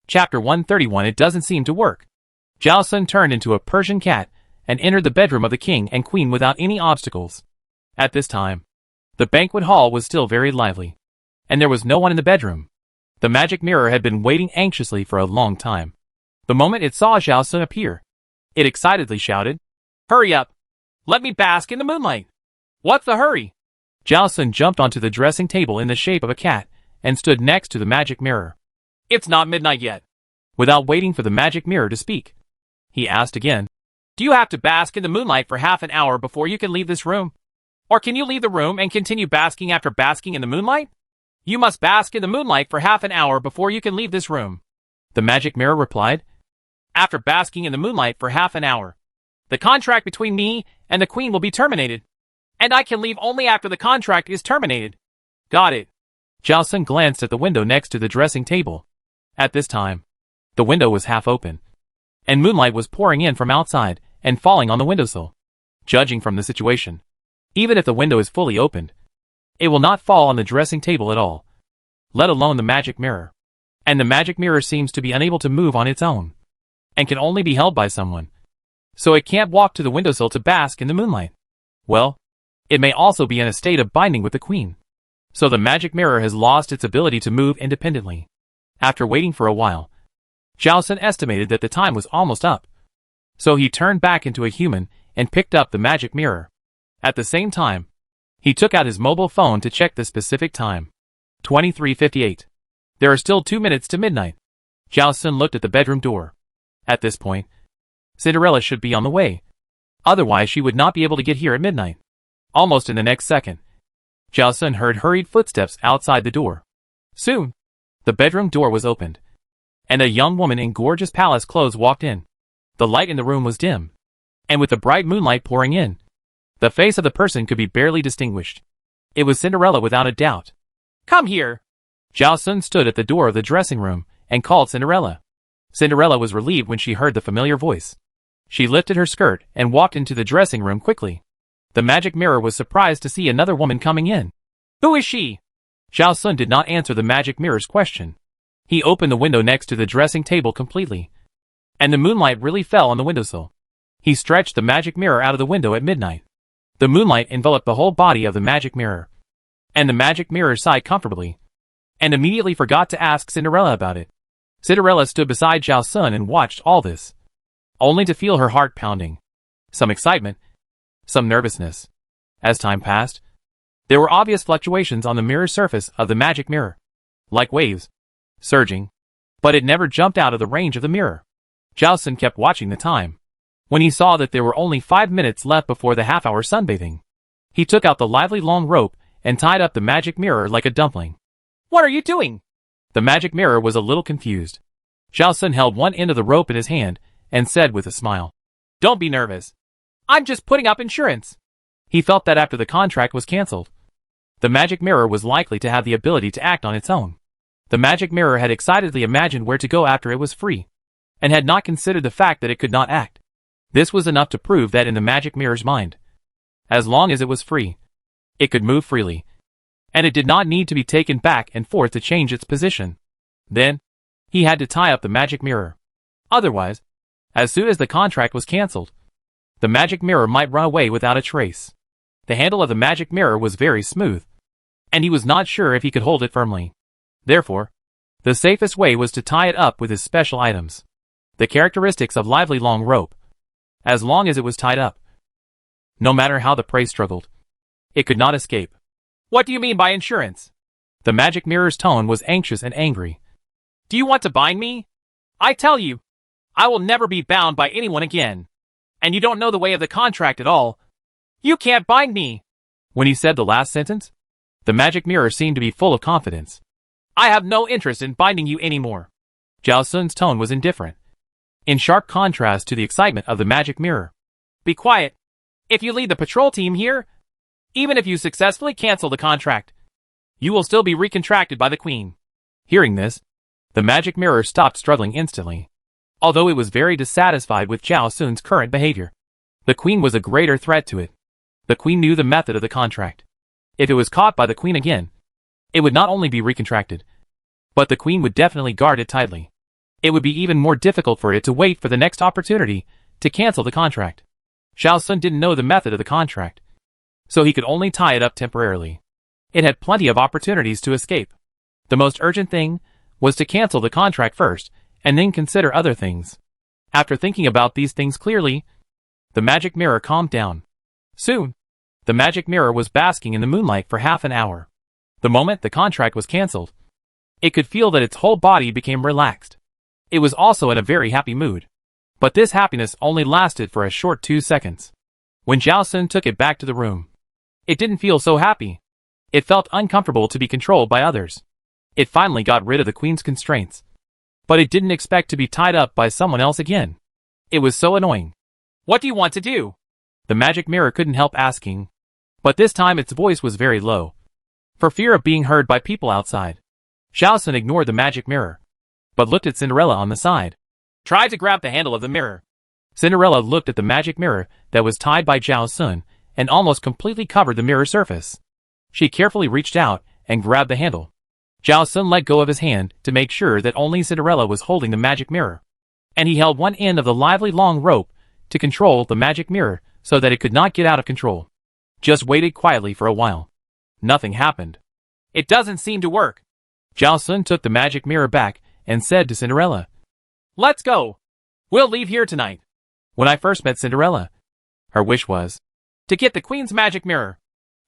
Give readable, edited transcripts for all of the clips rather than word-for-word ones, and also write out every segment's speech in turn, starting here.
Chapter 131. It doesn't seem to work. Zhao Sun turned into a Persian cat and entered the bedroom of the king and queen without any obstacles. At this time, the banquet hall was still very lively, and there was no one in the bedroom. The magic mirror had been waiting anxiously for a long time. The moment it saw Zhao Sun appear, it excitedly shouted, "Hurry up! Let me bask in the moonlight!" "What's the hurry?" Zhao Sun jumped onto the dressing table in the shape of a cat and stood next to the magic mirror. "It's not midnight yet." Without waiting for the magic mirror to speak, he asked again, "Do you have to bask in the moonlight for half an hour before you can leave this room? Or can you leave the room and continue basking after basking in the moonlight? You must bask in the moonlight for half an hour before you can leave this room." The magic mirror replied, "After basking in the moonlight for half an hour, the contract between me and the queen will be terminated, and I can leave only after the contract is terminated." "Got it." Zhao Sun glanced at the window next to the dressing table. At this time, the window was half open, and moonlight was pouring in from outside and falling on the windowsill. Judging from the situation, even if the window is fully opened, it will not fall on the dressing table at all, let alone the magic mirror. And the magic mirror seems to be unable to move on its own, and can only be held by someone. So it can't walk to the windowsill to bask in the moonlight. Well, it may also be in a state of binding with the queen. So the magic mirror has lost its ability to move independently. After waiting for a while, Zhao Sun estimated that the time was almost up. So he turned back into a human and picked up the magic mirror. At the same time, he took out his mobile phone to check the specific time. 23:58. There are still 2 minutes to midnight. Zhao Sun looked at the bedroom door. At this point, Cinderella should be on the way. Otherwise she would not be able to get here at midnight. Almost in the next second, Zhao Sun heard hurried footsteps outside the door. Soon, the bedroom door was opened, and a young woman in gorgeous palace clothes walked in. The light in the room was dim, and with the bright moonlight pouring in, the face of the person could be barely distinguished. It was Cinderella without a doubt. "Come here!" Zhao Sun stood at the door of the dressing room and called Cinderella. Cinderella was relieved when she heard the familiar voice. She lifted her skirt and walked into the dressing room quickly. The magic mirror was surprised to see another woman coming in. "Who is she?" Zhao Sun did not answer the magic mirror's question. He opened the window next to the dressing table completely, and the moonlight really fell on the windowsill. He stretched the magic mirror out of the window at midnight. The moonlight enveloped the whole body of the magic mirror, and the magic mirror sighed comfortably, and immediately forgot to ask Cinderella about it. Cinderella stood beside Zhao Sun and watched all this, only to feel her heart pounding. Some excitement, some nervousness. As time passed, there were obvious fluctuations on the mirror surface of the magic mirror, like waves, surging, but it never jumped out of the range of the mirror. Zhao Sun kept watching the time. When he saw that there were only 5 minutes left before the half-hour sunbathing, he took out the lively long rope and tied up the magic mirror like a dumpling. "What are you doing?" The magic mirror was a little confused. Zhao Sun held one end of the rope in his hand and said with a smile, "Don't be nervous. I'm just putting up insurance." He felt that after the contract was cancelled, the magic mirror was likely to have the ability to act on its own. The magic mirror had excitedly imagined where to go after it was free, and had not considered the fact that it could not act. This was enough to prove that in the magic mirror's mind, as long as it was free, it could move freely, and it did not need to be taken back and forth to change its position. Then, he had to tie up the magic mirror. Otherwise, as soon as the contract was cancelled, the magic mirror might run away without a trace. The handle of the magic mirror was very smooth, and he was not sure if he could hold it firmly. Therefore, the safest way was to tie it up with his special items. The characteristics of lively long rope. As long as it was tied up, no matter how the prey struggled, it could not escape. "What do you mean by insurance?" The magic mirror's tone was anxious and angry. "Do you want to bind me? I tell you, I will never be bound by anyone again. And you don't know the way of the contract at all. You can't bind me." When he said the last sentence, the magic mirror seemed to be full of confidence. "I have no interest in binding you anymore." Zhao Sun's tone was indifferent, in sharp contrast to the excitement of the magic mirror. "Be quiet. If you lead the patrol team here, even if you successfully cancel the contract, you will still be recontracted by the queen." Hearing this, the magic mirror stopped struggling instantly. Although it was very dissatisfied with Zhao Sun's current behavior, the queen was a greater threat to it. The queen knew the method of the contract. If it was caught by the queen again, it would not only be recontracted, but the queen would definitely guard it tightly. it would be even more difficult for it to wait for the next opportunity to cancel the contract. Zhao Sun didn't know the method of the contract, so he could only tie it up temporarily. It had plenty of opportunities to escape. The most urgent thing was to cancel the contract first, and then consider other things. After thinking about these things clearly, the magic mirror calmed down. Soon, the magic mirror was basking in the moonlight for half an hour. The moment the contract was cancelled, it could feel that its whole body became relaxed. It was also in a very happy mood. But this happiness only lasted for a short 2 seconds. When Zhao Sun took it back to the room, it didn't feel so happy. It felt uncomfortable to be controlled by others. It finally got rid of the queen's constraints. But it didn't expect to be tied up by someone else again. It was so annoying. "What do you want to do?" The magic mirror couldn't help asking. But this time its voice was very low, for fear of being heard by people outside. Zhao Sun ignored the magic mirror, but looked at Cinderella on the side. "Try to grab the handle of the mirror." Cinderella looked at the magic mirror that was tied by Zhao Sun and almost completely covered the mirror surface. She carefully reached out and grabbed the handle. Zhao Sun let go of his hand to make sure that only Cinderella was holding the magic mirror, and he held one end of the lively long rope to control the magic mirror so that it could not get out of control. Just waited quietly for a while. Nothing happened. "It doesn't seem to work." Zhao Sun took the magic mirror back and said to Cinderella, "Let's go. We'll leave here tonight." When I first met Cinderella, her wish was to get the queen's magic mirror.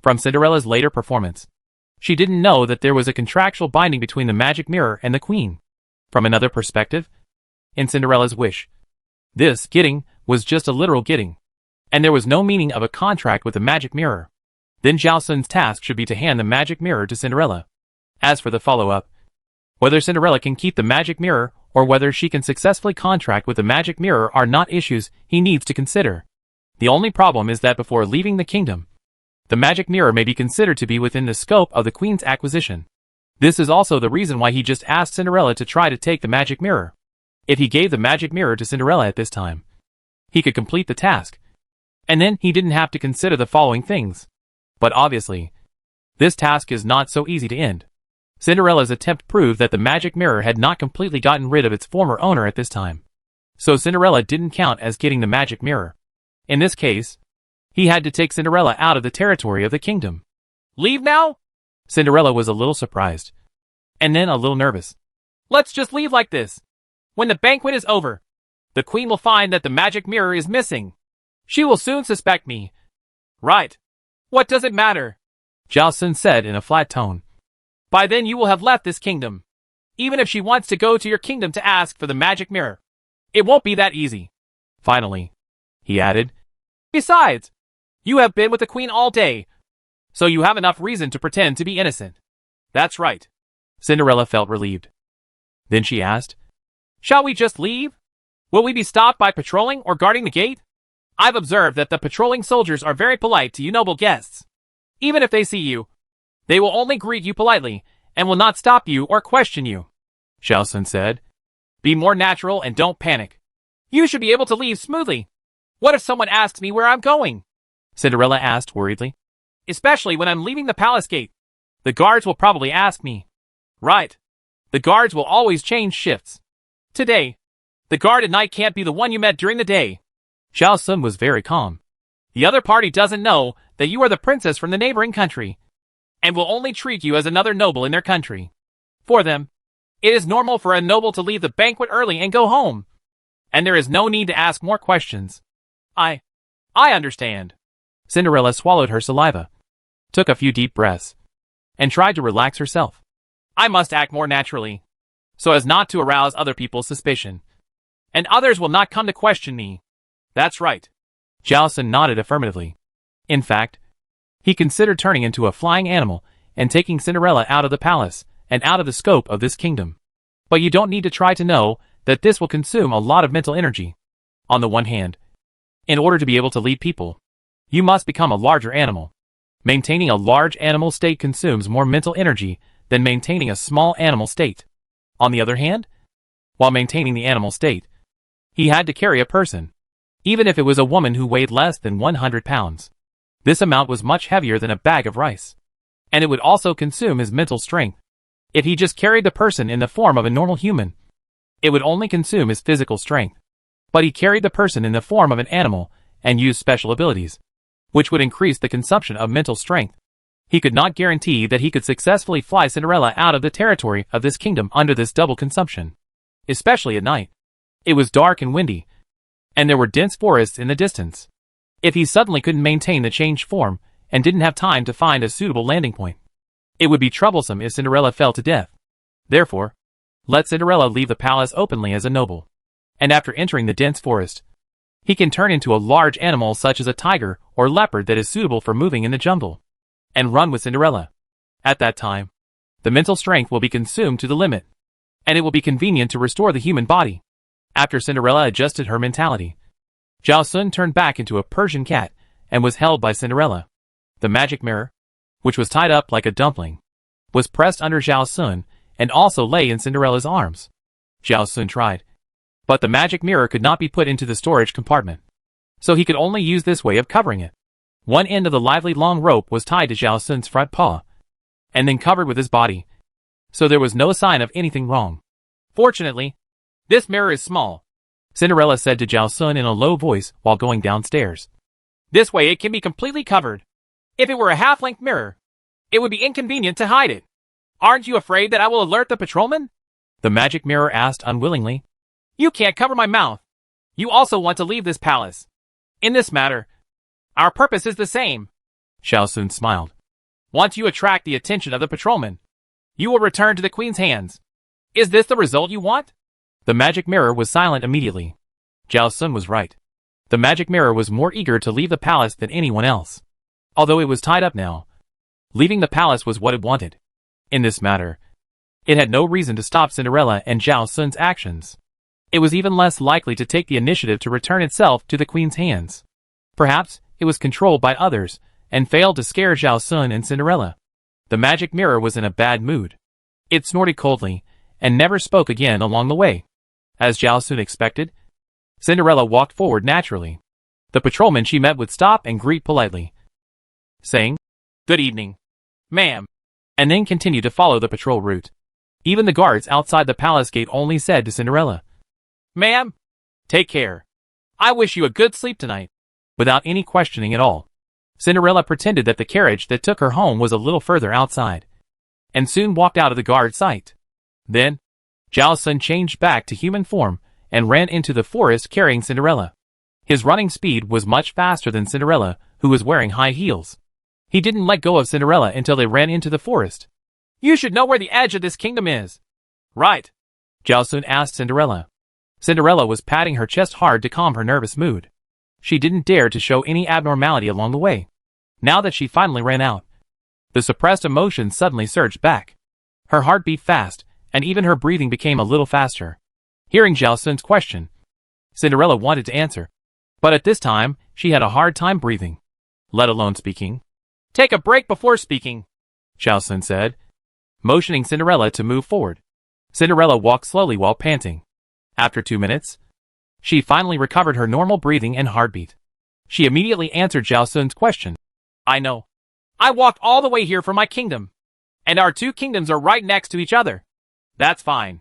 From Cinderella's later performance, she didn't know that there was a contractual binding between the magic mirror and the queen. From another perspective, in Cinderella's wish, this getting was just a literal getting, and there was no meaning of a contract with the magic mirror. Then Zhao Sun's task should be to hand the magic mirror to Cinderella. As for the follow-up, whether Cinderella can keep the magic mirror or whether she can successfully contract with the magic mirror are not issues he needs to consider. The only problem is that before leaving the kingdom, the magic mirror may be considered to be within the scope of the queen's acquisition. This is also the reason why he just asked Cinderella to try to take the magic mirror. If he gave the magic mirror to Cinderella at this time, he could complete the task, and then he didn't have to consider the following things. But obviously, this task is not so easy to end. Cinderella's attempt proved that the magic mirror had not completely gotten rid of its former owner at this time. So Cinderella didn't count as getting the magic mirror. In this case, he had to take Cinderella out of the territory of the kingdom. "Leave now?" Cinderella was a little surprised, and then a little nervous. "Let's just leave like this. When the banquet is over, the queen will find that the magic mirror is missing. She will soon suspect me." "Right. What does it matter?" Zhao Sun said in a flat tone. "By then you will have left this kingdom. Even if she wants to go to your kingdom to ask for the magic mirror, it won't be that easy." Finally, he added, "Besides, you have been with the queen all day, so you have enough reason to pretend to be innocent." "That's right." Cinderella felt relieved. Then she asked, "Shall we just leave? Will we be stopped by patrolling or guarding the gate? I've observed that the patrolling soldiers are very polite to you noble guests. Even if they see you, they will only greet you politely and will not stop you or question you." Zhao Sun said, "Be more natural and don't panic. You should be able to leave smoothly. What if someone asks me where I'm going?" Cinderella asked worriedly. "Especially when I'm leaving the palace gate. The guards will probably ask me." "Right. The guards will always change shifts. Today, the guard at night can't be the one you met during the day." Zhao Sun was very calm. "The other party doesn't know that you are the princess from the neighboring country, and will only treat you as another noble in their country. For them, it is normal for a noble to leave the banquet early and go home, and there is no need to ask more questions." I understand." Cinderella swallowed her saliva, took a few deep breaths, and tried to relax herself. "I must act more naturally, so as not to arouse other people's suspicion, and others will not come to question me." "That's right." Zhao Sun nodded affirmatively. In fact, he considered turning into a flying animal and taking Cinderella out of the palace and out of the scope of this kingdom. But you don't need to try to know that this will consume a lot of mental energy. On the one hand, in order to be able to lead people, you must become a larger animal. Maintaining a large animal state consumes more mental energy than maintaining a small animal state. On the other hand, while maintaining the animal state, he had to carry a person, even if it was a woman who weighed less than 100 pounds. This amount was much heavier than a bag of rice, and it would also consume his mental strength. If he just carried the person in the form of a normal human, It would only consume his physical strength. But he carried the person in the form of an animal and used special abilities, which would increase the consumption of mental strength. He could not guarantee that he could successfully fly Cinderella out of the territory of this kingdom under this double consumption, especially at night. It was dark and windy, and there were dense forests in the distance. If he suddenly couldn't maintain the changed form and didn't have time to find a suitable landing point, it would be troublesome if Cinderella fell to death. Therefore, let Cinderella leave the palace openly as a noble, and after entering the dense forest, he can turn into a large animal such as a tiger or leopard that is suitable for moving in the jungle, and run with Cinderella. At that time, the mental strength will be consumed to the limit, and it will be convenient to restore the human body. After Cinderella adjusted her mentality, Zhao Sun turned back into a Persian cat and was held by Cinderella. The magic mirror, which was tied up like a dumpling, was pressed under Zhao Sun and also lay in Cinderella's arms. Zhao Sun tried, but the magic mirror could not be put into the storage compartment, so he could only use this way of covering it. One end of the lively long rope was tied to Zhao Sun's front paw, and then covered with his body, so there was no sign of anything wrong. Fortunately, this mirror is small, Cinderella said to Zhao Sun in a low voice while going downstairs. This way it can be completely covered. If it were a half-length mirror, it would be inconvenient to hide it. Aren't you afraid that I will alert the patrolman? The magic mirror asked unwillingly. You can't cover my mouth. You also want to leave this palace. In this matter, our purpose is the same. Zhao Sun smiled. Once you attract the attention of the patrolman, you will return to the queen's hands. Is this the result you want? The magic mirror was silent immediately. Zhao Sun was right. The magic mirror was more eager to leave the palace than anyone else. Although it was tied up now, leaving the palace was what it wanted. In this matter, it had no reason to stop Cinderella and Zhao Sun's actions. It was even less likely to take the initiative to return itself to the queen's hands. Perhaps it was controlled by others and failed to scare Zhao Sun and Cinderella. The magic mirror was in a bad mood. It snorted coldly and never spoke again along the way. As Zhao Sun expected, Cinderella walked forward naturally. The patrolman she met would stop and greet politely, saying, "Good evening, ma'am," and then continue to follow the patrol route. Even the guards outside the palace gate only said to Cinderella, "Ma'am, take care. I wish you a good sleep tonight." Without any questioning at all, Cinderella pretended that the carriage that took her home was a little further outside, and soon walked out of the guard's sight. Then, Zhao Sun changed back to human form and ran into the forest carrying Cinderella. His running speed was much faster than Cinderella, who was wearing high heels. He didn't let go of Cinderella until they ran into the forest. You should know where the edge of this kingdom is. Right? Zhao Sun asked Cinderella. Cinderella was patting her chest hard to calm her nervous mood. She didn't dare to show any abnormality along the way. Now that she finally ran out, the suppressed emotions suddenly surged back. Her heart beat fast, and even her breathing became a little faster. Hearing Zhao Sun's question, Cinderella wanted to answer, but at this time, she had a hard time breathing, let alone speaking. Take a break before speaking, Zhao Sun said, motioning Cinderella to move forward. Cinderella walked slowly while panting. After 2 minutes, she finally recovered her normal breathing and heartbeat. She immediately answered Zhao Sun's question. I know. I walked all the way here from my kingdom, and our two kingdoms are right next to each other. That's fine,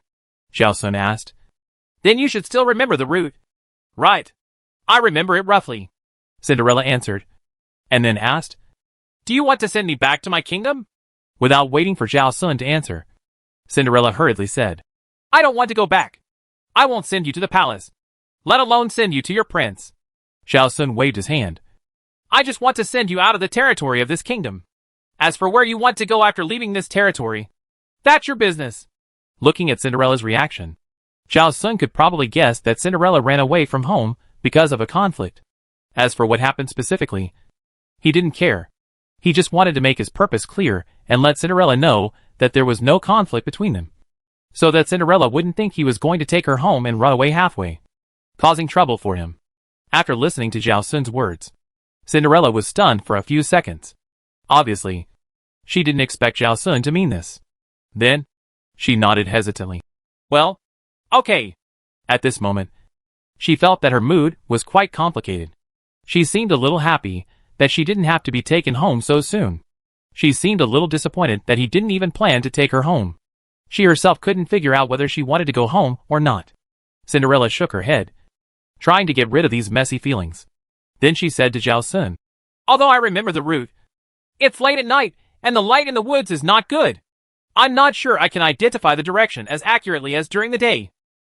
Zhao Sun asked. Then you should still remember the route. Right. I remember it roughly, Cinderella answered, and then asked, Do you want to send me back to my kingdom? Without waiting for Zhao Sun to answer, Cinderella hurriedly said, I don't want to go back. I won't send you to the palace, let alone send you to your prince. Zhao Sun waved his hand. I just want to send you out of the territory of this kingdom. As for where you want to go after leaving this territory, that's your business. Looking at Cinderella's reaction, Zhao Sun could probably guess that Cinderella ran away from home because of a conflict. As for what happened specifically, he didn't care. He just wanted to make his purpose clear and let Cinderella know that there was no conflict between them, so that Cinderella wouldn't think he was going to take her home and run away halfway, causing trouble for him. After listening to Zhao Sun's words, Cinderella was stunned for a few seconds. Obviously, she didn't expect Zhao Sun to mean this. Then, she nodded hesitantly. Well, okay. At this moment, she felt that her mood was quite complicated. She seemed a little happy that she didn't have to be taken home so soon. She seemed a little disappointed that he didn't even plan to take her home. She herself couldn't figure out whether she wanted to go home or not. Cinderella shook her head, trying to get rid of these messy feelings. Then she said to Zhao Sun, "Although I remember the route, it's late at night, and the light in the woods is not good. I'm not sure I can identify the direction as accurately as during the day.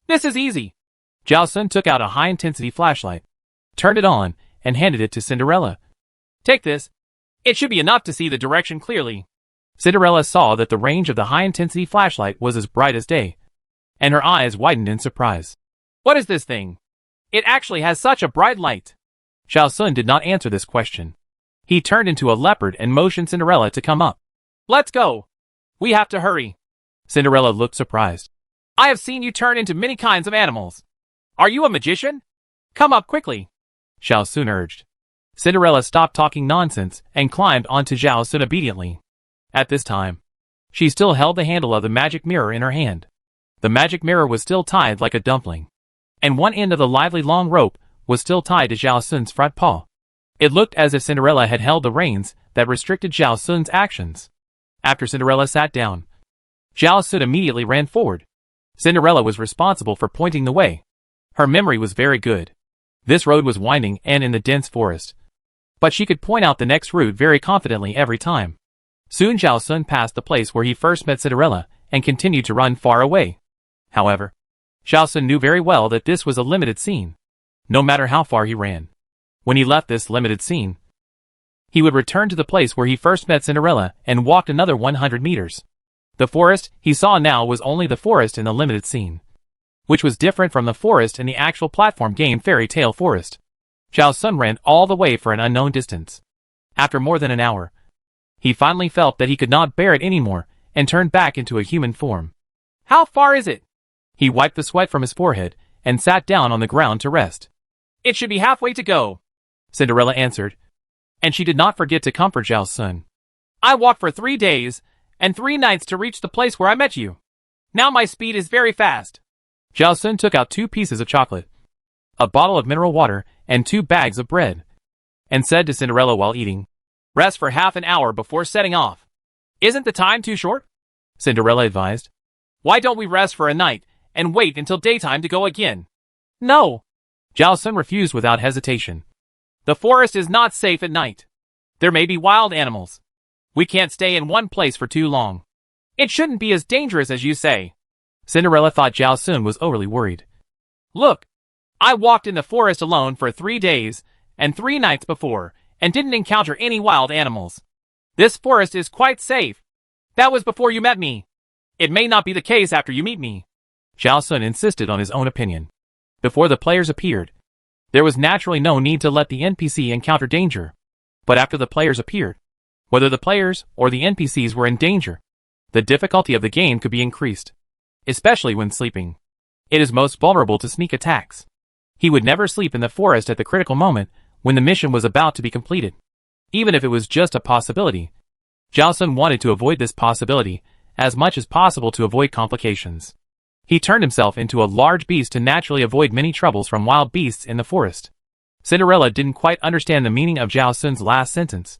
This is easy." Zhao Sun took out a high-intensity flashlight, turned it on, and handed it to Cinderella. "Take this. It should be enough to see the direction clearly." Cinderella saw that the range of the high-intensity flashlight was as bright as day, and her eyes widened in surprise. "What is this thing? It actually has such a bright light." Zhao Sun did not answer this question. He turned into a leopard and motioned Cinderella to come up. "Let's go. We have to hurry." Cinderella looked surprised. "I have seen you turn into many kinds of animals. Are you a magician? Come up quickly," Zhao Sun urged. Cinderella stopped talking nonsense and climbed onto Zhao Sun obediently. At this time, she still held the handle of the magic mirror in her hand. The magic mirror was still tied like a dumpling, and one end of the lively long rope was still tied to Zhao Sun's front paw. It looked as if Cinderella had held the reins that restricted Zhao Sun's actions. After Cinderella sat down, Zhao Sun immediately ran forward. Cinderella was responsible for pointing the way. Her memory was very good. This road was winding and in the dense forest, but she could point out the next route very confidently every time. Soon Zhao Sun passed the place where he first met Cinderella and continued to run far away. However, Zhao Sun knew very well that this was a limited scene. No matter how far he ran, when he left this limited scene, he would return to the place where he first met Cinderella and walked another 100 meters. The forest he saw now was only the forest in the limited scene, which was different from the forest in the actual platform game Fairy Tale Forest. Zhao Sun ran all the way for an unknown distance. After more than an hour, he finally felt that he could not bear it anymore and turned back into a human form. "How far is it?" He wiped the sweat from his forehead and sat down on the ground to rest. "It should be halfway to go," Cinderella answered, and she did not forget to comfort Zhao Sun. "I walked for 3 days and 3 nights to reach the place where I met you. Now my speed is very fast." Zhao Sun took out 2 pieces of chocolate, a bottle of mineral water, and 2 bags of bread, and said to Cinderella while eating, "Rest for half an hour before setting off." "Isn't the time too short?" Cinderella advised. "Why don't we rest for a night and wait until daytime to go again?" "No," Zhao Sun refused without hesitation. "The forest is not safe at night. There may be wild animals. We can't stay in one place for too long. It shouldn't be as dangerous as you say." Cinderella thought Zhao Sun was overly worried. "Look, I walked in the forest alone for 3 days and 3 nights before and didn't encounter any wild animals. This forest is quite safe. That was before you met me. It may not be the case after you meet me." Zhao Sun insisted on his own opinion. Before the players appeared, there was naturally no need to let the NPC encounter danger. But after the players appeared, whether the players or the NPCs were in danger, the difficulty of the game could be increased, especially when sleeping. It is most vulnerable to sneak attacks. He would never sleep in the forest at the critical moment when the mission was about to be completed, even if it was just a possibility. Zhao Sun wanted to avoid this possibility as much as possible to avoid complications. He turned himself into a large beast to naturally avoid many troubles from wild beasts in the forest. Cinderella didn't quite understand the meaning of Zhao Sun's last sentence,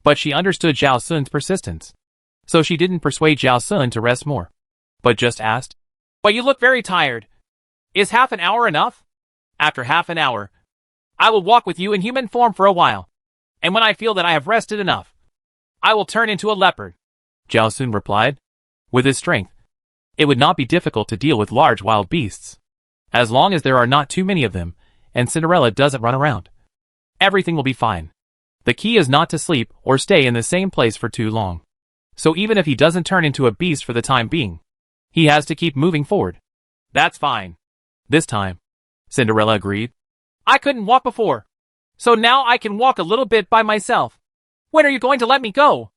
but she understood Zhao Sun's persistence. So she didn't persuade Zhao Sun to rest more, but just asked, "But you look very tired. Is half an hour enough?" "After half an hour, I will walk with you in human form for a while, and when I feel that I have rested enough, I will turn into a leopard," Zhao Sun replied. With his strength, it would not be difficult to deal with large wild beasts, as long as there are not too many of them, and Cinderella doesn't run around. Everything will be fine. The key is not to sleep or stay in the same place for too long. So even if he doesn't turn into a beast for the time being, he has to keep moving forward. "That's fine. This time," Cinderella agreed. "I couldn't walk before, so now I can walk a little bit by myself. When are you going to let me go?"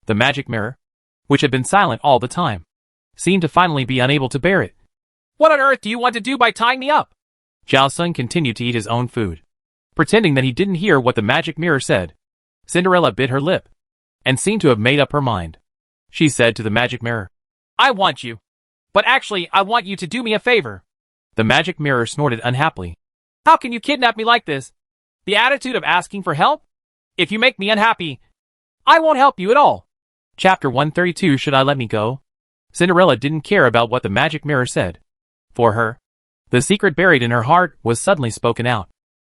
The magic mirror, which had been silent all the time, seemed to finally be unable to bear it. "What on earth do you want to do by tying me up?" Zhao Sun continued to eat his own food, pretending that he didn't hear what the magic mirror said. Cinderella bit her lip, and seemed to have made up her mind. She said to the magic mirror, "I want you. But actually, I want you to do me a favor." The magic mirror snorted unhappily. "How can you kidnap me like this? The attitude of asking for help? If you make me unhappy, I won't help you at all." Chapter 132. Should I let me go? Cinderella didn't care about what the magic mirror said. For her, The secret buried in her heart was suddenly spoken out.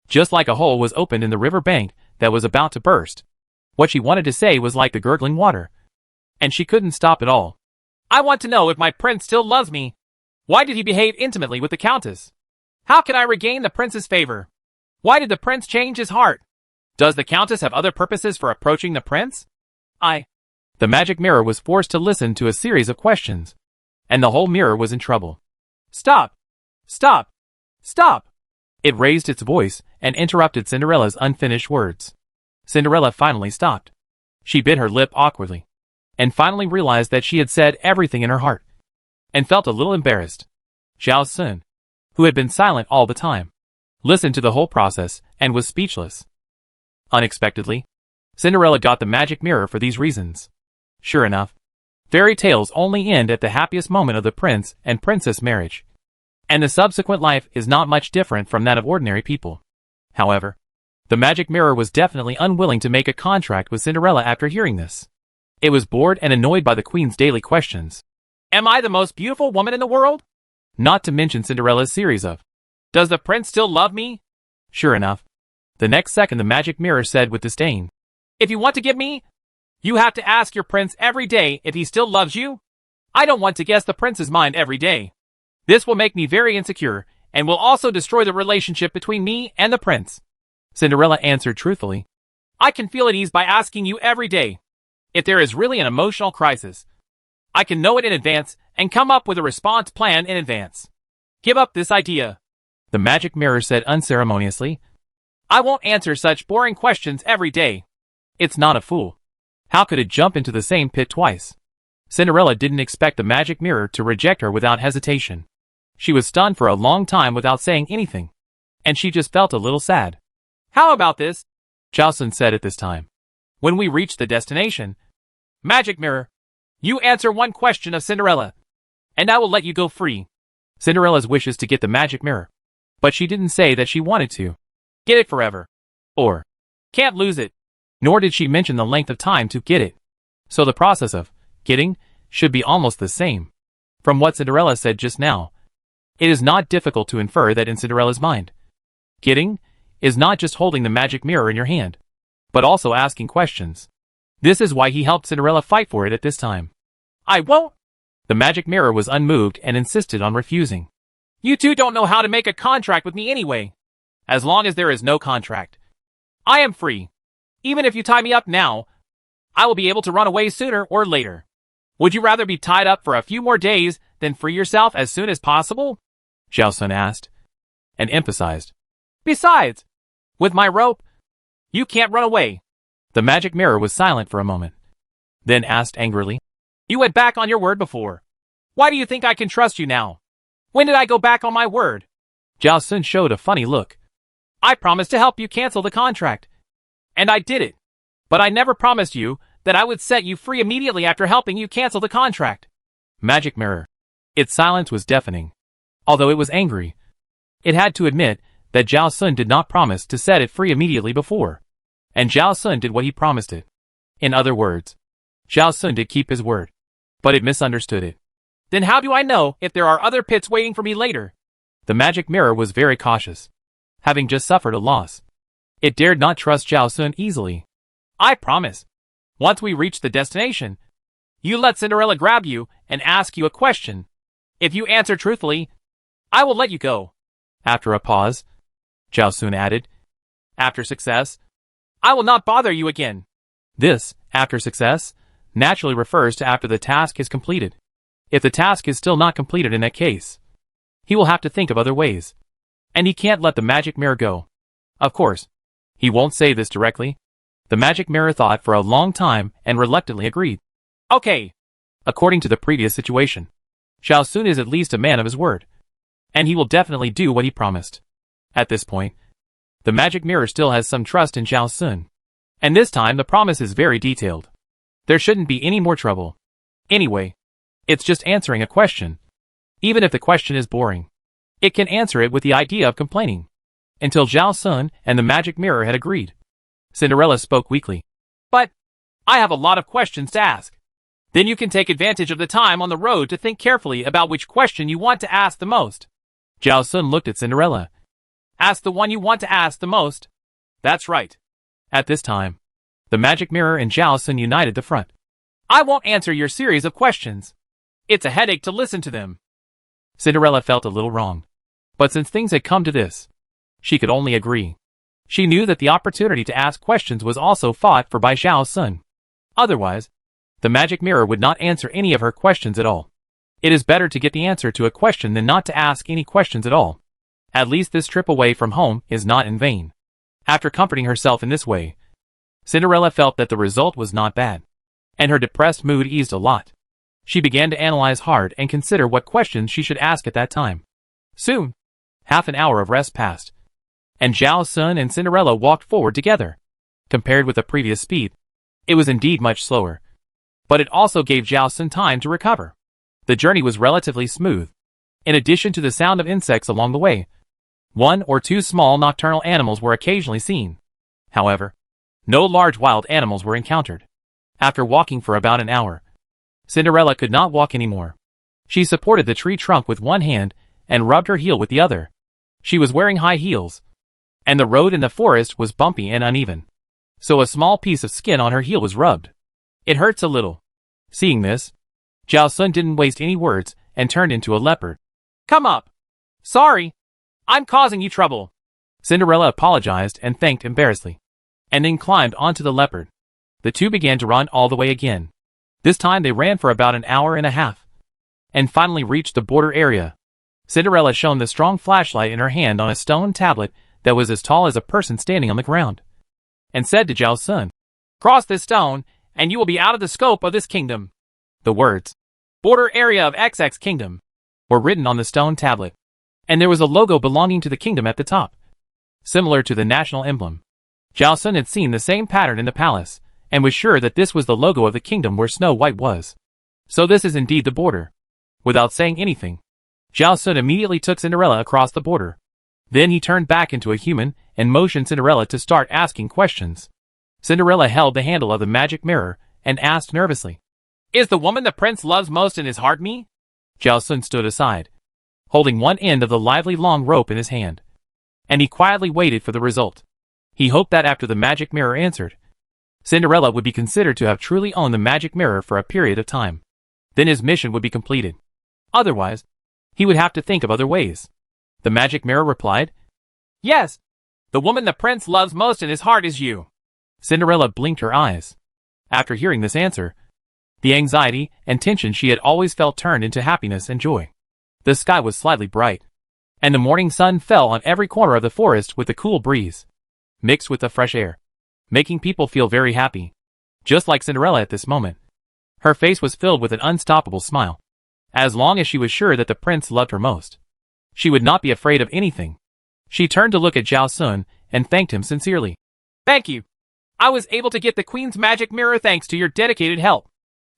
Just like a hole was opened in the river bank that was about to burst. What she wanted to say was like the gurgling water. And she couldn't stop at all. I want to know if my prince still loves me. Why did he behave intimately with the countess? How can I regain the prince's favor? Why did the prince change his heart? Does the countess have other purposes for approaching the prince? The magic mirror was forced to listen to a series of questions. And the whole mirror was in trouble. Stop! Stop! Stop! It raised its voice and interrupted Cinderella's unfinished words. Cinderella finally stopped. She bit her lip awkwardly. And finally realized that she had said everything in her heart. And felt a little embarrassed. Zhao Sun, who had been silent all the time, listened to the whole process and was speechless. Unexpectedly, Cinderella got the magic mirror for these reasons. Sure enough, fairy tales only end at the happiest moment of the prince and princess marriage. And the subsequent life is not much different from that of ordinary people. However, the magic mirror was definitely unwilling to make a contract with Cinderella after hearing this. It was bored and annoyed by the queen's daily questions. Am I the most beautiful woman in the world? Not to mention Cinderella's series of, does the prince still love me? Sure enough, the next second the magic mirror said with disdain, if you want to get me, you have to ask your prince every day if he still loves you. I don't want to guess the prince's mind every day. This will make me very insecure and will also destroy the relationship between me and the prince. Cinderella answered truthfully. I can feel at ease by asking you every day. If there is really an emotional crisis, I can know it in advance and come up with a response plan in advance. Give up this idea, the magic mirror said unceremoniously. I won't answer such boring questions every day. It's not a fool. How could it jump into the same pit twice? Cinderella didn't expect the magic mirror to reject her without hesitation. She was stunned for a long time without saying anything. And she just felt a little sad. How about this? Zhao Sun said at this time. When we reach the destination, magic mirror, you answer one question of Cinderella, and I will let you go free. Cinderella's wishes to get the magic mirror. But she didn't say that she wanted to get it forever. Or can't lose it. Nor did she mention the length of time to get it. So the process of getting should be almost the same. From what Cinderella said just now, it is not difficult to infer that in Cinderella's mind, getting is not just holding the magic mirror in your hand, but also asking questions. This is why he helped Cinderella fight for it at this time. I won't. The magic mirror was unmoved and insisted on refusing. You two don't know how to make a contract with me anyway. As long as there is no contract, I am free. Even if you tie me up now, I will be able to run away sooner or later. Would you rather be tied up for a few more days than free yourself as soon as possible? Zhao Sun asked, and emphasized. Besides, with my rope, you can't run away. The magic mirror was silent for a moment, then asked angrily. You went back on your word before. Why do you think I can trust you now? When did I go back on my word? Zhao Sun showed a funny look. I promised to help you cancel the contract. And I did it. But I never promised you that I would set you free immediately after helping you cancel the contract. Magic mirror. Its silence was deafening. Although it was angry, it had to admit that Zhao Sun did not promise to set it free immediately before. And Zhao Sun did what he promised it. In other words, Zhao Sun did keep his word. But it misunderstood it. Then how do I know if there are other pits waiting for me later? The magic mirror was very cautious. Having just suffered a loss, it dared not trust Zhao Sun easily. I promise. Once we reach the destination, you let Cinderella grab you and ask you a question. If you answer truthfully, I will let you go. After a pause, Zhao Sun added, after success, I will not bother you again. This, after success, naturally refers to after the task is completed. If the task is still not completed in that case, he will have to think of other ways. And he can't let the magic mirror go. Of course, he won't say this directly. The magic mirror thought for a long time and reluctantly agreed. Okay. According to the previous situation, Zhao Sun is at least a man of his word. And he will definitely do what he promised. At this point, the magic mirror still has some trust in Zhao Sun. And this time the promise is very detailed. There shouldn't be any more trouble. Anyway, it's just answering a question. Even if the question is boring, it can answer it with the idea of complaining. Until Zhao Sun and the magic mirror had agreed. Cinderella spoke weakly. But I have a lot of questions to ask. Then you can take advantage of the time on the road to think carefully about which question you want to ask the most. Zhao Sun looked at Cinderella. Ask the one you want to ask the most. That's right. At this time, the magic mirror and Zhao Sun united the front. I won't answer your series of questions. It's a headache to listen to them. Cinderella felt a little wrong. But since things had come to this, she could only agree. She knew that the opportunity to ask questions was also fought for by Zhao Sun. Otherwise, the magic mirror would not answer any of her questions at all. It is better to get the answer to a question than not to ask any questions at all. At least this trip away from home is not in vain. After comforting herself in this way, Cinderella felt that the result was not bad, and her depressed mood eased a lot. She began to analyze hard and consider what questions she should ask at that time. Soon, half an hour of rest passed, and Zhao Sun and Cinderella walked forward together. Compared with the previous speed, it was indeed much slower, but it also gave Zhao Sun time to recover. The journey was relatively smooth. In addition to the sound of insects along the way, one or two small nocturnal animals were occasionally seen. However, no large wild animals were encountered. After walking for about an hour, Cinderella could not walk anymore. She supported the tree trunk with one hand and rubbed her heel with the other. She was wearing high heels, and the road in the forest was bumpy and uneven, so a small piece of skin on her heel was rubbed. It hurts a little. Seeing this, Zhao Sun didn't waste any words and turned into a leopard. Come up. Sorry, I'm causing you trouble. Cinderella apologized and thanked embarrassedly, and then climbed onto the leopard. The two began to run all the way again. This time they ran for about an hour and a half, and finally reached the border area. Cinderella shone the strong flashlight in her hand on a stone tablet that was as tall as a person standing on the ground, and said to Zhao Sun, Cross this stone, and you will be out of the scope of this kingdom. The words, Border Area of XX Kingdom, were written on the stone tablet, and there was a logo belonging to the kingdom at the top, similar to the national emblem. Zhao Sun had seen the same pattern in the palace, and was sure that this was the logo of the kingdom where Snow White was. So this is indeed the border. Without saying anything, Zhao Sun immediately took Cinderella across the border. Then he turned back into a human and motioned Cinderella to start asking questions. Cinderella held the handle of the magic mirror and asked nervously, Is the woman the prince loves most in his heart me? Zhao Sun stood aside, holding one end of the lively long rope in his hand, and he quietly waited for the result. He hoped that after the magic mirror answered, Cinderella would be considered to have truly owned the magic mirror for a period of time. Then his mission would be completed. Otherwise, he would have to think of other ways. The magic mirror replied, Yes, the woman the prince loves most in his heart is you. Cinderella blinked her eyes. After hearing this answer, the anxiety and tension she had always felt turned into happiness and joy. The sky was slightly bright, and the morning sun fell on every corner of the forest with a cool breeze, mixed with the fresh air, making people feel very happy. Just like Cinderella at this moment, her face was filled with an unstoppable smile. As long as she was sure that the prince loved her most, she would not be afraid of anything. She turned to look at Zhao Sun and thanked him sincerely. Thank you. I was able to get the queen's magic mirror thanks to your dedicated help.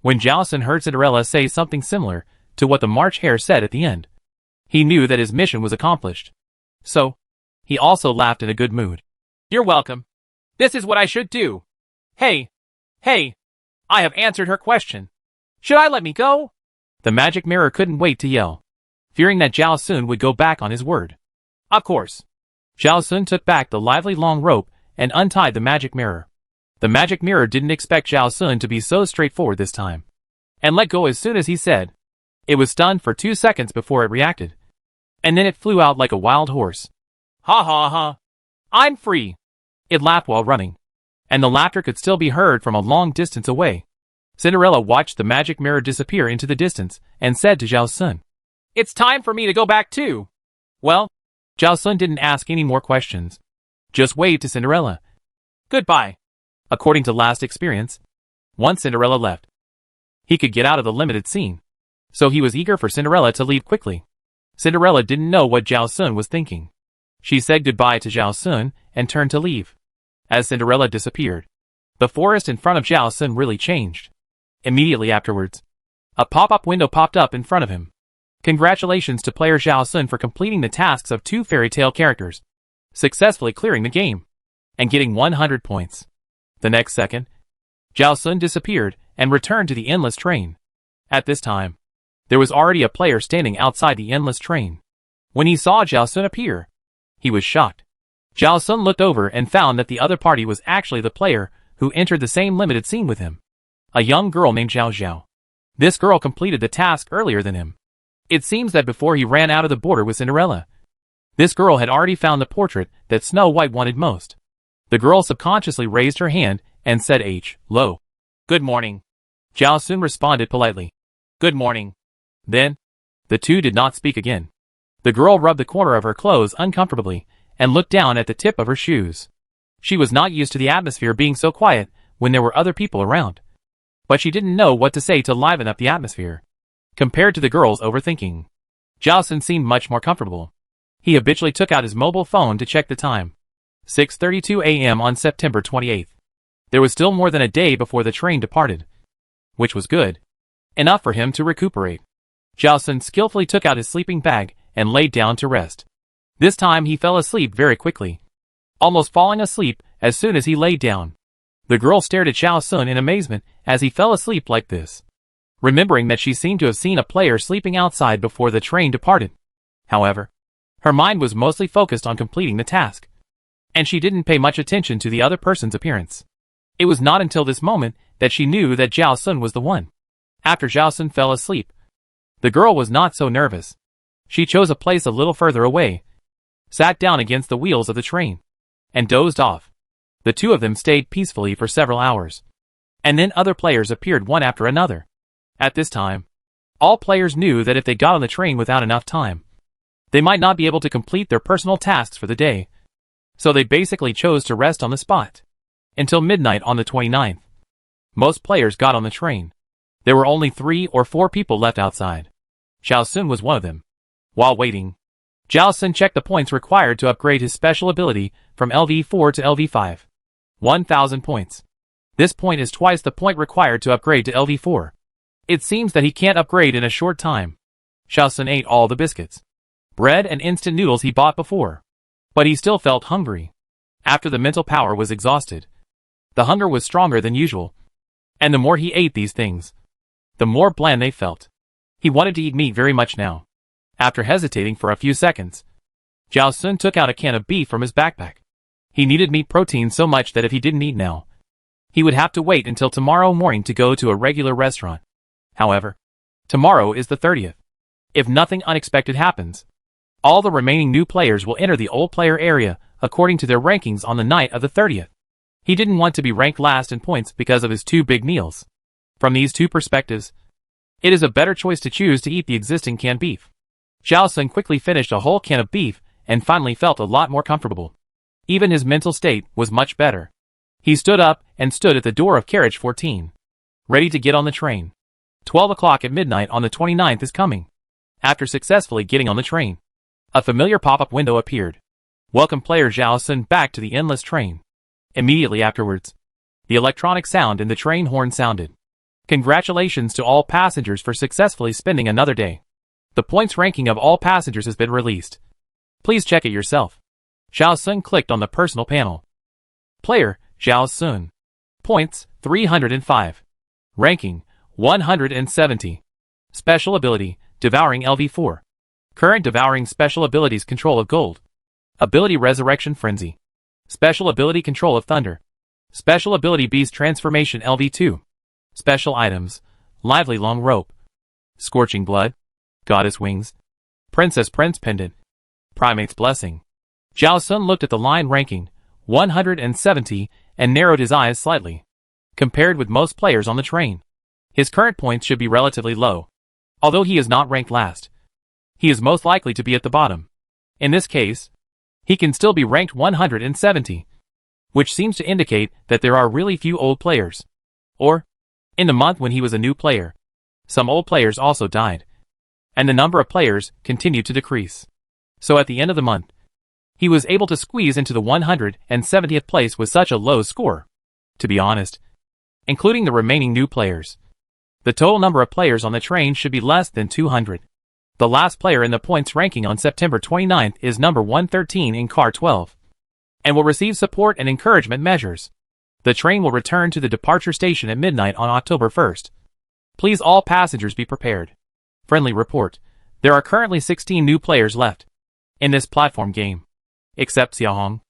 When Zhao Sun heard Cinderella say something similar to what the March Hare said at the end, he knew that his mission was accomplished. So, he also laughed in a good mood. You're welcome. This is what I should do. Hey, I have answered her question. Should I let me go? The magic mirror couldn't wait to yell, fearing that Zhao Sun would go back on his word. Of course. Zhao Sun took back the lively long rope and untied the magic mirror. The magic mirror didn't expect Zhao Sun to be so straightforward this time, and let go as soon as he said. It was stunned for 2 seconds before it reacted, and then it flew out like a wild horse. Ha ha ha. I'm free. It laughed while running, and the laughter could still be heard from a long distance away. Cinderella watched the magic mirror disappear into the distance and said to Zhao Sun, It's time for me to go back too. Well, Zhao Sun didn't ask any more questions, just waved to Cinderella. Goodbye. According to last experience, once Cinderella left, he could get out of the limited scene, so he was eager for Cinderella to leave quickly. Cinderella didn't know what Zhao Sun was thinking. She said goodbye to Zhao Sun and turned to leave. As Cinderella disappeared, the forest in front of Zhao Sun really changed. Immediately afterwards, a pop-up window popped up in front of him. Congratulations to player Zhao Sun for completing the tasks of 2 fairy tale characters, successfully clearing the game, and getting 100 points. The next second, Zhao Sun disappeared and returned to the endless train. At this time, there was already a player standing outside the endless train. When he saw Zhao Sun appear, he was shocked. Zhao Sun looked over and found that the other party was actually the player who entered the same limited scene with him. A young girl named Zhao Zhao. This girl completed the task earlier than him. It seems that before he ran out of the border with Cinderella, this girl had already found the portrait that Snow White wanted most. The girl subconsciously raised her hand and said Hello. Good morning. Zhao Sun responded politely. Good morning. Then, the two did not speak again. The girl rubbed the corner of her clothes uncomfortably and looked down at the tip of her shoes. She was not used to the atmosphere being so quiet when there were other people around. But she didn't know what to say to liven up the atmosphere. Compared to the girl's overthinking, Zhao Sun seemed much more comfortable. He habitually took out his mobile phone to check the time. 6:32 a.m. on September 28th. There was still more than a day before the train departed, which was good. Enough for him to recuperate. Zhao Sun skillfully took out his sleeping bag and laid down to rest. This time he fell asleep very quickly, almost falling asleep as soon as he laid down. The girl stared at Zhao Sun in amazement as he fell asleep like this, remembering that she seemed to have seen a player sleeping outside before the train departed. However, her mind was mostly focused on completing the task, and she didn't pay much attention to the other person's appearance. It was not until this moment that she knew that Zhao Sun was the one. After Zhao Sun fell asleep, the girl was not so nervous. She chose a place a little further away, sat down against the wheels of the train, and dozed off. The two of them stayed peacefully for several hours, and then other players appeared one after another. At this time, all players knew that if they got on the train without enough time, they might not be able to complete their personal tasks for the day, so they basically chose to rest on the spot. Until midnight on the 29th, most players got on the train. There were only 3 or 4 people left outside. Zhao Sun was one of them. While waiting, Zhao Sun checked the points required to upgrade his special ability from LV4 to LV5. 1,000 points. This point is twice the point required to upgrade to LV4. It seems that he can't upgrade in a short time. Zhao Sun ate all the biscuits, bread and instant noodles he bought before, but he still felt hungry. After the mental power was exhausted, the hunger was stronger than usual, and the more he ate these things, the more bland they felt. He wanted to eat meat very much now. After hesitating for a few seconds, Zhao Sun took out a can of beef from his backpack. He needed meat protein so much that if he didn't eat now, he would have to wait until tomorrow morning to go to a regular restaurant. However, tomorrow is the 30th. If nothing unexpected happens, all the remaining new players will enter the old player area according to their rankings on the night of the 30th. He didn't want to be ranked last in points because of his 2 big meals. From these 2 perspectives, it is a better choice to choose to eat the existing canned beef. Zhao Sun quickly finished a whole can of beef and finally felt a lot more comfortable. Even his mental state was much better. He stood up and stood at the door of carriage 14, ready to get on the train. 12 o'clock at midnight on the 29th is coming. After successfully getting on the train, a familiar pop-up window appeared. Welcome player Zhao Sun back to the endless train. Immediately afterwards, the electronic sound in the train horn sounded. Congratulations to all passengers for successfully spending another day. The points ranking of all passengers has been released. Please check it yourself. Zhao Sun clicked on the personal panel. Player, Zhao Sun. Points, 305. Ranking, 170. Special ability, Devouring LV4. Current Devouring special abilities Control of Gold. Ability Resurrection Frenzy. Special ability Control of Thunder. Special ability Beast Transformation LV2. Special items, Lively Long Rope, Scorching Blood, Goddess Wings, Princess Prince Pendant, Primate's Blessing. Zhao Sun looked at the line ranking, 170, and narrowed his eyes slightly. Compared with most players on the train, his current points should be relatively low. Although he is not ranked last, he is most likely to be at the bottom. In this case, he can still be ranked 170, which seems to indicate that there are really few old players. Or, in the month when he was a new player, some old players also died, and the number of players continued to decrease. So at the end of the month, he was able to squeeze into the 170th place with such a low score. To be honest, including the remaining new players, the total number of players on the train should be less than 200. The last player in the points ranking on September 29th is number 113 in car 12, and will receive support and encouragement measures. The train will return to the departure station at midnight on October 1st. Please all passengers be prepared. Friendly report. There are currently 16 new players left. in this platform game. Except Xiaohong.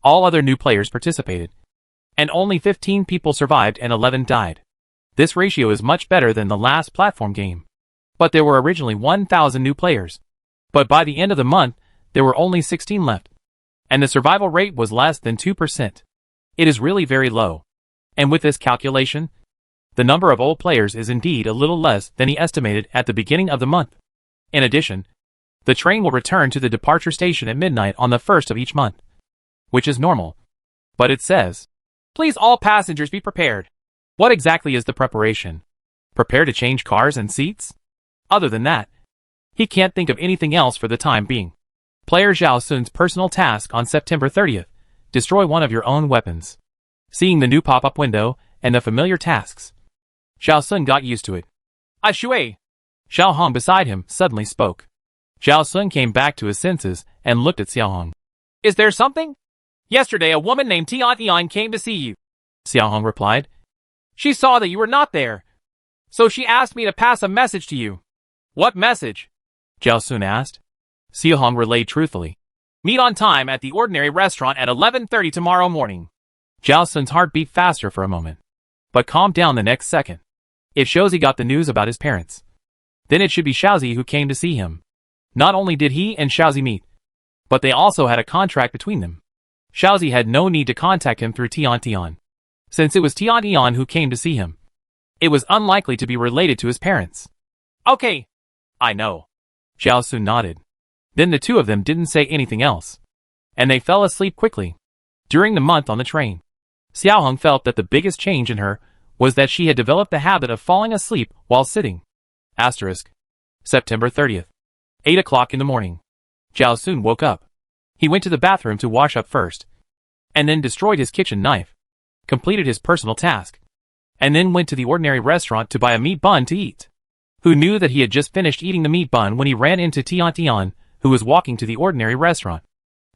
All other new players participated. And only 15 people survived and 11 died. This ratio is much better than the last platform game. But there were originally 1,000 new players. But by the end of the month, there were only 16 left. And the survival rate was less than 2%. It is really very low. And with this calculation, the number of old players is indeed a little less than he estimated at the beginning of the month. In addition, the train will return to the departure station at midnight on the 1st of each month. Which is normal. But it says, "Please all passengers be prepared." What exactly is the preparation? Prepare to change cars and seats? Other than that, he can't think of anything else for the time being. Player Zhao Sun's personal task on September 30th, destroy one of your own weapons. Seeing the new pop-up window and the familiar tasks, Zhao Sun got used to it. "Ah, Shui!" Xiaohong beside him suddenly spoke. Zhao Sun came back to his senses and looked at Xiaohong. "Is there something? Yesterday a woman named Tian came to see you," Xiaohong replied. "She saw that you were not there, so she asked me to pass a message to you." "What message?" Zhao Sun asked. Xiaohong relayed truthfully. "Meet on time at the ordinary restaurant at 11:30 tomorrow morning." Zhao Sun's heart beat faster for a moment, but calmed down the next second. It shows he got the news about his parents. Then it should be Xiaozi who came to see him. Not only did he and Xiaozi meet, but they also had a contract between them. Xiaozi had no need to contact him through Tian. Since it was Tian who came to see him, it was unlikely to be related to his parents. "Okay, I know." Zhao Sun nodded. Then the two of them didn't say anything else, and they fell asleep quickly. During the month on the train, Xiaohong felt that the biggest change in her was that she had developed the habit of falling asleep while sitting. September 30th. 8 o'clock in the morning. Zhao Sun woke up. He went to the bathroom to wash up first, and then destroyed his kitchen knife, completed his personal task, and then went to the ordinary restaurant to buy a meat bun to eat. Who knew that he had just finished eating the meat bun when he ran into Tian, who was walking to the ordinary restaurant.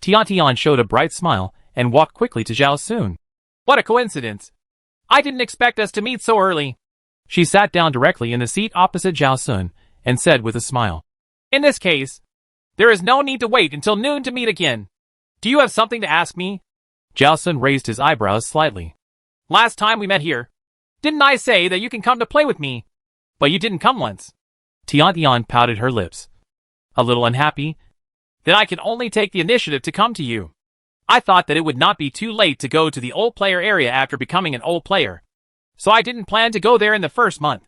Tian showed a bright smile and walked quickly to Zhao Sun. "What a coincidence! I didn't expect us to meet so early." She sat down directly in the seat opposite Zhao Sun and said with a smile, "In this case, there is no need to wait until noon to meet again. Do you have something to ask me?" Zhao Sun raised his eyebrows slightly. "Last time we met here, didn't I say that you can come to play with me? But you didn't come once." Tian pouted her lips, a little unhappy. "Then I can only take the initiative to come to you. I thought that it would not be too late to go to the old player area after becoming an old player, so I didn't plan to go there in the first month."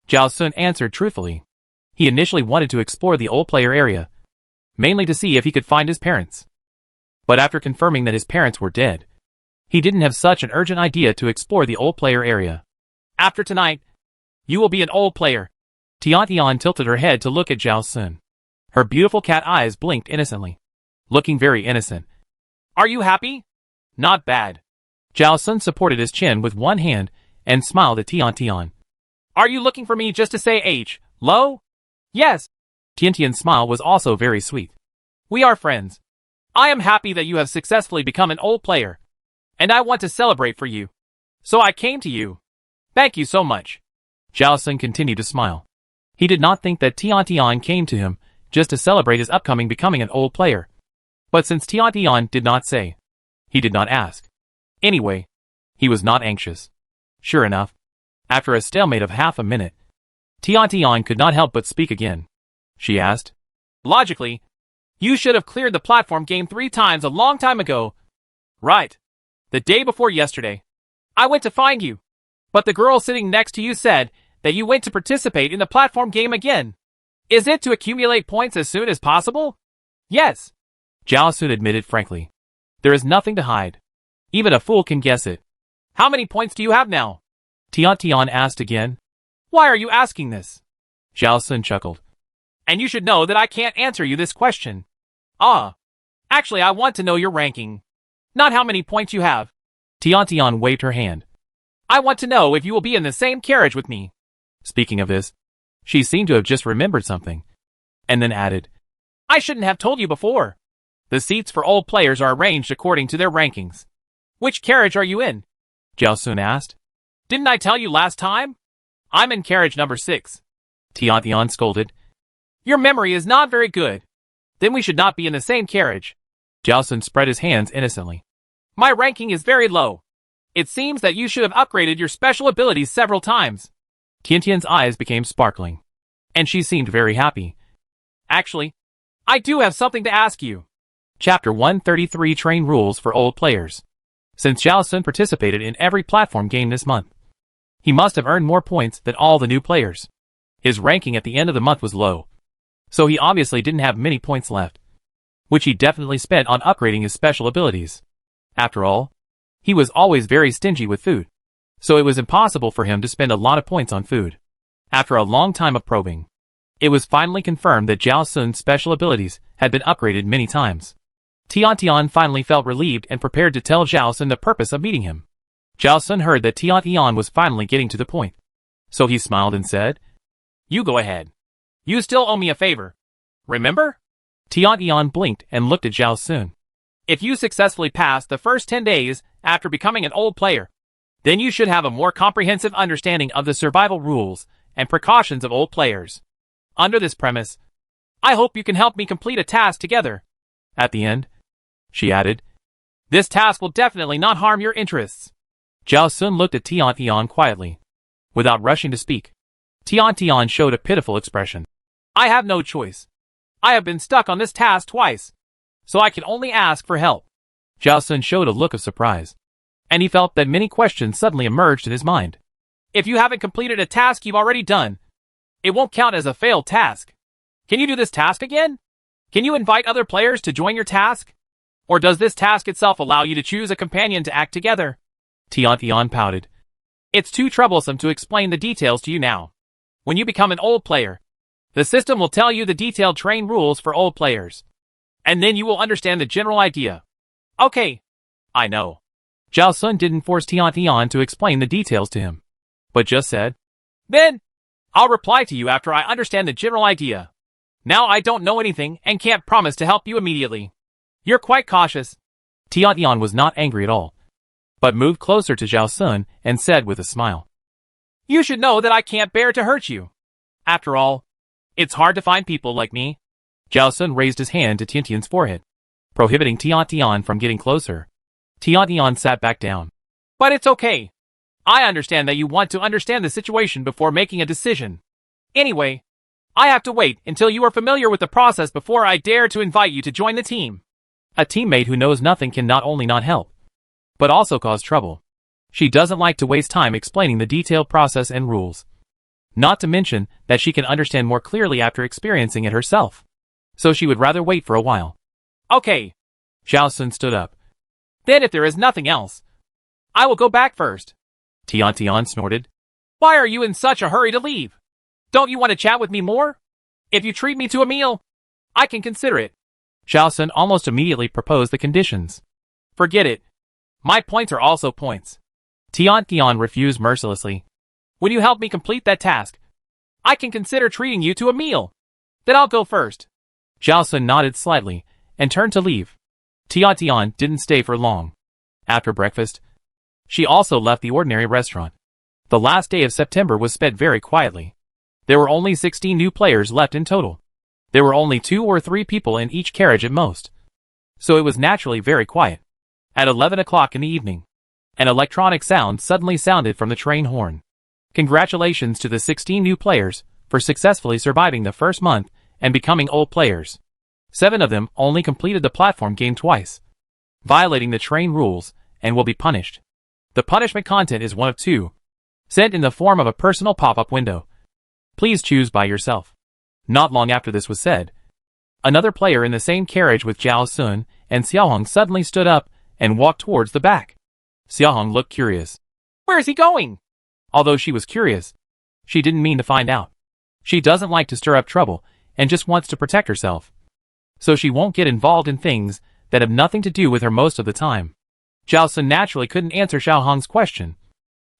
Zhao Sun answered truthfully. He initially wanted to explore the old player area, mainly to see if he could find his parents. But after confirming that his parents were dead, he didn't have such an urgent idea to explore the old player area. "After tonight, you will be an old player." Tian tilted her head to look at Zhao Sun. Her beautiful cat eyes blinked innocently, looking very innocent. "Are you happy?" "Not bad." Zhao Sun supported his chin with one hand and smiled at Tian. "Are you looking for me just to say hello?" "Yes." Tian's smile was also very sweet. "We are friends. I am happy that you have successfully become an old player, and I want to celebrate for you. So I came to you. Thank you so much." Zhao Sun continued to smile. He did not think that Tian came to him just to celebrate his upcoming becoming an old player. But since Tian did not say, he did not ask. Anyway, he was not anxious. Sure enough, after a stalemate of half a minute, Tian could not help but speak again. She asked, "Logically, you should have cleared the platform game 3 times a long time ago." "Right. The day before yesterday. I went to find you, but the girl sitting next to you said that you went to participate in the platform game again. Is it to accumulate points as soon as possible?" "Yes." Zhao Sun admitted frankly. "There is nothing to hide. Even a fool can guess it." "How many points do you have now?" Tian asked again. "Why are you asking this?" Zhao Sun chuckled. "And you should know that I can't answer you this question." "Ah. Actually, I want to know your ranking. Not how many points you have." Tian waved her hand. "I want to know if you will be in the same carriage with me." Speaking of this, she seemed to have just remembered something, and then added, "I shouldn't have told you before. The seats for old players are arranged according to their rankings." "Which carriage are you in?" Zhao Sun asked. "Didn't I tell you last time? I'm in carriage number 6. Tian scolded. "Your memory is not very good. Then we should not be in the same carriage. Zhao Sun spread his hands innocently. My ranking is very low. It seems that you should have upgraded your special abilities several times. Tiantian's eyes became sparkling, and she seemed very happy. Actually, I do have something to ask you. Chapter 133 Train Rules for Old Players. Since Zhao Sun participated in every platform game this month, he must have earned more points than all the new players. His ranking at the end of the month was low, so he obviously didn't have many points left, which he definitely spent on upgrading his special abilities. After all, he was always very stingy with food, so it was impossible for him to spend a lot of points on food. After a long time of probing, it was finally confirmed that Zhao Sun's special abilities had been upgraded many times. Tiantian finally felt relieved and prepared to tell Zhao Sun the purpose of meeting him. Zhao Sun heard that Tiantian was finally getting to the point, so he smiled and said, You go ahead. You still owe me a favor. Remember? Tiantian blinked and looked at Zhao Sun. If you successfully pass the first 10 days after becoming an old player, then you should have a more comprehensive understanding of the survival rules and precautions of old players. Under this premise, I hope you can help me complete a task together. At the end, she added, This task will definitely not harm your interests. Zhao Sun looked at Tiantian quietly, without rushing to speak. Tiantian showed a pitiful expression. I have no choice. I have been stuck on this task twice, so I can only ask for help. Zhao Sun showed a look of surprise, and he felt that many questions suddenly emerged in his mind. If you haven't completed a task you've already done, it won't count as a failed task. Can you do this task again? Can you invite other players to join your task? Or does this task itself allow you to choose a companion to act together? Tiantian pouted. It's too troublesome to explain the details to you now. When you become an old player, the system will tell you the detailed train rules for old players, and then you will understand the general idea. Okay, I know. Zhao Sun didn't force Tiantian to explain the details to him, but just said, Then, I'll reply to you after I understand the general idea. Now I don't know anything and can't promise to help you immediately. You're quite cautious. Tiantian was not angry at all, but moved closer to Zhao Sun and said with a smile, You should know that I can't bear to hurt you. After all, it's hard to find people like me. Zhao Sun raised his hand to Tiantian's forehead, prohibiting Tiantian from getting closer. Tiantian sat back down. But it's okay. I understand that you want to understand the situation before making a decision. Anyway, I have to wait until you are familiar with the process before I dare to invite you to join the team. A teammate who knows nothing can not only not help, but also cause trouble. She doesn't like to waste time explaining the detailed process and rules. Not to mention that she can understand more clearly after experiencing it herself. So she would rather wait for a while. Okay. Zhao Sun stood up. Then if there is nothing else, I will go back first. Tiantian snorted. Why are you in such a hurry to leave? Don't you want to chat with me more? If you treat me to a meal, I can consider it. Zhao Sun almost immediately proposed the conditions. Forget it. My points are also points. Tiantian refused mercilessly. When you help me complete that task, I can consider treating you to a meal. Then I'll go first. Zhao Sun nodded slightly and turned to leave. Tiantian didn't stay for long. After breakfast, she also left the ordinary restaurant. The last day of September was spent very quietly. There were only 16 new players left in total. There were only 2 or 3 people in each carriage at most. So it was naturally very quiet. At 11 o'clock in the evening, an electronic sound suddenly sounded from the train horn. Congratulations to the 16 new players for successfully surviving the first month and becoming old players. 7 of them only completed the platform game twice, violating the train rules, and will be punished. The punishment content is one of 2, sent in the form of a personal pop-up window. Please choose by yourself. Not long after this was said, another player in the same carriage with Zhao Sun and Xiaohong suddenly stood up and walked towards the back. Xiaohong looked curious. Where is he going? Although she was curious, she didn't mean to find out. She doesn't like to stir up trouble and just wants to protect herself. So she won't get involved in things that have nothing to do with her most of the time. Zhao Sun naturally couldn't answer Xiaohong's question,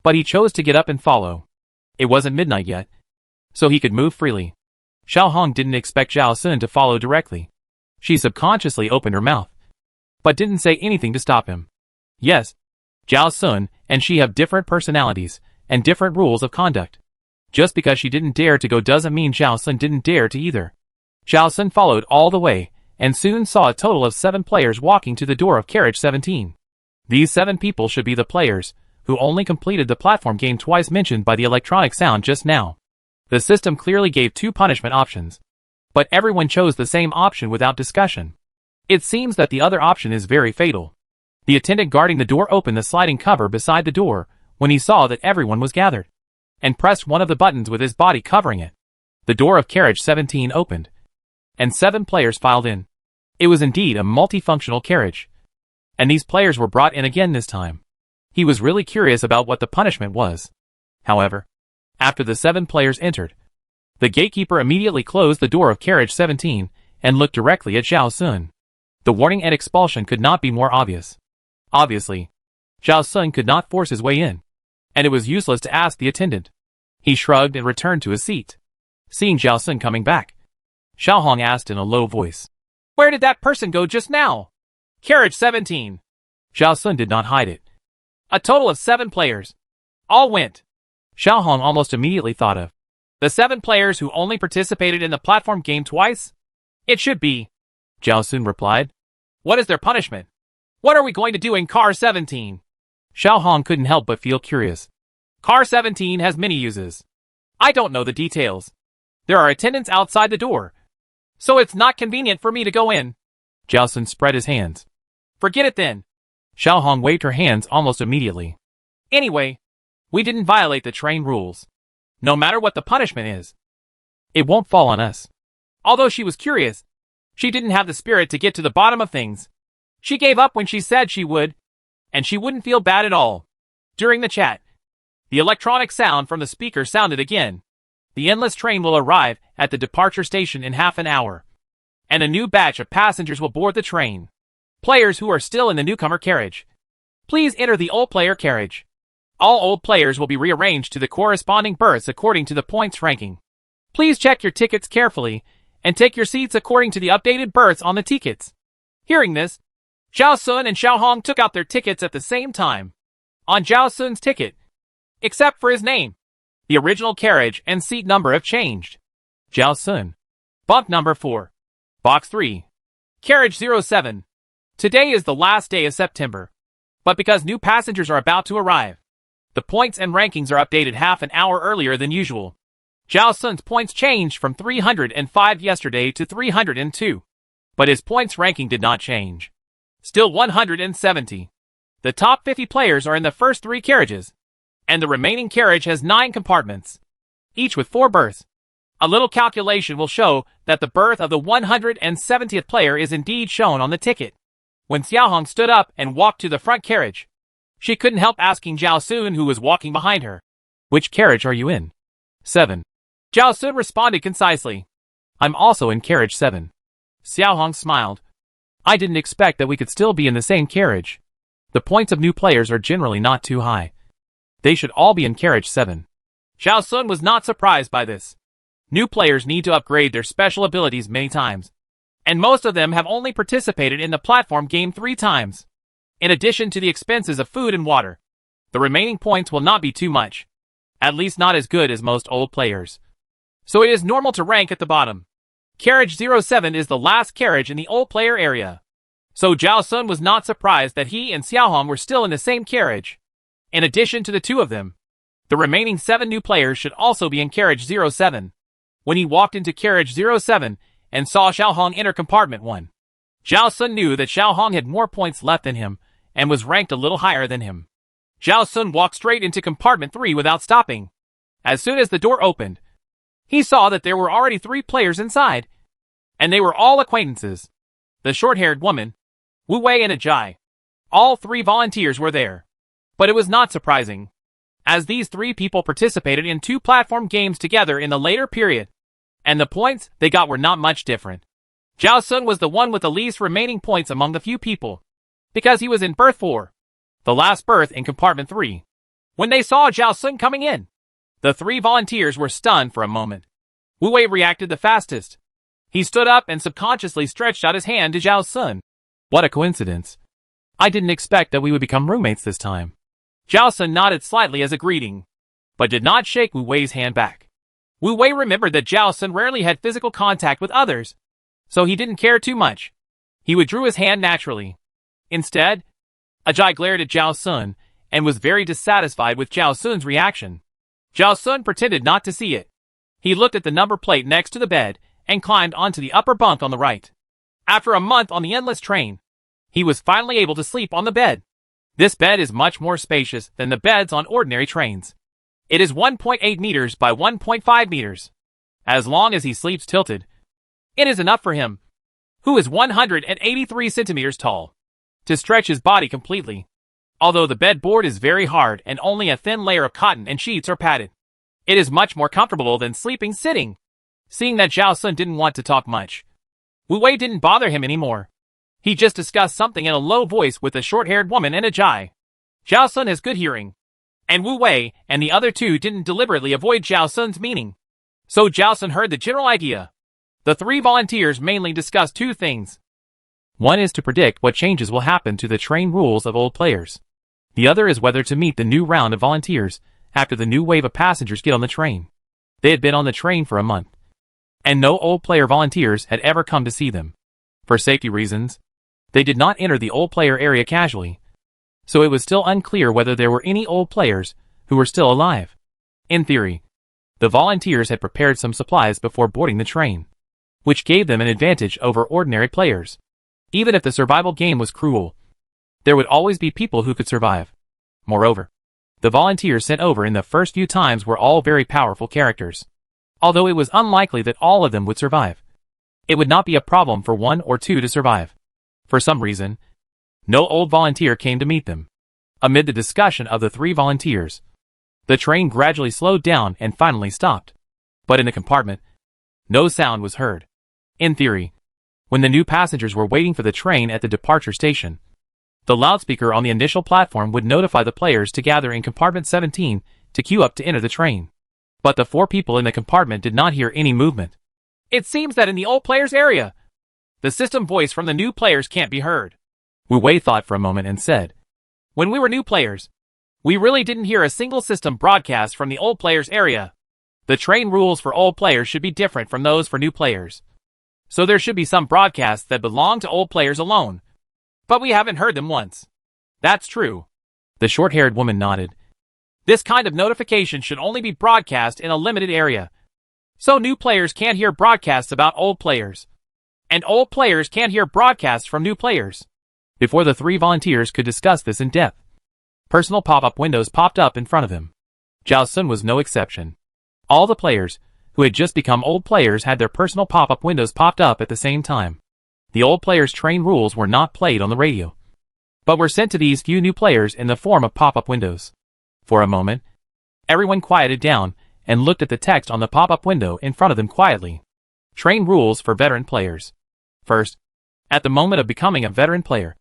but he chose to get up and follow. It wasn't midnight yet, so he could move freely. Xiaohong didn't expect Zhao Sun to follow directly. She subconsciously opened her mouth, but didn't say anything to stop him. Yes, Zhao Sun and she have different personalities and different rules of conduct. Just because she didn't dare to go doesn't mean Zhao Sun didn't dare to either. Zhao Sun followed all the way and soon saw a total of 7 players walking to the door of carriage 17. These 7 people should be the players who only completed the platform game twice mentioned by the electronic sound just now. The system clearly gave 2 punishment options, but everyone chose the same option without discussion. It seems that the other option is very fatal. The attendant guarding the door opened the sliding cover beside the door when he saw that everyone was gathered, and pressed one of the buttons with his body covering it. The door of carriage 17 opened, and 7 players filed in. It was indeed a multifunctional carriage, and these players were brought in again this time. He was really curious about what the punishment was. However, after the 7 players entered, the gatekeeper immediately closed the door of carriage 17 and looked directly at Zhao Sun. The warning and expulsion could not be more obvious. Obviously, Zhao Sun could not force his way in, and it was useless to ask the attendant. He shrugged and returned to his seat. Seeing Zhao Sun coming back, Xiao Hong asked in a low voice, "Where did that person go just now?" "Carriage 17. Zhao Sun did not hide it. "A total of 7 players. All went." Xiao Hong almost immediately thought of the 7 players who only participated in the platform game twice. "It should be," Zhao Sun replied. "What is their punishment? What are we going to do in car 17? Xiao Hong couldn't help but feel curious. Car 17 has many uses. I don't know the details. There are attendants outside the door, so it's not convenient for me to go in. Zhao Sun spread his hands. Forget it then. Xiao Hong waved her hands almost immediately. Anyway, we didn't violate the train rules. No matter what the punishment is, it won't fall on us. Although she was curious, she didn't have the spirit to get to the bottom of things. She gave up when she said she would, and she wouldn't feel bad at all. During the chat, the electronic sound from the speaker sounded again. The endless train will arrive at the departure station in half an hour, and a new batch of passengers will board the train. Players who are still in the newcomer carriage, please enter the old player carriage. All old players will be rearranged to the corresponding berths according to the points ranking. Please check your tickets carefully and take your seats according to the updated berths on the tickets. Hearing this, Zhao Sun and Xiao Hong took out their tickets at the same time. On Zhao Sun's ticket, except for his name, the original carriage and seat number have changed. Zhao Sun. Bunk number 4. Box 3. Carriage 07. Today is the last day of September. But because new passengers are about to arrive, the points and rankings are updated half an hour earlier than usual. Zhao Sun's points changed from 305 yesterday to 302. But his points ranking did not change. Still 170. The top 50 players are in the first 3 carriages, and the remaining carriage has 9 compartments, each with 4 berths. A little calculation will show that the berth of the 170th player is indeed shown on the ticket. When Xiao Hong stood up and walked to the front carriage, she couldn't help asking Zhao Sun, who was walking behind her, "Which carriage are you in?" 7. Zhao Sun responded concisely, "I'm also in carriage 7. Xiao Hong smiled. "I didn't expect that we could still be in the same carriage. The points of new players are generally not too high. They should all be in carriage 7. Zhao Sun was not surprised by this. New players need to upgrade their special abilities many times, and most of them have only participated in the platform game 3 times. In addition to the expenses of food and water, the remaining points will not be too much, at least not as good as most old players. So it is normal to rank at the bottom. Carriage 07 is the last carriage in the old player area. So Zhao Sun was not surprised that he and Xiao Hong were still in the same carriage. In addition to the 2 of them, the remaining 7 new players should also be in carriage 07. When he walked into carriage 07 and saw Xiao Hong enter compartment 1, Zhao Sun knew that Xiao Hong had more points left than him and was ranked a little higher than him. Zhao Sun walked straight into compartment 3 without stopping. As soon as the door opened, he saw that there were already 3 players inside, and they were all acquaintances. The short-haired woman, Wu Wei, and Ajai. All 3 volunteers were there. But it was not surprising, as these 3 people participated in 2 platform games together in the later period, and the points they got were not much different. Zhao Sun was the one with the least remaining points among the few people, because he was in berth 4, the last berth in compartment 3. When they saw Zhao Sun coming in, the 3 volunteers were stunned for a moment. Wu Wei reacted the fastest. He stood up and subconsciously stretched out his hand to Zhao Sun. What a coincidence. I didn't expect that we would become roommates this time. Zhao Sun nodded slightly as a greeting, but did not shake Wu Wei's hand back. Wu Wei remembered that Zhao Sun rarely had physical contact with others, so he didn't care too much. He withdrew his hand naturally. Instead, Ajay glared at Zhao Sun and was very dissatisfied with Zhao Sun's reaction. Zhao Sun pretended not to see it. He looked at the number plate next to the bed and climbed onto the upper bunk on the right. After a month on the endless train, he was finally able to sleep on the bed. This bed is much more spacious than the beds on ordinary trains. It is 1.8 meters by 1.5 meters. As long as he sleeps tilted, it is enough for him, who is 183 centimeters tall, to stretch his body completely. Although the bed board is very hard and only a thin layer of cotton and sheets are padded, it is much more comfortable than sleeping sitting. Seeing that Zhao Sun didn't want to talk much, Wu Wei didn't bother him anymore. He just discussed something in a low voice with a short-haired woman and Ajay. Zhao Sun has good hearing, and Wu Wei and the other two didn't deliberately avoid Zhao Sun's meaning. So Zhao Sun heard the general idea. The three volunteers mainly discussed two things. One is to predict what changes will happen to the train rules of old players. The other is whether to meet the new round of volunteers after the new wave of passengers get on the train. They had been on the train for a month, and no old player volunteers had ever come to see them. For safety reasons, they did not enter the old player area casually, so it was still unclear whether there were any old players who were still alive. In theory, the volunteers had prepared some supplies before boarding the train, which gave them an advantage over ordinary players. Even if the survival game was cruel, there would always be people who could survive. Moreover, the volunteers sent over in the first few times were all very powerful characters. Although it was unlikely that all of them would survive, it would not be a problem for one or two to survive. For some reason, no old volunteer came to meet them. Amid the discussion of the three volunteers, the train gradually slowed down and finally stopped. But in the compartment, no sound was heard. In theory, when the new passengers were waiting for the train at the departure station, the loudspeaker on the initial platform would notify the players to gather in compartment 17 to queue up to enter the train. But the four people in the compartment did not hear any movement. It seems that in the old players area, the system voice from the new players can't be heard. Wu Wei thought for a moment and said, "When we were new players, we really didn't hear a single system broadcast from the old players area. The train rules for old players should be different from those for new players. So there should be some broadcasts that belong to old players alone. But we haven't heard them once." "That's true." The short-haired woman nodded. "This kind of notification should only be broadcast in a limited area. So new players can't hear broadcasts about old players. And old players can't hear broadcasts from new players." Before the three volunteers could discuss this in depth, personal pop-up windows popped up in front of him. Zhao Sun was no exception. All the players who had just become old players had their personal pop-up windows popped up at the same time. The old players' train rules were not played on the radio, but were sent to these few new players in the form of pop-up windows. For a moment, everyone quieted down and looked at the text on the pop-up window in front of them quietly. Train rules for veteran players. First, at the moment of becoming a veteran player,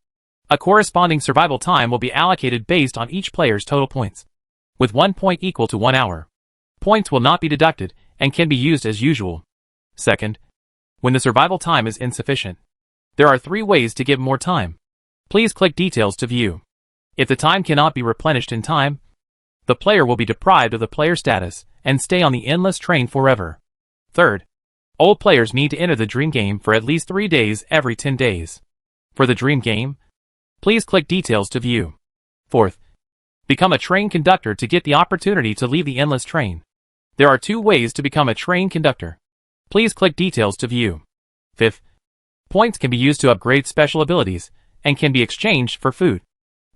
a corresponding survival time will be allocated based on each player's total points, with 1 point equal to 1 hour. Points will not be deducted and can be used as usual. Second, when the survival time is insufficient, there are 3 ways to give more time. Please click details to view. If the time cannot be replenished in time, the player will be deprived of the player status and stay on the endless train forever. Third, old players need to enter the dream game for at least 3 days every 10 days. For the dream game, please click details to view. Fourth, become a train conductor to get the opportunity to leave the endless train. There are 2 ways to become a train conductor. Please click details to view. Fifth, points can be used to upgrade special abilities and can be exchanged for food,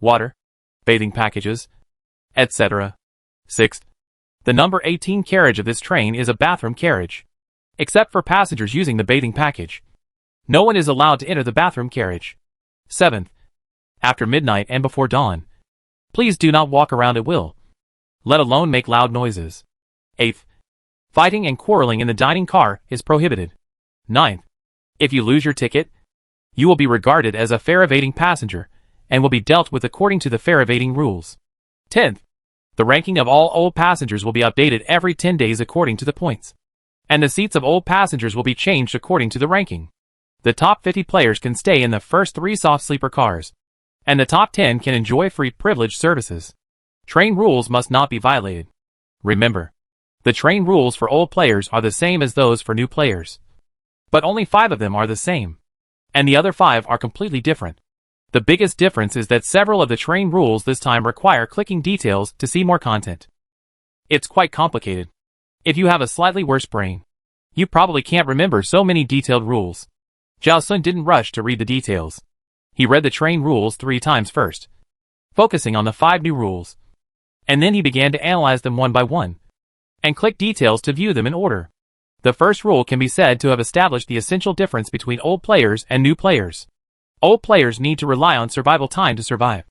water, bathing packages, etc. Sixth, the number 18 carriage of this train is a bathroom carriage. Except for passengers using the bathing package, no one is allowed to enter the bathroom carriage. Seventh, after midnight and before dawn, please do not walk around at will, let alone make loud noises. Eighth, fighting and quarreling in the dining car is prohibited. Ninth, if you lose your ticket, you will be regarded as a fare-evading passenger and will be dealt with according to the fare-evading rules. 10th, the ranking of all old passengers will be updated every 10 days according to the points, and the seats of old passengers will be changed according to the ranking. The top 50 players can stay in the first 3 soft sleeper cars, and the top 10 can enjoy free privileged services. Train rules must not be violated. Remember, the train rules for old players are the same as those for new players. But only 5 of them are the same. And the other 5 are completely different. The biggest difference is that several of the train rules this time require clicking details to see more content. It's quite complicated. If you have a slightly worse brain, you probably can't remember so many detailed rules. Zhao Sun didn't rush to read the details. He read the train rules 3 times first, focusing on the 5 new rules. And then he began to analyze them one by one, and click details to view them in order. The first rule can be said to have established the essential difference between old players and new players. Old players need to rely on survival time to survive,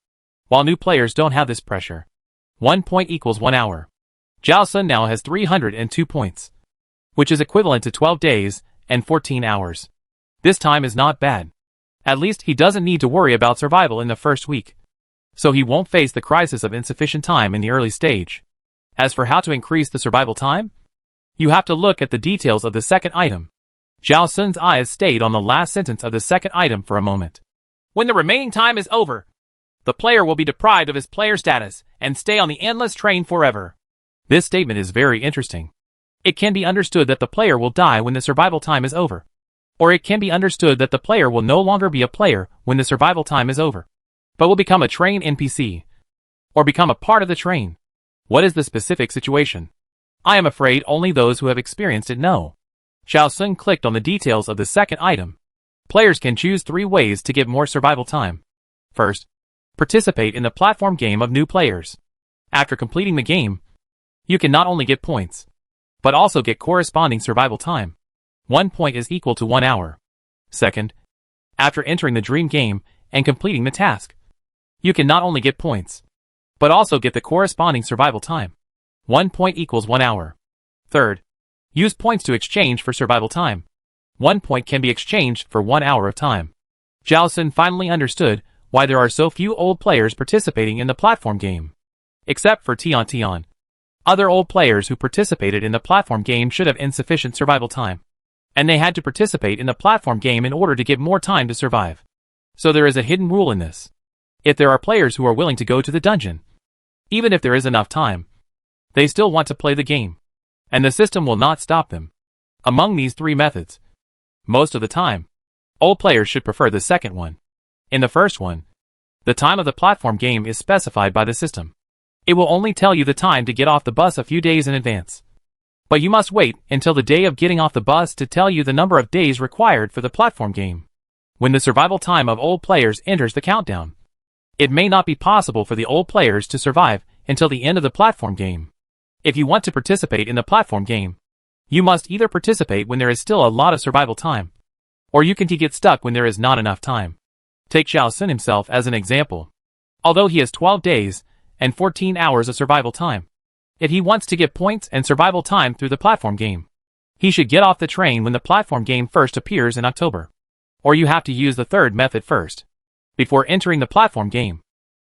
while new players don't have this pressure. 1 point equals 1 hour. Zhao Sun now has 302 points, which is equivalent to 12 days and 14 hours. This time is not bad. At least he doesn't need to worry about survival in the first week, so he won't face the crisis of insufficient time in the early stage. As for how to increase the survival time, you have to look at the details of the second item. Zhao Sun's eyes stayed on the last sentence of the second item for a moment. When the remaining time is over, the player will be deprived of his player status and stay on the endless train forever. This statement is very interesting. It can be understood that the player will die when the survival time is over. Or it can be understood that the player will no longer be a player when the survival time is over, but will become a train NPC, or become a part of the train. What is the specific situation? I am afraid only those who have experienced it know. Zhao Sun clicked on the details of the second item. Players can choose 3 ways to get more survival time. First, participate in the platform game of new players. After completing the game, you can not only get points, but also get corresponding survival time. 1 point is equal to 1 hour. Second, after entering the dream game and completing the task, you can not only get points, but also get the corresponding survival time. 1 point equals 1 hour. Third, use points to exchange for survival time. 1 point can be exchanged for 1 hour of time. Zhao Sun finally understood why there are so few old players participating in the platform game. Except for Tian. Other old players who participated in the platform game should have insufficient survival time, and they had to participate in the platform game in order to get more time to survive. So there is a hidden rule in this. If there are players who are willing to go to the dungeon, even if there is enough time, they still want to play the game, and the system will not stop them. Among these 3 methods, most of the time, old players should prefer the second one. In the first one, the time of the platform game is specified by the system. It will only tell you the time to get off the bus a few days in advance. But you must wait until the day of getting off the bus to tell you the number of days required for the platform game. When the survival time of old players enters the countdown, it may not be possible for the old players to survive until the end of the platform game. If you want to participate in the platform game, you must either participate when there is still a lot of survival time, or you can get stuck when there is not enough time. Take Zhao Sun himself as an example. Although he has 12 days and 14 hours of survival time, if he wants to get points and survival time through the platform game, he should get off the train when the platform game first appears in October. Or you have to use the third method first, before entering the platform game.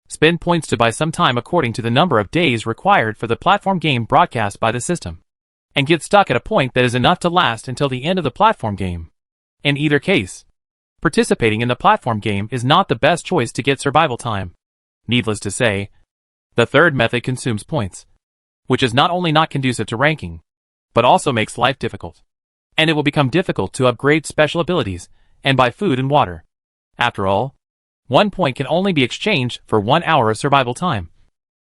Spend points to buy some time according to the number of days required for the platform game broadcast by the system, and get stuck at a point that is enough to last until the end of the platform game. In either case, participating in the platform game is not the best choice to get survival time. Needless to say, the third method consumes points, which is not only not conducive to ranking, but also makes life difficult. And it will become difficult to upgrade special abilities and buy food and water. After all, 1 point can only be exchanged for 1 hour of survival time,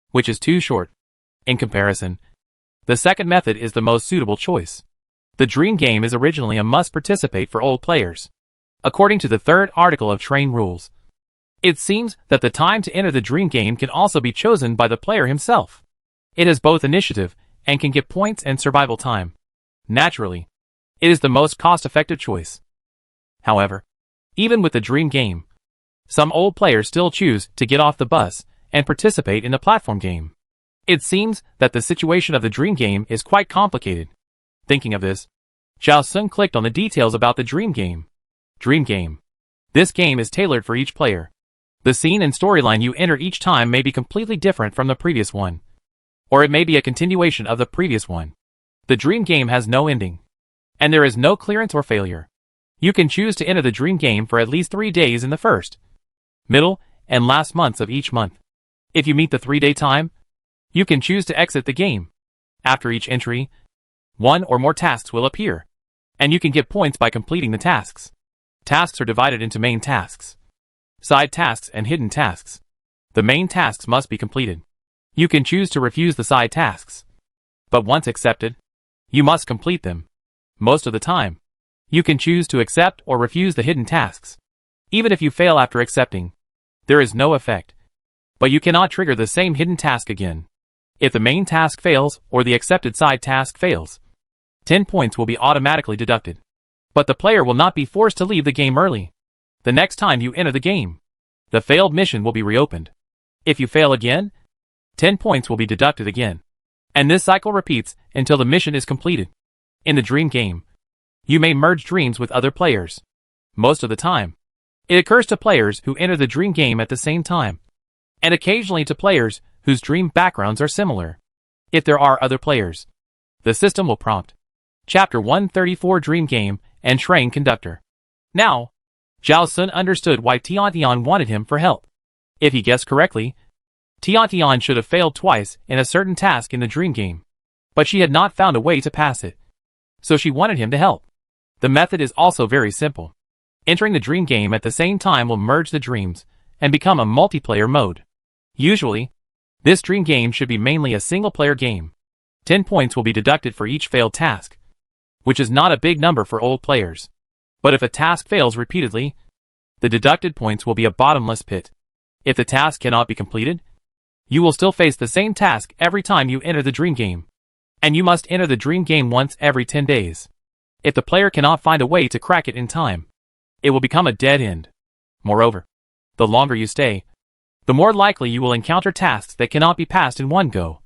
which is too short. In comparison, the second method is the most suitable choice. The dream game is originally a must participate for old players, according to the third article of Train Rules. It seems that the time to enter the dream game can also be chosen by the player himself. It has both initiative and can get points and survival time. Naturally, it is the most cost-effective choice. However, even with the dream game, some old players still choose to get off the bus and participate in the platform game. It seems that the situation of the dream game is quite complicated. Thinking of this, Zhao Sun clicked on the details about the dream game. Dream game. This game is tailored for each player. The scene and storyline you enter each time may be completely different from the previous one, or it may be a continuation of the previous one. The dream game has no ending, and there is no clearance or failure. You can choose to enter the dream game for at least 3 days in the first, middle, and last months of each month. If you meet the 3-day time, you can choose to exit the game. After each entry, 1 or more tasks will appear, and you can get points by completing the tasks. Tasks are divided into main tasks, side tasks, and hidden tasks. The main tasks must be completed. You can choose to refuse the side tasks, but once accepted, you must complete them. Most of the time, you can choose to accept or refuse the hidden tasks. Even if you fail after accepting, there is no effect, but you cannot trigger the same hidden task again. If the main task fails or the accepted side task fails, 10 points will be automatically deducted. But the player will not be forced to leave the game early. The next time you enter the game, the failed mission will be reopened. If you fail again, 10 points will be deducted again. And this cycle repeats until the mission is completed. In the dream game, you may merge dreams with other players. Most of the time, it occurs to players who enter the dream game at the same time, and occasionally to players whose dream backgrounds are similar. If there are other players, the system will prompt Chapter 134 Dream Game and Train Conductor. Now, Zhao Sun understood why Tian wanted him for help. If he guessed correctly, Tian should have failed twice in a certain task in the dream game, but she had not found a way to pass it. So she wanted him to help. The method is also very simple. Entering the dream game at the same time will merge the dreams and become a multiplayer mode. Usually, this dream game should be mainly a single-player game. 10 points will be deducted for each failed task, which is not a big number for old players. But if a task fails repeatedly, the deducted points will be a bottomless pit. If the task cannot be completed, you will still face the same task every time you enter the dream game. And you must enter the dream game once every 10 days. If the player cannot find a way to crack it in time, it will become a dead end. Moreover, the longer you stay, the more likely you will encounter tasks that cannot be passed in one go.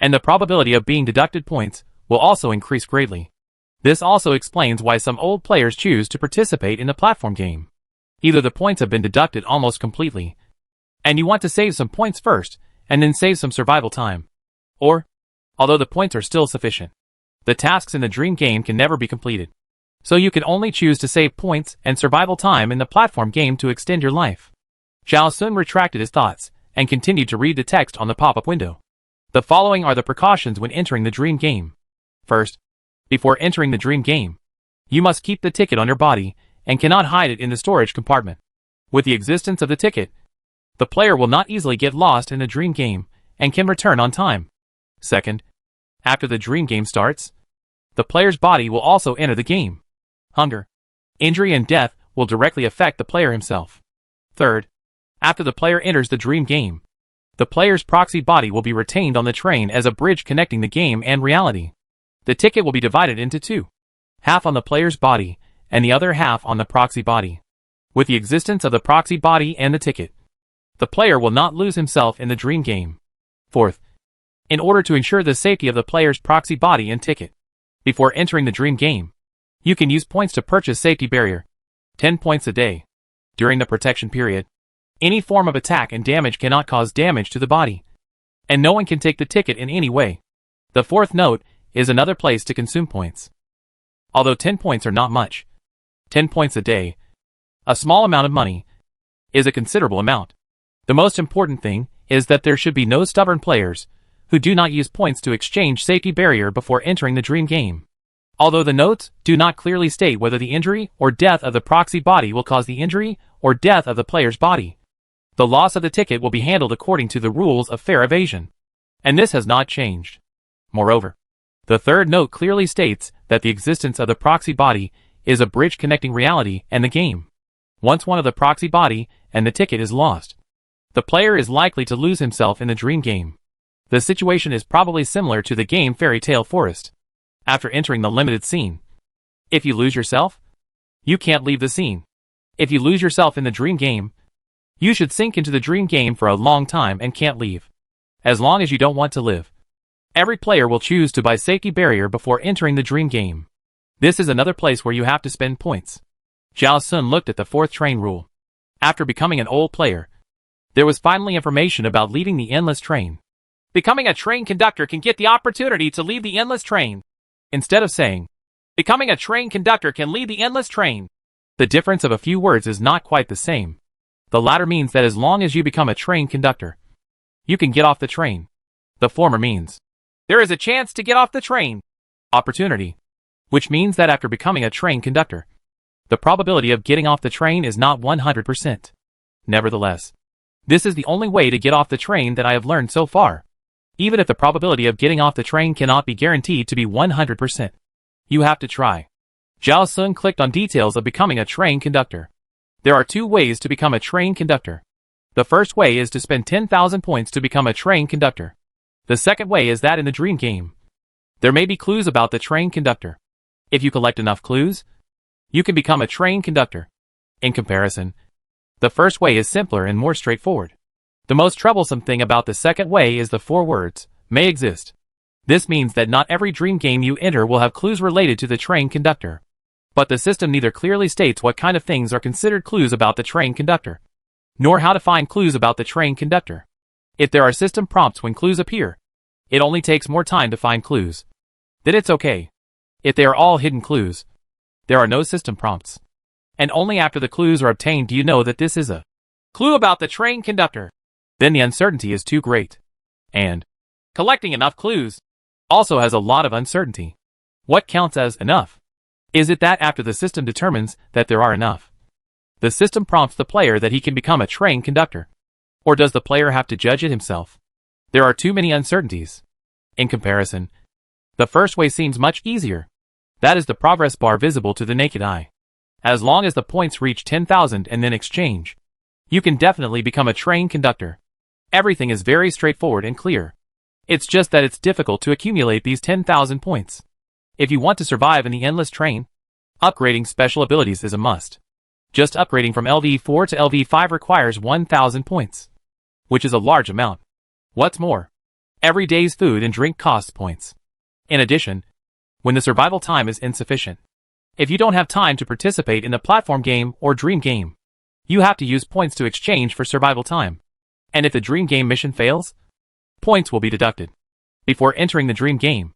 And the probability of being deducted points will also increase greatly. This also explains why some old players choose to participate in the platform game. Either the points have been deducted almost completely, and you want to save some points first, and then save some survival time. Or, although the points are still sufficient, the tasks in the dream game can never be completed. So you can only choose to save points and survival time in the platform game to extend your life. Zhao Sun retracted his thoughts, and continued to read the text on the pop-up window. The following are the precautions when entering the dream game. First, before entering the dream game, you must keep the ticket on your body, and cannot hide it in the storage compartment. With the existence of the ticket, the player will not easily get lost in the dream game, and can return on time. Second, after the dream game starts, the player's body will also enter the game. Hunger, injury, and death will directly affect the player himself. Third, after the player enters the dream game, the player's proxy body will be retained on the train as a bridge connecting the game and reality. The ticket will be divided into two, half on the player's body, and the other half on the proxy body. With the existence of the proxy body and the ticket, the player will not lose himself in the dream game. Fourth, in order to ensure the safety of the player's proxy body and ticket, before entering the dream game, you can use points to purchase safety barrier, 10 points a day. During the protection period, any form of attack and damage cannot cause damage to the body, and no one can take the ticket in any way. The fourth note is another place to consume points. Although 10 points are not much, 10 points a day, a small amount of money, is a considerable amount. The most important thing is that there should be no stubborn players who do not use points to exchange safety barrier before entering the dream game. Although the notes do not clearly state whether the injury or death of the proxy body will cause the injury or death of the player's body, the loss of the ticket will be handled according to the rules of fair evasion. And this has not changed. Moreover, the third note clearly states that the existence of the proxy body is a bridge connecting reality and the game. Once one of the proxy body and the ticket is lost, the player is likely to lose himself in the dream game. The situation is probably similar to the game Fairy Tale Forest. After entering the limited scene, if you lose yourself, you can't leave the scene. If you lose yourself in the dream game, you should sink into the dream game for a long time and can't leave, as long as you don't want to live. Every player will choose to buy safety barrier before entering the dream game. This is another place where you have to spend points. Zhao Sun looked at the fourth train rule. After becoming an old player, there was finally information about leading the endless train. Becoming a train conductor can get the opportunity to lead the endless train. Instead of saying, becoming a train conductor can lead the endless train, the difference of a few words is not quite the same. The latter means that as long as you become a train conductor, you can get off the train. The former means, there is a chance to get off the train. Opportunity. which means that after becoming a train conductor, the probability of getting off the train is not 100%. Nevertheless, this is the only way to get off the train that I have learned so far. Even if the probability of getting off the train cannot be guaranteed to be 100%. You have to try. Zhao Sun clicked on details of becoming a train conductor. There are 2 ways to become a train conductor. The first way is to spend 10,000 points to become a train conductor. The second way is that in the dream game. There may be clues about the train conductor. If you collect enough clues, you can become a train conductor. In comparison, the first way is simpler and more straightforward. The most troublesome thing about the second way is the 4 words, may exist. This means that not every dream game you enter will have clues related to the train conductor. But the system neither clearly states what kind of things are considered clues about the train conductor, nor how to find clues about the train conductor. If there are system prompts when clues appear, it only takes more time to find clues. Then it's okay. If they are all hidden clues, there are no system prompts. And only after the clues are obtained do you know that this is a clue about the train conductor. Then the uncertainty is too great. And collecting enough clues also has a lot of uncertainty. What counts as enough? Is it that after the system determines that there are enough, the system prompts the player that he can become a train conductor? Or does the player have to judge it himself? There are too many uncertainties. In comparison, the first way seems much easier. That is the progress bar visible to the naked eye. As long as the points reach 10,000 and then exchange, you can definitely become a train conductor. Everything is very straightforward and clear. It's just that it's difficult to accumulate these 10,000 points. If you want to survive in the endless train, upgrading special abilities is a must. Just upgrading from LV4 to LV5 requires 1,000 points, which is a large amount. What's more, every day's food and drink costs points. In addition, when the survival time is insufficient, if you don't have time to participate in the platform game or dream game, you have to use points to exchange for survival time. And if the dream game mission fails, points will be deducted. Before entering the dream game,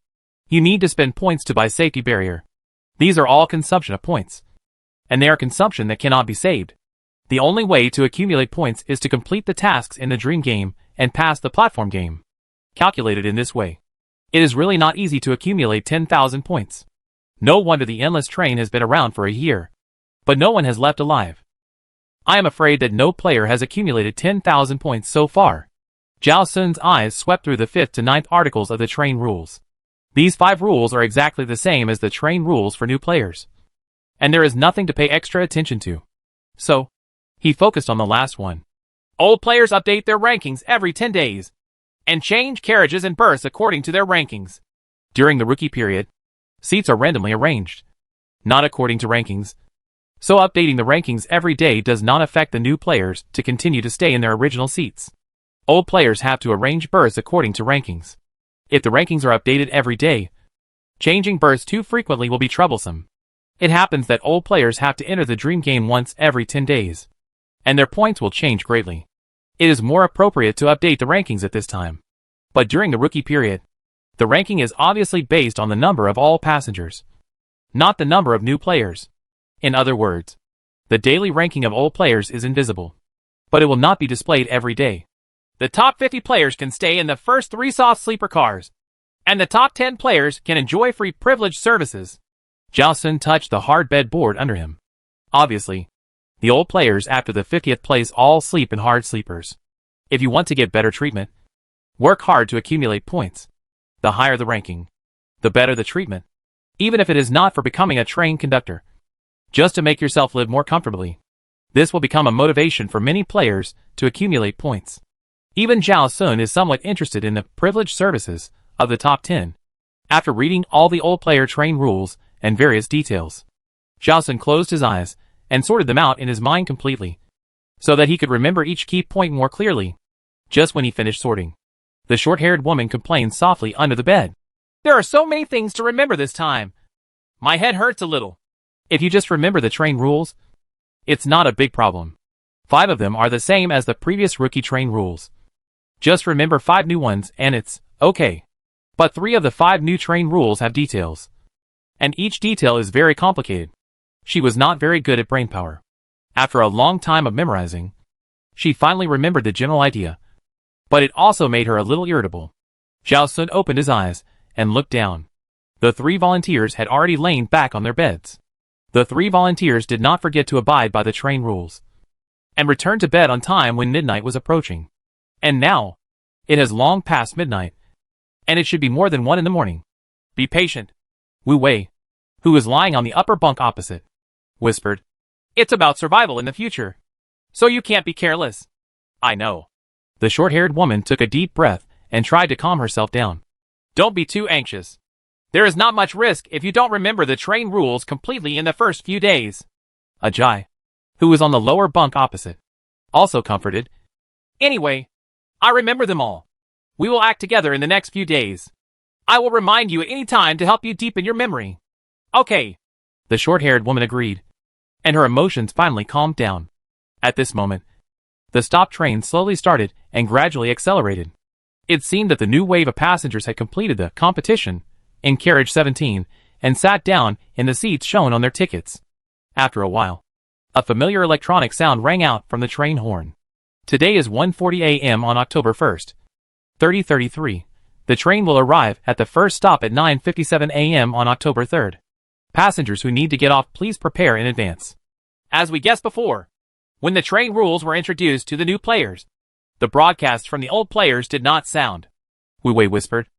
you need to spend points to buy safety barrier. These are all consumption of points, and they are consumption that cannot be saved. The only way to accumulate points is to complete the tasks in the dream game and pass the platform game. Calculated in this way, it is really not easy to accumulate 10,000 points. No wonder the endless train has been around for a year, but no one has left alive. I am afraid that no player has accumulated 10,000 points so far. Zhao Sun's eyes swept through the 5th to 9th articles of the train rules. These 5 rules are exactly the same as the train rules for new players, and there is nothing to pay extra attention to. So, he focused on the last one. Old players update their rankings every 10 days, and change carriages and berths according to their rankings. During the rookie period, seats are randomly arranged, not according to rankings. So updating the rankings every day does not affect the new players to continue to stay in their original seats. Old players have to arrange berths according to rankings. If the rankings are updated every day, changing berths too frequently will be troublesome. It happens that old players have to enter the dream game once every 10 days, and their points will change greatly. It is more appropriate to update the rankings at this time. But during the rookie period, the ranking is obviously based on the number of all passengers, not the number of new players. In other words, the daily ranking of old players is invisible, but it will not be displayed every day. The top 50 players can stay in the first 3 soft sleeper cars, and the top 10 players can enjoy free privileged services. Zhao Sun touched the hard bed board under him. Obviously, the old players after the 50th place all sleep in hard sleepers. If you want to get better treatment, work hard to accumulate points. The higher the ranking, the better the treatment, even if it is not for becoming a train conductor. Just to make yourself live more comfortably. This will become a motivation for many players to accumulate points. Even Zhao Sun is somewhat interested in the privileged services of the top 10. After reading all the old player train rules and various details, Zhao Sun closed his eyes and sorted them out in his mind completely, so that he could remember each key point more clearly. Just when he finished sorting, the short-haired woman complained softly under the bed. There are so many things to remember this time. My head hurts a little. If you just remember the train rules, it's not a big problem. 5 of them are the same as the previous rookie train rules. Just remember 5 new ones and it's okay. But 3 of the 5 new train rules have details, and each detail is very complicated. She was not very good at brain power. After a long time of memorizing, she finally remembered the general idea, but it also made her a little irritable. Zhao Sun opened his eyes and looked down. The 3 volunteers had already lain back on their beds. The 3 volunteers did not forget to abide by the train rules and returned to bed on time when midnight was approaching. And now, it has long passed midnight, and it should be more than 1 in the morning. Be patient. Wu Wei, who was lying on the upper bunk opposite, whispered, "It's about survival in the future, so you can't be careless." "I know." The short-haired woman took a deep breath and tried to calm herself down. "Don't be too anxious. There is not much risk if you don't remember the train rules completely in the first few days." Ajay, who was on the lower bunk opposite, also comforted, "Anyway, I remember them all. We will act together in the next few days. I will remind you at any time to help you deepen your memory." "Okay," the short-haired woman agreed, and her emotions finally calmed down. At this moment, the stop train slowly started and gradually accelerated. It seemed that the new wave of passengers had completed the competition in carriage 17 and sat down in the seats shown on their tickets. After a while, a familiar electronic sound rang out from the train horn. Today is 1:40 a.m. on October 1st, 3033. The train will arrive at the first stop at 9:57 a.m. on October 3rd. Passengers who need to get off, please prepare in advance. As we guessed before, when the train rules were introduced to the new players, the broadcasts from the old players did not sound, Wu Wei whispered.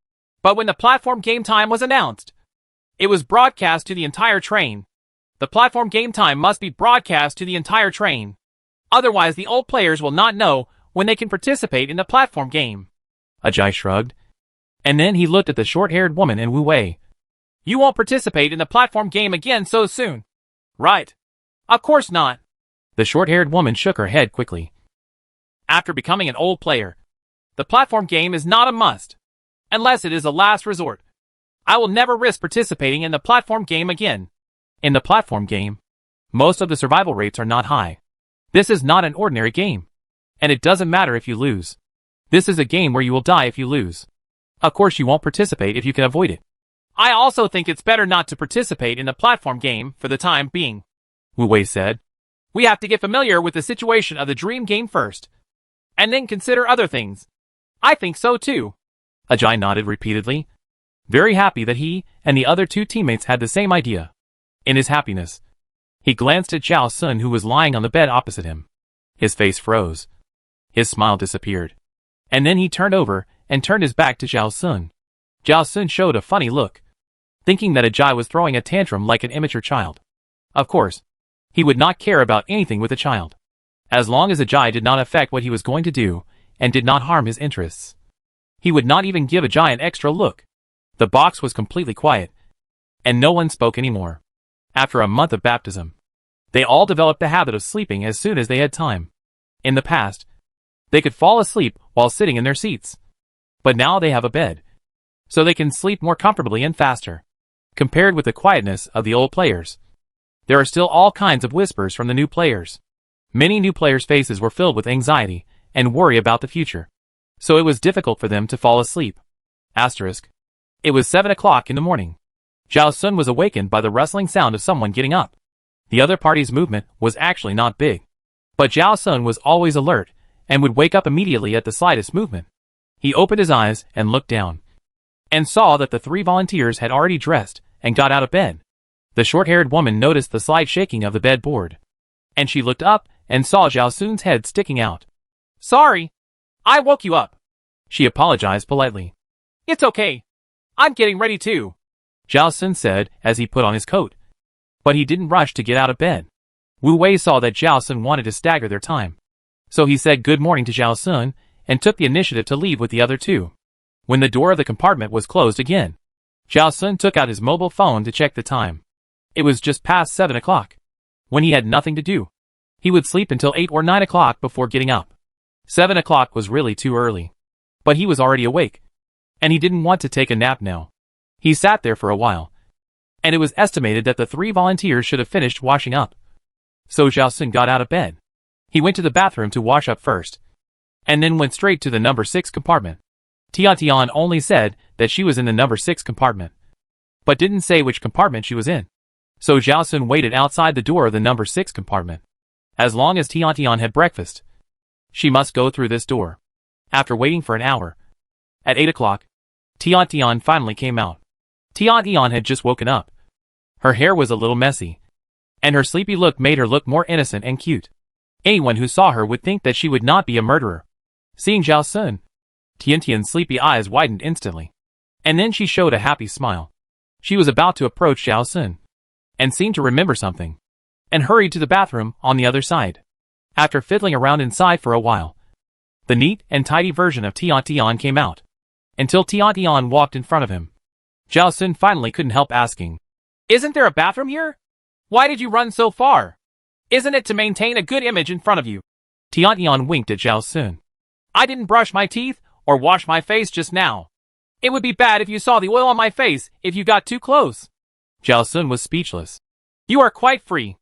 But when the platform game time was announced, it was broadcast to the entire train. The platform game time must be broadcast to the entire train. Otherwise, the old players will not know when they can participate in the platform game. Ajay shrugged, and then he looked at the short-haired woman and Wu Wei. "You won't participate in the platform game again so soon, right?" "Of course not." The short-haired woman shook her head quickly. "After becoming an old player, the platform game is not a must, unless it is a last resort. I will never risk participating in the platform game again." In the platform game, most of the survival rates are not high. This is not an ordinary game, and it doesn't matter if you lose. This is a game where you will die if you lose. Of course you won't participate if you can avoid it. "I also think it's better not to participate in the platform game for the time being," Wu Wei said. "We have to get familiar with the situation of the dream game first, and then consider other things." "I think so too." Ajay nodded repeatedly, very happy that he and the other 2 teammates had the same idea. In his happiness, he glanced at Zhao Sun, who was lying on the bed opposite him. His face froze. His smile disappeared. And then he turned over and turned his back to Zhao Sun. Zhao Sun showed a funny look, thinking that Ajay was throwing a tantrum like an immature child. Of course, he would not care about anything with a child, as long as Ajay did not affect what he was going to do and did not harm his interests. He would not even give Ajay an extra look. The box was completely quiet, and no one spoke anymore. After a month of baptism, they all developed the habit of sleeping as soon as they had time. In the past, they could fall asleep while sitting in their seats. But now they have a bed, so they can sleep more comfortably and faster. Compared with the quietness of the old players, there are still all kinds of whispers from the new players. Many new players' faces were filled with anxiety and worry about the future, so it was difficult for them to fall asleep. Asterisk. It was 7 o'clock in the morning. Zhao Sun was awakened by the rustling sound of someone getting up. The other party's movement was actually not big, but Zhao Sun was always alert and would wake up immediately at the slightest movement. He opened his eyes and looked down, and saw that the 3 volunteers had already dressed and got out of bed. The short-haired woman noticed the slight shaking of the bed board, and she looked up and saw Zhao Sun's head sticking out. "Sorry, I woke you up," she apologized politely. "It's okay. I'm getting ready too," Zhao Sun said as he put on his coat. But he didn't rush to get out of bed. Wu Wei saw that Zhao Sun wanted to stagger their time, so he said good morning to Zhao Sun and took the initiative to leave with the other 2. When the door of the compartment was closed again, Zhao Sun took out his mobile phone to check the time. It was just past 7 o'clock. When he had nothing to do, he would sleep until 8 or 9 o'clock before getting up. 7 o'clock was really too early, but he was already awake, and he didn't want to take a nap now. He sat there for a while, and it was estimated that the 3 volunteers should have finished washing up. So Zhao Sun got out of bed. He went to the bathroom to wash up first, and then went straight to the number 6 compartment. Tian only said that she was in the number 6 compartment, but didn't say which compartment she was in. So Zhao Sun waited outside the door of the number 6 compartment. As long as Tian had breakfast, she must go through this door. After waiting for an hour, at 8 o'clock, Tian finally came out. Tian had just woken up. Her hair was a little messy, and her sleepy look made her look more innocent and cute. Anyone who saw her would think that she would not be a murderer. Seeing Zhao Sun, Tian's sleepy eyes widened instantly, and then she showed a happy smile. She was about to approach Zhao Sun, and seemed to remember something, and hurried to the bathroom on the other side. After fiddling around inside for a while, the neat and tidy version of Tian came out, until Tian walked in front of him. Zhao Sun finally couldn't help asking, "Isn't there a bathroom here? Why did you run so far? Isn't it to maintain a good image in front of you?" Tian winked at Zhao Sun. "I didn't brush my teeth or wash my face just now. It would be bad if you saw the oil on my face if you got too close." Zhao Sun was speechless. "You are quite free."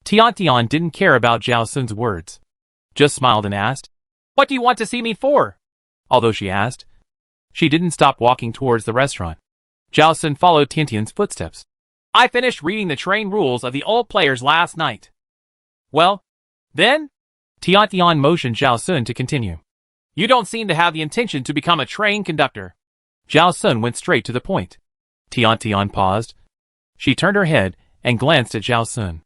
Tian didn't care about Zhao Sun's words, just smiled and asked, "What do you want to see me for?" Although she asked, she didn't stop walking towards the restaurant. Zhao Sun followed Tian's footsteps. "I finished reading the train rules of the old players last night." "Well, then?" Tian motioned Zhao Sun to continue. "You don't seem to have the intention to become a train conductor." Zhao Sun went straight to the point. Tian paused. She turned her head and glanced at Zhao Sun,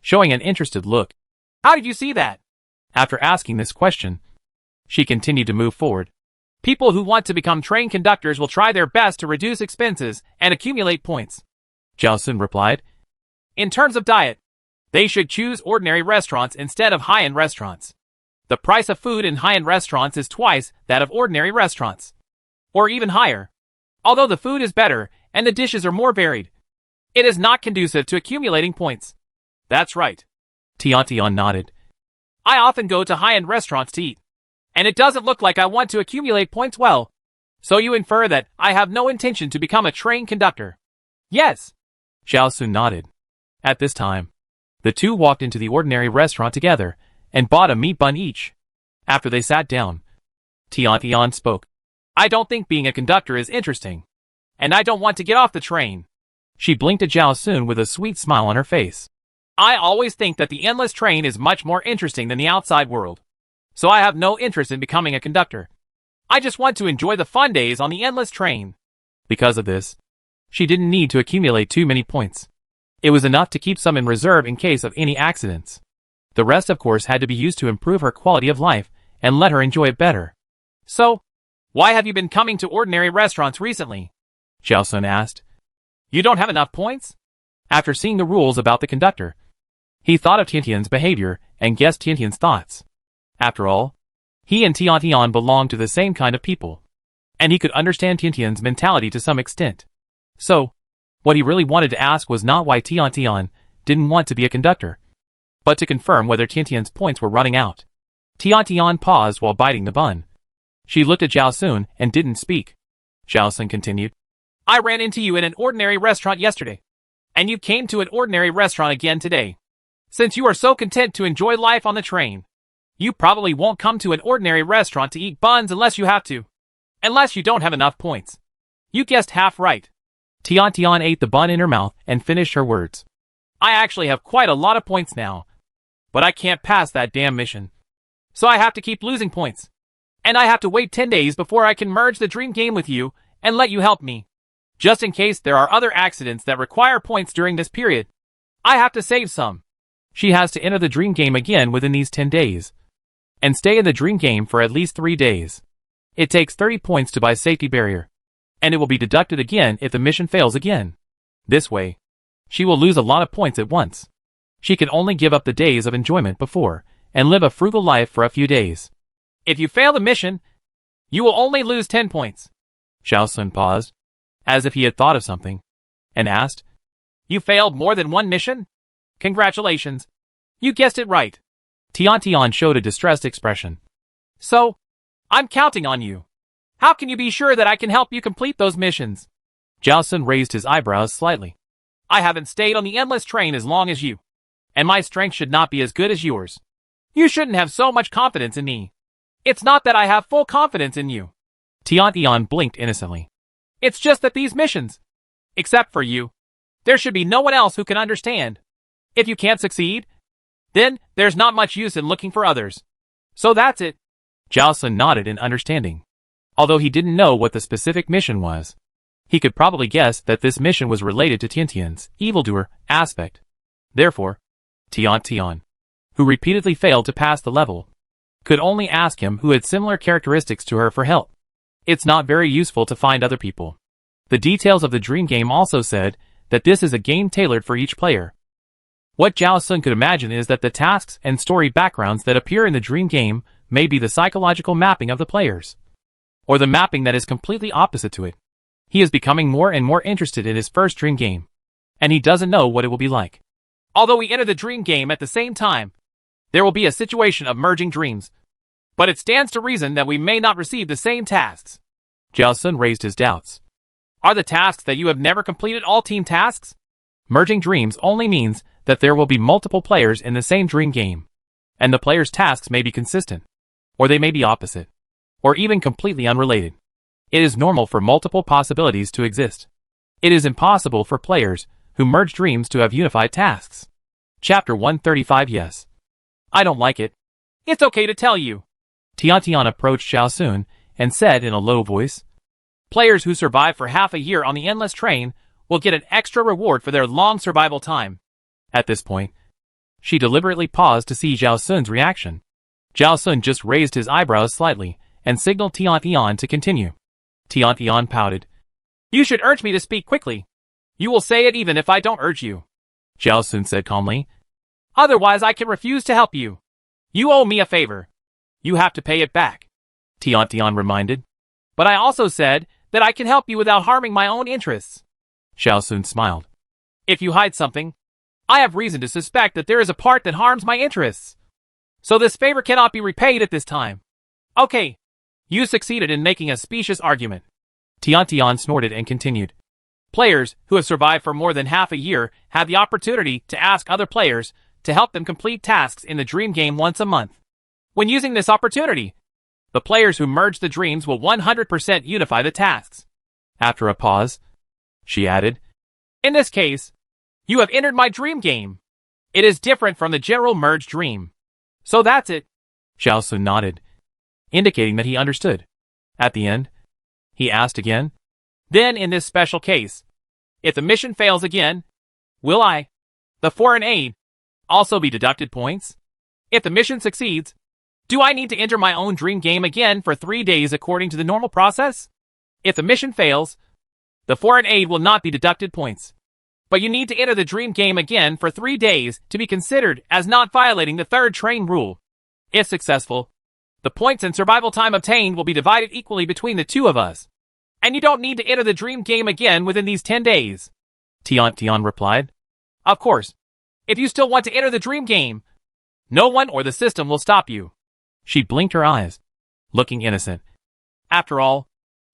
showing an interested look. "How did you see that?" After asking this question, she continued to move forward. "People who want to become train conductors will try their best to reduce expenses and accumulate points," Zhao Sun replied. "In terms of diet, they should choose ordinary restaurants instead of high-end restaurants. The price of food in high-end restaurants is twice that of ordinary restaurants, or even higher. Although the food is better and the dishes are more varied, it is not conducive to accumulating points." "That's right." Tian nodded. "I often go to high-end restaurants to eat, and it doesn't look like I want to accumulate points well. So you infer that I have no intention to become a train conductor?" "Yes." Zhao Sun nodded. At this time, the two walked into the ordinary restaurant together and bought a meat bun each. After they sat down, Tian spoke. "I don't think being a conductor is interesting, and I don't want to get off the train." She blinked at Zhao Sun with a sweet smile on her face. "I always think that the endless train is much more interesting than the outside world, so I have no interest in becoming a conductor. I just want to enjoy the fun days on the endless train." Because of this, she didn't need to accumulate too many points. It was enough to keep some in reserve in case of any accidents. The rest, of course, had to be used to improve her quality of life and let her enjoy it better. "So, why have you been coming to ordinary restaurants recently?" Zhao Sun asked. "You don't have enough points?" After seeing the rules about the conductor, he thought of Tian's behavior and guessed Tian's thoughts. After all, he and Tian belonged to the same kind of people, and he could understand Tian's mentality to some extent. So, what he really wanted to ask was not why Tian didn't want to be a conductor, but to confirm whether Tian's points were running out. Tian paused while biting the bun. She looked at Zhao Sun and didn't speak. Zhao Sun continued. "I ran into you in an ordinary restaurant yesterday, and you came to an ordinary restaurant again today. Since you are so content to enjoy life on the train, you probably won't come to an ordinary restaurant to eat buns unless you have to. Unless you don't have enough points." "You guessed half right." Tian ate the bun in her mouth and finished her words. "I actually have quite a lot of points now, but I can't pass that damn mission. So I have to keep losing points. And I have to wait 10 days before I can merge the dream game with you and let you help me. Just in case there are other accidents that require points during this period, I have to save some." She has to enter the dream game again within these 10 days, and stay in the dream game for at least 3 days. It takes 30 points to buy safety barrier, and it will be deducted again if the mission fails again. This way, she will lose a lot of points at once. She can only give up the days of enjoyment before, and live a frugal life for a few days. "If you fail the mission, you will only lose 10 points. Zhao Sun paused, as if he had thought of something, and asked, "You failed more than one mission? Congratulations. You guessed it right." Tian showed a distressed expression. "So, I'm counting on you. How can you be sure that I can help you complete those missions?" Zhao Sun raised his eyebrows slightly. "I haven't stayed on the endless train as long as you, and my strength should not be as good as yours. You shouldn't have so much confidence in me. It's not that I have full confidence in you." Tian blinked innocently. "It's just that these missions, except for you, there should be no one else who can understand. If you can't succeed, then there's not much use in looking for others. So that's it." Zhao Sun nodded in understanding, although he didn't know what the specific mission was. He could probably guess that this mission was related to Tiantian's evildoer aspect. Therefore, Tian, who repeatedly failed to pass the level, could only ask him who had similar characteristics to her for help. It's not very useful to find other people. The details of the dream game also said that this is a game tailored for each player. What Zhao Sun could imagine is that the tasks and story backgrounds that appear in the dream game may be the psychological mapping of the players, or the mapping that is completely opposite to it. He is becoming more and more interested in his first dream game, and he doesn't know what it will be like. Although we enter the dream game at the same time, there will be a situation of merging dreams, but it stands to reason that we may not receive the same tasks. Zhao Sun raised his doubts. Are the tasks that you have never completed all team tasks? Merging dreams only means that there will be multiple players in the same dream game, and the players' tasks may be consistent, or they may be opposite, or even completely unrelated. It is normal for multiple possibilities to exist. It is impossible for players who merge dreams to have unified tasks. Chapter 135. Yes. I don't like it. It's okay to tell you. Tian approached Zhao Sun and said in a low voice, players who survive for half a year on the endless train will get an extra reward for their long survival time. At this point, she deliberately paused to see Zhao Sun's reaction. Zhao Sun just raised his eyebrows slightly and signaled Tian to continue. Tian pouted. You should urge me to speak quickly. You will say it even if I don't urge you. Zhao Sun said calmly. Otherwise I can refuse to help you. You owe me a favor. You have to pay it back. Tian reminded. But I also said that I can help you without harming my own interests. Zhao Sun smiled. If you hide something, I have reason to suspect that there is a part that harms my interests. So this favor cannot be repaid at this time. Okay. You succeeded in making a specious argument. Tian snorted and continued. Players who have survived for more than half a year have the opportunity to ask other players to help them complete tasks in the dream game once a month. When using this opportunity, the players who merge the dreams will 100% unify the tasks. After a pause, she added, in this case, you have entered my dream game. It is different from the general merge dream. So that's it. Zhao Sun nodded, indicating that he understood. At the end, he asked again, then in this special case, if the mission fails again, will the foreign aid, also be deducted points? If the mission succeeds, do I need to enter my own dream game again for 3 days according to the normal process? If the mission fails, the foreign aid will not be deducted points. But you need to enter the dream game again for 3 days to be considered as not violating the third train rule. If successful, the points and survival time obtained will be divided equally between the two of us. And you don't need to enter the dream game again within these 10 days. Tian replied. Of course, if you still want to enter the dream game, no one or the system will stop you. She blinked her eyes, looking innocent. After all,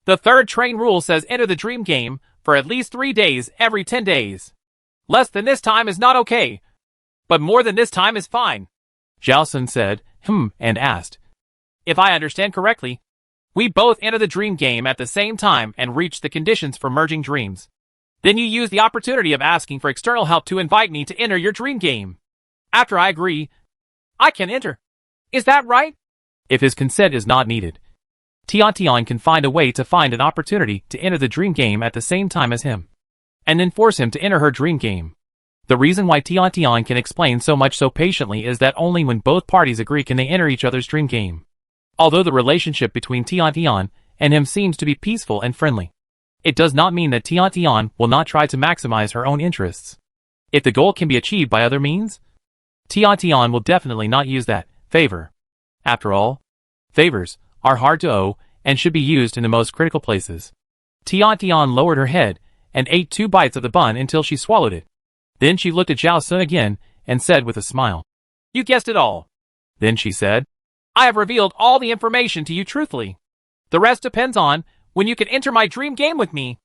the third train rule says enter the dream game for at least 3 days every 10 days. Less than this time is not okay, but more than this time is fine. Zhao Sun said, and asked, if I understand correctly, we both enter the dream game at the same time and reach the conditions for merging dreams. Then you use the opportunity of asking for external help to invite me to enter your dream game. After I agree, I can enter. Is that right? If his consent is not needed, Tian can find a way to find an opportunity to enter the dream game at the same time as him, and then force him to enter her dream game. The reason why Tian can explain so much so patiently is that only when both parties agree can they enter each other's dream game. Although the relationship between Tian and him seems to be peaceful and friendly, it does not mean that Tian will not try to maximize her own interests. If the goal can be achieved by other means, Tian will definitely not use that favor. After all, favors are hard to owe and should be used in the most critical places. Tian lowered her head and ate 2 bites of the bun until she swallowed it. Then she looked at Zhao Sun again and said with a smile, you guessed it all. Then she said, I have revealed all the information to you truthfully. The rest depends on when you can enter my dream game with me.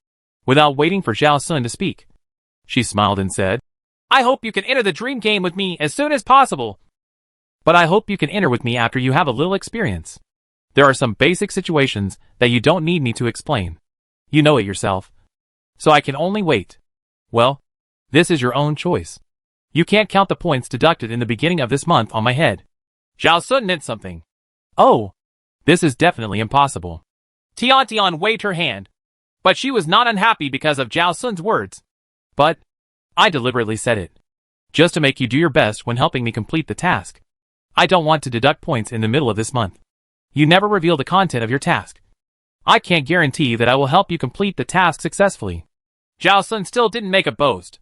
Without waiting for Zhao Sun to speak, she smiled and said, I hope you can enter the dream game with me as soon as possible. But I hope you can enter with me after you have a little experience. There are some basic situations that you don't need me to explain. You know it yourself. So I can only wait. Well, this is your own choice. You can't count the points deducted in the beginning of this month on my head. Zhao Sun meant something. Oh, this is definitely impossible. Tian waved her hand. But she was not unhappy because of Zhao Sun's words. But I deliberately said it, just to make you do your best when helping me complete the task. I don't want to deduct points in the middle of this month. You never reveal the content of your task. I can't guarantee that I will help you complete the task successfully. Zhao Sun still didn't make a boast.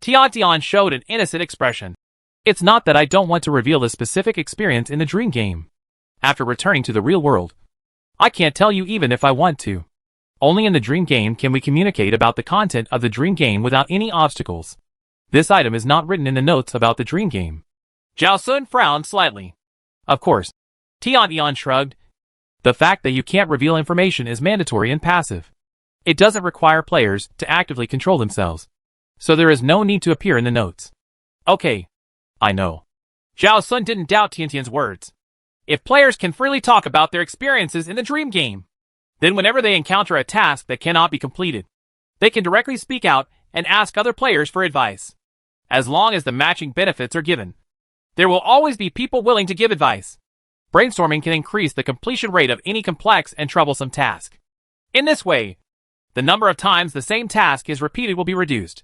Tian showed an innocent expression. It's not that I don't want to reveal a specific experience in the dream game. After returning to the real world, I can't tell you even if I want to. Only in the dream game can we communicate about the content of the dream game without any obstacles. This item is not written in the notes about the dream game. Zhao Sun frowned slightly. Of course. Tian shrugged. The fact that you can't reveal information is mandatory and passive. It doesn't require players to actively control themselves. So there is no need to appear in the notes. Okay. I know. Zhao Sun didn't doubt Tian's words. If players can freely talk about their experiences in the dream game, then whenever they encounter a task that cannot be completed, they can directly speak out and ask other players for advice. As long as the matching benefits are given, there will always be people willing to give advice. Brainstorming can increase the completion rate of any complex and troublesome task. In this way, the number of times the same task is repeated will be reduced.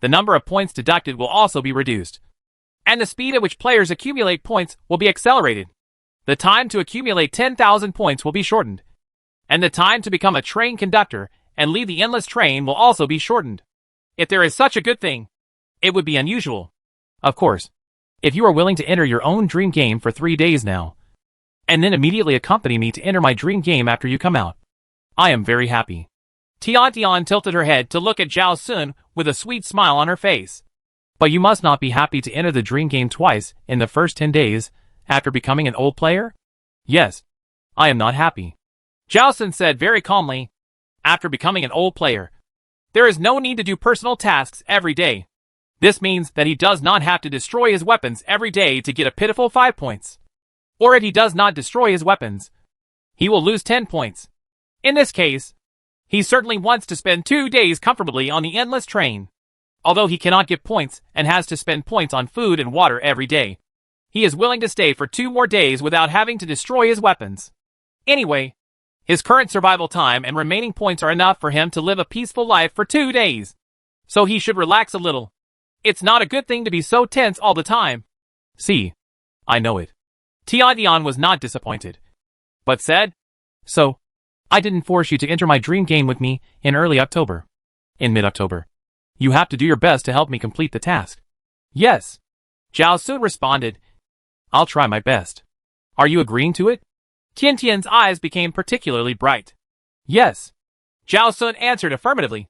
The number of points deducted will also be reduced. And the speed at which players accumulate points will be accelerated. The time to accumulate 10,000 points will be shortened. And the time to become a train conductor and lead the endless train will also be shortened. If there is such a good thing, it would be unusual. Of course, if you are willing to enter your own dream game for 3 days now, and then immediately accompany me to enter my dream game after you come out, I am very happy. Tian tilted her head to look at Zhao Sun with a sweet smile on her face. But you must not be happy to enter the dream game twice in the first 10 days after becoming an old player? Yes, I am not happy. Zhao Sun said very calmly. After becoming an old player, there is no need to do personal tasks every day. This means that he does not have to destroy his weapons every day to get a pitiful 5 points. Or if he does not destroy his weapons, he will lose 10 points. In this case, he certainly wants to spend 2 days comfortably on the endless train. Although he cannot get points and has to spend points on food and water every day, he is willing to stay for 2 more days without having to destroy his weapons. Anyway, his current survival time and remaining points are enough for him to live a peaceful life for 2 days. So he should relax a little. It's not a good thing to be so tense all the time. See, I know it. Tian was not disappointed, but said, So, I didn't force you to enter my dream game with me in early October. In mid-October, you have to do your best to help me complete the task. Yes. Zhao Sun responded. I'll try my best. Are you agreeing to it? Tian's eyes became particularly bright. Yes. Zhao Sun answered affirmatively.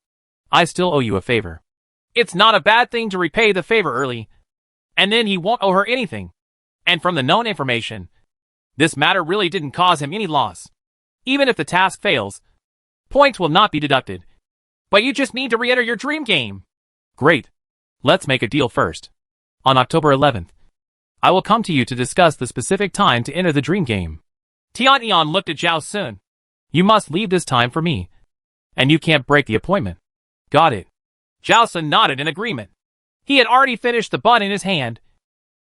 I still owe you a favor. It's not a bad thing to repay the favor early, and then he won't owe her anything. And from the known information, this matter really didn't cause him any loss. Even if the task fails, points will not be deducted. But you just need to re-enter your dream game. Great. Let's make a deal first. On October 11th, I will come to you to discuss the specific time to enter the dream game. Tian looked at Zhao Sun. You must leave this time for me. And you can't break the appointment. Got it. Zhao Sun nodded in agreement. He had already finished the bun in his hand,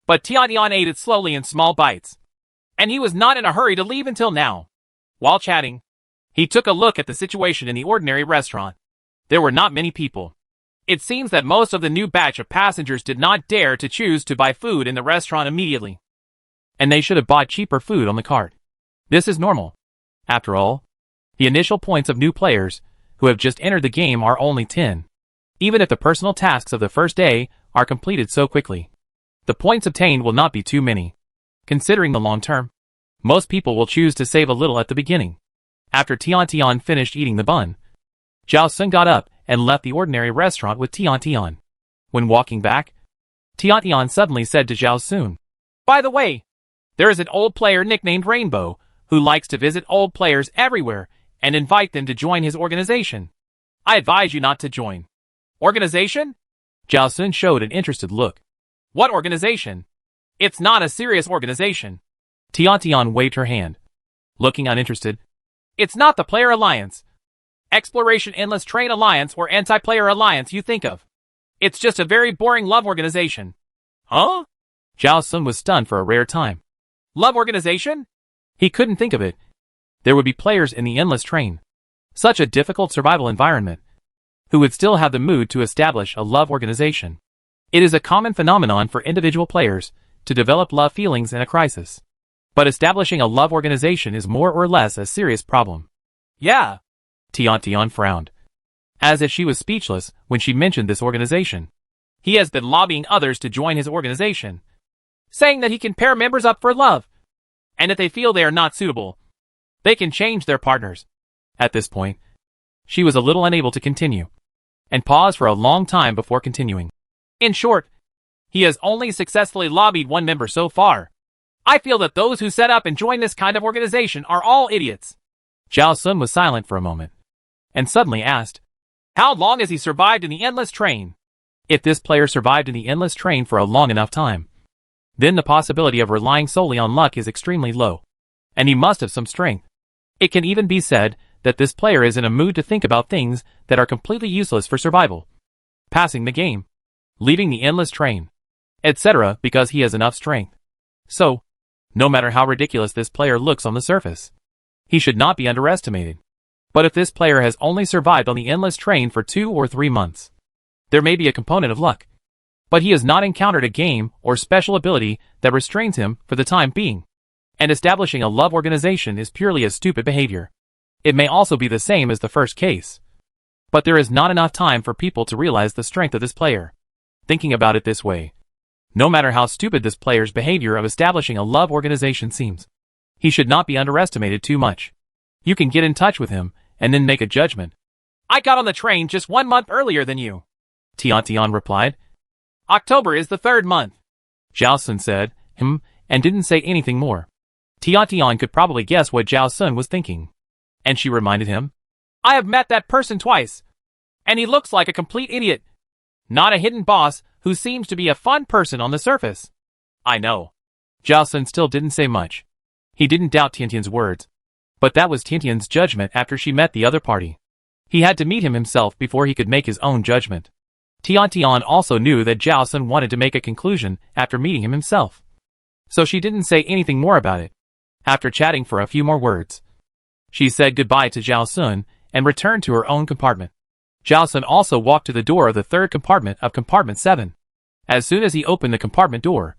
but Tian ate it slowly in small bites. And he was not in a hurry to leave until now. While chatting, he took a look at the situation in the ordinary restaurant. There were not many people. It seems that most of the new batch of passengers did not dare to choose to buy food in the restaurant immediately. And they should have bought cheaper food on the cart. This is normal. After all, the initial points of new players who have just entered the game are only 10. Even if the personal tasks of the first day are completed so quickly, the points obtained will not be too many. Considering the long term, most people will choose to save a little at the beginning. After Tian finished eating the bun, Zhao Sun got up and left the ordinary restaurant with Tian. When walking back, Tian suddenly said to Zhao Sun, By the way, there is an old player nicknamed Rainbow who likes to visit old players everywhere and invite them to join his organization. I advise you not to join. Organization? Zhao Sun showed an interested look. What organization? It's not a serious organization. Tian waved her hand, looking uninterested. It's not the Player Alliance, Exploration Endless Train Alliance, or Anti-Player Alliance you think of. It's just a very boring love organization. Huh? Zhao Sun was stunned for a rare time. Love organization? He couldn't think of it. There would be players in the Endless Train. Such a difficult survival environment. Who would still have the mood to establish a love organization? It is a common phenomenon for individual players to develop love feelings in a crisis. But establishing a love organization is more or less a serious problem. Yeah. Tian frowned, as if she was speechless when she mentioned this organization. He has been lobbying others to join his organization, saying that he can pair members up for love, and if they feel they are not suitable, they can change their partners. At this point, she was a little unable to continue, and paused for a long time before continuing. In short, he has only successfully lobbied one member so far. I feel that those who set up and join this kind of organization are all idiots. Zhao Sun was silent for a moment, and suddenly asked, how long has he survived in the endless train? If this player survived in the endless train for a long enough time, then the possibility of relying solely on luck is extremely low, and he must have some strength. It can even be said that this player is in a mood to think about things that are completely useless for survival. Passing the game, leaving the endless train, etc. because he has enough strength. So, no matter how ridiculous this player looks on the surface, he should not be underestimated. But if this player has only survived on the endless train for 2 or 3 months, there may be a component of luck. But he has not encountered a game or special ability that restrains him for the time being. And establishing a love organization is purely a stupid behavior. It may also be the same as the first case. But there is not enough time for people to realize the strength of this player. Thinking about it this way, no matter how stupid this player's behavior of establishing a love organization seems, he should not be underestimated too much. You can get in touch with him and then make a judgment. I got on the train just 1 month earlier than you, Tian replied. October is the 3rd month. Zhao Sun said, and didn't say anything more. Tian could probably guess what Zhao Sun was thinking. And she reminded him, I have met that person twice, and he looks like a complete idiot. Not a hidden boss who seems to be a fun person on the surface. I know. Zhao Sun still didn't say much. He didn't doubt Tian's words. But that was Tian's judgment after she met the other party. He had to meet him himself before he could make his own judgment. Tian also knew that Zhao Sun wanted to make a conclusion after meeting him himself. So she didn't say anything more about it. After chatting for a few more words, she said goodbye to Zhao Sun and returned to her own compartment. Zhao Sun also walked to the door of the 3rd compartment of compartment 7. As soon as he opened the compartment door,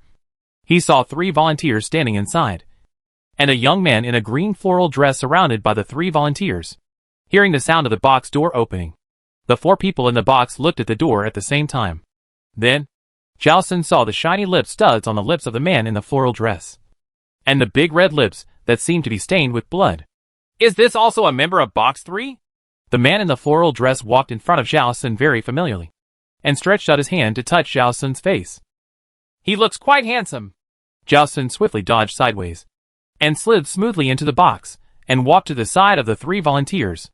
he saw 3 volunteers standing inside, and a young man in a green floral dress surrounded by the 3 volunteers. Hearing the sound of the box door opening, the 4 people in the box looked at the door at the same time. Then, Zhao Sun saw the shiny lip studs on the lips of the man in the floral dress, and the big red lips that seemed to be stained with blood. Is this also a member of Box 3? The man in the floral dress walked in front of Zhao Sun very familiarly, and stretched out his hand to touch Zhao Sun's face. He looks quite handsome. Zhao Sun swiftly dodged sideways, and slid smoothly into the box, and walked to the side of the 3 volunteers.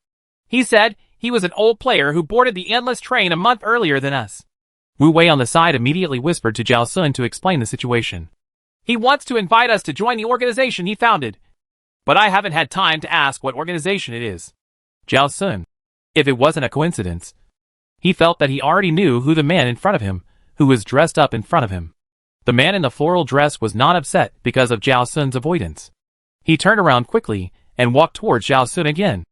He said he was an old player who boarded the endless train a month earlier than us. Wu Wei on the side immediately whispered to Zhao Sun to explain the situation. He wants to invite us to join the organization he founded, but I haven't had time to ask what organization it is. Zhao Sun, if it wasn't a coincidence, he felt that he already knew who the man in front of him, who was dressed up in front of him. The man in the floral dress was not upset because of Zhao Sun's avoidance. He turned around quickly and walked towards Zhao Sun again.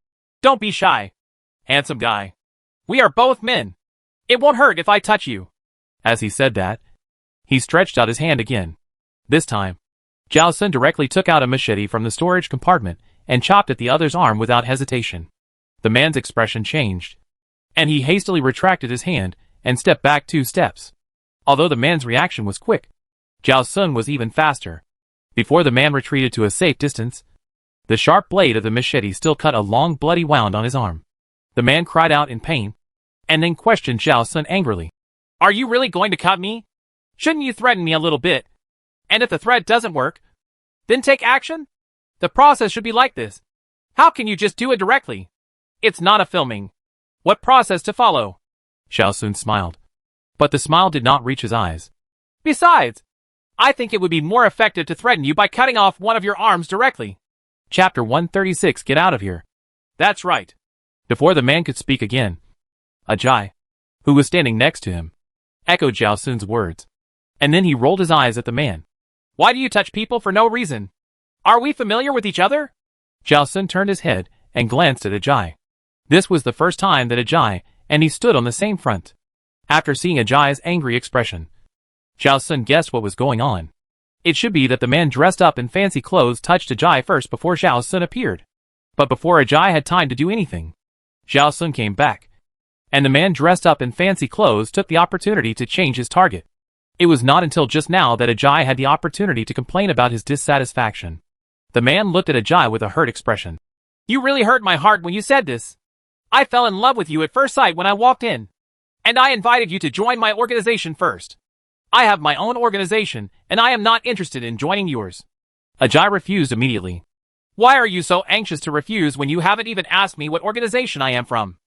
Don't be shy, handsome guy. We are both men. It won't hurt if I touch you. As he said that, he stretched out his hand again. This time, Zhao Sun directly took out a machete from the storage compartment and chopped at the other's arm without hesitation. The man's expression changed, and he hastily retracted his hand and stepped back 2 steps. Although the man's reaction was quick, Zhao Sun was even faster. Before the man retreated to a safe distance, the sharp blade of the machete still cut a long bloody wound on his arm. The man cried out in pain, and then questioned Zhao Sun angrily. Are you really going to cut me? Shouldn't you threaten me a little bit? And if the threat doesn't work, then take action? The process should be like this. How can you just do it directly? It's not a filming. What process to follow? Zhao Sun smiled, but the smile did not reach his eyes. Besides, I think it would be more effective to threaten you by cutting off one of your arms directly. Chapter 136. Get out of here. That's right. Before the man could speak again, Ajay, who was standing next to him, echoed Zhao Sun's words. And then he rolled his eyes at the man. Why do you touch people for no reason? Are we familiar with each other? Zhao Sun turned his head and glanced at Ajay. This was the first time that Ajay and he stood on the same front. After seeing Ajay's angry expression, Zhao Sun guessed what was going on. It should be that the man dressed up in fancy clothes touched Ajay first before Zhao Sun appeared. But before Ajay had time to do anything, Zhao Sun came back, and the man dressed up in fancy clothes took the opportunity to change his target. It was not until just now that Ajay had the opportunity to complain about his dissatisfaction. The man looked at Ajay with a hurt expression. "You really hurt my heart when you said this. I fell in love with you at first sight when I walked in, and I invited you to join my organization first. I have my own organization, and I am not interested in joining yours." Ajay refused immediately. "Why are you so anxious to refuse when you haven't even asked me what organization I am from?"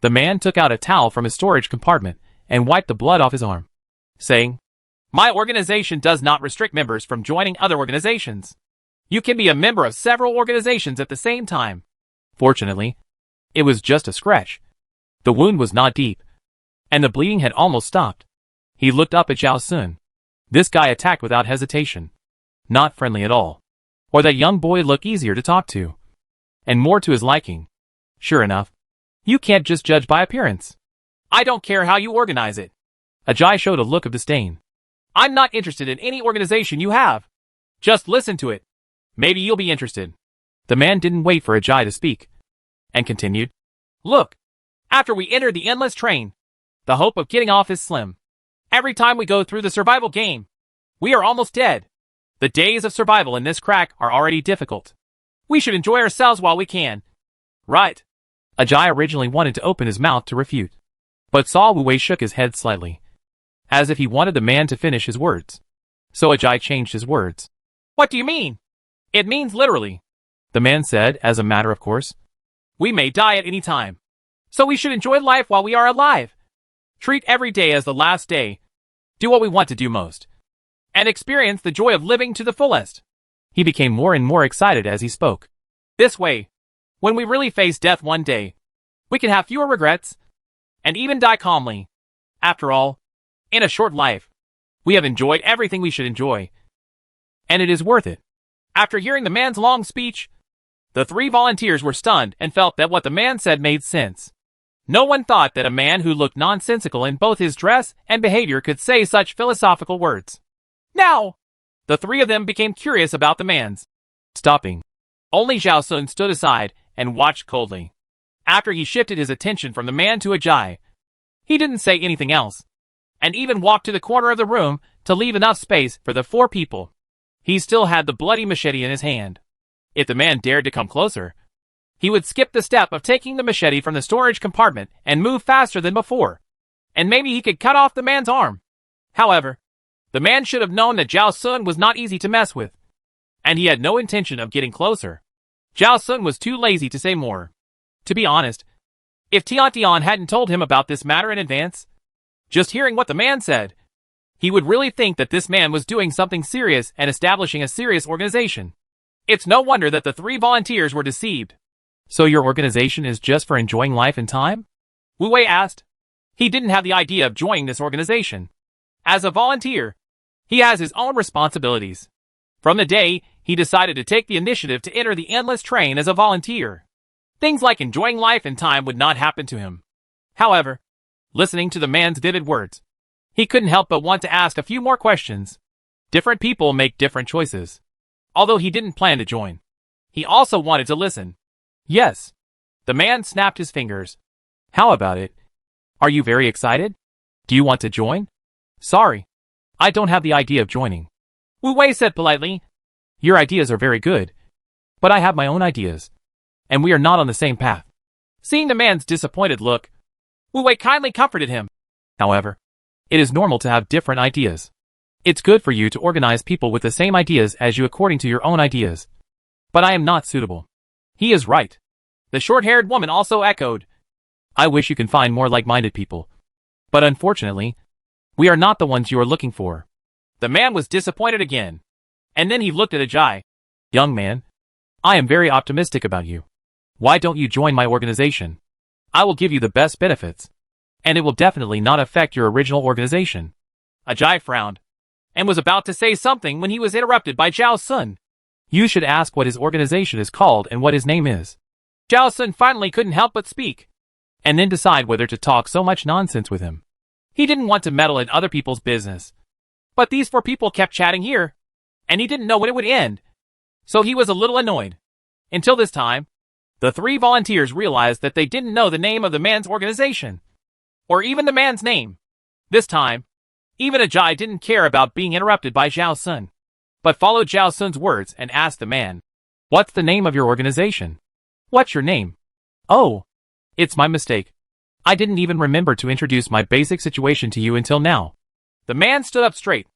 The man took out a towel from his storage compartment and wiped the blood off his arm, saying, "My organization does not restrict members from joining other organizations. You can be a member of several organizations at the same time." Fortunately, it was just a scratch. The wound was not deep, and the bleeding had almost stopped. He looked up at Zhao Sun. This guy attacked without hesitation. Not friendly at all. Or that young boy looked easier to talk to, and more to his liking. Sure enough, you can't just judge by appearance. "I don't care how you organize it." Ajay showed a look of disdain. "I'm not interested in any organization you have. Just listen to it. Maybe you'll be interested." The man didn't wait for Ajay to speak, and continued, "Look, after we enter the endless train, the hope of getting off is slim. Every time we go through the survival game, we are almost dead. The days of survival in this crack are already difficult. We should enjoy ourselves while we can. Right?" Ajay originally wanted to open his mouth to refute, but Saw Wu Wei shook his head slightly, as if he wanted the man to finish his words. So Ajay changed his words. "What do you mean?" "It means literally," the man said as a matter of course. "We may die at any time, so we should enjoy life while we are alive. Treat every day as the last day. Do what we want to do most, and experience the joy of living to the fullest." He became more and more excited as he spoke. "This way, when we really face death one day, we can have fewer regrets, and even die calmly. After all, in a short life, we have enjoyed everything we should enjoy, and it is worth it." After hearing the man's long speech, the three volunteers were stunned and felt that what the man said made sense. No one thought that a man who looked nonsensical in both his dress and behavior could say such philosophical words. Now, the three of them became curious about the man's stopping. Only Zhao Sun stood aside and watched coldly. After he shifted his attention from the man to Ajay, he didn't say anything else, and even walked to the corner of the room to leave enough space for the four people. He still had the bloody machete in his hand. If the man dared to come closer, he would skip the step of taking the machete from the storage compartment and move faster than before, and maybe he could cut off the man's arm. However, the man should have known that Zhao Sun was not easy to mess with, and he had no intention of getting closer. Zhao Sun was too lazy to say more. To be honest, if Tian hadn't told him about this matter in advance, just hearing what the man said, he would really think that this man was doing something serious and establishing a serious organization. It's no wonder that the three volunteers were deceived. "So your organization is just for enjoying life and time?" Wu Wei asked. He didn't have the idea of joining this organization. As a volunteer, he has his own responsibilities. From the day he decided to take the initiative to enter the endless train as a volunteer, things like enjoying life and time would not happen to him. However, listening to the man's vivid words, he couldn't help but want to ask a few more questions. Different people make different choices. Although he didn't plan to join, he also wanted to listen. "Yes." The man snapped his fingers. "How about it? Are you very excited? Do you want to join?" "Sorry, I don't have the idea of joining," Wu Wei said politely. "Your ideas are very good, but I have my own ideas, and we are not on the same path." Seeing the man's disappointed look, Wu Wei kindly comforted him. "However, it is normal to have different ideas. It's good for you to organize people with the same ideas as you according to your own ideas. But I am not suitable." "He is right," the short-haired woman also echoed. "I wish you can find more like-minded people. But unfortunately, we are not the ones you are looking for." The man was disappointed again, and then he looked at Ajay. "Young man, I am very optimistic about you. Why don't you join my organization? I will give you the best benefits, and it will definitely not affect your original organization." Ajay frowned, and was about to say something when he was interrupted by Zhao Sun. "You should ask what his organization is called and what his name is." Zhao Sun finally couldn't help but speak. and then decide whether to talk so much nonsense with him. He didn't want to meddle in other people's business. But these four people kept chatting here, and he didn't know when it would end. So he was a little annoyed. Until this time, the three volunteers realized that they didn't know the name of the man's organization, or even the man's name. This time, even Ajay didn't care about being interrupted by Zhao Sun, but followed Zhao Sun's words and asked the man, "What's the name of your organization? What's your name?" "Oh, it's my mistake. I didn't even remember to introduce my basic situation to you until now." The man stood up straight,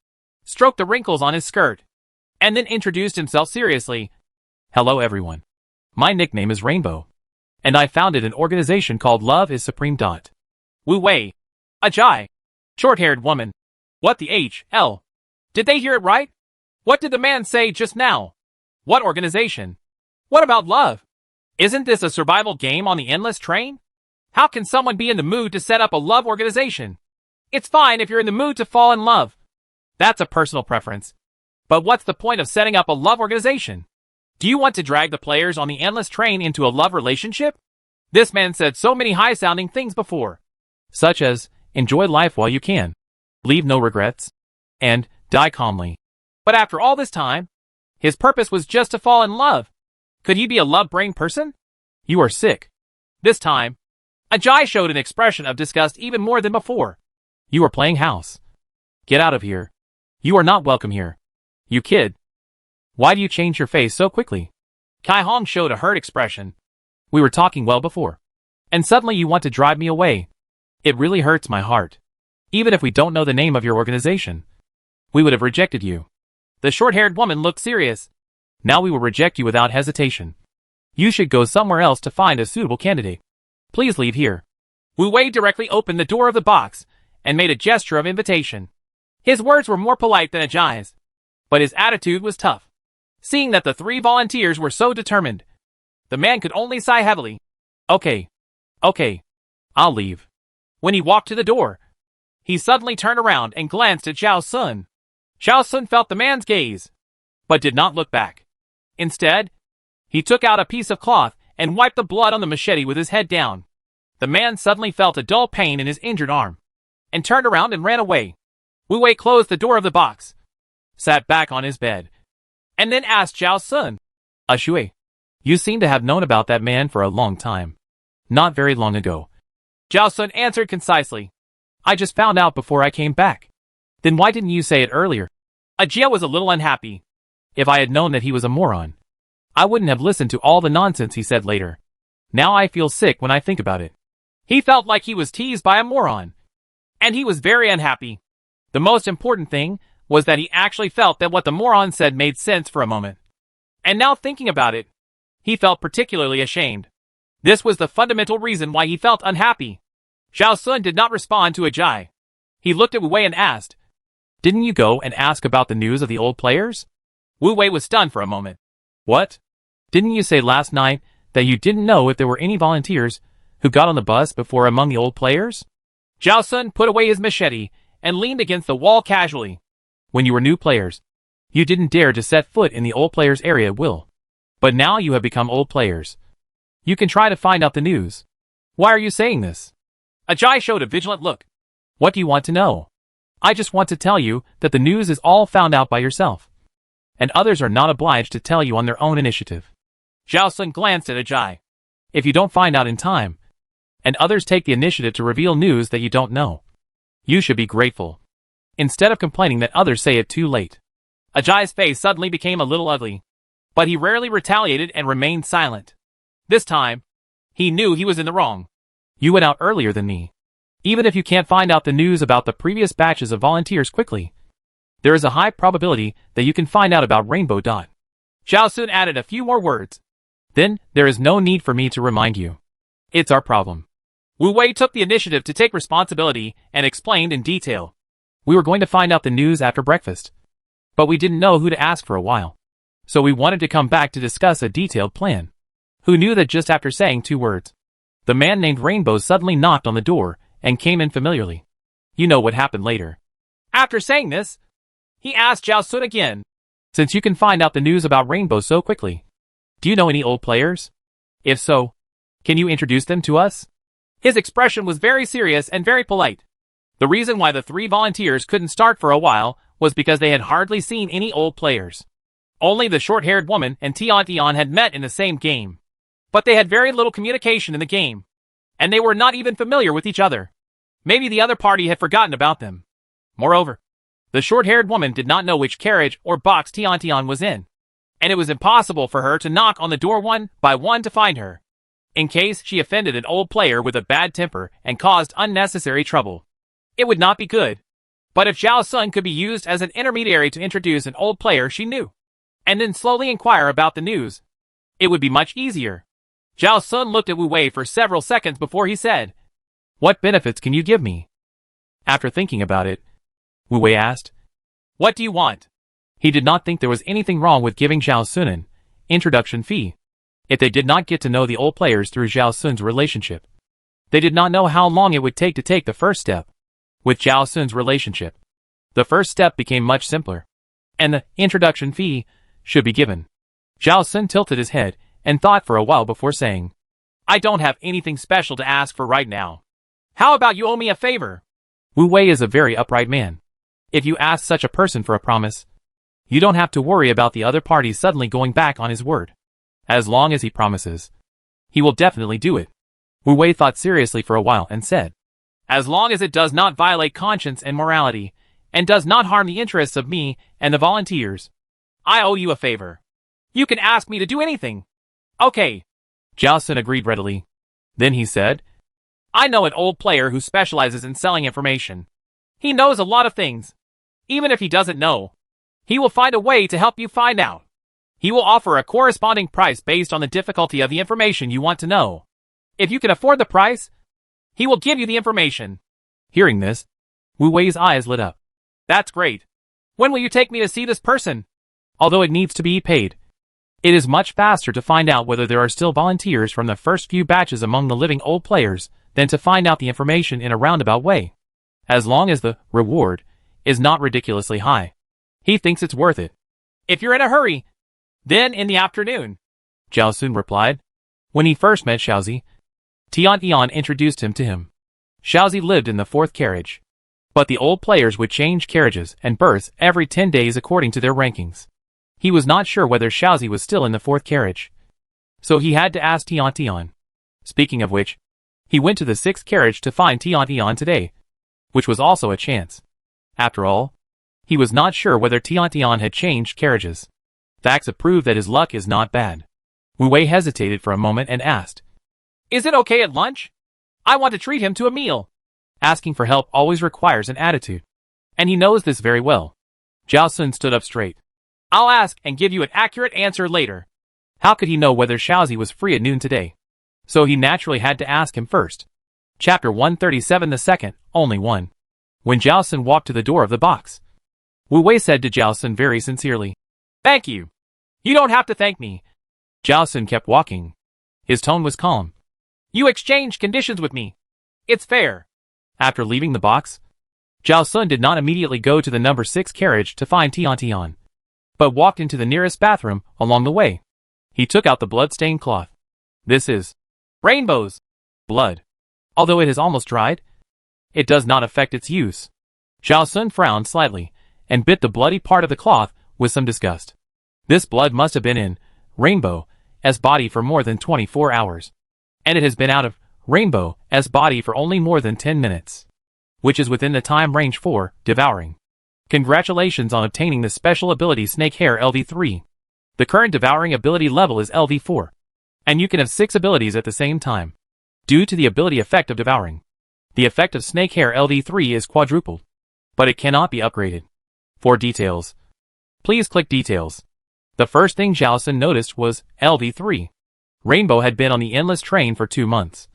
stroked the wrinkles on his skirt, and then introduced himself seriously. "Hello everyone. My nickname is Rainbow, and I founded an organization called Love is Supreme. Wu Wei. Ajay. Short-haired woman. What the hell? Did they hear it right? What did the man say just now? What organization? What about love? Isn't this a survival game on the endless train? How can someone be in the mood to set up a love organization? It's fine if you're in the mood to fall in love. That's a personal preference. But what's the point of setting up a love organization? Do you want to drag the players on the endless train into a love relationship? This man said so many high-sounding things before, such as, enjoy life while you can, leave no regrets, and die calmly. But after all this time, his purpose was just to fall in love. Could he be a love-brain person? You are sick. This time, Ajay showed an expression of disgust even more than before. You are playing house. Get out of here. You are not welcome here. You kid. Why do you change your face so quickly? Kai Hong showed a hurt expression. We were talking well before, and suddenly you want to drive me away. It really hurts my heart. Even if we don't know the name of your organization, we would have rejected you. The short-haired woman looked serious. Now we will reject you without hesitation. You should go somewhere else to find a suitable candidate. Please leave here. Wu Wei directly opened the door of the box and made a gesture of invitation. His words were more polite than Ajay's, but his attitude was tough. Seeing that the three volunteers were so determined, the man could only sigh heavily. Okay, I'll leave. When he walked to the door, he suddenly turned around and glanced at Zhao Sun. Zhao Sun felt the man's gaze, but did not look back. Instead, he took out a piece of cloth and wiped the blood on the machete with his head down. The man suddenly felt a dull pain in his injured arm, and turned around and ran away. Wu Wei closed the door of the box, sat back on his bed, and then asked Zhao Sun, "Shui, you seem to have known about that man for a long time." "Not very long ago." Zhao Sun answered concisely. "I just found out before I came back." "Then why didn't you say it earlier?" Ajia was a little unhappy. If I had known that he was a moron, I wouldn't have listened to all the nonsense he said later. Now I feel sick when I think about it. He felt like he was teased by a moron, and he was very unhappy. The most important thing was that he actually felt that what the moron said made sense for a moment. And now thinking about it, he felt particularly ashamed. This was the fundamental reason why he felt unhappy. Zhao Sun did not respond to Ajay. He looked at Wu Wei and asked, "Didn't you go and ask about the news of the old players?" Wu Wei was stunned for a moment. "What? Didn't you say last night that you didn't know if there were any volunteers who got on the bus before among the old players?" Zhao Sun put away his machete and leaned against the wall casually. "When you were new players, you didn't dare to set foot in the old players area at will. But now you have become old players. You can try to find out the news. Why are you saying this?" Ajay showed a vigilant look. "What do you want to know?" "I just want to tell you that the news is all found out by yourself, and others are not obliged to tell you on their own initiative." Zhao Sun glanced at Ajay. "If you don't find out in time, and others take the initiative to reveal news that you don't know, you should be grateful, instead of complaining that others say it too late." Ajay's face suddenly became a little ugly, but he rarely retaliated and remained silent. This time, he knew he was in the wrong. "You went out earlier than me. Even if you can't find out the news about the previous batches of volunteers quickly, there is a high probability that you can find out about Rainbow. Zhao Sun added a few more words. "Then, there is no need for me to remind you. It's our problem." Wu Wei took the initiative to take responsibility and explained in detail. "We were going to find out the news after breakfast, but we didn't know who to ask for a while. So we wanted to come back to discuss a detailed plan." Who knew that just after saying 2 words, the man named Rainbow suddenly knocked on the door and came in familiarly. You know what happened later. After saying this, he asked Zhao Sun again, "Since you can find out the news about Rainbow so quickly, do you know any old players? If so, can you introduce them to us?" His expression was very serious and very polite. The reason why the 3 volunteers couldn't start for a while was because they had hardly seen any old players. Only the short-haired woman and Tian had met in the same game. But they had very little communication in the game. And they were not even familiar with each other. Maybe the other party had forgotten about them. Moreover, the short-haired woman did not know which carriage or box Tian was in. And it was impossible for her to knock on the door one by one to find her, in case she offended an old player with a bad temper and caused unnecessary trouble. It would not be good. But if Zhao Sun could be used as an intermediary to introduce an old player she knew, and then slowly inquire about the news, it would be much easier. Zhao Sun looked at Wu Wei for several seconds before he said, "What benefits can you give me?" After thinking about it, Wu Wei asked, "What do you want?" He did not think there was anything wrong with giving Zhao Sun an introduction fee. If they did not get to know the old players through Zhao Sun's relationship, they did not know how long it would take to take the first step. With Zhao Sun's relationship, the first step became much simpler, and the introduction fee should be given. Zhao Sun tilted his head and thought for a while before saying, "I don't have anything special to ask for right now. How about you owe me a favor?" Wu Wei is a very upright man. If you ask such a person for a promise, you don't have to worry about the other party suddenly going back on his word. As long as he promises, he will definitely do it. Wu Wei thought seriously for a while and said, "As long as it does not violate conscience and morality, and does not harm the interests of me and the volunteers, I owe you a favor. You can ask me to do anything." "Okay." Zhao Sun agreed readily. Then he said, "I know an old player who specializes in selling information. He knows a lot of things. Even if he doesn't know, he will find a way to help you find out. He will offer a corresponding price based on the difficulty of the information you want to know. If you can afford the price, he will give you the information." Hearing this, Wu Wei's eyes lit up. "That's great. When will you take me to see this person?" Although it needs to be paid, it is much faster to find out whether there are still volunteers from the first few batches among the living old players than to find out the information in a roundabout way. As long as the reward is not ridiculously high, he thinks it's worth it. "If you're in a hurry, then in the afternoon," Zhao Sun replied. When he first met Xiaozi, Tian introduced him to him. Xiaozi lived in the 4th carriage, but the old players would change carriages and berths every 10 days according to their rankings. He was not sure whether Xiaozi was still in the 4th carriage, so he had to ask Tian. Speaking of which, he went to the 6th carriage to find Tian today, which was also a chance. After all, he was not sure whether Tian had changed carriages. Facts prove that his luck is not bad. Wu Wei hesitated for a moment and asked, "Is it okay at lunch? I want to treat him to a meal." Asking for help always requires an attitude, and he knows this very well. Zhao Sun stood up straight. "I'll ask and give you an accurate answer later." How could he know whether Xiaozi was free at noon today? So he naturally had to ask him first. Chapter 137 The second, only one. When Zhao Sun walked to the door of the box, Wu Wei said to Zhao Sun very sincerely, "Thank you. You don't have to thank me." Zhao Sun kept walking. His tone was calm. "You exchange conditions with me. It's fair." After leaving the box, Zhao Sun did not immediately go to the number 6 carriage to find Tian, but walked into the nearest bathroom along the way. He took out the blood-stained cloth. This is Rainbow's blood. Although it has almost dried, it does not affect its use. Zhao Sun frowned slightly and bit the bloody part of the cloth with some disgust. This blood must have been in Rainbow's body for more than 24 hours. And it has been out of Rainbow's body for only more than 10 minutes, which is within the time range for devouring. Congratulations on obtaining the special ability Snake Hair LV3. The current devouring ability level is LV4, and you can have 6 abilities at the same time. Due to the ability effect of devouring, the effect of Snake Hair LV3 is quadrupled, but it cannot be upgraded. For details, please click details. The first thing Zhao Sun noticed was LV3. Rainbow had been on the endless train for 2 months,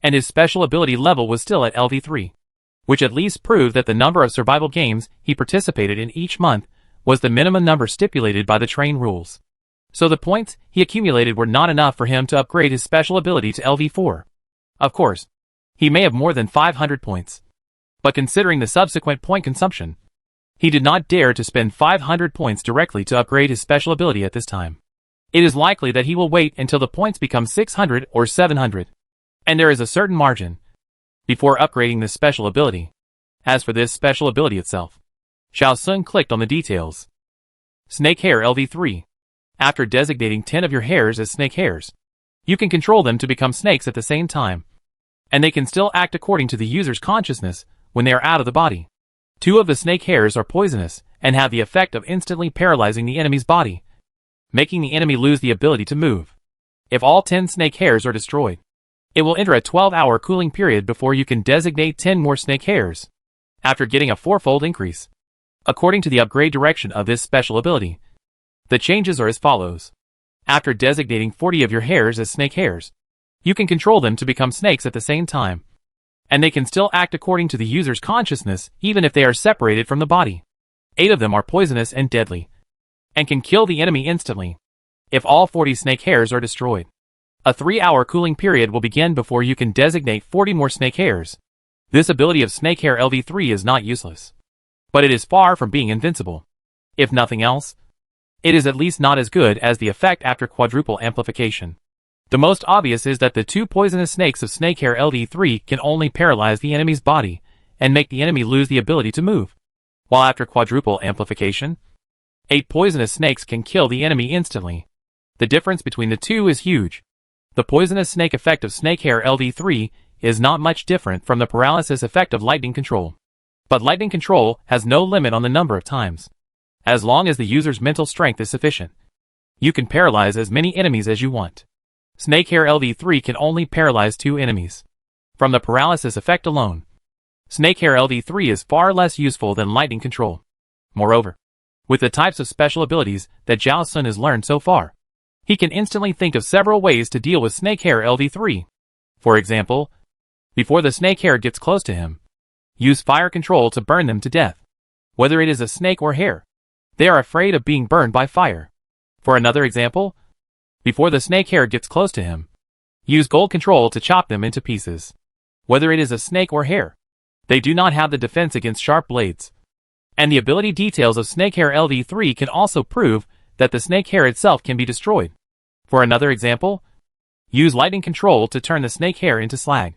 and his special ability level was still at LV3, which at least proved that the number of survival games he participated in each month was the minimum number stipulated by the train rules. So the points he accumulated were not enough for him to upgrade his special ability to LV4. Of course, he may have more than 500 points, but considering the subsequent point consumption, he did not dare to spend 500 points directly to upgrade his special ability at this time. It is likely that he will wait until the points become 600 or 700. And there is a certain margin before upgrading this special ability. As for this special ability itself, Zhao Sun clicked on the details. Snake Hair LV3. After designating 10 of your hairs as snake hairs, you can control them to become snakes at the same time, and they can still act according to the user's consciousness when they are out of the body. 2 of the snake hairs are poisonous and have the effect of instantly paralyzing the enemy's body, making the enemy lose the ability to move. If all 10 snake hairs are destroyed, it will enter a 12-hour cooling period before you can designate 10 more snake hairs, after getting a 4-fold increase. According to the upgrade direction of this special ability, the changes are as follows. After designating 40 of your hairs as snake hairs, you can control them to become snakes at the same time, and they can still act according to the user's consciousness even if they are separated from the body. 8 of them are poisonous and deadly, and can kill the enemy instantly if all 40 snake hairs are destroyed. A 3-hour cooling period will begin before you can designate 40 more snake hairs. This ability of Snake Hair LV3 is not useless, but it is far from being invincible. If nothing else, it is at least not as good as the effect after quadruple amplification. The most obvious is that the 2 poisonous snakes of Snake Hair LV3 can only paralyze the enemy's body and make the enemy lose the ability to move, while after quadruple amplification, 8 poisonous snakes can kill the enemy instantly. The difference between the 2 is huge. The poisonous snake effect of Snake Hair LV3 is not much different from the paralysis effect of lightning control. But lightning control has no limit on the number of times. As long as the user's mental strength is sufficient, you can paralyze as many enemies as you want. Snake Hair LV3 can only paralyze 2 enemies. From the paralysis effect alone, Snake Hair LV3 is far less useful than lightning control. Moreover, with the types of special abilities that Zhao Sun has learned so far, he can instantly think of several ways to deal with Snake Hair LV3. For example, before the snake hair gets close to him, use fire control to burn them to death. Whether it is a snake or hair, they are afraid of being burned by fire. For another example, before the snake hair gets close to him, use gold control to chop them into pieces. Whether it is a snake or hair, they do not have the defense against sharp blades. And the ability details of Snake Hair LV3 can also prove that the snake hair itself can be destroyed. For another example, use lightning control to turn the snake hair into slag.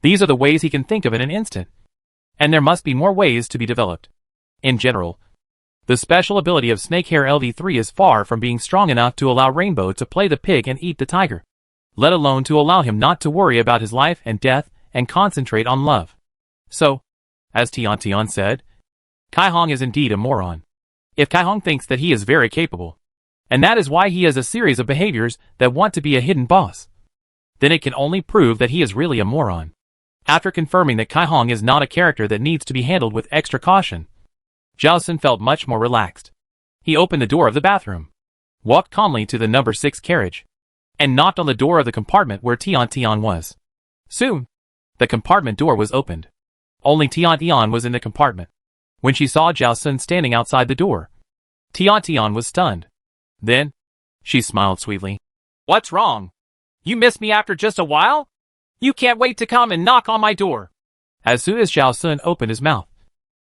These are the ways he can think of in an instant. And there must be more ways to be developed. In general, the special ability of Snake Hair LV3 is far from being strong enough to allow Rainbow to play the pig and eat the tiger, let alone to allow him not to worry about his life and death and concentrate on love. So, as Tian said, Kai Hong is indeed a moron. If Kai Hong thinks that he is very capable, and that is why he has a series of behaviors that want to be a hidden boss, then it can only prove that he is really a moron. After confirming that Kai Hong is not a character that needs to be handled with extra caution, Zhao Sun felt much more relaxed. He opened the door of the bathroom, walked calmly to the number 6 carriage, and knocked on the door of the compartment where Tian was. Soon, the compartment door was opened. Only Tian was in the compartment. When she saw Zhao Sun standing outside the door, Tian was stunned. Then, she smiled sweetly. "What's wrong? You missed me after just a while? You can't wait to come and knock on my door." As soon as Zhao Sun opened his mouth,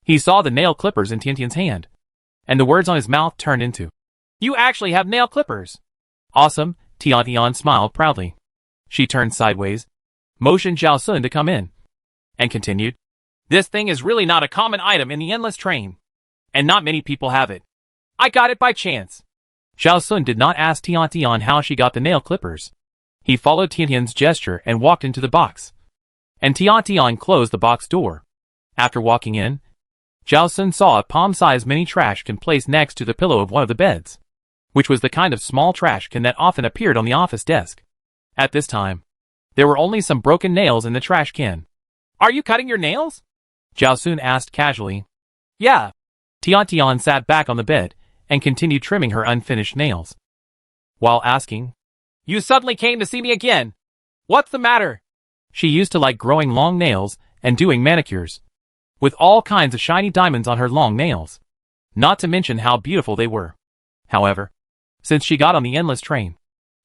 he saw the nail clippers in Tian's hand, and the words on his mouth turned into, "You actually have nail clippers." "Awesome," Tian smiled proudly. She turned sideways, motioned Zhao Sun to come in, and continued, "This thing is really not a common item in the endless train, and not many people have it. I got it by chance." Zhao Sun did not ask Tian how she got the nail clippers. He followed Tian's gesture and walked into the box, and Tian closed the box door. After walking in, Zhao Sun saw a palm-sized mini trash can placed next to the pillow of one of the beds, which was the kind of small trash can that often appeared on the office desk. At this time, there were only some broken nails in the trash can. "Are you cutting your nails?" Zhao Sun asked casually. "Yeah." Tian sat back on the bed and continued trimming her unfinished nails. While asking, "You suddenly came to see me again. What's the matter?" She used to like growing long nails and doing manicures, with all kinds of shiny diamonds on her long nails, not to mention how beautiful they were. However, since she got on the endless train,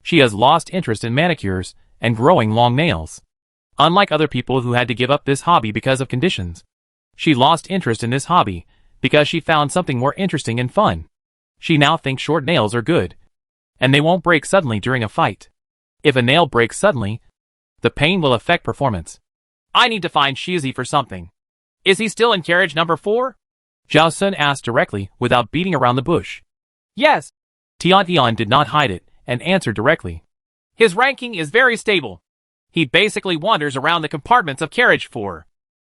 she has lost interest in manicures and growing long nails. Unlike other people who had to give up this hobby because of conditions, she lost interest in this hobby because she found something more interesting and fun. She now thinks short nails are good, and they won't break suddenly during a fight. If a nail breaks suddenly, the pain will affect performance. I need to find Shizi for something. Is he still in carriage number 4? Zhao Sun asked directly, without beating around the bush. Yes. Tian did not hide it, and answered directly. His ranking is very stable. He basically wanders around the compartments of carriage 4.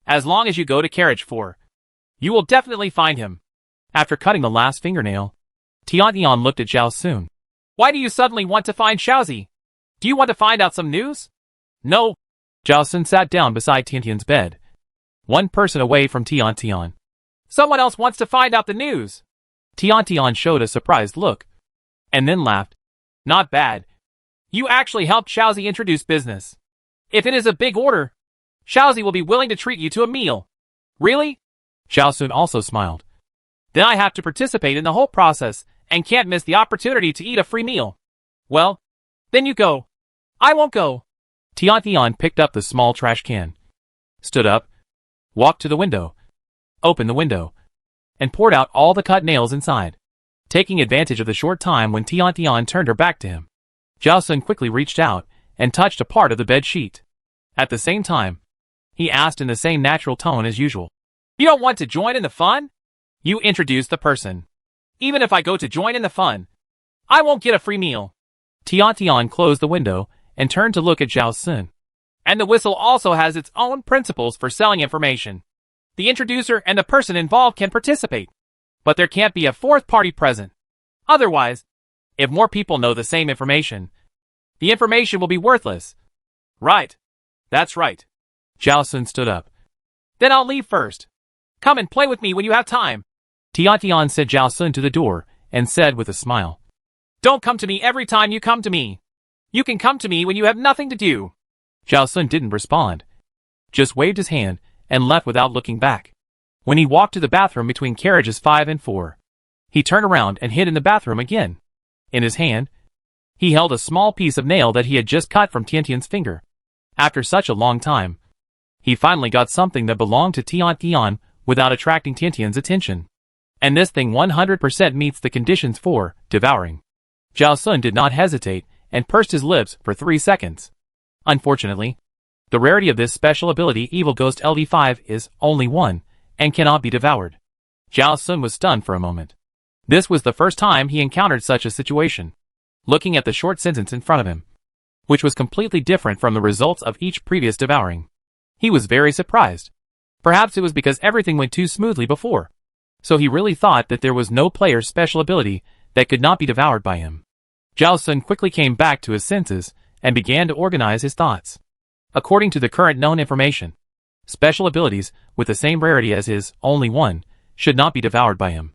As long as you go to carriage 4, you will definitely find him. After cutting the last fingernail, Tian looked at Zhao Sun. Why do you suddenly want to find Xiaozi? Do you want to find out some news? No. Zhao Sun sat down beside Tian's bed, one person away from Tian. Someone else wants to find out the news. Tian showed a surprised look, and then laughed. Not bad. You actually helped Xiaozi introduce business. If it is a big order, Xiaozi will be willing to treat you to a meal. Really? Zhao Sun also smiled. Then I have to participate in the whole process, and can't miss the opportunity to eat a free meal. Well, then you go. I won't go. Tian picked up the small trash can, stood up, walked to the window, opened the window, and poured out all the cut nails inside. Taking advantage of the short time when Tian turned her back to him, Zhao Sun quickly reached out and touched a part of the bed sheet. At the same time, he asked in the same natural tone as usual. You don't want to join in the fun? You introduce the person. Even if I go to join in the fun, I won't get a free meal. Tian closed the window and turned to look at Zhao Sun. And the whistle also has its own principles for selling information. The introducer and the person involved can participate, but there can't be a fourth party present. Otherwise, if more people know the same information, the information will be worthless. Right. That's right. Zhao Sun stood up. Then I'll leave first. Come and play with me when you have time. Tian said Zhao Sun to the door and said with a smile. Don't come to me every time you come to me. You can come to me when you have nothing to do. Zhao Sun didn't respond, just waved his hand and left without looking back. When he walked to the bathroom between carriages 5 and 4, he turned around and hid in the bathroom again. In his hand, he held a small piece of nail that he had just cut from Tian's finger. After such a long time, he finally got something that belonged to Tian without attracting Tian's attention. And this thing 100% meets the conditions for devouring. Zhao Sun did not hesitate and pursed his lips for 3 seconds. Unfortunately, the rarity of this special ability Evil Ghost LD5 is only 1 and cannot be devoured. Zhao Sun was stunned for a moment. This was the first time he encountered such a situation. Looking at the short sentence in front of him, which was completely different from the results of each previous devouring, he was very surprised. Perhaps it was because everything went too smoothly before. So he really thought that there was no player's special ability that could not be devoured by him. Zhao Sun quickly came back to his senses and began to organize his thoughts. According to the current known information, special abilities with the same rarity as his only 1 should not be devoured by him.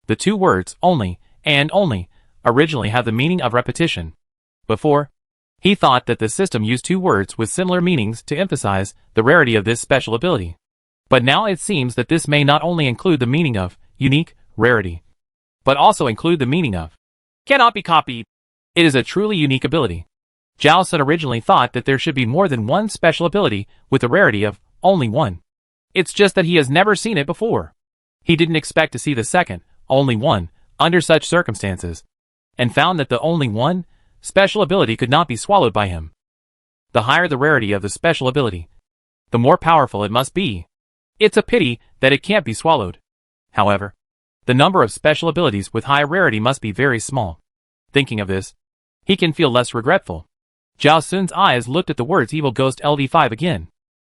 The two words only and only originally have the meaning of repetition. Before, he thought that the system used 2 words with similar meanings to emphasize the rarity of this special ability. But now it seems that this may not only include the meaning of unique rarity, but also include the meaning of cannot be copied. It is a truly unique ability. Zhao Sun originally thought that there should be more than 1 special ability with a rarity of only 1. It's just that he has never seen it before. He didn't expect to see the second, only 1, under such circumstances, and found that the only 1 special ability could not be swallowed by him. The higher the rarity of the special ability, the more powerful it must be. It's a pity that it can't be swallowed. However, the number of special abilities with high rarity must be very small. Thinking of this, he can feel less regretful. Zhao Sun's eyes looked at the words Evil Ghost LD5 again.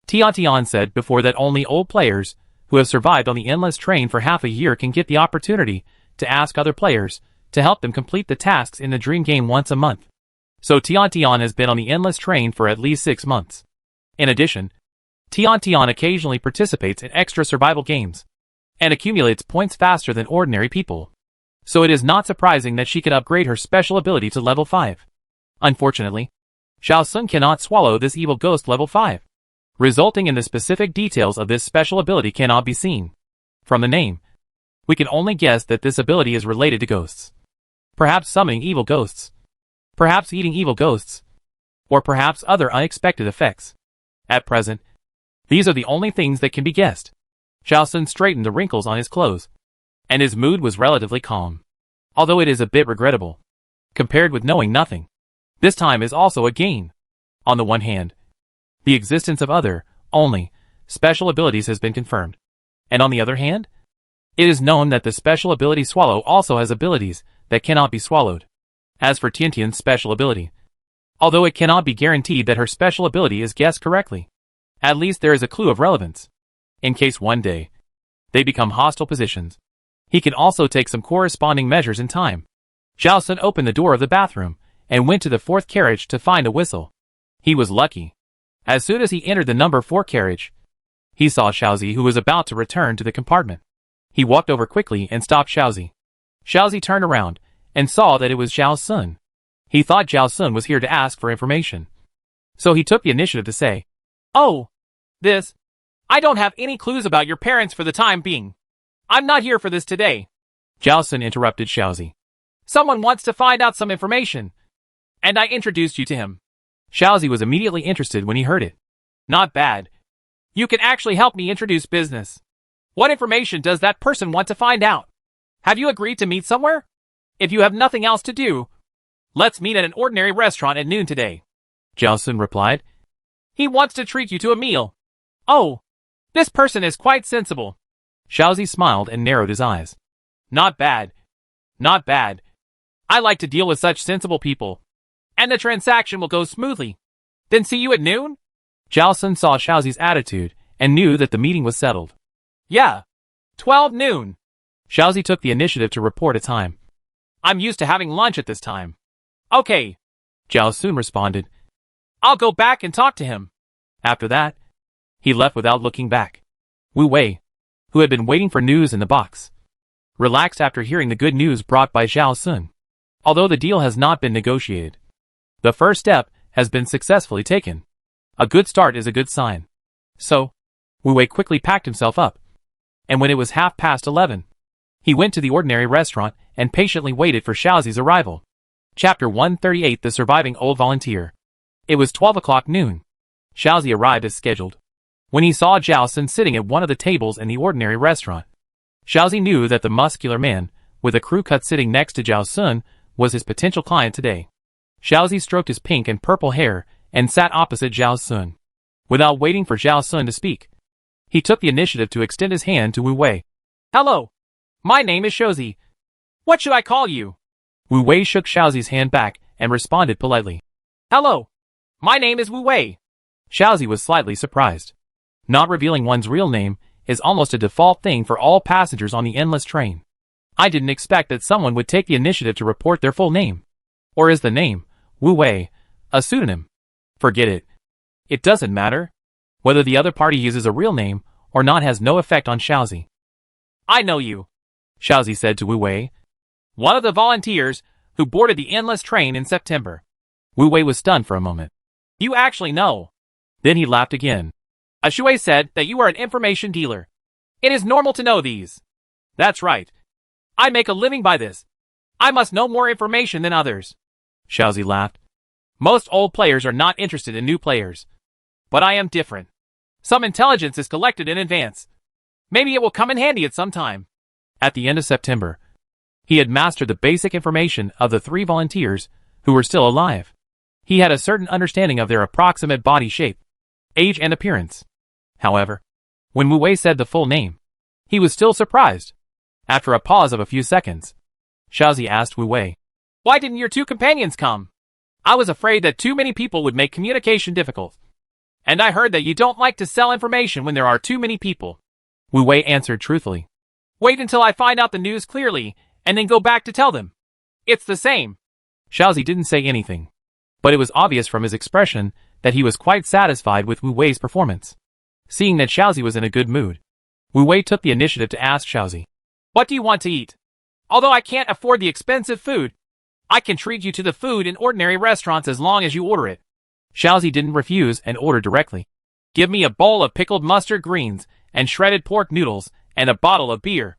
Tian said before that only old players who have survived on the endless train for half a year can get the opportunity to ask other players to help them complete the tasks in the dream game once a month. So Tian has been on the endless train for at least 6 months. In addition, Tian occasionally participates in extra survival games and accumulates points faster than ordinary people. So it is not surprising that she can upgrade her special ability to level 5. Unfortunately, Zhao Sun cannot swallow this Evil Ghost level 5, resulting in the specific details of this special ability cannot be seen. From the name, we can only guess that this ability is related to ghosts. Perhaps summoning evil ghosts. Perhaps eating evil ghosts. Or perhaps other unexpected effects. At present, these are the only things that can be guessed. Zhao Sun straightened the wrinkles on his clothes, and his mood was relatively calm. Although it is a bit regrettable, compared with knowing nothing, this time is also a gain. On the one hand, the existence of other, only special abilities has been confirmed. And on the other hand, it is known that the special ability Swallow also has abilities that cannot be swallowed. As for Tiantian's special ability, although it cannot be guaranteed that her special ability is guessed correctly, at least there is a clue of relevance. In case one day they become hostile positions, he can also take some corresponding measures in time. Zhao Sun opened the door of the bathroom and went to the 4th carriage to find a whistle. He was lucky. As soon as he entered the number 4 carriage, he saw Xiaozi, who was about to return to the compartment. He walked over quickly and stopped Xiaozi. Xiaozi turned around and saw that it was Zhao Sun. He thought Zhao Sun was here to ask for information, so he took the initiative to say, "Oh, I don't have any clues about your parents for the time being. I'm not here for this today." Zhao Sun interrupted Xiaozi. "Someone wants to find out some information, and I introduced you to him." Xiaozi was immediately interested when he heard it. "Not bad. You can actually help me introduce business. What information does that person want to find out? Have you agreed to meet somewhere? If you have nothing else to do, let's meet at an ordinary restaurant at noon today." Zhao Sun replied. "He wants to treat you to a meal." "Oh, this person is quite sensible." Xiaozi smiled and narrowed his eyes. "Not bad. Not bad. I like to deal with such sensible people. And the transaction will go smoothly. Then see you at noon?" Zhao Sun saw Xiaozi's attitude and knew that the meeting was settled. "Yeah, 12 noon. Xiaozi took the initiative to report a time. "I'm used to having lunch at this time." "Okay," Zhao Sun responded. "I'll go back and talk to him." After that, he left without looking back. Wu Wei, who had been waiting for news in the box, relaxed after hearing the good news brought by Zhao Sun. Although the deal has not been negotiated, the first step has been successfully taken. A good start is a good sign. So, Wu Wei quickly packed himself up, and when it was 11:30, he went to the ordinary restaurant and patiently waited for Xiaozi's arrival. Chapter 138: The Surviving Old Volunteer. It was 12 o'clock noon. Xiaozi arrived as scheduled. When he saw Zhao Sun sitting at one of the tables in the ordinary restaurant, Xiaozi knew that the muscular man, with a crew cut sitting next to Zhao Sun, was his potential client today. Xiaozi stroked his pink and purple hair and sat opposite Zhao Sun. Without waiting for Zhao Sun to speak, he took the initiative to extend his hand to Wu Wei. "Hello. My name is Xiaozi. What should I call you?" Wu Wei shook Xiaozi's hand back and responded politely. "Hello. My name is Wu Wei." Xiaozi was slightly surprised. Not revealing one's real name is almost a default thing for all passengers on the endless train. I didn't expect that someone would take the initiative to report their full name. Or is the name, Wu Wei, a pseudonym? Forget it. It doesn't matter. Whether the other party uses a real name or not has no effect on Xiaozi. "I know you," Xiaozi said to Wu Wei. "One of the volunteers who boarded the endless train in September." Wu Wei was stunned for a moment. "You actually know." Then he laughed again. "Shui said that you are an information dealer. It is normal to know these." "That's right. I make a living by this. I must know more information than others." Xiaozi laughed. "Most old players are not interested in new players. But I am different. Some intelligence is collected in advance. Maybe it will come in handy at some time." At the end of September, he had mastered the basic information of the 3 volunteers who were still alive. He had a certain understanding of their approximate body shape, age and appearance. However, when Wu Wei said the full name, he was still surprised. After a pause of a few seconds, Xiaozi asked Wu Wei, "Why didn't your 2 companions come?" "I was afraid that too many people would make communication difficult. And I heard that you don't like to sell information when there are too many people." Wu Wei answered truthfully. "Wait until I find out the news clearly, and then go back to tell them. It's the same." Xiaozi didn't say anything, but it was obvious from his expression that he was quite satisfied with Wu Wei's performance. Seeing that Xiaozi was in a good mood, Wu Wei took the initiative to ask Xiaozi, "What do you want to eat? Although I can't afford the expensive food, I can treat you to the food in ordinary restaurants as long as you order it." Xiaozi didn't refuse and ordered directly. "Give me a bowl of pickled mustard greens and shredded pork noodles and a bottle of beer."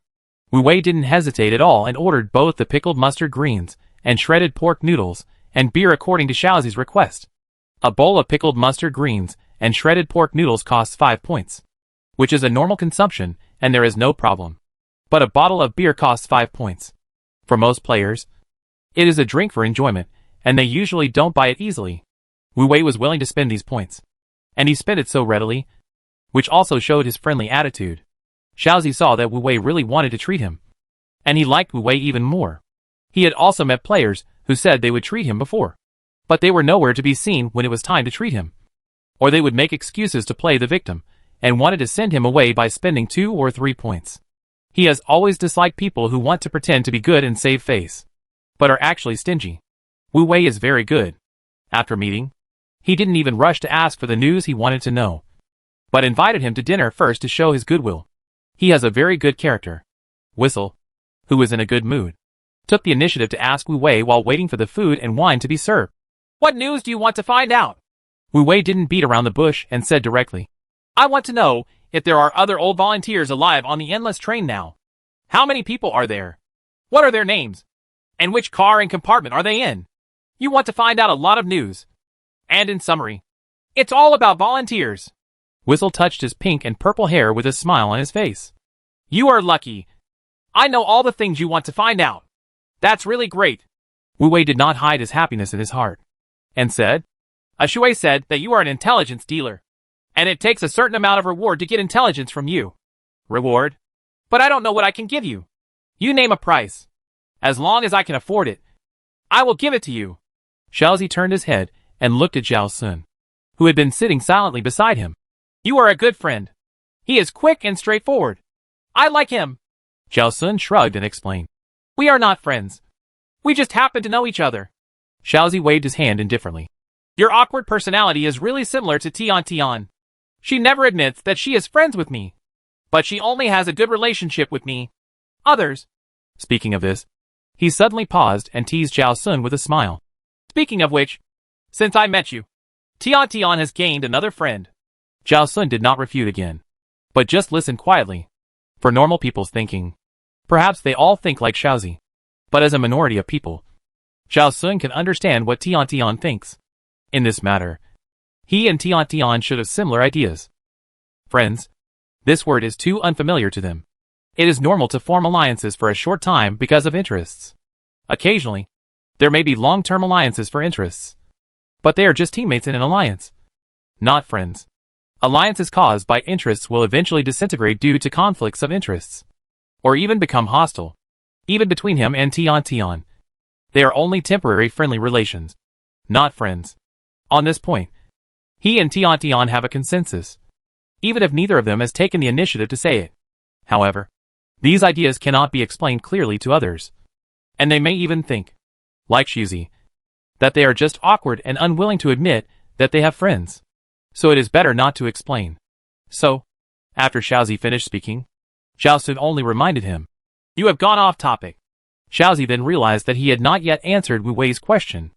Wu Wei didn't hesitate at all and ordered both the pickled mustard greens and shredded pork noodles and beer according to Xiaozi's request. A bowl of pickled mustard greens and shredded pork noodles costs 5 points, which is a normal consumption and there is no problem. But a bottle of beer costs 5 points. For most players, it is a drink for enjoyment, and they usually don't buy it easily. Wu Wei was willing to spend these points, and he spent it so readily which also showed his friendly attitude. Xiaozi saw that Wu Wei really wanted to treat him, and he liked Wu Wei even more. He had also met players who said they would treat him before, but they were nowhere to be seen when it was time to treat him. Or they would make excuses to play the victim, and wanted to send him away by spending 2 or 3 points. He has always disliked people who want to pretend to be good and save face, but are actually stingy. Wu Wei is very good. After meeting, he didn't even rush to ask for the news he wanted to know, but invited him to dinner first to show his goodwill. He has a very good character. Whistle, who was in a good mood, took the initiative to ask Wu Wei while waiting for the food and wine to be served. What news do you want to find out? Wu Wei didn't beat around the bush and said directly, I want to know if there are other old volunteers alive on the endless train now. How many people are there? What are their names? And which car and compartment are they in? You want to find out a lot of news. And in summary, it's all about volunteers. Whistle touched his pink and purple hair with a smile on his face. You are lucky. I know all the things you want to find out. That's really great. Wu Wei did not hide his happiness in his heart, and said, Shui said that you are an intelligence dealer, and it takes a certain amount of reward to get intelligence from you. Reward? But I don't know what I can give you. You name a price. As long as I can afford it, I will give it to you. Xiaozi turned his head and looked at Zhao Sun, who had been sitting silently beside him. You are a good friend. He is quick and straightforward. I like him. Zhao Sun shrugged and explained. We are not friends. We just happen to know each other. Xiaozi waved his hand indifferently. Your awkward personality is really similar to Tian Tian. She never admits that she is friends with me, but she only has a good relationship with me. Others. Speaking of this, he suddenly paused and teased Zhao Sun with a smile. Speaking of which, since I met you, Tian Tian has gained another friend. Zhao Sun did not refute again, but just listened quietly. For normal people's thinking, perhaps they all think like Xiaozi, but as a minority of people, Zhao Sun can understand what Tian Tian thinks. In this matter, he and Tian Tian should have similar ideas. Friends. This word is too unfamiliar to them. It is normal to form alliances for a short time because of interests. Occasionally, there may be long-term alliances for interests, but they are just teammates in an alliance, not friends. Alliances caused by interests will eventually disintegrate due to conflicts of interests, or even become hostile. Even between him and Tian Tian, they are only temporary friendly relations, not friends. On this point, he and Tian Tian have a consensus, even if neither of them has taken the initiative to say it. However, these ideas cannot be explained clearly to others, and they may even think, like Xiuzi, that they are just awkward and unwilling to admit that they have friends. So it is better not to explain. So, after Xiaozi finished speaking, Zhao Sun only reminded him, You have gone off topic. Xiaozi then realized that he had not yet answered Wu Wei's question.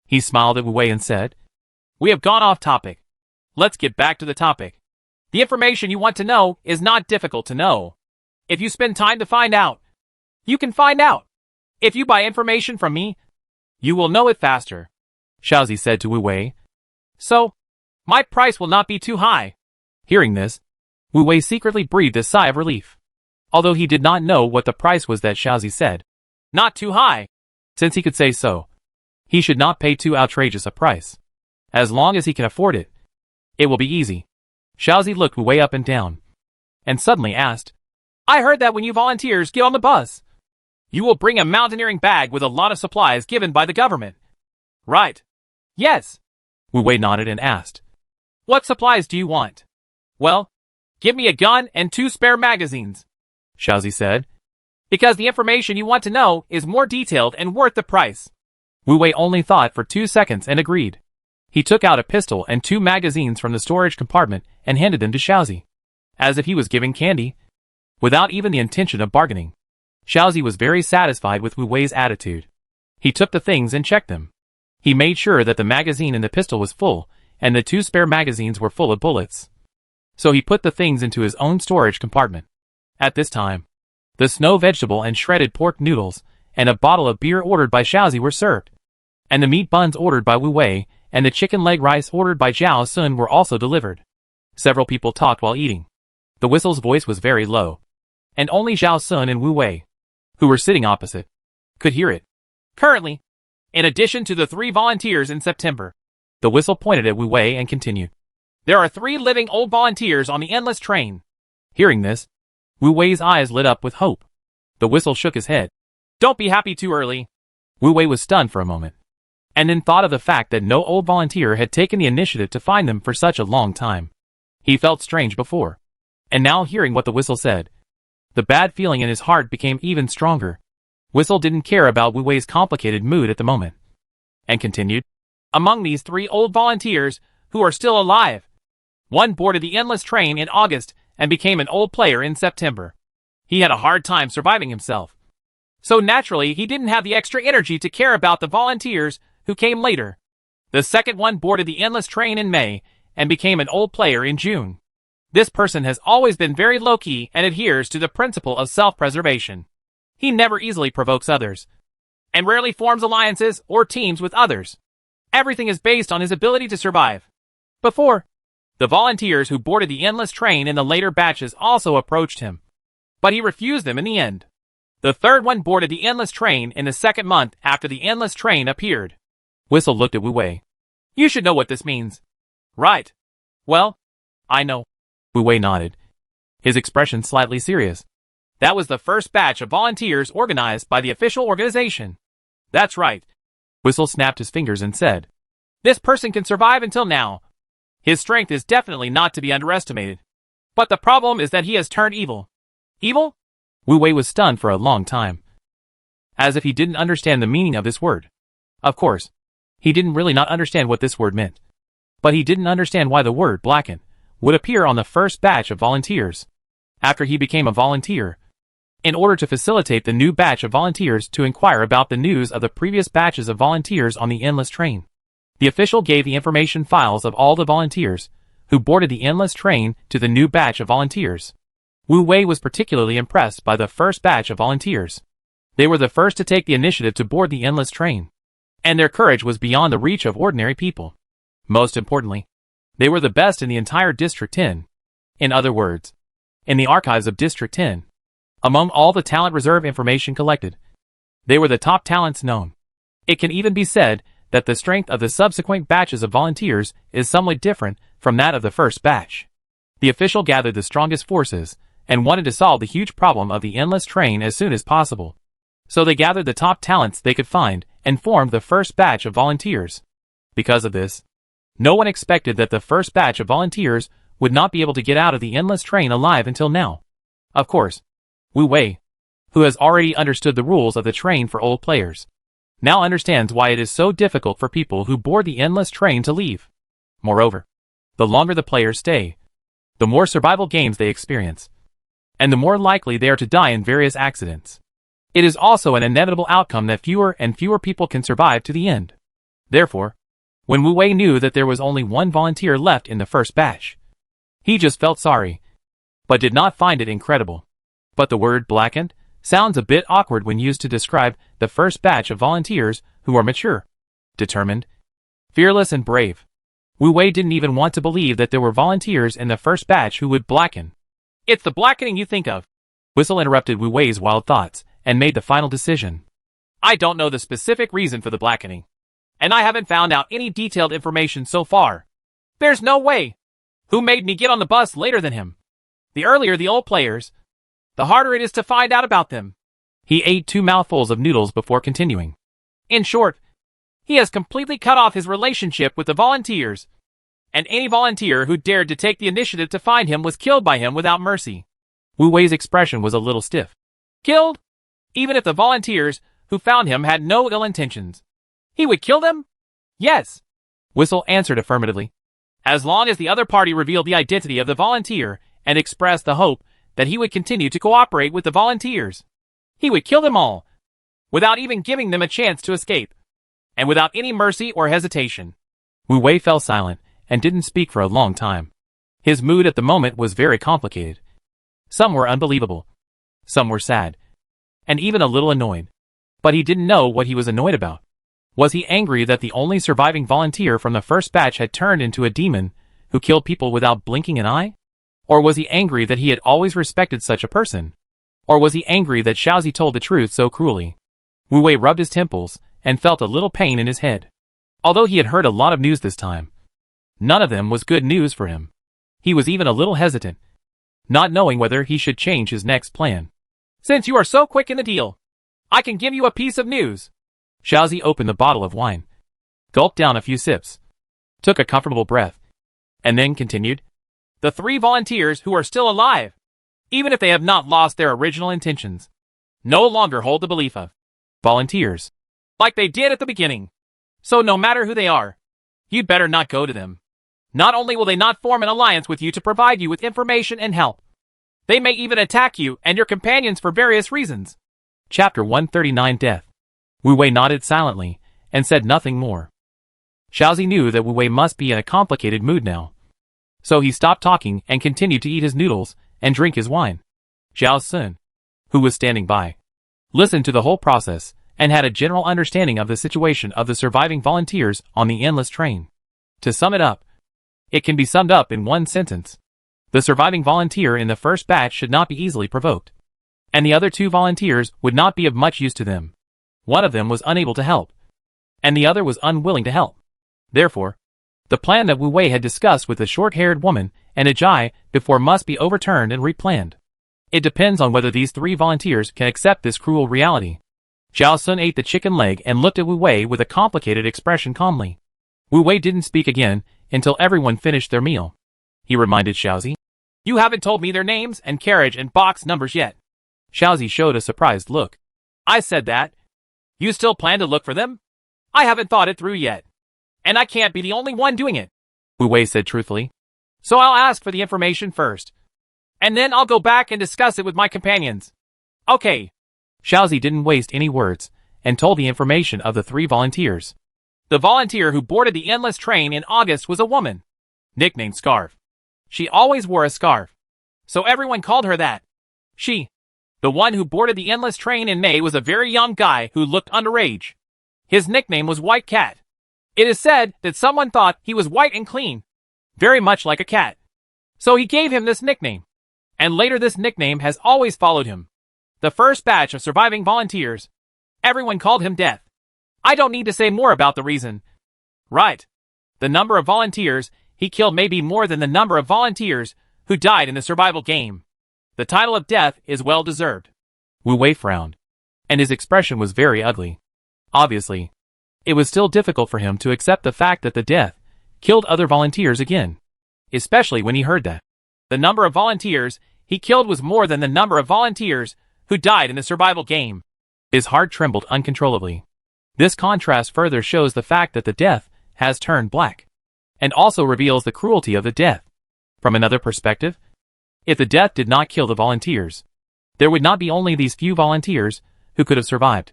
He smiled at Wu Wei and said, We have gone off topic. Let's get back to the topic. The information you want to know is not difficult to know. If you spend time to find out, you can find out. If you buy information from me, you will know it faster, Xiaozi said to Wu Wei. So, my price will not be too high. Hearing this, Wu Wei secretly breathed a sigh of relief, although he did not know what the price was that Xiaozi said. Not too high. Since he could say so, he should not pay too outrageous a price. As long as he can afford it, it will be easy. Xiaozi looked Wu Wei up and down, and suddenly asked, I heard that when you volunteers get on the bus, you will bring a mountaineering bag with a lot of supplies given by the government. Right. Yes. Wu Wei nodded and asked, What supplies do you want? Well, give me a gun and 2 spare magazines, Xiaozi said, because the information you want to know is more detailed and worth the price. Wu Wei only thought for 2 seconds and agreed. He took out a pistol and 2 magazines from the storage compartment and handed them to Xiaozi, as if he was giving candy, without even the intention of bargaining. Xiaozi was very satisfied with Wu Wei's attitude. He took the things and checked them. He made sure that the magazine in the pistol was full, and the 2 spare magazines were full of bullets. So he put the things into his own storage compartment. At this time, the snow vegetable and shredded pork noodles, and a bottle of beer ordered by Xiaozi were served, and the meat buns ordered by Wu Wei, and the chicken leg rice ordered by Zhao Sun were also delivered. Several people talked while eating. The whistle's voice was very low, and only Zhao Sun and Wu Wei, who were sitting opposite, could hear it. Currently, in addition to the 3 volunteers in September, the whistle pointed at Wu Wei and continued. There are 3 living old volunteers on the endless train. Hearing this, Wu Wei's eyes lit up with hope. The whistle shook his head. Don't be happy too early. Wu Wei was stunned for a moment, and then thought of the fact that no old volunteer had taken the initiative to find them for such a long time. He felt strange before, and now hearing what the whistle said, the bad feeling in his heart became even stronger. Whistle didn't care about Wu Wei's complicated mood at the moment, and continued, among these 3 old volunteers who are still alive, one boarded the endless train in August and became an old player in September. He had a hard time surviving himself, so naturally he didn't have the extra energy to care about the volunteers who came later. The second one boarded the endless train in May and became an old player in June. This person has always been very low-key and adheres to the principle of self-preservation. He never easily provokes others, and rarely forms alliances or teams with others. Everything is based on his ability to survive. Before, the volunteers who boarded the endless train in the later batches also approached him, but he refused them in the end. The third one boarded the endless train in the second month after the endless train appeared. Whistle looked at Wu Wei. You should know what this means. Right. Well, I know. Wu Wei nodded, his expression slightly serious. That was the first batch of volunteers organized by the official organization. That's right. Whistle snapped his fingers and said, this person can survive until now. His strength is definitely not to be underestimated. But the problem is that he has turned evil. Evil? Wu Wei was stunned for a long time, as if he didn't understand the meaning of this word. Of course, he didn't really not understand what this word meant. But he didn't understand why the word blackened would appear on the first batch of volunteers after he became a volunteer, in order to facilitate the new batch of volunteers to inquire about the news of the previous batches of volunteers on the endless train. The official gave the information files of all the volunteers who boarded the endless train to the new batch of volunteers. Wu Wei was particularly impressed by the first batch of volunteers. They were the first to take the initiative to board the endless train, and their courage was beyond the reach of ordinary people. Most importantly, they were the best in the entire District 10. In other words, in the archives of District 10. Among all the talent reserve information collected, they were the top talents known. It can even be said that the strength of the subsequent batches of volunteers is somewhat different from that of the first batch. The official gathered the strongest forces and wanted to solve the huge problem of the endless train as soon as possible. So they gathered the top talents they could find and formed the first batch of volunteers. Because of this, no one expected that the first batch of volunteers would not be able to get out of the endless train alive until now. Of course, Wu Wei, who has already understood the rules of the train for old players, now understands why it is so difficult for people who board the endless train to leave. Moreover, the longer the players stay, the more survival games they experience, and the more likely they are to die in various accidents. It is also an inevitable outcome that fewer and fewer people can survive to the end. Therefore, when Wu Wei knew that there was only one volunteer left in the first batch, he just felt sorry, but did not find it incredible. But the word blackened sounds a bit awkward when used to describe the first batch of volunteers who are mature, determined, fearless and brave. Wu Wei didn't even want to believe that there were volunteers in the first batch who would blacken. It's the blackening you think of. Whistle interrupted Wu Wei's wild thoughts and made the final decision. I don't know the specific reason for the blackening, and I haven't found out any detailed information so far. There's no way. Who made me get on the bus later than him? The earlier the old players, the harder it is to find out about them. He ate 2 mouthfuls of noodles before continuing. In short, he has completely cut off his relationship with the volunteers, and any volunteer who dared to take the initiative to find him was killed by him without mercy. Wu Wei's expression was a little stiff. Killed? Even if the volunteers who found him had no ill intentions, he would kill them? Yes. Whistle answered affirmatively. As long as the other party revealed the identity of the volunteer and expressed the hope that he would continue to cooperate with the volunteers, he would kill them all, without even giving them a chance to escape, and without any mercy or hesitation. Wu Wei fell silent and didn't speak for a long time. His mood at the moment was very complicated. Some were unbelievable, some were sad, and even a little annoyed. But he didn't know what he was annoyed about. Was he angry that the only surviving volunteer from the first batch had turned into a demon who killed people without blinking an eye? Or was he angry that he had always respected such a person? Or was he angry that Xiaozi told the truth so cruelly? Wu Wei rubbed his temples and felt a little pain in his head. Although he had heard a lot of news this time, None of them was good news for him. He was even a little hesitant, not knowing whether he should change his next plan. Since you are so quick in the deal, I can give you a piece of news. Xiaozi opened the bottle of wine, gulped down a few sips, took a comfortable breath, and then continued. The 3 volunteers who are still alive, even if they have not lost their original intentions, no longer hold the belief of volunteers, like they did at the beginning. So no matter who they are, you'd better not go to them. Not only will they not form an alliance with you to provide you with information and help, they may even attack you and your companions for various reasons. Chapter 139 Death. Wu Wei nodded silently and said nothing more. Xiaozi knew that Wu Wei must be in a complicated mood now, so he stopped talking and continued to eat his noodles and drink his wine. Zhao Sun, who was standing by, listened to the whole process and had a general understanding of the situation of the surviving volunteers on the endless train. To sum it up, it can be summed up in one sentence. The surviving volunteer in the first batch should not be easily provoked, and the other 2 volunteers would not be of much use to them. One of them was unable to help, and the other was unwilling to help. Therefore, the plan that Wu Wei had discussed with the short-haired woman and Ajai before must be overturned and replanned. It depends on whether these 3 volunteers can accept this cruel reality. Zhao Sun ate the chicken leg and looked at Wu Wei with a complicated expression calmly. Wu Wei didn't speak again until everyone finished their meal. He reminded Xiaozi, You haven't told me their names and carriage and box numbers yet. Xiaozi showed a surprised look. I said that. You still plan to look for them? I haven't thought it through yet. And I can't be the only one doing it, Wu Wei said truthfully. So I'll ask for the information first, and then I'll go back and discuss it with my companions. Okay. Xiaozi didn't waste any words and told the information of the 3 volunteers. The volunteer who boarded the endless train in August was a woman, nicknamed Scarf. She always wore a scarf, so everyone called her that. The one who boarded the endless train in May was a very young guy who looked underage. His nickname was White Cat. It is said that someone thought he was white and clean, very much like a cat. So he gave him this nickname, and later this nickname has always followed him. The first batch of surviving volunteers, everyone called him Death. I don't need to say more about the reason. Right. The number of volunteers he killed may be more than the number of volunteers who died in the survival game. The title of Death is well deserved. Wu Wei frowned, and his expression was very ugly. Obviously, it was still difficult for him to accept the fact that the Death killed other volunteers again, especially when he heard that the number of volunteers he killed was more than the number of volunteers who died in the survival game. His heart trembled uncontrollably. This contrast further shows the fact that the Death has turned black, and also reveals the cruelty of the Death. From another perspective, if the Death did not kill the volunteers, there would not be only these few volunteers who could have survived.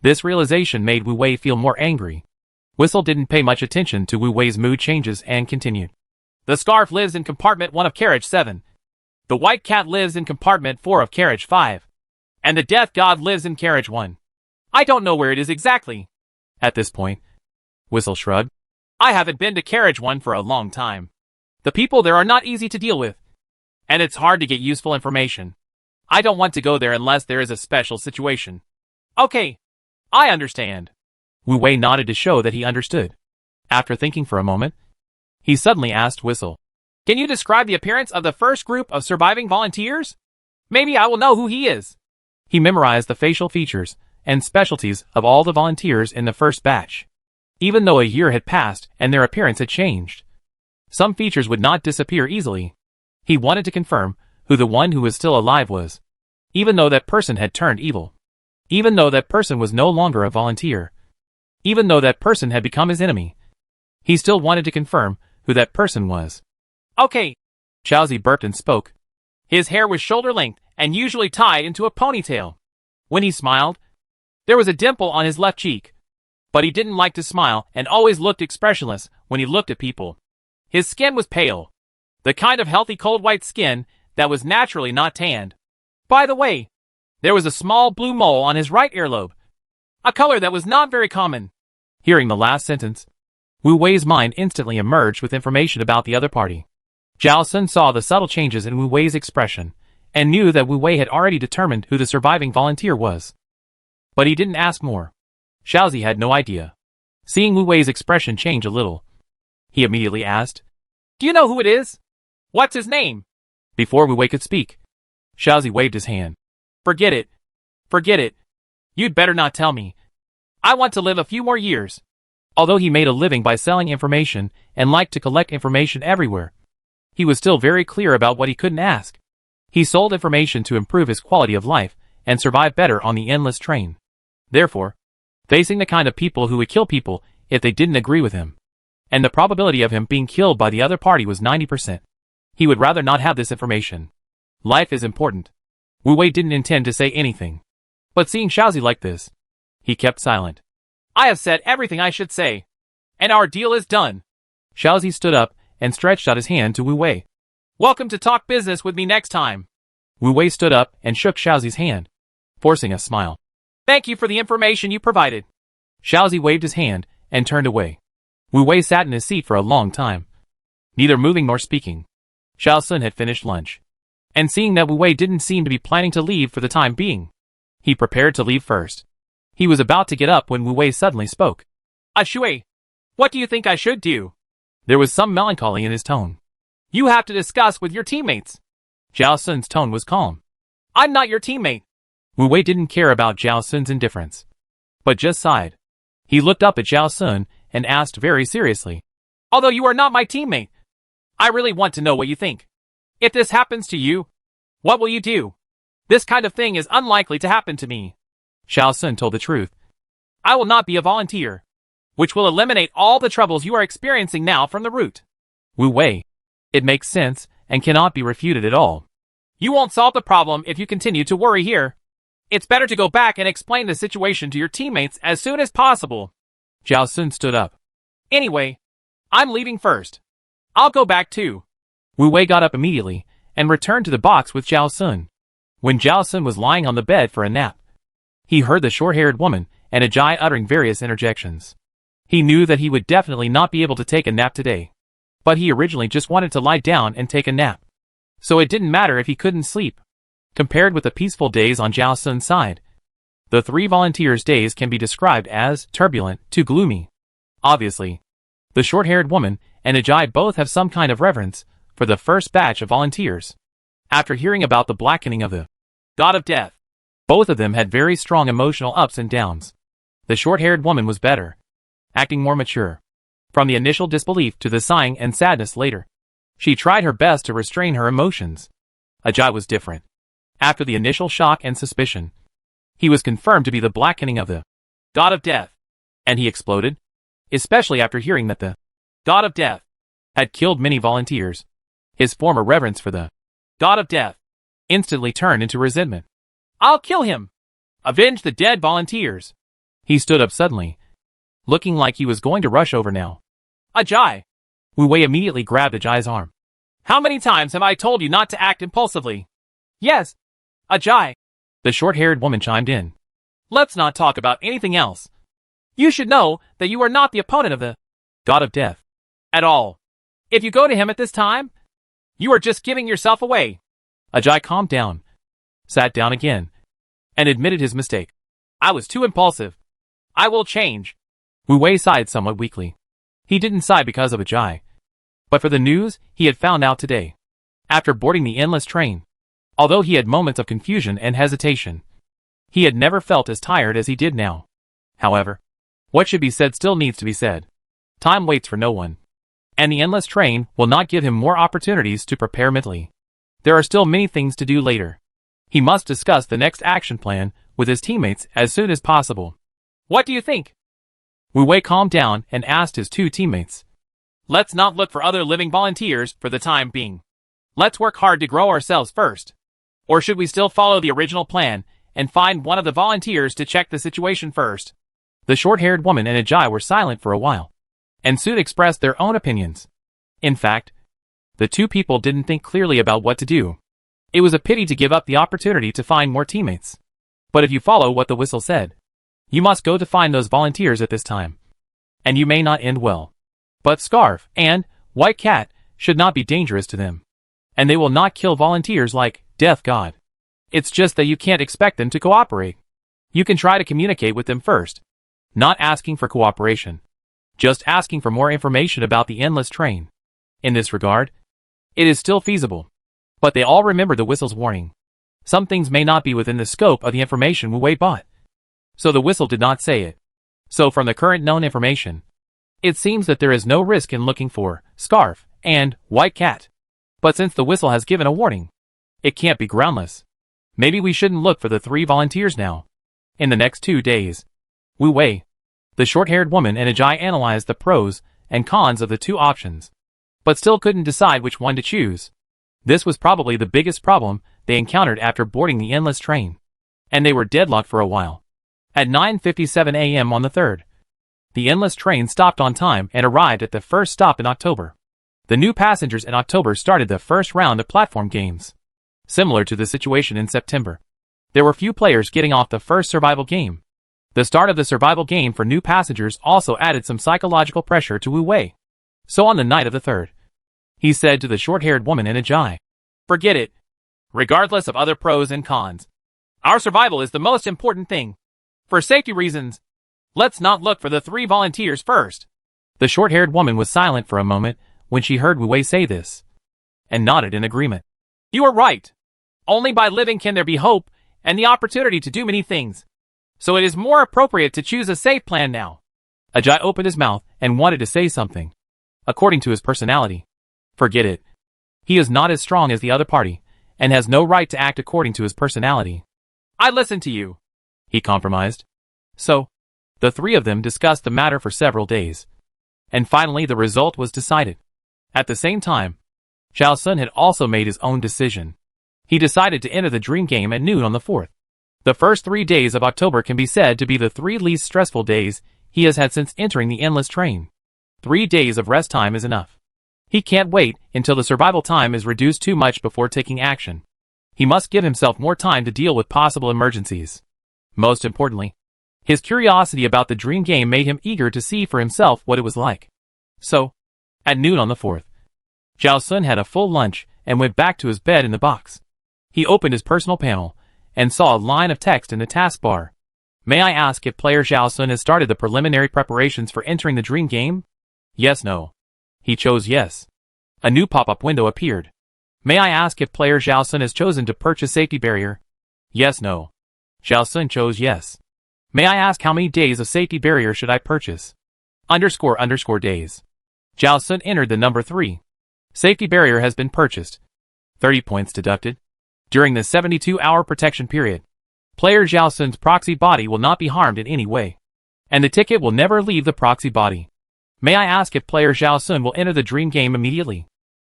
This realization made Wu Wei feel more angry. Whistle didn't pay much attention to Wu Wei's mood changes and continued. The Scarf lives in compartment 1 of carriage 7. The White Cat lives in compartment 4 of carriage 5. And the Death God lives in carriage 1. I don't know where it is exactly. At this point, Whistle shrugged. I haven't been to carriage 1 for a long time. The people there are not easy to deal with, and it's hard to get useful information. I don't want to go there unless there is a special situation. Okay, I understand. Wu Wei nodded to show that he understood. After thinking for a moment, he suddenly asked Whistle, Can you describe the appearance of the first group of surviving volunteers? Maybe I will know who he is. He memorized the facial features and specialties of all the volunteers in the first batch. Even though a year had passed and their appearance had changed, some features would not disappear easily. He wanted to confirm who the one who was still alive was, even though that person had turned evil. Even though that person was no longer a volunteer. Even though that person had become his enemy. He still wanted to confirm who that person was. Okay. Xiaozi burped and spoke. His hair was shoulder length and usually tied into a ponytail. When he smiled, there was a dimple on his left cheek. But he didn't like to smile and always looked expressionless when he looked at people. His skin was pale. The kind of healthy cold white skin that was naturally not tanned. By the way, there was a small blue mole on his right earlobe, a color that was not very common. Hearing the last sentence, Wu Wei's mind instantly emerged with information about the other party. Zhao Sun saw the subtle changes in Wu Wei's expression and knew that Wu Wei had already determined who the surviving volunteer was. But he didn't ask more. Xiaozi had no idea. Seeing Wu Wei's expression change a little, he immediately asked. Do you know who it is? What's his name? Before Wu Wei could speak, Xiaozi waved his hand. Forget it. Forget it. You'd better not tell me. I want to live a few more years. Although he made a living by selling information and liked to collect information everywhere, he was still very clear about what he couldn't ask. He sold information to improve his quality of life and survive better on the endless train. Therefore, facing the kind of people who would kill people if they didn't agree with him, and the probability of him being killed by the other party was 90%. He would rather not have this information. Life is important. Wu Wei didn't intend to say anything, but seeing Xiaozi like this, he kept silent. I have said everything I should say, and our deal is done. Xiaozi stood up and stretched out his hand to Wu Wei. Welcome to talk business with me next time. Wu Wei stood up and shook Xiaozi's hand, forcing a smile. Thank you for the information you provided. Xiaozi waved his hand and turned away. Wu Wei sat in his seat for a long time, neither moving nor speaking. Xiao Sun had finished lunch, and seeing that Wu Wei didn't seem to be planning to leave for the time being, he prepared to leave first. He was about to get up when Wu Wei suddenly spoke. Shui, what do you think I should do? There was some melancholy in his tone. You have to discuss with your teammates. Zhao Sun's tone was calm. I'm not your teammate. Wu Wei didn't care about Zhao Sun's indifference, but just sighed. He looked up at Zhao Sun and asked very seriously. Although you are not my teammate, I really want to know what you think. If this happens to you, what will you do? This kind of thing is unlikely to happen to me. Xiao Sun told the truth. I will not be a volunteer, which will eliminate all the troubles you are experiencing now from the root. Wu Wei. It makes sense and cannot be refuted at all. You won't solve the problem if you continue to worry here. It's better to go back and explain the situation to your teammates as soon as possible. Zhao Sun stood up. Anyway, I'm leaving first. I'll go back too. Wu Wei got up immediately and returned to the box with Zhao Sun. When Zhao Sun was lying on the bed for a nap, he heard the short-haired woman and Ajay uttering various interjections. He knew that he would definitely not be able to take a nap today, but he originally just wanted to lie down and take a nap, so it didn't matter if he couldn't sleep. Compared with the peaceful days on Zhao Sun's side, the three volunteers' days can be described as turbulent to gloomy. Obviously, the short-haired woman and Ajay both have some kind of reverence for the first batch of volunteers. After hearing about the blackening of the god of death, both of them had very strong emotional ups and downs. The short-haired woman was better, acting more mature. From the initial disbelief to the sighing and sadness later, she tried her best to restrain her emotions. Ajay was different. After the initial shock and suspicion, he was confirmed to be the blackening of the god of death, and he exploded, especially after hearing that the god of death had killed many volunteers. His former reverence for the god of death instantly turned into resentment. I'll kill him! Avenge the dead volunteers! He stood up suddenly, looking like he was going to rush over now. Ajay! Wu Wei immediately grabbed Ajay's arm. How many times have I told you not to act impulsively? Yes, Ajay. The short-haired woman chimed in. Let's not talk about anything else. You should know that you are not the opponent of the god of death at all. If you go to him at this time, you are just giving yourself away. Ajay calmed down, sat down again, and admitted his mistake. I was too impulsive. I will change. Wu Wei sighed somewhat weakly. He didn't sigh because of Ajay, but for the news he had found out today. After boarding the endless train, although he had moments of confusion and hesitation, he had never felt as tired as he did now. However, what should be said still needs to be said. Time waits for no one, and the endless train will not give him more opportunities to prepare mentally. There are still many things to do later. He must discuss the next action plan with his teammates as soon as possible. What do you think? Wu Wei calmed down and asked his two teammates. Let's not look for other living volunteers for the time being. Let's work hard to grow ourselves first. Or should we still follow the original plan and find one of the volunteers to check the situation first? The short-haired woman and Ajay were silent for a while, and soon expressed their own opinions. In fact, the two people didn't think clearly about what to do. It was a pity to give up the opportunity to find more teammates. But if you follow what the whistle said, you must go to find those volunteers at this time. And you may not end well. But Scarf and White Cat should not be dangerous to them. And they will not kill volunteers like Death God. It's just that you can't expect them to cooperate. You can try to communicate with them first, not asking for cooperation. just asking for more information about the endless train. In this regard, it is still feasible. But they all remembered the whistle's warning. Some things may not be within the scope of the information Wu Wei bought. So the whistle did not say it. So from the current known information, it seems that there is no risk in looking for Scarf and White Cat. But since the whistle has given a warning, it can't be groundless. Maybe we shouldn't look for the 3 volunteers now. In the next 2 days, Wu Wei, the short-haired woman, and Ajay analyzed the pros and cons of the 2 options, but still couldn't decide which one to choose. This was probably the biggest problem they encountered after boarding the endless train, and they were deadlocked for a while. At 9:57 a.m. on the 3rd, the endless train stopped on time and arrived at the first stop in October. The new passengers in October started the first round of platform games. Similar to the situation in September, there were few players getting off the first survival game. The start of the survival game for new passengers also added some psychological pressure to Wu Wei. So on the night of the 3rd, he said to the short-haired woman and Ajay, "Forget it. Regardless of other pros and cons, our survival is the most important thing. For safety reasons, let's not look for the 3 volunteers first." The short-haired woman was silent for a moment when she heard Wu Wei say this, and nodded in agreement. "You are right. Only by living can there be hope and the opportunity to do many things. So it is more appropriate to choose a safe plan now." Ajay opened his mouth and wanted to say something. According to his personality, forget it. He is not as strong as the other party, and has no right to act according to his personality. "I listen to you," he compromised. So, the 3 of them discussed the matter for several days. And finally the result was decided. At the same time, Zhao Sun had also made his own decision. He decided to enter the dream game at noon on the 4th. The first 3 days of October can be said to be the 3 least stressful days he has had since entering the endless train. 3 days of rest time is enough. He can't wait until the survival time is reduced too much before taking action. He must give himself more time to deal with possible emergencies. Most importantly, his curiosity about the dream game made him eager to see for himself what it was like. So, at noon on the 4th, Zhao Sun had a full lunch and went back to his bed in the box. He opened his personal panel and saw a line of text in the taskbar. "May I ask if player Zhao Sun has started the preliminary preparations for entering the dream game?" Yes, no. He chose yes. A new pop-up window appeared. "May I ask if player Zhao Sun has chosen to purchase safety barrier?" Yes, no. Zhao Sun chose yes. "May I ask how many days of safety barrier should I purchase?" __ days. Zhao Sun entered the number 3. Safety barrier has been purchased. 30 points deducted. During the 72-hour protection period, player Zhao Sun's proxy body will not be harmed in any way, and the ticket will never leave the proxy body. May I ask if player Zhao Sun will enter the dream game immediately?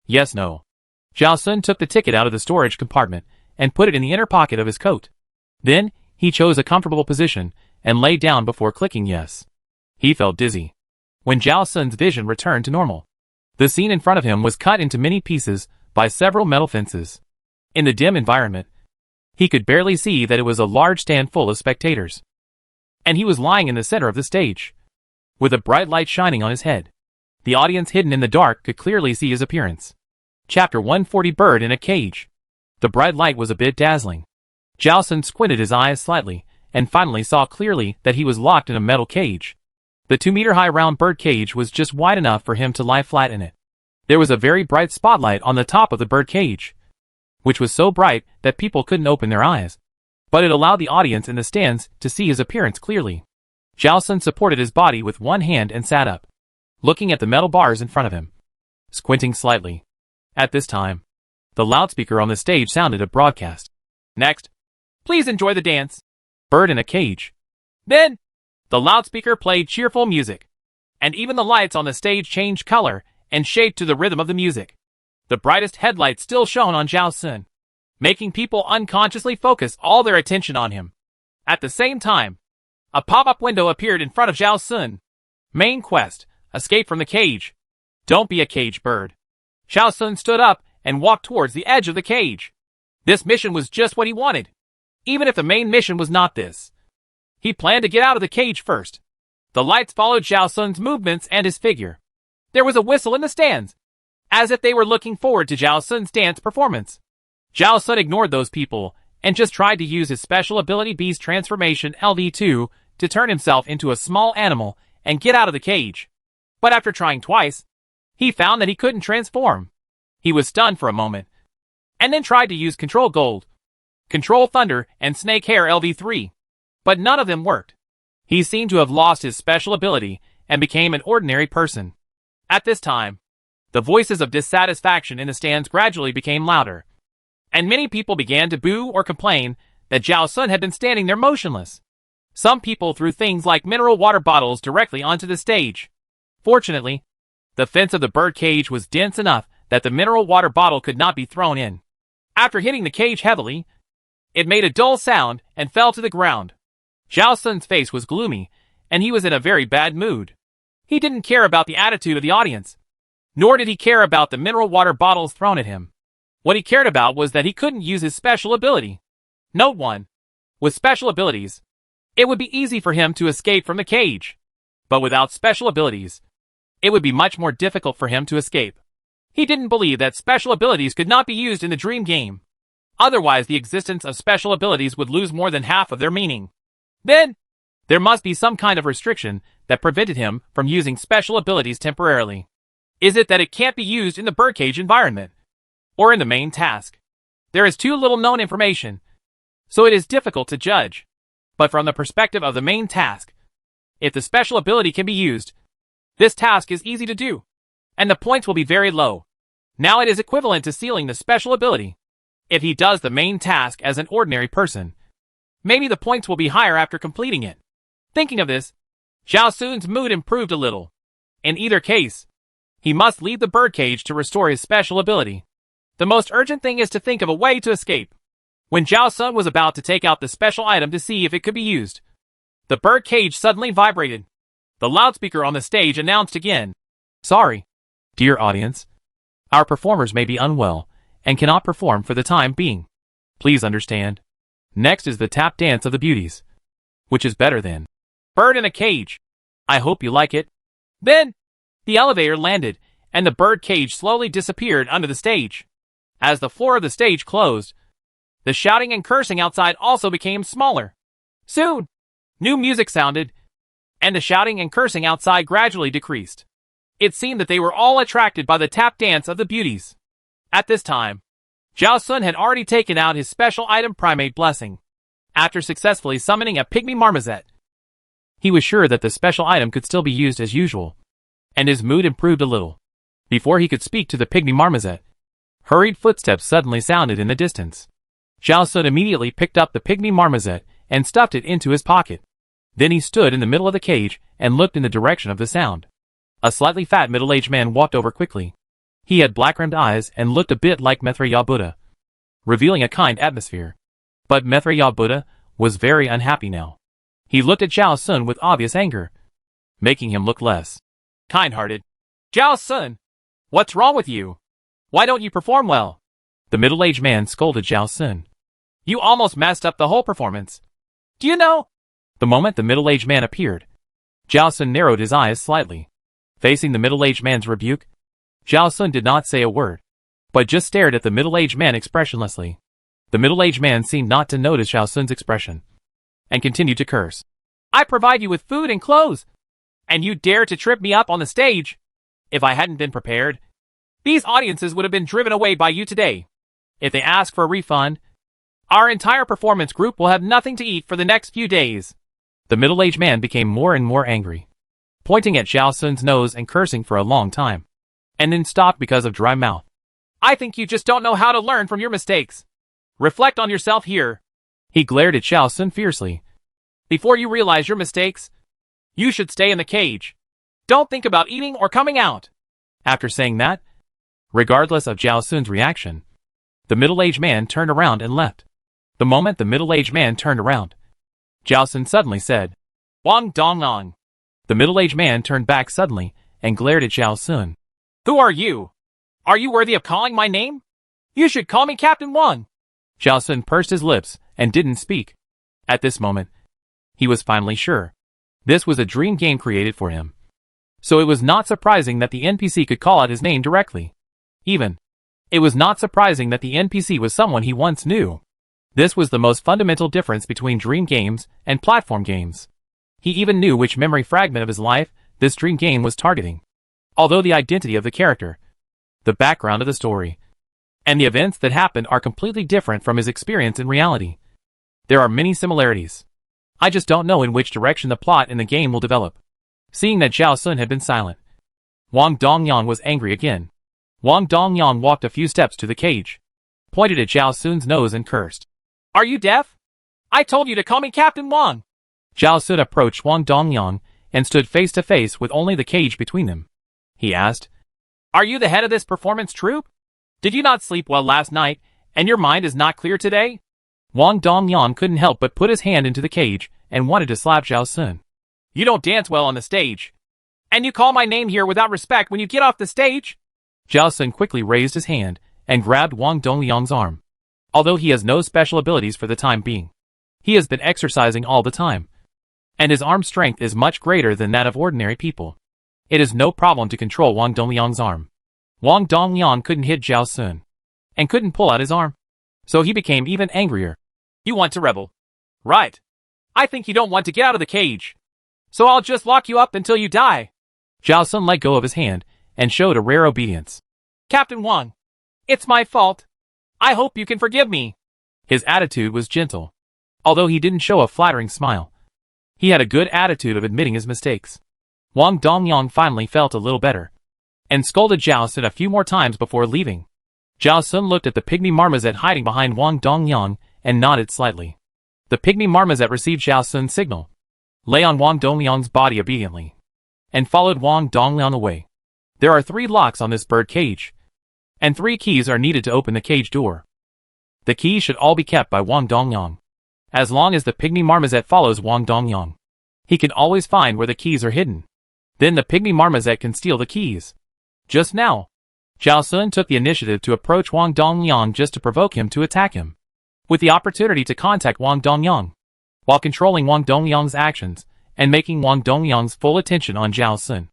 Yes, no. Zhao Sun took the ticket out of the storage compartment and put it in the inner pocket of his coat. Then, he chose a comfortable position and lay down before clicking yes. He felt dizzy. When Zhao Sun's vision returned to normal, the scene in front of him was cut into many pieces by several metal fences. In the dim environment, he could barely see that it was a large stand full of spectators. And he was lying in the center of the stage, with a bright light shining on his head. The audience hidden in the dark could clearly see his appearance. Chapter 140 Bird in a Cage. The bright light was a bit dazzling. Zhao Sun squinted his eyes slightly, and finally saw clearly that he was locked in a metal cage. The 2-meter-high round bird cage was just wide enough for him to lie flat in it. There was a very bright spotlight on the top of the bird cage, which was so bright that people couldn't open their eyes. But it allowed the audience in the stands to see his appearance clearly. Zhao Sun supported his body with one hand and sat up, looking at the metal bars in front of him, squinting slightly. At this time, the loudspeaker on the stage sounded a broadcast. "Next, please enjoy the dance. Bird in a Cage." Then, the loudspeaker played cheerful music, and even the lights on the stage changed color and shape to the rhythm of the music. The brightest headlight still shone on Zhao Sun, making people unconsciously focus all their attention on him. At the same time, a pop-up window appeared in front of Zhao Sun. Main quest, escape from the cage. Don't be a cage bird. Zhao Sun stood up and walked towards the edge of the cage. This mission was just what he wanted, even if the main mission was not this. He planned to get out of the cage first. The lights followed Zhao Sun's movements and his figure. There was a whistle in the stands, as if they were looking forward to Zhao Sun's dance performance. Zhao Sun ignored those people and just tried to use his special ability Beast Transformation LD2 to turn himself into a small animal and get out of the cage. But after trying twice, he found that he couldn't transform. He was stunned for a moment, and then tried to use Control Gold, Control Thunder, and Snake Hair LV3. But none of them worked. He seemed to have lost his special ability and became an ordinary person. At this time, the voices of dissatisfaction in the stands gradually became louder, and many people began to boo or complain that Zhao Sun had been standing there motionless. Some people threw things like mineral water bottles directly onto the stage. Fortunately, the fence of the bird cage was dense enough that the mineral water bottle could not be thrown in. After hitting the cage heavily, it made a dull sound and fell to the ground. Zhao Sun's face was gloomy, and he was in a very bad mood. He didn't care about the attitude of the audience, nor did he care about the mineral water bottles thrown at him. What he cared about was that he couldn't use his special ability. Note 1. With special abilities, it would be easy for him to escape from the cage. But without special abilities, it would be much more difficult for him to escape. He didn't believe that special abilities could not be used in the dream game. Otherwise, the existence of special abilities would lose more than half of their meaning. Then, there must be some kind of restriction that prevented him from using special abilities temporarily. Is it that it can't be used in the birdcage environment, or in the main task? There is too little known information, so it is difficult to judge. But from the perspective of the main task, if the special ability can be used, this task is easy to do, and the points will be very low. Now it is equivalent to sealing the special ability. If he does the main task as an ordinary person, maybe the points will be higher after completing it. Thinking of this, Zhao Sun's mood improved a little. In either case, he must leave the birdcage to restore his special ability. The most urgent thing is to think of a way to escape. When Zhao Sun was about to take out the special item to see if it could be used, the birdcage suddenly vibrated. The loudspeaker on the stage announced again, "Sorry, dear audience. Our performers may be unwell and cannot perform for the time being. Please understand. Next is the tap dance of the beauties, which is better than Bird in a Cage. I hope you like it." Then, the elevator landed, and the bird cage slowly disappeared under the stage. As the floor of the stage closed, the shouting and cursing outside also became smaller. Soon, new music sounded, and the shouting and cursing outside gradually decreased. It seemed that they were all attracted by the tap dance of the beauties. At this time, Zhao Sun had already taken out his special item Primate Blessing. After successfully summoning a pygmy marmoset, he was sure that the special item could still be used as usual, and his mood improved a little. Before he could speak to the pygmy marmoset, hurried footsteps suddenly sounded in the distance. Zhao Sun immediately picked up the pygmy marmoset and stuffed it into his pocket. Then he stood in the middle of the cage and looked in the direction of the sound. A slightly fat middle-aged man walked over quickly. He had black-rimmed eyes and looked a bit like Mithra Buddha, revealing a kind atmosphere. But Mithra Buddha was very unhappy now. He looked at Zhao Sun with obvious anger, making him look less kind-hearted. "Zhao Sun, what's wrong with you? Why don't you perform well?" The middle-aged man scolded Zhao Sun. "You almost messed up the whole performance. Do you know?" The moment the middle-aged man appeared, Zhao Sun narrowed his eyes slightly. Facing the middle-aged man's rebuke, Zhao Sun did not say a word, but just stared at the middle-aged man expressionlessly. The middle-aged man seemed not to notice Zhao Sun's expression, and continued to curse. "I provide you with food and clothes, and you dare to trip me up on the stage. If I hadn't been prepared, these audiences would have been driven away by you today. If they ask for a refund, our entire performance group will have nothing to eat for the next few days." The middle-aged man became more and more angry, pointing at Zhao Sun's nose and cursing for a long time, and then stopped because of dry mouth. "I think you just don't know how to learn from your mistakes. Reflect on yourself here." He glared at Zhao Sun fiercely. "Before you realize your mistakes, you should stay in the cage. Don't think about eating or coming out." After saying that, regardless of Zhao Sun's reaction, the middle-aged man turned around and left. The moment the middle-aged man turned around, Zhao Sun suddenly said, "Wang Donglong." The middle-aged man turned back suddenly and glared at Zhao Sun. "Who are you? Are you worthy of calling my name? You should call me Captain Wang." Zhao Sun pursed his lips and didn't speak. At this moment, he was finally sure. This was a dream game created for him. So it was not surprising that the NPC could call out his name directly. It was not surprising that the NPC was someone he once knew. This was the most fundamental difference between dream games and platform games. He even knew which memory fragment of his life this dream game was targeting. Although the identity of the character, the background of the story, and the events that happened are completely different from his experience in reality, there are many similarities. I just don't know in which direction the plot in the game will develop. Seeing that Zhao Sun had been silent, Wang Dongyang was angry again. Wang Dongyang walked a few steps to the cage, pointed at Zhao Sun's nose and cursed. Are you deaf? I told you to call me Captain Wang. Zhao Sun approached Wang Dongyang and stood face to face with only the cage between them. He asked, Are you the head of this performance troupe? Did you not sleep well last night, and your mind is not clear today? Wang Dongyang couldn't help but put his hand into the cage and wanted to slap Zhao Sun. You don't dance well on the stage. And you call my name here without respect when you get off the stage? Zhao Sun quickly raised his hand and grabbed Wang Dongyang's arm. Although he has no special abilities for the time being, he has been exercising all the time, and his arm strength is much greater than that of ordinary people. It is no problem to control Wang Dongyang's arm. Wang Dongyang couldn't hit Zhao Sun, and couldn't pull out his arm, so he became even angrier. You want to rebel? Right. I think you don't want to get out of the cage, so I'll just lock you up until you die. Zhao Sun let go of his hand and showed a rare obedience. Captain Wang, it's my fault. I hope you can forgive me. His attitude was gentle, although he didn't show a flattering smile. He had a good attitude of admitting his mistakes. Wang Dongyang finally felt a little better, and scolded Zhao Sun a few more times before leaving. Zhao Sun looked at the pygmy marmoset hiding behind Wang Dongyang and nodded slightly. The pygmy marmoset received Zhao Sun's signal, lay on Wang Dongyang's body obediently, and followed Wang Dongyang away. There are 3 locks on this bird cage, and 3 keys are needed to open the cage door. The keys should all be kept by Wang Dongyang. As long as the pygmy marmoset follows Wang Dongyang, he can always find where the keys are hidden. Then the pygmy marmoset can steal the keys. Just now, Zhao Sun took the initiative to approach Wang Dongyang just to provoke him to attack him, with the opportunity to contact Wang Dongyang, while controlling Wang Dongyang's actions and making Wang Dongyang's full attention on Zhao Sun.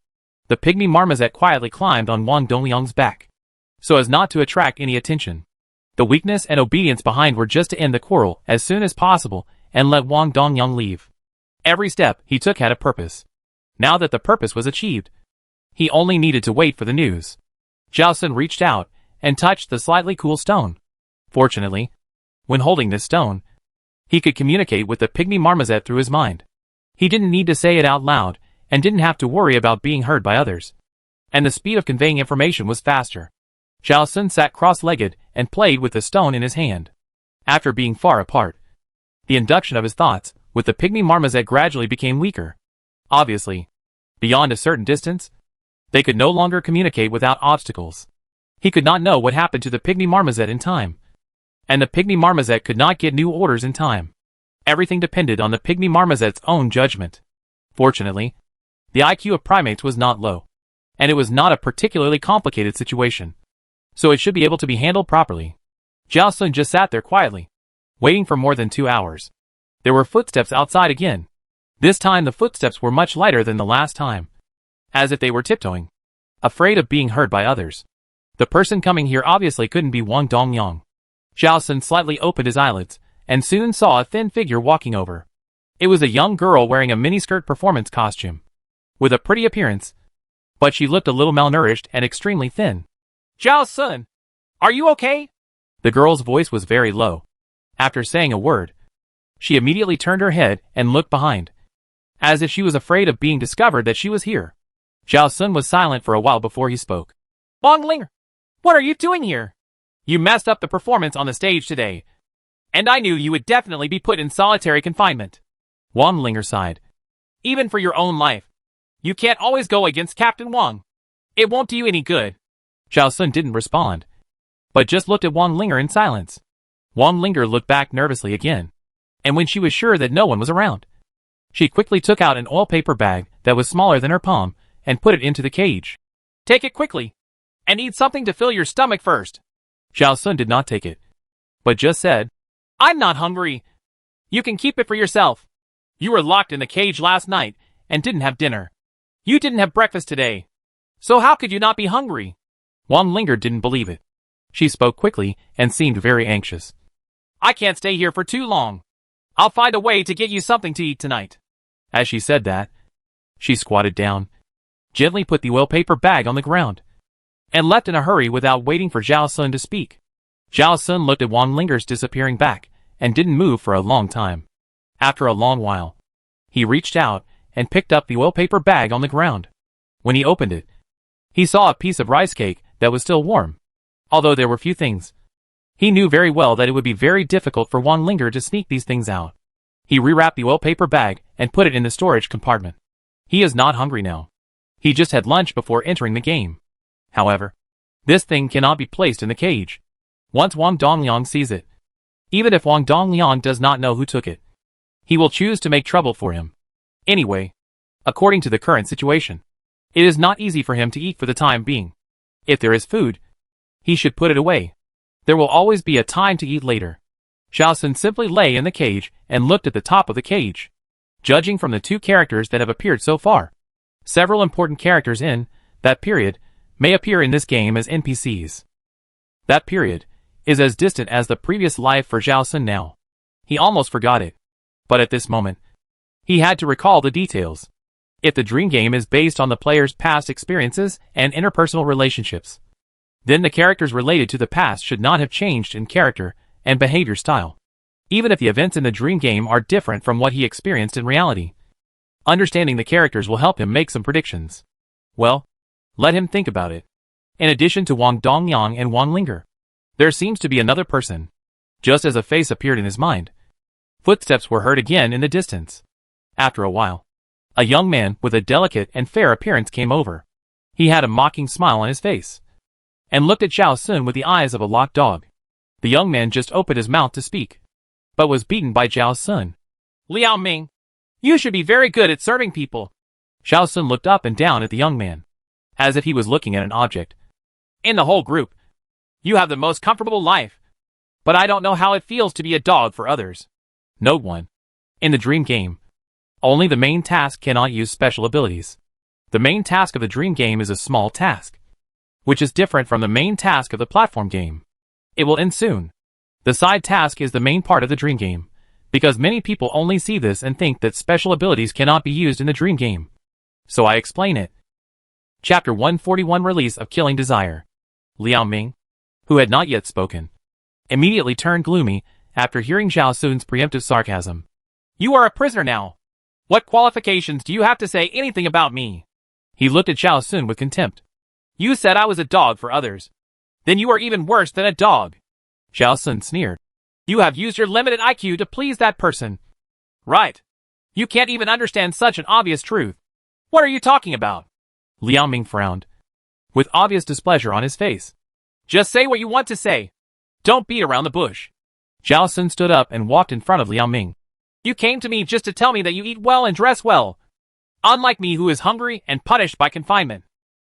The pygmy marmoset quietly climbed on Wang Dongyang's back, so as not to attract any attention. The weakness and obedience behind were just to end the quarrel as soon as possible and let Wang Dongyang leave. Every step he took had a purpose. Now that the purpose was achieved, he only needed to wait for the news. Zhao Sun reached out and touched the slightly cool stone. Fortunately, when holding this stone, he could communicate with the pygmy marmoset through his mind. He didn't need to say it out loud and didn't have to worry about being heard by others. And the speed of conveying information was faster. Zhao Sun sat cross-legged and played with the stone in his hand. After being far apart, the induction of his thoughts with the pygmy marmoset gradually became weaker. Obviously, beyond a certain distance, they could no longer communicate without obstacles. He could not know what happened to the pygmy marmoset in time, and the pygmy marmoset could not get new orders in time. Everything depended on the pygmy marmoset's own judgment. Fortunately, the IQ of primates was not low, and it was not a particularly complicated situation, so it should be able to be handled properly. Zhao Sun just sat there quietly, waiting for more than 2 hours. There were footsteps outside again. This time the footsteps were much lighter than the last time, as if they were tiptoeing, afraid of being heard by others. The person coming here obviously couldn't be Wang Dongyang. Zhao Sun slightly opened his eyelids, and soon saw a thin figure walking over. It was a young girl wearing a miniskirt performance costume, with a pretty appearance, but she looked a little malnourished and extremely thin. Zhao Sun, are you okay? The girl's voice was very low. After saying a word, she immediately turned her head and looked behind, as if she was afraid of being discovered that she was here. Zhao Sun was silent for a while before he spoke. Wang Ling, what are you doing here? You messed up the performance on the stage today, and I knew you would definitely be put in solitary confinement. Wang Linger sighed. Even for your own life, you can't always go against Captain Wang. It won't do you any good. Zhao Sun didn't respond, but just looked at Wang Linger in silence. Wang Linger looked back nervously again, and when she was sure that no one was around, she quickly took out an oil paper bag that was smaller than her palm and put it into the cage. Take it quickly, and eat something to fill your stomach first. Zhao Sun did not take it, but just said, I'm not hungry. You can keep it for yourself. You were locked in the cage last night and didn't have dinner. You didn't have breakfast today, so how could you not be hungry? Wang Linger didn't believe it. She spoke quickly and seemed very anxious. I can't stay here for too long. I'll find a way to get you something to eat tonight. As she said that, she squatted down gently put the wallpaper bag on the ground, and left in a hurry without waiting for Zhao Sun to speak. Zhao Sun looked at Wang Linger's disappearing back, and didn't move for a long time. After a long while, he reached out, and picked up the wallpaper bag on the ground. When he opened it, he saw a piece of rice cake that was still warm. Although there were few things, he knew very well that it would be very difficult for Wang Linger to sneak these things out. He rewrapped the wallpaper bag and put it in the storage compartment. He is not hungry now. He just had lunch before entering the game. However, this thing cannot be placed in the cage. Once Wang Dongliang sees it, even if Wang Dongliang does not know who took it, he will choose to make trouble for him. Anyway, according to the current situation, it is not easy for him to eat for the time being. If there is food, he should put it away. There will always be a time to eat later. Zhao Sun simply lay in the cage and looked at the top of the cage. Judging from the 2 characters that have appeared so far, several important characters in that period may appear in this game as NPCs. That period is as distant as the previous life for Zhao Sun now. He almost forgot it. But at this moment, he had to recall the details. If the dream game is based on the player's past experiences and interpersonal relationships, then the characters related to the past should not have changed in character and behavior style, even if the events in the dream game are different from what he experienced in reality. Understanding the characters will help him make some predictions. Well, let him think about it. In addition to Wang Dongliang and Wang Linger, there seems to be another person. Just as a face appeared in his mind, footsteps were heard again in the distance. After a while, a young man with a delicate and fair appearance came over. He had a mocking smile on his face, and looked at Zhao Sun with the eyes of a locked dog. The young man just opened his mouth to speak, but was beaten by Zhao Sun. Liao Ming, you should be very good at serving people. Zhao Sun looked up and down at the young man, as if he was looking at an object. In the whole group, you have the most comfortable life, but I don't know how it feels to be a dog for others. Note 1. In the dream game, only the main task cannot use special abilities. The main task of the dream game is a small task, which is different from the main task of the platform game. It will end soon. The side task is the main part of the dream game, because many people only see this and think that special abilities cannot be used in the dream game. So I explain it. Chapter 141 Release of Killing Desire. Liao Ming, who had not yet spoken, immediately turned gloomy after hearing Zhao Sun's preemptive sarcasm. You are a prisoner now. What qualifications do you have to say anything about me? He looked at Zhao Sun with contempt. You said I was a dog for others. Then you are even worse than a dog. Zhao Sun sneered. You have used your limited IQ to please that person. Right. You can't even understand such an obvious truth. What are you talking about? Liao Ming frowned, with obvious displeasure on his face. Just say what you want to say. Don't beat around the bush. Zhao Sun stood up and walked in front of Liao Ming. You came to me just to tell me that you eat well and dress well, unlike me who is hungry and punished by confinement.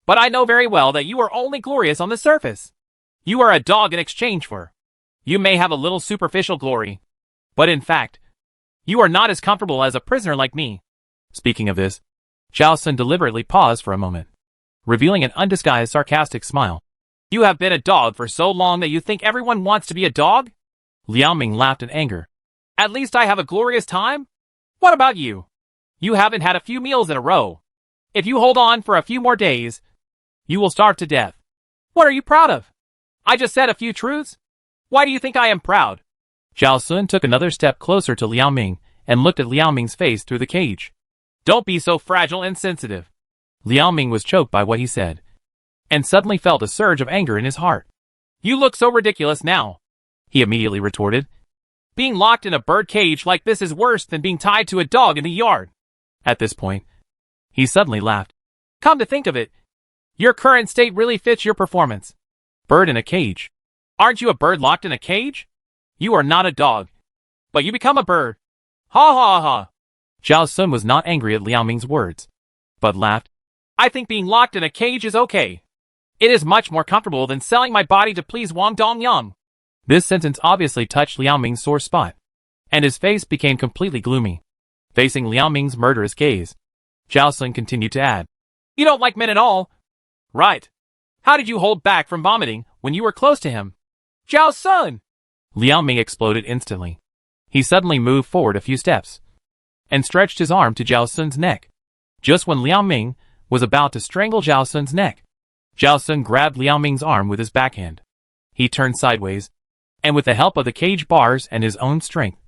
But I know very well that you are only glorious on the surface. You are a dog in exchange for. You may have a little superficial glory, but in fact, you are not as comfortable as a prisoner like me. Speaking of this, Zhao Sun deliberately paused for a moment, revealing an undisguised sarcastic smile. You have been a dog for so long that you think everyone wants to be a dog? Liao Ming laughed in anger. At least I have a glorious time? What about you? You haven't had a few meals in a row. If you hold on for a few more days, you will starve to death. What are you proud of? I just said a few truths. Why do you think I am proud? Zhao Sun took another step closer to Liao Ming and looked at Liao Ming's face through the cage. Don't be so fragile and sensitive. Liao Ming was choked by what he said, and suddenly felt a surge of anger in his heart. You look so ridiculous now, he immediately retorted. Being locked in a bird cage like this is worse than being tied to a dog in the yard. At this point, he suddenly laughed. Come to think of it, your current state really fits your performance. Bird in a cage. Aren't you a bird locked in a cage? You are not a dog, but you become a bird. Ha ha ha. Zhao Sun was not angry at Liao Ming's words, but laughed. I think being locked in a cage is okay. It is much more comfortable than selling my body to please Wang Dongliang. This sentence obviously touched Liao Ming's sore spot, and his face became completely gloomy. Facing Liao Ming's murderous gaze, Zhao Sun continued to add, You don't like men at all? Right. How did you hold back from vomiting when you were close to him? Zhao Sun! Liao Ming exploded instantly. He suddenly moved forward a few steps, and stretched his arm to Zhao Sun's neck. Just when Liao Ming was about to strangle Zhao Sun's neck. Zhao Sun grabbed Liao Ming's arm with his backhand. He turned sideways, and with the help of the cage bars and his own strength,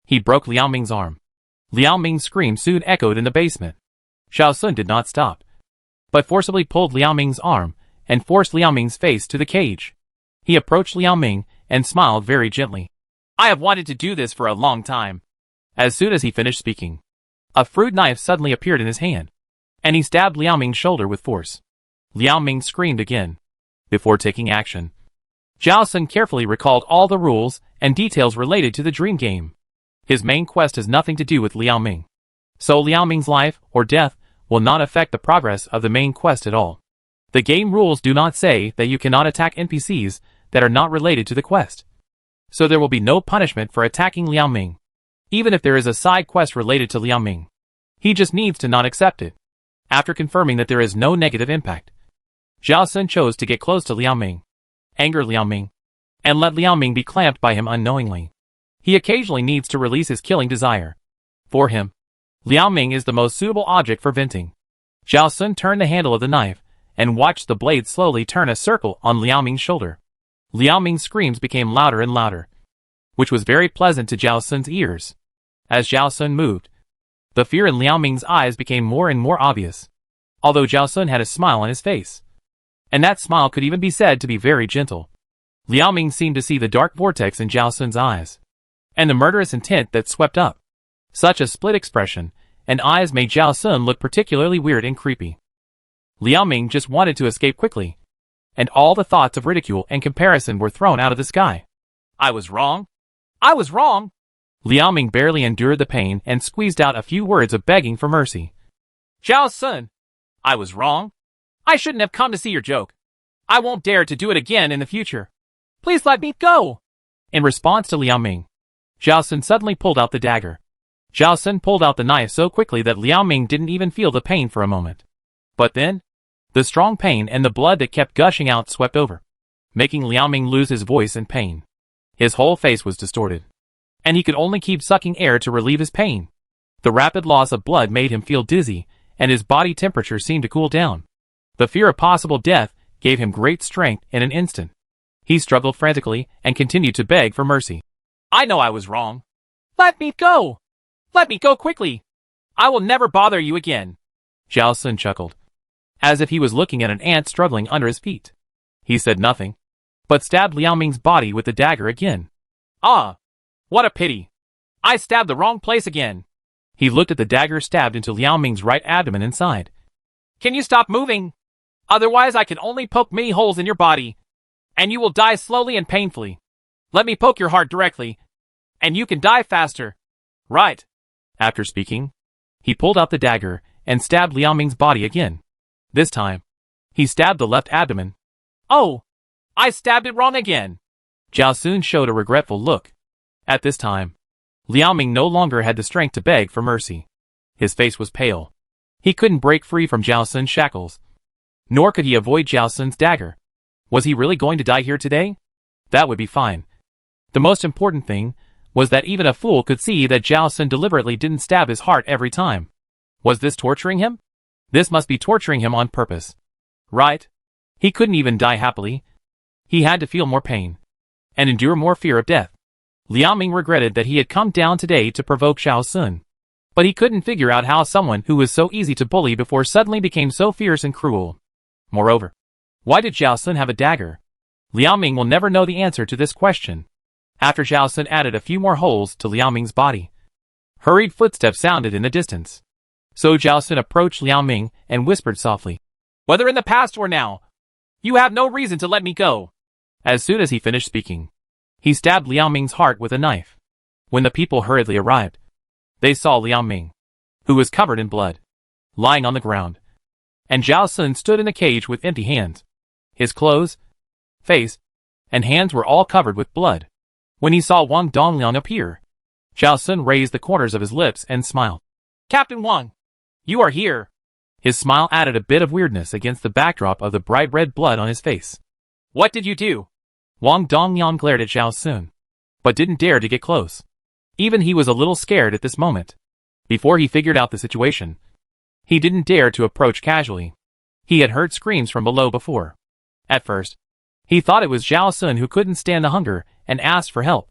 he broke Liao Ming's arm. Liao Ming's scream soon echoed in the basement. Zhao Sun did not stop, but forcibly pulled Liao Ming's arm and forced Liao Ming's face to the cage. He approached Liao Ming and smiled very gently. I have wanted to do this for a long time. As soon as he finished speaking, a fruit knife suddenly appeared in his hand, and he stabbed Liao Ming's shoulder with force. Liao Ming screamed again. Before taking action, Zhao Sun carefully recalled all the rules and details related to the dream game. His main quest has nothing to do with Liao Ming, so Liao Ming's life or death will not affect the progress of the main quest at all. The game rules do not say that you cannot attack NPCs that are not related to the quest, so there will be no punishment for attacking Liao Ming, even if there is a side quest related to Liao Ming. He just needs to not accept it. After confirming that there is no negative impact, Zhao Sun chose to get close to Liao Ming, anger Liao Ming, and let Liao Ming be clamped by him unknowingly. He occasionally needs to release his killing desire. For him, Liao Ming is the most suitable object for venting. Zhao Sun turned the handle of the knife and watched the blade slowly turn a circle on Liao Ming's shoulder. Liao Ming's screams became louder and louder, which was very pleasant to Zhao Sun's ears. As Zhao Sun moved, the fear in Liao Ming's eyes became more and more obvious, although Zhao Sun had a smile on his face, and that smile could even be said to be very gentle. Liao Ming seemed to see the dark vortex in Zhao Sun's eyes, and the murderous intent that swept up. Such a split expression and eyes made Zhao Sun look particularly weird and creepy. Liao Ming just wanted to escape quickly, and all the thoughts of ridicule and comparison were thrown out of the sky. I was wrong. I was wrong. Liao Ming barely endured the pain and squeezed out a few words of begging for mercy. Zhao Sun, I was wrong. I shouldn't have come to see your joke. I won't dare to do it again in the future. Please let me go. In response to Liao Ming, Zhao Sun suddenly pulled out the dagger. Zhao Sun pulled out the knife so quickly that Liao Ming didn't even feel the pain for a moment. But then, the strong pain and the blood that kept gushing out swept over, making Liao Ming lose his voice in pain. His whole face was distorted, and he could only keep sucking air to relieve his pain. The rapid loss of blood made him feel dizzy, and his body temperature seemed to cool down. The fear of possible death gave him great strength in an instant. He struggled frantically and continued to beg for mercy. I know I was wrong. Let me go! Let me go quickly! I will never bother you again. Zhao Sun chuckled, as if he was looking at an ant struggling under his feet. He said nothing, but stabbed Liao Ming's body with the dagger again. Ah! What a pity! I stabbed the wrong place again. He looked at the dagger stabbed into Liao Ming's right abdomen and sighed. Can you stop moving? Otherwise I can only poke many holes in your body, and you will die slowly and painfully. Let me poke your heart directly, and you can die faster. Right. After speaking, he pulled out the dagger and stabbed Liao Ming's body again. This time, he stabbed the left abdomen. Oh! I stabbed it wrong again. Zhao Sun showed a regretful look. At this time, Liao Ming no longer had the strength to beg for mercy. His face was pale. He couldn't break free from Zhao Sun's shackles, nor could he avoid Zhao Sun's dagger. Was he really going to die here today? That would be fine. The most important thing was that even a fool could see that Zhao Sun deliberately didn't stab his heart every time. Was this torturing him? This must be torturing him on purpose. Right? He couldn't even die happily. He had to feel more pain and endure more fear of death. Liao Ming regretted that he had come down today to provoke Zhao Sun, but he couldn't figure out how someone who was so easy to bully before suddenly became so fierce and cruel. Moreover, why did Zhao Sun have a dagger? Liao Ming will never know the answer to this question. After Zhao Sun added a few more holes to Liao Ming's body, hurried footsteps sounded in the distance. So Zhao Sun approached Liao Ming and whispered softly, whether in the past or now, you have no reason to let me go. As soon as he finished speaking, he stabbed Liao Ming's heart with a knife. When the people hurriedly arrived, they saw Liao Ming, who was covered in blood, lying on the ground, and Zhao Sun stood in the cage with empty hands. His clothes, face, and hands were all covered with blood. When he saw Wang Dongliang appear, Zhao Sun raised the corners of his lips and smiled. Captain Wang, you are here. His smile added a bit of weirdness against the backdrop of the bright red blood on his face. What did you do? Wang Dongliang glared at Zhao Sun, but didn't dare to get close. Even he was a little scared at this moment. Before he figured out the situation, He didn't dare to approach casually. He had heard screams from below before. At first, he thought it was Zhao Sun who couldn't stand the hunger and asked for help.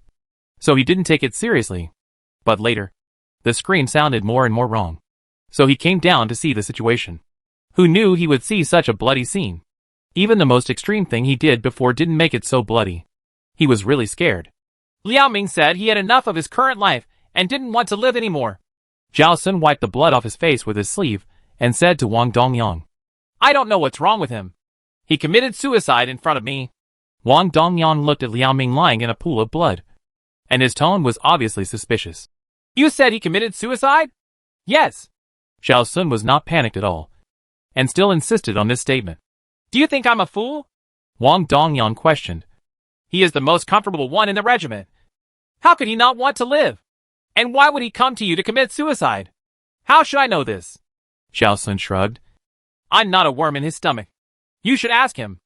So he didn't take it seriously. But later, the scream sounded more and more wrong. So he came down to see the situation. Who knew he would see such a bloody scene? Even the most extreme thing he did before didn't make it so bloody. He was really scared. Liao Ming said he had enough of his current life and didn't want to live anymore. Zhao Sun wiped the blood off his face with his sleeve and said to Wang Dongyang, I don't know what's wrong with him. He committed suicide in front of me. Wang Dongyang looked at Liao Ming lying in a pool of blood, and his tone was obviously suspicious. You said he committed suicide? Yes. Zhao Sun was not panicked at all, and still insisted on this statement. Do you think I'm a fool? Wang Dongyang questioned. He is the most comfortable one in the regiment. How could he not want to live? And why would he come to you to commit suicide? How should I know this? Zhao Sun shrugged. I'm not a worm in his stomach. You should ask him.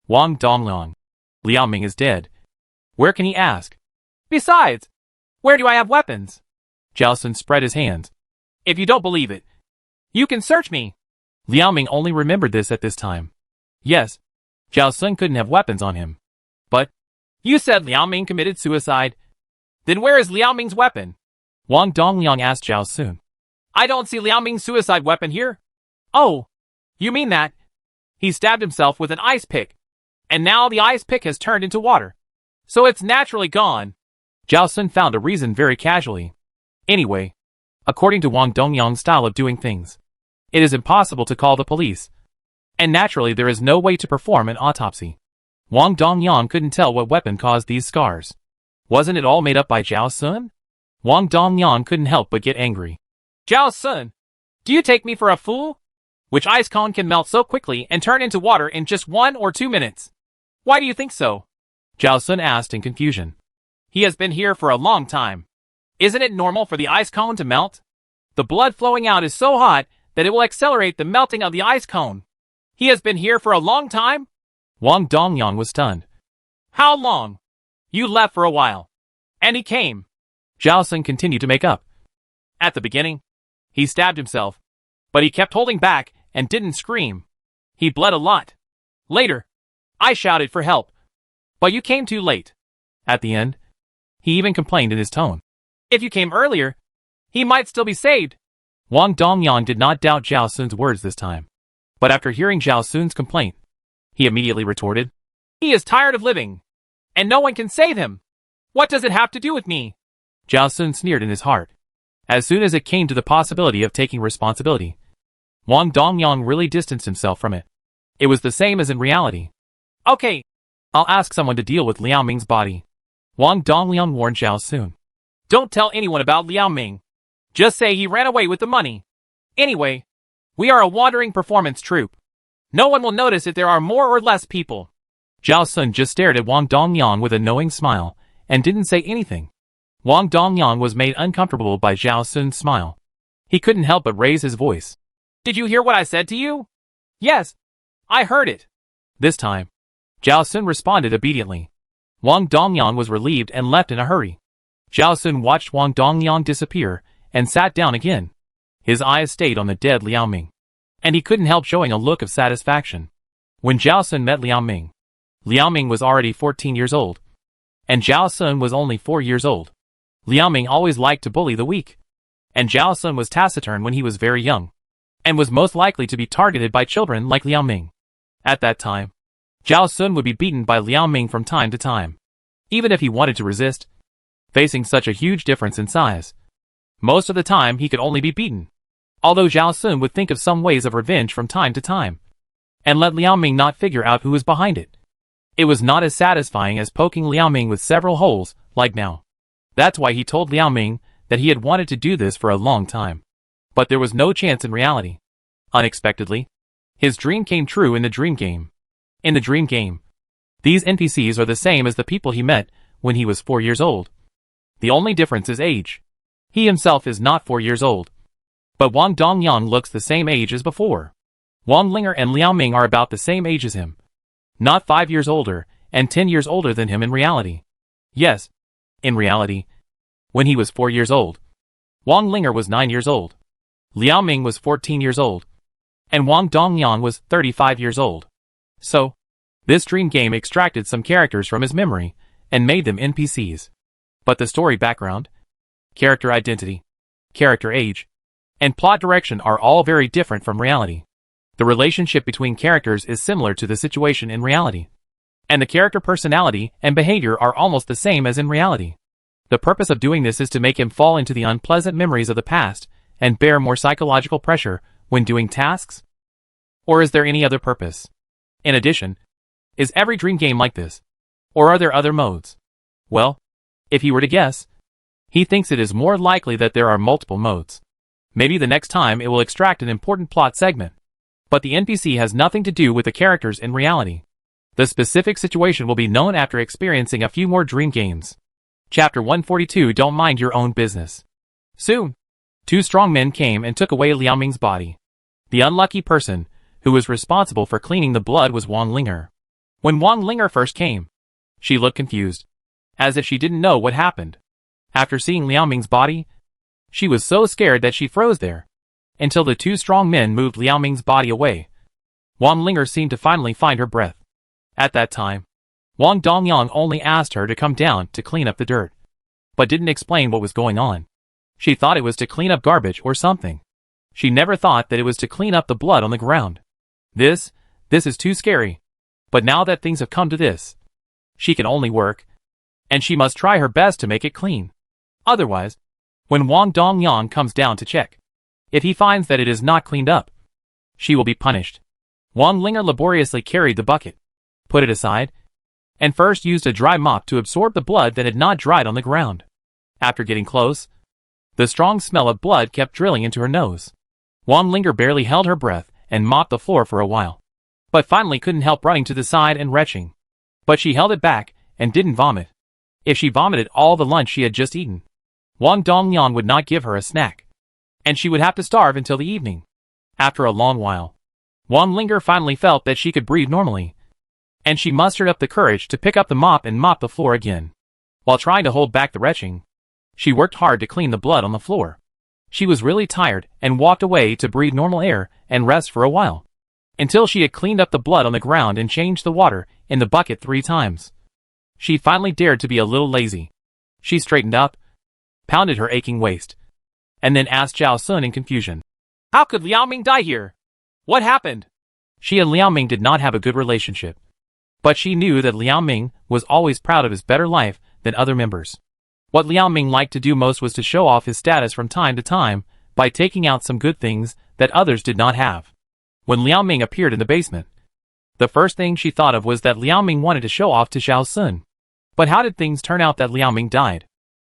Wang Dongyang. Liao Ming is dead. Where can he ask? Besides, where do I have weapons? Zhao Sun spread his hands. If you don't believe it, you can search me. Liao Ming only remembered this at this time. Yes, Zhao Sun couldn't have weapons on him. But, you said Liao Ming committed suicide. Then where is Liao Ming's weapon? Wang Dongyang asked Zhao Sun. I don't see Liao Ming's suicide weapon here. Oh, you mean that? He stabbed himself with an ice pick. And now the ice pick has turned into water. So it's naturally gone. Zhao Sun found a reason very casually. Anyway, according to Wang Dongyang's style of doing things, it is impossible to call the police. And naturally there is no way to perform an autopsy. Wang Dongyang couldn't tell what weapon caused these scars. Wasn't it all made up by Zhao Sun? Wang Dongyang couldn't help but get angry. Zhao Sun, do you take me for a fool? Which ice cone can melt so quickly and turn into water in just 1 or 2 minutes? Why do you think so? Zhao Sun asked in confusion. He has been here for a long time. Isn't it normal for the ice cone to melt? The blood flowing out is so hot that it will accelerate the melting of the ice cone. He has been here for a long time? Wang Dongyang was stunned. How long? You left for a while. And he came. Zhao Sun continued to make up. At the beginning, he stabbed himself, but he kept holding back and didn't scream. He bled a lot. Later, I shouted for help. But you came too late. At the end, he even complained in his tone. If you came earlier, he might still be saved. Wang Dongyang did not doubt Zhao Sun's words this time. But after hearing Zhao Sun's complaint, he immediately retorted, He is tired of living, and no one can save him. What does it have to do with me? Zhao Sun sneered in his heart. As soon as it came to the possibility of taking responsibility, Wang Dongyang really distanced himself from it. It was the same as in reality. Okay, I'll ask someone to deal with Liao Ming's body. Wang Dongyang warned Zhao Sun. Don't tell anyone about Liao Ming. Just say he ran away with the money. Anyway, we are a wandering performance troupe. No one will notice if there are more or less people. Zhao Sun just stared at Wang Dongyang with a knowing smile and didn't say anything. Wang Dongyang was made uncomfortable by Zhao Sun's smile. He couldn't help but raise his voice. Did you hear what I said to you? Yes, I heard it. This time, Zhao Sun responded obediently. Wang Dongyang was relieved and left in a hurry. Zhao Sun watched Wang Dongyang disappear and sat down again. His eyes stayed on the dead Liao Ming, and he couldn't help showing a look of satisfaction. When Zhao Sun met Liao Ming was already 14 years old, and Zhao Sun was only 4 years old. Liao Ming always liked to bully the weak, and Zhao Sun was taciturn when he was very young, and was most likely to be targeted by children like Liao Ming. At that time, Zhao Sun would be beaten by Liao Ming from time to time, even if he wanted to resist. Facing such a huge difference in size, most of the time he could only be beaten. Although Zhao Sun would think of some ways of revenge from time to time, and let Liao Ming not figure out who was behind it. It was not as satisfying as poking Liao Ming with several holes, like now. That's why he told Liao Ming that he had wanted to do this for a long time. But there was no chance in reality. Unexpectedly, his dream came true in the dream game. In the dream game, these NPCs are the same as the people he met when he was 4 years old. The only difference is age. He himself is not 4 years old. But Wang Dongyang looks the same age as before. Wang Linger and Liao Ming are about the same age as him. Not 5 years older, and 10 years older than him in reality. Yes, in reality, when he was 4 years old, Wang Linger was 9 years old. Liao Ming was 14 years old, and Wang Dongyang was 35 years old. So, this dream game extracted some characters from his memory and made them NPCs. But the story background, character identity, character age, and plot direction are all very different from reality. The relationship between characters is similar to the situation in reality, and the character personality and behavior are almost the same as in reality. The purpose of doing this is to make him fall into the unpleasant memories of the past and bear more psychological pressure when doing tasks? Or is there any other purpose? In addition, is every dream game like this? Or are there other modes? Well, if he were to guess, he thinks it is more likely that there are multiple modes. Maybe the next time it will extract an important plot segment. But the NPC has nothing to do with the characters in reality. The specific situation will be known after experiencing a few more dream games. Chapter 142. Don't mind your own business. Soon, 2 strong men came and took away Liao Ming's body. The unlucky person who was responsible for cleaning the blood was Wang Linger. When Wang Linger first came, she looked confused, as if she didn't know what happened. After seeing Liao Ming's body, she was so scared that she froze there, until the 2 strong men moved Liao Ming's body away. Wang Linger seemed to finally find her breath. At that time, Wang Dongyang only asked her to come down to clean up the dirt, but didn't explain what was going on. She thought it was to clean up garbage or something. She never thought that it was to clean up the blood on the ground. This is too scary. But now that things have come to this, she can only work, and she must try her best to make it clean. Otherwise, when Wang Dongyang comes down to check, if he finds that it is not cleaned up, she will be punished. Wang Linger laboriously carried the bucket, put it aside, and first used a dry mop to absorb the blood that had not dried on the ground. After getting close, the strong smell of blood kept drilling into her nose. Wang Linger barely held her breath and mopped the floor for a while, but finally couldn't help running to the side and retching. But she held it back and didn't vomit. If she vomited all the lunch she had just eaten, Wang Dongyang would not give her a snack, and she would have to starve until the evening. After a long while, Wang Linger finally felt that she could breathe normally, and she mustered up the courage to pick up the mop and mop the floor again. While trying to hold back the retching, she worked hard to clean the blood on the floor. She was really tired and walked away to breathe normal air and rest for a while, until she had cleaned up the blood on the ground and changed the water in the bucket 3 times. She finally dared to be a little lazy. She straightened up, pounded her aching waist, and then asked Zhao Sun in confusion, "How could Liao Ming die here? What happened?" She and Liao Ming did not have a good relationship, but she knew that Liao Ming was always proud of his better life than other members. What Liao Ming liked to do most was to show off his status from time to time by taking out some good things that others did not have. When Liao Ming appeared in the basement, the first thing she thought of was that Liao Ming wanted to show off to Zhao Sun. But how did things turn out that Liao Ming died?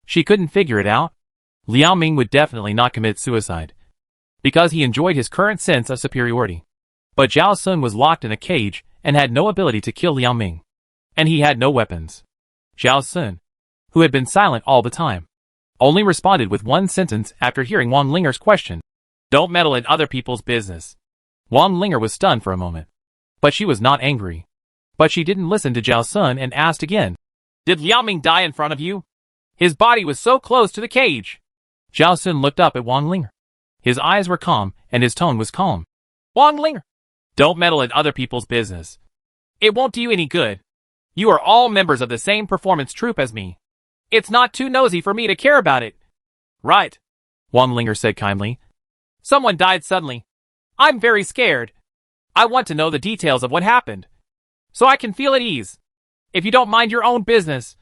She couldn't figure it out. Liao Ming would definitely not commit suicide, because he enjoyed his current sense of superiority. But Zhao Sun was locked in a cage and had no ability to kill Liao Ming, and he had no weapons. Zhao Sun, who had been silent all the time, only responded with one sentence after hearing Wang Linger's question: "Don't meddle in other people's business." Wang Linger was stunned for a moment, but she was not angry. But she didn't listen to Zhao Sun and asked again, "Did Liao Ming die in front of you? His body was so close to the cage." Zhao Sun looked up at Wang Linger. His eyes were calm and his tone was calm. "Wang Linger, don't meddle in other people's business. It won't do you any good. You are all members of the same performance troupe as me. It's not too nosy for me to care about it." "Right," Wang Linger said kindly. "Someone died suddenly. I'm very scared. I want to know the details of what happened, so I can feel at ease. If you don't mind your own business,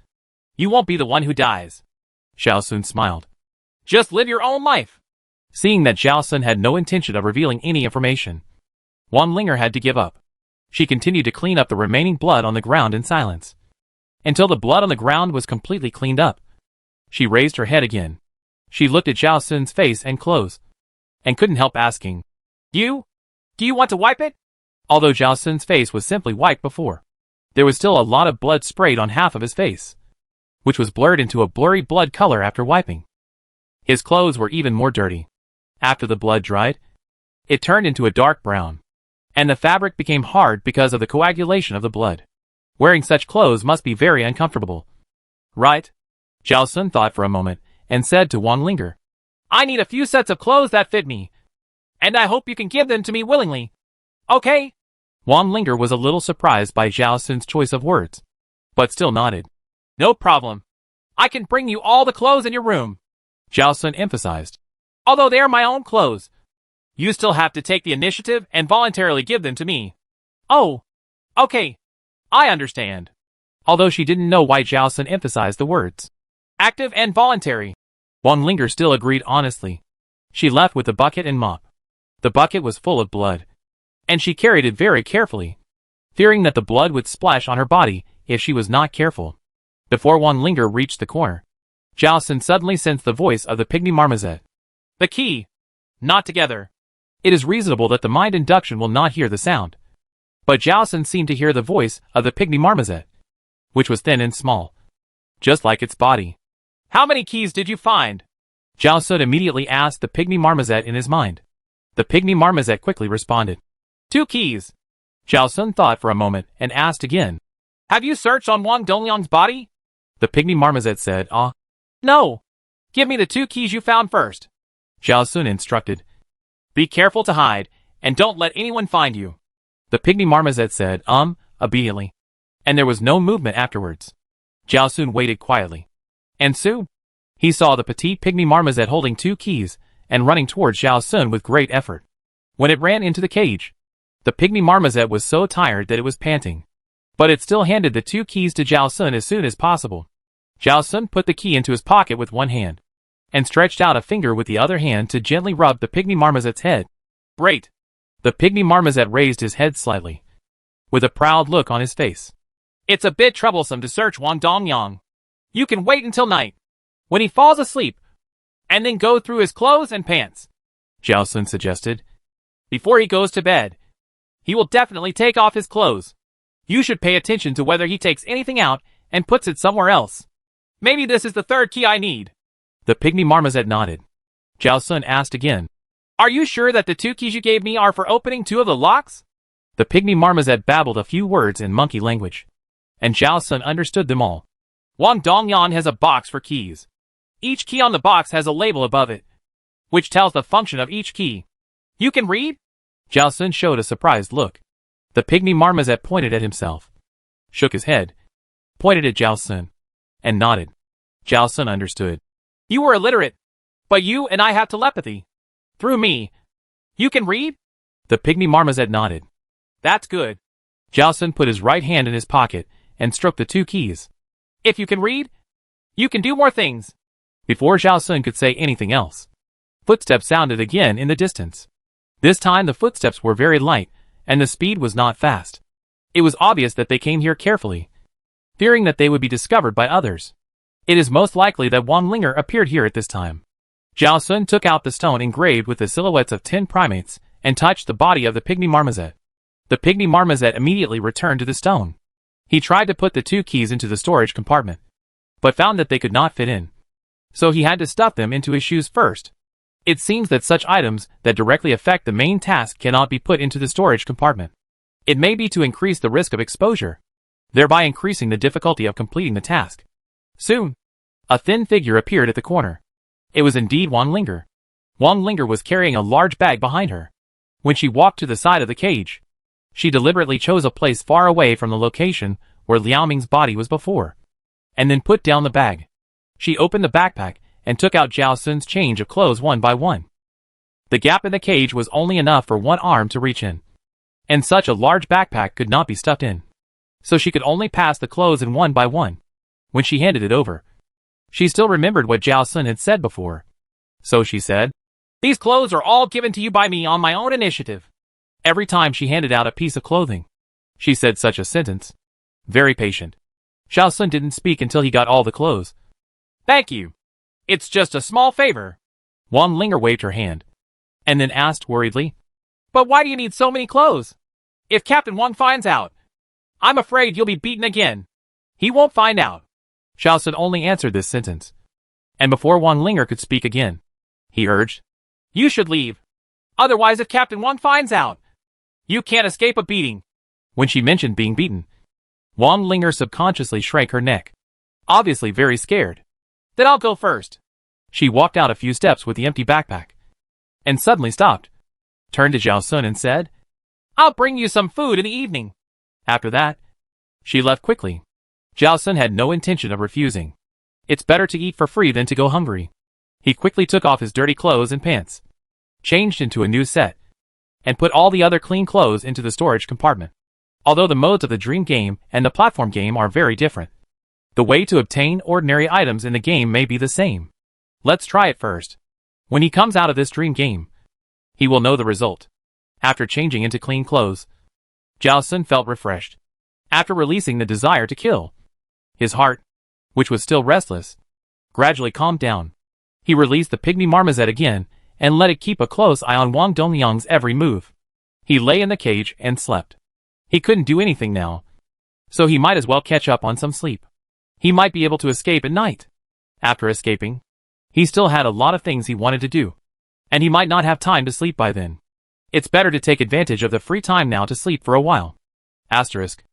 you won't be the one who dies." Zhao Sun smiled. "Just live your own life." Seeing that Zhao Sun had no intention of revealing any information, Wang Linger had to give up. She continued to clean up the remaining blood on the ground in silence, until the blood on the ground was completely cleaned up. She raised her head again. She looked at Zhao Sun's face and clothes, and couldn't help asking, Do you want to wipe it?" Although Zhao Sun's face was simply wiped before, there was still a lot of blood sprayed on half of his face, which was blurred into a blurry blood color after wiping. His clothes were even more dirty. After the blood dried, it turned into a dark brown, and the fabric became hard because of the coagulation of the blood. Wearing such clothes must be very uncomfortable. "Right?" Zhao Sun thought for a moment and said to Wang Linger, "I need a few sets of clothes that fit me. And I hope you can give them to me willingly. Okay? Wang Linger was a little surprised by Zhao Sun's choice of words, but still nodded. No problem. I can bring you all the clothes in your room, Zhao Sun emphasized. Although they are my own clothes, you still have to take the initiative and voluntarily give them to me. Oh, okay. I understand. Although she didn't know why Zhao Sun emphasized the words active and voluntary. Wang Linger still agreed honestly. She left with the bucket and mop. The bucket was full of blood, and she carried it very carefully, fearing that the blood would splash on her body if she was not careful. Before Wang Linger reached the corner, Zhao Sun suddenly sensed the voice of the pygmy marmoset. The key! Not together. It is reasonable that the mind induction will not hear the sound. But Zhao Sun seemed to hear the voice of the pygmy marmoset, which was thin and small, just like its body. How many keys did you find? Zhao Sun immediately asked the pygmy marmoset in his mind. The pygmy marmoset quickly responded. 2 keys. Zhao Sun thought for a moment and asked again. Have you searched on Wang Dongliang's body? The pygmy marmoset said, No. Give me the 2 keys you found first. Zhao Sun instructed. Be careful to hide, and don't let anyone find you. The pygmy marmoset said, obediently. And there was no movement afterwards. Zhao Sun waited quietly. And soon, he saw the petite pygmy marmoset holding 2 keys and running towards Zhao Sun with great effort. When it ran into the cage, the pygmy marmoset was so tired that it was panting. But it still handed the 2 keys to Zhao Sun as soon as possible. Zhao Sun put the key into his pocket with one hand, and stretched out a finger with the other hand to gently rub the pygmy marmoset's head. Great! The pygmy marmoset raised his head slightly, with a proud look on his face. It's a bit troublesome to search Wang Dongliang. You can wait until night, when he falls asleep, and then go through his clothes and pants, Zhao Sun suggested. Before he goes to bed, he will definitely take off his clothes. You should pay attention to whether he takes anything out and puts it somewhere else. Maybe this is the 3rd key I need. The pygmy marmoset nodded. Zhao Sun asked again. Are you sure that the 2 keys you gave me are for opening 2 of the locks? The pygmy marmoset babbled a few words in monkey language, and Zhao Sun understood them all. Wang Dongliang has a box for keys. Each key on the box has a label above it, which tells the function of each key. You can read? Zhao Sun showed a surprised look. The pygmy marmoset pointed at himself, shook his head, pointed at Zhao Sun, and nodded. Zhao Sun understood. You were illiterate, but you and I have telepathy. Through me. You can read? The pygmy marmoset nodded. That's good. Zhao Sun put his right hand in his pocket and stroked the 2 keys. If you can read, you can do more things. Before Zhao Sun could say anything else, footsteps sounded again in the distance. This time the footsteps were very light, and the speed was not fast. It was obvious that they came here carefully, fearing that they would be discovered by others. It is most likely that Wang Linger appeared here at this time. Zhao Sun took out the stone engraved with the silhouettes of 10 primates and touched the body of the pygmy marmoset. The pygmy marmoset immediately returned to the stone. He tried to put the 2 keys into the storage compartment, but found that they could not fit in. So he had to stuff them into his shoes first. It seems that such items that directly affect the main task cannot be put into the storage compartment. It may be to increase the risk of exposure, thereby increasing the difficulty of completing the task. Soon, a thin figure appeared at the corner. It was indeed Wang Linger. Wang Linger was carrying a large bag behind her. When she walked to the side of the cage, she deliberately chose a place far away from the location where Liao Ming's body was before, and then put down the bag. She opened the backpack and took out Zhao Sun's change of clothes one by one. The gap in the cage was only enough for one arm to reach in, and such a large backpack could not be stuffed in. So she could only pass the clothes in one by one. When she handed it over, she still remembered what Zhao Sun had said before. So she said, "These clothes are all given to you by me on my own initiative." Every time she handed out a piece of clothing, she said such a sentence. Very patient. Zhao Sun didn't speak until he got all the clothes. "Thank you. It's just a small favor." Wang Linger waved her hand, and then asked worriedly, "But why do you need so many clothes? If Captain Wang finds out, I'm afraid you'll be beaten again." "He won't find out." Zhao Sun only answered this sentence. And before Wang Linger could speak again, he urged, "You should leave. Otherwise, if Captain Wang finds out, you can't escape a beating." When she mentioned being beaten, Wang Linger subconsciously shrank her neck, obviously very scared. "Then I'll go first." She walked out a few steps with the empty backpack, and suddenly stopped. turned to Zhao Sun and said, "I'll bring you some food in the evening." After that, she left quickly. Zhao Sun had no intention of refusing. It's better to eat for free than to go hungry. He quickly took off his dirty clothes and pants, changed into a new set, and put all the other clean clothes into the storage compartment. Although the modes of the dream game and the platform game are very different, the way to obtain ordinary items in the game may be the same. Let's try it first. When he comes out of this dream game, he will know the result. After changing into clean clothes, Zhao Sun felt refreshed. After releasing the desire to kill, his heart, which was still restless, gradually calmed down. He released the pygmy marmoset again and let it keep a close eye on Wang Dongyang's every move. He lay in the cage and slept. He couldn't do anything now, so he might as well catch up on some sleep. He might be able to escape at night. After escaping, he still had a lot of things he wanted to do, and he might not have time to sleep by then. It's better to take advantage of the free time now to sleep for a while. Asterisk.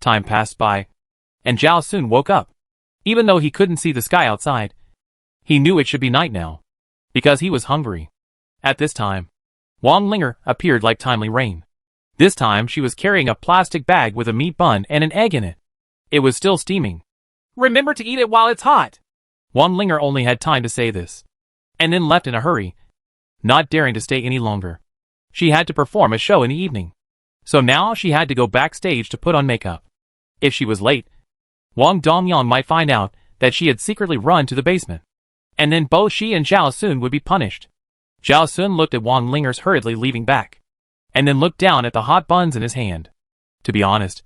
Time passed by, and Zhao Sun woke up. Even though he couldn't see the sky outside, he knew it should be night now, because he was hungry. At this time, Wang Linger appeared like timely rain. This time she was carrying a plastic bag with a meat bun and an egg in it. It was still steaming. "Remember to eat it while it's hot." Wang Linger only had time to say this, and then left in a hurry, not daring to stay any longer. She had to perform a show in the evening, so now she had to go backstage to put on makeup. If she was late, Wang Dongyang might find out that she had secretly run to the basement, and then both she and Zhao Sun would be punished. Zhao Sun looked at Wang Linger's hurriedly leaving back, and then looked down at the hot buns in his hand. To be honest,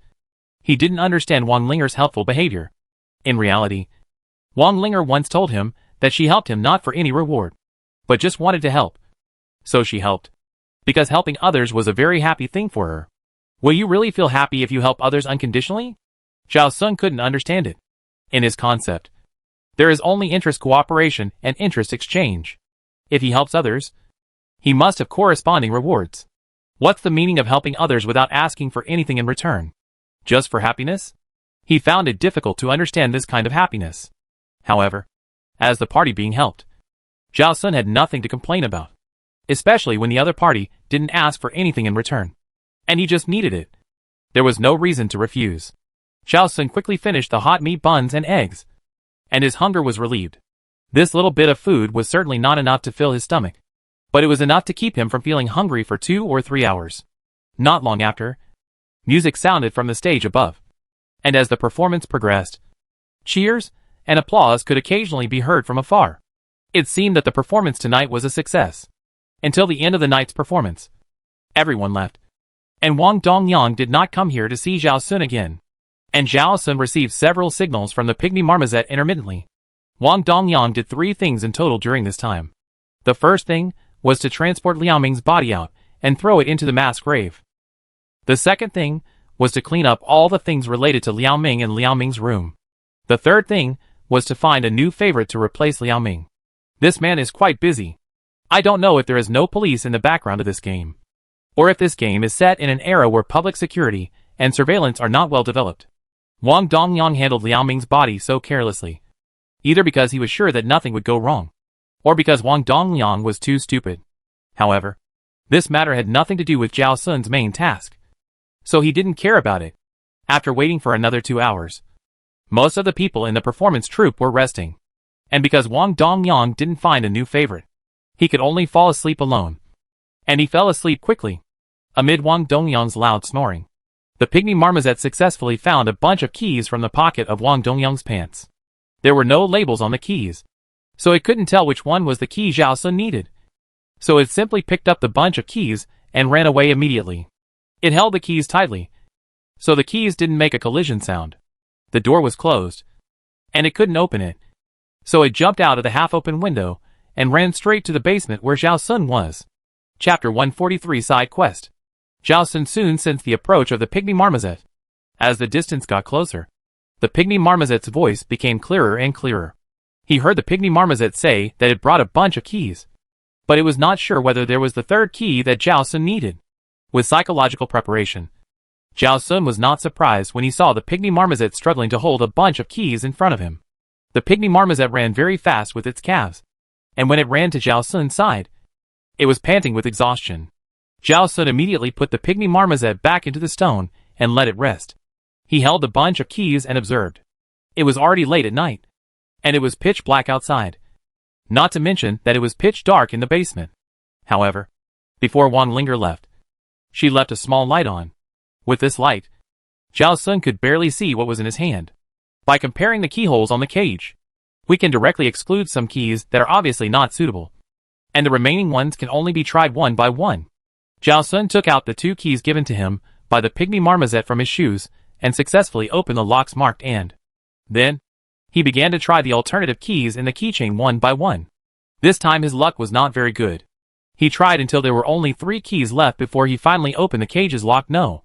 he didn't understand Wang Linger's helpful behavior. In reality, Wang Linger once told him that she helped him not for any reward, but just wanted to help. So she helped, because helping others was a very happy thing for her. Will you really feel happy if you help others unconditionally? Zhao Sun couldn't understand it. In his concept, there is only interest cooperation and interest exchange. If he helps others, he must have corresponding rewards. What's the meaning of helping others without asking for anything in return? Just for happiness? He found it difficult to understand this kind of happiness. However, as the party being helped, Zhao Sun had nothing to complain about, especially when the other party didn't ask for anything in return, and he just needed it. There was no reason to refuse. Zhao Sun quickly finished the hot meat buns and eggs, and his hunger was relieved. This little bit of food was certainly not enough to fill his stomach, but it was enough to keep him from feeling hungry for 2 or 3 hours. Not long after, music sounded from the stage above, and as the performance progressed, cheers and applause could occasionally be heard from afar. It seemed that the performance tonight was a success. Until the end of the night's performance, everyone left, and Wang Dongyang did not come here to see Zhao Sun again. And Zhao Sun received several signals from the pygmy marmoset intermittently. Wang Dongyang did 3 things in total during this time. The first thing was to transport Liao Ming's body out and throw it into the mass grave. The second thing was to clean up all the things related to Liao Ming in Liao Ming's room. The third thing was to find a new favorite to replace Liao Ming. This man is quite busy. I don't know if there is no police in the background of this game, or if this game is set in an era where public security and surveillance are not well developed. Wang Dongyang handled Liao Ming's body so carelessly, either because he was sure that nothing would go wrong, or because Wang Dongyang was too stupid. However, this matter had nothing to do with Zhao Sun's main task, so he didn't care about it. After waiting for another 2 hours, most of the people in the performance troupe were resting, and because Wang Dongyang didn't find a new favorite, he could only fall asleep alone. And he fell asleep quickly, amid Wang Dongyang's loud snoring. The pygmy marmoset successfully found a bunch of keys from the pocket of Wang Dongyang's pants. There were no labels on the keys, so it couldn't tell which one was the key Zhao Sun needed. So it simply picked up the bunch of keys and ran away immediately. It held the keys tightly, so the keys didn't make a collision sound. The door was closed, and it couldn't open it, so it jumped out of the half-open window and ran straight to the basement where Zhao Sun was. Chapter 143 Side Quest. Zhao Sun soon sensed the approach of the pygmy marmoset. As the distance got closer, the pygmy marmoset's voice became clearer and clearer. He heard the pygmy marmoset say that it brought a bunch of keys, but it was not sure whether there was the third key that Zhao Sun needed. With psychological preparation, Zhao Sun was not surprised when he saw the pygmy marmoset struggling to hold a bunch of keys in front of him. The pygmy marmoset ran very fast with its calves, and when it ran to Zhao Sun's side, it was panting with exhaustion. Zhao Sun immediately put the pygmy marmoset back into the stone and let it rest. He held the bunch of keys and observed. It was already late at night, and it was pitch black outside. Not to mention that it was pitch dark in the basement. However, before Wang Linger left, she left a small light on. With this light, Zhao Sun could barely see what was in his hand. By comparing the keyholes on the cage, we can directly exclude some keys that are obviously not suitable, and the remaining ones can only be tried one by one. Zhao Sun took out the 2 keys given to him by the pygmy marmoset from his shoes and successfully opened the locks marked and. Then, he began to try the alternative keys in the keychain one by one. This time his luck was not very good. He tried until there were only 3 keys left before he finally opened the cage's lock. No.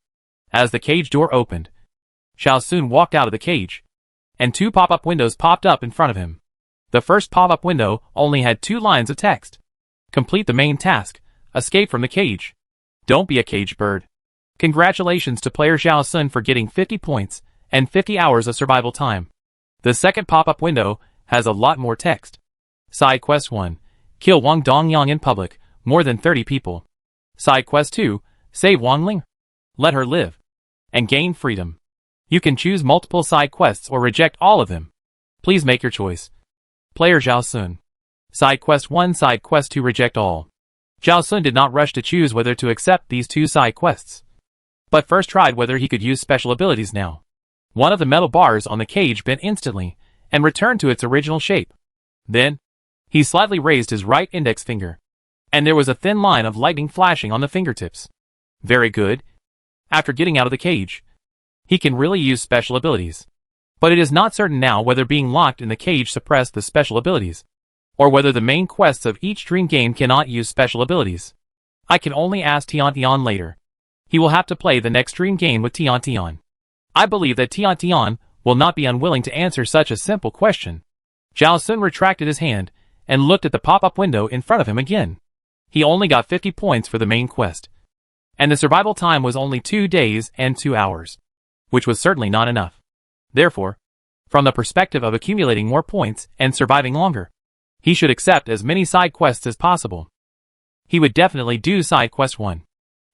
As the cage door opened, Zhao Sun walked out of the cage, and 2 pop-up windows popped up in front of him. The first pop-up window only had 2 lines of text. Complete the main task, escape from the cage. Don't be a cage bird. Congratulations to player Zhao Sun for getting 50 points and 50 hours of survival time. The second pop-up window has a lot more text. Side Quest 1. Kill Wang Dongyang in public, more than 30 people. Side Quest 2. Save Wang Ling. Let her live. And gain freedom. You can choose multiple side quests or reject all of them. Please make your choice. Player Zhao Sun. Side Quest 1. Side Quest 2. Reject all. Zhao Sun did not rush to choose whether to accept these 2 side quests, but first tried whether he could use special abilities now. One of the metal bars on the cage bent instantly and returned to its original shape. Then, he slightly raised his right index finger, and there was a thin line of lightning flashing on the fingertips. Very good. After getting out of the cage, he can really use special abilities. But it is not certain now whether being locked in the cage suppressed the special abilities, or whether the main quests of each dream game cannot use special abilities. I can only ask Tian later. He will have to play the next dream game with Tian. I believe that Tian will not be unwilling to answer such a simple question. Zhao Sun retracted his hand and looked at the pop-up window in front of him again. He only got 50 points for the main quest, and the survival time was only 2 days and 2 hours, which was certainly not enough. Therefore, from the perspective of accumulating more points and surviving longer, he should accept as many side quests as possible. He would definitely do side quest 1.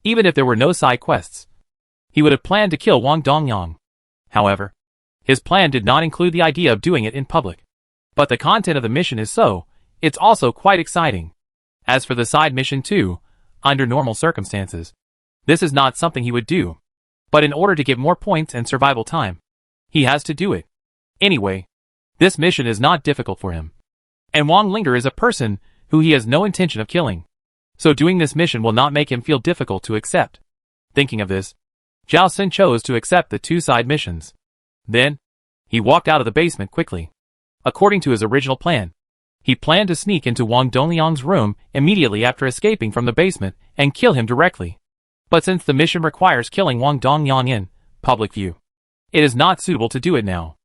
Even if there were no side quests, he would have planned to kill Wang Dongyang. However, his plan did not include the idea of doing it in public. But the content of the mission is so, it's also quite exciting. As for the side mission 2, under normal circumstances, this is not something he would do. But in order to get more points and survival time, he has to do it. Anyway, this mission is not difficult for him. And Wang Linger is a person who he has no intention of killing. So doing this mission will not make him feel difficult to accept. Thinking of this, Zhao Sun chose to accept the 2 side missions. Then, he walked out of the basement quickly. According to his original plan, he planned to sneak into Wang Dongyang's room immediately after escaping from the basement and kill him directly. But since the mission requires killing Wang Dongyang in public view, it is not suitable to do it now.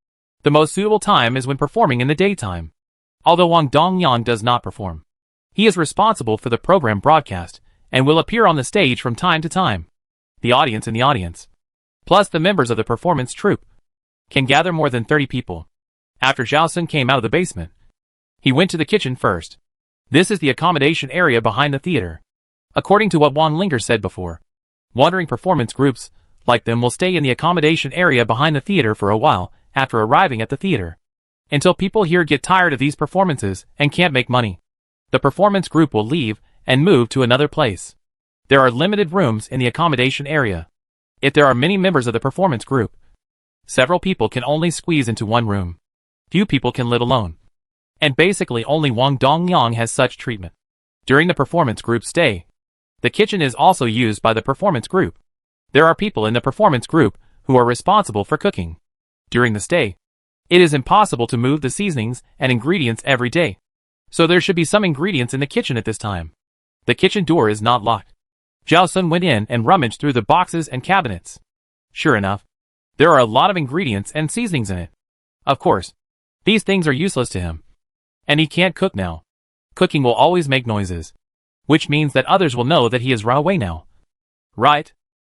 The most suitable time is when performing in the daytime. Although Wang Dongyang does not perform, he is responsible for the program broadcast and will appear on the stage from time to time. The audience, plus the members of the performance troupe, can gather more than 30 people. After Zhao Sun came out of the basement, he went to the kitchen first. This is the accommodation area behind the theater. According to what Wang Linger said before, wandering performance groups like them will stay in the accommodation area behind the theater for a while after arriving at the theater, until people here get tired of these performances and can't make money. The performance group will leave and move to another place. There are limited rooms in the accommodation area. If there are many members of the performance group, several people can only squeeze into one room. Few people can live alone. And basically only Wang Dongyang has such treatment. During the performance group stay, the kitchen is also used by the performance group. There are people in the performance group who are responsible for cooking. During the stay, it is impossible to move the seasonings and ingredients every day. So there should be some ingredients in the kitchen at this time. The kitchen door is not locked. Zhao Sun went in and rummaged through the boxes and cabinets. Sure enough, there are a lot of ingredients and seasonings in it. Of course, these things are useless to him. And he can't cook now. Cooking will always make noises, which means that others will know that he has run away now. Right?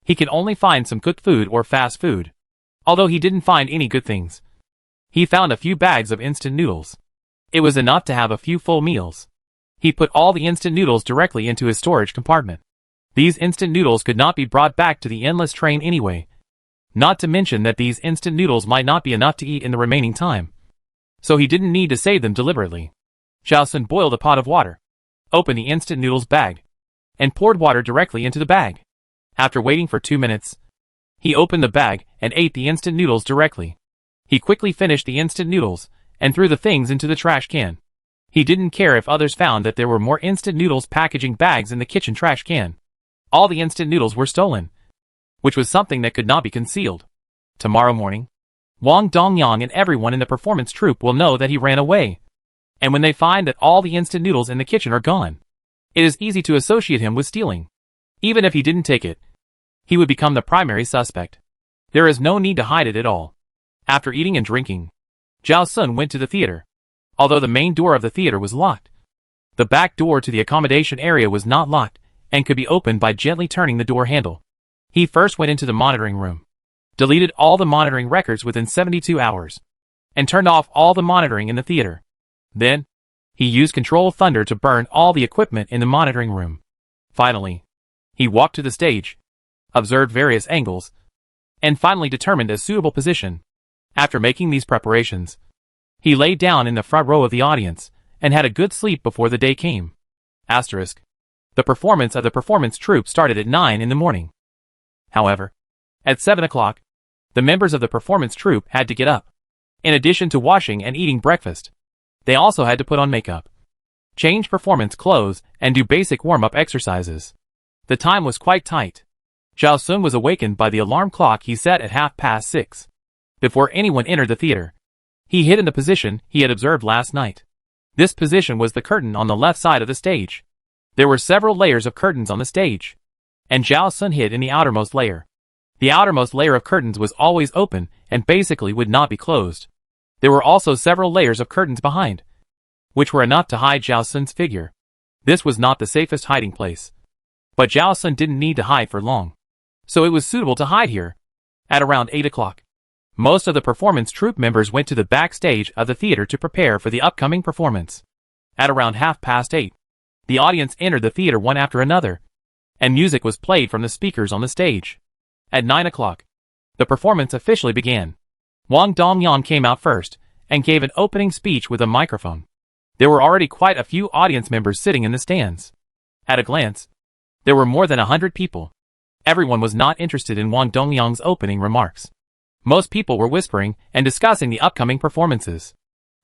He can only find some cooked food or fast food. Although he didn't find any good things. He found a few bags of instant noodles. It was enough to have a few full meals. He put all the instant noodles directly into his storage compartment. These instant noodles could not be brought back to the endless train anyway. Not to mention that these instant noodles might not be enough to eat in the remaining time. So he didn't need to save them deliberately. Zhao Sun boiled a pot of water, opened the instant noodles bag, and poured water directly into the bag. After waiting for 2 minutes, he opened the bag and ate the instant noodles directly. He quickly finished the instant noodles and threw the things into the trash can. He didn't care if others found that there were more instant noodles packaging bags in the kitchen trash can. All the instant noodles were stolen, which was something that could not be concealed. Tomorrow morning, Wang Dongyang and everyone in the performance troupe will know that he ran away. And when they find that all the instant noodles in the kitchen are gone, it is easy to associate him with stealing. Even if he didn't take it, he would become the primary suspect. There is no need to hide it at all. After eating and drinking, Zhao Sun went to the theater. Although the main door of the theater was locked, the back door to the accommodation area was not locked and could be opened by gently turning the door handle. He first went into the monitoring room, deleted all the monitoring records within 72 hours, and turned off all the monitoring in the theater. Then, he used Control Thunder to burn all the equipment in the monitoring room. Finally, he walked to the stage, observed various angles, and finally determined a suitable position. After making these preparations, he lay down in the front row of the audience and had a good sleep before the day came. Asterisk. The performance of the performance troupe started at 9 in the morning. However, at 7 o'clock, the members of the performance troupe had to get up. In addition to washing and eating breakfast, they also had to put on makeup, change performance clothes, and do basic warm-up exercises. The time was quite tight. Zhao Sun was awakened by the alarm clock he set at 6:30. Before anyone entered the theater, he hid in the position he had observed last night. This position was the curtain on the left side of the stage. There were several layers of curtains on the stage, and Zhao Sun hid in the outermost layer. The outermost layer of curtains was always open and basically would not be closed. There were also several layers of curtains behind, which were enough to hide Zhao Sun's figure. This was not the safest hiding place, but Zhao Sun didn't need to hide for long, so it was suitable to hide here. At around 8 o'clock, most of the performance troupe members went to the backstage of the theater to prepare for the upcoming performance. At around 8:30, the audience entered the theater one after another, and music was played from the speakers on the stage. At 9 o'clock, the performance officially began. Wang Dongyang came out first and gave an opening speech with a microphone. There were already quite a few audience members sitting in the stands. At a glance, there were more than 100 people. Everyone was not interested in Wang Dongyang's opening remarks. Most people were whispering and discussing the upcoming performances.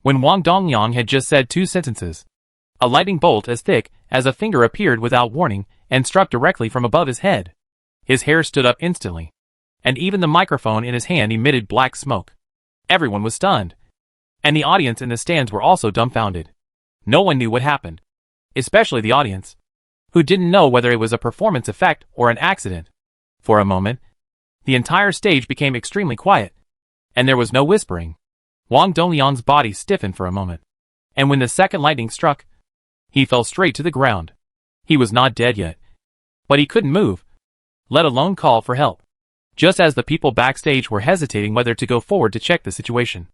When Wang Dongyang had just said 2 sentences, a lightning bolt as thick as a finger appeared without warning and struck directly from above his head. His hair stood up instantly, and even the microphone in his hand emitted black smoke. Everyone was stunned, and the audience in the stands were also dumbfounded. No one knew what happened, especially the audience, who didn't know whether it was a performance effect or an accident. For a moment, the entire stage became extremely quiet, and there was no whispering. Wang Dongyang's body stiffened for a moment, and when the second lightning struck, he fell straight to the ground. He was not dead yet, but he couldn't move, let alone call for help. Just as the people backstage were hesitating whether to go forward to check the situation,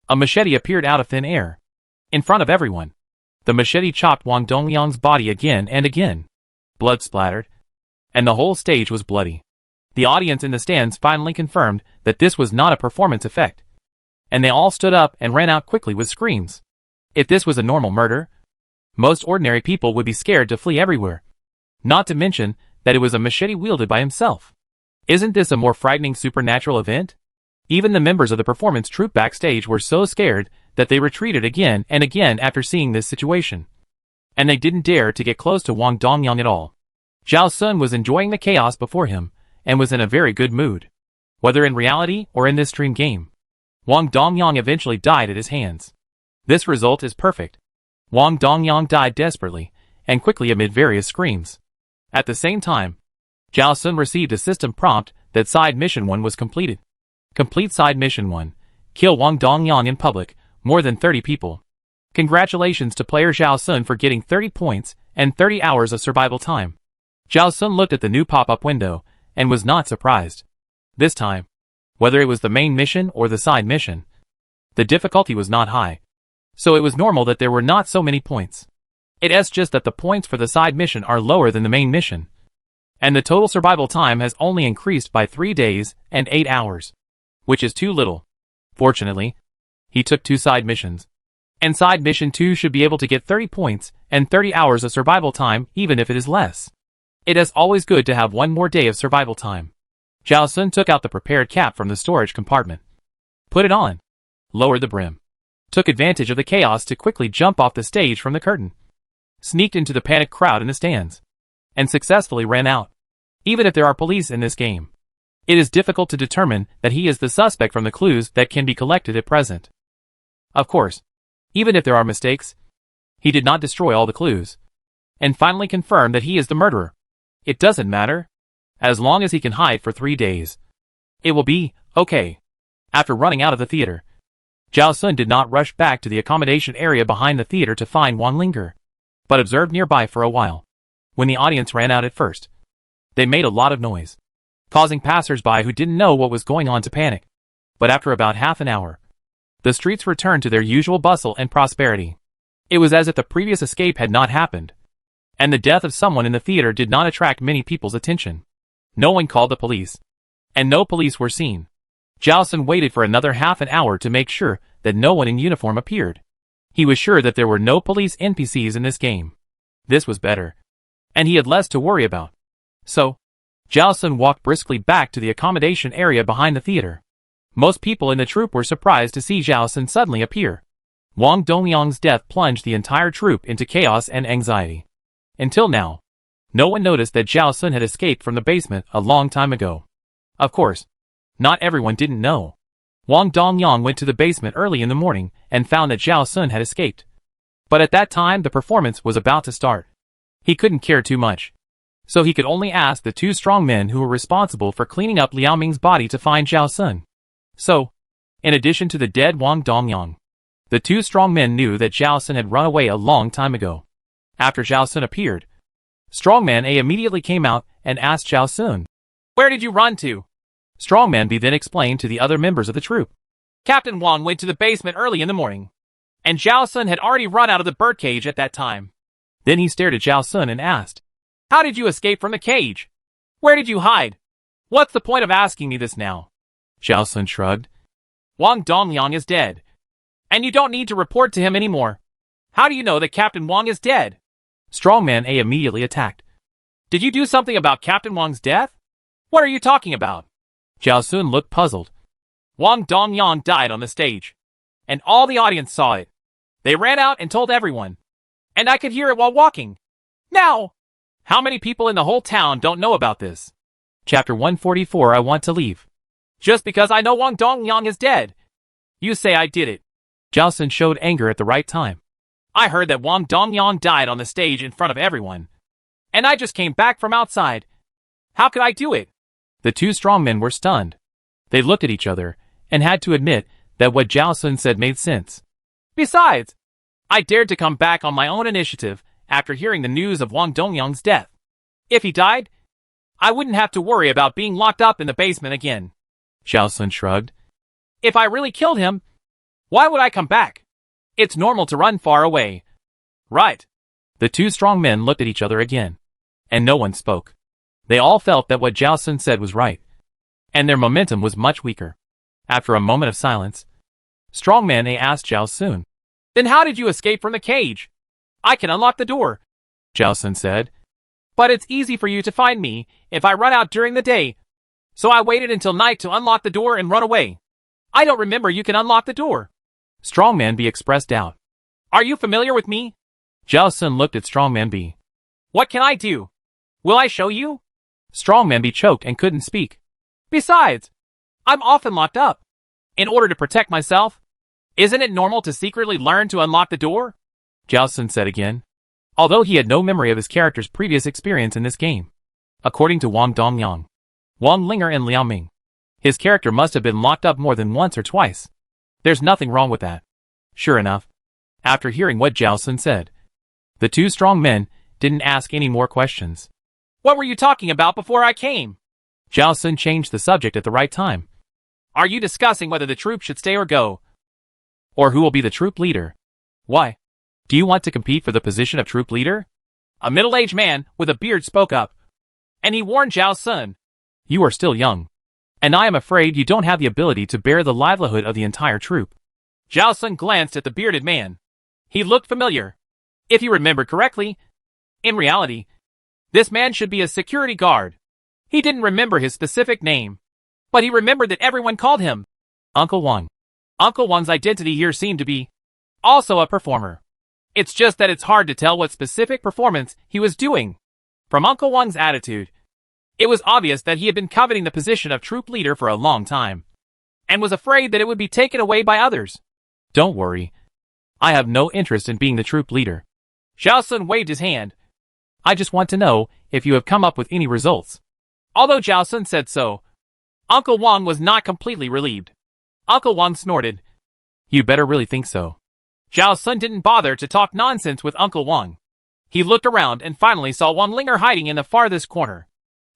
a machete appeared out of thin air. In front of everyone, the machete chopped Wang Dongyang's body again and again. Blood splattered, and the whole stage was bloody. The audience in the stands finally confirmed that this was not a performance effect, and they all stood up and ran out quickly with screams. If this was a normal murder, most ordinary people would be scared to flee everywhere. Not to mention that it was a machete wielded by himself. Isn't this a more frightening supernatural event? Even the members of the performance troupe backstage were so scared that they retreated again and again after seeing this situation. And they didn't dare to get close to Wang Dongyang at all. Zhao Sun was enjoying the chaos before him and was in a very good mood. Whether in reality or in this dream game, Wang Dongyang eventually died at his hands. This result is perfect. Wang Dongyang died desperately and quickly amid various screams. At the same time, Zhao Sun received a system prompt that Side Mission 1 was completed. Complete Side Mission 1. Kill Wang Dongyang in public, more than 30 people. Congratulations to player Zhao Sun for getting 30 points and 30 hours of survival time. Zhao Sun looked at the new pop-up window and was not surprised. This time, whether it was the main mission or the side mission, the difficulty was not high, so it was normal that there were not so many points. It's just that the points for the side mission are lower than the main mission. and the total survival time has only increased by 3 days and 8 hours, which is too little. Fortunately, he took 2 side missions, and side mission 2 should be able to get 30 points and 30 hours of survival time even if it is less. It is always good to have 1 more day of survival time. Zhao Sun took out the prepared cap from the storage compartment, put it on, lowered the brim, took advantage of the chaos to quickly jump off the stage from the curtain, sneaked into the panicked crowd in the stands, and successfully ran out. Even if there are police in this game, it is difficult to determine that he is the suspect from the clues that can be collected at present. Of course, even if there are mistakes, he did not destroy all the clues, and finally confirmed that he is the murderer. It doesn't matter, as long as he can hide for 3 days. It will be okay. After running out of the theater, Zhao Sun did not rush back to the accommodation area behind the theater to find Wang Linger, but observed nearby for a while. When the audience ran out at first, they made a lot of noise, causing passers-by who didn't know what was going on to panic. But after about half an hour, the streets returned to their usual bustle and prosperity. It was as if the previous escape had not happened, and the death of someone in the theater did not attract many people's attention. No one called the police, and no police were seen. Zhao Sun waited for another half an hour to make sure that no one in uniform appeared. He was sure that there were no police NPCs in this game. This was better, and he had less to worry about. So, Zhao Sun walked briskly back to the accommodation area behind the theater. Most people in the troupe were surprised to see Zhao Sun suddenly appear. Wang Dongyang's death plunged the entire troupe into chaos and anxiety. Until now, no one noticed that Zhao Sun had escaped from the basement a long time ago. Of course, not everyone didn't know. Wang Dongyang went to the basement early in the morning and found that Zhao Sun had escaped. But at that time the performance was about to start. He couldn't care too much, so he could only ask the 2 strong men who were responsible for cleaning up Liao Ming's body to find Zhao Sun. So, in addition to the dead Wang Dongyang, the 2 strong men knew that Zhao Sun had run away a long time ago. After Zhao Sun appeared, Strongman A immediately came out and asked Zhao Sun, "Where did you run to?" Strongman B then explained to the other members of the troupe. Captain Wang went to the basement early in the morning, and Zhao Sun had already run out of the birdcage at that time. Then he stared at Zhao Sun and asked, "How did you escape from the cage? Where did you hide? What's the point of asking me this now?" Zhao Sun shrugged. "Wang Dongyang is dead, and you don't need to report to him anymore. How do you know that Captain Wang is dead?" Strongman A immediately attacked. "Did you do something about Captain Wang's death? What are you talking about?" Zhao Sun looked puzzled. "Wang Dongyang died on the stage, and all the audience saw it. They ran out and told everyone, and I could hear it while walking. Now, how many people in the whole town don't know about this?" Chapter 144 I Want to Leave. "Just because I know Wang Dongyang is dead, you say I did it." Zhao Sun showed anger at the right time. "I heard that Wang Dongyang died on the stage in front of everyone, and I just came back from outside. How could I do it?" The 2 strong men were stunned. They looked at each other and had to admit that what Zhao Sun said made sense. "Besides, I dared to come back on my own initiative after hearing the news of Wang Dongyang's death. If he died, I wouldn't have to worry about being locked up in the basement again." Zhao Sun shrugged. "If I really killed him, why would I come back? It's normal to run far away." "Right." The 2 strong men looked at each other again, and no one spoke. They all felt that what Zhao Sun said was right, and their momentum was much weaker. After a moment of silence, Strongman A asked Zhao Sun, "Then how did you escape from the cage?" "I can unlock the door," Zhao Sun said. "But it's easy for you to find me if I run out during the day, so I waited until night to unlock the door and run away. I don't remember you can unlock the door." Strongman B expressed doubt. "Are you familiar with me?" Zhao Sun looked at Strongman B. "What can I do? Will I show you?" Strongman B choked and couldn't speak. "Besides, I'm often locked up. In order to protect myself, isn't it normal to secretly learn to unlock the door?" Zhao Sun said again, although he had no memory of his character's previous experience in this game. According to Wang Dongyang, Wang Linger and Liao Ming, his character must have been locked up more than once or twice. There's nothing wrong with that. Sure enough, after hearing what Zhao Sun said, the 2 strong men didn't ask any more questions. "What were you talking about before I came?" Zhao Sun changed the subject at the right time. "Are you discussing whether the troop should stay or go? Or who will be the troop leader? Why? Do you want to compete for the position of troop leader?" A middle-aged man with a beard spoke up. and he warned Zhao Sun. You are still young, and I am afraid you don't have the ability to bear the livelihood of the entire troop. Zhao Sun glanced at the bearded man. He looked familiar. If he remembered correctly, in reality, this man should be a security guard. He didn't remember his specific name, but he remembered that everyone called him Uncle Wang. Uncle Wang's identity here seemed to be also a performer. It's just that it's hard to tell what specific performance he was doing. From Uncle Wang's attitude, it was obvious that he had been coveting the position of troop leader for a long time, and was afraid that it would be taken away by others. Don't worry. I have no interest in being the troop leader. Zhao Sun waved his hand. I just want to know if you have come up with any results. Although Zhao Sun said so, Uncle Wang was not completely relieved. Uncle Wang snorted. You better really think so. Zhao Sun didn't bother to talk nonsense with Uncle Wang. He looked around and finally saw Wang Linger hiding in the farthest corner.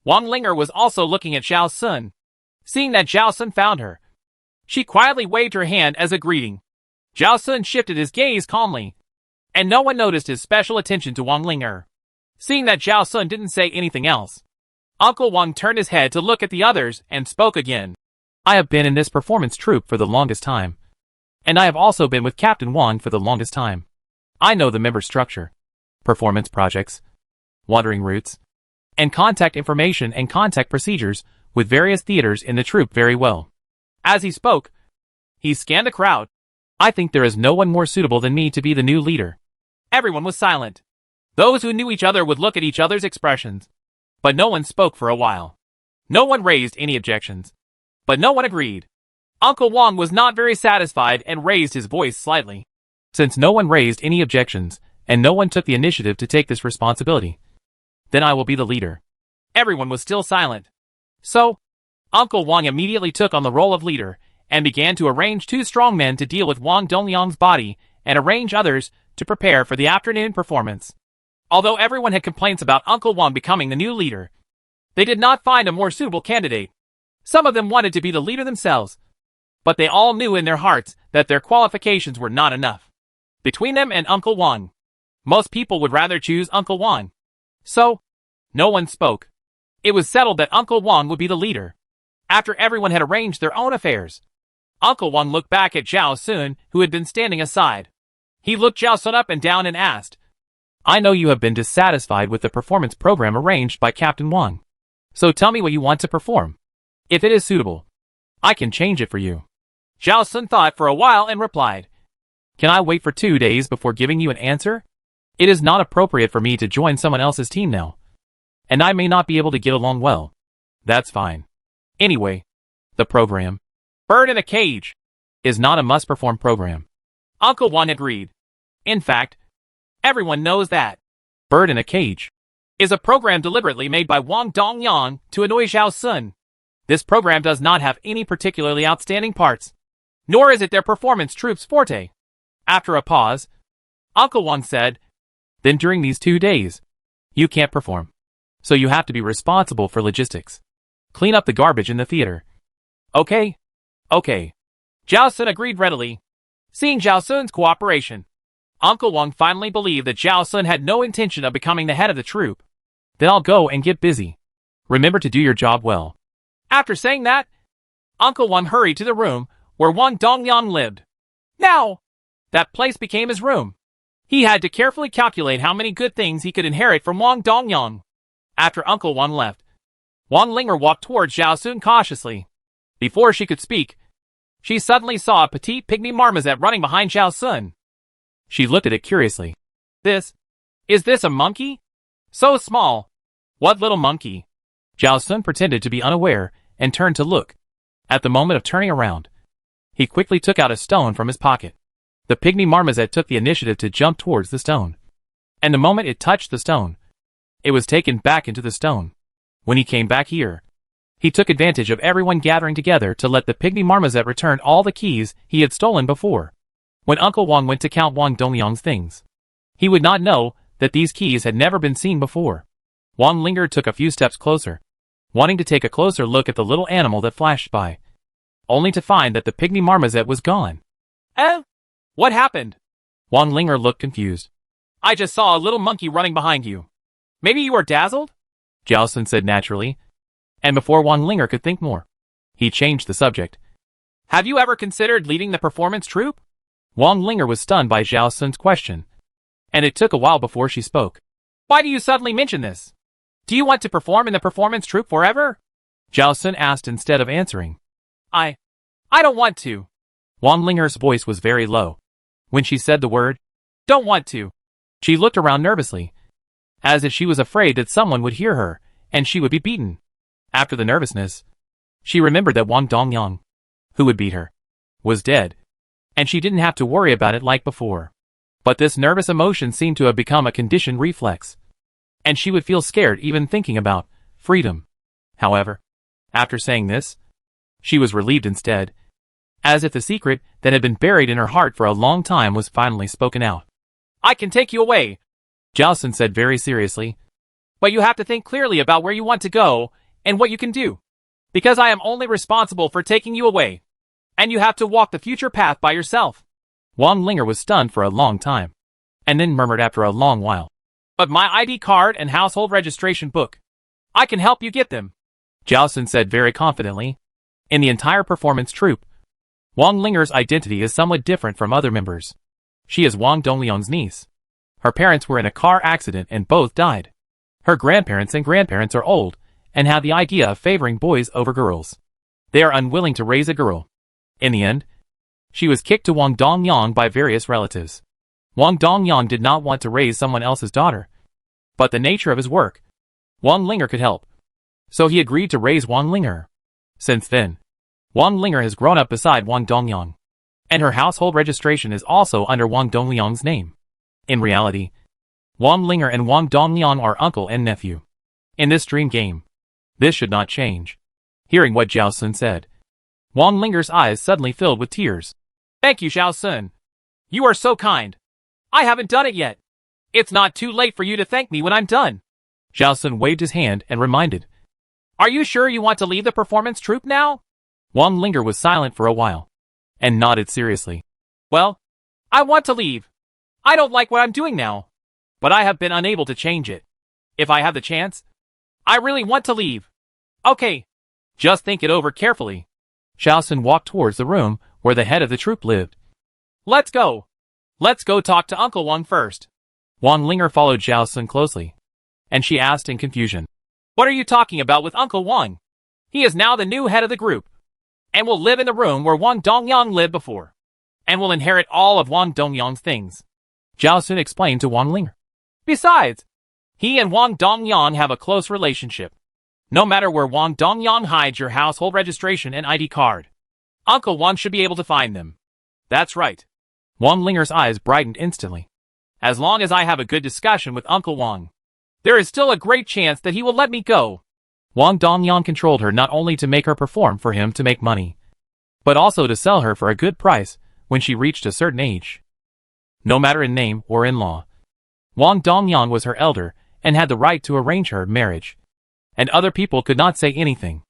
Wang Linger was also looking at Zhao Sun. Seeing that Zhao Sun found her, she quietly waved her hand as a greeting. Zhao Sun shifted his gaze calmly, and no one noticed his special attention to Wang Linger. Seeing that Zhao Sun didn't say anything else, Uncle Wang turned his head to look at the others and spoke again. I have been in this performance troupe for the longest time, and I have also been with Captain Wang for the longest time. I know the member structure, performance projects, wandering routes, and contact information and contact procedures with various theaters in the troupe very well. As he spoke, he scanned the crowd. I think there is no one more suitable than me to be the new leader. Everyone was silent. Those who knew each other would look at each other's expressions, but no one spoke for a while. No one raised any objections, but no one agreed. Uncle Wang was not very satisfied and raised his voice slightly. Since no one raised any objections, and no one took the initiative to take this responsibility, then I will be the leader. Everyone was still silent. So, Uncle Wang immediately took on the role of leader, and began to arrange 2 strong men to deal with Wang Dongliang's body, and arrange others to prepare for the afternoon performance. Although everyone had complaints about Uncle Wang becoming the new leader, they did not find a more suitable candidate. Some of them wanted to be the leader themselves, but they all knew in their hearts that their qualifications were not enough. Between them and Uncle Wang, most people would rather choose Uncle Wang. So, no one spoke. It was settled that Uncle Wang would be the leader. After everyone had arranged their own affairs, Uncle Wang looked back at Zhao Sun, who had been standing aside. He looked Zhao Sun up and down and asked, I know you have been dissatisfied with the performance program arranged by Captain Wang. So tell me what you want to perform. If it is suitable, I can change it for you. Zhao Sun thought for a while and replied, Can I wait for 2 days before giving you an answer? It is not appropriate for me to join someone else's team now, and I may not be able to get along well. That's fine. Anyway, the program, Bird in a Cage, is not a must-perform program. Uncle Wang agreed. In fact, everyone knows that Bird in a Cage is a program deliberately made by Wang Dongliang to annoy Zhao Sun. This program does not have any particularly outstanding parts, nor is it their performance troupe's forte. After a pause, Uncle Wang said, Then during these 2 days, you can't perform. So you have to be responsible for logistics. Clean up the garbage in the theater. Okay. Okay. Zhao Sun agreed readily. Seeing Zhao Sun's cooperation, Uncle Wang finally believed that Zhao Sun had no intention of becoming the head of the troupe. Then I'll go and get busy. Remember to do your job well. After saying that, Uncle Wang hurried to the room where Wang Dongliang lived. Now, that place became his room. He had to carefully calculate how many good things he could inherit from Wang Dongliang. After Uncle Wang left, Wang Linger walked towards Zhao Sun cautiously. Before she could speak, she suddenly saw a petite pygmy marmoset running behind Zhao Sun. She looked at it curiously. Is this a monkey? So small. What little monkey? Zhao Sun pretended to be unaware and turned to look. At the moment of turning around, he quickly took out a stone from his pocket. The pygmy marmoset took the initiative to jump towards the stone. And the moment it touched the stone, it was taken back into the stone. When he came back here, he took advantage of everyone gathering together to let the pygmy marmoset return all the keys he had stolen before. When Uncle Wang went to count Wang Dongliang's things, he would not know that these keys had never been seen before. Wang Linger took a few steps closer, wanting to take a closer look at the little animal that flashed by, only to find that the pygmy marmoset was gone. What happened? Wang Linger looked confused. I just saw a little monkey running behind you. Maybe you are dazzled? Jiao Sun said naturally, and before Wang Linger could think more, he changed the subject. Have you ever considered leading the performance troupe? Wang Linger was stunned by Jiao Sun's question, and it took a while before she spoke. Why do you suddenly mention this? Do you want to perform in the performance troupe forever? Jiao Sun asked instead of answering. I don't want to. Wang Linger's voice was very low. When she said the word, don't want to, she looked around nervously, as if she was afraid that someone would hear her, and she would be beaten. After the nervousness, she remembered that Wang Dongyang, who would beat her, was dead, and she didn't have to worry about it like before. But this nervous emotion seemed to have become a conditioned reflex, and she would feel scared even thinking about freedom. However, after saying this, she was relieved instead, as if the secret that had been buried in her heart for a long time was finally spoken out. I can take you away, Jiao Sun said very seriously, but you have to think clearly about where you want to go and what you can do, because I am only responsible for taking you away, and you have to walk the future path by yourself. Wang Linger was stunned for a long time, and then murmured after a long while. But my ID card and household registration book, I can help you get them, Jiao Sun said very confidently. In the entire performance troupe, Wang Linger's identity is somewhat different from other members. She is Wang Dongliang's niece. Her parents were in a car accident and both died. Her grandparents and grandparents are old and have the idea of favoring boys over girls. They are unwilling to raise a girl. In the end, she was kicked to Wang Dongyang by various relatives. Wang Dongyang did not want to raise someone else's daughter, but the nature of his work, Wang Linger could help. So he agreed to raise Wang Linger. Since then, Wang Linger has grown up beside Wang Dongyang, and her household registration is also under Wang Dongliang's name. In reality, Wang Linger and Wang Dongliang are uncle and nephew. In this dream game, this should not change. Hearing what Jiao Sun said, Wang Linger's eyes suddenly filled with tears. Thank you, Jiao Sun. You are so kind. I haven't done it yet. It's not too late for you to thank me when I'm done. Jiao Sun waved his hand and reminded. Are you sure you want to leave the performance troupe now? Wang Linger was silent for a while, and nodded seriously. Well, I want to leave. I don't like what I'm doing now, but I have been unable to change it. If I have the chance, I really want to leave. Okay, just think it over carefully. Jiao Sun walked towards the room where the head of the troupe lived. Let's go. Let's go talk to Uncle Wang first. Wang Linger followed Jiao Sun closely, and she asked in confusion. What are you talking about with Uncle Wang? He is now the new head of the group, and will live in the room where Wang Dongyang lived before, and will inherit all of Wang Dongyang's things. Jiao Sun explained to Wang Linger. Besides, he and Wang Dongyang have a close relationship. No matter where Wang Dongyang hides your household registration and ID card, Uncle Wang should be able to find them. That's right. Wang Linger's eyes brightened instantly. As long as I have a good discussion with Uncle Wang, there is still a great chance that he will let me go. Wang Dongyang controlled her not only to make her perform for him to make money, but also to sell her for a good price when she reached a certain age. No matter in name or in law, Wang Dongyang was her elder and had the right to arrange her marriage, and other people could not say anything.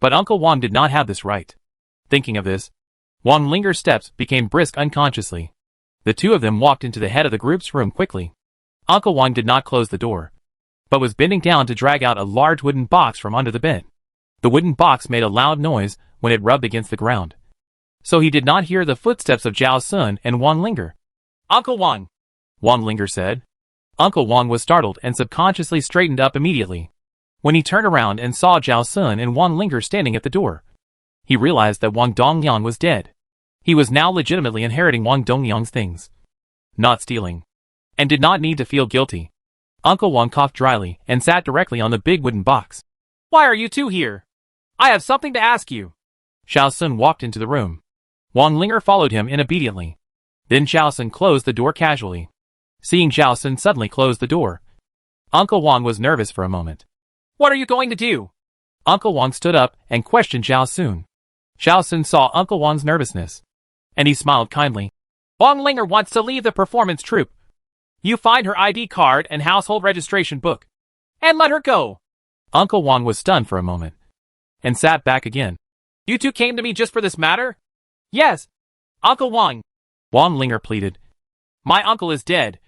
But Uncle Wang did not have this right. Thinking of this, Wang Linger's steps became brisk unconsciously. The two of them walked into the head of the group's room quickly. Uncle Wang did not close the door, but was bending down to drag out a large wooden box from under the bed. The wooden box made a loud noise when it rubbed against the ground, so he did not hear the footsteps of Jiao Sun and Wang Linger. Uncle Wang, Wang Linger said. Uncle Wang was startled and subconsciously straightened up immediately. When he turned around and saw Jiao Sun and Wang Linger standing at the door, he realized that Wang Dongyang was dead. He was now legitimately inheriting Wang Dongyang's things, not stealing, and did not need to feel guilty. Uncle Wang coughed dryly and sat directly on the big wooden box. Why are you two here? I have something to ask you. Jiao Sun walked into the room. Wang Linger followed him in obediently. Then Jiao Sun closed the door casually. Seeing Jiao Sun suddenly close the door, Uncle Wang was nervous for a moment. What are you going to do? Uncle Wang stood up and questioned Jiao Sun. Jiao Sun saw Uncle Wang's nervousness, and he smiled kindly. Wang Linger wants to leave the performance troupe. You find her ID card and household registration book, and let her go. Uncle Wang was stunned for a moment, and sat back again. You two came to me just for this matter? Yes. Uncle Wang, Wang Linger pleaded. My uncle is dead,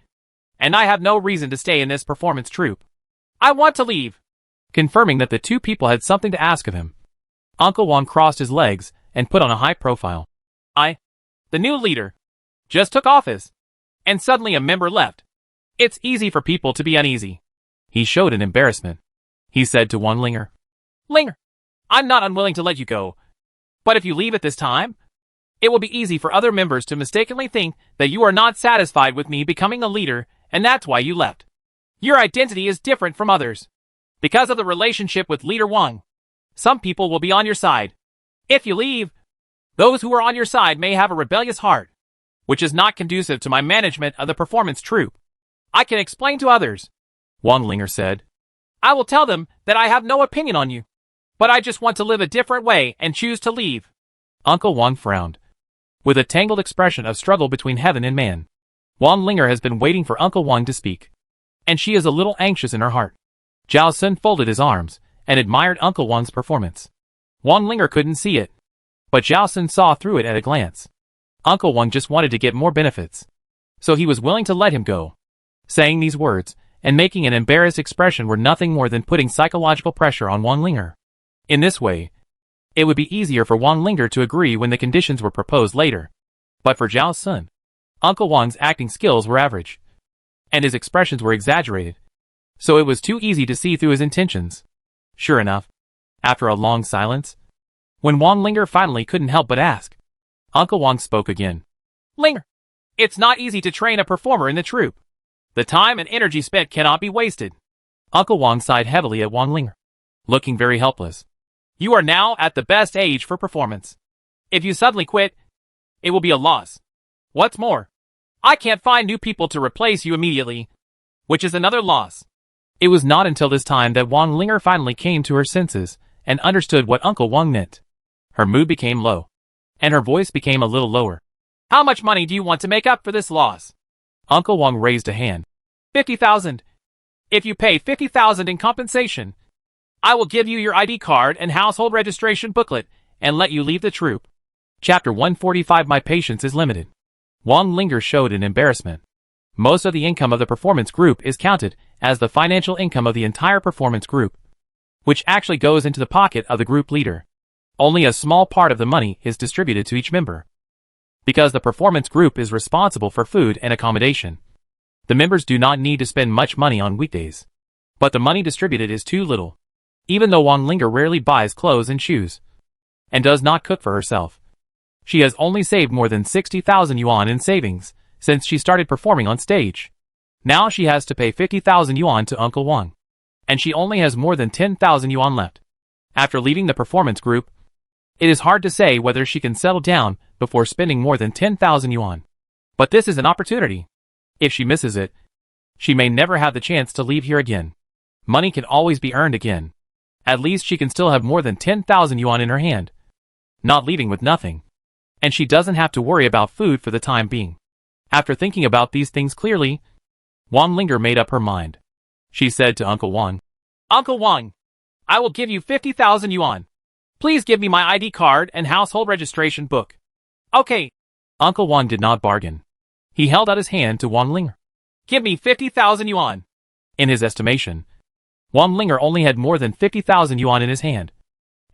and I have no reason to stay in this performance troupe. I want to leave. confirming that the two people had something to ask of him. Uncle Wang crossed his legs and put on a high profile. The new leader, just took office, and suddenly a member left. It's easy for people to be uneasy. He showed an embarrassment. He said to one Linger, Linger, I'm not unwilling to let you go, but if you leave at this time, it will be easy for other members to mistakenly think that you are not satisfied with me becoming a leader, and that's why you left. Your identity is different from others. Because of the relationship with Leader Wang, some people will be on your side. If you leave, those who are on your side may have a rebellious heart, which is not conducive to my management of the performance troupe. I can explain to others, Wang Linger said. I will tell them that I have no opinion on you, but I just want to live a different way and choose to leave. Uncle Wang frowned, with a tangled expression of struggle between heaven and man. Wang Linger has been waiting for Uncle Wang to speak, and she is a little anxious in her heart. Zhao Sun folded his arms and admired Uncle Wang's performance. Wang Linger couldn't see it, but Zhao Sun saw through it at a glance. Uncle Wang just wanted to get more benefits, so he was willing to let him go. Saying these words and making an embarrassed expression were nothing more than putting psychological pressure on Wang Linger. In this way, it would be easier for Wang Linger to agree when the conditions were proposed later. But for Zhao Sun, Uncle Wang's acting skills were average, and his expressions were exaggerated, so it was too easy to see through his intentions. Sure enough, after a long silence, when Wang Linger finally couldn't help but ask, Uncle Wang spoke again. Linger, it's not easy to train a performer in the troupe. The time and energy spent cannot be wasted. Uncle Wang sighed heavily at Wang Linger, looking very helpless. You are now at the best age for performance. If you suddenly quit, it will be a loss. What's more, I can't find new people to replace you immediately, which is another loss. It was not until this time that Wang Linger finally came to her senses and understood what Uncle Wang meant. Her mood became low, and her voice became a little lower. How much money do you want to make up for this loss? Uncle Wang raised a hand. 50,000. If you pay 50,000 in compensation, I will give you your ID card and household registration booklet and let you leave the troupe. Chapter 145. My patience is limited. Wang Linger showed an embarrassment. Most of the income of the performance group is counted as the financial income of the entire performance group, which actually goes into the pocket of the group leader. Only a small part of the money is distributed to each member, because the performance group is responsible for food and accommodation. The members do not need to spend much money on weekdays, but the money distributed is too little. Even though Wang Linger rarely buys clothes and shoes, and does not cook for herself, she has only saved more than 60,000 yuan in savings since she started performing on stage. Now she has to pay 50,000 yuan to Uncle Wang, and she only has more than 10,000 yuan left. After leaving the performance group, it is hard to say whether she can settle down before spending more than 10,000 yuan. But this is an opportunity. If she misses it, she may never have the chance to leave here again. Money can always be earned again. At least she can still have more than 10,000 yuan in her hand, not leaving with nothing. And she doesn't have to worry about food for the time being. After thinking about these things clearly, Wang Linger made up her mind. She said to Uncle Wang, Uncle Wang, I will give you 50,000 yuan. Please give me my ID card and household registration book. Okay. Uncle Wang did not bargain. He held out his hand to Wang Linger. Give me 50,000 yuan. In his estimation, Wang Linger only had more than 50,000 yuan in his hand,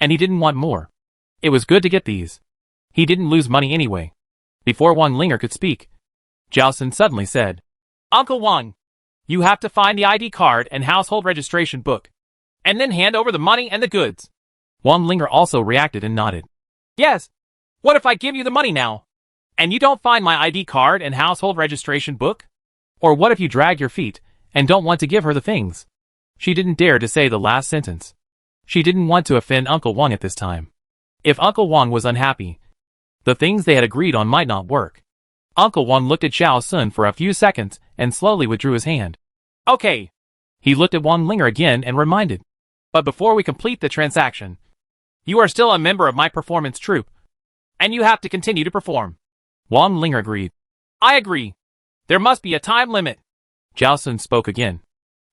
and he didn't want more. It was good to get these. He didn't lose money anyway. Before Wang Linger could speak, Zhao Sun suddenly said, Uncle Wang, you have to find the ID card and household registration book, and then hand over the money and the goods. Wang Linger also reacted and nodded. Yes. What if I give you the money now, and you don't find my ID card and household registration book? Or what if you drag your feet and don't want to give her the things? She didn't dare to say the last sentence. She didn't want to offend Uncle Wang at this time. If Uncle Wang was unhappy, the things they had agreed on might not work. Uncle Wang looked at Zhao Sun for a few seconds and slowly withdrew his hand. Okay. He looked at Wang Linger again and reminded. But before we complete the transaction, you are still a member of my performance troupe, and you have to continue to perform. Wang Linger agreed. I agree. There must be a time limit. Zhao Sun spoke again.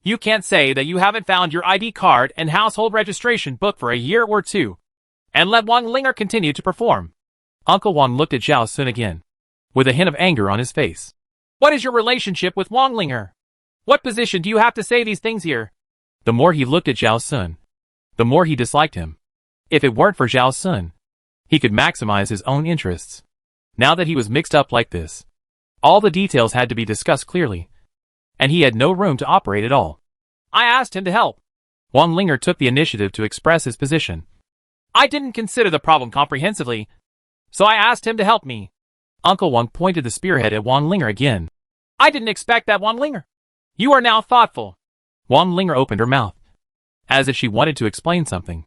You can't say that you haven't found your ID card and household registration book for a year or two, and let Wang Linger continue to perform. Uncle Wang looked at Zhao Sun again, with a hint of anger on his face. What is your relationship with Wang Linger? What position do you have to say these things here? The more he looked at Zhao Sun, the more he disliked him. If it weren't for Zhao Sun, he could maximize his own interests. Now that he was mixed up like this, all the details had to be discussed clearly, and he had no room to operate at all. I asked him to help. Wang Linger took the initiative to express his position. I didn't consider the problem comprehensively, so I asked him to help me. Uncle Wang pointed the spearhead at Wang Linger again. I didn't expect that, Wang Linger. You are now thoughtful. Wang Linger opened her mouth, as if she wanted to explain something,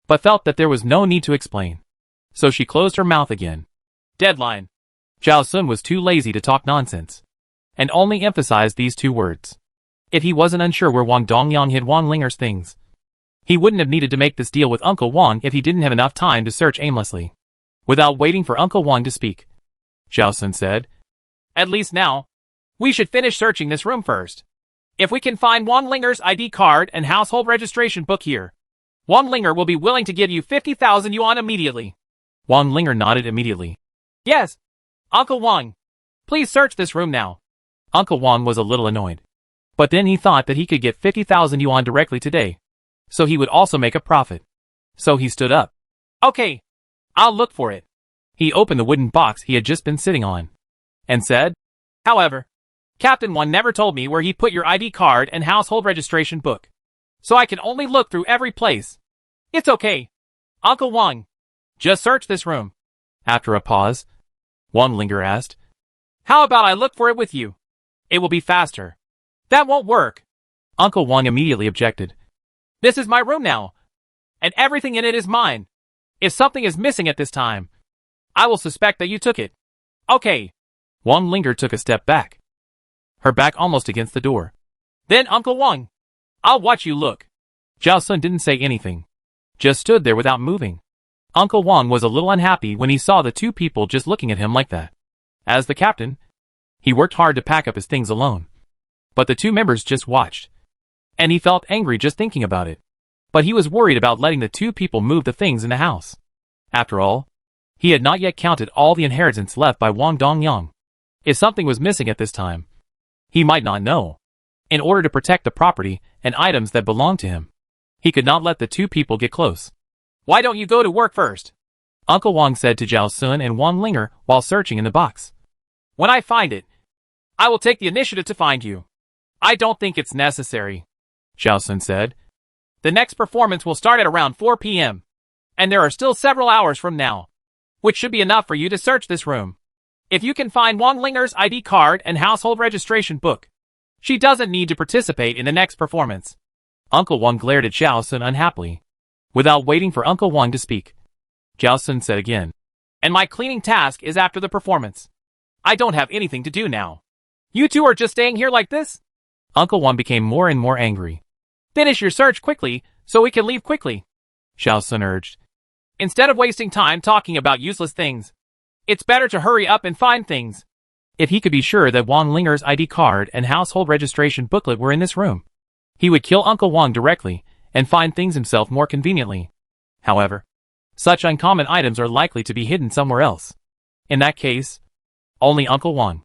but felt that there was no need to explain. So she closed her mouth again. Deadline. Zhao Sun was too lazy to talk nonsense, and only emphasized these two words. If he wasn't unsure where Wang Dongyang hid Wang Linger's things, he wouldn't have needed to make this deal with Uncle Wang if he didn't have enough time to search aimlessly. Without waiting for Uncle Wang to speak, Zhao Sun said, At least now, we should finish searching this room first. If we can find Wang Linger's ID card and household registration book here, Wang Linger will be willing to give you 50,000 yuan immediately. Wang Linger nodded immediately. Yes, Uncle Wang. Please search this room now. Uncle Wang was a little annoyed, but then he thought that he could get 50,000 yuan directly today, so he would also make a profit. So he stood up. Okay, I'll look for it. He opened the wooden box he had just been sitting on, and said, However, Captain Wang never told me where he put your ID card and household registration book, so I can only look through every place. It's okay, Uncle Wang. Just search this room. After a pause, Wang Linger asked, How about I look for it with you? It will be faster. That won't work. Uncle Wang immediately objected. This is my room now, and everything in it is mine. If something is missing at this time, I will suspect that you took it. Okay. Wang Linger took a step back, her back almost against the door. Then Uncle Wang, I'll watch you look. Zhao Sun didn't say anything, just stood there without moving. Uncle Wang was a little unhappy when he saw the two people just looking at him like that. As the captain, he worked hard to pack up his things alone, but the two members just watched, and he felt angry just thinking about it. But he was worried about letting the two people move the things in the house. After all, he had not yet counted all the inheritance left by Wang Dongyang. If something was missing at this time, he might not know. In order to protect the property and items that belonged to him, he could not let the two people get close. Why don't you go to work first? Uncle Wang said to Zhao Sun and Wang Linger while searching in the box. When I find it, I will take the initiative to find you. I don't think it's necessary, Zhao Sun said. The next performance will start at around 4 p.m., and there are still several hours from now, which should be enough for you to search this room. If you can find Wang Linger's ID card and household registration book, she doesn't need to participate in the next performance. Uncle Wang glared at Zhao Sun unhappily. Without waiting for Uncle Wang to speak, Zhao Sun said again, And my cleaning task is after the performance. I don't have anything to do now. You two are just staying here like this? Uncle Wang became more and more angry. Finish your search quickly, so we can leave quickly, Zhao Sun urged. Instead of wasting time talking about useless things, it's better to hurry up and find things. If he could be sure that Wang Linger's ID card and household registration booklet were in this room, he would kill Uncle Wang directly and find things himself more conveniently. However, such uncommon items are likely to be hidden somewhere else. In that case, only Uncle Wang,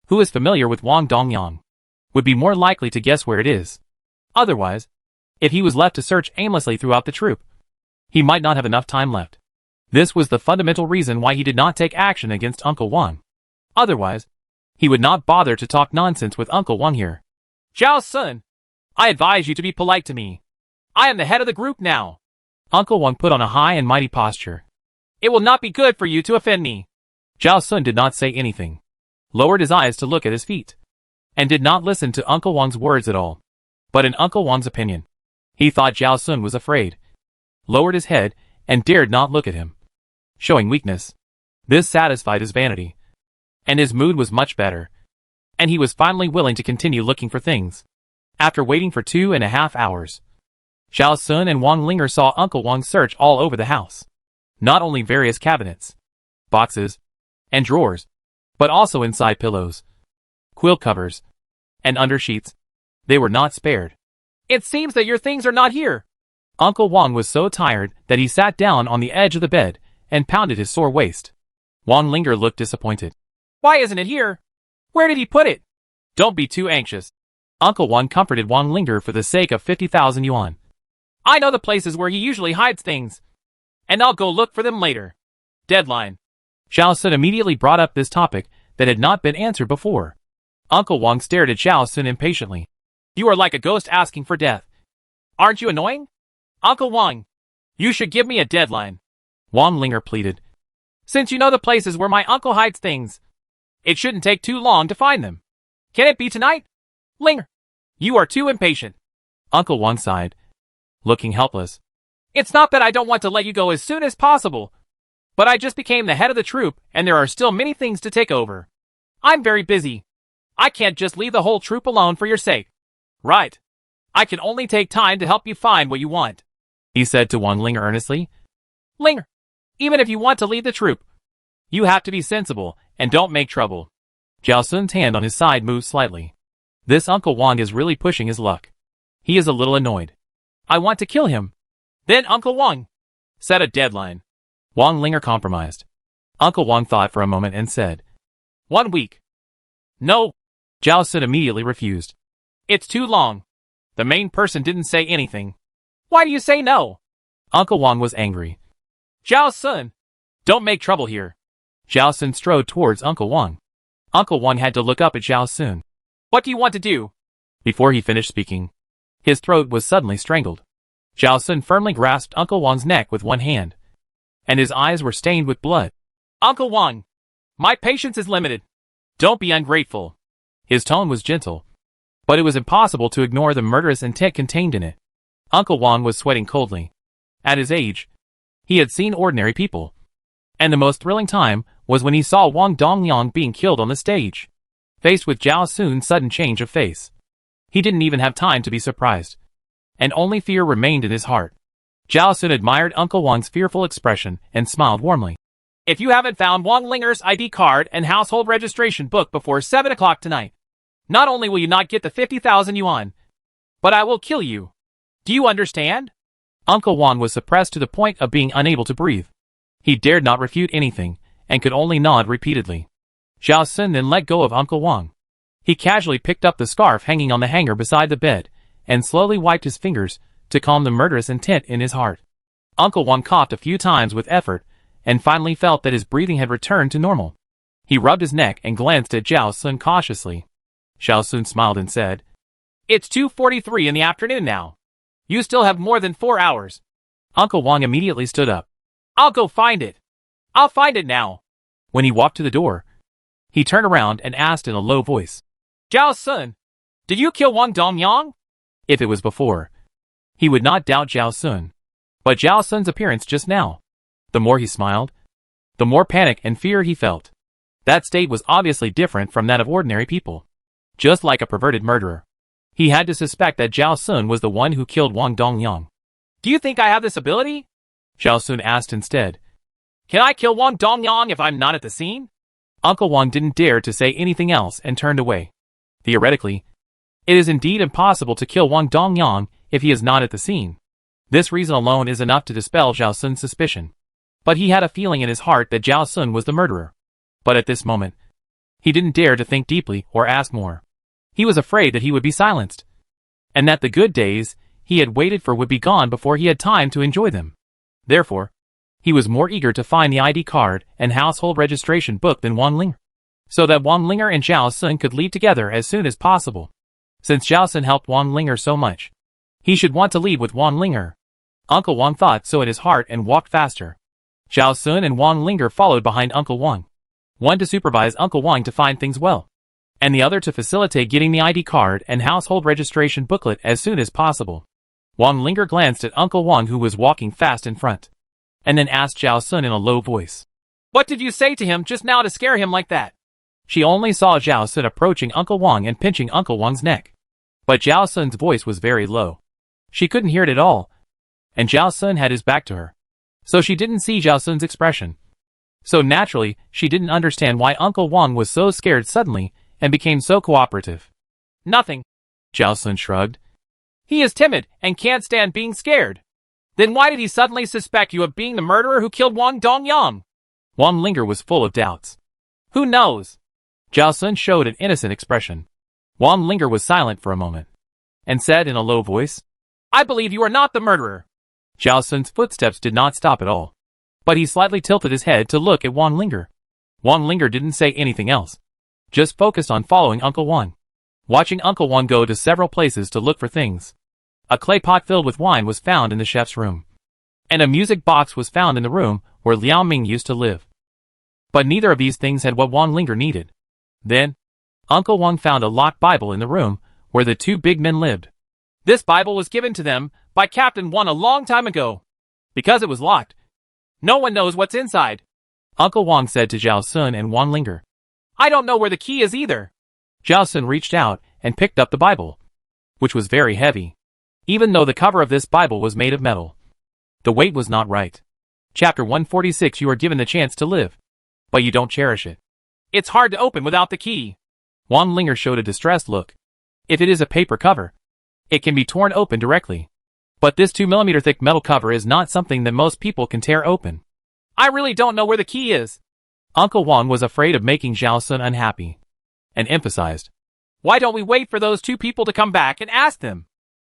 who is familiar with Wang Dongyang, would be more likely to guess where it is. Otherwise, if he was left to search aimlessly throughout the troop, he might not have enough time left. This was the fundamental reason why he did not take action against Uncle Wang. Otherwise, he would not bother to talk nonsense with Uncle Wang here. Zhao Sun, I advise you to be polite to me. I am the head of the group now. Uncle Wang put on a high and mighty posture. It will not be good for you to offend me. Zhao Sun did not say anything, lowered his eyes to look at his feet, and did not listen to Uncle Wang's words at all. But in Uncle Wang's opinion, he thought Zhao Sun was afraid, lowered his head, and dared not look at him, showing weakness. This satisfied his vanity, and his mood was much better, and he was finally willing to continue looking for things. After waiting for 2.5 hours, Zhao Sun and Wang Linger saw Uncle Wang search all over the house. Not only various cabinets, boxes, and drawers, but also inside pillows, quilt covers, and under sheets. They were not spared. It seems that your things are not here. Uncle Wang was so tired that he sat down on the edge of the bed and pounded his sore waist. Wang Linger looked disappointed. Why isn't it here? Where did he put it? Don't be too anxious. Uncle Wang comforted Wang Linger for the sake of 50,000 yuan. I know the places where he usually hides things, and I'll go look for them later. Deadline. Zhao Sun immediately brought up this topic that had not been answered before. Uncle Wang stared at Zhao Sun impatiently. You are like a ghost asking for death. Aren't you annoying? Uncle Wang, you should give me a deadline. Wang Linger pleaded. Since you know the places where my uncle hides things, it shouldn't take too long to find them. Can it be tonight? Linger, you are too impatient. Uncle Wang sighed, looking helpless. It's not that I don't want to let you go as soon as possible, but I just became the head of the troop and there are still many things to take over. I'm very busy. I can't just leave the whole troop alone for your sake. Right. I can only take time to help you find what you want, he said to Wang Linger earnestly. Linger, even if you want to lead the troop, you have to be sensible and don't make trouble. Zhao Sun's hand on his side moved slightly. This Uncle Wang is really pushing his luck. He is a little annoyed. I want to kill him. Then Uncle Wang, set a deadline. Wang Linger compromised. Uncle Wang thought for a moment and said, 1 week. No. Zhao Sun immediately refused. It's too long. The main person didn't say anything. Why do you say no? Uncle Wang was angry. Zhao Sun, don't make trouble here. Zhao Sun strode towards Uncle Wang. Uncle Wang had to look up at Zhao Sun. What do you want to do? Before he finished speaking, his throat was suddenly strangled. Zhao Sun firmly grasped Uncle Wang's neck with one hand, and his eyes were stained with blood. Uncle Wang, my patience is limited. Don't be ungrateful. His tone was gentle, but it was impossible to ignore the murderous intent contained in it. Uncle Wang was sweating coldly. At his age, he had seen ordinary people, and the most thrilling time was when he saw Wang Dongyang being killed on the stage. Faced with Zhao Sun's sudden change of face, he didn't even have time to be surprised, and only fear remained in his heart. Zhao Sun admired Uncle Wang's fearful expression and smiled warmly. If you haven't found Wang Linger's ID card and household registration book before 7 o'clock tonight, not only will you not get the 50,000 yuan, but I will kill you. Do you understand? Uncle Wang was suppressed to the point of being unable to breathe. He dared not refute anything, and could only nod repeatedly. Zhao Sun then let go of Uncle Wang. He casually picked up the scarf hanging on the hanger beside the bed, and slowly wiped his fingers to calm the murderous intent in his heart. Uncle Wang coughed a few times with effort, and finally felt that his breathing had returned to normal. He rubbed his neck and glanced at Zhao Sun cautiously. Zhao Sun smiled and said, It's 2:43 in the afternoon now. You still have more than 4 hours. Uncle Wang immediately stood up. I'll go find it. I'll find it now. When he walked to the door, he turned around and asked in a low voice, Zhao Sun, did you kill Wang Dongyang? If it was before, he would not doubt Zhao Sun. But Zhao Sun's appearance just now, the more he smiled, the more panic and fear he felt. That state was obviously different from that of ordinary people. Just like a perverted murderer, he had to suspect that Zhao Sun was the one who killed Wang Dongyang. Do you think I have this ability? Zhao Sun asked instead. Can I kill Wang Dongyang if I'm not at the scene? Uncle Wang didn't dare to say anything else and turned away. Theoretically, it is indeed impossible to kill Wang Dongyang if he is not at the scene. This reason alone is enough to dispel Zhao Sun's suspicion. But he had a feeling in his heart that Zhao Sun was the murderer. But at this moment, he didn't dare to think deeply or ask more. He was afraid that he would be silenced, and that the good days he had waited for would be gone before he had time to enjoy them. Therefore, he was more eager to find the ID card and household registration book than Wang Linger, so that Wang Linger and Zhao Sun could leave together as soon as possible. Since Zhao Sun helped Wang Linger so much, he should want to leave with Wang Linger. Uncle Wang thought so in his heart and walked faster. Zhao Sun and Wang Linger followed behind Uncle Wang, one to supervise Uncle Wang to find things well, and the other to facilitate getting the ID card and household registration booklet as soon as possible. Wang Linger glanced at Uncle Wang, who was walking fast in front, and then asked Zhao Sun in a low voice, What did you say to him just now to scare him like that? She only saw Zhao Sun approaching Uncle Wang and pinching Uncle Wang's neck. But Zhao Sun's voice was very low. She couldn't hear it at all, and Zhao Sun had his back to her, so she didn't see Zhao Sun's expression. So naturally, she didn't understand why Uncle Wang was so scared suddenly and became so cooperative. Nothing. Zhao Sun shrugged. He is timid and can't stand being scared. Then why did he suddenly suspect you of being the murderer who killed Wang Dongyang? Wang Linger was full of doubts. Who knows? Zhao Sun showed an innocent expression. Wang Linger was silent for a moment, and said in a low voice, "I believe you are not the murderer." Zhao Sun's footsteps did not stop at all, but he slightly tilted his head to look at Wang Linger. Wang Linger didn't say anything else, just focused on following Uncle Wang. Watching Uncle Wang go to several places to look for things. A clay pot filled with wine was found in the chef's room, and a music box was found in the room where Liao Ming used to live. But neither of these things had what Wang Linger needed. Then, Uncle Wang found a locked Bible in the room where the two big men lived. This Bible was given to them by Captain Wang a long time ago. Because it was locked, no one knows what's inside. Uncle Wang said to Zhao Sun and Wang Linger, "I don't know where the key is either." Zhao Sun reached out and picked up the Bible, which was very heavy, even though the cover of this Bible was made of metal. The weight was not right. Chapter 146. You are given the chance to live, but you don't cherish it. It's hard to open without the key. Wang Linger showed a distressed look. If it is a paper cover, it can be torn open directly. But this 2mm thick metal cover is not something that most people can tear open. I really don't know where the key is. Uncle Wang was afraid of making Zhao Sun unhappy, and emphasized, "Why don't we wait for those two people to come back and ask them?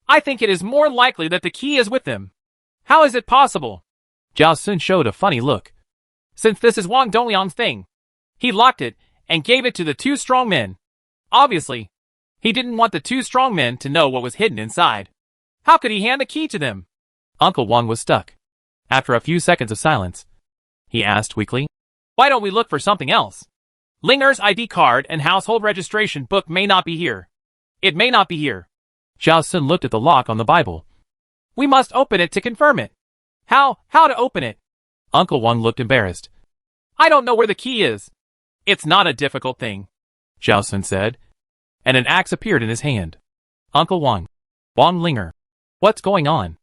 I think it is more likely that the key is with them." "How is it possible?" Zhao Sun showed a funny look. "Since this is Wang Dongliang's thing, he locked it and gave it to the two strong men. Obviously, he didn't want the two strong men to know what was hidden inside. How could he hand the key to them?" Uncle Wang was stuck. After a few seconds of silence, he asked weakly, "Why don't we look for something else? Linger's ID card and household registration book may not be here. It may not be here." Zhao Sun looked at the lock on the Bible. "We must open it to confirm it." How to open it?" Uncle Wang looked embarrassed. "I don't know where the key is." "It's not a difficult thing," Zhao Sun said, and an axe appeared in his hand. "Uncle Wang. Wang Linger. What's going on?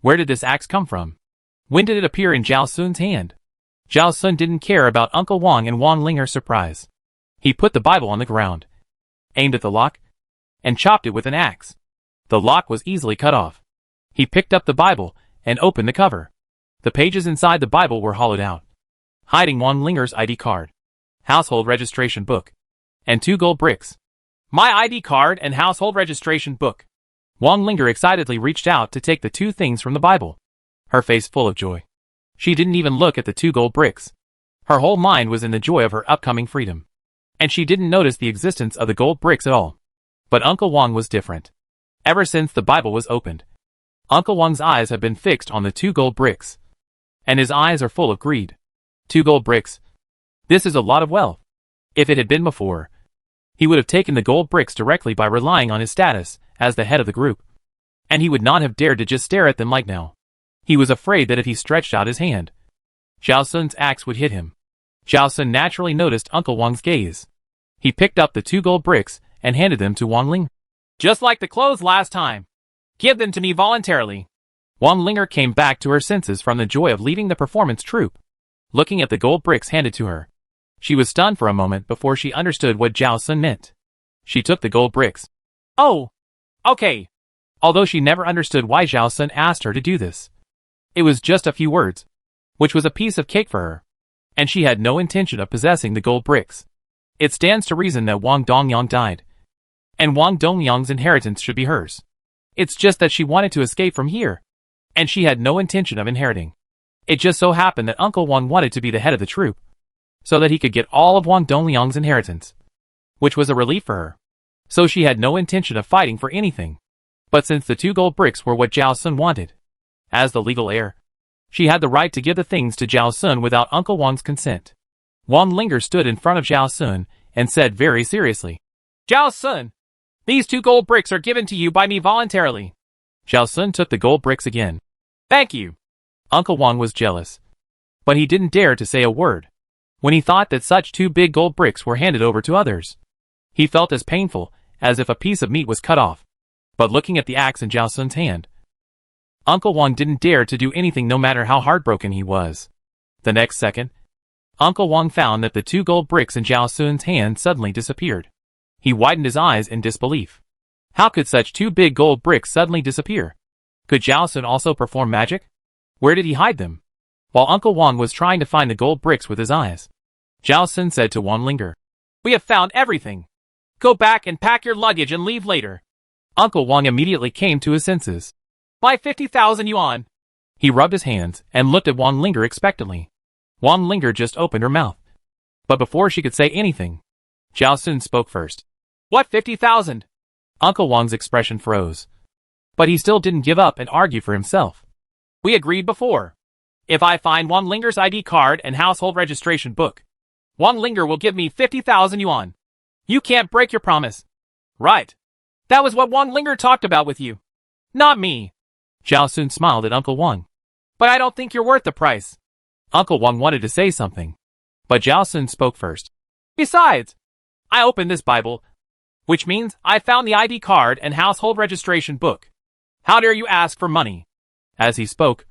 Where did this axe come from? When did it appear in Zhao Sun's hand?" Zhao Sun didn't care about Uncle Wang and Wang Linger's surprise. He put the Bible on the ground, aimed at the lock, and chopped it with an axe. The lock was easily cut off. He picked up the Bible and opened the cover. The pages inside the Bible were hollowed out, hiding Wang Linger's ID card, household registration book, and 2 gold bricks. "My ID card and household registration book." Wang Linger excitedly reached out to take the 2 things from the Bible, her face full of joy. She didn't even look at the 2 gold bricks. Her whole mind was in the joy of her upcoming freedom, and she didn't notice the existence of the gold bricks at all. But Uncle Wang was different. Ever since the Bible was opened, Uncle Wang's eyes have been fixed on the 2 gold bricks, and his eyes are full of greed. 2 gold bricks. This is a lot of wealth. If it had been before, he would have taken the gold bricks directly by relying on his status as the head of the group, and he would not have dared to just stare at them like now. He was afraid that if he stretched out his hand, Zhao Sun's axe would hit him. Zhao Sun naturally noticed Uncle Wang's gaze. He picked up the 2 gold bricks and handed them to Wang Ling. "Just like the clothes last time. Give them to me voluntarily." Wang Linger came back to her senses from the joy of leading the performance troupe. Looking at the gold bricks handed to her, she was stunned for a moment before she understood what Zhao Sun meant. She took the gold bricks. "Oh, okay." Although she never understood why Zhao Sun asked her to do this. It was just a few words, which was a piece of cake for her, and she had no intention of possessing the gold bricks. It stands to reason that Wang Dongliang died, and Wang Dongliang's inheritance should be hers. It's just that she wanted to escape from here, and she had no intention of inheriting. It just so happened that Uncle Wang wanted to be the head of the troupe, so that he could get all of Wang Dongliang's inheritance, which was a relief for her. So she had no intention of fighting for anything. But since the 2 gold bricks were what Zhao Sun wanted, as the legal heir, she had the right to give the things to Zhao Sun without Uncle Wang's consent. Wang Linger stood in front of Zhao Sun and said very seriously, "Zhao Sun, these 2 gold bricks are given to you by me voluntarily." Zhao Sun took the gold bricks again. "Thank you." Uncle Wang was jealous, but he didn't dare to say a word. When he thought that such 2 big gold bricks were handed over to others, he felt as painful as if a piece of meat was cut off. But looking at the axe in Zhao Sun's hand, Uncle Wang didn't dare to do anything no matter how heartbroken he was. The next second, Uncle Wang found that the 2 gold bricks in Zhao Sun's hand suddenly disappeared. He widened his eyes in disbelief. How could such 2 big gold bricks suddenly disappear? Could Zhao Sun also perform magic? Where did he hide them? While Uncle Wang was trying to find the gold bricks with his eyes, Zhao Sun said to Wang Linger, "We have found everything. Go back and pack your luggage and leave later. Uncle Wang immediately came to his senses. Buy 50,000 yuan. He rubbed his hands and looked at Wan Linger expectantly. Wan Linger just opened her mouth. But before she could say anything, Zhao Sun spoke first. What 50,000? Uncle Wang's expression froze. But he still didn't give up and argue for himself. We agreed before. If I find Wan Linger's ID card and household registration book, Wan Linger will give me 50,000 yuan. You can't break your promise. Right. That was what Wan Linger talked about with you. Not me. Zhao Sun smiled at Uncle Wang. But I don't think you're worth the price. Uncle Wang wanted to say something, but Zhao Sun spoke first. Besides, I opened this Bible, which means I found the ID card and household registration book. How dare you ask for money? As he spoke,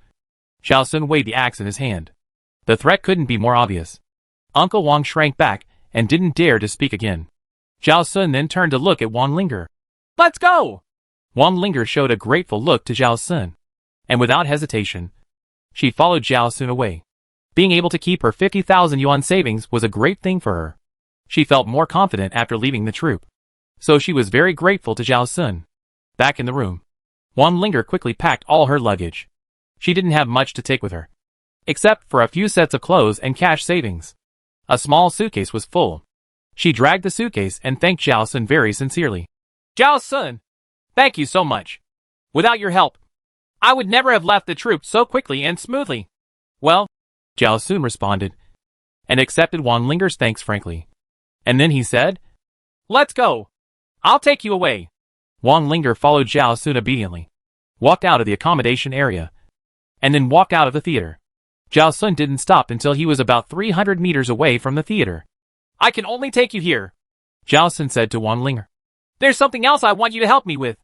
Zhao Sun weighed the axe in his hand. The threat couldn't be more obvious. Uncle Wang shrank back and didn't dare to speak again. Zhao Sun then turned to look at Wan Linger. Let's go! Wan Linger showed a grateful look to Zhao Sun, and without hesitation, she followed Zhao Sun away. Being able to keep her 50,000 yuan savings was a great thing for her. She felt more confident after leaving the troop. So she was very grateful to Zhao Sun. Back in the room, Wan Linger quickly packed all her luggage. She didn't have much to take with her, except for a few sets of clothes and cash savings. A small suitcase was full. She dragged the suitcase and thanked Zhao Sun very sincerely. Zhao Sun, thank you so much. Without your help, I would never have left the troop so quickly and smoothly. Well, Zhao Sun responded, and accepted Wan Linger's thanks frankly. And then he said, Let's go. I'll take you away. Wan Linger followed Zhao Sun obediently, walked out of the accommodation area, and then walked out of the theater. Zhao Sun didn't stop until he was about 300 meters away from the theater. I can only take you here, Zhao Sun said to Wan Linger. There's something else I want you to help me with.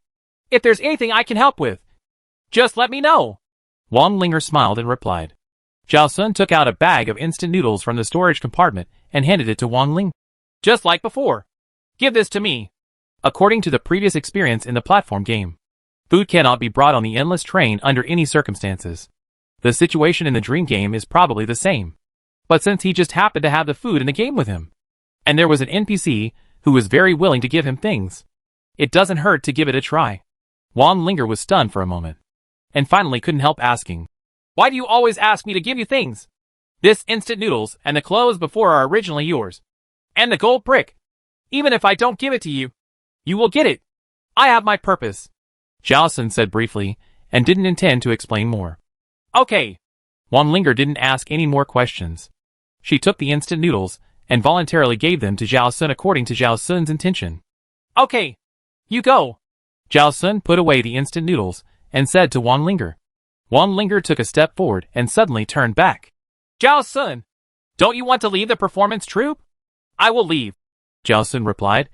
If there's anything I can help with, just let me know. Wan Linger smiled and replied. Zhao Sun took out a bag of instant noodles from the storage compartment and handed it to Wan Ling. Just like before. Give this to me. According to the previous experience in the platform game, food cannot be brought on the endless train under any circumstances. The situation in the dream game is probably the same. But since he just happened to have the food in the game with him, and there was an NPC who was very willing to give him things, it doesn't hurt to give it a try. Wan Linger was stunned for a moment, and finally couldn't help asking, Why do you always ask me to give you things? This instant noodles and the clothes before are originally yours. And the gold brick. Even if I don't give it to you, you will get it. I have my purpose. Zhao Sun said briefly, and didn't intend to explain more. Okay. Wan Linger didn't ask any more questions. She took the instant noodles, and voluntarily gave them to Zhao Sun according to Zhao Sun's intention. Okay. You go. Zhao Sun put away the instant noodles, and said to Wan Linger. Wan Linger took a step forward and suddenly turned back. Zhao Sun, don't you want to leave the performance troupe? I will leave, Zhao Sun replied.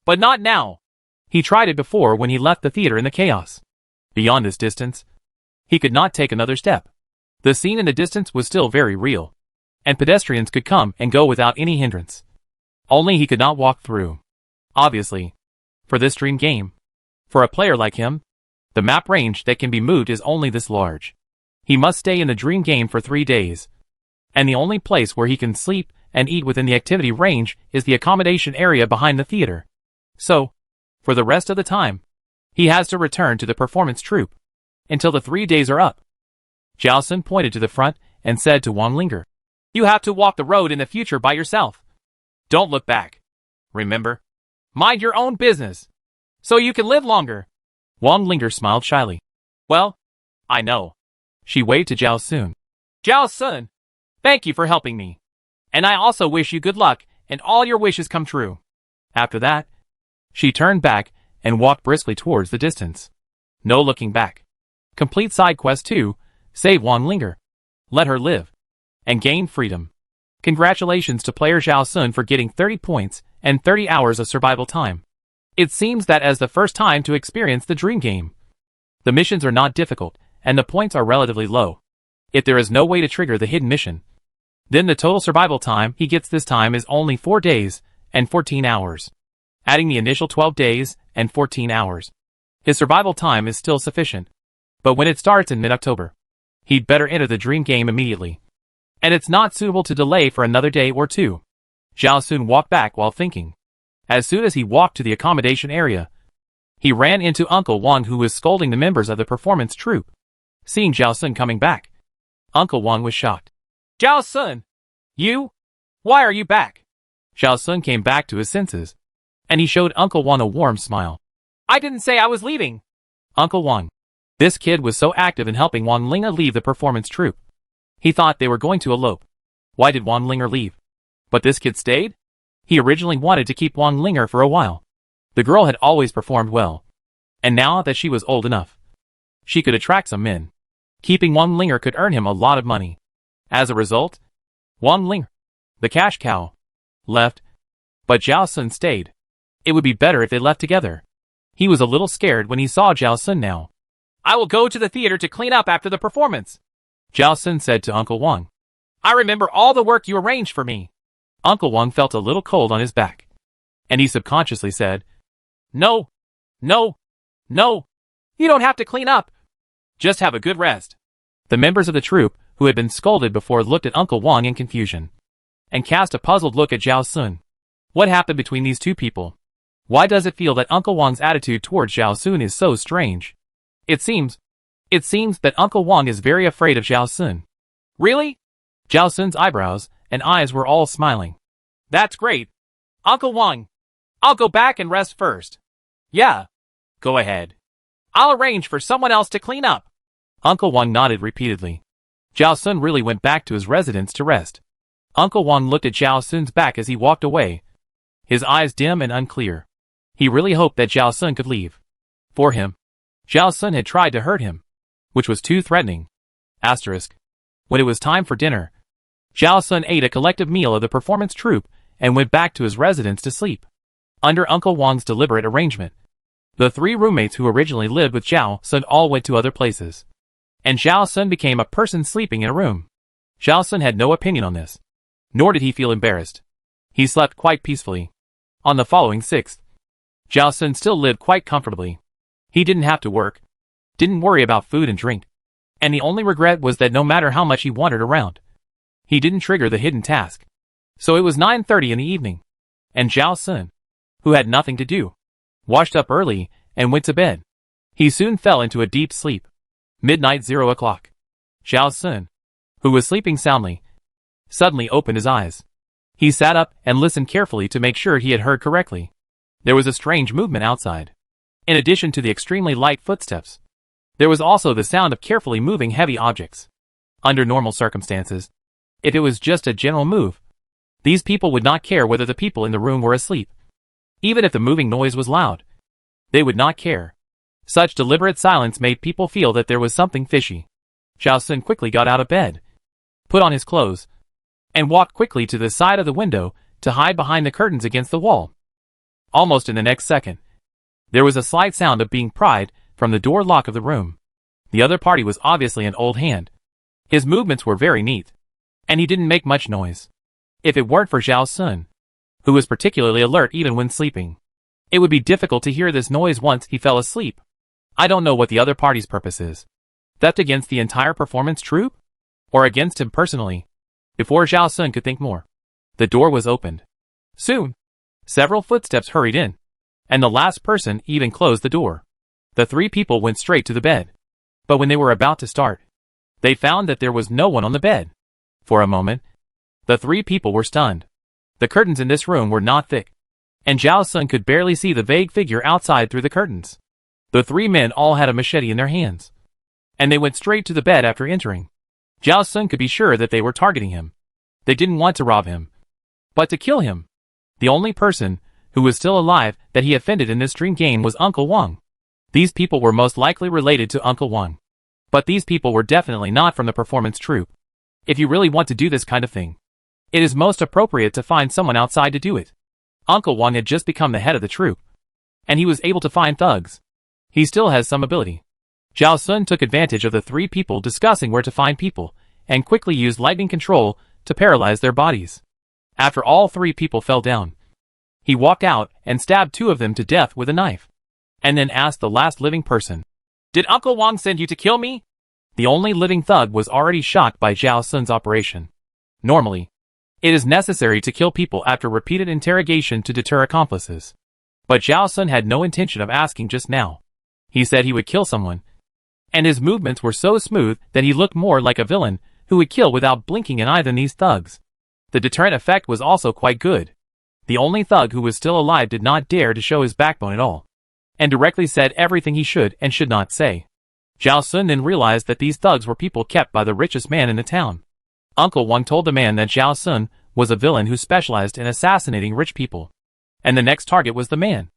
But not now. He tried it before when he left the theater in the chaos. Beyond this distance, he could not take another step. The scene in the distance was still very real, and pedestrians could come and go without any hindrance. Only he could not walk through. Obviously, for this dream game, for a player like him, the map range that can be moved is only this large. He must stay in the dream game for 3 days. And the only place where he can sleep and eat within the activity range is the accommodation area behind the theater. So, for the rest of the time, he has to return to the performance troupe until the 3 days are up. Zhao Sun pointed to the front and said to Wan Linger, You have to walk the road in the future by yourself. Don't look back. Remember? Mind your own business, so you can live longer. Wan Linger smiled shyly. Well, I know. She waved to Zhao Sun. Zhao Sun, thank you for helping me. And I also wish you good luck and all your wishes come true. After that, she turned back and walked briskly towards the distance. No looking back. Complete side quest 2, save Wan Linger, let her live, and gain freedom. Congratulations to player Zhao Sun for getting 30 points and 30 hours of survival time. It seems that as the first time to experience the dream game, the missions are not difficult and the points are relatively low. If there is no way to trigger the hidden mission, then the total survival time he gets this time is only 4 days and 14 hours. Adding the initial 12 days and 14 hours, his survival time is still sufficient. But when it starts in mid-October, he'd better enter the dream game immediately. And it's not suitable to delay for another day or two. Zhao Sun walked back while thinking. As soon as he walked to the accommodation area, he ran into Uncle Wang, who was scolding the members of the performance troupe. Seeing Zhao Sun coming back, Uncle Wang was shocked. Zhao Sun! You? Why are you back? Zhao Sun came back to his senses, and he showed Uncle Wang a warm smile. I didn't say I was leaving. Uncle Wang. This kid was so active in helping Wang Linga leave the performance troupe. He thought they were going to elope. Why did Wang Linger leave? But this kid stayed? He originally wanted to keep Wang Linger for a while. The girl had always performed well, and now that she was old enough, she could attract some men. Keeping Wang Linger could earn him a lot of money. As a result, Wang Linger, the cash cow, left, but Zhao Sun stayed. It would be better if they left together. He was a little scared when he saw Zhao Sun now. I will go to the theater to clean up after the performance, Zhao Sun said to Uncle Wang. I remember all the work you arranged for me. Uncle Wang felt a little cold on his back, and he subconsciously said, No, no, no, you don't have to clean up. Just have a good rest. The members of the troupe, who had been scolded before, looked at Uncle Wang in confusion, and cast a puzzled look at Zhao Sun. What happened between these two people? Why does it feel that Uncle Wang's attitude towards Zhao Sun is so strange? It seems that Uncle Wang is very afraid of Zhao Sun. Really? Zhao Sun's eyebrows and eyes were all smiling. That's great. Uncle Wang, I'll go back and rest first. Yeah. Go ahead. I'll arrange for someone else to clean up. Uncle Wang nodded repeatedly. Zhao Sun really went back to his residence to rest. Uncle Wang looked at Zhao Sun's back as he walked away, his eyes dim and unclear. He really hoped that Zhao Sun could leave. For him, Zhao Sun had tried to hurt him, which was too threatening. Asterisk. When it was time for dinner, Zhao Sun ate a collective meal of the performance troupe and went back to his residence to sleep. Under Uncle Wang's deliberate arrangement, the three roommates who originally lived with Zhao Sun all went to other places, and Zhao Sun became a person sleeping in a room. Zhao Sun had no opinion on this, nor did he feel embarrassed. He slept quite peacefully. On the following 6th, Zhao Sun still lived quite comfortably. He didn't have to work, didn't worry about food and drink, and the only regret was that no matter how much he wandered around, he didn't trigger the hidden task. So it was 9:30 in the evening, and Zhao Sun, who had nothing to do, washed up early and went to bed. He soon fell into a deep sleep. Midnight 0 o'clock. Zhao Sun, who was sleeping soundly, suddenly opened his eyes. He sat up and listened carefully to make sure he had heard correctly. There was a strange movement outside. In addition to the extremely light footsteps, there was also the sound of carefully moving heavy objects. Under normal circumstances, if it was just a general move, these people would not care whether the people in the room were asleep. Even if the moving noise was loud, they would not care. Such deliberate silence made people feel that there was something fishy. Zhao Sun quickly got out of bed, put on his clothes, and walked quickly to the side of the window to hide behind the curtains against the wall. Almost in the next second, there was a slight sound of being pried from the door lock of the room. The other party was obviously an old hand. His movements were very neat, and he didn't make much noise. If it weren't for Zhao Sun, who was particularly alert even when sleeping, it would be difficult to hear this noise once he fell asleep. I don't know what the other party's purpose is. Theft against the entire performance troupe? Or against him personally? Before Zhao Sun could think more, the door was opened. Soon, several footsteps hurried in, and the last person even closed the door. The three people went straight to the bed. But when they were about to start, they found that there was no one on the bed. For a moment, the three people were stunned. The curtains in this room were not thick, and Zhao Sun could barely see the vague figure outside through the curtains. The three men all had a machete in their hands, and they went straight to the bed after entering. Zhao Sun could be sure that they were targeting him. They didn't want to rob him, but to kill him. The only person who was still alive that he offended in this dream game was Uncle Wang. These people were most likely related to Uncle Wang, but these people were definitely not from the performance troupe. If you really want to do this kind of thing, it is most appropriate to find someone outside to do it. Uncle Wang had just become the head of the troupe, and he was able to find thugs. He still has some ability. Zhao Sun took advantage of the three people discussing where to find people, and quickly used lightning control to paralyze their bodies. After all three people fell down, he walked out and stabbed two of them to death with a knife, and then asked the last living person, "Did Uncle Wang send you to kill me?" The only living thug was already shocked by Zhao Sun's operation. Normally, It is necessary to kill people after repeated interrogation to deter accomplices. But Zhao Sun had no intention of asking just now. He said he would kill someone, and his movements were so smooth that he looked more like a villain who would kill without blinking an eye than these thugs. The deterrent effect was also quite good. The only thug who was still alive did not dare to show his backbone at all, and directly said everything he should and should not say. Zhao Sun then realized that these thugs were people kept by the richest man in the town. Uncle Wang told the man that Zhao Sun was a villain who specialized in assassinating rich people, and the next target was the man.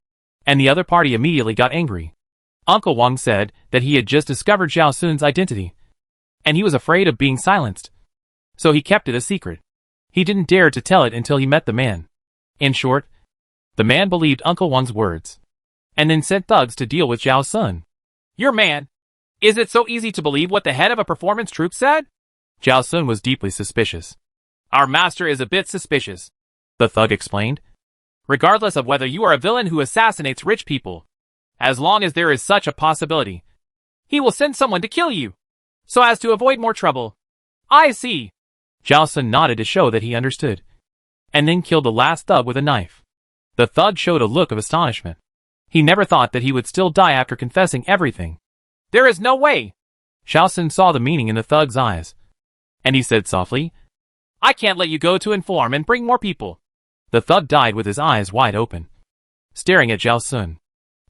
And the other party immediately got angry. Uncle Wang said that he had just discovered Zhao Sun's identity, and he was afraid of being silenced. So he kept it a secret. He didn't dare to tell it until he met the man. In short, the man believed Uncle Wang's words, and then sent thugs to deal with Zhao Sun. "Your man? Is it so easy to believe what the head of a performance troupe said?" Zhao Sun was deeply suspicious. "Our master is a bit suspicious," the thug explained. "Regardless of whether you are a villain who assassinates rich people, as long as there is such a possibility, he will send someone to kill you, so as to avoid more trouble." "I see." Zhao Sun nodded to show that he understood, and then killed the last thug with a knife. The thug showed a look of astonishment. He never thought that he would still die after confessing everything. "There is no way." Zhao Sun saw the meaning in the thug's eyes, and he said softly, "I can't let you go to inform and bring more people." The thug died with his eyes wide open, staring at Zhao Sun.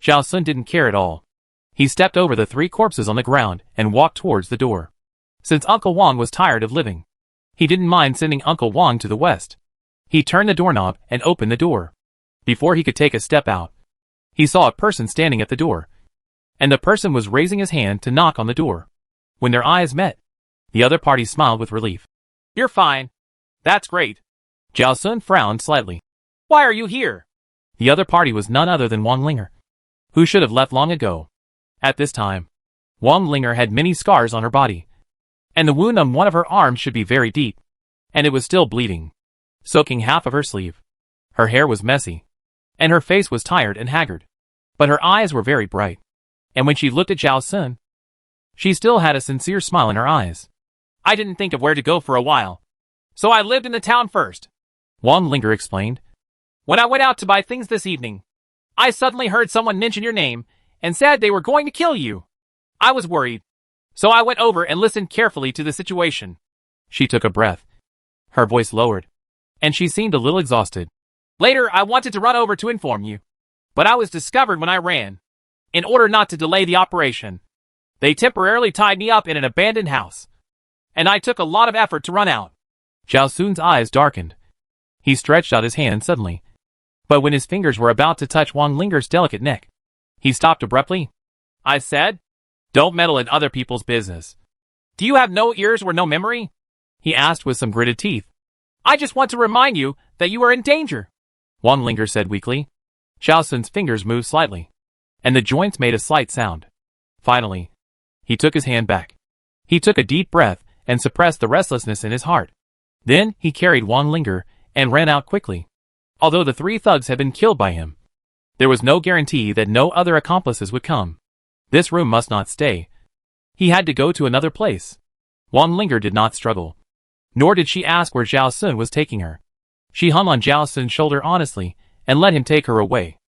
Zhao Sun didn't care at all. He stepped over the 3 corpses on the ground and walked towards the door. Since Uncle Wang was tired of living, he didn't mind sending Uncle Wang to the west. He turned the doorknob and opened the door. Before he could take a step out, he saw a person standing at the door, and the person was raising his hand to knock on the door. When their eyes met, the other party smiled with relief. "You're fine. That's great." Zhao Sun frowned slightly. "Why are you here?" The other party was none other than Wang Linger, who should have left long ago. At this time, Wang Linger had many scars on her body, and the wound on one of her arms should be very deep, and it was still bleeding, soaking half of her sleeve. Her hair was messy, and her face was tired and haggard, but her eyes were very bright, and when she looked at Zhao Sun, she still had a sincere smile in her eyes. "I didn't think of where to go for a while, so I lived in the town first," Wang Linger explained. "When I went out to buy things this evening, I suddenly heard someone mention your name and said they were going to kill you. I was worried, so I went over and listened carefully to the situation." She took a breath. Her voice lowered, and she seemed a little exhausted. "Later, I wanted to run over to inform you, but I was discovered when I ran. In order not to delay the operation, they temporarily tied me up in an abandoned house, and I took a lot of effort to run out." Zhao Sun's eyes darkened. He stretched out his hand suddenly, but when his fingers were about to touch Wang Linger's delicate neck, he stopped abruptly. "I said, don't meddle in other people's business. Do you have no ears or no memory?" he asked with some gritted teeth. "I just want to remind you that you are in danger," Wang Linger said weakly. Zhao Sun's fingers moved slightly, and the joints made a slight sound. Finally, he took his hand back. He took a deep breath and suppressed the restlessness in his heart. Then he carried Wang Linger and ran out quickly. Although the 3 thugs had been killed by him, there was no guarantee that no other accomplices would come. This room must not stay. He had to go to another place. Wang Linger did not struggle, nor did she ask where Zhao Sun was taking her. She hung on Zhao Sun's shoulder honestly and let him take her away.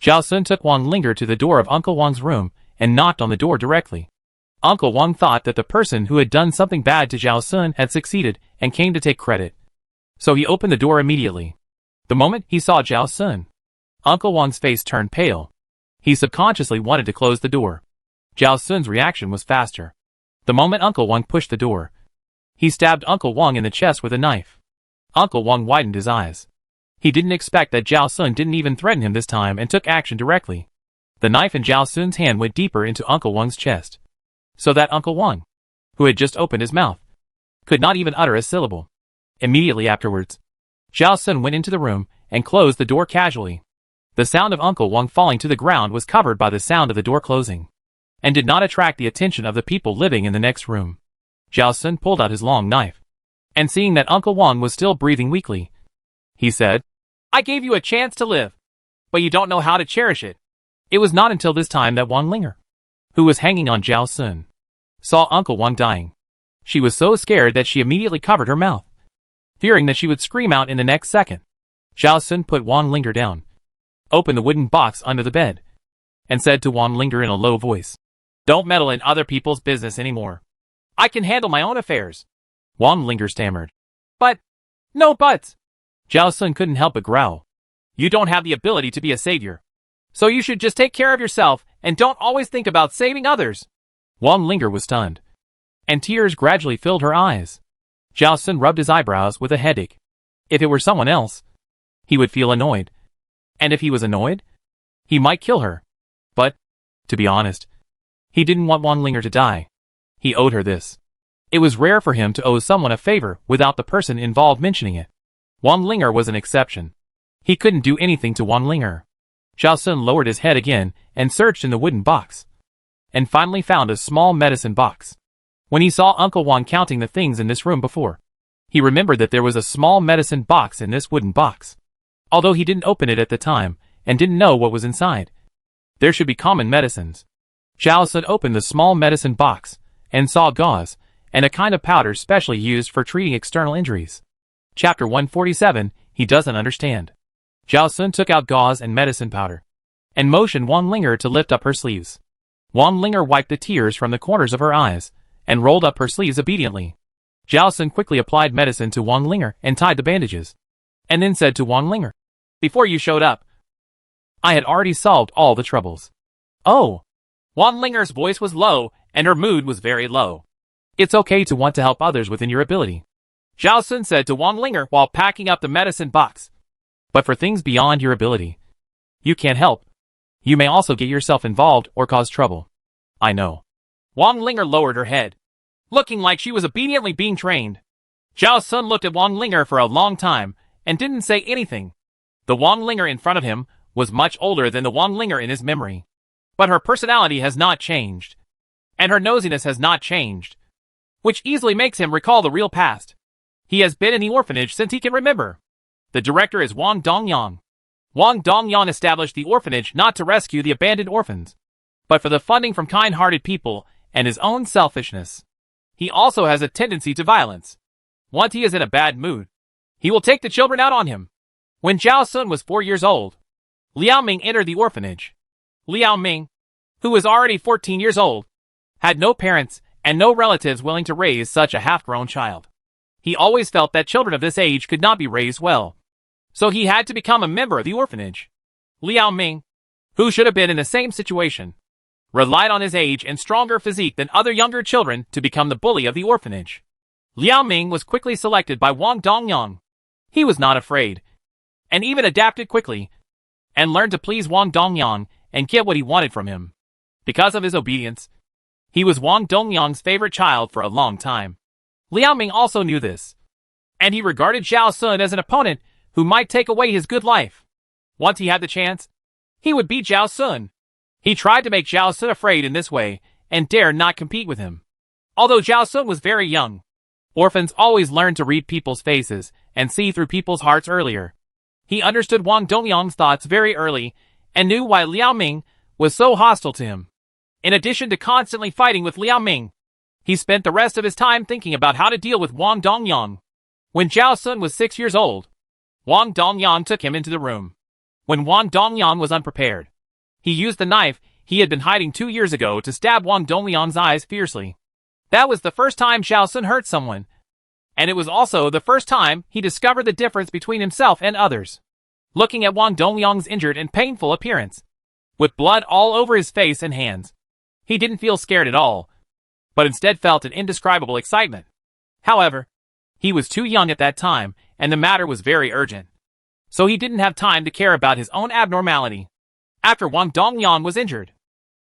Zhao Sun took Wang Linger to the door of Uncle Wang's room and knocked on the door directly. Uncle Wang thought that the person who had done something bad to Zhao Sun had succeeded and came to take credit, so he opened the door immediately. The moment he saw Zhao Sun, Uncle Wang's face turned pale. He subconsciously wanted to close the door. Zhao Sun's reaction was faster. The moment Uncle Wang pushed the door, he stabbed Uncle Wang in the chest with a knife. Uncle Wang widened his eyes. He didn't expect that Zhao Sun didn't even threaten him this time and took action directly. The knife in Zhao Sun's hand went deeper into Uncle Wang's chest, so that Uncle Wang, who had just opened his mouth, could not even utter a syllable. Immediately afterwards, Zhao Sun went into the room and closed the door casually. The sound of Uncle Wang falling to the ground was covered by the sound of the door closing, and did not attract the attention of the people living in the next room. Zhao Sun pulled out his long knife, and seeing that Uncle Wang was still breathing weakly, he said, "I gave you a chance to live, but you don't know how to cherish it." It was not until this time that Wang Linger, who was hanging on Zhao Sun, saw Uncle Wang dying. She was so scared that she immediately covered her mouth. fearing that she would scream out in the next second. Zhao Sun put Wan Linger down, opened the wooden box under the bed, and said to Wan Linger in a low voice, "Don't meddle in other people's business anymore. I can handle my own affairs." Wan Linger stammered. "But, no buts." Zhao Sun couldn't help but growl. "You don't have the ability to be a savior. So you should just take care of yourself and don't always think about saving others." Wan Linger was stunned, and tears gradually filled her eyes. Zhao Sun rubbed his eyebrows with a headache. If it were someone else, he would feel annoyed. And if he was annoyed, he might kill her. But, to be honest, he didn't want Wan Linger to die. He owed her this. It was rare for him to owe someone a favor without the person involved mentioning it. Wan Linger was an exception. He couldn't do anything to Wan Linger. Zhao Sun lowered his head again and searched in the wooden box, and finally found a small medicine box. When he saw Uncle Wan counting the things in this room before, he remembered that there was a small medicine box in this wooden box. Although he didn't open it at the time, and didn't know what was inside. There should be common medicines. Zhao Sun opened the small medicine box, and saw gauze, and a kind of powder specially used for treating external injuries. Chapter 147, He Doesn't Understand. Zhao Sun took out gauze and medicine powder, and motioned Wan Linger to lift up her sleeves. Wan Linger wiped the tears from the corners of her eyes, and rolled up her sleeves obediently. Zhao Sun quickly applied medicine to Wan Linger and tied the bandages, and then said to Wan Linger, "Before you showed up, I had already solved all the troubles." "Oh." Wan Linger's voice was low, and her mood was very low. "It's okay to want to help others within your ability," Zhao Sun said to Wan Linger while packing up the medicine box. "But for things beyond your ability, you can't help. You may also get yourself involved or cause trouble." "I know." Wan Linger lowered her head, looking like she was obediently being trained. Zhao Sun looked at Wan Linger for a long time, and didn't say anything. The Wan Linger in front of him was much older than the Wan Linger in his memory. But her personality has not changed, and her nosiness has not changed, which easily makes him recall the real past. He has been in the orphanage since he can remember. The director is Wang Dongyang. Wang Dongyang established the orphanage not to rescue the abandoned orphans, but for the funding from kind-hearted people and his own selfishness. He also has a tendency to violence. Once he is in a bad mood, he will take the children out on him. When Zhao Sun was 4 years old, Liao Ming entered the orphanage. Liao Ming, who was already 14 years old, had no parents and no relatives willing to raise such a half-grown child. He always felt that children of this age could not be raised well. So he had to become a member of the orphanage. Liao Ming, who should have been in the same situation, relied on his age and stronger physique than other younger children to become the bully of the orphanage. Liao Ming was quickly selected by Wang Dongyang. He was not afraid, and even adapted quickly, and learned to please Wang Dongyang and get what he wanted from him. Because of his obedience, he was Wang Dongyang's favorite child for a long time. Liao Ming also knew this, and he regarded Zhao Sun as an opponent who might take away his good life. Once he had the chance, he would beat Zhao Sun. He tried to make Zhao Sun afraid in this way, and dared not compete with him. Although Zhao Sun was very young, orphans always learn to read people's faces and see through people's hearts earlier. He understood Wang Dongyang's thoughts very early, and knew why Liao Ming was so hostile to him. In addition to constantly fighting with Liao Ming, he spent the rest of his time thinking about how to deal with Wang Dongyang. When Zhao Sun was 6 years old, Wang Dongyang took him into the room. When Wang Dongyang was unprepared, he used the knife he had been hiding 2 years ago to stab Wang Dongyang's eyes fiercely. That was the first time Zhao Sun hurt someone, and it was also the first time he discovered the difference between himself and others. Looking at Wang Dongyang's injured and painful appearance, with blood all over his face and hands, he didn't feel scared at all, but instead felt an indescribable excitement. However, he was too young at that time, and the matter was very urgent, so he didn't have time to care about his own abnormality. After Wang Dongyang was injured,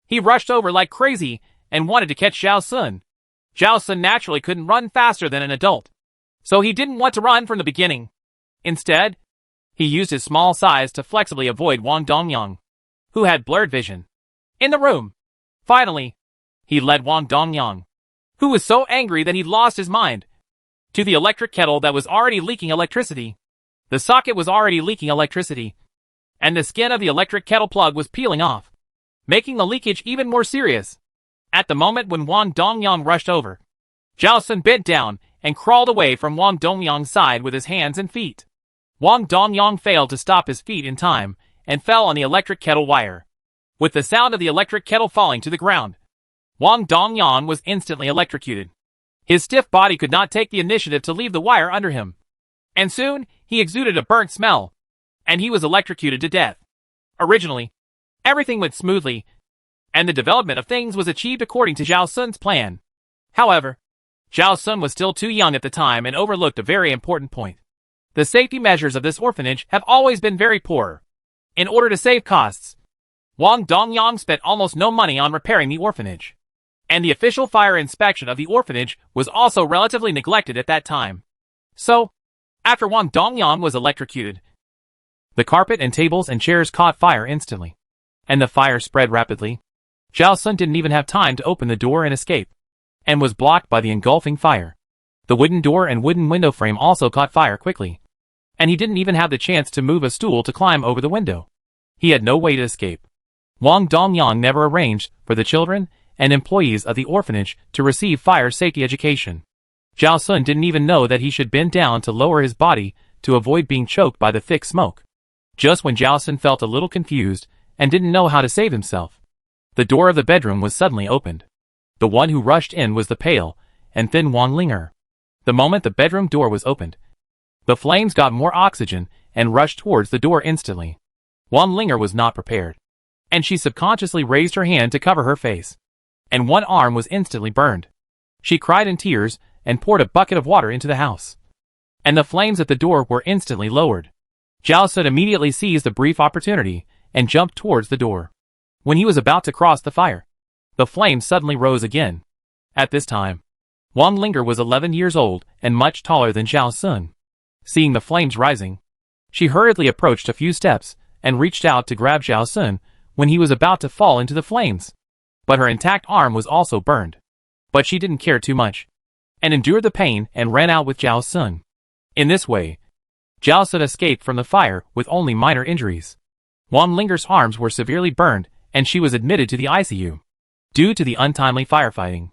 he rushed over like crazy and wanted to catch Zhao Sun. Zhao Sun naturally couldn't run faster than an adult, so he didn't want to run from the beginning. Instead, he used his small size to flexibly avoid Wang Dongyang, who had blurred vision, in the room. Finally, he led Wang Dongyang, who was so angry that he lost his mind, to the electric kettle that was already leaking electricity. The socket was already leaking electricity, and the skin of the electric kettle plug was peeling off, making the leakage even more serious. At the moment when Wang Dongyang rushed over, Zhao Sun bent down and crawled away from Wang Dongyang's side with his hands and feet. Wang Dongyang failed to stop his feet in time and fell on the electric kettle wire. With the sound of the electric kettle falling to the ground, Wang Dongyang was instantly electrocuted. His stiff body could not take the initiative to leave the wire under him. And soon, he exuded a burnt smell, and he was electrocuted to death. Originally, everything went smoothly, and the development of things was achieved according to Zhao Sun's plan. However, Zhao Sun was still too young at the time and overlooked a very important point. The safety measures of this orphanage have always been very poor. In order to save costs, Wang Dongyang spent almost no money on repairing the orphanage. And the official fire inspection of the orphanage was also relatively neglected at that time. So, after Wang Dongyang was electrocuted, the carpet and tables and chairs caught fire instantly, and the fire spread rapidly. Zhao Sun didn't even have time to open the door and escape, and was blocked by the engulfing fire. The wooden door and wooden window frame also caught fire quickly, and he didn't even have the chance to move a stool to climb over the window. He had no way to escape. Wang Dongyang never arranged for the children and employees of the orphanage to receive fire safety education. Zhao Sun didn't even know that he should bend down to lower his body to avoid being choked by the thick smoke. Just when Zhao Sun felt a little confused and didn't know how to save himself, the door of the bedroom was suddenly opened. The one who rushed in was the pale and thin Wang Linger. The moment the bedroom door was opened, the flames got more oxygen and rushed towards the door instantly. Wang Linger was not prepared, and she subconsciously raised her hand to cover her face, and one arm was instantly burned. She cried in tears and poured a bucket of water into the house, and the flames at the door were instantly lowered. Zhao Sun immediately seized the brief opportunity and jumped towards the door. When he was about to cross the fire, the flames suddenly rose again. At this time, Wang Linger was 11 years old and much taller than Zhao Sun. Seeing the flames rising, she hurriedly approached a few steps and reached out to grab Zhao Sun when he was about to fall into the flames. But her intact arm was also burned. But she didn't care too much, and endured the pain and ran out with Zhao Sun. In this way, Zhao Sun escaped from the fire with only minor injuries. Wang Linger's arms were severely burned, and she was admitted to the ICU. Due to the untimely firefighting,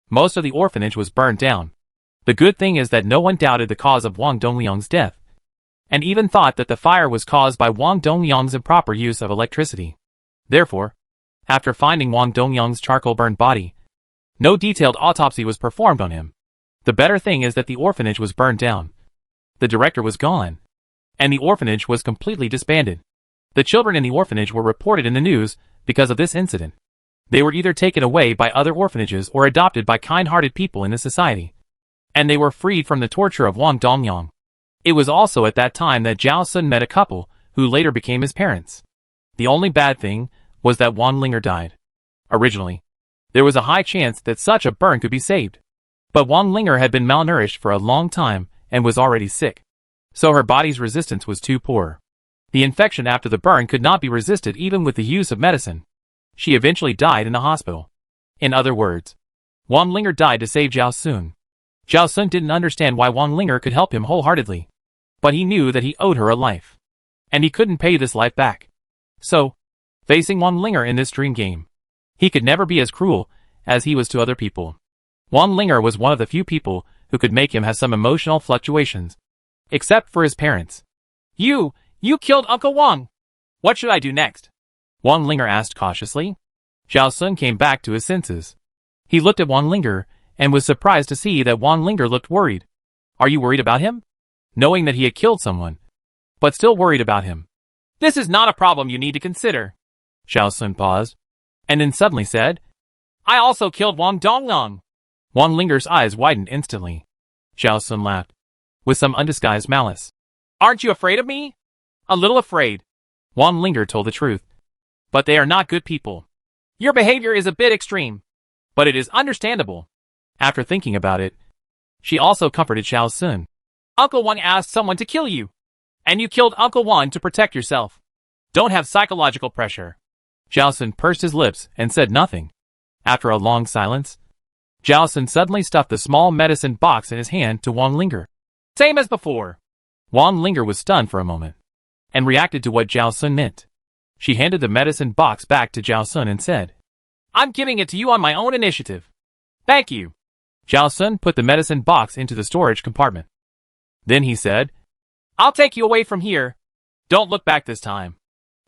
most of the orphanage was burned down. The good thing is that no one doubted the cause of Wang Dongyang's death, and even thought that the fire was caused by Wang Dongyang's improper use of electricity. Therefore, after finding Wang Dongyang's charcoal-burned body, no detailed autopsy was performed on him. The better thing is that the orphanage was burned down. The director was gone, and the orphanage was completely disbanded. The children in the orphanage were reported in the news because of this incident. They were either taken away by other orphanages or adopted by kind-hearted people in the society, and they were freed from the torture of Wang Dongyang. It was also at that time that Zhao Sun met a couple who later became his parents. The only bad thing was that Wang Linger died. Originally, there was a high chance that such a burn could be saved, but Wang Linger had been malnourished for a long time and was already sick, so her body's resistance was too poor. The infection after the burn could not be resisted even with the use of medicine. She eventually died in the hospital. In other words, Wang Linger died to save Zhao Sun. Zhao Sun didn't understand why Wang Linger could help him wholeheartedly, but he knew that he owed her a life, and he couldn't pay this life back. So, facing Wang Linger in this dream game, he could never be as cruel as he was to other people. Wang Linger was one of the few people who could make him have some emotional fluctuations, except for his parents. You killed Uncle Wang. What should I do next? Wang Linger asked cautiously. Zhao Sun came back to his senses. He looked at Wang Linger and was surprised to see that Wang Linger looked worried. Are you worried about him? Knowing that he had killed someone, but still worried about him. This is not a problem you need to consider. Zhao Sun paused, and then suddenly said, I also killed Wang Dongyang. Wang Linger's eyes widened instantly. Zhao Sun laughed, with some undisguised malice. Aren't you afraid of me? A little afraid. Wang Linger told the truth. But they are not good people. Your behavior is a bit extreme, but it is understandable. After thinking about it, she also comforted Zhao Sun. Uncle Wang asked someone to kill you, and you killed Uncle Wang to protect yourself. Don't have psychological pressure. Zhao Sun pursed his lips and said nothing. After a long silence, Zhao Sun suddenly stuffed the small medicine box in his hand to Wang Linger. Same as before. Wang Linger was stunned for a moment, and reacted to what Zhao Sun meant. She handed the medicine box back to Zhao Sun and said, I'm giving it to you on my own initiative. Thank you. Zhao Sun put the medicine box into the storage compartment. Then he said, "I'll take you away from here. Don't look back this time."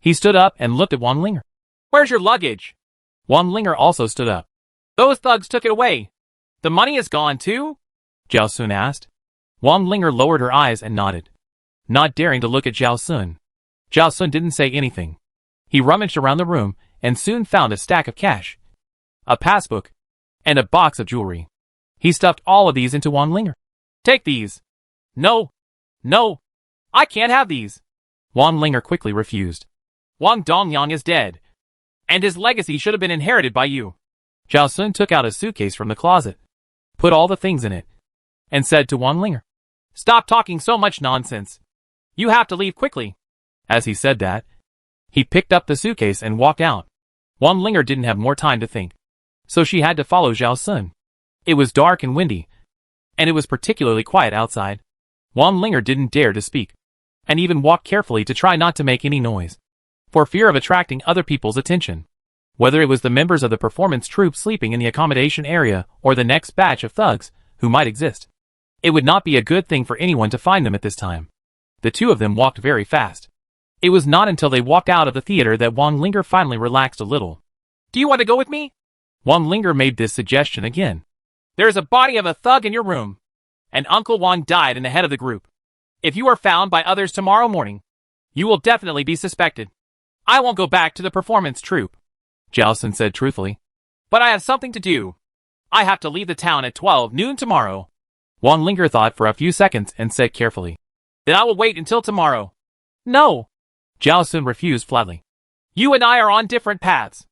He stood up and looked at Wang Linger. "Where's your luggage?" Wang Linger also stood up. "Those thugs took it away. The money is gone too?" Zhao Sun asked. Wang Linger lowered her eyes and nodded, not daring to look at Zhao Sun. Zhao Sun didn't say anything. He rummaged around the room and soon found a stack of cash, a passbook, and a box of jewelry. He stuffed all of these into Wang Linger. "Take these." No, I can't have these." Wang Linger quickly refused. "Wang Dongyang is dead, and his legacy should have been inherited by you." Zhao Sun took out a suitcase from the closet, put all the things in it, and said to Wang Linger, "Stop talking so much nonsense. You have to leave quickly." As he said that, he picked up the suitcase and walked out. Wang Linger didn't have more time to think, so she had to follow Zhao Sun. It was dark and windy, and it was particularly quiet outside. Wang Linger didn't dare to speak, and even walked carefully to try not to make any noise, for fear of attracting other people's attention. Whether it was the members of the performance troupe sleeping in the accommodation area or the next batch of thugs who might exist, it would not be a good thing for anyone to find them at this time. The two of them walked very fast. It was not until they walked out of the theater that Wang Linger finally relaxed a little. "Do you want to go with me?" Wang Linger made this suggestion again. "There is a body of a thug in your room, and Uncle Wang died in the head of the group. If you are found by others tomorrow morning, you will definitely be suspected. I won't go back to the performance troupe," Zhao Sun said truthfully. "But I have something to do. I have to leave the town at 12 noon tomorrow." Wang Linger thought for a few seconds and said carefully, "Then I will wait until tomorrow." "No," Zhao Sun refused flatly. "You and I are on different paths.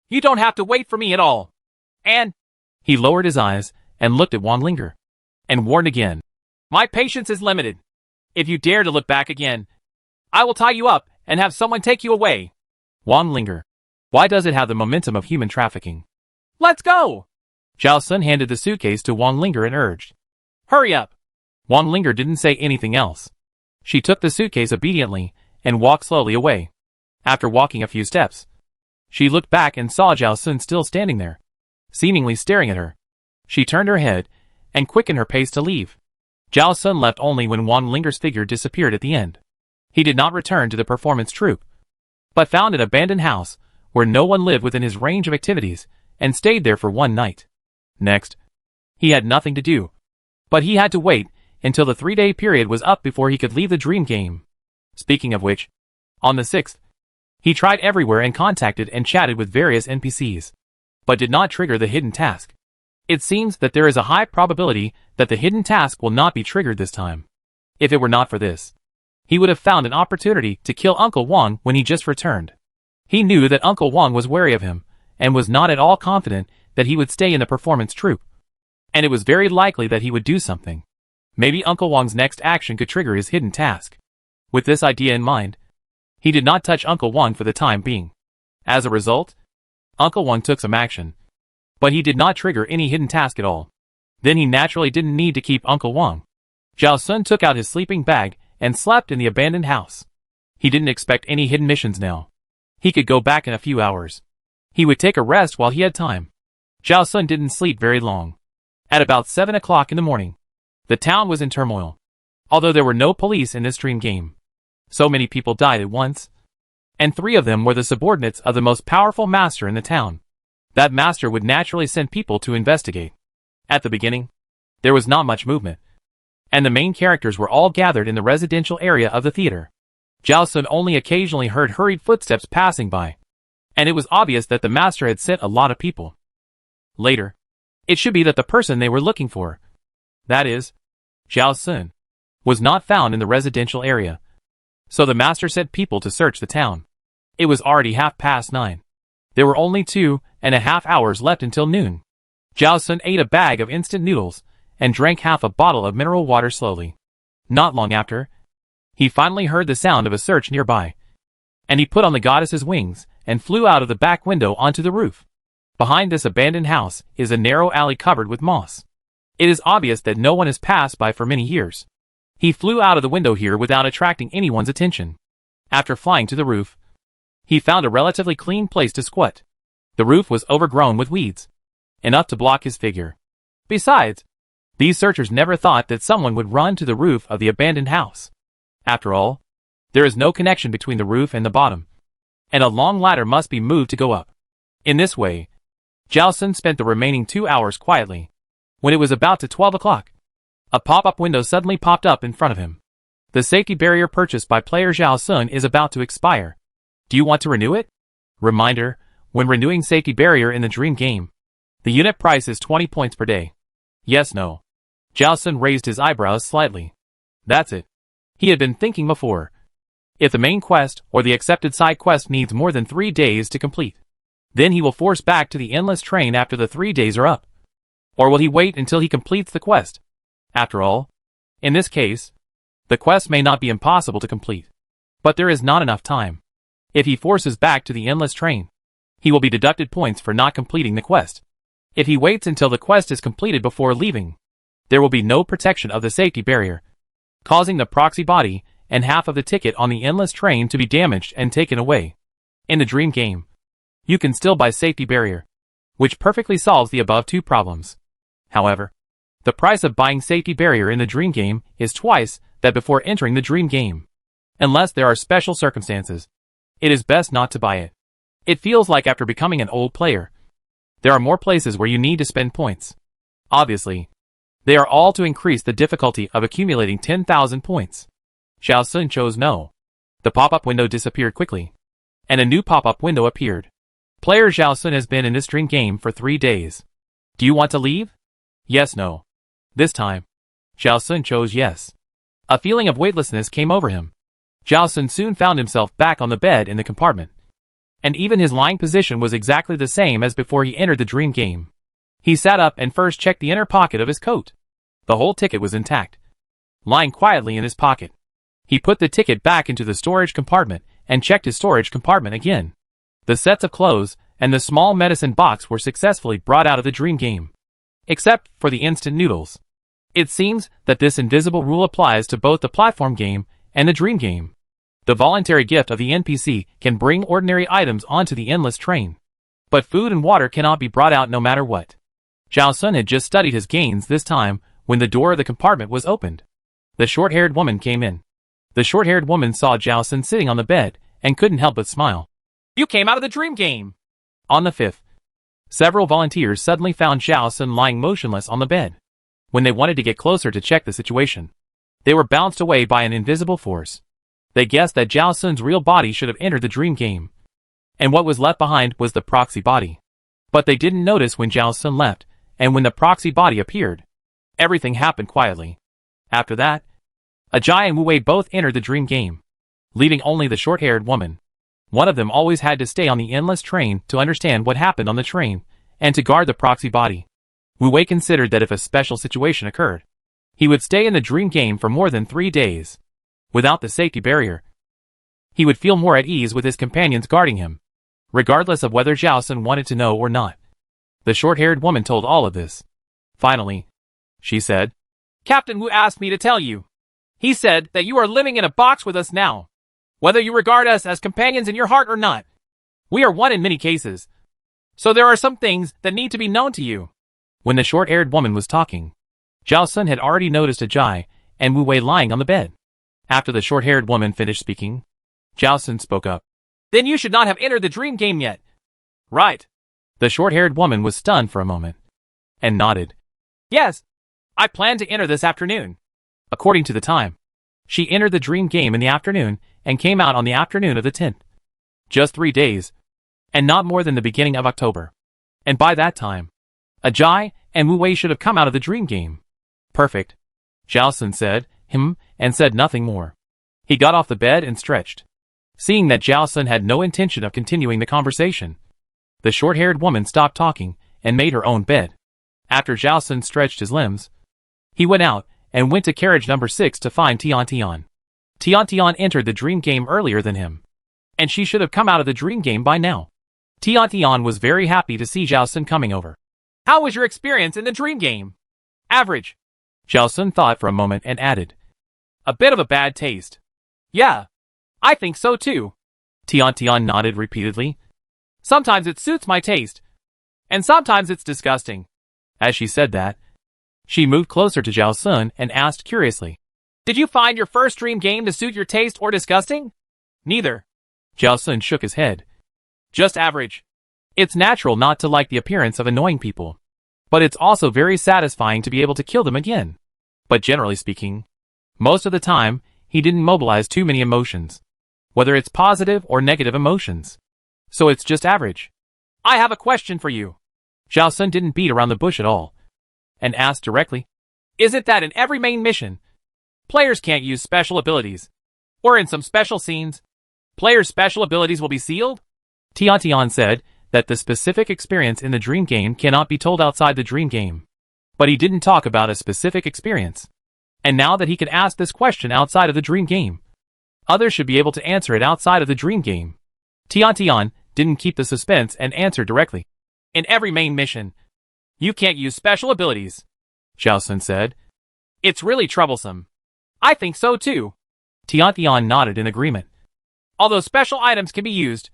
You don't have to wait for me at all. And—" he lowered his eyes and looked at Wang Linger, and warned again, "My patience is limited. If you dare to look back again, I will tie you up and have someone take you away." Wang Linger, why does it have the momentum of human trafficking? "Let's go!" Zhao Sun handed the suitcase to Wang Linger and urged, "Hurry up!" Wang Linger didn't say anything else. She took the suitcase obediently and walked slowly away. After walking a few steps, she looked back and saw Zhao Sun still standing there, seemingly staring at her. She turned her head and quickened her pace to leave. Zhao Sun left only when Wang Linger's figure disappeared at the end. He did not return to the performance troupe, but found an abandoned house where no one lived within his range of activities and stayed there for one night. Next, he had nothing to do, but he had to wait until the 3-day period was up before he could leave the dream game. Speaking of which, on the 6th, he tried everywhere and contacted and chatted with various NPCs, but did not trigger the hidden task. It seems that there is a high probability that the hidden task will not be triggered this time. If it were not for this, he would have found an opportunity to kill Uncle Wang when he just returned. He knew that Uncle Wang was wary of him, and was not at all confident that he would stay in the performance troupe. And it was very likely that he would do something. Maybe Uncle Wang's next action could trigger his hidden task. With this idea in mind, he did not touch Uncle Wang for the time being. As a result, Uncle Wang took some action, but he did not trigger any hidden task at all. Then he naturally didn't need to keep Uncle Wang. Zhao Sun took out his sleeping bag and slept in the abandoned house. He didn't expect any hidden missions now. He could go back in a few hours. He would take a rest while he had time. Zhao Sun didn't sleep very long. At about 7 o'clock in the morning, the town was in turmoil. Although there were no police in this dream game, so many people died at once, and 3 of them were the subordinates of the most powerful master in the town. That master would naturally send people to investigate. At the beginning, there was not much movement, and the main characters were all gathered in the residential area of the theater. Zhao Sun only occasionally heard hurried footsteps passing by, and it was obvious that the master had sent a lot of people. Later, it should be that the person they were looking for, that is, Zhao Sun, was not found in the residential area. So the master sent people to search the town. It was already 9:30. There were only 2.5 hours left until noon. Zhao Sun ate a bag of instant noodles and drank half a bottle of mineral water slowly. Not long after, he finally heard the sound of a search nearby, and he put on the goddess's wings and flew out of the back window onto the roof. Behind this abandoned house is a narrow alley covered with moss. It is obvious that no one has passed by for many years. He flew out of the window here without attracting anyone's attention. After flying to the roof, he found a relatively clean place to squat. The roof was overgrown with weeds, enough to block his figure. Besides, these searchers never thought that someone would run to the roof of the abandoned house. After all, there is no connection between the roof and the bottom, and a long ladder must be moved to go up. In this way, Zhao Sun spent the remaining 2 hours quietly. When it was about to 12 o'clock, a pop-up window suddenly popped up in front of him. The safety barrier purchased by player Zhao Sun is about to expire. Do you want to renew it? Reminder, when renewing safety barrier in the dream game, the unit price is 20 points per day. Yes, no. Zhao Sun raised his eyebrows slightly. That's it. He had been thinking before. If the main quest or the accepted side quest needs more than 3 days to complete, then he will force back to the endless train after the 3 days are up. Or will he wait until he completes the quest? After all, in this case, the quest may not be impossible to complete, but there is not enough time. If he forces back to the endless train, he will be deducted points for not completing the quest. If he waits until the quest is completed before leaving, there will be no protection of the safety barrier, causing the proxy body and half of the ticket on the endless train to be damaged and taken away. In the dream game, you can still buy safety barrier, which perfectly solves the above two problems. However, the price of buying safety barrier in the dream game is twice that before entering the dream game. Unless there are special circumstances, it is best not to buy it. It feels like after becoming an old player, there are more places where you need to spend points. Obviously, they are all to increase the difficulty of accumulating 10,000 points. Zhao Sun chose no. The pop-up window disappeared quickly, and a new pop-up window appeared. Player Zhao Sun has been in this dream game for 3 days. Do you want to leave? Yes, no. This time, Zhao Sun chose yes. A feeling of weightlessness came over him. Zhao Sun soon found himself back on the bed in the compartment, and even his lying position was exactly the same as before he entered the dream game. He sat up and first checked the inner pocket of his coat. The whole ticket was intact, lying quietly in his pocket. He put the ticket back into the storage compartment and checked his storage compartment again. The sets of clothes and the small medicine box were successfully brought out of the dream game, except for the instant noodles. It seems that this invisible rule applies to both the platform game and the dream game. The voluntary gift of the NPC can bring ordinary items onto the endless train, but food and water cannot be brought out no matter what. Zhao Sun had just studied his gains this time when the door of the compartment was opened. The short-haired woman came in. The short-haired woman saw Zhao Sun sitting on the bed and couldn't help but smile. You came out of the dream game! On the 5th, several volunteers suddenly found Zhao Sun lying motionless on the bed. When they wanted to get closer to check the situation, they were bounced away by an invisible force. They guessed that Zhao Sun's real body should have entered the dream game, and what was left behind was the proxy body. But they didn't notice when Zhao Sun left, and when the proxy body appeared, everything happened quietly. After that, Ajay and Wu Wei both entered the dream game, leaving only the short-haired woman. One of them always had to stay on the endless train to understand what happened on the train, and to guard the proxy body. Wu Wei considered that if a special situation occurred, he would stay in the dream game for more than 3 days. Without the safety barrier, he would feel more at ease with his companions guarding him, regardless of whether Zhao Sun wanted to know or not. The short-haired woman told all of this. Finally, she said, Captain Wu asked me to tell you. He said that you are living in a box with us now, whether you regard us as companions in your heart or not. We are one in many cases, so there are some things that need to be known to you. When the short-haired woman was talking, Zhao Sun had already noticed Ajay and Wu Wei lying on the bed. After the short-haired woman finished speaking, Zhao Sun spoke up. Then you should not have entered the dream game yet. Right. The short-haired woman was stunned for a moment, and nodded. Yes, I plan to enter this afternoon. According to the time, she entered the dream game in the afternoon and came out on the afternoon of the 10th. Just 3 days, and not more than the beginning of October. And by that time, Ajay and Wu Wei should have come out of the dream game. Perfect. Zhao Sun said, and said nothing more. He got off the bed and stretched. Seeing that Zhao Sun had no intention of continuing the conversation, the short-haired woman stopped talking and made her own bed. After Zhao Sun stretched his limbs, he went out and went to carriage number 6 to find Tian Tian. Tian Tian entered the dream game earlier than him, and she should have come out of the dream game by now. Tian Tian was very happy to see Zhao Sun coming over. How was your experience in the dream game? Average. Zhao Sun thought for a moment and added, a bit of a bad taste. Yeah, I think so too. Tian Tian nodded repeatedly. Sometimes it suits my taste, and sometimes it's disgusting. As she said that, She moved closer to Zhao Sun and asked curiously, "Did you find your first dream game to suit your taste or disgusting?" "Neither." Zhao Sun shook his head. "Just average. It's natural not to like the appearance of annoying people. But it's also very satisfying to be able to kill them again. But generally speaking, most of the time, he didn't mobilize too many emotions. Whether it's positive or negative emotions. So it's just average." "I have a question for you." Zhao Sun didn't beat around the bush at all. And asked directly, "Isn't that in every main mission? Players can't use special abilities. Or in some special scenes, players' special abilities will be sealed?" Tian said that the specific experience in the dream game cannot be told outside the dream game. But he didn't talk about a specific experience. And now that he could ask this question outside of the dream game, others should be able to answer it outside of the dream game. Tian didn't keep the suspense and answered directly. "In every main mission, you can't use special abilities," Zhao Sun said. "It's really troublesome." "I think so too." Tian nodded in agreement. "Although special items can be used,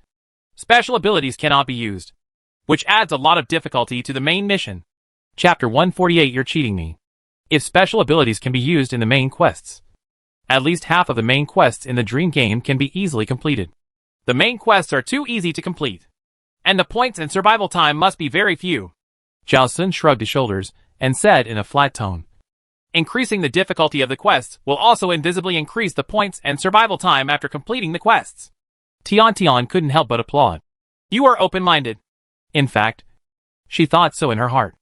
special abilities cannot be used, which adds a lot of difficulty to the main mission." Chapter 148. You're cheating me. If special abilities can be used in the main quests, at least half of the main quests in the dream game can be easily completed. The main quests are too easy to complete, and the points and survival time must be very few. Zhao Sun shrugged his shoulders and said in a flat tone, "Increasing the difficulty of the quests will also invisibly increase the points and survival time after completing the quests." Tian couldn't help but applaud. "You are open-minded." In fact, she thought so in her heart.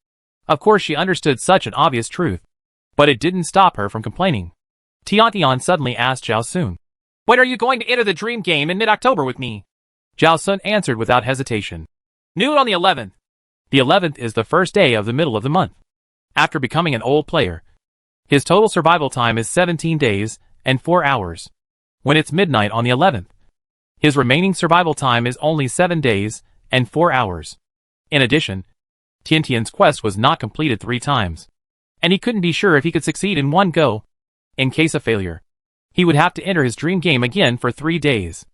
Of course she understood such an obvious truth, but it didn't stop her from complaining. Tian suddenly asked Zhao Sun, "When are you going to enter the dream game in mid-October with me?" Zhao Sun answered without hesitation. "Noon on the 11th. The 11th is the first day of the middle of the month. After becoming an old player, his total survival time is 17 days and 4 hours. When it's midnight on the 11th, his remaining survival time is only 7 days and 4 hours. In addition, Tian's quest was not completed 3 times, and he couldn't be sure if he could succeed in one go. In case of failure, he would have to enter his dream game again for 3 days,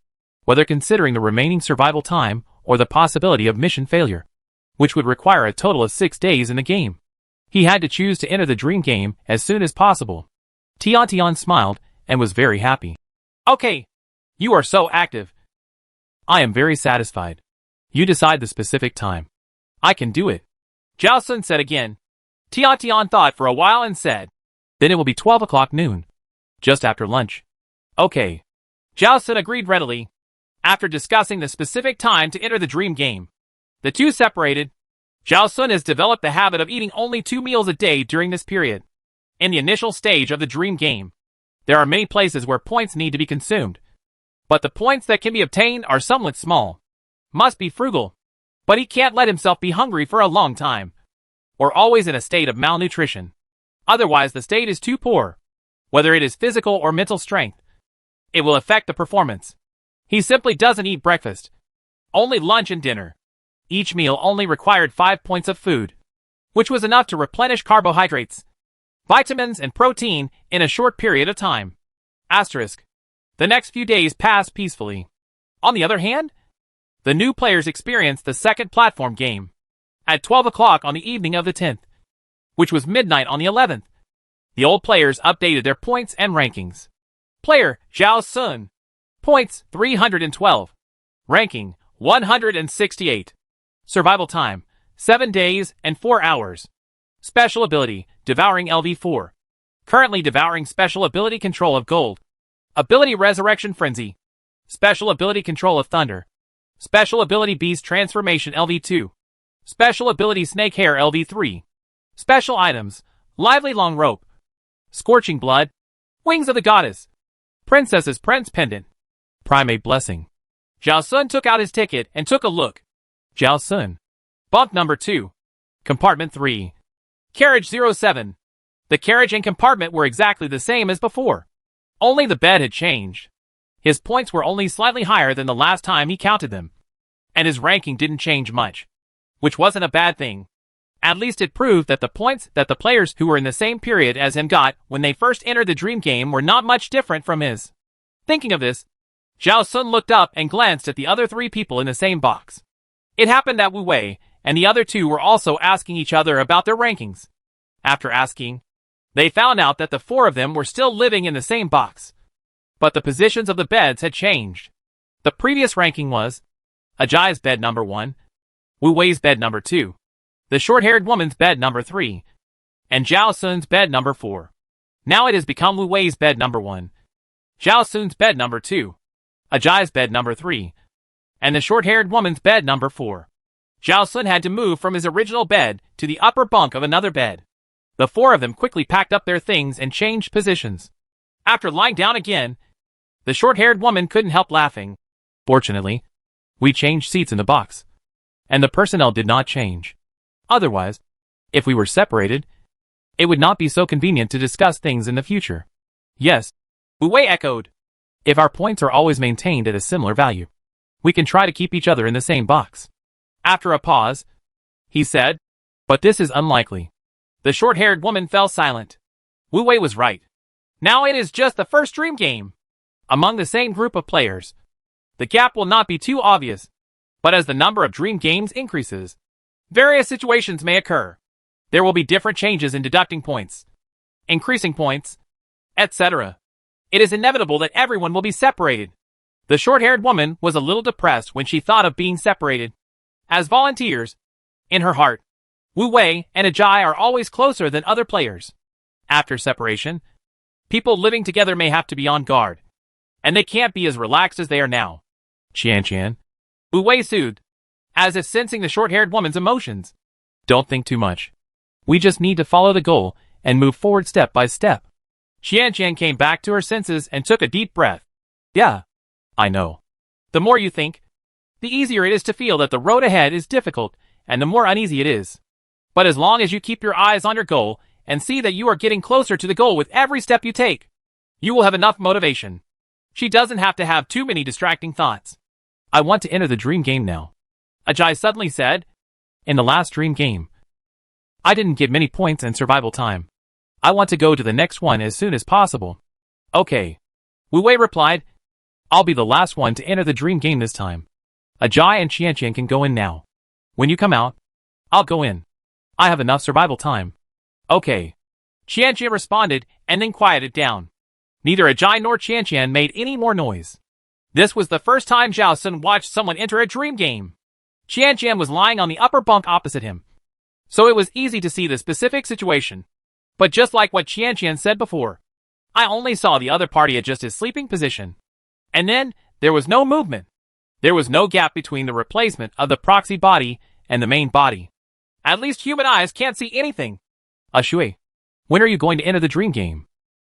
whether considering the remaining survival time or the possibility of mission failure, which would require a total of 6 days in the game. He had to choose to enter the dream game as soon as possible. Tian smiled and was very happy. "Okay, you are so active. I am very satisfied. You decide the specific time. I can do it." Zhao Sun said again. Tian thought for a while and said, "Then it will be 12 o'clock noon, just after lunch." "Okay." Zhao Sun agreed readily. After discussing the specific time to enter the dream game, the two separated. Zhao Sun has developed the habit of eating only 2 meals a day during this period. In the initial stage of the dream game, there are many places where points need to be consumed, but the points that can be obtained are somewhat small. Must be frugal, but he can't let himself be hungry for a long time, or always in a state of malnutrition. Otherwise the state is too poor, whether it is physical or mental strength. It will affect the performance. He simply doesn't eat breakfast, only lunch and dinner. Each meal only required 5 points of food, which was enough to replenish carbohydrates, vitamins, and protein in a short period of time. Asterisk. The next few days passed peacefully. On the other hand, the new players experienced the second platform game at 12 o'clock on the evening of the 10th, which was midnight on the 11th. The old players updated their points and rankings. Player Zhao Sun. Points 312. Ranking 168. Survival time 7 days and 4 hours. Special ability Devouring LV4. Currently devouring special ability Control of Gold. Ability Resurrection Frenzy. Special ability Control of Thunder. Special ability Beast Transformation LV2. Special ability Snake Hair LV3. Special items Lively Long Rope. Scorching Blood. Wings of the Goddess. Princess's Prince Pendant. Primate Blessing. Zhao Sun took out his ticket and took a look. Zhao Sun. Bunk number 2. Compartment 3. Carriage 07. The carriage and compartment were exactly the same as before. Only the bed had changed. His points were only slightly higher than the last time he counted them. And his ranking didn't change much, which wasn't a bad thing. At least it proved that the points that the players who were in the same period as him got when they first entered the dream game were not much different from his. Thinking of this, Zhao Sun looked up and glanced at the other 3 people in the same box. It happened that Wu Wei and the other 2 were also asking each other about their rankings. After asking, they found out that the four of them were still living in the same box. But the positions of the beds had changed. The previous ranking was Ajay's bed number 1, Wu Wei's bed number 2, the short-haired woman's bed number 3, and Zhao Sun's bed number 4. Now it has become Wu Wei's bed number 1, Zhao Sun's bed number 2, Ajay's bed number 3, and the short-haired woman's bed number 4. Zhao Sun had to move from his original bed to the upper bunk of another bed. The four of them quickly packed up their things and changed positions. After lying down again, the short-haired woman couldn't help laughing. Fortunately, we changed seats in the box, and the personnel did not change. Otherwise, if we were separated, it would not be so convenient to discuss things in the future. Yes, Wu Wei echoed. If our points are always maintained at a similar value, we can try to keep each other in the same box. After a pause, he said, but this is unlikely. The short-haired woman fell silent. Wu Wei was right. Now it is just the first dream game. Among the same group of players, the gap will not be too obvious, but as the number of dream games increases, various situations may occur. There will be different changes in deducting points, increasing points, etc. It is inevitable that everyone will be separated. The short-haired woman was a little depressed when she thought of being separated. As volunteers, in her heart, Wu Wei and Ajay are always closer than other players. After separation, people living together may have to be on guard, and they can't be as relaxed as they are now. Qian, Wu Wei soothed, as if sensing the short-haired woman's emotions. Don't think too much. We just need to follow the goal and move forward step by step. Qian came back to her senses and took a deep breath. Yeah, I know. The more you think, the easier it is to feel that the road ahead is difficult and the more uneasy it is. But as long as you keep your eyes on your goal and see that you are getting closer to the goal with every step you take, you will have enough motivation. She doesn't have to have too many distracting thoughts. I want to enter the dream game now, Ajay suddenly said. In the last dream game, I didn't get many points and survival time. I want to go to the next one as soon as possible. Okay, Wu Wei replied. I'll be the last one to enter the dream game this time. Ajay and Qian can go in now. When you come out, I'll go in. I have enough survival time. Okay. Qian responded and then quieted down. Neither Ajay nor Qian made any more noise. This was the first time Zhao Sun watched someone enter a dream game. Qian was lying on the upper bunk opposite him, so it was easy to see the specific situation. But just like what Qian said before, I only saw the other party adjust his sleeping position. And then, there was no movement. There was no gap between the replacement of the proxy body and the main body. At least human eyes can't see anything. Shui, when are you going to enter the dream game?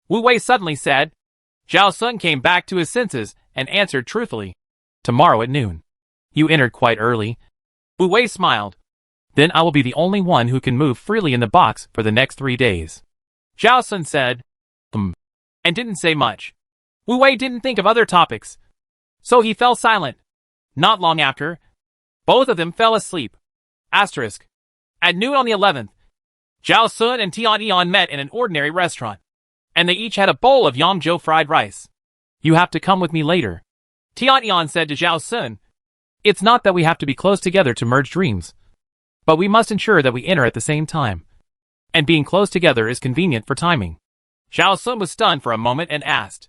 Wu Wei suddenly said. Zhao Sun came back to his senses and answered truthfully. Tomorrow at noon. You entered quite early. Wu Wei smiled. Then I will be the only one who can move freely in the box for the next 3 days. Zhao Sun said, and didn't say much. Wu Wei didn't think of other topics, so he fell silent. Not long after, both of them fell asleep. Asterisk. At noon on the 11th, Zhao Sun and Tian met in an ordinary restaurant, and they each had a bowl of Yamzhou fried rice. You have to come with me later, Tian said to Zhao Sun. It's not that we have to be close together to merge dreams, but we must ensure that we enter at the same time. And being close together is convenient for timing. Zhao Sun was stunned for a moment and asked,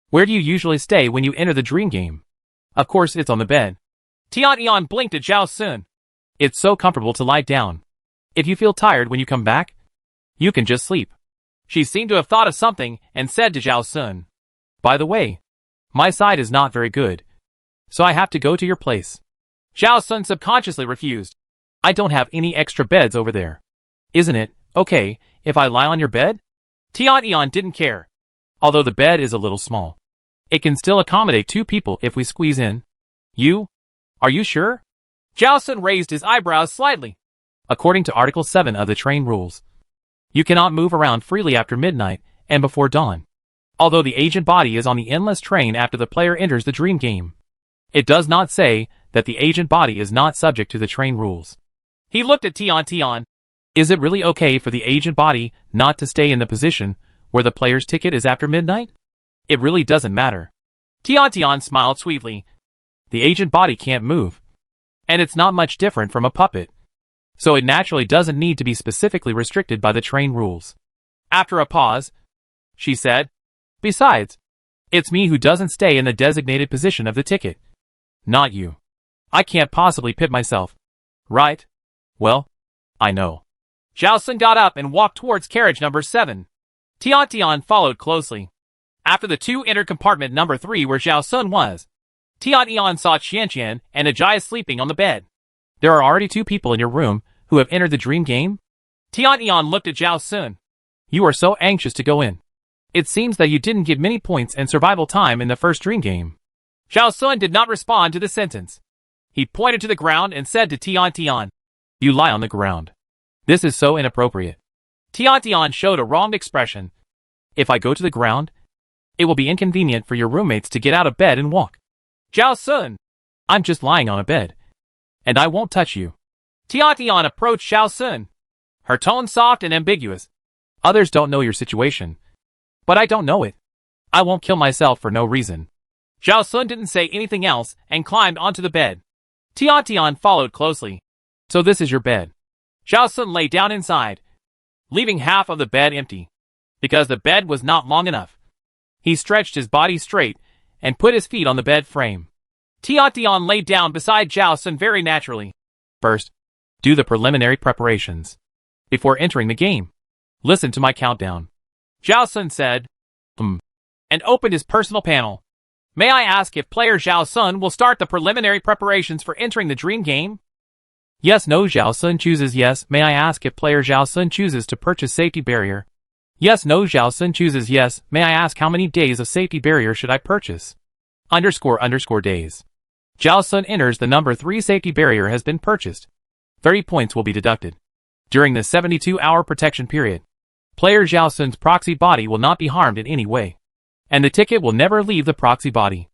where do you usually stay when you enter the dream game? Of course it's on the bed. Tian blinked at Zhao Sun. It's so comfortable to lie down. If you feel tired when you come back, you can just sleep. She seemed to have thought of something and said to Zhao Sun, by the way, my side is not very good, so I have to go to your place. Zhao Sun subconsciously refused. I don't have any extra beds over there. Isn't it okay if I lie on your bed? Tian didn't care. Although the bed is a little small, it can still accommodate 2 people if we squeeze in. Are you sure? Zhao Sun raised his eyebrows slightly. According to Article 7 of the train rules, you cannot move around freely after midnight and before dawn. Although the agent body is on the endless train after the player enters the dream game, it does not say that the agent body is not subject to the train rules. He looked at Tian. Is it really okay for the agent body not to stay in the position where the player's ticket is after midnight? It really doesn't matter. Tian smiled sweetly. The agent body can't move, and it's not much different from a puppet. so it naturally doesn't need to be specifically restricted by the train rules. After a pause, she said, "Besides, it's me who doesn't stay in the designated position of the ticket. Not you. I can't possibly pit myself. Right? Well, I know." Zhao Sun got up and walked towards carriage number 7. Tian followed closely. After the two entered compartment number 3 where Zhao Sun was, Tian saw Qian and Ajay sleeping on the bed. "There are already 2 people in your room who have entered the dream game?" Tian looked at Zhao Sun. "You are so anxious to go in. It seems that you didn't get many points and survival time in the first dream game." Zhao Sun did not respond to the sentence. He pointed to the ground and said to Tian, "You lie on the ground. This is so inappropriate." Tian showed a wronged expression. "If I go to the ground, it will be inconvenient for your roommates to get out of bed and walk." "Zhao Sun, I'm just lying on a bed, and I won't touch you." Tian approached Zhao Sun, her tone soft and ambiguous. "Others don't know your situation, but I don't know it. I won't kill myself for no reason." Zhao Sun didn't say anything else and climbed onto the bed. Tian followed closely. "So this is your bed." Zhao Sun lay down inside, leaving half of the bed empty, because the bed was not long enough. He stretched his body straight and put his feet on the bed frame. Tian lay down beside Zhao Sun very naturally. "First, do the preliminary preparations. Before entering the game, listen to my countdown." Zhao Sun said, and opened his personal panel. "May I ask if player Zhao Sun will start the preliminary preparations for entering the dream game?" "Yes, no." Zhao Sun chooses yes. "May I ask if player Zhao Sun chooses to purchase safety barrier?" "Yes, no." Zhao Sun chooses yes. "May I ask how many days of safety barrier should I purchase?" ___ days. Zhao Sun enters the number 3 safety barrier has been purchased. 30 points will be deducted. During the 72-hour protection period, player Zhao Sun's proxy body will not be harmed in any way, and the ticket will never leave the proxy body.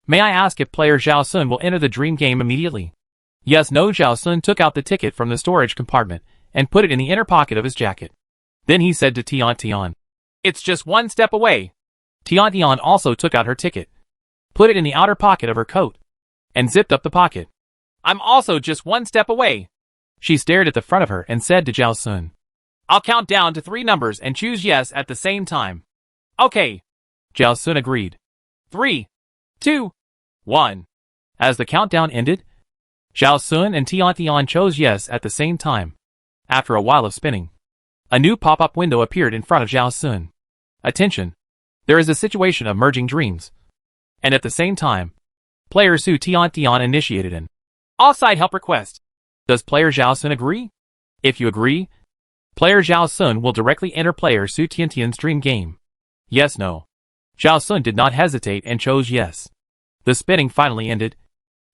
"May I ask if player Zhao Sun will enter the dream game immediately?" "Yes, no." Zhao Sun took out the ticket from the storage compartment and put it in the inner pocket of his jacket. Then he said to Tian, "It's just 1 step away." Tian also took out her ticket, put it in the outer pocket of her coat, and zipped up the pocket. "I'm also just 1 step away." She stared at the front of her and said to Zhao Sun, "I'll count down to 3 numbers and choose yes at the same time." "Okay." Zhao Sun agreed. 3, 2, 1. As the countdown ended, Zhao Sun and Tian chose yes at the same time. After a while of spinning, a new pop-up window appeared in front of Zhao Sun. "Attention! There is a situation of merging dreams." And at the same time, player Su Tian initiated an offside help request. Does player Zhao Sun agree? If you agree, player Zhao Sun will directly enter player Su Tian's dream game. Yes, no. Zhao Sun did not hesitate and chose yes. The spinning finally ended,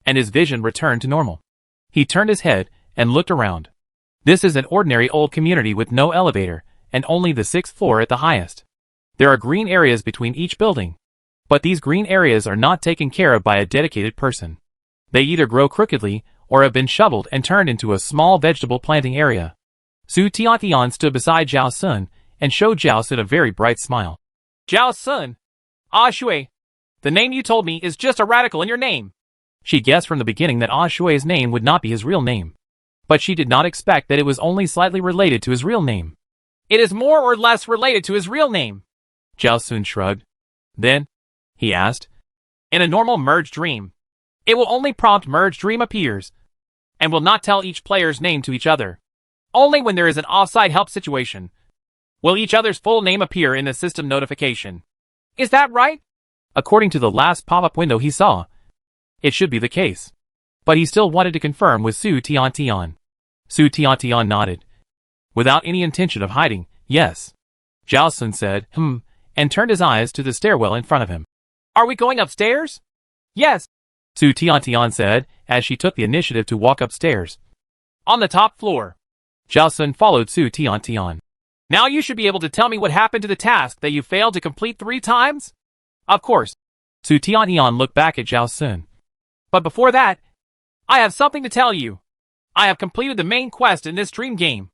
and his vision returned to normal. He turned his head and looked around. This is an ordinary old community with no elevator, and only the 6th floor at the highest. There are green areas between each building, but these green areas are not taken care of by a dedicated person. They either grow crookedly or have been shoveled and turned into a small vegetable planting area. Su Tian stood beside Zhao Sun and showed Zhao Sun a very bright smile. "Zhao Sun, Shui, the name you told me is just a radical in your name." She guessed from the beginning that Shui's name would not be his real name, but she did not expect that it was only slightly related to his real name. "It is more or less related to his real name." Zhao Sun shrugged. "Then," he asked, "in a normal merge dream, it will only prompt merge dream appears, and will not tell each player's name to each other. Only when there is an offside help situation will each other's full name appear in the system notification. Is that right?" According to the last pop-up window he saw, it should be the case. But he still wanted to confirm with Su Tian. Su Tian nodded. Without any intention of hiding, yes. Zhao Sun said, and turned his eyes to the stairwell in front of him. "Are we going upstairs?" "Yes," Su Tian said, as she took the initiative to walk upstairs. "On the top floor." Zhao Sun followed Su Tian. "Now you should be able to tell me what happened to the task that you failed to complete 3 times?" "Of course." Su Tian looked back at Zhao Sun. "But before that, I have something to tell you. I have completed the main quest in this dream game,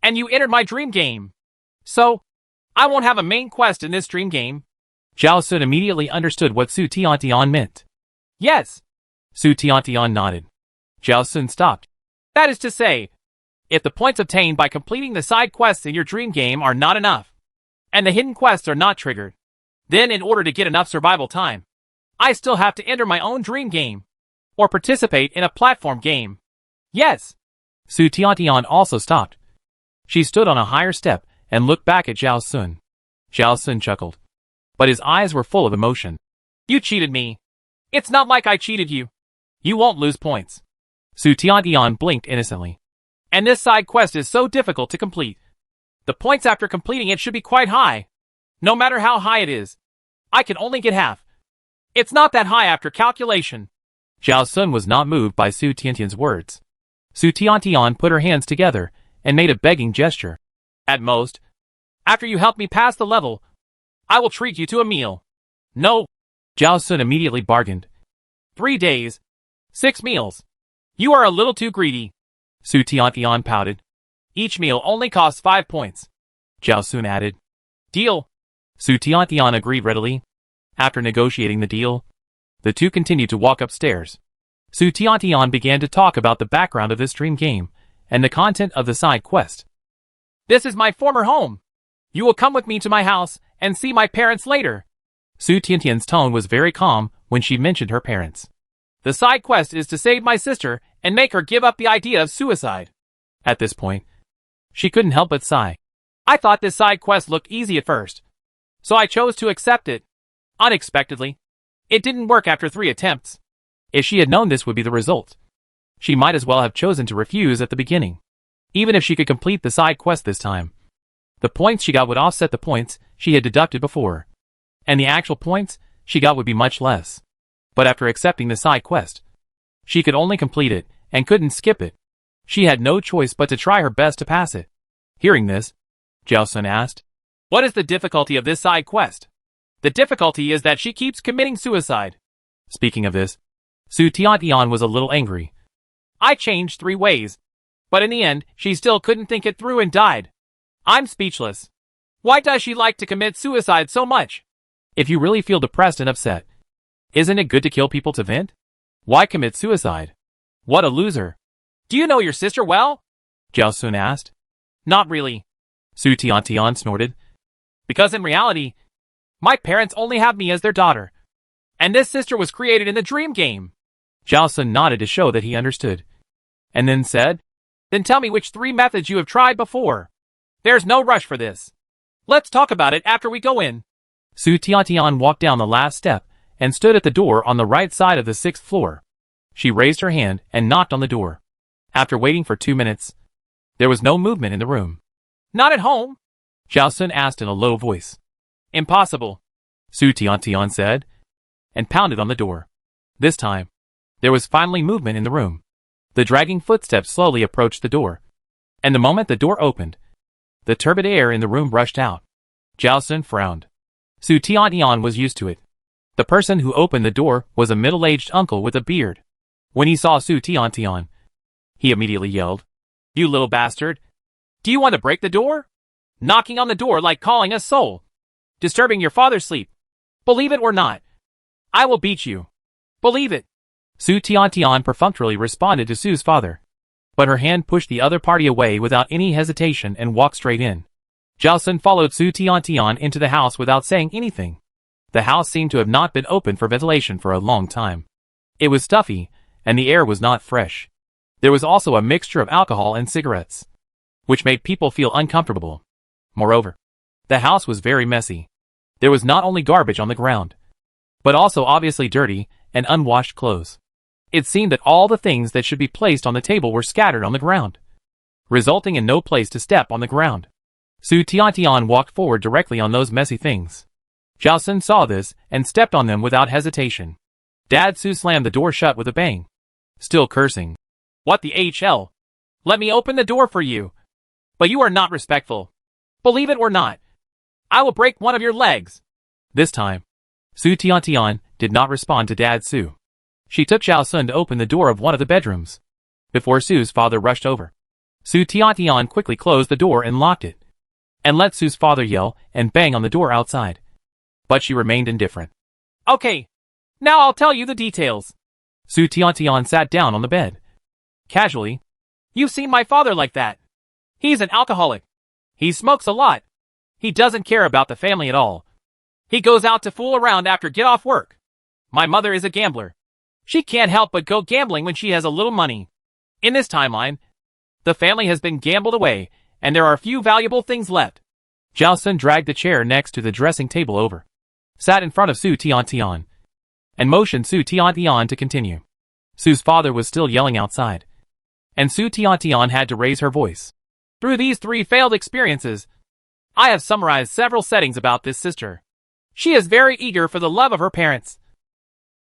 and you entered my dream game. So, I won't have a main quest in this dream game." Zhao Sun immediately understood what Su Tian meant. "Yes." Su Tian nodded. Zhao Sun stopped. "That is to say, If the points obtained by completing the side quests in your dream game are not enough, and the hidden quests are not triggered, then in order to get enough survival time, I still have to enter my own dream game, or participate in a platform game. Yes. Su Tiantian also stopped. She stood on a higher step and looked back at Zhao Sun. Zhao Sun chuckled, but his eyes were full of emotion. You cheated me. It's not like I cheated you. You won't lose points. Su Tiantian blinked innocently. And this side quest is so difficult to complete. The points after completing it should be quite high. No matter how high it is, I can only get half. It's not that high after calculation. Zhao Sun was not moved by Su Tiantian's words. Su Tiantian put her hands together and made a begging gesture. At most, after you help me pass the level, I will treat you to a meal. No. Zhao Sun immediately bargained. 3 days. 6 meals. You are a little too greedy. Su Tiantian pouted. Each meal only costs 5 points. Zhao Sun added. Deal. Su Tiantian agreed readily. After negotiating the deal, the two continued to walk upstairs. Su Tiantian began to talk about the background of this dream game and the content of the side quest. This is my former home. You will come with me to my house and see my parents later. Su Tiantian's tone was very calm when she mentioned her parents. The side quest is to save my sister and make her give up the idea of suicide. At this point, she couldn't help but sigh. I thought this side quest looked easy at first, so I chose to accept it. Unexpectedly, it didn't work after 3 attempts. If she had known this would be the result, she might as well have chosen to refuse at the beginning. Even if she could complete the side quest this time, the points she got would offset the points she had deducted before, and the actual points she got would be much less. But after accepting the side quest, she could only complete it and couldn't skip it. She had no choice but to try her best to pass it. Hearing this, Zhao Sun asked, what is the difficulty of this side quest? The difficulty is that she keeps committing suicide. Speaking of this, Su Tiantian was a little angry. I changed 3 ways, but in the end, she still couldn't think it through and died. I'm speechless. Why does she like to commit suicide so much? If you really feel depressed and upset, isn't it good to kill people to vent? Why commit suicide? What a loser. Do you know your sister well? Zhao Sun asked. Not really. Su Tiantian snorted. Because in reality, my parents only have me as their daughter. And this sister was created in the dream game. Zhao Sun nodded to show that he understood. And then said, then tell me which 3 methods you have tried before. There's no rush for this. Let's talk about it after we go in. Su Tiantian walked down the last step and stood at the door on the right side of the 6th floor. She raised her hand and knocked on the door. After waiting for 2 minutes, there was no movement in the room. Not at home? Zhao Sun asked in a low voice. Impossible, Su Tiantian said, and pounded on the door. This time, there was finally movement in the room. The dragging footsteps slowly approached the door, and the moment the door opened, the turbid air in the room rushed out. Zhao Sun frowned. Su Tiantian was used to it. The person who opened the door was a middle-aged uncle with a beard. When he saw Su Tiantian, he immediately yelled, You little bastard! Do you want to break the door? Knocking on the door like calling a soul. Disturbing your father's sleep. Believe it or not, I will beat you. Believe it. Su Tiantian perfunctorily responded to Su's father, but her hand pushed the other party away without any hesitation and walked straight in. Zhao Sun followed Su Tiantian into the house without saying anything. The house seemed to have not been open for ventilation for a long time. It was stuffy, and the air was not fresh. There was also a mixture of alcohol and cigarettes, which made people feel uncomfortable. Moreover, the house was very messy. There was not only garbage on the ground, but also obviously dirty and unwashed clothes. It seemed that all the things that should be placed on the table were scattered on the ground, resulting in no place to step on the ground. Su Tiantian walked forward directly on those messy things. Zhao Sun saw this and stepped on them without hesitation. Dad Su slammed the door shut with a bang, still cursing. What the HL? Let me open the door for you. But you are not respectful. Believe it or not, I will break one of your legs. This time, Su Tiantian did not respond to Dad Su. She took Zhao Sun to open the door of one of the bedrooms. Before Su's father rushed over, Su Tiantian quickly closed the door and locked it, and let Su's father yell and bang on the door outside. But she remained indifferent. Okay, now I'll tell you the details. Su Tiantian sat down on the bed. Casually, you've seen my father like that. He's an alcoholic. He smokes a lot. He doesn't care about the family at all. He goes out to fool around after get off work. My mother is a gambler. She can't help but go gambling when she has a little money. In this timeline, the family has been gambled away, and there are few valuable things left. Zhao Sun dragged the chair next to the dressing table over, sat in front of Su Tiantian, and motioned Su Tiantian to continue. Su's father was still yelling outside, and Su Tiantian had to raise her voice. Through these 3 failed experiences, I have summarized several settings about this sister. She is very eager for the love of her parents.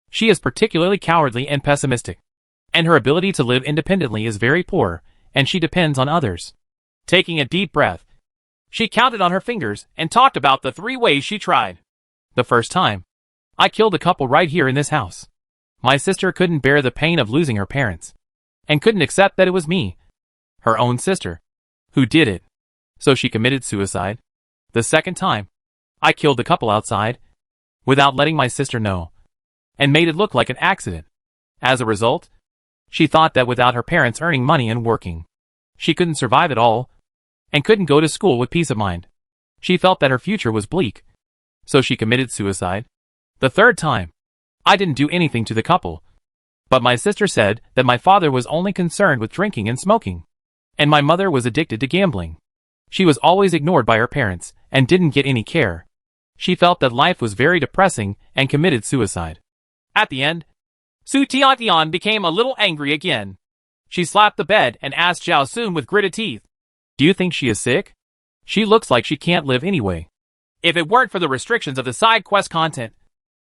She is particularly cowardly and pessimistic, and her ability to live independently is very poor, and she depends on others. Taking a deep breath, she counted on her fingers and talked about the 3 ways she tried. The first time, I killed a couple right here in this house. My sister couldn't bear the pain of losing her parents, and couldn't accept that it was me, her own sister, who did it. So she committed suicide. The second time, I killed the couple outside, without letting my sister know, and made it look like an accident. As a result, she thought that without her parents earning money and working, she couldn't survive at all, and couldn't go to school with peace of mind. She felt that her future was bleak, so she committed suicide. The third time, I didn't do anything to the couple, but my sister said that my father was only concerned with drinking and smoking, and my mother was addicted to gambling. She was always ignored by her parents, and didn't get any care. She felt that life was very depressing, and committed suicide. At the end, Su Tiantian became a little angry again. She slapped the bed and asked Zhao Sun with gritted teeth, "Do you think she is sick? She looks like she can't live anyway." If it weren't for the restrictions of the side quest content,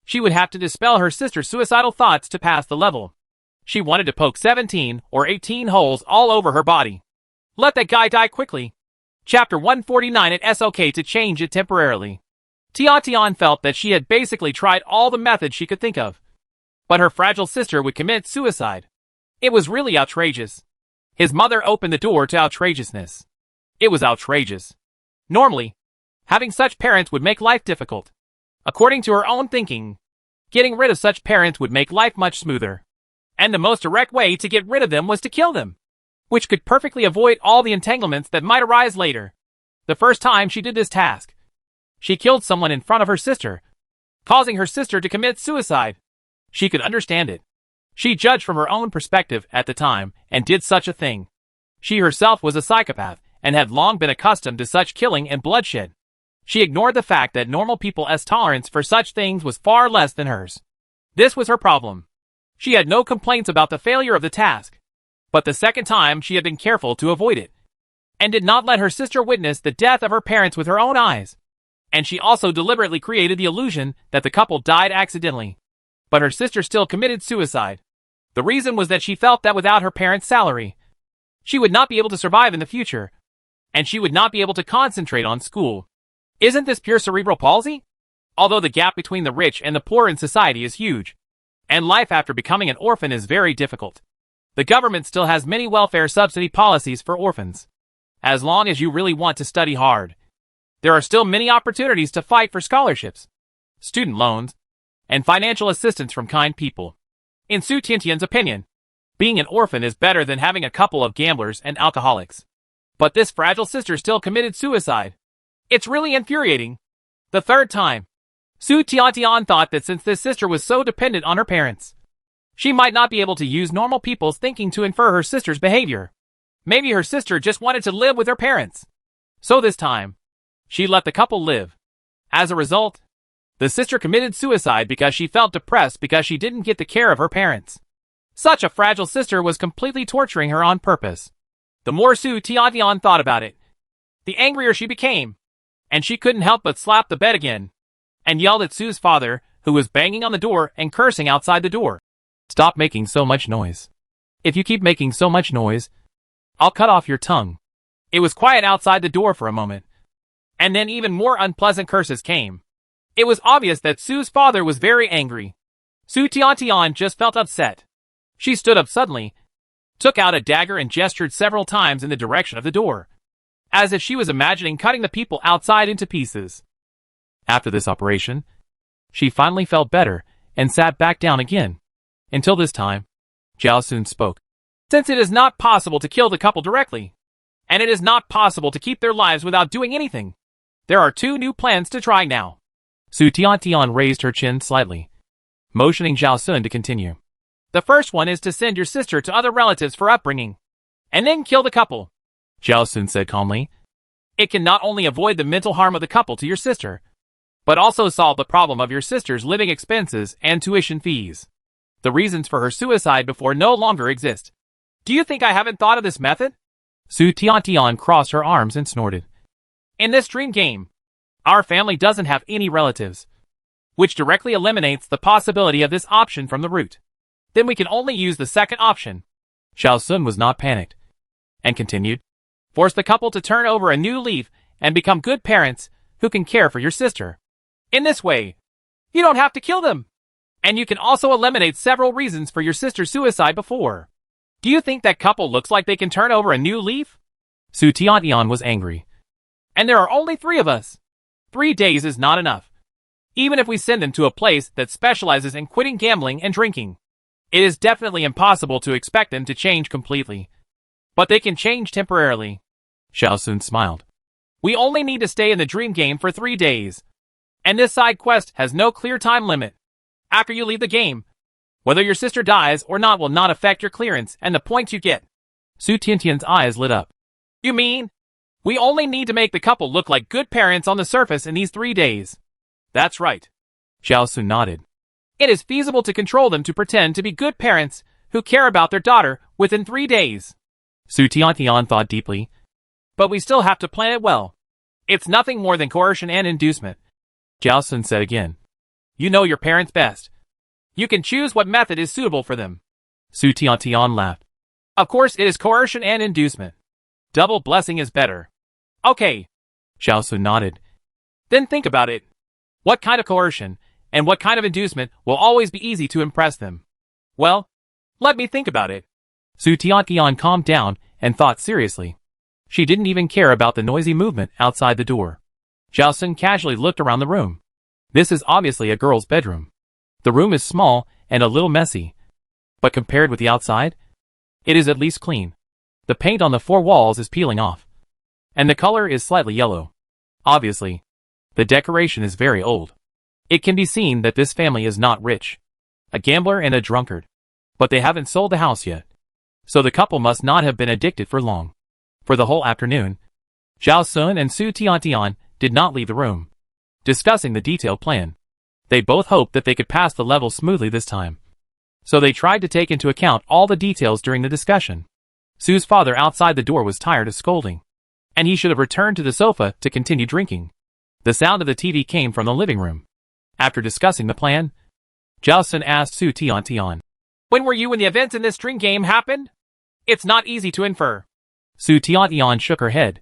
she would have to dispel her sister's suicidal thoughts to pass the level. She wanted to poke 17 or 18 holes all over her body. Let that guy die quickly. Chapter 149 at SOK to change it temporarily. Tiantian felt that she had basically tried all the methods she could think of, but her fragile sister would commit suicide. It was really outrageous. His mother opened the door to outrageousness. It was outrageous. Normally, having such parents would make life difficult. According to her own thinking, getting rid of such parents would make life much smoother. And the most direct way to get rid of them was to kill them, which could perfectly avoid all the entanglements that might arise later. The first time she did this task, she killed someone in front of her sister, causing her sister to commit suicide. She could understand it. She judged from her own perspective at the time and did such a thing. She herself was a psychopath and had long been accustomed to such killing and bloodshed. She ignored the fact that normal people's tolerance for such things was far less than hers. This was her problem. She had no complaints about the failure of the task, but the second time she had been careful to avoid it, and did not let her sister witness the death of her parents with her own eyes. And she also deliberately created the illusion that the couple died accidentally. But her sister still committed suicide. The reason was that she felt that without her parents' salary, she would not be able to survive in the future, and she would not be able to concentrate on school. Isn't this pure cerebral palsy? Although the gap between the rich and the poor in society is huge, and life after becoming an orphan is very difficult, the government still has many welfare subsidy policies for orphans. As long as you really want to study hard, there are still many opportunities to fight for scholarships, student loans, and financial assistance from kind people. In Su Tiantian's opinion, being an orphan is better than having a couple of gamblers and alcoholics. But this fragile sister still committed suicide. It's really infuriating. The third time, Su Tiantian thought that since this sister was so dependent on her parents, she might not be able to use normal people's thinking to infer her sister's behavior. Maybe her sister just wanted to live with her parents. So this time, she let the couple live. As a result, the sister committed suicide because she felt depressed because she didn't get the care of her parents. Such a fragile sister was completely torturing her on purpose. The more Su Tiantian thought about it, the angrier she became, and she couldn't help but slap the bed again, and yelled at Su's father, who was banging on the door and cursing outside the door. "Stop making so much noise. If you keep making so much noise, I'll cut off your tongue." It was quiet outside the door for a moment, and then even more unpleasant curses came. It was obvious that Su's father was very angry. Su Tiantian just felt upset. She stood up suddenly, took out a dagger and gestured several times in the direction of the door, as if she was imagining cutting the people outside into pieces. After this operation, she finally felt better and sat back down again. Until this time, Zhao Sun spoke. "Since it is not possible to kill the couple directly, and it is not possible to keep their lives without doing anything. There are 2 new plans to try now. Su Tian raised her chin slightly, motioning Zhao Sun to continue. The first one is to send your sister to other relatives for upbringing, and then kill the couple, Zhao Sun said calmly. It can not only avoid the mental harm of the couple to your sister, but also solve the problem of your sister's living expenses and tuition fees. The reasons for her suicide before no longer exist. Do you think I haven't thought of this method? Su Tian crossed her arms and snorted. In this dream game, our family doesn't have any relatives, which directly eliminates the possibility of this option from the root. Then we can only use the second option. Zhao Sun was not panicked, and continued. Force the couple to turn over a new leaf and become good parents who can care for your sister. In this way, you don't have to kill them. And you can also eliminate several reasons for your sister's suicide before. Do you think that couple looks like they can turn over a new leaf? Su Tian was angry. And there are only 3 of us. 3 days is not enough. Even if we send them to a place that specializes in quitting gambling and drinking, it is definitely impossible to expect them to change completely. But they can change temporarily. Zhao Sun smiled. We only need to stay in the dream game for 3 days. And this side quest has no clear time limit. After you leave the game, whether your sister dies or not will not affect your clearance and the points you get. Su Tian's eyes lit up. You mean, we only need to make the couple look like good parents on the surface in these 3 days? That's right. Zhao Sun nodded. It is feasible to control them to pretend to be good parents who care about their daughter within 3 days. Su Tian thought deeply. But we still have to plan it well. It's nothing more than coercion and inducement. Zhao Sun said again. You know your parents best. You can choose what method is suitable for them. Su Tian laughed. Of course it is coercion and inducement. Double blessing is better. Okay. Zhao Sun nodded. Then think about it. What kind of coercion and what kind of inducement will always be easy to impress them? Well, let me think about it. Su Tian calmed down and thought seriously. She didn't even care about the noisy movement outside the door. Zhao Sun casually looked around the room. This is obviously a girl's bedroom. The room is small and a little messy, but compared with the outside, it is at least clean. The paint on the 4 walls is peeling off, and the color is slightly yellow. Obviously, the decoration is very old. It can be seen that this family is not rich, a gambler and a drunkard, but they haven't sold the house yet, so the couple must not have been addicted for long. For the whole afternoon, Zhao Sun and Su Tian did not leave the room, discussing the detailed plan. They both hoped that they could pass the level smoothly this time, so they tried to take into account all the details during the discussion. Su's father outside the door was tired of scolding, and he should have returned to the sofa to continue drinking. The sound of the TV came from the living room. After discussing the plan, Zhao Sun asked Su Tian. When were you when the events in this dream game happened? It's not easy to infer. Su Tian shook her head.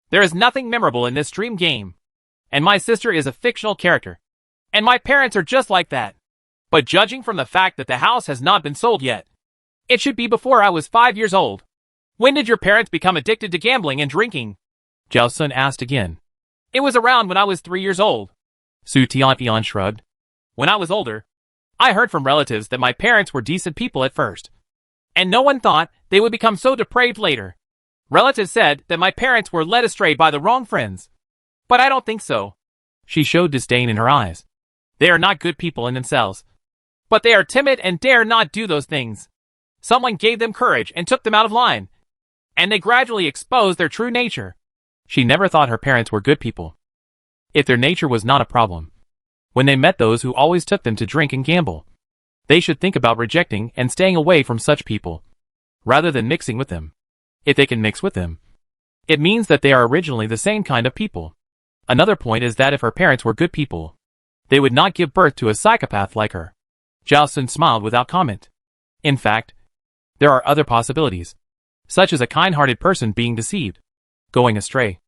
There is nothing memorable in this dream game. And my sister is a fictional character. And my parents are just like that. But judging from the fact that the house has not been sold yet, it should be before I was 5 years old. When did your parents become addicted to gambling and drinking? Zhao Sun asked again. It was around when I was 3 years old. Su Tian shrugged. When I was older, I heard from relatives that my parents were decent people at first, and no one thought they would become so depraved later. Relatives said that my parents were led astray by the wrong friends. But I don't think so. She showed disdain in her eyes. They are not good people in themselves. But they are timid and dare not do those things. Someone gave them courage and took them out of line. And they gradually exposed their true nature. She never thought her parents were good people. If their nature was not a problem, when they met those who always took them to drink and gamble, they should think about rejecting and staying away from such people, rather than mixing with them. If they can mix with them, it means that they are originally the same kind of people. Another point is that if her parents were good people, they would not give birth to a psychopath like her. Zhao Sun smiled without comment. In fact, there are other possibilities, such as a kind-hearted person being deceived, going astray,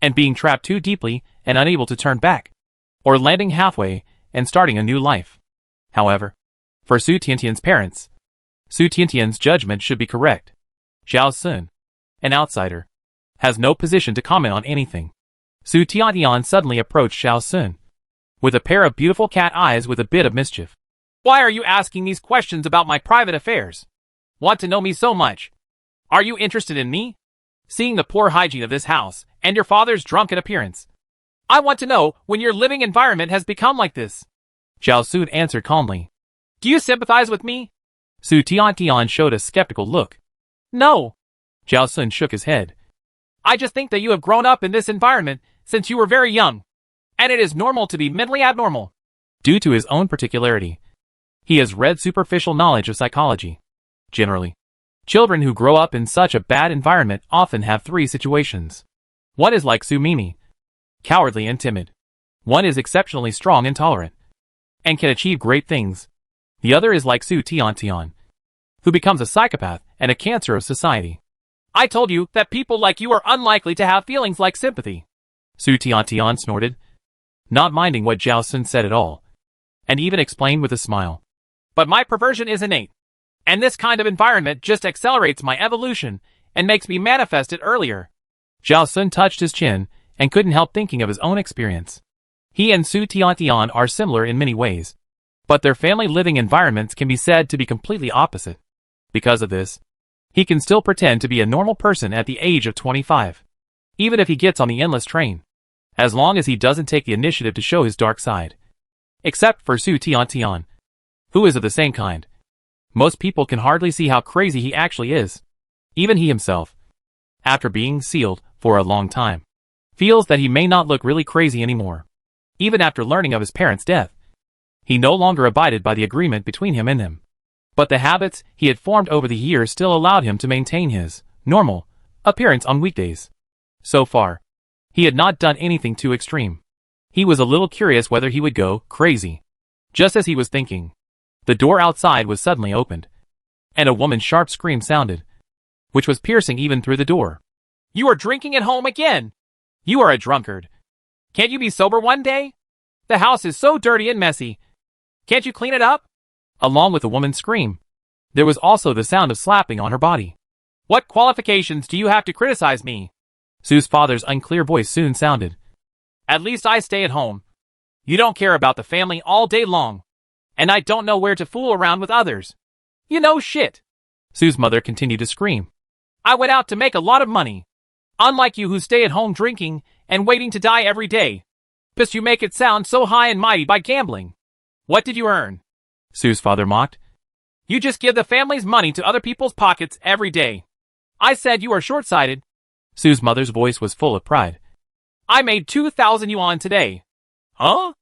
and being trapped too deeply and unable to turn back, or landing halfway and starting a new life. However, for Su Tian's parents, Su Tian's judgment should be correct. Zhao Sun, an outsider, has no position to comment on anything. Su Tian suddenly approached Zhao Sun, with a pair of beautiful cat eyes with a bit of mischief. Why are you asking these questions about my private affairs? Want to know me so much? Are you interested in me? seeing the poor hygiene of this house and your father's drunken appearance. I want to know when your living environment has become like this. Zhao Sun answered calmly. Do you sympathize with me? Su Tiantian showed a skeptical look. No. Zhao Sun shook his head. I just think that you have grown up in this environment since you were very young, and it is normal to be mentally abnormal. Due to his own particularity, he has read superficial knowledge of psychology. Generally, children who grow up in such a bad environment often have three situations. One is like Su Mimi, cowardly and timid. One is exceptionally strong and tolerant, and can achieve great things. The other is like Su Tiantian, who becomes a psychopath and a cancer of society. I told you that people like you are unlikely to have feelings like sympathy. Su Tiantian snorted, not minding what Zhao Sun said at all, and even explained with a smile. But my perversion is innate, and this kind of environment just accelerates my evolution and makes me manifest it earlier. Zhao Sun touched his chin and couldn't help thinking of his own experience. He and Su Tiantian are similar in many ways, but their family living environments can be said to be completely opposite. Because of this, he can still pretend to be a normal person at the age of 25, even if he gets on the endless train, as long as he doesn't take the initiative to show his dark side. Except for Su Tiantian, who is of the same kind. Most people can hardly see how crazy he actually is. Even he himself, after being sealed for a long time, feels that he may not look really crazy anymore. Even after learning of his parents' death, he no longer abided by the agreement between him and them. But the habits he had formed over the years still allowed him to maintain his normal appearance on weekdays. So far, he had not done anything too extreme. He was a little curious whether he would go crazy. Just as he was thinking, the door outside was suddenly opened, and a woman's sharp scream sounded, which was piercing even through the door. You are drinking at home again! You are a drunkard. Can't you be sober one day? The house is so dirty and messy. Can't you clean it up? Along with the woman's scream, there was also the sound of slapping on her body. What qualifications do you have to criticize me? Su's father's unclear voice soon sounded. At least I stay at home. You don't care about the family all day long, and I don't know where to fool around with others. You know shit. Su's mother continued to scream. I went out to make a lot of money. Unlike you who stay at home drinking and waiting to die every day. Plus you make it sound so high and mighty by gambling. What did you earn? Su's father mocked. You just give the family's money to other people's pockets every day. I said you are short-sighted. Su's mother's voice was full of pride. I made 2,000 yuan today. Huh?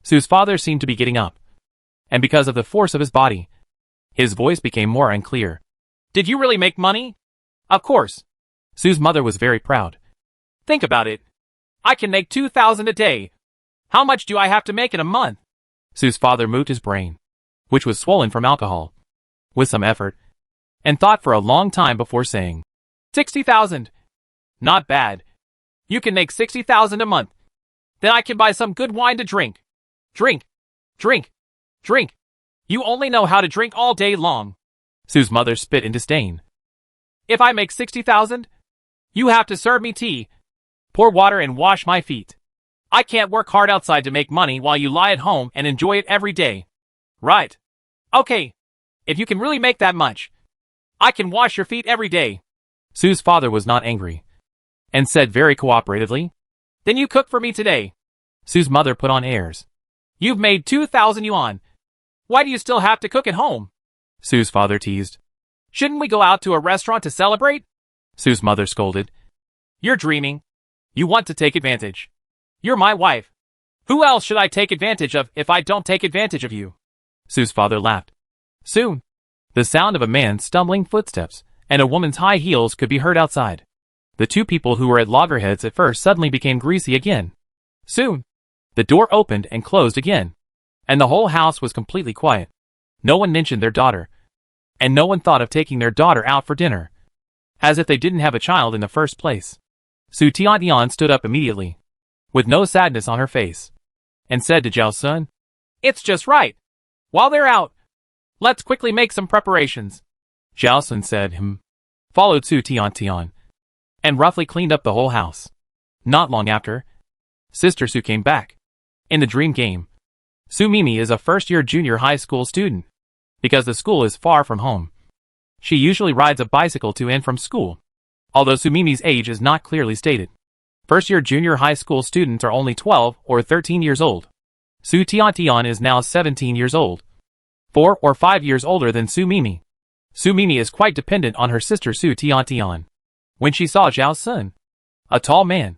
Su's father seemed to be getting up, and because of the force of his body, his voice became more unclear. Did you really make money? Of course. Su's mother was very proud. Think about it. I can make 2,000 a day. How much do I have to make in a month? Su's father moved his brain, which was swollen from alcohol, with some effort, and thought for a long time before saying, 60,000. Not bad. You can make 60,000 a month. Then I can buy some good wine to drink. Drink. Drink. Drink. You only know how to drink all day long. Su's mother spit in disdain. If I make 60,000, you have to serve me tea, pour water and wash my feet. I can't work hard outside to make money while you lie at home and enjoy it every day. Right. Okay. If you can really make that much, I can wash your feet every day. Su's father was not angry, and said very cooperatively, Then you cook for me today. Su's mother put on airs. You've made 2,000 yuan. Why do you still have to cook at home? Su's father teased. Shouldn't we go out to a restaurant to celebrate? Su's mother scolded. You're dreaming. You want to take advantage. You're my wife. Who else should I take advantage of if I don't take advantage of you? Su's father laughed. Soon, the sound of a man's stumbling footsteps and a woman's high heels could be heard outside. The two people who were at loggerheads at first suddenly became greasy again. Soon, the door opened and closed again, and the whole house was completely quiet. No one mentioned their daughter, and no one thought of taking their daughter out for dinner, as if they didn't have a child in the first place. Su Tiantian stood up immediately, with no sadness on her face, and said to Zhao Sun, It's just right. While they're out, let's quickly make some preparations. Zhao Sun said, followed Su Tiantian, and roughly cleaned up the whole house. Not long after, Sister Su came back. In the dream game, Su Mimi is a first-year junior high school student. Because the school is far from home, she usually rides a bicycle to and from school. although Su Mimi's age is not clearly stated. First-year junior high school students are only 12 or 13 years old. Su Tiantian is now 17 years old, 4 or 5 years older than Su Mimi. Su Mimi is quite dependent on her sister Su Tiantian. When she saw Zhao Sun, a tall man,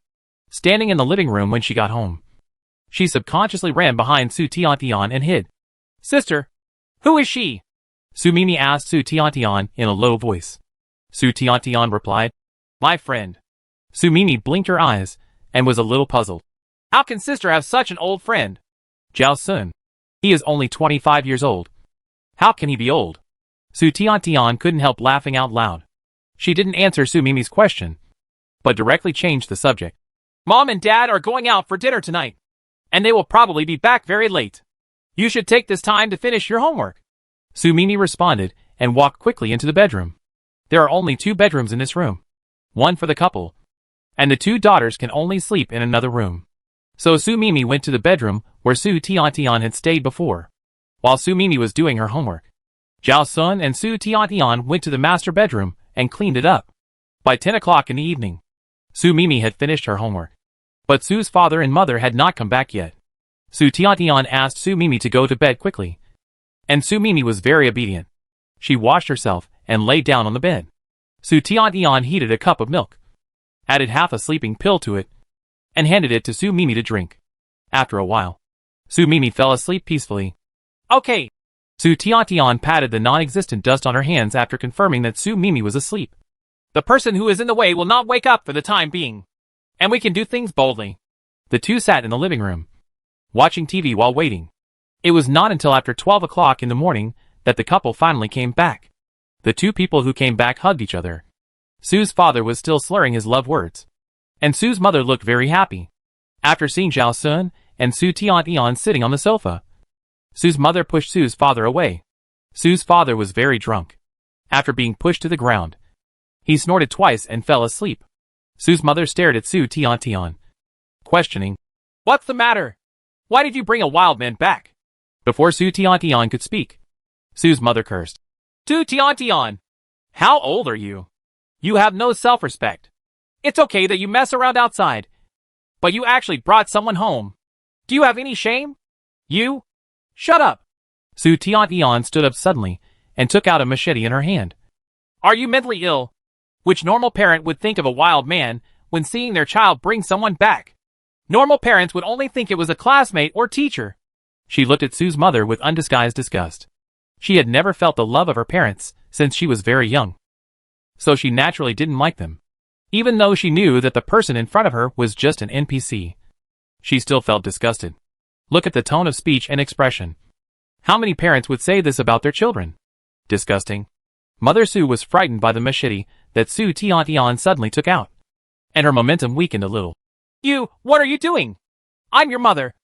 standing in the living room when she got home, she subconsciously ran behind Su Tiantian and hid. "Sister, who is she?" Su Mimi asked Su Tiantian in a low voice. Su Tiantian replied, "My friend." Su Mimi blinked her eyes and was a little puzzled. "How can sister have such an old friend?" "Zhao Sun. He is only 25 years old. How can he be old?" Su Tiantian couldn't help laughing out loud. She didn't answer Su Mimi's question, but directly changed the subject. "Mom and Dad are going out for dinner tonight, and they will probably be back very late. You should take this time to finish your homework." Su Mimi responded and walked quickly into the bedroom. There are only 2 bedrooms in this room, one for the couple, and the 2 daughters can only sleep in another room. So Su Mimi went to the bedroom where Su Tiantian had stayed before, while Su Mimi was doing her homework. Zhao Sun and Su Tiantian went to the master bedroom and cleaned it up. By 10 o'clock in the evening, Su Mimi had finished her homework, but Su's father and mother had not come back yet. Su Tiantian asked Su Mimi to go to bed quickly, and Su Mimi was very obedient. She washed herself and lay down on the bed. Su Tiantian heated a cup of milk, added half a sleeping pill to it, and handed it to Su Mimi to drink. After a while, Su Mimi fell asleep peacefully. "Okay." Su Tiantian patted the non-existent dust on her hands after confirming that Su Mimi was asleep. "The person who is in the way will not wake up for the time being, and we can do things boldly." The 2 sat in the living room, watching TV while waiting. It was not until after 12 o'clock in the morning that the couple finally came back. The 2 people who came back hugged each other. Su's father was still slurring his love words, and Su's mother looked very happy. After seeing Zhao Sun and Su Tiantian sitting on the sofa, Su's mother pushed Su's father away. Su's father was very drunk. After being pushed to the ground, he snorted twice and fell asleep. Su's mother stared at Su Tiantian, questioning, "What's the matter? Why did you bring a wild man back?" Before Su Tiantian could speak, Su's mother cursed. "Su Tiantian, how old are you? You have no self-respect. It's okay that you mess around outside, but you actually brought someone home. Do you have any shame? You? Shut up." Su Tiantian stood up suddenly and took out a machete in her hand. "Are you mentally ill? Which normal parent would think of a wild man when seeing their child bring someone back? Normal parents would only think it was a classmate or teacher." She looked at Su's mother with undisguised disgust. She had never felt the love of her parents since she was very young, so she naturally didn't like them. Even though she knew that the person in front of her was just an NPC, she still felt disgusted. Look at the tone of speech and expression. How many parents would say this about their children? Disgusting. Mother Su was frightened by the machete that Su Tiantian suddenly took out, and her momentum weakened a little. What are you doing? I'm your mother.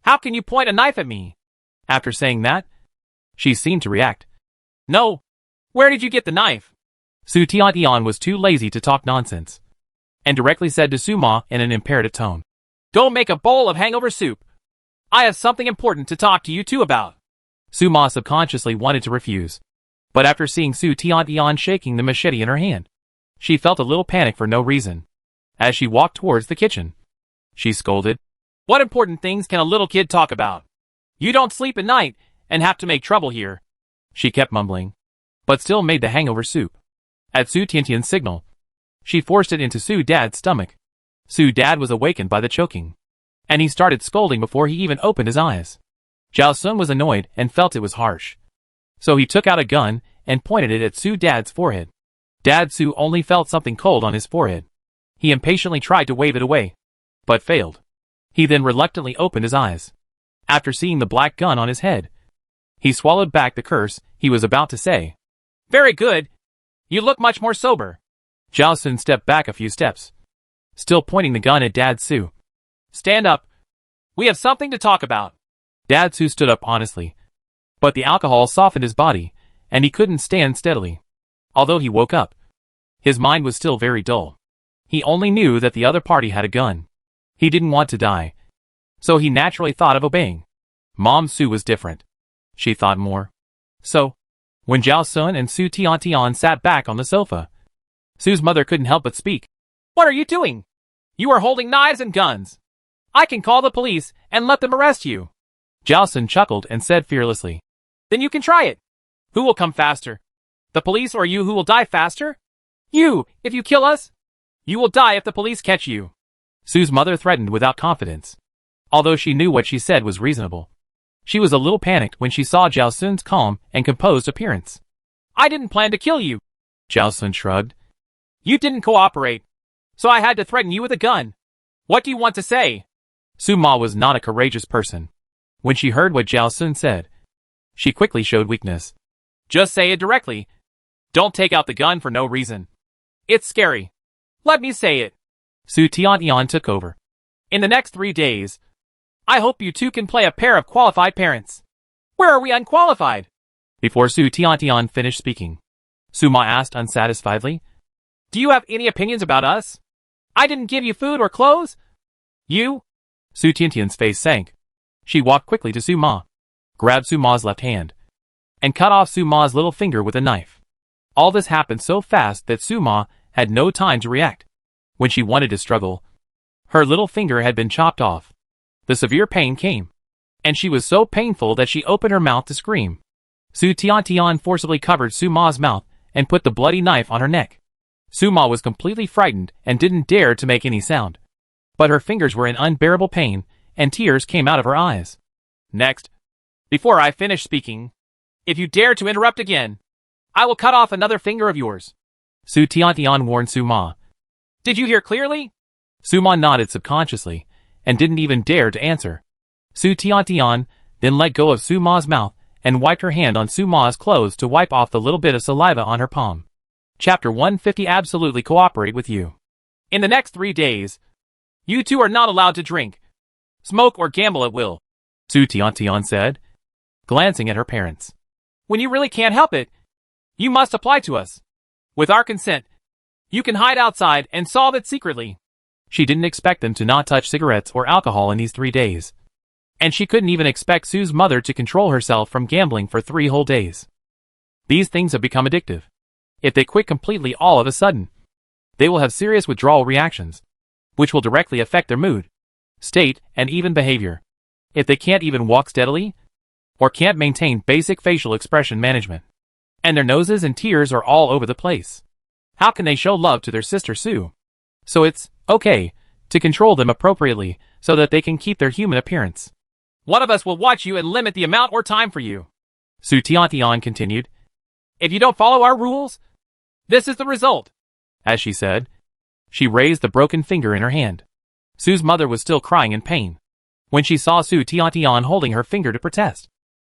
How can you point a knife at me?" After saying that, she seemed to react. "No. Where did you get the knife?" Su Tiantian was too lazy to talk nonsense, and directly said to Su Ma in an imperative tone, "Go make a bowl of hangover soup. I have something important to talk to you two about." Su Ma subconsciously wanted to refuse, but after seeing Su Tiantian shaking the machete in her hand, she felt a little panic for no reason. As she walked towards the kitchen, she scolded, "What important things can a little kid talk about? You don't sleep at night and have to make trouble here." She kept mumbling, but still made the hangover soup. At Su Tiantian's signal, she forced it into Su Dad's stomach. Su Dad was awakened by the choking, and he started scolding before he even opened his eyes. Zhao Sun was annoyed and felt it was harsh, so he took out a gun and pointed it at Su Dad's forehead. Dad Su only felt something cold on his forehead. He impatiently tried to wave it away, but failed. He then reluctantly opened his eyes. After seeing the black gun on his head, he swallowed back the curse he was about to say. "Very good. You look much more sober." Zhao Sun stepped back a few steps, still pointing the gun at Dad Su. "Stand up. We have something to talk about." Dad Su stood up honestly, but the alcohol softened his body, and he couldn't stand steadily. Although he woke up, his mind was still very dull. He only knew that the other party had a gun. He didn't want to die, so he naturally thought of obeying. Mom Su was different. She thought more. So, when Zhao Sun and Su Tiantian sat back on the sofa, Sue's mother couldn't help but speak. What are you doing? You are holding knives and guns. I can call the police and let them arrest you. Jiaosun chuckled and said fearlessly. Then you can try it. Who will come faster? The police or you who will die faster? You, if you kill us. You will die if the police catch you. Sue's mother threatened without confidence. Although she knew what she said was reasonable. She was a little panicked when she saw Jiaosun's calm and composed appearance. I didn't plan to kill you. Jiaosun shrugged. You didn't cooperate, so I had to threaten you with a gun. What do you want to say? Su Ma was not a courageous person. When she heard what Jiaosun said, she quickly showed weakness. Just say it directly. Don't take out the gun for no reason. It's scary. Let me say it. Su Tiantian took over. In the next 3 days, I hope you two can play a pair of qualified parents. Where are we unqualified? Before Su Tiantian finished speaking, Su Ma asked unsatisfiedly, Do you have any opinions about us? I didn't give you food or clothes? You? Su Tiantian's face sank. She walked quickly to Su Ma, grabbed Su Ma's left hand, and cut off Su Ma's little finger with a knife. All this happened so fast that Su Ma had no time to react. When she wanted to struggle, her little finger had been chopped off. The severe pain came, and she was so painful that she opened her mouth to scream. Su Tiantian forcibly covered Su Ma's mouth and put the bloody knife on her neck. Su Ma was completely frightened and didn't dare to make any sound. But her fingers were in unbearable pain, and tears came out of her eyes. Next, before I finish speaking, if you dare to interrupt again, I will cut off another finger of yours. Su Tiantian warned Su Ma. Did you hear clearly? Su Ma nodded subconsciously, and didn't even dare to answer. Su Tiantian then let go of Su Ma's mouth and wiped her hand on Su Ma's clothes to wipe off the little bit of saliva on her palm. Chapter 150 Absolutely cooperate with you. In the next 3 days, you two are not allowed to drink, smoke or gamble at will, Su Tiantian said, glancing at her parents. When you really can't help it, you must apply to us. With our consent, you can hide outside and solve it secretly. She didn't expect them to not touch cigarettes or alcohol in these 3 days. And she couldn't even expect Sue's mother to control herself from gambling for 3 whole days. These things have become addictive. If they quit completely all of a sudden, they will have serious withdrawal reactions, which will directly affect their mood, state, and even behavior. If they can't even walk steadily, or can't maintain basic facial expression management, and their noses and tears are all over the place, how can they show love to their sister Sue? So it's okay to control them appropriately so that they can keep their human appearance. One of us will watch you and limit the amount or time for you. Su Tiantian continued. If you don't follow our rules, this is the result. As she said, she raised the broken finger in her hand. Sue's mother was still crying in pain. When she saw Su Tiantian holding her finger to protest,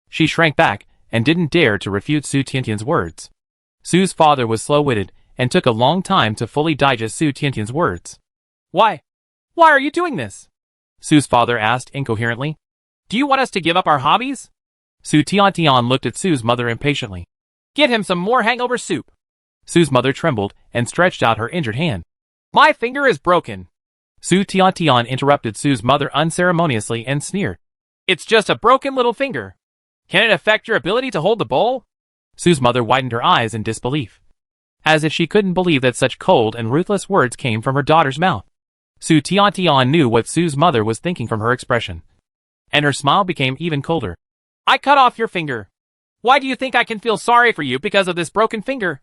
she shrank back and didn't dare to refute Su Tiantian's words. Sue's father was slow-witted and took a long time to fully digest Su Tiantian's words. Why? Why are you doing this? Sue's father asked incoherently. Do you want us to give up our hobbies? Su Tiantian looked at Sue's mother impatiently. Get him some more hangover soup. Sue's mother trembled and stretched out her injured hand. My finger is broken. Su Tiantian interrupted Sue's mother unceremoniously and sneered. It's just a broken little finger. Can it affect your ability to hold the bowl? Sue's mother widened her eyes in disbelief, as if she couldn't believe that such cold and ruthless words came from her daughter's mouth. Su Tiantian knew what Sue's mother was thinking from her expression, and her smile became even colder. I cut off your finger. Why do you think I can feel sorry for you because of this broken finger?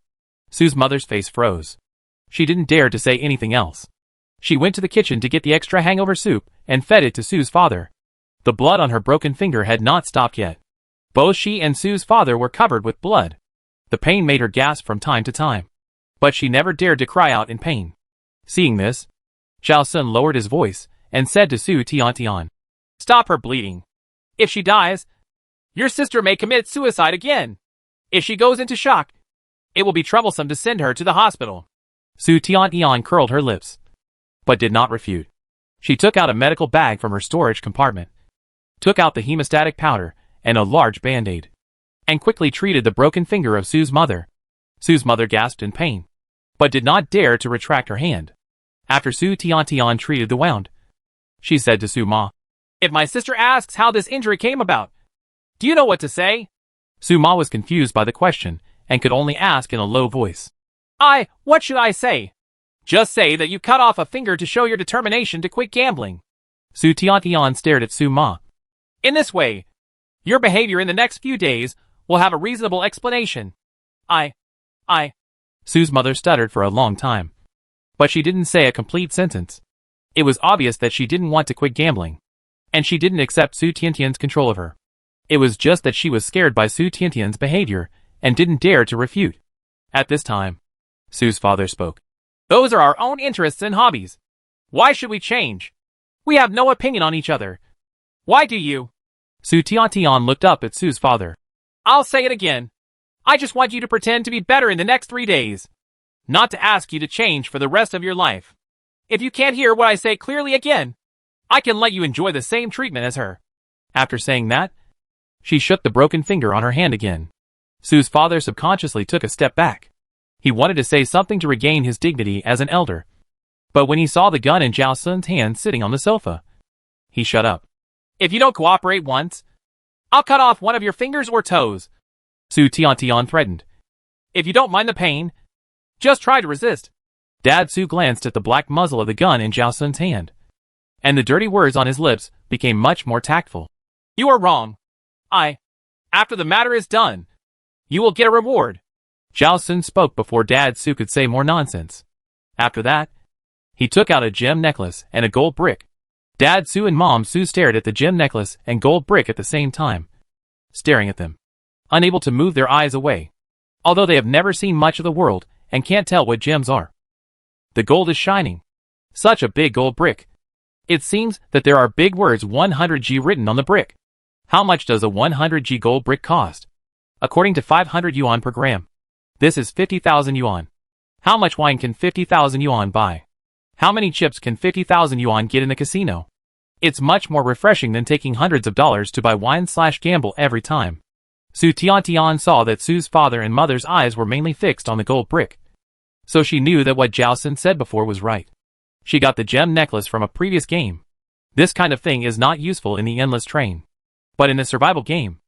Sue's mother's face froze. She didn't dare to say anything else. She went to the kitchen to get the extra hangover soup and fed it to Sue's father. The blood on her broken finger had not stopped yet. Both she and Sue's father were covered with blood. The pain made her gasp from time to time, but she never dared to cry out in pain. Seeing this, Jiaosun lowered his voice and said to Su Tiantian, Stop her bleeding. If she dies, your sister may commit suicide again. If she goes into shock, it will be troublesome to send her to the hospital. Su Tiantian curled her lips, but did not refute. She took out a medical bag from her storage compartment, took out the hemostatic powder and a large band-aid, and quickly treated the broken finger of Sue's mother. Sue's mother gasped in pain, but did not dare to retract her hand. After Su Tiantian treated the wound, she said to Su Ma, If my sister asks how this injury came about, do you know what to say? Su Ma was confused by the question and could only ask in a low voice. What should I say? Just say that you cut off a finger to show your determination to quit gambling. Su Tiantian stared at Su Ma. In this way, your behavior in the next few days will have a reasonable explanation. Su's mother stuttered for a long time. But she didn't say a complete sentence. It was obvious that she didn't want to quit gambling. And she didn't accept Su Tiantian's control of her. It was just that she was scared by Su Tiantian's behavior and didn't dare to refute. At this time, Su's father spoke. Those are our own interests and hobbies. Why should we change? We have no opinion on each other. Why do you? Su Tiantian looked up at Su's father. I'll say it again. I just want you to pretend to be better in the next 3 days. Not to ask you to change for the rest of your life. If you can't hear what I say clearly again, I can let you enjoy the same treatment as her. After saying that, she shook the broken finger on her hand again. Su's father subconsciously took a step back. He wanted to say something to regain his dignity as an elder. But when he saw the gun in Zhao Sun's hand sitting on the sofa, he shut up. If you don't cooperate once, I'll cut off one of your fingers or toes, Su Tiantian threatened. If you don't mind the pain, just try to resist. Dad Su glanced at the black muzzle of the gun in Zhao Sun's hand, and the dirty words on his lips became much more tactful. You are wrong. After the matter is done, you will get a reward. Zhao Sun spoke before Dad Su could say more nonsense. After that, he took out a gem necklace and a gold brick. Dad Su and Mom Su stared at the gem necklace and gold brick at the same time, staring at them, unable to move their eyes away, although they have never seen much of the world and can't tell what gems are. The gold is shining. Such a big gold brick. It seems that there are big words 100G written on the brick. How much does a 100G gold brick cost? According to 500 yuan per gram. This is 50,000 yuan. How much wine can 50,000 yuan buy? How many chips can 50,000 yuan get in the casino? It's much more refreshing than taking hundreds of dollars to buy wine/gamble every time. Su Tiantian saw that Su's father and mother's eyes were mainly fixed on the gold brick. So she knew that what Zhao Sun said before was right. She got the gem necklace from a previous game. This kind of thing is not useful in the endless train. But in a survival game,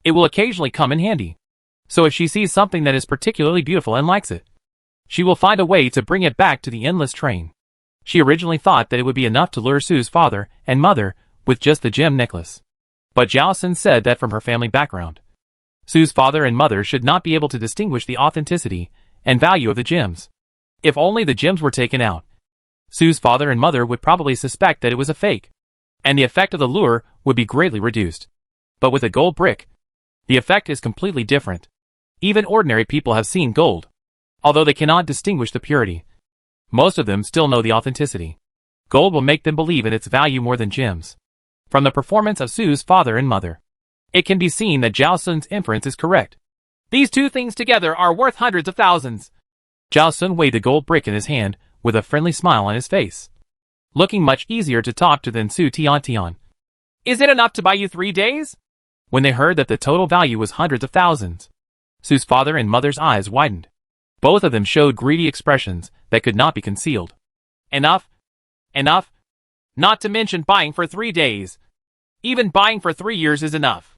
it will occasionally come in handy. So if she sees something that is particularly beautiful and likes it, she will find a way to bring it back to the endless train. She originally thought that it would be enough to lure Su's father and mother with just the gem necklace. But Zhao Sun said that from her family background, Su's father and mother should not be able to distinguish the authenticity and value of the gems. If only the gems were taken out, Su's father and mother would probably suspect that it was a fake, and the effect of the lure would be greatly reduced. But with a gold brick, the effect is completely different. Even ordinary people have seen gold, although they cannot distinguish the purity. Most of them still know the authenticity. Gold will make them believe in its value more than gems. From the performance of Su's father and mother, it can be seen that Zhao Sun's inference is correct. These two things together are worth hundreds of thousands. Zhao Sun weighed the gold brick in his hand with a friendly smile on his face, looking much easier to talk to than Su Tiantian. Is it enough to buy you 3 days? When they heard that the total value was hundreds of thousands, Su's father and mother's eyes widened. Both of them showed greedy expressions that could not be concealed. Enough? Enough? Not to mention buying for 3 days. Even buying for 3 years is enough.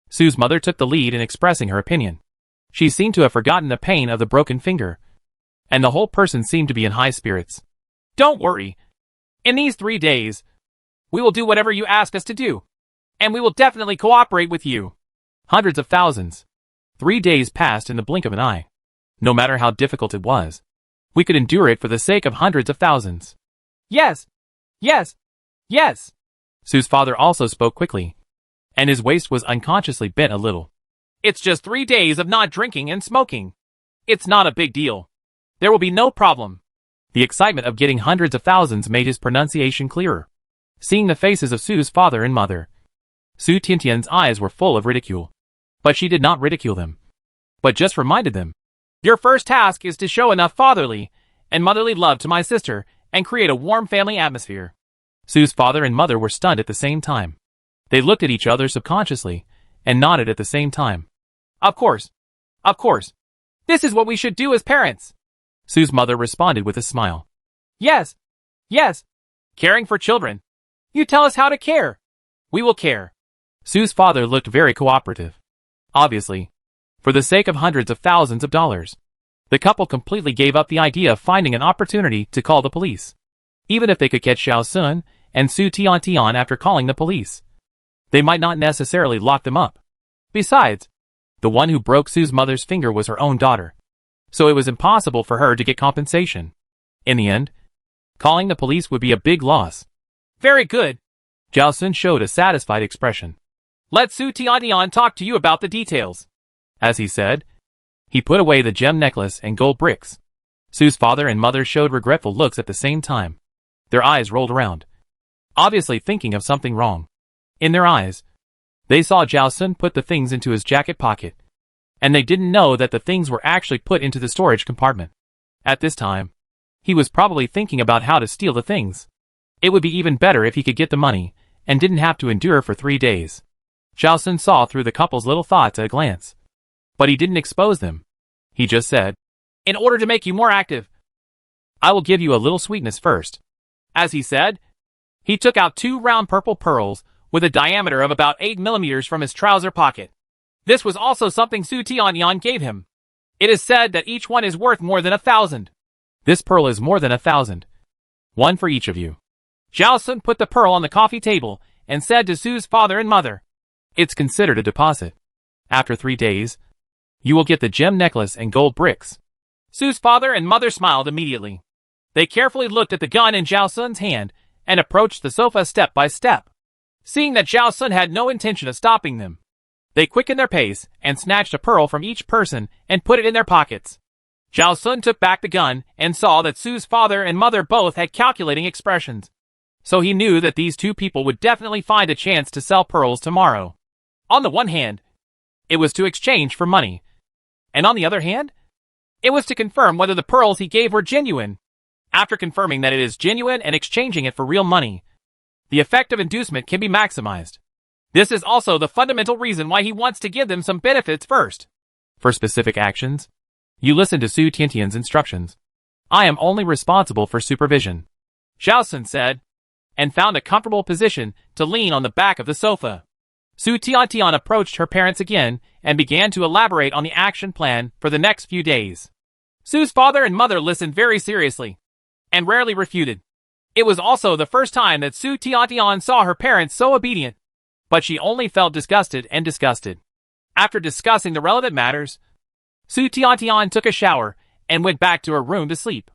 Su's mother took the lead in expressing her opinion. She seemed to have forgotten the pain of the broken finger, and the whole person seemed to be in high spirits. Don't worry. In these 3 days, we will do whatever you ask us to do, and we will definitely cooperate with you. Hundreds of thousands. 3 days passed in the blink of an eye. No matter how difficult it was, we could endure it for the sake of hundreds of thousands. Yes! Yes! Yes! Su's father also spoke quickly, and his waist was unconsciously bent a little. It's just 3 days of not drinking and smoking. It's not a big deal. There will be no problem. The excitement of getting hundreds of thousands made his pronunciation clearer. Seeing the faces of Su's father and mother, Su Tiantian's eyes were full of ridicule. But she did not ridicule them, but just reminded them. Your first task is to show enough fatherly and motherly love to my sister and create a warm family atmosphere. Su's father and mother were stunned at the same time. They looked at each other subconsciously and nodded at the same time. Of course. Of course. This is what we should do as parents. Su's mother responded with a smile. Yes. Yes. Caring for children. You tell us how to care. We will care. Su's father looked very cooperative. Obviously, for the sake of hundreds of thousands of dollars. The couple completely gave up the idea of finding an opportunity to call the police. Even if they could catch Xiao Sun and Su Tian after calling the police, they might not necessarily lock them up. Besides, the one who broke Su's mother's finger was her own daughter, so it was impossible for her to get compensation. In the end, calling the police would be a big loss. Very good. Xiao Sun showed a satisfied expression. Let Su Tian talk to you about the details. As he said, he put away the gem necklace and gold bricks. Su's father and mother showed regretful looks at the same time. Their eyes rolled around, obviously thinking of something wrong. In their eyes, they saw Xiao Sun put the things into his jacket pocket, and they didn't know that the things were actually put into the storage compartment. At this time, he was probably thinking about how to steal the things. It would be even better if he could get the money and didn't have to endure for 3 days. Xiao Sun saw through the couple's little thoughts at a glance, but he didn't expose them. He just said, in order to make you more active, I will give you a little sweetness first. As he said, he took out 2 round purple pearls with a diameter of about 8 millimeters from his trouser pocket. This was also something Su Tian gave him. It is said that each one is worth more than 1,000. This pearl is more than 1,000. One for each of you. Xiao Sun put the pearl on the coffee table and said to Su's father and mother, it's considered a deposit. After 3 days, you will get the gem necklace and gold bricks. Su's father and mother smiled immediately. They carefully looked at the gun in Xiao Sun's hand and approached the sofa step by step. Seeing that Xiao Sun had no intention of stopping them, they quickened their pace and snatched a pearl from each person and put it in their pockets. Xiao Sun took back the gun and saw that Su's father and mother both had calculating expressions. So he knew that these 2 people would definitely find a chance to sell pearls tomorrow. On the one hand, it was to exchange for money, and on the other hand, it was to confirm whether the pearls he gave were genuine. After confirming that it is genuine and exchanging it for real money, the effect of inducement can be maximized. This is also the fundamental reason why he wants to give them some benefits first. For specific actions, you listen to Su Tian's instructions. I am only responsible for supervision, Xiao Sun said, and found a comfortable position to lean on the back of the sofa. Su Tian approached her parents again and began to elaborate on the action plan for the next few days. Su's father and mother listened very seriously and rarely refuted. It was also the first time that Su Tian saw her parents so obedient, but she only felt disgusted and disgusted. After discussing the relevant matters, Su Tian took a shower and went back to her room to sleep.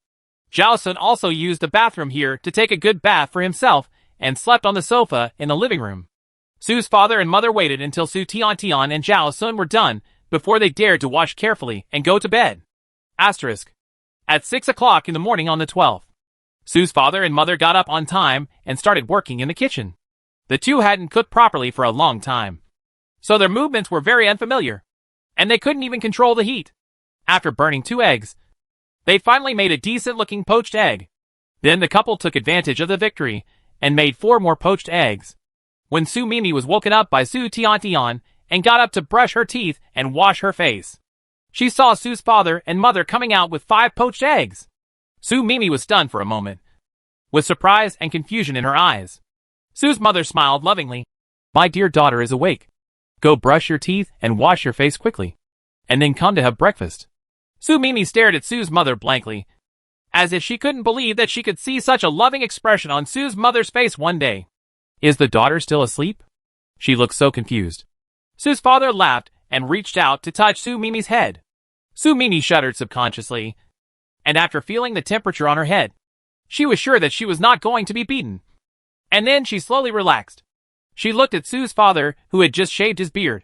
Xiao Sun also used the bathroom here to take a good bath for himself and slept on the sofa in the living room. Su's father and mother waited until Su Tian and Xiao Sun were done before they dared to wash carefully and go to bed. Asterisk. At 6 o'clock in the morning on the 12th, Su's father and mother got up on time and started working in the kitchen. The 2 hadn't cooked properly for a long time, so their movements were very unfamiliar, and they couldn't even control the heat. After burning 2 eggs, they finally made a decent-looking poached egg. Then the couple took advantage of the victory and made 4 more poached eggs. When Su Mimi was woken up by Su Tian and got up to brush her teeth and wash her face, she saw Su's father and mother coming out with 5 poached eggs. Su Mimi was stunned for a moment, with surprise and confusion in her eyes. Su's mother smiled lovingly. My dear daughter is awake. Go brush your teeth and wash your face quickly, and then come to have breakfast. Su Mimi stared at Su's mother blankly, as if she couldn't believe that she could see such a loving expression on Su's mother's face one day. Is the daughter still asleep? She looked so confused. Su's father laughed and reached out to touch Su Mimi's head. Su Mimi shuddered subconsciously, and after feeling the temperature on her head, she was sure that she was not going to be beaten. And then she slowly relaxed. She looked at Su's father, who had just shaved his beard,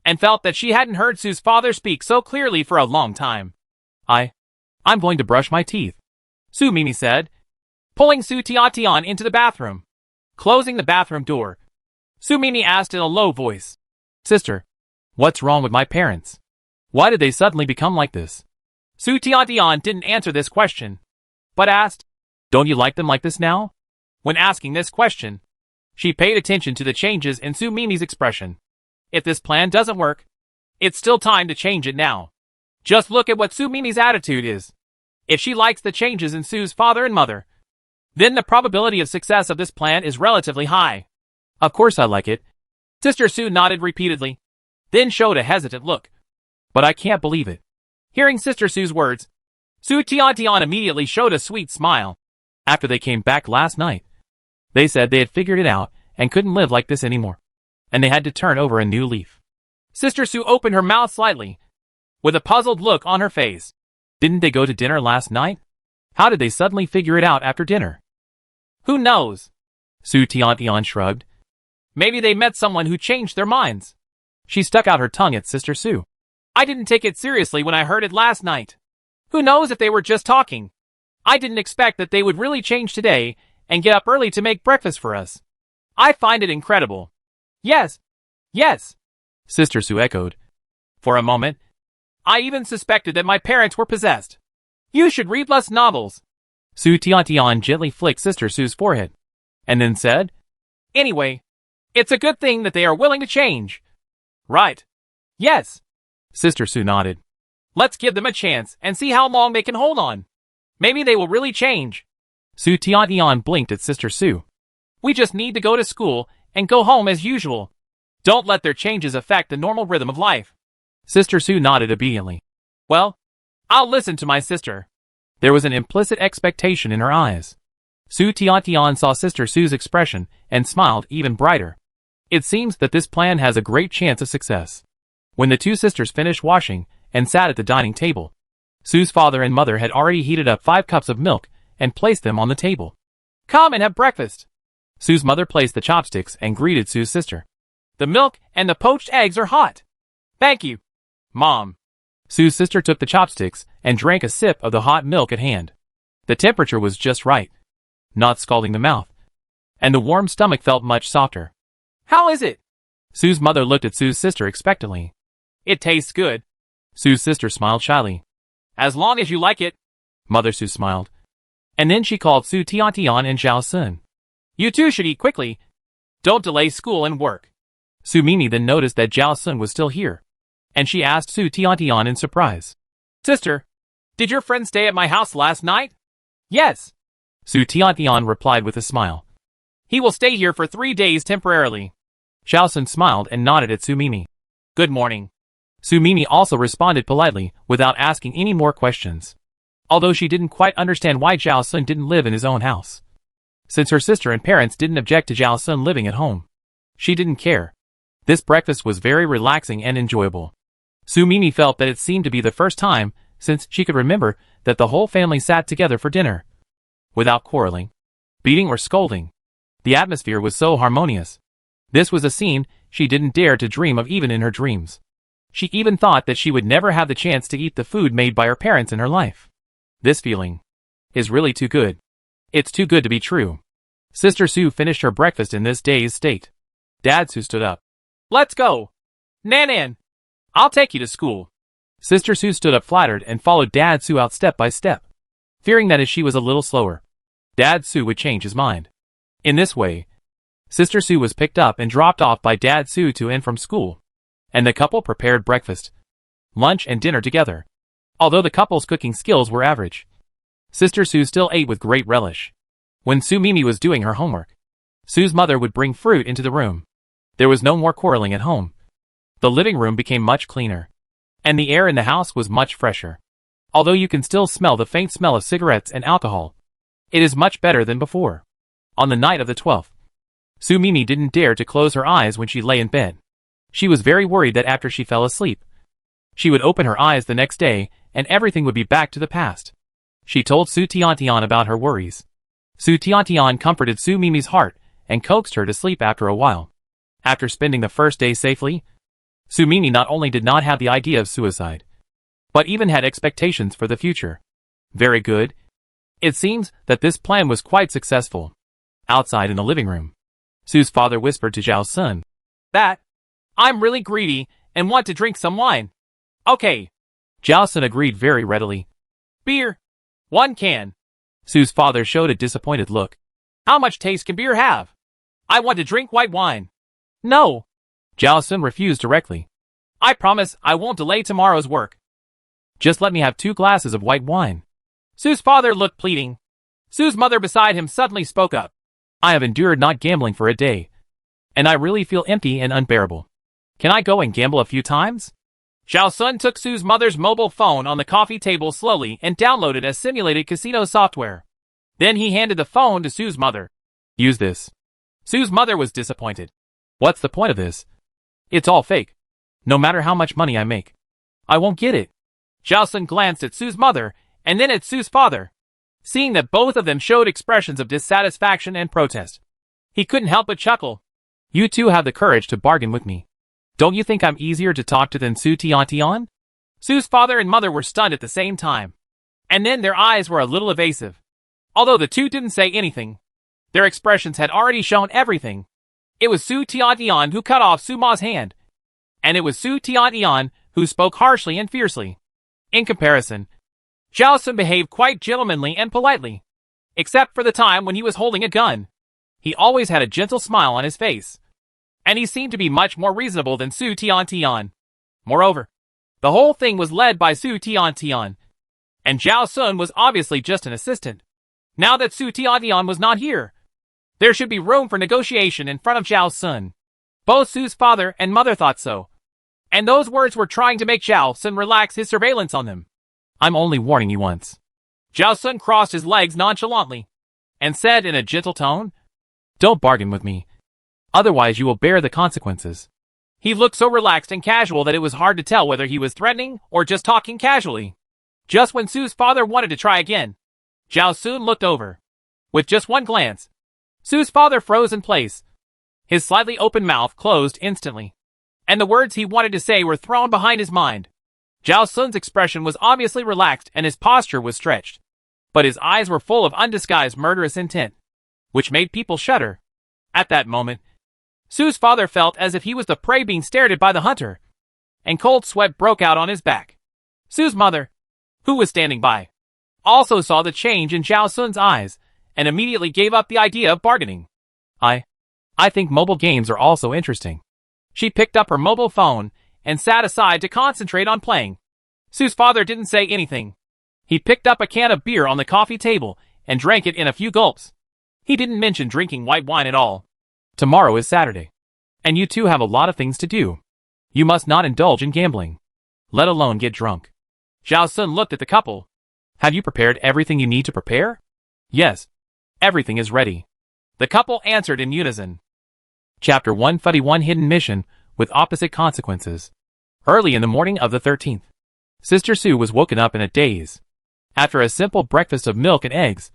and felt that she hadn't heard Su's father speak so clearly for a long time. I'm going to brush my teeth, Su Mimi said, pulling Su Tian into the bathroom. Closing the bathroom door, Su Mimi asked in a low voice, Sister, what's wrong with my parents? Why did they suddenly become like this? Su Tian didn't answer this question, but asked, Don't you like them like this now? When asking this question, she paid attention to the changes in Su Mimi's expression. If this plan doesn't work, it's still time to change it now. Just look at what Su Mimi's attitude is. If she likes the changes in Su's father and mother, then the probability of success of this plan is relatively high. Of course I like it. Sister Su nodded repeatedly, then showed a hesitant look. But I can't believe it. Hearing Sister Sue's words, Su Tian immediately showed a sweet smile. After they came back last night, they said they had figured it out and couldn't live like this anymore, and they had to turn over a new leaf. Sister Sue opened her mouth slightly, with a puzzled look on her face. Didn't they go to dinner last night? How did they suddenly figure it out after dinner? Who knows? Su Tian shrugged. Maybe they met someone who changed their minds. She stuck out her tongue at Sister Sue. I didn't take it seriously when I heard it last night. Who knows if they were just talking? I didn't expect that they would really change today and get up early to make breakfast for us. I find it incredible. Yes. Yes. Sister Sue echoed. For a moment, I even suspected that my parents were possessed. You should read less novels. Su Tian gently flicked Sister Sue's forehead, and then said, Anyway, it's a good thing that they are willing to change. Right. Yes. Sister Sue nodded. Let's give them a chance and see how long they can hold on. Maybe they will really change. Su Tian blinked at Sister Sue. We just need to go to school and go home as usual. Don't let their changes affect the normal rhythm of life. Sister Sue nodded obediently. Well, I'll listen to my sister. There was an implicit expectation in her eyes. Su Tian saw Sister Sue's expression and smiled even brighter. It seems that this plan has a great chance of success. When the two sisters finished washing and sat at the dining table, Sue's father and mother had already heated up 5 cups of milk and placed them on the table. Come and have breakfast. Sue's mother placed the chopsticks and greeted Sue's sister. The milk and the poached eggs are hot. Thank you, Mom. Sue's sister took the chopsticks and drank a sip of the hot milk at hand. The temperature was just right, not scalding the mouth, and the warm stomach felt much softer. How is it? Sue's mother looked at Sue's sister expectantly. It tastes good. Sue's sister smiled shyly. As long as you like it. Mother Sue smiled. And then she called Su Tian and Zhao Sun. You two should eat quickly. Don't delay school and work. Su Mimi then noticed that Zhao Sun was still here, and she asked Su Tian in surprise. Sister, did your friend stay at my house last night? Yes. Su Tian replied with a smile. He will stay here for 3 days temporarily. Zhao Sun smiled and nodded at Su Mimi. Good morning. Su Mimi also responded politely without asking any more questions, although she didn't quite understand why Zhao Sun didn't live in his own house. Since her sister and parents didn't object to Zhao Sun living at home, she didn't care. This breakfast was very relaxing and enjoyable. Su Mimi felt that it seemed to be the first time since she could remember that the whole family sat together for dinner, without quarreling, beating or scolding. The atmosphere was so harmonious. This was a scene she didn't dare to dream of even in her dreams. She even thought that she would never have the chance to eat the food made by her parents in her life. This feeling is really too good. It's too good to be true. Sister Sue finished her breakfast in this dazed state. Dad Sue stood up. Let's go. Nan, I'll take you to school. Sister Sue stood up flattered and followed Dad Sue out step by step, fearing that as she was a little slower, Dad Sue would change his mind. In this way, Sister Sue was picked up and dropped off by Dad Sue to and from school, and the couple prepared breakfast, lunch and dinner together. Although the couple's cooking skills were average, Sister Sue still ate with great relish. When Su Mimi was doing her homework, Sue's mother would bring fruit into the room. There was no more quarreling at home. The living room became much cleaner, and the air in the house was much fresher. Although you can still smell the faint smell of cigarettes and alcohol, it is much better than before. On the night of the 12th, Su Mimi didn't dare to close her eyes when she lay in bed. She was very worried that after she fell asleep, she would open her eyes the next day and everything would be back to the past. She told Su Tian about her worries. Su Tian comforted Su Mimi's heart and coaxed her to sleep after a while. After spending the first day safely, Su Mimi not only did not have the idea of suicide, but even had expectations for the future. Very good. It seems that this plan was quite successful. Outside in the living room, Sue's father whispered to Zhao Sun. I'm really greedy and want to drink some wine. Okay. Zhao Sun agreed very readily. Beer. 1 can. Sue's father showed a disappointed look. How much taste can beer have? I want to drink white wine. No. Zhao Sun refused directly. I promise I won't delay tomorrow's work. Just let me have 2 glasses of white wine. Sue's father looked pleading. Sue's mother beside him suddenly spoke up. I have endured not gambling for a day, and I really feel empty and unbearable. Can I go and gamble a few times? Zhao Sun took Sue's mother's mobile phone on the coffee table slowly and downloaded a simulated casino software. Then he handed the phone to Sue's mother. Use this. Sue's mother was disappointed. What's the point of this? It's all fake. No matter how much money I make, I won't get it. Zhao Sun glanced at Sue's mother and then at Sue's father. Seeing that both of them showed expressions of dissatisfaction and protest, he couldn't help but chuckle. You two have the courage to bargain with me. Don't you think I'm easier to talk to than Su Tian? Sue's father and mother were stunned at the same time. And then their eyes were a little evasive. Although the two didn't say anything, their expressions had already shown everything. It was Su Tian who cut off Su Ma's hand. And it was Su Tian who spoke harshly and fiercely. In comparison, Zhao Sun behaved quite gentlemanly and politely. Except for the time when he was holding a gun. He always had a gentle smile on his face. And he seemed to be much more reasonable than Su Tian. Moreover, the whole thing was led by Su Tian. And Zhao Sun was obviously just an assistant. Now that Su Tian was not here, there should be room for negotiation in front of Zhao Sun. Both Su's father and mother thought so. And those words were trying to make Zhao Sun relax his surveillance on them. I'm only warning you once. Zhao Sun crossed his legs nonchalantly and said in a gentle tone, Don't bargain with me. Otherwise you will bear the consequences. He looked so relaxed and casual that it was hard to tell whether he was threatening or just talking casually. Just when Sue's father wanted to try again, Zhao Sun looked over. With just one glance, Sue's father froze in place. His slightly open mouth closed instantly, and the words he wanted to say were thrown behind his mind. Zhao Sun's expression was obviously relaxed and his posture was stretched, but his eyes were full of undisguised murderous intent, which made people shudder. At that moment, Sue's father felt as if he was the prey being stared at by the hunter, and cold sweat broke out on his back. Sue's mother, who was standing by, also saw the change in Zhao Sun's eyes and immediately gave up the idea of bargaining. I think mobile games are also interesting. She picked up her mobile phone and sat aside to concentrate on playing. Sue's father didn't say anything. He picked up a can of beer on the coffee table and drank it in a few gulps. He didn't mention drinking white wine at all. Tomorrow is Saturday, and you two have a lot of things to do. You must not indulge in gambling, let alone get drunk. Zhao Sun looked at the couple. Have you prepared everything you need to prepare? Yes, everything is ready. The couple answered in unison. Chapter 131 Hidden Mission with Opposite Consequences. Early in the morning of the 13th, Sister Sue was woken up in a daze. After a simple breakfast of milk and eggs,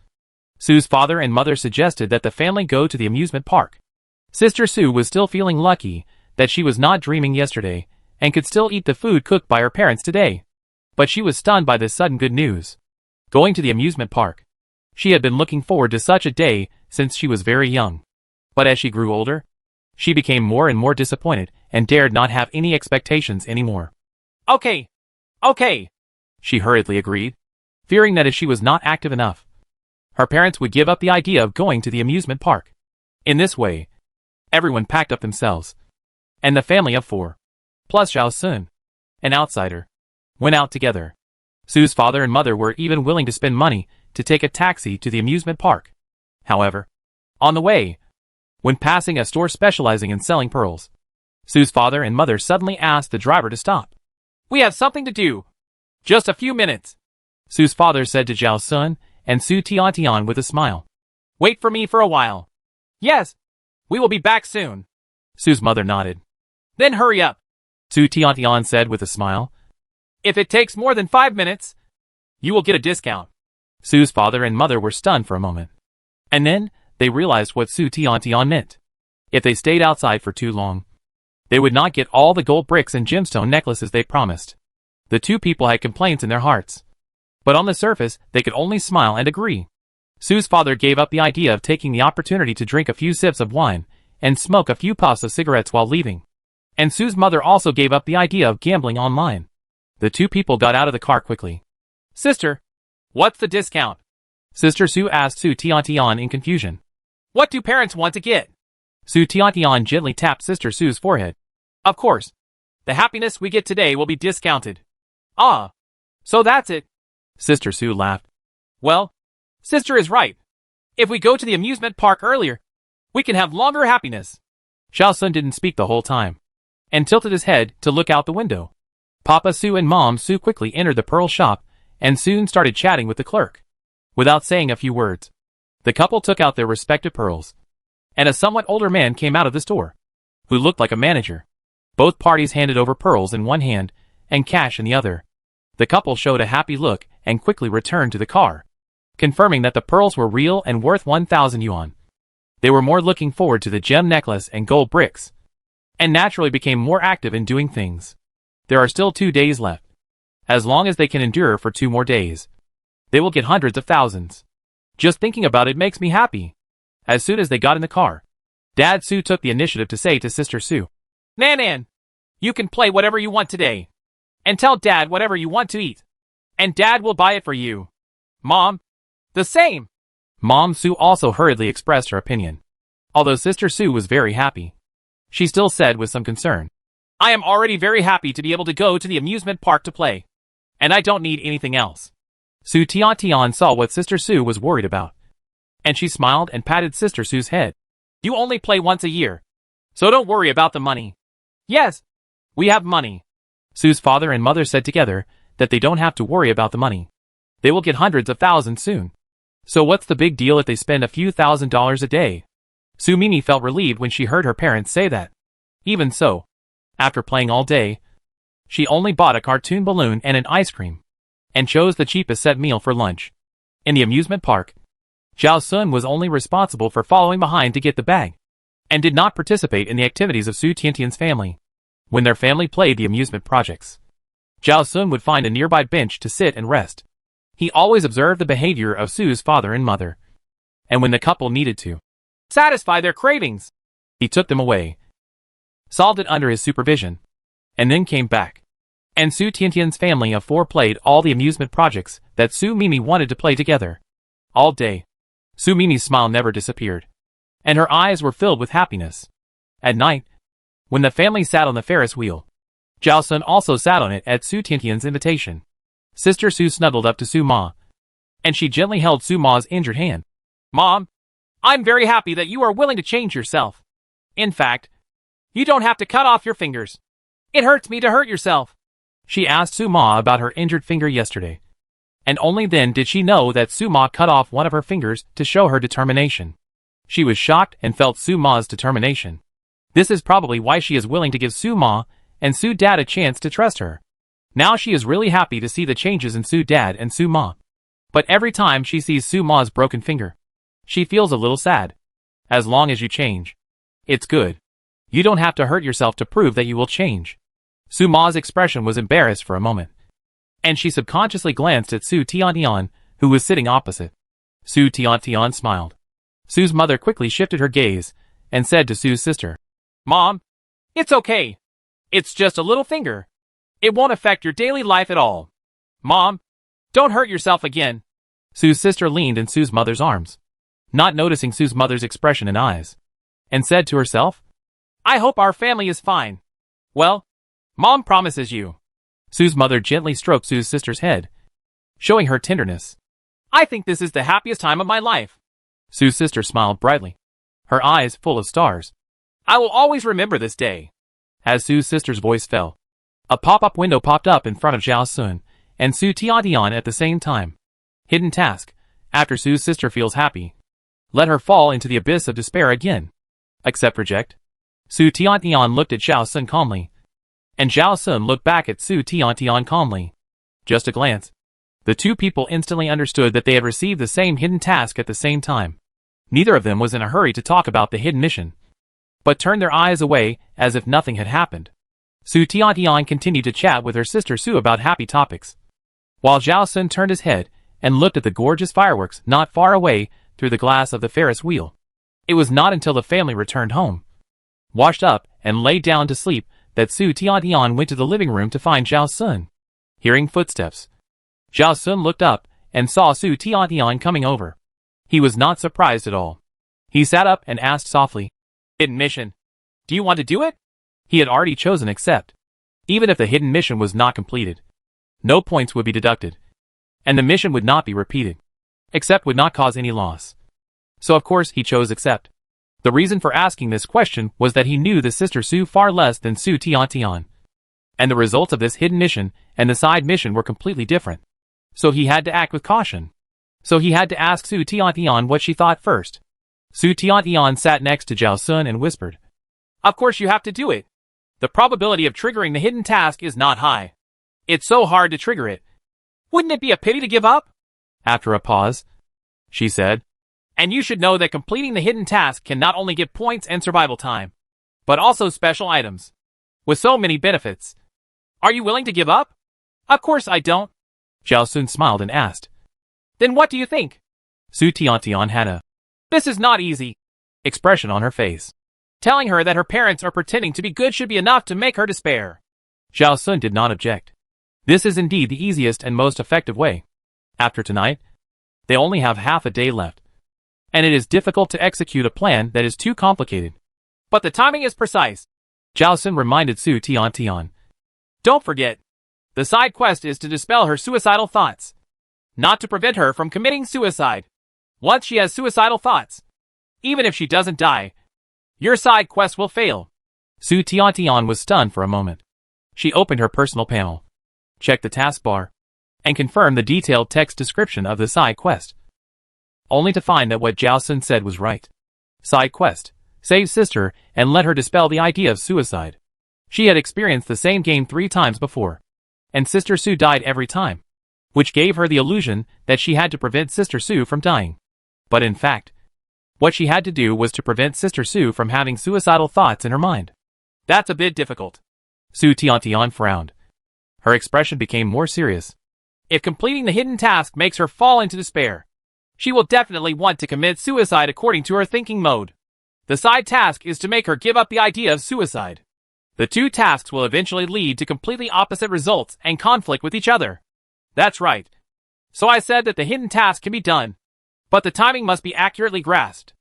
Sue's father and mother suggested that the family go to the amusement park. Sister Sue was still feeling lucky that she was not dreaming yesterday and could still eat the food cooked by her parents today. But she was stunned by this sudden good news. Going to the amusement park. She had been looking forward to such a day since she was very young. But as she grew older, she became more and more disappointed and dared not have any expectations anymore. Okay, she hurriedly agreed, fearing that if she was not active enough, her parents would give up the idea of going to the amusement park. In this way, everyone packed up themselves, and the family of four, plus Zhao Sun, an outsider, went out together. Sue's father and mother were even willing to spend money to take a taxi to the amusement park. However, on the way, when passing a store specializing in selling pearls, Sue's father and mother suddenly asked the driver to stop. We have something to do. Just a few minutes, Sue's father said to Zhao Sun and Su Tian with a smile. Wait for me for a while. Yes, we will be back soon. Sue's mother nodded. Then hurry up, Su Tian said with a smile. If it takes more than 5 minutes, you will get a discount. Sue's father and mother were stunned for a moment. And then, they realized what Su Tian meant. If they stayed outside for too long, they would not get all the gold bricks and gemstone necklaces they promised. The two people had complaints in their hearts, but on the surface, they could only smile and agree. Sue's father gave up the idea of taking the opportunity to drink a few sips of wine and smoke a few puffs of cigarettes while leaving. And Sue's mother also gave up the idea of gambling online. The two people got out of the car quickly. Sister, what's the discount? Sister Sue asked Su Tian in confusion. What do parents want to get? Su Tian gently tapped Sister Sue's forehead. Of course. The happiness we get today will be discounted. Ah, so that's it. Sister Sue laughed. Well, Sister is right. If we go to the amusement park earlier, we can have longer happiness. Zhao Sun didn't speak the whole time, and tilted his head to look out the window. Papa Su and Mom Su quickly entered the pearl shop and soon started chatting with the clerk. Without saying a few words, the couple took out their respective pearls, and a somewhat older man came out of the store, who looked like a manager. Both parties handed over pearls in one hand and cash in the other. The couple showed a happy look and quickly returned to the car, confirming that the pearls were real and worth 1,000 yuan. They were more looking forward to the gem necklace and gold bricks, and naturally became more active in doing things. There are still 2 days left. As long as they can endure for 2 more days, they will get hundreds of thousands. Just thinking about it makes me happy. As soon as they got in the car, Dad Su took the initiative to say to Sister Su, Nan, you can play whatever you want today. And tell Dad whatever you want to eat. And Dad will buy it for you. Mom, the same. Mom Su also hurriedly expressed her opinion. Although Sister Su was very happy, she still said with some concern, I am already very happy to be able to go to the amusement park to play. And I don't need anything else. Su Tian saw what Sister Su was worried about, and she smiled and patted Sister Su's head. You only play once a year, so don't worry about the money. Yes, we have money. Su's father and mother said together that they don't have to worry about the money. They will get hundreds of thousands soon. So what's the big deal if they spend a few $1,000s a day? Su Mimi felt relieved when she heard her parents say that. Even so, after playing all day, she only bought a cartoon balloon and an ice cream, and chose the cheapest set meal for lunch. In the amusement park, Zhao Sun was only responsible for following behind to get the bag, and did not participate in the activities of Su Tiantian's family. When their family played the amusement projects, Zhao Sun would find a nearby bench to sit and rest. He always observed the behavior of Su's father and mother, and when the couple needed to satisfy their cravings, he took them away, solved it under his supervision, and then came back. And Su Tiantian's family of 4 played all the amusement projects that Su Mimi wanted to play together. All day, Su Mimi's smile never disappeared, and her eyes were filled with happiness. At night, when the family sat on the Ferris wheel, Zhao Sun also sat on it at Su Tiantian's invitation. Sister Su snuggled up to Su Ma, and she gently held Su Ma's injured hand. Mom, I'm very happy that you are willing to change yourself. In fact, you don't have to cut off your fingers. It hurts me to hurt yourself. She asked Su Ma about her injured finger yesterday, and only then did she know that Su Ma cut off one of her fingers to show her determination. She was shocked and felt Su Ma's determination. This is probably why she is willing to give Su Ma and Su Dad a chance to trust her. Now she is really happy to see the changes in Su Dad and Su Ma. But every time she sees Su Ma's broken finger, she feels a little sad. As long as you change, it's good. You don't have to hurt yourself to prove that you will change. Su Ma's expression was embarrassed for a moment, and she subconsciously glanced at Su Tiantian, who was sitting opposite. Su Tiantian smiled. Su's mother quickly shifted her gaze and said to Su's sister, Mom, it's okay. It's just a little finger. It won't affect your daily life at all. Mom, don't hurt yourself again. Su's sister leaned in Su's mother's arms, not noticing Su's mother's expression and eyes, and said to herself, I hope our family is fine. Well, Mom promises you. Su's mother gently stroked Su's sister's head, showing her tenderness. I think this is the happiest time of my life. Su's sister smiled brightly, her eyes full of stars. I will always remember this day. As Su's sister's voice fell, a pop-up window popped up in front of Zhao Sun and Su Tiantian at the same time. Hidden task. After Su's sister feels happy, let her fall into the abyss of despair again. Accept reject. Su Tiantian looked at Zhao Sun calmly, and Zhao Sun looked back at Su Tiantian calmly. Just a glance. The two people instantly understood that they had received the same hidden task at the same time. Neither of them was in a hurry to talk about the hidden mission, but turned their eyes away as if nothing had happened. Su Tiantian continued to chat with her sister Su about happy topics, while Zhao Sun turned his head and looked at the gorgeous fireworks not far away through the glass of the Ferris wheel. It was not until the family returned home, washed up, and lay down to sleep, that Su Tiantian went to the living room to find Zhao Sun. Hearing footsteps, Zhao Sun looked up and saw Su Tiantian coming over. He was not surprised at all. He sat up and asked softly, Hidden mission. Do you want to do it? He had already chosen accept. Even if the hidden mission was not completed, no points would be deducted, and the mission would not be repeated. Accept would not cause any loss. So of course he chose accept. The reason for asking this question was that he knew the sister Su far less than Su Tiantian. And the results of this hidden mission and the side mission were completely different. So he had to act with caution. So he had to ask Su Tian what she thought first. Su Tian sat next to Zhao Sun and whispered, Of course you have to do it. The probability of triggering the hidden task is not high. It's so hard to trigger it. Wouldn't it be a pity to give up? After a pause, she said, And you should know that completing the hidden task can not only give points and survival time, but also special items. With so many benefits. Are you willing to give up? Of course I don't. Zhao Sun smiled and asked. Then what do you think? Su Tian had a This is not easy expression on her face. Telling her that her parents are pretending to be good should be enough to make her despair. Zhao Sun did not object. This is indeed the easiest and most effective way. After tonight, they only have half a day left. And it is difficult to execute a plan that is too complicated. But the timing is precise. Zhao Sun reminded Su Tian. Don't forget. The side quest is to dispel her suicidal thoughts. Not to prevent her from committing suicide. Once she has suicidal thoughts, even if she doesn't die, your side quest will fail. Su Tian was stunned for a moment. She opened her personal panel, checked the taskbar, and confirmed the detailed text description of the side quest. Only to find that what Zhao Sun said was right. Side quest: save sister and let her dispel the idea of suicide. She had experienced the same game 3 times before, and Sister Su died every time, which gave her the illusion that she had to prevent Sister Su from dying. But in fact, what she had to do was to prevent Sister Su from having suicidal thoughts in her mind. That's a bit difficult. Su Tian frowned. Her expression became more serious. If completing the hidden task makes her fall into despair, she will definitely want to commit suicide according to her thinking mode. The side task is to make her give up the idea of suicide. The 2 tasks will eventually lead to completely opposite results and conflict with each other. That's right. So I said that the hidden task can be done, but the timing must be accurately grasped.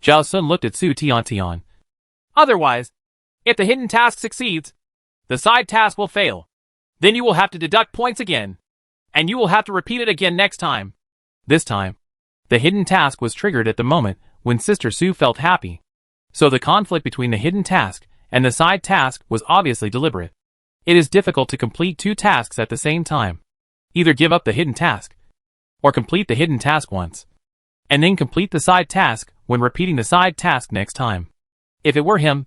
Zhao Sun looked at Su Tian. Otherwise, if the hidden task succeeds, the side task will fail. Then you will have to deduct points again, and you will have to repeat it again next time. This time, the hidden task was triggered at the moment when Sister Su felt happy. So the conflict between the hidden task and the side task was obviously deliberate. It is difficult to complete 2 tasks at the same time. Either give up the hidden task, or complete the hidden task once, and then complete the side task when repeating the side task next time. If it were him,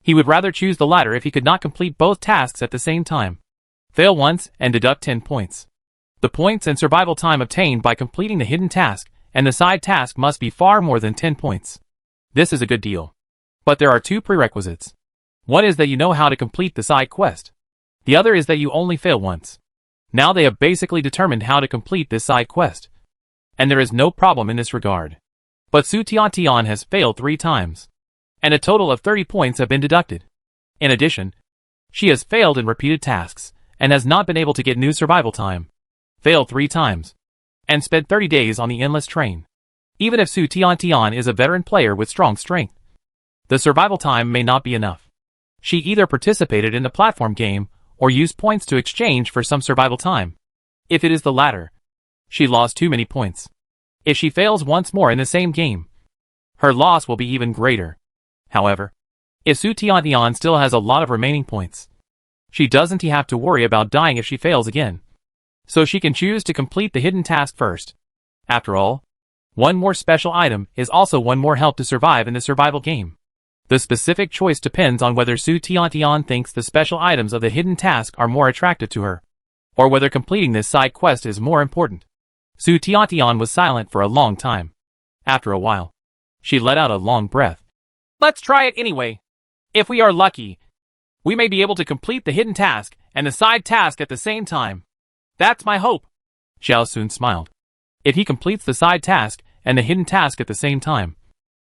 he would rather choose the latter if he could not complete both tasks at the same time. Fail once and deduct 10 points. The points and survival time obtained by completing the hidden task and the side task must be far more than 10 points. This is a good deal. But there are 2 prerequisites. One is that you know how to complete the side quest. The other is that you only fail once. Now they have basically determined how to complete this side quest. And there is no problem in this regard. But Su Tian has failed 3 times. And a total of 30 points have been deducted. In addition, she has failed in repeated tasks, and has not been able to get new survival time. Failed 3 times. And spent 30 days on the endless train. Even if Su Tian is a veteran player with strong strength, the survival time may not be enough. She either participated in the platform game, or used points to exchange for some survival time. If it is the latter, she lost too many points. If she fails once more in the same game, her loss will be even greater. However, if Su Tian still has a lot of remaining points, she doesn't have to worry about dying if she fails again. So she can choose to complete the hidden task first. After all, one more special item is also one more help to survive in the survival game. The specific choice depends on whether Su Tian thinks the special items of the hidden task are more attractive to her, or whether completing this side quest is more important. Su Tian was silent for a long time. After a while, she let out a long breath. Let's try it anyway. If we are lucky, we may be able to complete the hidden task and the side task at the same time. That's my hope. Zhao Sun smiled. If he completes the side task and the hidden task at the same time,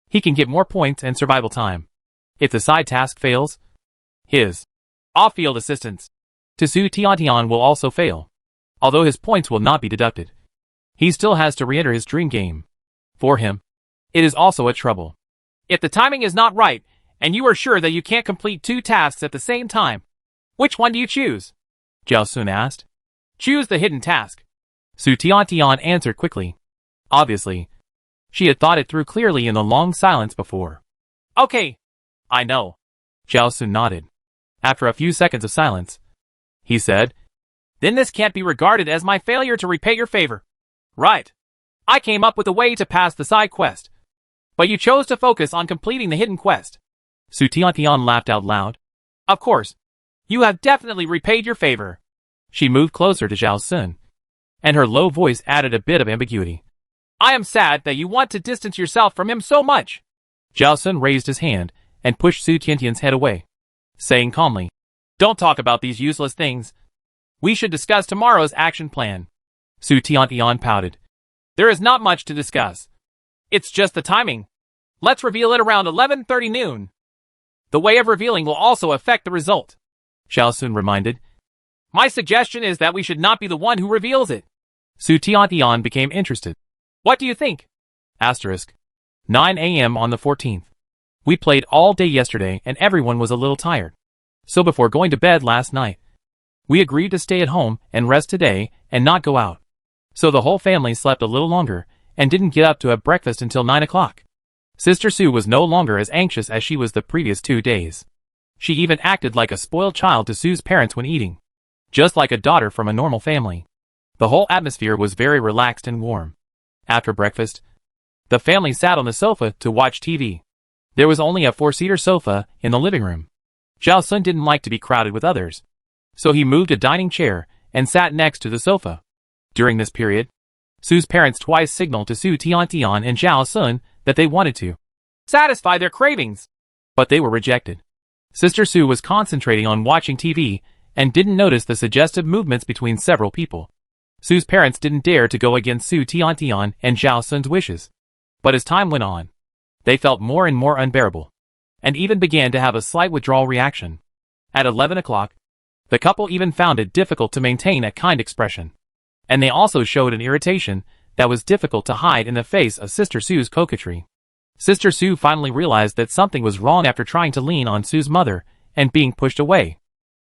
he can get more points and survival time. If the side task fails, his off-field assistance to Su Tian will also fail. Although his points will not be deducted, he still has to re-enter his dream game. For him, it is also a trouble. If the timing is not right, and you are sure that you can't complete 2 tasks at the same time, which one do you choose? Zhao Sun asked. Choose the hidden task. Su Tian answered quickly. Obviously, she had thought it through clearly in the long silence before. Okay, I know. Zhao Sun nodded. After a few seconds of silence, he said. Then this can't be regarded as my failure to repay your favor. Right. I came up with a way to pass the side quest. But you chose to focus on completing the hidden quest. Su Tian laughed out loud. Of course. You have definitely repaid your favor. She moved closer to Zhao Sun, and her low voice added a bit of ambiguity. I am sad that you want to distance yourself from him so much. Zhao Sun raised his hand and pushed Su Tian's head away, saying calmly, Don't talk about these useless things. We should discuss tomorrow's action plan. Su Tian pouted. There is not much to discuss. It's just the timing. Let's reveal it around 11:30 noon. The way of revealing will also affect the result. Zhao Sun reminded. My suggestion is that we should not be the one who reveals it. Su Tian became interested. What do you think? 9 a.m. on the 14th. We played all day yesterday and everyone was a little tired. So before going to bed last night, we agreed to stay at home and rest today and not go out. So the whole family slept a little longer and didn't get up to have breakfast until 9 o'clock. Sister Su was no longer as anxious as she was the previous 2 days. She even acted like a spoiled child to Su's parents when eating, just like a daughter from a normal family. The whole atmosphere was very relaxed and warm. After breakfast, the family sat on the sofa to watch TV. There was only a 4-seater sofa in the living room. Zhao Sun didn't like to be crowded with others, so he moved a dining chair and sat next to the sofa. During this period, Su's parents twice signaled to Su Tian and Zhao Sun that they wanted to satisfy their cravings, but they were rejected. Sister Su was concentrating on watching TV and didn't notice the suggestive movements between several people. Su's parents didn't dare to go against Su Tian and Zhao Sun's wishes. But as time went on, they felt more and more unbearable, and even began to have a slight withdrawal reaction. At 11 o'clock, the couple even found it difficult to maintain a kind expression. And they also showed an irritation that was difficult to hide in the face of Sister Su's coquetry. Sister Su finally realized that something was wrong after trying to lean on Su's mother and being pushed away.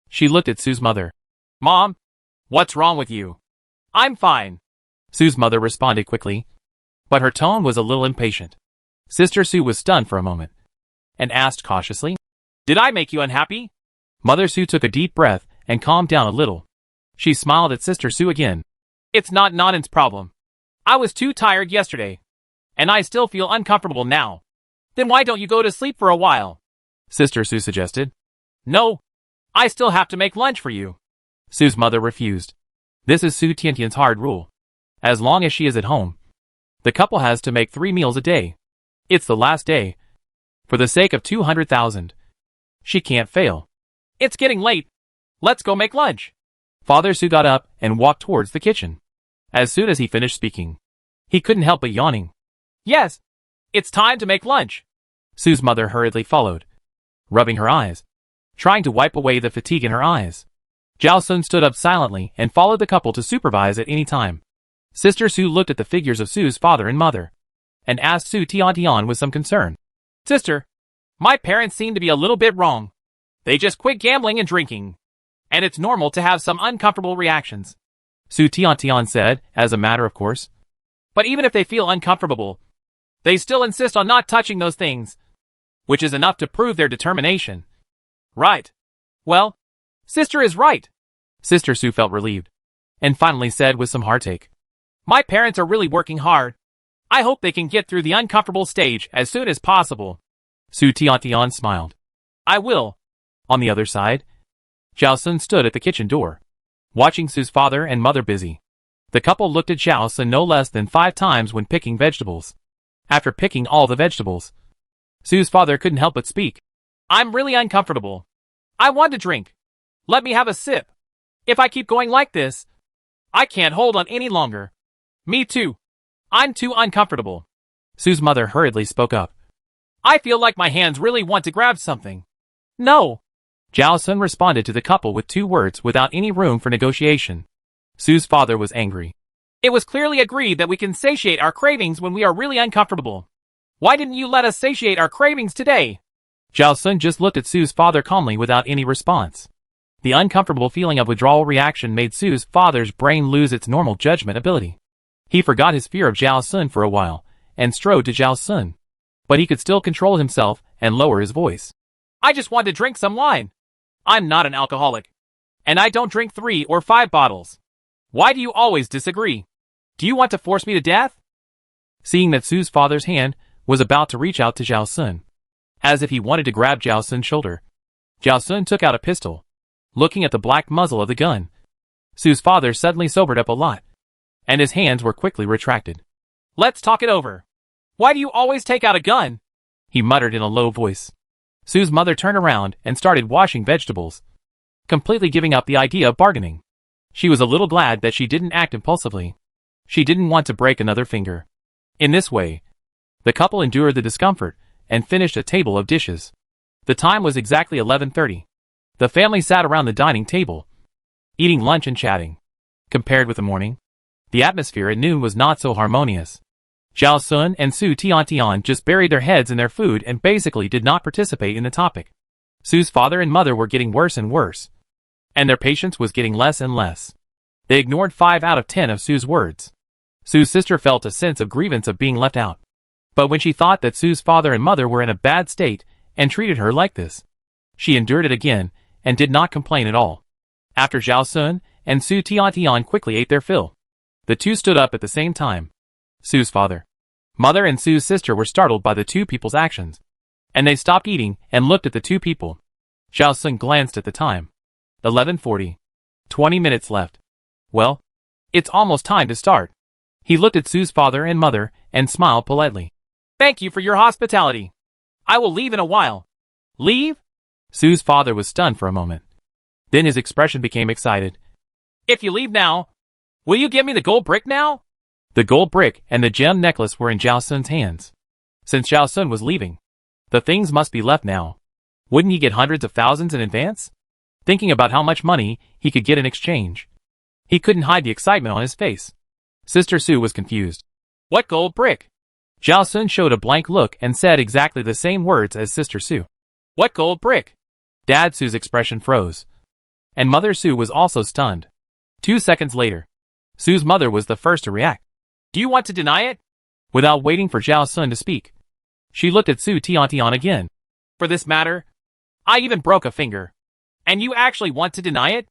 She looked at Su's mother. Mom, what's wrong with you? I'm fine. Su's mother responded quickly, but her tone was a little impatient. Sister Su was stunned for a moment and asked cautiously, Did I make you unhappy? Mother Su took a deep breath and calmed down a little. She smiled at Sister Su again. It's not Nanen's problem. I was too tired yesterday, and I still feel uncomfortable now. Then why don't you go to sleep for a while? Sister Su suggested. No, I still have to make lunch for you. Su's mother refused. This is Su Tian's hard rule. As long as she is at home, the couple has to make 3 meals a day. It's the last day. For the sake of 200,000. She can't fail. It's getting late. Let's go make lunch. Father Su got up and walked towards the kitchen. As soon as he finished speaking, he couldn't help but yawning. Yes, it's time to make lunch. Su's mother hurriedly followed, rubbing her eyes, trying to wipe away the fatigue in her eyes. Zhao Sun stood up silently and followed the couple to supervise at any time. Sister Su looked at the figures of Su's father and mother, and asked Su Tian with some concern. Sister, my parents seem to be a little bit wrong. They just quit gambling and drinking, and it's normal to have some uncomfortable reactions. Su Tian said, as a matter of course. But even if they feel uncomfortable, they still insist on not touching those things, which is enough to prove their determination. Right. Well, Sister is right. Sister Su felt relieved, and finally said with some heartache. My parents are really working hard. I hope they can get through the uncomfortable stage as soon as possible. Su Tian smiled. I will. On the other side, Zhao Sun stood at the kitchen door, watching Su's father and mother busy. The couple looked at Zhao Sun no less than 5 times when picking vegetables. After picking all the vegetables, Su's father couldn't help but speak. I'm really uncomfortable. I want to drink. Let me have a sip. If I keep going like this, I can't hold on any longer. Me too. I'm too uncomfortable. Su's mother hurriedly spoke up. I feel like my hands really want to grab something. No. Zhao Sun responded to the couple with 2 words without any room for negotiation. Su's father was angry. It was clearly agreed that we can satiate our cravings when we are really uncomfortable. Why didn't you let us satiate our cravings today? Zhao Sun just looked at Su's father calmly without any response. The uncomfortable feeling of withdrawal reaction made Su's father's brain lose its normal judgment ability. He forgot his fear of Zhao Sun for a while, and strode to Zhao Sun. But he could still control himself and lower his voice. I just want to drink some wine. I'm not an alcoholic. And I don't drink 3 or 5 bottles. Why do you always disagree? Do you want to force me to death? Seeing that Sue's father's hand was about to reach out to Zhao Sun, as if he wanted to grab Zhao Sun's shoulder, Zhao Sun took out a pistol. Looking at the black muzzle of the gun, Sue's father suddenly sobered up a lot, and his hands were quickly retracted. Let's talk it over. Why do you always take out a gun? He muttered in a low voice. Sue's mother turned around and started washing vegetables, completely giving up the idea of bargaining. She was a little glad that she didn't act impulsively. She didn't want to break another finger. In this way, the couple endured the discomfort and finished a table of dishes. The time was exactly 11:30. The family sat around the dining table, eating lunch and chatting. Compared with the morning, the atmosphere at noon was not so harmonious. Zhao Sun and Su Tiantian just buried their heads in their food and basically did not participate in the topic. Sue's father and mother were getting worse and worse, and their patience was getting less and less. They ignored 5 out of 10 of Sue's words. Sue's sister felt a sense of grievance of being left out. But when she thought that Sue's father and mother were in a bad state and treated her like this, she endured it again and did not complain at all. After Zhao Sun and Su Tiantian quickly ate their fill, the two stood up at the same time. Sue's father, mother and Sue's sister were startled by the two people's actions, and they stopped eating and looked at the two people. Zhao Sun glanced at the time. 11:40. 20 minutes left. Well, it's almost time to start. He looked at Sue's father and mother and smiled politely. Thank you for your hospitality. I will leave in a while. Leave? Sue's father was stunned for a moment. Then his expression became excited. If you leave now, will you give me the gold brick now? The gold brick and the gem necklace were in Zhao Sun's hands. Since Zhao Sun was leaving, the things must be left now. Wouldn't he get hundreds of thousands in advance? Thinking about how much money he could get in exchange, he couldn't hide the excitement on his face. Sister Sue was confused. What gold brick? Zhao Sun showed a blank look and said exactly the same words as Sister Sue. What gold brick? Dad Sue's expression froze, and Mother Sue was also stunned. 2 seconds later, Sue's mother was the first to react. Do you want to deny it? Without waiting for Zhao Sun to speak, she looked at Su Tiantian again. For this matter, I even broke a finger. And you actually want to deny it?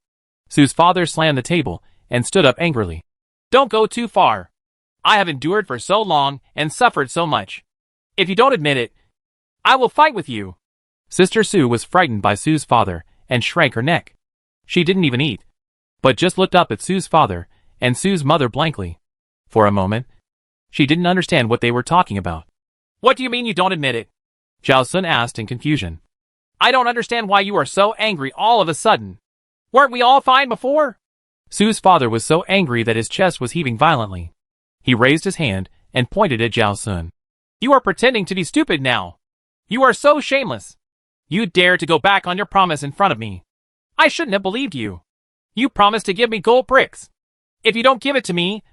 Sue's father slammed the table and stood up angrily. Don't go too far. I have endured for so long and suffered so much. If you don't admit it, I will fight with you. Sister Sue was frightened by Sue's father and shrank her neck. She didn't even eat, but just looked up at Sue's father and Sue's mother blankly. For a moment, she didn't understand what they were talking about. What do you mean you don't admit it? Zhao Sun asked in confusion. I don't understand why you are so angry all of a sudden. Weren't we all fine before? Sue's father was so angry that his chest was heaving violently. He raised his hand and pointed at Zhao Sun. You are pretending to be stupid now. You are so shameless. You dare to go back on your promise in front of me. I shouldn't have believed you. You promised to give me gold bricks. If you don't give it to me,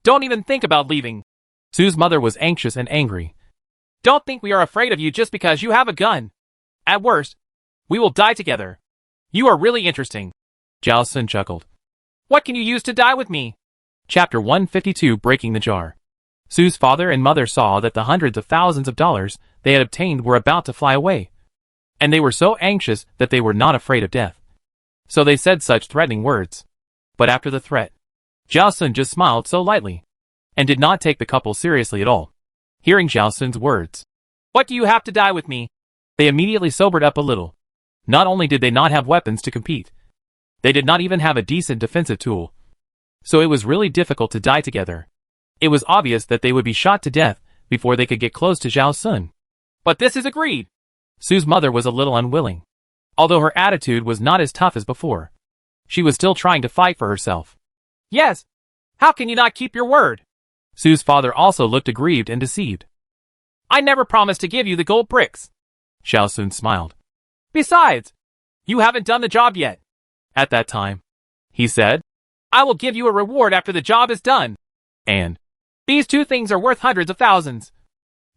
don't even think about leaving. Sue's mother was anxious and angry. Don't think we are afraid of you just because you have a gun. At worst, we will die together. You are really interesting. Zhao Sun chuckled. What can you use to die with me? Chapter 152 Breaking the Jar. Sue's father and mother saw that the hundreds of thousands of dollars they had obtained were about to fly away, and they were so anxious that they were not afraid of death. So they said such threatening words. But after the threat, Zhao Sun just smiled so lightly, and did not take the couple seriously at all. Hearing Zhao Sun's words, what do you have to die with me? They immediately sobered up a little. Not only did they not have weapons to compete, they did not even have a decent defensive tool. So it was really difficult to die together. It was obvious that they would be shot to death before they could get close to Zhao Sun. But this is agreed. Sue's mother was a little unwilling. Although her attitude was not as tough as before, she was still trying to fight for herself. Yes. How can you not keep your word? Sue's father also looked aggrieved and deceived. I never promised to give you the gold bricks. Zhao Sun smiled. Besides, you haven't done the job yet. At that time, he said, I will give you a reward after the job is done. And these two things are worth hundreds of thousands,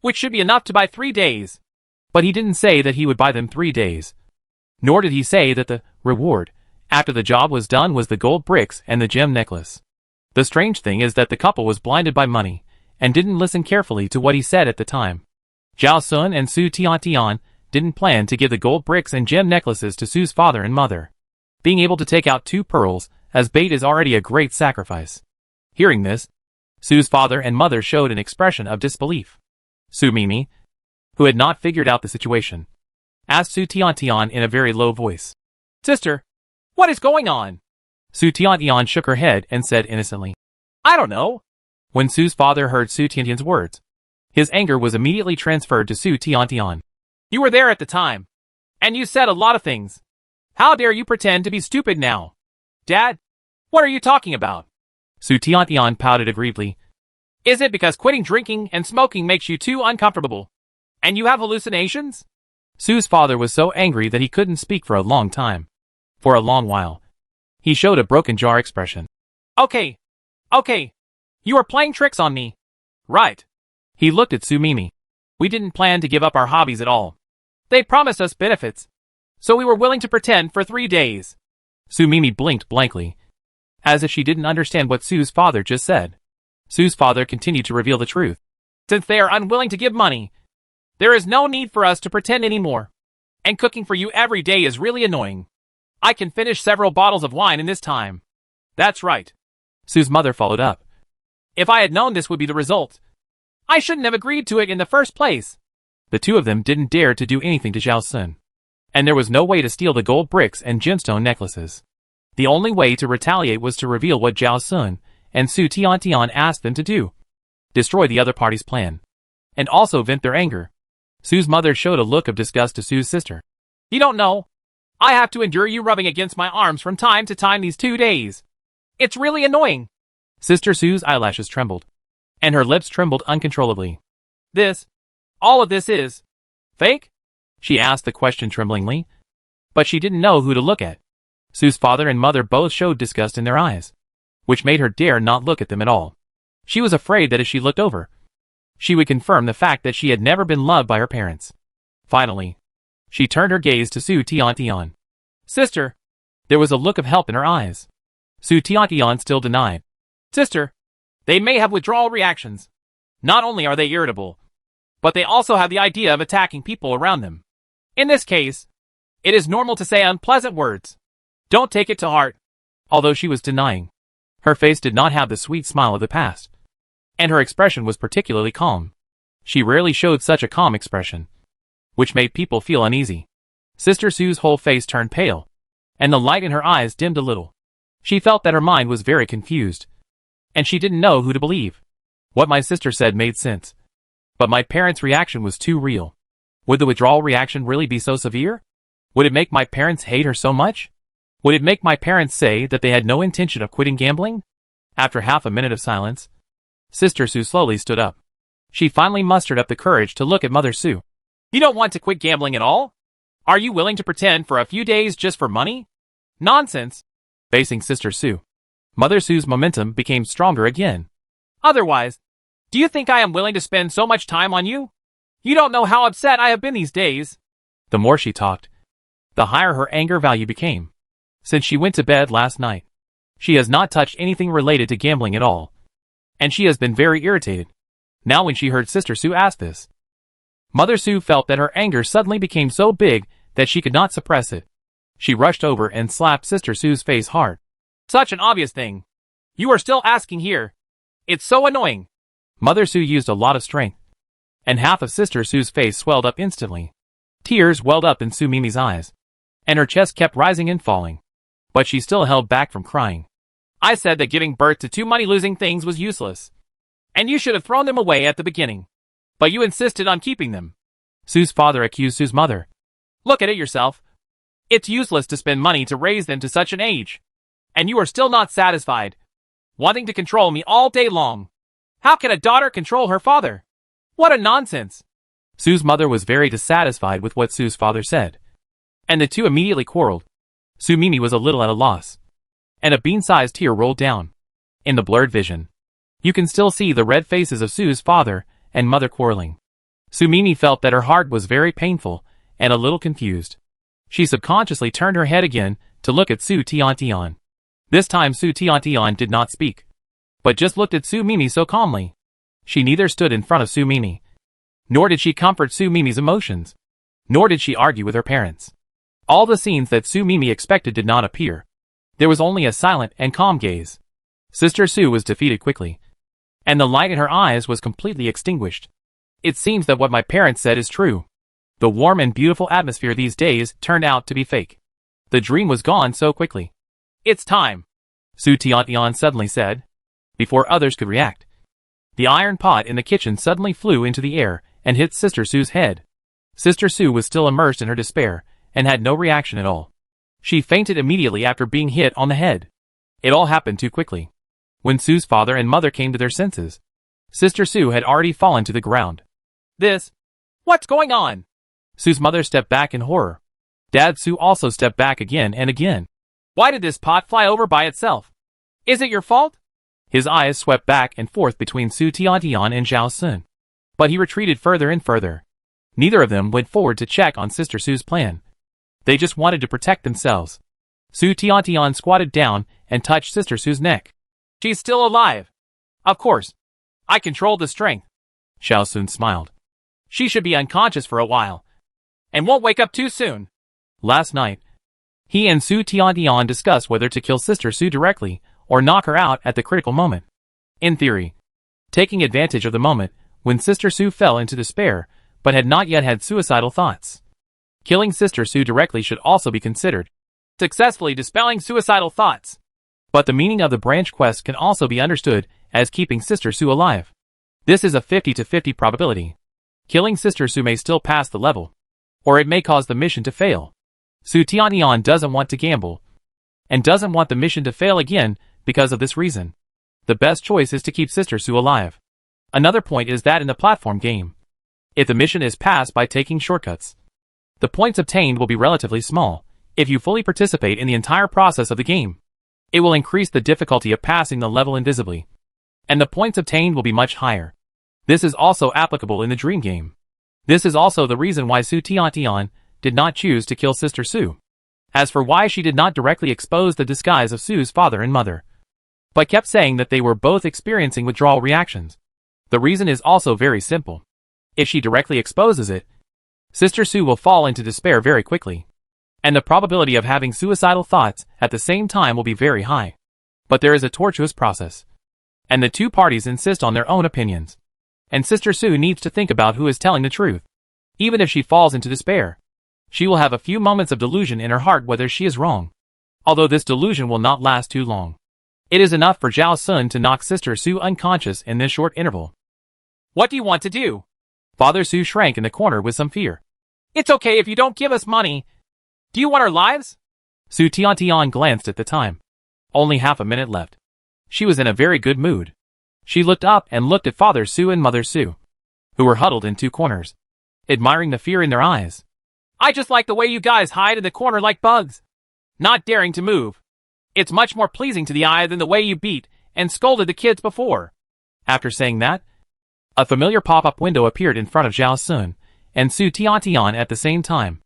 which should be enough to buy 3 days. But he didn't say that he would buy them 3 days. Nor did he say that the reward, after the job was done, was the gold bricks and the gem necklace. The strange thing is that the couple was blinded by money, and didn't listen carefully to what he said at the time. Zhao Sun and Su Tiantian didn't plan to give the gold bricks and gem necklaces to Sue's father and mother. Being able to take out 2 pearls as bait is already a great sacrifice. Hearing this, Sue's father and mother showed an expression of disbelief. Su Mimi, who had not figured out the situation, asked Su Tian in a very low voice. Sister, what is going on? Su Tian shook her head and said innocently, I don't know. When Su's father heard Su Tian's words, his anger was immediately transferred to Su Tian. You were there at the time, and you said a lot of things. How dare you pretend to be stupid now? Dad, what are you talking about? Su Tian pouted aggrievedly. Is it because quitting drinking and smoking makes you too uncomfortable? And you have hallucinations? Su's father was so angry that he couldn't speak for a long time. For a long while, he showed a broken jar expression. Okay. You are playing tricks on me. Right. He looked at Su Mimi. We didn't plan to give up our hobbies at all. They promised us benefits, so we were willing to pretend for 3 days. Su Mimi blinked blankly, as if she didn't understand what Su's father just said. Su's father continued to reveal the truth. Since they are unwilling to give money, there is no need for us to pretend anymore. And cooking for you every day is really annoying. I can finish several bottles of wine in this time. That's right. Su's mother followed up. If I had known this would be the result, I shouldn't have agreed to it in the first place. The 2 of them didn't dare to do anything to Zhao Sun. And there was no way to steal the gold bricks and gemstone necklaces. The only way to retaliate was to reveal what Zhao Sun and Su Tian asked them to do. Destroy the other party's plan. And also vent their anger. Su's mother showed a look of disgust to Su's sister. You don't know. I have to endure you rubbing against my arms from time to time these 2 days. It's really annoying. Sister Su's eyelashes trembled, and her lips trembled uncontrollably. All of this is fake? She asked the question tremblingly, but she didn't know who to look at. Su's father and mother both showed disgust in their eyes, which made her dare not look at them at all. She was afraid that if she looked over, she would confirm the fact that she had never been loved by her parents. Finally, she turned her gaze to Su Tian. Sister. There was a look of help in her eyes. Su Tian still denied. Sister, they may have withdrawal reactions. Not only are they irritable, but they also have the idea of attacking people around them. In this case, it is normal to say unpleasant words. Don't take it to heart. Although she was denying, her face did not have the sweet smile of the past, and her expression was particularly calm. She rarely showed such a calm expression, which made people feel uneasy. Sister Su's whole face turned pale, and the light in her eyes dimmed a little. She felt that her mind was very confused, and she didn't know who to believe. What my sister said made sense, but my parents' reaction was too real. Would the withdrawal reaction really be so severe? Would it make my parents hate her so much? Would it make my parents say that they had no intention of quitting gambling? After half a minute of silence, Sister Su slowly stood up. She finally mustered up the courage to look at Mother Su. You don't want to quit gambling at all? Are you willing to pretend for a few days just for money? Nonsense. Facing Sister Su, Mother Su's momentum became stronger again. Otherwise, do you think I am willing to spend so much time on you? You don't know how upset I have been these days. The more she talked, the higher her anger value became. Since she went to bed last night, she has not touched anything related to gambling at all, and she has been very irritated. Now when she heard Sister Su ask this, Mother Su felt that her anger suddenly became so big that she could not suppress it. She rushed over and slapped Sister Su's face hard. Such an obvious thing. You are still asking here. It's so annoying. Mother Su used a lot of strength, and half of Sister Su's face swelled up instantly. Tears welled up in Su Mimi's eyes, and her chest kept rising and falling. But she still held back from crying. I said that giving birth to 2 money-losing things was useless, and you should have thrown them away at the beginning. But you insisted on keeping them. Su's father accused Su's mother. Look at it yourself. It's useless to spend money to raise them to such an age. And you are still not satisfied, wanting to control me all day long. How can a daughter control her father? What a nonsense. Su's mother was very dissatisfied with what Su's father said, and the 2 immediately quarreled. Su Mimi was a little at a loss, and a bean-sized tear rolled down. In the blurred vision, you can still see the red faces of Su's father and mother quarreling. Su Mimi felt that her heart was very painful and a little confused. She subconsciously turned her head again to look at Su Tian. This time Su Tian did not speak, but just looked at Su Mimi so calmly. She neither stood in front of Su Mimi, nor did she comfort Su Mimi's emotions, nor did she argue with her parents. All the scenes that Su Mimi expected did not appear. There was only a silent and calm gaze. Sister Su was defeated quickly, and the light in her eyes was completely extinguished. It seems that what my parents said is true. The warm and beautiful atmosphere these days turned out to be fake. The dream was gone so quickly. It's time, Su Tiantian suddenly said, before others could react. The iron pot in the kitchen suddenly flew into the air and hit Sister Su's head. Sister Su was still immersed in her despair and had no reaction at all. She fainted immediately after being hit on the head. It all happened too quickly. When Su's father and mother came to their senses, Sister Su had already fallen to the ground. What's going on? Su's mother stepped back in horror. Dad Su also stepped back again and again. Why did this pot fly over by itself? Is it your fault? His eyes swept back and forth between Su Tiantian and Zhao Sun. But he retreated further and further. Neither of them went forward to check on Sister Su's plan. They just wanted to protect themselves. Su Tiantian squatted down and touched Sister Su's neck. She's still alive. Of course. I controlled the strength. Zhao Sun smiled. She should be unconscious for a while, and won't wake up too soon. Last night, he and Su Tiantian discussed whether to kill Sister Su directly or knock her out at the critical moment. In theory, taking advantage of the moment when Sister Su fell into despair but had not yet had suicidal thoughts. Killing Sister Su directly should also be considered, successfully dispelling suicidal thoughts. But the meaning of the branch quest can also be understood as keeping Sister Su alive. This is a 50-50 probability. Killing Sister Su may still pass the level, or it may cause the mission to fail. Su Tiantian doesn't want to gamble, and doesn't want the mission to fail again because of this reason. The best choice is to keep Sister Su alive. Another point is that in the platform game, if the mission is passed by taking shortcuts, the points obtained will be relatively small. If you fully participate in the entire process of the game, it will increase the difficulty of passing the level invisibly, and the points obtained will be much higher. This is also applicable in the dream game. This is also the reason why Su Tiantian did not choose to kill Sister Su. As for why she did not directly expose the disguise of Su's father and mother, but kept saying that they were both experiencing withdrawal reactions, the reason is also very simple. If she directly exposes it, Sister Su will fall into despair very quickly, and the probability of having suicidal thoughts at the same time will be very high. But there is a tortuous process, and the two parties insist on their own opinions. And Sister Su needs to think about who is telling the truth. Even if she falls into despair, she will have a few moments of delusion in her heart whether she is wrong. Although this delusion will not last too long. It is enough for Zhao Sun to knock Sister Su unconscious in this short interval. What do you want to do? Father Su shrank in the corner with some fear. It's okay if you don't give us money. Do you want our lives? Su Tiantian glanced at the time. Only half a minute left. She was in a very good mood. She looked up and looked at Father Su and Mother Su, who were huddled in two corners, admiring the fear in their eyes. I just like the way you guys hide in the corner like bugs, not daring to move. It's much more pleasing to the eye than the way you beat and scolded the kids before. After saying that, a familiar pop-up window appeared in front of Zhao Sun and Su Tiantian at the same time.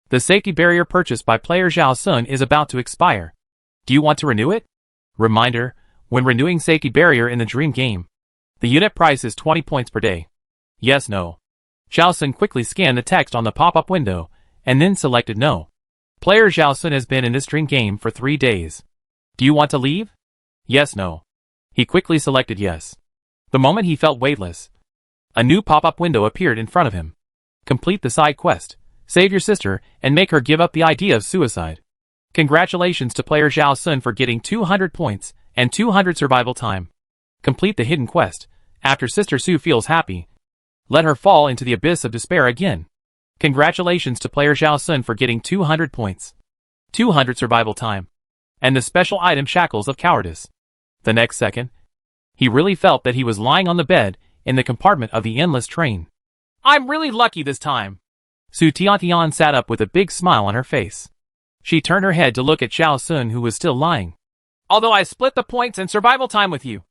The safety barrier purchased by player Zhao Sun is about to expire. Do you want to renew it? Reminder, when renewing safety barrier in the dream game, the unit price is 20 points per day. Yes, no. Zhao Sun quickly scanned the text on the pop-up window and then selected no. Player Zhao Sun has been in this dream game for 3 days. Do you want to leave? Yes, no. He quickly selected yes. The moment he felt weightless, a new pop-up window appeared in front of him. Complete the side quest, save your sister, and make her give up the idea of suicide. Congratulations to player Zhao Sun for getting 200 points and 200 survival time. Complete the hidden quest. After Sister Su feels happy, let her fall into the abyss of despair again. Congratulations to player Zhao Sun for getting 200 points, 200 survival time, and the special item Shackles of Cowardice. The next second, he really felt that he was lying on the bed in the compartment of the endless train. I'm really lucky this time. Su Tiantian sat up with a big smile on her face. She turned her head to look at Zhao Sun, who was still lying. Although I split the points and survival time with you,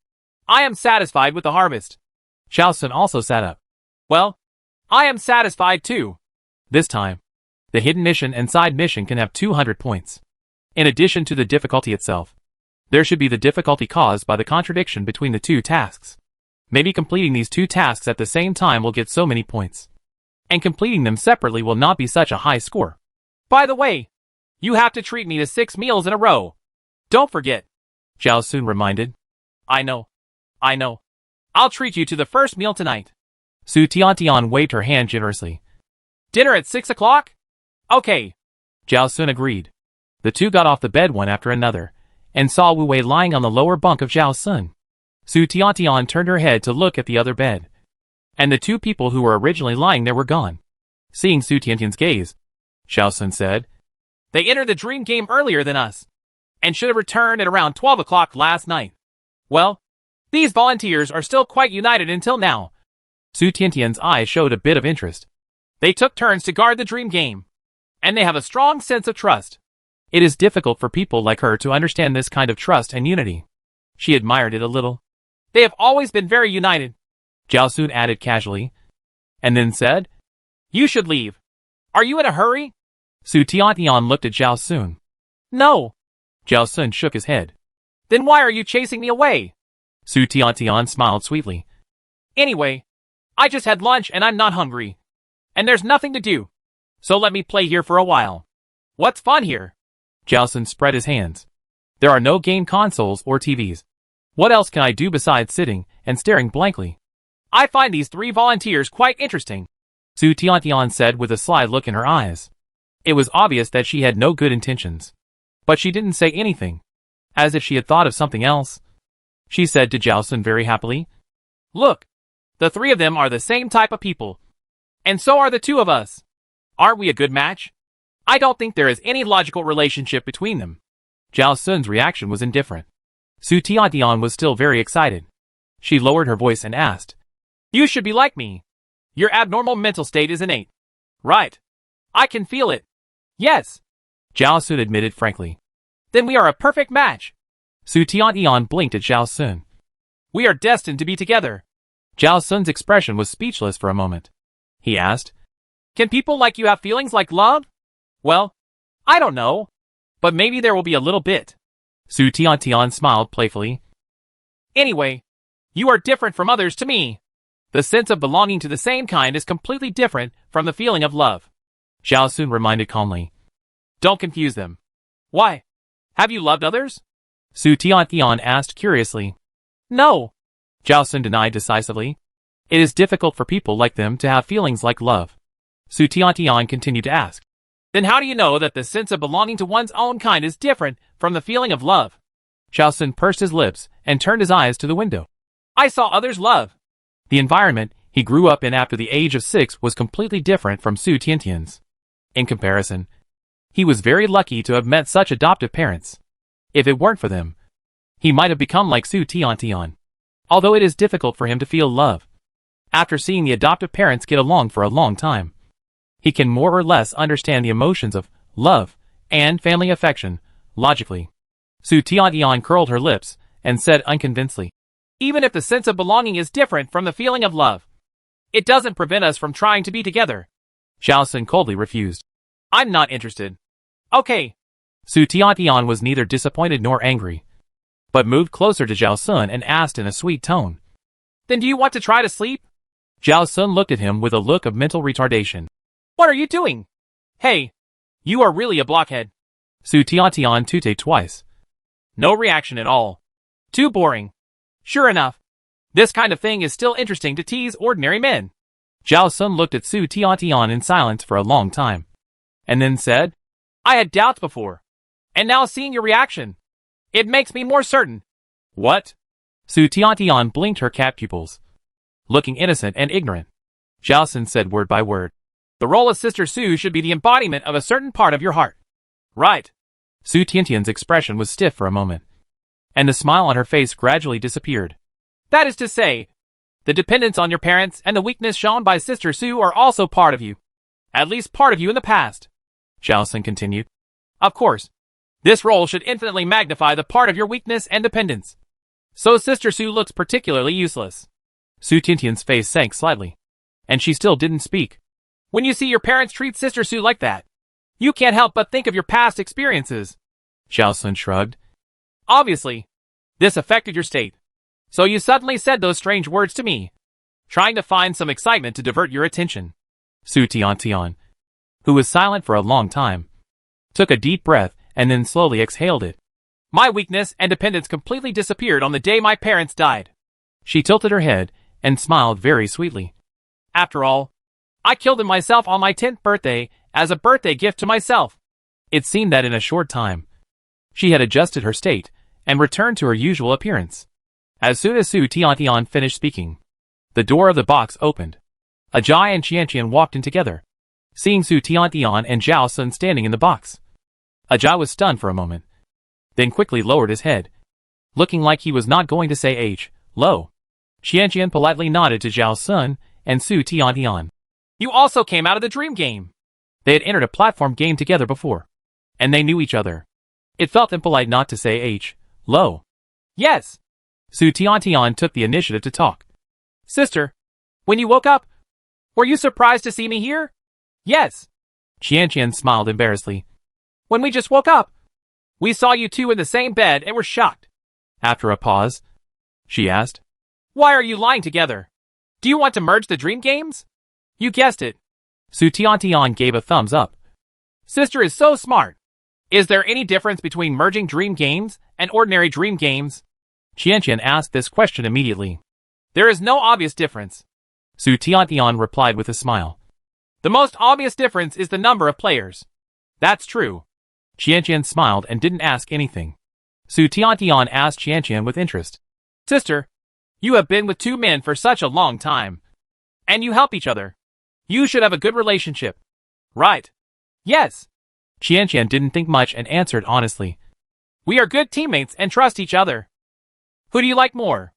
I am satisfied with the harvest. Zhao Sun also sat up. Well, I am satisfied too. This time, the hidden mission and side mission can have 200 points. In addition to the difficulty itself, there should be the difficulty caused by the contradiction between the two tasks. Maybe completing these two tasks at the same time will get so many points, and completing them separately will not be such a high score. By the way, You have to treat me to 6 meals in a row. Don't forget. Zhao Sun reminded. I know. I'll treat you to the first meal tonight. Su Tiantian waved her hand generously. Dinner at 6 o'clock? Okay. Zhao Sun agreed. The two got off the bed one after another, and saw Wu Wei lying on the lower bunk of Zhao Sun. Su Tiantian turned her head to look at the other bed, and the two people who were originally lying there were gone. Seeing Su Tiantian's gaze, Zhao Sun said, They entered the dream game earlier than us, and should have returned at around 12 o'clock last night. Well, these volunteers are still quite united until now. Su Tiantian's eyes showed a bit of interest. They took turns to guard the dream game, and they have a strong sense of trust. It is difficult for people like her to understand this kind of trust and unity. She admired it a little. They have always been very united, Zhao Sun added casually, and then said, You should leave. Are you in a hurry? Su Tiantian looked at Zhao Sun. No. Zhao Sun shook his head. Then why are you chasing me away? Su Tiantian smiled sweetly. Anyway, I just had lunch and I'm not hungry. And there's nothing to do. So let me play here for a while. What's fun here? Zhao Sun spread his hands. There are no game consoles or TVs. What else can I do besides sitting and staring blankly? I find these 3 volunteers quite interesting, Su Tiantian said with a sly look in her eyes. It was obvious that she had no good intentions. But she didn't say anything, as if she had thought of something else. She said to Zhao Sun very happily, Look, the 3 of them are the same type of people. And so are the 2 of us. Aren't we a good match? I don't think there is any logical relationship between them. Zhao Sun's reaction was indifferent. Su Tiantian was still very excited. She lowered her voice and asked, You should be like me. Your abnormal mental state is innate. Right. I can feel it. Yes. Zhao Sun admitted frankly. Then we are a perfect match. Su Tiantian blinked at Zhao Sun. We are destined to be together. Zhao Sun's expression was speechless for a moment. He asked, Can people like you have feelings like love? Well, I don't know. But maybe there will be a little bit. Su Tiantian smiled playfully. Anyway, you are different from others to me. The sense of belonging to the same kind is completely different from the feeling of love. Zhao Sun reminded calmly. Don't confuse them. Why? Have you loved others? Su Tiantian asked curiously. No. Zhao Sun denied decisively. It is difficult for people like them to have feelings like love. Su Tiantian continued to ask. Then how do you know that the sense of belonging to one's own kind is different from the feeling of love? Zhao Sun pursed his lips and turned his eyes to the window. I saw others love. The environment he grew up in after the age of 6 was completely different from Su Tiantian's. In comparison, he was very lucky to have met such adoptive parents. If it weren't for them, he might have become like Su Tiantian. Although it is difficult for him to feel love, after seeing the adoptive parents get along for a long time, he can more or less understand the emotions of love and family affection logically. Su Tiantian curled her lips and said unconvincedly, Even if the sense of belonging is different from the feeling of love, it doesn't prevent us from trying to be together. Zhao Sun coldly refused. I'm not interested. Okay. Su Tiantian was neither disappointed nor angry, but moved closer to Zhao Sun and asked in a sweet tone. Then do you want to try to sleep? Zhao Sun looked at him with a look of mental retardation. What are you doing? Hey, you are really a blockhead. Su Tiantian tooted twice. No reaction at all. Too boring. Sure enough, this kind of thing is still interesting to tease ordinary men. Zhao Sun looked at Su Tiantian in silence for a long time, and then said, I had doubts before, and now seeing your reaction, it makes me more certain. What? Su Tiantian blinked her cat pupils, looking innocent and ignorant. Zhao Sun said word by word. The role of Sister Su should be the embodiment of a certain part of your heart. Right. Su Tiantian's expression was stiff for a moment, and the smile on her face gradually disappeared. That is to say, the dependence on your parents and the weakness shown by Sister Su are also part of you. At least part of you in the past. Zhao Sun continued. Of course, this role should infinitely magnify the part of your weakness and dependence. So Sister Su looks particularly useless. Su Tiantian's face sank slightly, and she still didn't speak. When you see your parents treat Sister Su like that, you can't help but think of your past experiences. Zhao Sun shrugged. Obviously, this affected your state. So you suddenly said those strange words to me, trying to find some excitement to divert your attention. Su Tiantian, who was silent for a long time, took a deep breath, and then slowly exhaled it. My weakness and dependence completely disappeared on the day my parents died. She tilted her head and smiled very sweetly. After all, I killed him myself on my 10th birthday as a birthday gift to myself. It seemed that in a short time, she had adjusted her state and returned to her usual appearance. As soon as Su Tiantian finished speaking, the door of the box opened. Ajay and Qianqian walked in together, seeing Su Tiantian and Zhao Sun standing in the box. Ajay was stunned for a moment, then quickly lowered his head, looking like he was not going to say hello. Qianqian politely nodded to Zhao Sun and Su Tiantian. You also came out of the dream game. They had entered a platform game together before, and they knew each other. It felt impolite not to say hello. Yes. Su Tiantian took the initiative to talk. Sister, when you woke up, were you surprised to see me here? Yes. Qianqian smiled embarrassedly. When we just woke up, we saw you two in the same bed and were shocked. After a pause, she asked, why are you lying together? Do you want to merge the dream games? You guessed it. Su Tiantian gave a thumbs up. Sister is so smart. Is there any difference between merging dream games and ordinary dream games? Qianqian asked this question immediately. There is no obvious difference. Su Tiantian replied with a smile. The most obvious difference is the number of players. That's true. Qianqian smiled and didn't ask anything. Su Tiantian asked Qianqian with interest. Sister, you have been with two men for such a long time. And you help each other. You should have a good relationship. Right. Yes. Qianqian didn't think much and answered honestly. We are good teammates and trust each other. Who do you like more?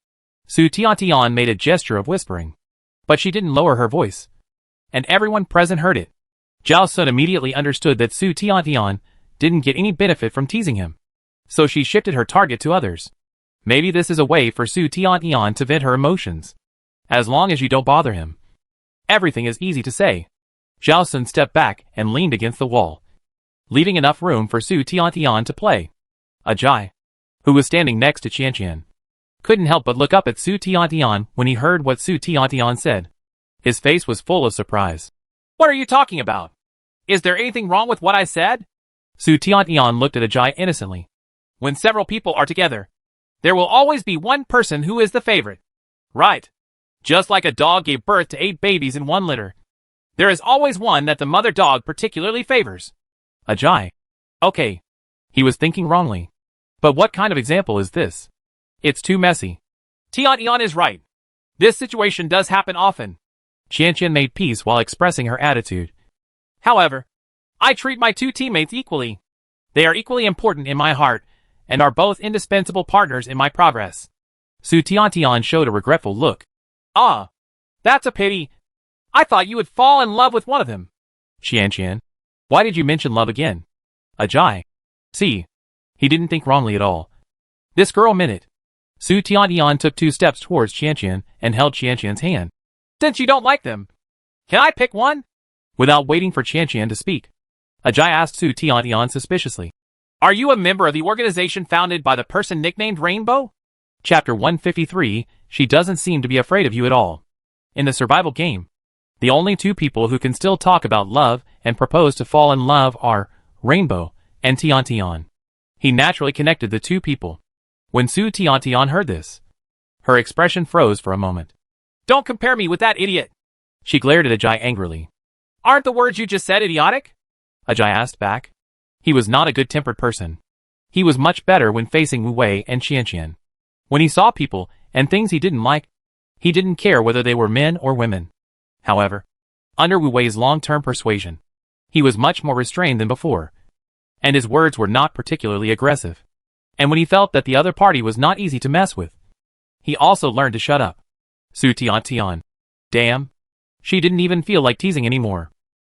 Su Tiantian made a gesture of whispering, but she didn't lower her voice, and everyone present heard it. Zhao Sun immediately understood that Su Tiantian didn't get any benefit from teasing him, so she shifted her target to others. Maybe this is a way for Su Tiantian to vent her emotions. As long as you don't bother him, everything is easy to say. Zhao Sun stepped back and leaned against the wall, leaving enough room for Su Tiantian to play. Ajay, who was standing next to Qianqian, couldn't help but look up at Su Tiantian when he heard what Su Tiantian said. His face was full of surprise. What are you talking about? Is there anything wrong with what I said? Su Tiantian looked at Ajay innocently. When several people are together, there will always be one person who is the favorite. Right. Just like a dog gave birth to 8 babies in one litter, there is always one that the mother dog particularly favors. Ajay. Okay. He was thinking wrongly. But what kind of example is this? It's too messy. Tiantian is right. This situation does happen often. Qianqian made peace while expressing her attitude. However, I treat my two teammates equally. They are equally important in my heart, and are both indispensable partners in my progress. Su Tiantian showed a regretful look. Ah, that's a pity. I thought you would fall in love with one of them. Qianqian, why did you mention love again? Ajay. See, he didn't think wrongly at all. This girl meant it. Su Tiantian took 2 steps towards Qianqian and held Qianqian's hand. Since you don't like them, can I pick one? Without waiting for Qianqian to speak, Ajay asked Su Tiantian suspiciously. Are you a member of the organization founded by the person nicknamed Rainbow? Chapter 153, She doesn't seem to be afraid of you at all. In the survival game, the only 2 people who can still talk about love and propose to fall in love are Rainbow and Tiantian. He naturally connected the 2 people. When Su Tiantian heard this, her expression froze for a moment. Don't compare me with that idiot. She glared at Ajay angrily. Aren't the words you just said idiotic? Ajay asked back. He was not a good-tempered person. He was much better when facing Wu Wei and Qianqian. When he saw people and things he didn't like, he didn't care whether they were men or women. However, under Wu Wei's long-term persuasion, he was much more restrained than before, and his words were not particularly aggressive. And when he felt that the other party was not easy to mess with, he also learned to shut up. Su Tiantian. Damn. She didn't even feel like teasing anymore.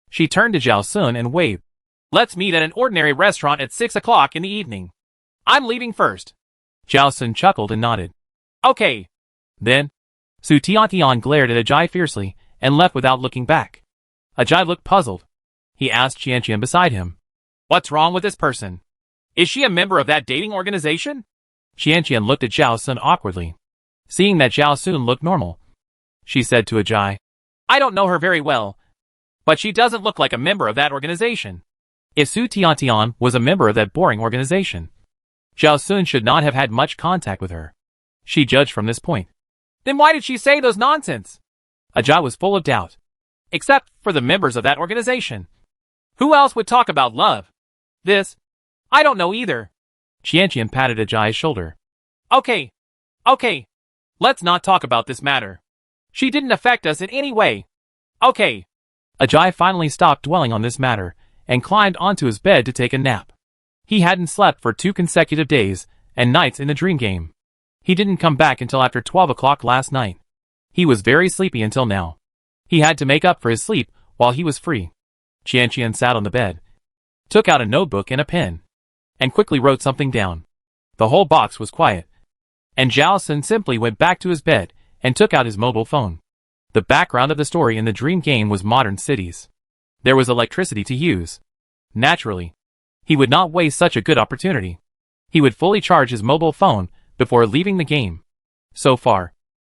She turned to Zhao Sun and waved. Let's meet at an ordinary restaurant at 6 o'clock in the evening. I'm leaving first. Zhao Sun chuckled and nodded. Okay. Then, Su Tiantian glared at Ajay fiercely and left without looking back. Ajay looked puzzled. He asked Qianqian beside him. What's wrong with this person? Is she a member of that dating organization? Qianqian looked at Zhao Sun awkwardly. Seeing that Zhao Sun looked normal, she said to Ajay, I don't know her very well, but she doesn't look like a member of that organization. If Su Tiantian was a member of that boring organization, Zhao Sun should not have had much contact with her. She judged from this point. Then why did she say those nonsense? Ajay was full of doubt. Except for the members of that organization. Who else would talk about love? This? I don't know either. Qianqian patted Ajay's shoulder. Okay. Let's not talk about this matter. She didn't affect us in any way. Okay. Ajay finally stopped dwelling on this matter and climbed onto his bed to take a nap. He hadn't slept for 2 consecutive days and nights in the dream game. He didn't come back until after 12 o'clock last night. He was very sleepy until now. He had to make up for his sleep while he was free. Qianqian sat on the bed, took out a notebook and a pen, and quickly wrote something down. The whole box was quiet, and Zhao Sun simply went back to his bed and took out his mobile phone. The background of the story in the dream game was modern cities. There was electricity to use. Naturally, he would not waste such a good opportunity. He would fully charge his mobile phone before leaving the game. So far,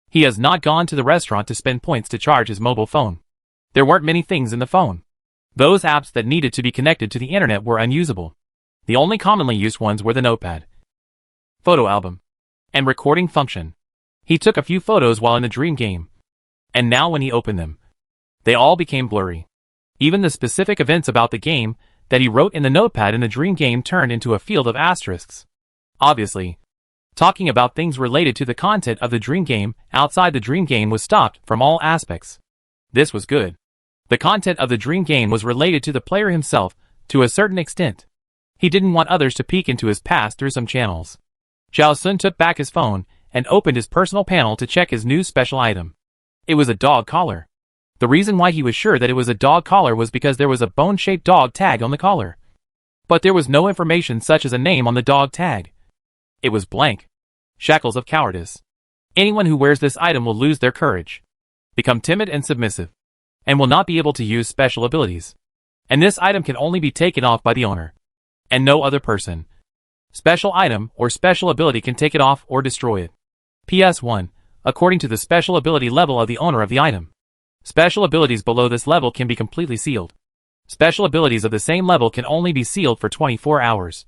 he has not gone to the restaurant to spend points to charge his mobile phone. There weren't many things in the phone. Those apps that needed to be connected to the internet were unusable. The only commonly used ones were the notepad, photo album, and recording function. He took a few photos while in the dream game, and now when he opened them, they all became blurry. Even the specific events about the game that he wrote in the notepad in the dream game turned into a field of asterisks. Obviously, talking about things related to the content of the dream game outside the dream game was stopped from all aspects. This was good. The content of the dream game was related to the player himself to a certain extent. He didn't want others to peek into his past through some channels. Zhao Sun took back his phone and opened his personal panel to check his new special item. It was a dog collar. The reason why he was sure that it was a dog collar was because there was a bone-shaped dog tag on the collar. But there was no information such as a name on the dog tag. It was blank. Shackles of cowardice. Anyone who wears this item will lose their courage, become timid and submissive, and will not be able to use special abilities. And this item can only be taken off by the owner, and no other person. Special item or special ability can take it off or destroy it. PS1. According to the special ability level of the owner of the item. Special abilities below this level can be completely sealed. Special abilities of the same level can only be sealed for 24 hours.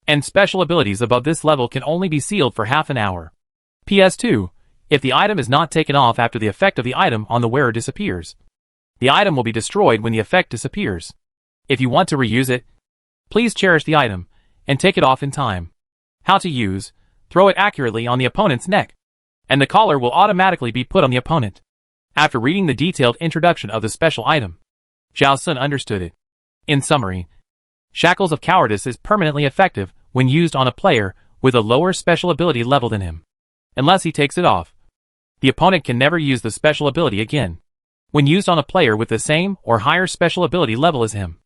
And special abilities above this level can only be sealed for half an hour. PS2. If the item is not taken off after the effect of the item on the wearer disappears, the item will be destroyed when the effect disappears. If you want to reuse it, please cherish the item and take it off in time. How to use: throw it accurately on the opponent's neck, and the collar will automatically be put on the opponent. After reading the detailed introduction of the special item, Zhao Sun understood it. In summary, Shackles of Cowardice is permanently effective when used on a player with a lower special ability level than him. Unless he takes it off, the opponent can never use the special ability again. When used on a player with the same or higher special ability level as him,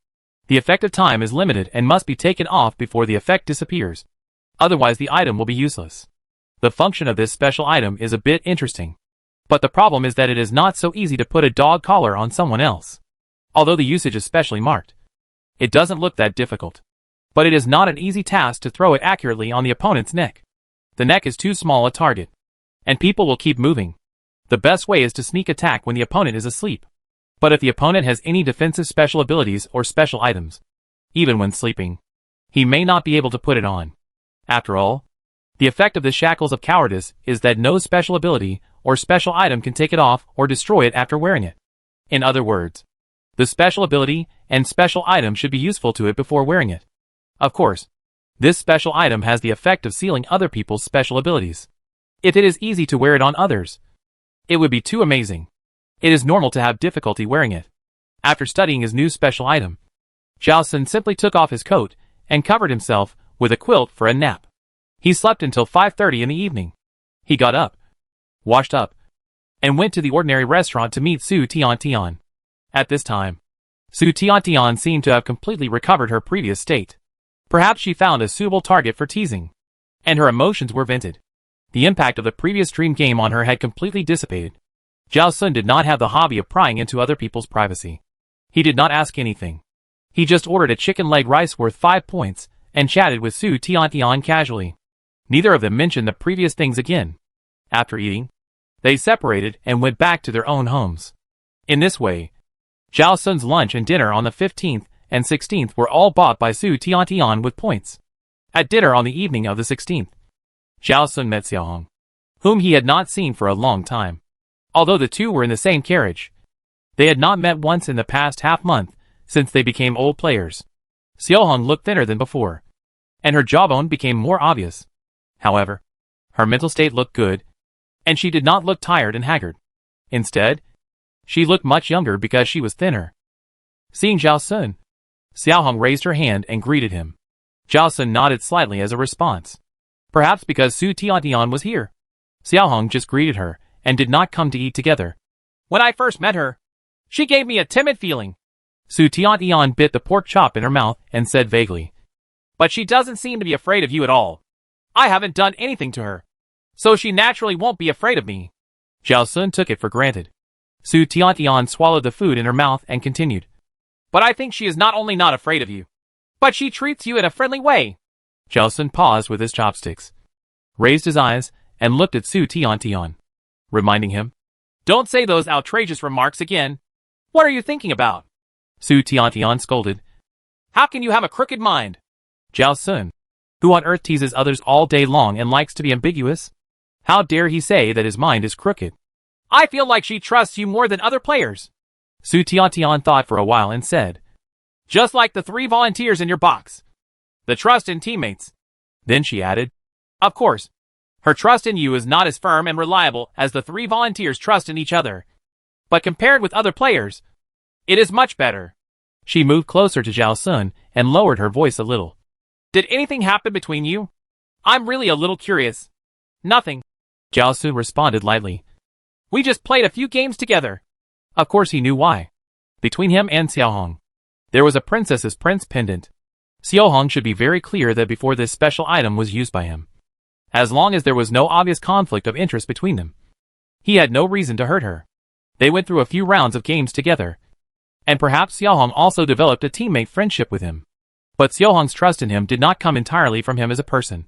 the effective time is limited and must be taken off before the effect disappears. Otherwise the item will be useless. The function of this special item is a bit interesting. But the problem is that it is not so easy to put a dog collar on someone else. Although the usage is specially marked, it doesn't look that difficult. But it is not an easy task to throw it accurately on the opponent's neck. The neck is too small a target, and people will keep moving. The best way is to sneak attack when the opponent is asleep. But if the opponent has any defensive special abilities or special items, even when sleeping, he may not be able to put it on. After all, the effect of the Shackles of Cowardice is that no special ability or special item can take it off or destroy it after wearing it. In other words, the special ability and special item should be useful to it before wearing it. Of course, this special item has the effect of sealing other people's special abilities. If it is easy to wear it on others, it would be too amazing. It is normal to have difficulty wearing it. After studying his new special item, Zhao Sun simply took off his coat and covered himself with a quilt for a nap. He slept until 5:30 in the evening. He got up, washed up, and went to the ordinary restaurant to meet Su Tiantian. At this time, Su Tiantian seemed to have completely recovered her previous state. Perhaps she found a suitable target for teasing, and her emotions were vented. The impact of the previous dream game on her had completely dissipated. Zhao Sun did not have the hobby of prying into other people's privacy. He did not ask anything. He just ordered a chicken leg rice worth 5 points and chatted with Su Tiantian casually. Neither of them mentioned the previous things again. After eating, they separated and went back to their own homes. In this way, Zhao Sun's lunch and dinner on the 15th and 16th were all bought by Su Tiantian with points. At dinner on the evening of the 16th, Zhao Sun met Xiaohong, whom he had not seen for a long time. Although the two were in the same carriage, they had not met once in the past half-month since they became old players. Xiaohong looked thinner than before, and her jawbone became more obvious. However, her mental state looked good, and she did not look tired and haggard. Instead, she looked much younger because she was thinner. Seeing Zhao Sun, Xiaohong raised her hand and greeted him. Zhao Sun nodded slightly as a response. Perhaps because Su Tiantian was here, Xiaohong just greeted her and did not come to eat together. When I first met her, she gave me a timid feeling. Su Tiantian bit the pork chop in her mouth and said vaguely, but she doesn't seem to be afraid of you at all. I haven't done anything to her, so she naturally won't be afraid of me. Zhao Sun took it for granted. Su Tiantian swallowed the food in her mouth and continued. But I think she is not only not afraid of you, but she treats you in a friendly way. Zhao Sun paused with his chopsticks, raised his eyes, and looked at Su Tiantian, reminding him, don't say those outrageous remarks again. What are you thinking about? Su Tiantian scolded. How can you have a crooked mind? Zhao Sun, who on earth teases others all day long and likes to be ambiguous? How dare he say that his mind is crooked? I feel like she trusts you more than other players. Su Tiantian thought for a while and said, just like the 3 volunteers in your box. The trust in teammates. Then she added, of course, her trust in you is not as firm and reliable as the 3 volunteers trust in each other. But compared with other players, it is much better. She moved closer to Zhao Sun and lowered her voice a little. Did anything happen between you? I'm really a little curious. Nothing. Zhao Sun responded lightly. We just played a few games together. Of course he knew why. Between him and Xiaohong, there was a princess's prince pendant. Xiaohong should be very clear that before this special item was used by him, as long as there was no obvious conflict of interest between them, he had no reason to hurt her. They went through a few rounds of games together, and perhaps Xiaohong also developed a teammate friendship with him. But Xiaohong's trust in him did not come entirely from him as a person.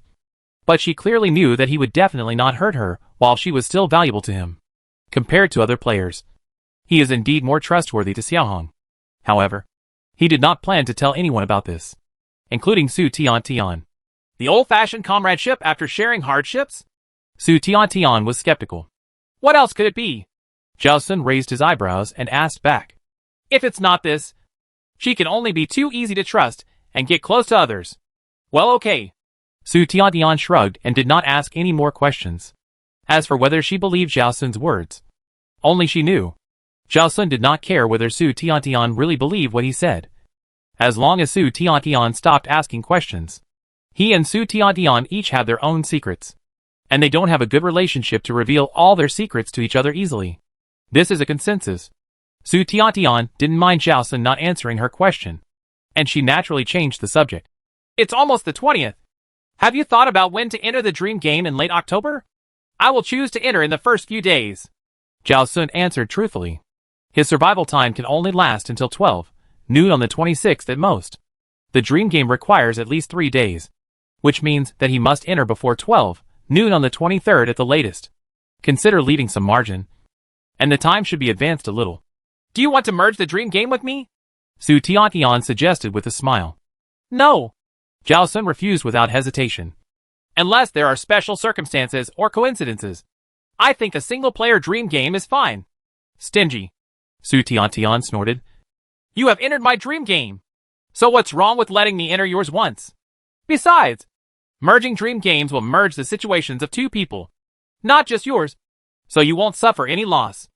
But she clearly knew that he would definitely not hurt her while she was still valuable to him. Compared to other players, he is indeed more trustworthy to Xiaohong. However, he did not plan to tell anyone about this, including Su Tiantian. The old-fashioned comradeship after sharing hardships? Su Tiantian was skeptical. What else could it be? Zhao Sun raised his eyebrows and asked back. If it's not this, she can only be too easy to trust and get close to others. Well, okay. Su Tiantian shrugged and did not ask any more questions. As for whether she believed Zhao Sun's words, only she knew. Zhao Sun did not care whether Su Tiantian really believed what he said. As long as Su Tiantian stopped asking questions, he and Su Tiantian each have their own secrets, and they don't have a good relationship to reveal all their secrets to each other easily. This is a consensus. Su Tiantian didn't mind Zhao Sun not answering her question, and she naturally changed the subject. It's almost the 20th. Have you thought about when to enter the dream game in late October? I will choose to enter in the first few days. Zhao Sun answered truthfully. His survival time can only last until 12 noon on the 26th at most. The dream game requires at least 3 days, which means that he must enter before 12 noon on the 23rd at the latest. Consider leaving some margin, and the time should be advanced a little. Do you want to merge the dream game with me? Su Tiantian suggested with a smile. No. Zhao Sun refused without hesitation. Unless there are special circumstances or coincidences, I think a single-player dream game is fine. Stingy. Su Tiantian snorted. You have entered my dream game. So what's wrong with letting me enter yours once? Besides, merging dream games will merge the situations of 2 people, not just yours, so you won't suffer any loss.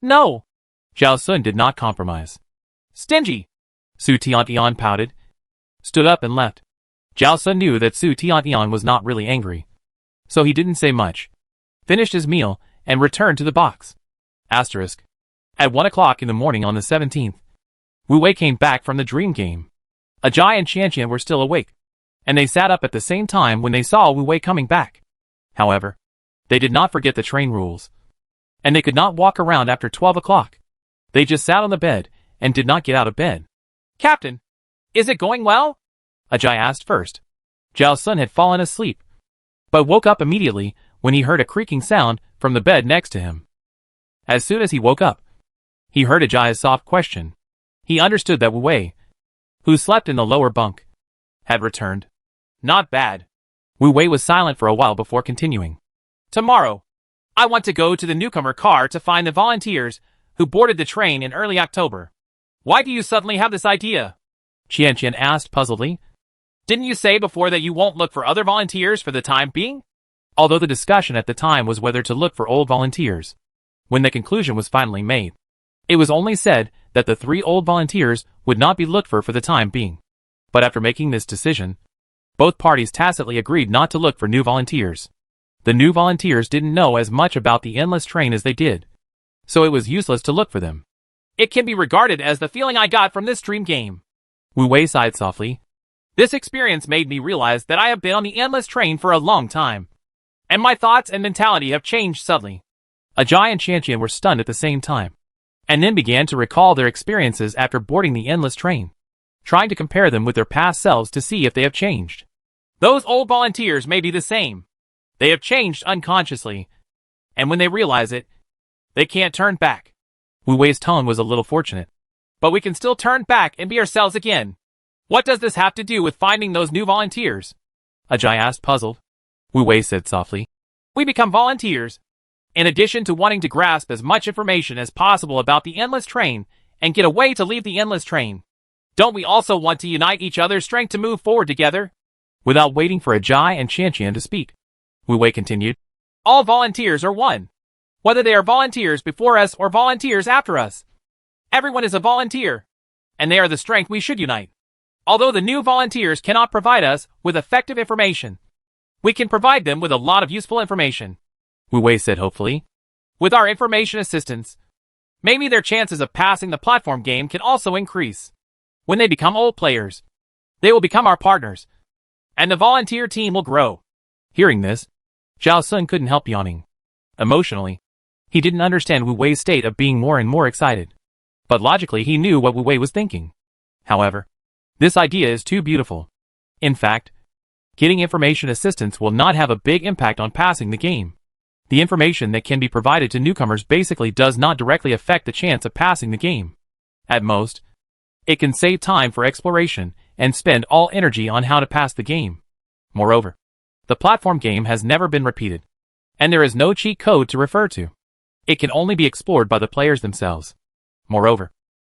No. Zhao Sun did not compromise. Stingy. Su Tiantian pouted, stood up and left. Zhao Sun knew that Su Tiantian was not really angry, so he didn't say much, finished his meal, and returned to the box. Asterisk. At 1 o'clock in the morning on the 17th, Wu Wei came back from the dream game. Ajay and Qianqian were still awake, and they sat up at the same time when they saw Wu Wei coming back. However, they did not forget the train rules, and they could not walk around after 12 o'clock. They just sat on the bed and did not get out of bed. Captain, is it going well? Ajay asked first. Zhao Sun had fallen asleep, but woke up immediately when he heard a creaking sound from the bed next to him. As soon as he woke up, he heard Ajay's soft question. He understood that Wu Wei, who slept in the lower bunk, had returned. Not bad. Wu Wei was silent for a while before continuing. Tomorrow, I want to go to the newcomer car to find the volunteers who boarded the train in early October. Why do you suddenly have this idea? Qian asked puzzledly. Didn't you say before that you won't look for other volunteers for the time being? Although the discussion at the time was whether to look for old volunteers. When the conclusion was finally made, it was only said that the 3 old volunteers would not be looked for the time being. But after making this decision, both parties tacitly agreed not to look for new volunteers. The new volunteers didn't know as much about the endless train as they did, so it was useless to look for them. It can be regarded as the feeling I got from this dream game. Wu Wei sighed softly. This experience made me realize that I have been on the endless train for a long time, and my thoughts and mentality have changed subtly. Ajay and Qian were stunned at the same time, and then began to recall their experiences after boarding the endless train, trying to compare them with their past selves to see if they have changed. Those old volunteers may be the same. They have changed unconsciously, and when they realize it, they can't turn back. Wu Wei's tone was a little fortunate. But we can still turn back and be ourselves again. What does this have to do with finding those new volunteers? Ajay asked puzzled. Wu Wei said softly. We become volunteers. In addition to wanting to grasp as much information as possible about the endless train and get a way to leave the endless train, don't we also want to unite each other's strength to move forward together? Without waiting for Ajay and Qian to speak, Wu Wei continued. All volunteers are one. Whether they are volunteers before us or volunteers after us. Everyone is a volunteer, and they are the strength we should unite. Although the new volunteers cannot provide us with effective information, we can provide them with a lot of useful information, Wu Wei said hopefully. With our information assistance, maybe their chances of passing the platform game can also increase. When they become old players, they will become our partners, and the volunteer team will grow. Hearing this, Zhao Sun couldn't help yawning. Emotionally, he didn't understand Wu Wei's state of being more and more excited. But logically he knew what Wu Wei was thinking. However, this idea is too beautiful. In fact, getting information assistance will not have a big impact on passing the game. The information that can be provided to newcomers basically does not directly affect the chance of passing the game. At most, it can save time for exploration and spend all energy on how to pass the game. Moreover, the platform game has never been repeated, and there is no cheat code to refer to. It can only be explored by the players themselves. Moreover,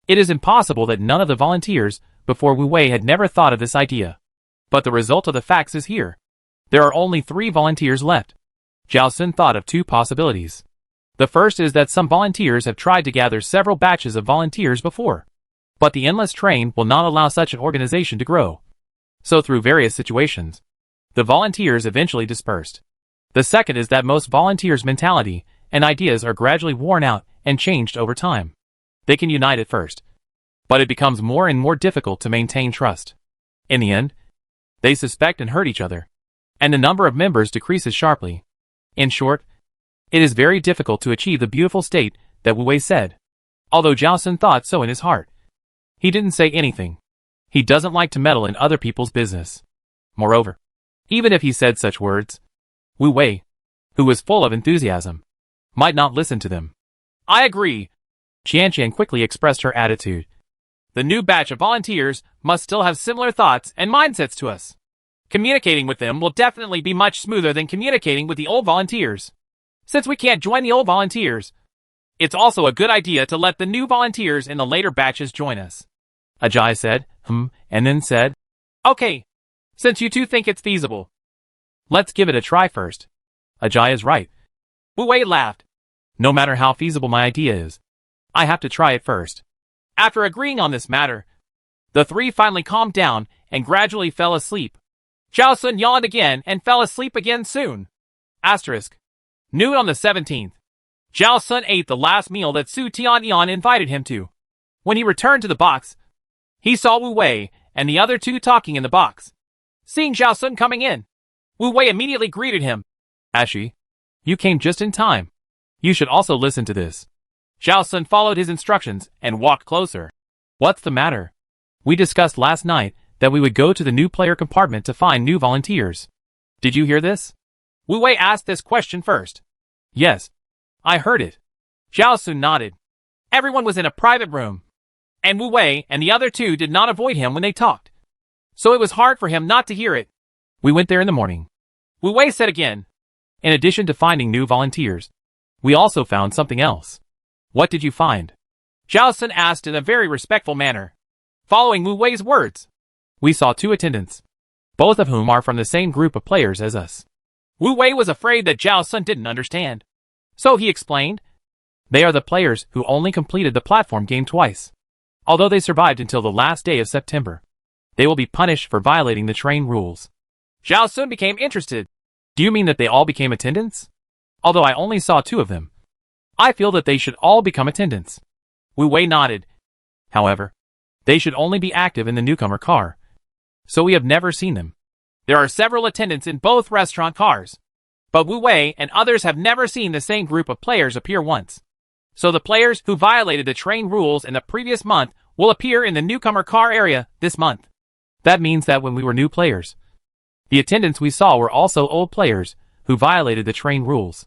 it is impossible that none of the volunteers before Wu Wei had never thought of this idea. But the result of the facts is here. There are only 3 volunteers left. Zhao Sun thought of 2 possibilities. The first is that some volunteers have tried to gather several batches of volunteers before, but the endless train will not allow such an organization to grow. So through various situations, the volunteers eventually dispersed. The second is that most volunteers' mentality and ideas are gradually worn out and changed over time. They can unite at first, but it becomes more and more difficult to maintain trust. In the end, they suspect and hurt each other, and the number of members decreases sharply. In short, it is very difficult to achieve the beautiful state that Wu Wei said. Although Zhao Sun thought so in his heart, he didn't say anything. He doesn't like to meddle in other people's business. Moreover, even if he said such words, Wu Wei, who was full of enthusiasm, might not listen to them. I agree. Qian quickly expressed her attitude. The new batch of volunteers must still have similar thoughts and mindsets to us. Communicating with them will definitely be much smoother than communicating with the old volunteers. Since we can't join the old volunteers, it's also a good idea to let the new volunteers in the later batches join us. Ajay said, and then said, Okay, since you two think it's feasible, let's give it a try first. Ajay is right. Wu Wei laughed. No matter how feasible my idea is, I have to try it first. After agreeing on this matter, the 3 finally calmed down and gradually fell asleep. Zhao Sun yawned again and fell asleep again soon. Asterisk. Noon on the 17th. Zhao Sun ate the last meal that Su Tianyang invited him to. When he returned to the box, he saw Wu Wei and the other 2 talking in the box. Seeing Zhao Sun coming in, Wu Wei immediately greeted him. Ashi, you came just in time. You should also listen to this. Zhao Sun followed his instructions and walked closer. What's the matter? We discussed last night that we would go to the new player compartment to find new volunteers. Did you hear this? Wu Wei asked this question first. Yes, I heard it. Zhao Sun nodded. Everyone was in a private room. and Wu Wei and the other two did not avoid him when they talked. So it was hard for him not to hear it. We went there in the morning. Wu Wei said again. In addition to finding new volunteers, we also found something else. What did you find? Zhao Sun asked in a very respectful manner. Following Wu Wei's words, we saw 2 attendants, both of whom are from the same group of players as us. Wu Wei was afraid that Zhao Sun didn't understand. So he explained. They are the players who only completed the platform game twice. Although they survived until the last day of September, they will be punished for violating the train rules. Zhao Sun became interested. Do you mean that they all became attendants? Although I only saw 2 of them, I feel that they should all become attendants. Wu Wei nodded. However, they should only be active in the newcomer car, so we have never seen them. There are several attendants in both restaurant cars, but Wu Wei and others have never seen the same group of players appear once. So the players who violated the train rules in the previous month will appear in the newcomer car area this month. That means that when we were new players, the attendants we saw were also old players who violated the train rules.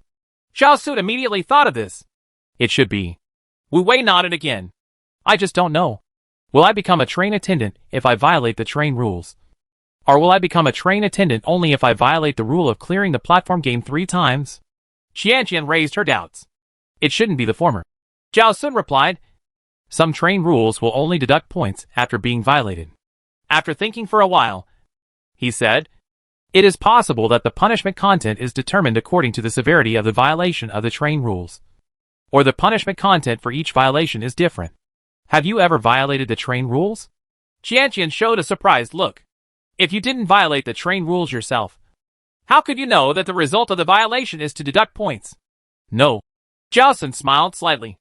Zhao Sun immediately thought of this. It should be. Wu Wei nodded again. I just don't know. Will I become a train attendant if I violate the train rules? Or will I become a train attendant only if I violate the rule of clearing the platform game 3 times? Qianqian raised her doubts. It shouldn't be the former. Zhao Sun replied. Some train rules will only deduct points after being violated. After thinking for a while, he said, it is possible that the punishment content is determined according to the severity of the violation of the train rules. Or the punishment content for each violation is different. Have you ever violated the train rules? Qianqian showed a surprised look. If you didn't violate the train rules yourself, how could you know that the result of the violation is to deduct points? No. Zhao Sun smiled slightly.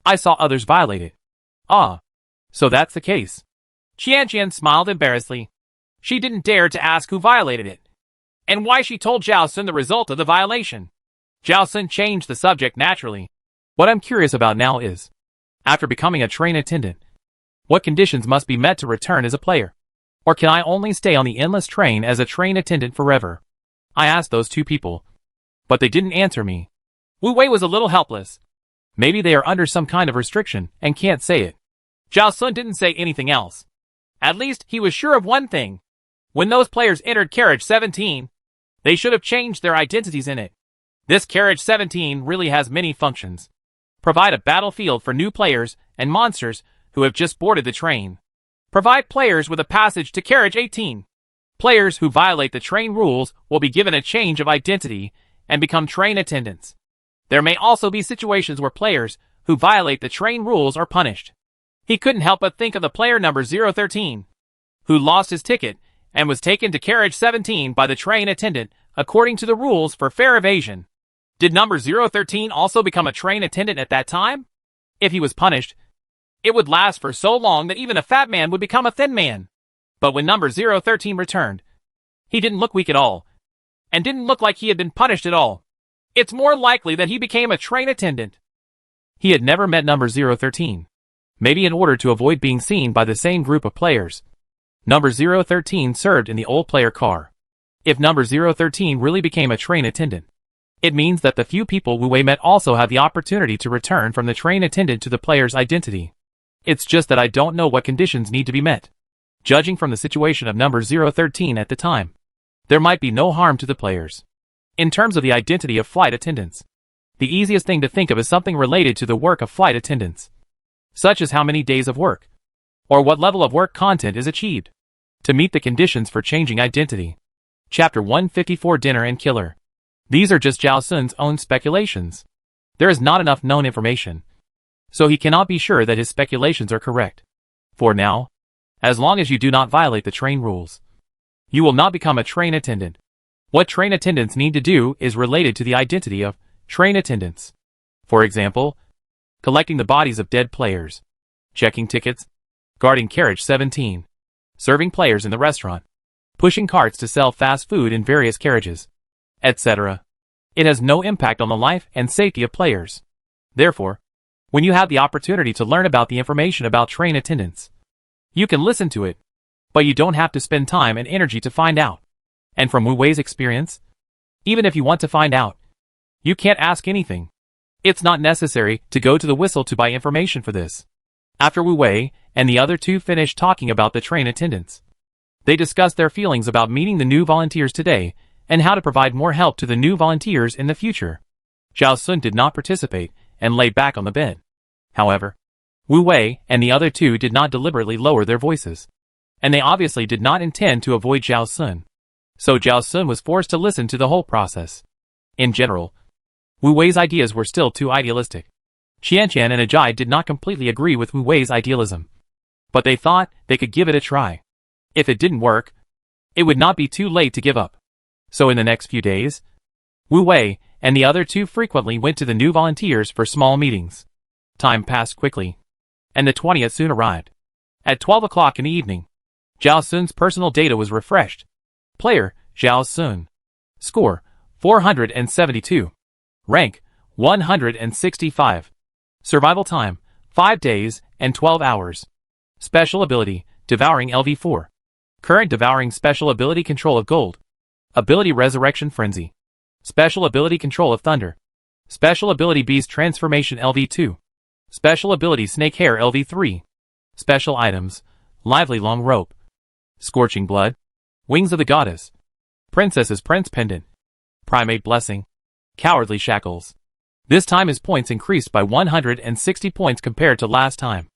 I saw others violate it. Ah. So that's the case. Qianqian smiled embarrassedly. She didn't dare to ask who violated it, and why she told Zhao Sun the result of the violation. Zhao Sun changed the subject naturally. What I'm curious about now is, after becoming a train attendant, what conditions must be met to return as a player? Or can I only stay on the endless train as a train attendant forever? I asked those 2 people, but they didn't answer me. Wu Wei was a little helpless. Maybe they are under some kind of restriction and can't say it. Zhao Sun didn't say anything else. At least he was sure of one thing. When those players entered Carriage 17, they should have changed their identities in it. This Carriage 17 really has many functions. Provide a battlefield for new players and monsters who have just boarded the train. Provide players with a passage to Carriage 18. Players who violate the train rules will be given a change of identity and become train attendants. There may also be situations where players who violate the train rules are punished. He couldn't help but think of the player number 013, who lost his ticket and was taken to Carriage 17 by the train attendant according to the rules for fare evasion. Did number 013 also become a train attendant at that time? If he was punished, it would last for so long that even a fat man would become a thin man. But when number 013 returned, he didn't look weak at all, and didn't look like he had been punished at all. It's more likely that he became a train attendant. He had never met number 013. Maybe in order to avoid being seen by the same group of players, number 013 served in the old player car. If number 013 really became a train attendant, it means that the few people Wu Wei met also have the opportunity to return from the train attendant to the player's identity. It's just that I don't know what conditions need to be met. Judging from the situation of number 013 at the time, there might be no harm to the players. In terms of the identity of flight attendants, the easiest thing to think of is something related to the work of flight attendants, such as how many days of work, or what level of work content is achieved, to meet the conditions for changing identity. Chapter 154 Dinner and Killer. These are just Zhao Sun's own speculations. There is not enough known information, so he cannot be sure that his speculations are correct. For now, as long as you do not violate the train rules, you will not become a train attendant. What train attendants need to do is related to the identity of train attendants. For example, collecting the bodies of dead players, checking tickets, guarding Carriage 17, serving players in the restaurant, pushing carts to sell fast food in various carriages, etc. It has no impact on the life and safety of players. Therefore, when you have the opportunity to learn about the information about train attendants, you can listen to it, but you don't have to spend time and energy to find out. And from Wu Wei's experience, even if you want to find out, you can't ask anything. It's not necessary to go to the whistle to buy information for this. After Wu Wei and the other two finished talking about the train attendants, they discussed their feelings about meeting the new volunteers today and how to provide more help to the new volunteers in the future. Zhao Sun did not participate and lay back on the bed. However, Wu Wei and the other two did not deliberately lower their voices, and they obviously did not intend to avoid Zhao Sun. So Zhao Sun was forced to listen to the whole process. In general, Wu Wei's ideas were still too idealistic. Qianqian and Ajai did not completely agree with Wu Wei's idealism, but they thought they could give it a try. If it didn't work, it would not be too late to give up. So in the next few days, Wu Wei and the other two frequently went to the new volunteers for small meetings. Time passed quickly, and the 20th soon arrived. At 12 o'clock in the evening, Zhao Sun's personal data was refreshed. Player, Zhao Sun. Score, 472. Rank, 165. Survival time, 5 days and 12 hours. Special ability, Devouring LV4. Current Devouring Special Ability Control of Gold. Ability Resurrection Frenzy. Special Ability Control of Thunder. Special Ability Beast Transformation LV2. Special Ability Snake Hair LV3. Special Items, Lively Long Rope. Scorching Blood. Wings of the Goddess. Princess's Prince Pendant. Primate Blessing. Cowardly Shackles. This time his points increased by 160 points compared to last time,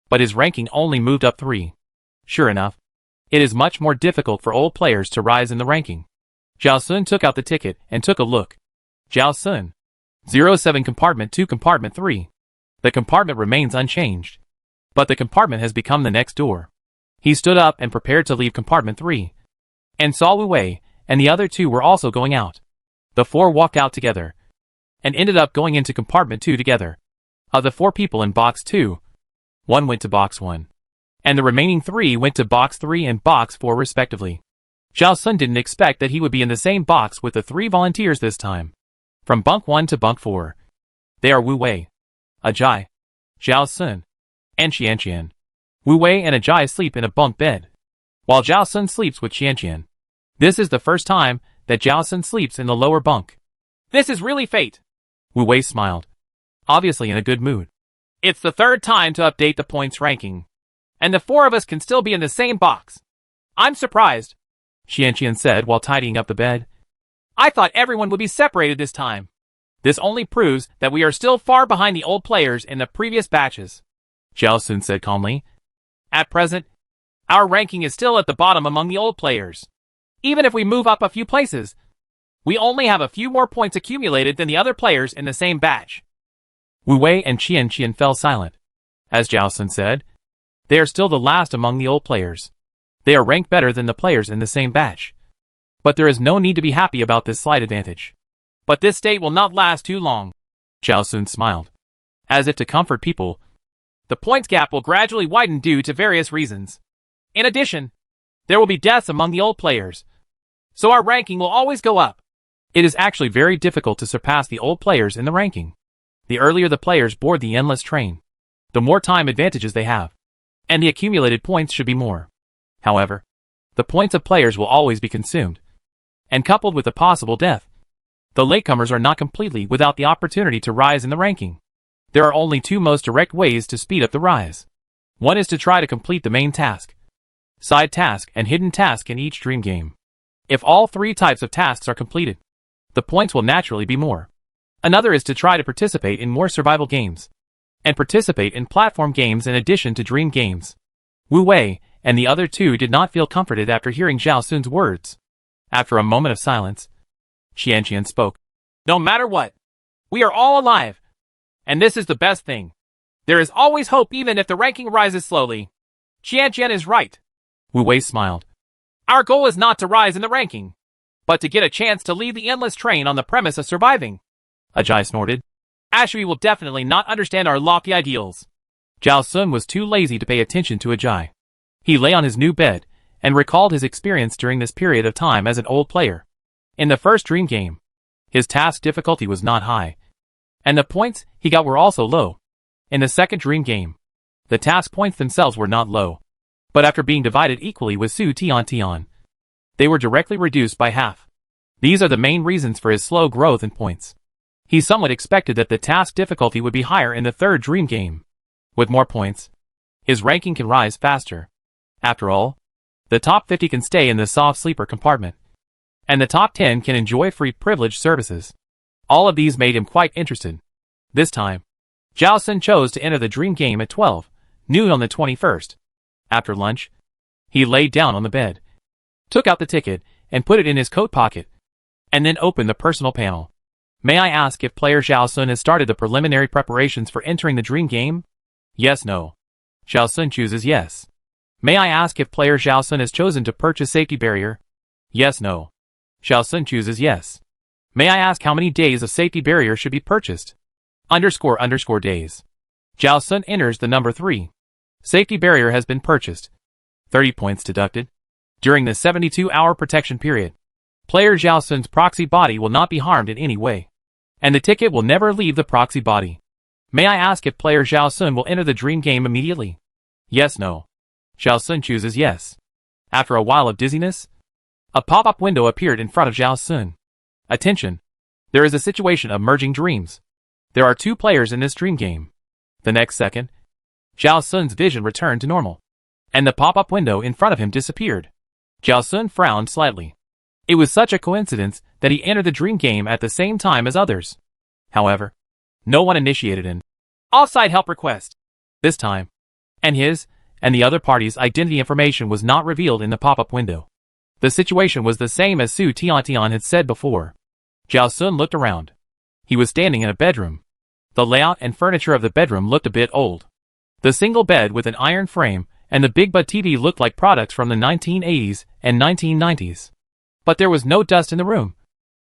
but his ranking only moved up 3. Sure enough, it is much more difficult for old players to rise in the ranking. Zhao Sun took out the ticket and took a look. Zhao Sun. 07 Compartment 2 Compartment 3. The compartment remains unchanged, but the compartment has become the next door. He stood up and prepared to leave Compartment 3, and saw Wu Wei and the other two were also going out. The 4 walked out together, and ended up going into Compartment 2 together. Of the 4 people in Box 2, 1 went to Box 1, and the remaining 3 went to Box 3 and Box 4 respectively. Zhao Sun didn't expect that he would be in the same box with the 3 volunteers this time. From Bunk 1 to Bunk 4. They are Wu Wei, Ajai, Zhao Sun, and Qianqian. Wu Wei and Ajai sleep in a bunk bed, while Zhao Sun sleeps with Qianqian. This is the first time that Zhao Sun sleeps in the lower bunk. This is really fate. Wu Wei smiled, obviously in a good mood. It's the 3rd time to update the points ranking, and the 4 of us can still be in the same box. I'm surprised, Qianqian said while tidying up the bed. I thought everyone would be separated this time. This only proves that we are still far behind the old players in the previous batches, Zhao Sun said calmly. At present, our ranking is still at the bottom among the old players. Even if we move up a few places, we only have a few more points accumulated than the other players in the same batch. Wu Wei and Qianqian fell silent. As Zhao Sun said, they are still the last among the old players. They are ranked better than the players in the same batch. But there is no need to be happy about this slight advantage. But this state will not last too long. Zhao Sun smiled, as if to comfort people. The points gap will gradually widen due to various reasons. In addition, there will be deaths among the old players, so our ranking will always go up. It is actually very difficult to surpass the old players in the ranking. The earlier the players board the endless train, the more time advantages they have, and the accumulated points should be more. However, the points of players will always be consumed, and coupled with a possible death, the latecomers are not completely without the opportunity to rise in the ranking. There are only 2 most direct ways to speed up the rise. One is to try to complete the main task, side task, and hidden task in each dream game. If all 3 types of tasks are completed, the points will naturally be more. Another is to try to participate in more survival games, and participate in platform games in addition to dream games. Wu Wei and the other 2 did not feel comforted after hearing Zhao Sun's words. After a moment of silence, Qianqian spoke. No matter what, we are all alive, and this is the best thing. There is always hope even if the ranking rises slowly. Qianqian is right. Wu Wei smiled. Our goal is not to rise in the ranking, but to get a chance to leave the endless train on the premise of surviving. Ajai snorted. Ashui will definitely not understand our lofty ideals. Zhao Sun was too lazy to pay attention to Ajai. He lay on his new bed, and recalled his experience during this period of time as an old player. In the first dream game, his task difficulty was not high, and the points he got were also low. In the second dream game, the task points themselves were not low, but after being divided equally with Su Tian, they were directly reduced by half. These are the main reasons for his slow growth in points. He somewhat expected that the task difficulty would be higher in the third dream game, with more points, his ranking can rise faster. After all, the top 50 can stay in the soft sleeper compartment, and the top 10 can enjoy free privilege services. All of these made him quite interested. This time, Zhao Sun chose to enter the dream game at 12 noon on the 21st. After lunch, he laid down on the bed, took out the ticket, and put it in his coat pocket, and then opened the personal panel. May I ask if player Zhao Sun has started the preliminary preparations for entering the dream game? Yes, no. Zhao Sun chooses yes. May I ask if player Zhao Sun has chosen to purchase safety barrier? Yes, no. Zhao Sun chooses yes. May I ask how many days of safety barrier should be purchased? __ days. Zhao Sun enters the number 3. Safety barrier has been purchased. 30 points deducted. During the 72-hour protection period, player Zhao Sun's proxy body will not be harmed in any way, and the ticket will never leave the proxy body. May I ask if player Zhao Sun will enter the dream game immediately? Yes, no. Zhao Sun chooses yes. After a while of dizziness, a pop-up window appeared in front of Zhao Sun. Attention! There is a situation of merging dreams. There are 2 players in this dream game. The next second, Zhao Sun's vision returned to normal, and the pop-up window in front of him disappeared. Zhao Sun frowned slightly. It was such a coincidence that he entered the dream game at the same time as others. However, no one initiated an offsite help request this time, and his and the other party's identity information was not revealed in the pop-up window. The situation was the same as Su Tiantian had said before. Zhao Sun looked around. He was standing in a bedroom. The layout and furniture of the bedroom looked a bit old. The single bed with an iron frame and the big butt TV looked like products from the 1980s and 1990s. But there was no dust in the room,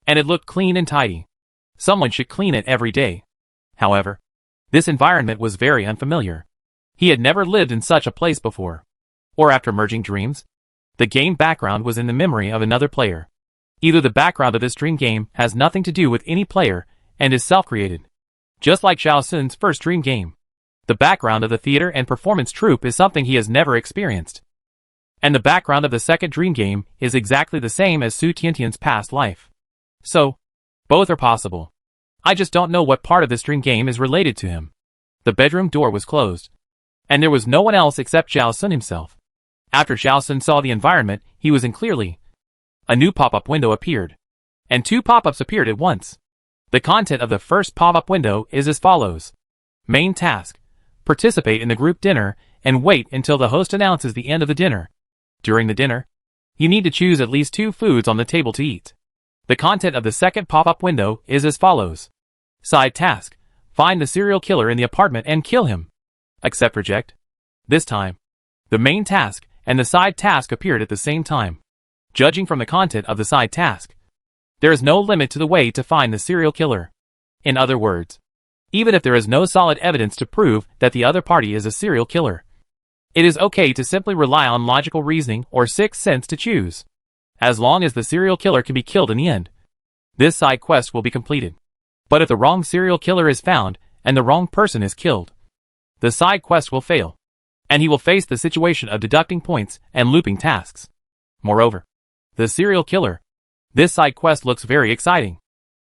and it looked clean and tidy. Someone should clean it every day. However, this environment was very unfamiliar. He had never lived in such a place before. Or after merging dreams, the game background was in the memory of another player. Either the background of this dream game has nothing to do with any player and is self-created. Just like Zhao Sun's first dream game, the background of the theater and performance troupe is something he has never experienced. And the background of the second dream game is exactly the same as Su Tiantian's past life. So, both are possible. I just don't know what part of this dream game is related to him. The bedroom door was closed, and there was no one else except Zhao Sun himself. After Zhao Sun saw the environment, he was in clearly. A new pop-up window appeared, and 2 pop-ups appeared at once. The content of the first pop-up window is as follows. Main task: participate in the group dinner and wait until the host announces the end of the dinner. During the dinner, you need to choose at least 2 foods on the table to eat. The content of the second pop-up window is as follows. Side task: find the serial killer in the apartment and kill him. Accept reject. This time, the main task and the side task appeared at the same time. Judging from the content of the side task, there is no limit to the way to find the serial killer. In other words, even if there is no solid evidence to prove that the other party is a serial killer, it is okay to simply rely on logical reasoning or sixth sense to choose. As long as the serial killer can be killed in the end, this side quest will be completed. But if the wrong serial killer is found and the wrong person is killed, the side quest will fail, and he will face the situation of deducting points and looping tasks. Moreover, the serial killer. This side quest looks very exciting.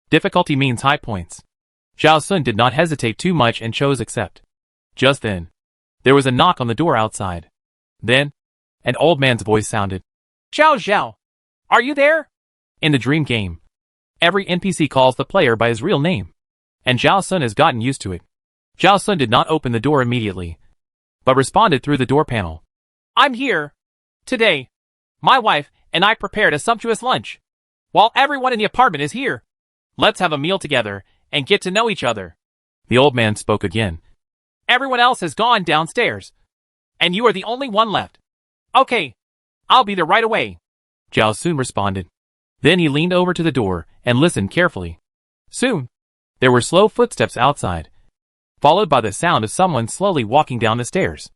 Difficulty means high points. Zhao Sun did not hesitate too much and chose accept. Just then, there was a knock on the door outside. Then, an old man's voice sounded. Zhao Zhao, are you there? In the dream game, every NPC calls the player by his real name, and Zhao Sun has gotten used to it. Zhao Sun did not open the door immediately, but responded through the door panel. I'm here. Today, my wife and I prepared a sumptuous lunch. While everyone in the apartment is here, let's have a meal together and get to know each other. The old man spoke again. Everyone else has gone downstairs, and you are the only one left. Okay, I'll be there right away. Zhao Sun responded. Then he leaned over to the door and listened carefully. Soon, there were slow footsteps outside, followed by the sound of someone slowly walking down the stairs.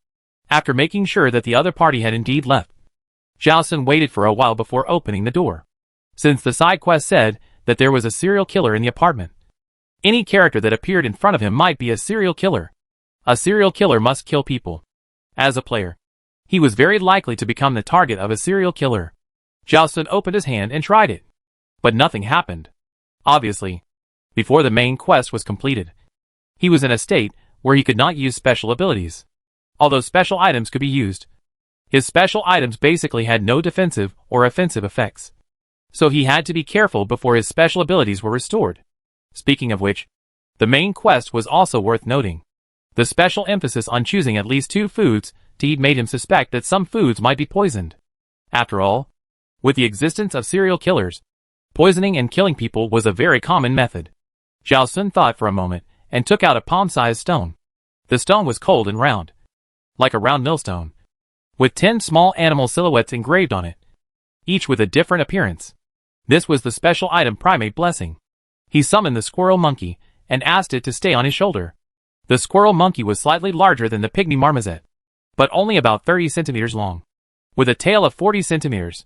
After making sure that the other party had indeed left, Zhao Sun waited for a while before opening the door. Since the side quest said that there was a serial killer in the apartment, any character that appeared in front of him might be a serial killer. A serial killer must kill people. As a player, he was very likely to become the target of a serial killer. Zhao Sun opened his hand and tried it, but nothing happened. Obviously, before the main quest was completed, he was in a state where he could not use special abilities. although special items could be used. His special items basically had no defensive or offensive effects, so he had to be careful before his special abilities were restored. Speaking of which, the main quest was also worth noting. The special emphasis on choosing at least 2 foods to eat made him suspect that some foods might be poisoned. After all, with the existence of serial killers, poisoning and killing people was a very common method. Zhao Sun thought for a moment and took out a palm-sized stone. The stone was cold and round, like a round millstone, with 10 small animal silhouettes engraved on it, each with a different appearance. This was the special item Primate Blessing. He summoned the squirrel monkey and asked it to stay on his shoulder. The squirrel monkey was slightly larger than the pygmy marmoset, but only about 30 centimeters long, with a tail of 40 centimeters,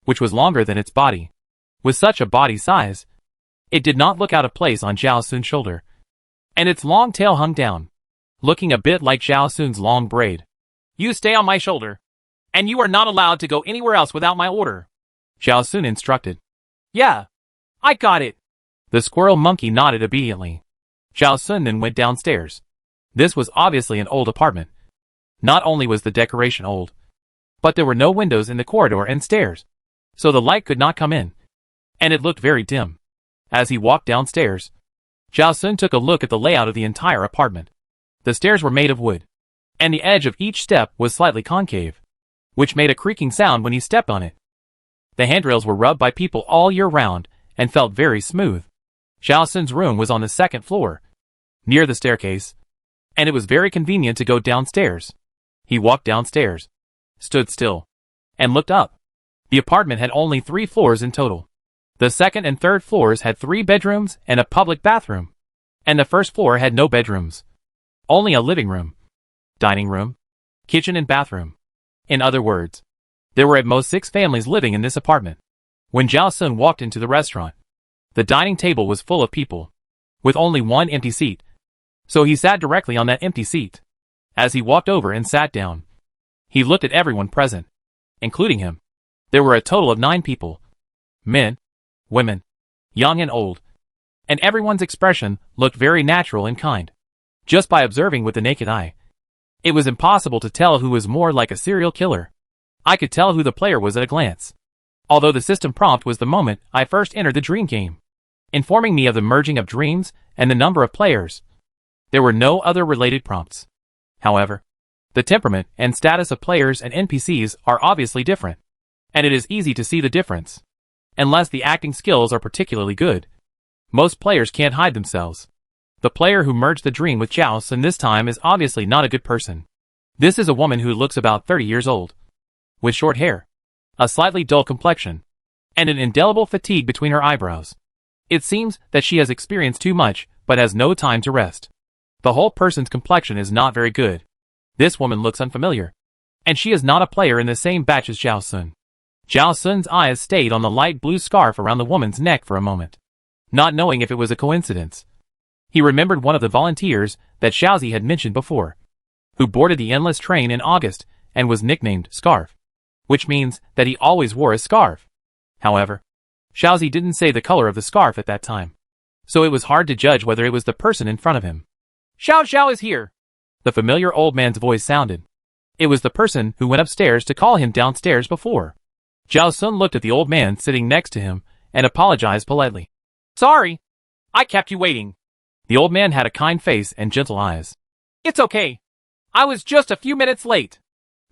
which was longer than its body. With such a body size, it did not look out of place on Zhao Sun's shoulder, and its long tail hung down, looking a bit like Zhao Sun's long braid. You stay on my shoulder, and you are not allowed to go anywhere else without my order, Zhao Sun instructed. Yeah, I got it. The squirrel monkey nodded obediently. Zhao Sun then went downstairs. This was obviously an old apartment. Not only was the decoration old, but there were no windows in the corridor and stairs, so the light could not come in, and it looked very dim. As he walked downstairs, Zhao Sun took a look at the layout of the entire apartment. The stairs were made of wood, and the edge of each step was slightly concave, which made a creaking sound when he stepped on it. The handrails were rubbed by people all year round and felt very smooth. Zhao Sun's room was on the 2nd floor, near the staircase, and it was very convenient to go downstairs. He walked downstairs, stood still, and looked up. The apartment had only 3 floors in total. The 2nd and 3rd floors had 3 bedrooms and a public bathroom, and the 1st floor had no bedrooms, only a living room, dining room, kitchen and bathroom. In other words, there were at most 6 families living in this apartment. When Zhao Sun walked into the restaurant, the dining table was full of people, with only 1 empty seat, so he sat directly on that empty seat. As he walked over and sat down, he looked at everyone present, including him. There were a total of 9 people, men, women, young and old, and everyone's expression looked very natural and kind. Just by observing with the naked eye, it was impossible to tell who was more like a serial killer. I could tell who the player was at a glance, although the system prompt was the moment I first entered the dream game, informing me of the merging of dreams and the number of players. There were no other related prompts. However, the temperament and status of players and NPCs are obviously different, and it is easy to see the difference. Unless the acting skills are particularly good, most players can't hide themselves. The player who merged the dream with Zhao Sun this time is obviously not a good person. This is a woman who looks about 30 years old, with short hair, a slightly dull complexion, and an indelible fatigue between her eyebrows. It seems that she has experienced too much, but has no time to rest. The whole person's complexion is not very good. This woman looks unfamiliar, and she is not a player in the same batch as Zhao Sun. Zhao Sun's eyes stayed on the light blue scarf around the woman's neck for a moment, not knowing if it was a coincidence. He remembered one of the volunteers that Xiaozi had mentioned before, who boarded the endless train in August and was nicknamed Scarf, which means that he always wore a scarf. However, Xiaozi didn't say the color of the scarf at that time, so it was hard to judge whether it was the person in front of him. Xiao Xiao is here, the familiar old man's voice sounded. It was the person who went upstairs to call him downstairs before. Zhao Sun looked at the old man sitting next to him and apologized politely. Sorry, I kept you waiting. The old man had a kind face and gentle eyes. It's okay. I was just a few minutes late.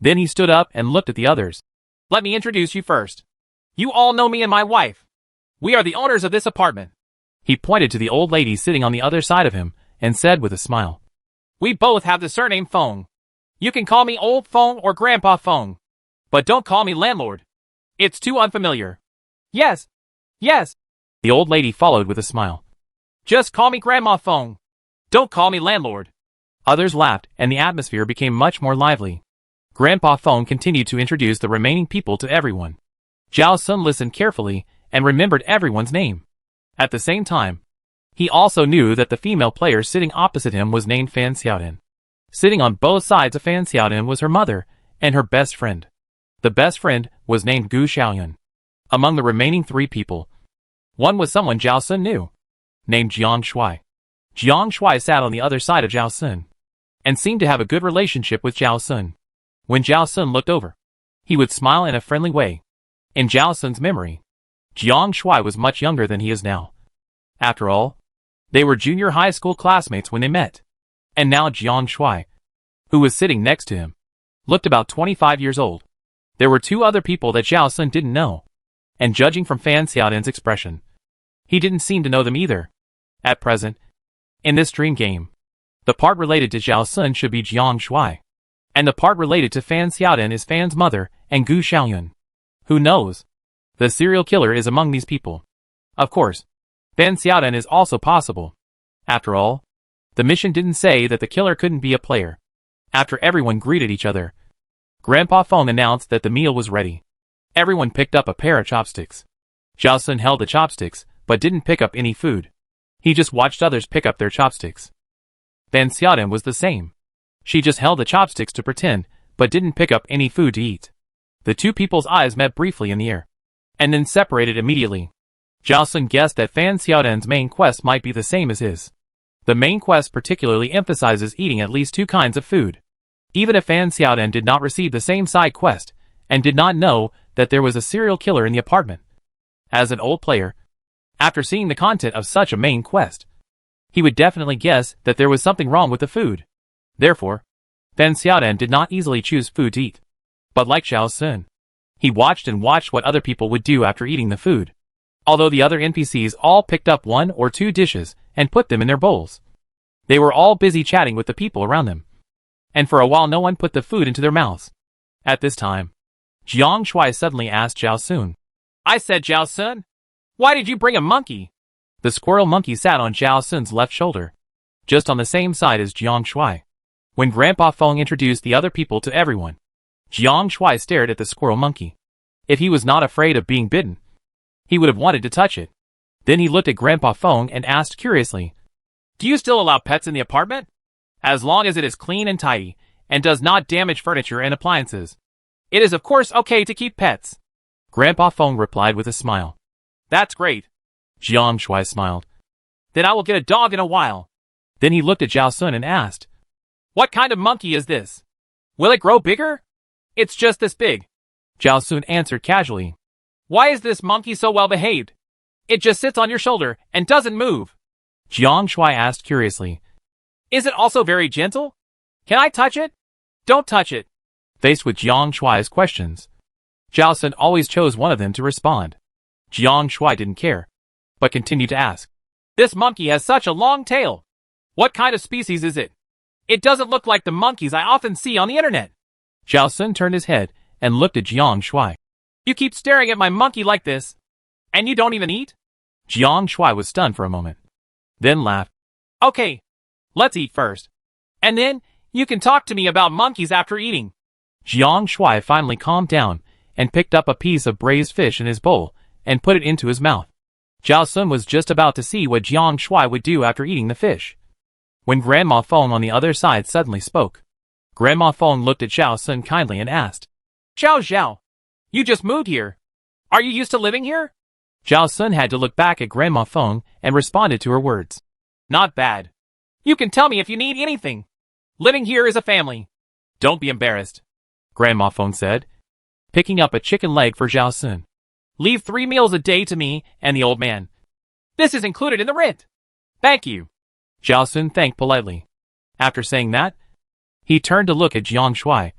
Then he stood up and looked at the others. Let me introduce you first. You all know me and my wife. We are the owners of this apartment. He pointed to the old lady sitting on the other side of him and said with a smile. We both have the surname Feng. You can call me Old Feng or Grandpa Feng, but don't call me landlord. It's too unfamiliar. Yes, yes. The old lady followed with a smile. Just call me Grandma Feng. Don't call me landlord. Others laughed and the atmosphere became much more lively. Grandpa Feng continued to introduce the remaining people to everyone. Zhao Sun listened carefully and remembered everyone's name. At the same time, he also knew that the female player sitting opposite him was named Fan Xiaodan. Sitting on both sides of Fan Xiaodan was her mother and her best friend. The best friend was named Gu Xiaoyun. Among the remaining 3 people, one was someone Zhao Sun knew, named Jiang Shui. Jiang Shui sat on the other side of Zhao Sun. and seemed to have a good relationship with Zhao Sun. When Zhao Sun looked over, he would smile in a friendly way. In Zhao Sun's memory, Jiang Shuai was much younger than he is now. After all, they were junior high school classmates when they met. And now Jiang Shuai, who was sitting next to him, looked about 25 years old. There were two other people that Zhao Sun didn't know, and judging from Fan Xiaodan's expression, he didn't seem to know them either. At present, in this dream game, the part related to Zhao Sun should be Jiang Shuai, and the part related to Fan Xiaodan is Fan's mother and Gu Xiaoyun. Who knows? The serial killer is among these people. Of course, Fan Xiaodan is also possible. After all, the mission didn't say that the killer couldn't be a player. After everyone greeted each other, Grandpa Feng announced that the meal was ready. Everyone picked up a pair of chopsticks. Zhao Sun held the chopsticks, but didn't pick up any food. He just watched others pick up their chopsticks. Fan Xiaodan was the same. She just held the chopsticks to pretend, but didn't pick up any food to eat. The two people's eyes met briefly in the air, and then separated immediately. Zhao Sun guessed that Fan Xiaodan's main quest might be the same as his. The main quest particularly emphasizes eating at least two kinds of food. Even if Fan Xiaodan did not receive the same side quest, and did not know that there was a serial killer in the apartment. As an old player, after seeing the content of such a main quest, he would definitely guess that there was something wrong with the food. Therefore, Fan Xiaodan did not easily choose food to eat. But like Zhao Sun, he watched and watched what other people would do after eating the food. Although the other NPCs all picked up one or two dishes and put them in their bowls. They were all busy chatting with the people around them. And for a while no one put the food into their mouths. At this time, Jiang Shuai suddenly asked Zhao Sun. I said, Zhao Sun, why did you bring a monkey? The squirrel monkey sat on Zhao Sun's left shoulder, just on the same side as Jiang Shuai. When Grandpa Feng introduced the other people to everyone, Jiang Shuai stared at the squirrel monkey. If he was not afraid of being bitten, he would have wanted to touch it. Then he looked at Grandpa Feng and asked curiously, do you still allow pets in the apartment? As long as it is clean and tidy, and does not damage furniture and appliances. It is of course okay to keep pets. Grandpa Feng replied with a smile. That's great. Jiang Shuai smiled. Then I will get a dog in a while. Then he looked at Zhao Sun and asked, what kind of monkey is this? Will it grow bigger? It's just this big. Zhao Sun answered casually. Why is this monkey so well behaved? It just sits on your shoulder and doesn't move. Jiang Shuai asked curiously. Is it also very gentle? Can I touch it? Don't touch it. Faced with Jiang Shuai's questions, Zhao Sun always chose one of them to respond. Jiang Shuai didn't care, but continued to ask. This monkey has such a long tail. What kind of species is it? It doesn't look like the monkeys I often see on the internet. Zhao Sun turned his head and looked at Jiang Shuai. You keep staring at my monkey like this, and you don't even eat? Jiang Shuai was stunned for a moment, then laughed. Okay, let's eat first. And then, you can talk to me about monkeys after eating. Jiang Shuai finally calmed down and picked up a piece of braised fish in his bowl and put it into his mouth. Zhao Sun was just about to see what Jiang Shuai would do after eating the fish, when Grandma Feng on the other side suddenly spoke. Grandma Feng looked at Zhao Sun kindly and asked, Zhao, you just moved here. Are you used to living here? Zhao Sun had to look back at Grandma Feng and responded to her words. Not bad. You can tell me if you need anything. Living here is a family. Don't be embarrassed, Grandma Feng said, picking up a chicken leg for Zhao Sun. Leave 3 meals a day to me and the old man. This is included in the rent. Thank you. Zhao Sun thanked politely. After saying that, he turned to look at Jiang Shuai,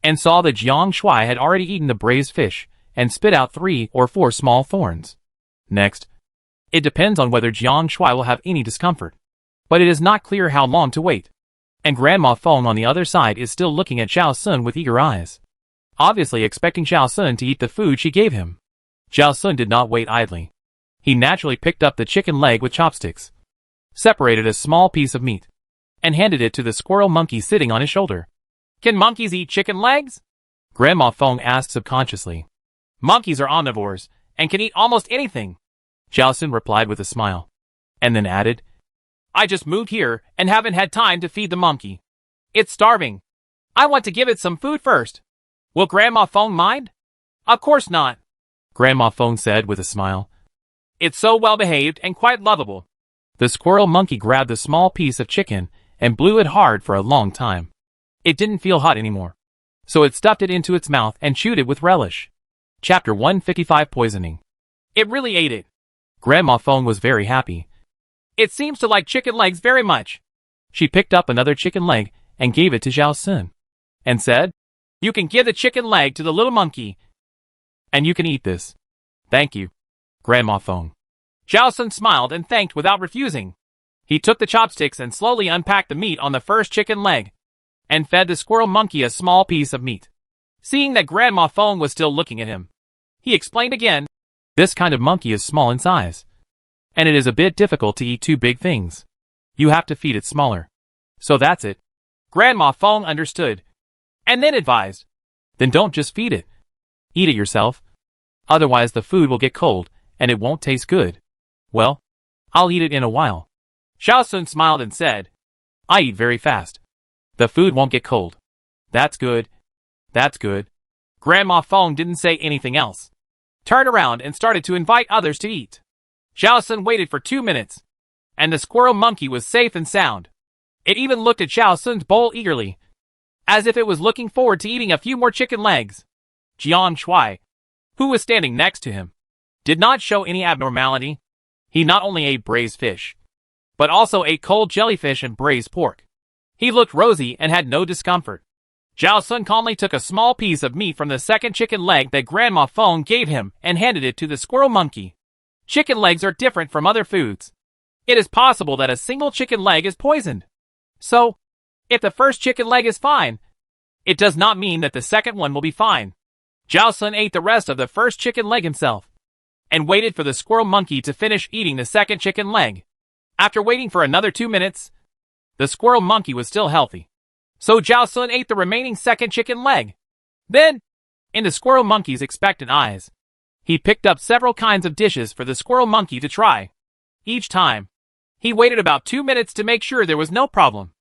and saw that Jiang Shuai had already eaten the braised fish and spit out 3 or 4 small thorns. Next, it depends on whether Jiang Shuai will have any discomfort, but it is not clear how long to wait. And Grandma Feng on the other side is still looking at Zhao Sun with eager eyes, obviously expecting Zhao Sun to eat the food she gave him. Zhao Sun did not wait idly. He naturally picked up the chicken leg with chopsticks, separated a small piece of meat, and handed it to the squirrel monkey sitting on his shoulder. Can monkeys eat chicken legs? Grandma Feng asked subconsciously. Monkeys are omnivores, and can eat almost anything. Zhao Sun replied with a smile, and then added, I just moved here and haven't had time to feed the monkey. It's starving. I want to give it some food first. Will Grandma Feng mind? Of course not, Grandma Feng said with a smile. It's so well behaved and quite lovable. The squirrel monkey grabbed a small piece of chicken and blew it hard for a long time. It didn't feel hot anymore, so it stuffed it into its mouth and chewed it with relish. Chapter 155 Poisoning. It really ate it. Grandma Fong was very happy. It seems to like chicken legs very much. She picked up another chicken leg and gave it to Zhao Sun, and said, You can give the chicken leg to the little monkey. And you can eat this. Thank you, Grandma Fong. Zhao Sun smiled and thanked without refusing. He took the chopsticks and slowly unpacked the meat on the first chicken leg, and fed the squirrel monkey a small piece of meat. Seeing that Grandma Fong was still looking at him, he explained again, This kind of monkey is small in size, and it is a bit difficult to eat two big things. You have to feed it smaller. So that's it. Grandma Fong understood, and then advised, Then don't just feed it. Eat it yourself. Otherwise the food will get cold, and it won't taste good. Well, I'll eat it in a while. Zhao Sun smiled and said, I eat very fast. The food won't get cold. That's good. That's good. Grandma Fong didn't say anything else, turned around and started to invite others to eat. Zhao Sun waited for 2 minutes, and the squirrel monkey was safe and sound. It even looked at Zhao Sun's bowl eagerly, as if it was looking forward to eating a few more chicken legs. Jiang Shuai, who was standing next to him, did not show any abnormality. He not only ate braised fish, but also ate cold jellyfish and braised pork. He looked rosy and had no discomfort. Zhao Sun calmly took a small piece of meat from the second chicken leg that Grandma Fong gave him and handed it to the squirrel monkey. Chicken legs are different from other foods. It is possible that a single chicken leg is poisoned. So, if the first chicken leg is fine, it does not mean that the second one will be fine. Zhao Sun ate the rest of the first chicken leg himself, and waited for the squirrel monkey to finish eating the second chicken leg. After waiting for another 2 minutes, the squirrel monkey was still healthy. So Zhao Sun ate the remaining second chicken leg. Then, in the squirrel monkey's expectant eyes, he picked up several kinds of dishes for the squirrel monkey to try. Each time, he waited about 2 minutes to make sure there was no problem.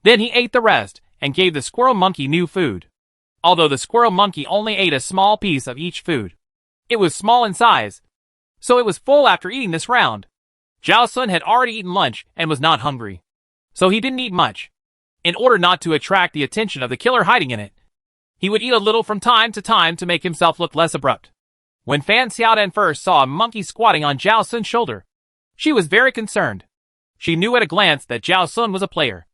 Then he ate the rest and gave the squirrel monkey new food. Although the squirrel monkey only ate a small piece of each food, it was small in size, so it was full after eating this round. Zhao Sun had already eaten lunch and was not hungry, so he didn't eat much. In order not to attract the attention of the killer hiding in it, he would eat a little from time to make himself look less abrupt. When Fan Xiaodan first saw a monkey squatting on Zhao Sun's shoulder, she was very concerned. She knew at a glance that Zhao Sun was a player,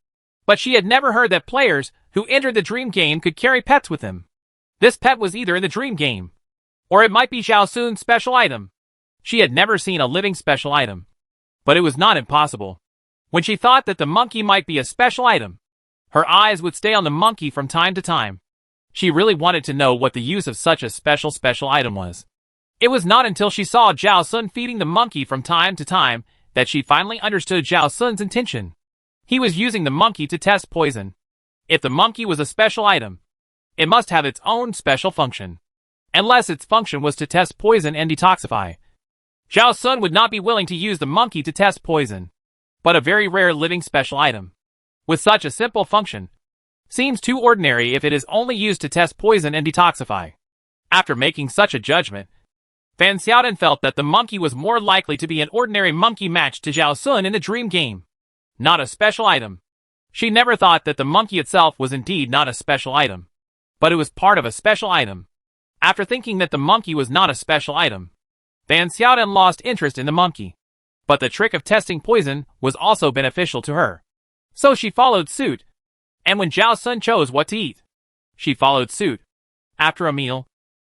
but she had never heard that players who entered the dream game could carry pets with them. This pet was either in the dream game, or it might be Zhao Sun's special item. She had never seen a living special item, but it was not impossible. When she thought that the monkey might be a special item, her eyes would stay on the monkey from time to time. She really wanted to know what the use of such a special item was. It was not until she saw Zhao Sun feeding the monkey from time to time that she finally understood Zhao Sun's intention. He was using the monkey to test poison. If the monkey was a special item, it must have its own special function. Unless its function was to test poison and detoxify, Zhao Sun would not be willing to use the monkey to test poison. But a very rare living special item, with such a simple function, seems too ordinary if it is only used to test poison and detoxify. After making such a judgment, Fan Xiaodan felt that the monkey was more likely to be an ordinary monkey matched to Zhao Sun in the dream game, not a special item. She never thought that the monkey itself was indeed not a special item, but it was part of a special item. After thinking that the monkey was not a special item, Fan Xiaodan lost interest in the monkey. But the trick of testing poison was also beneficial to her. So she followed suit, and when Zhao Sun chose what to eat, she followed suit. After a meal,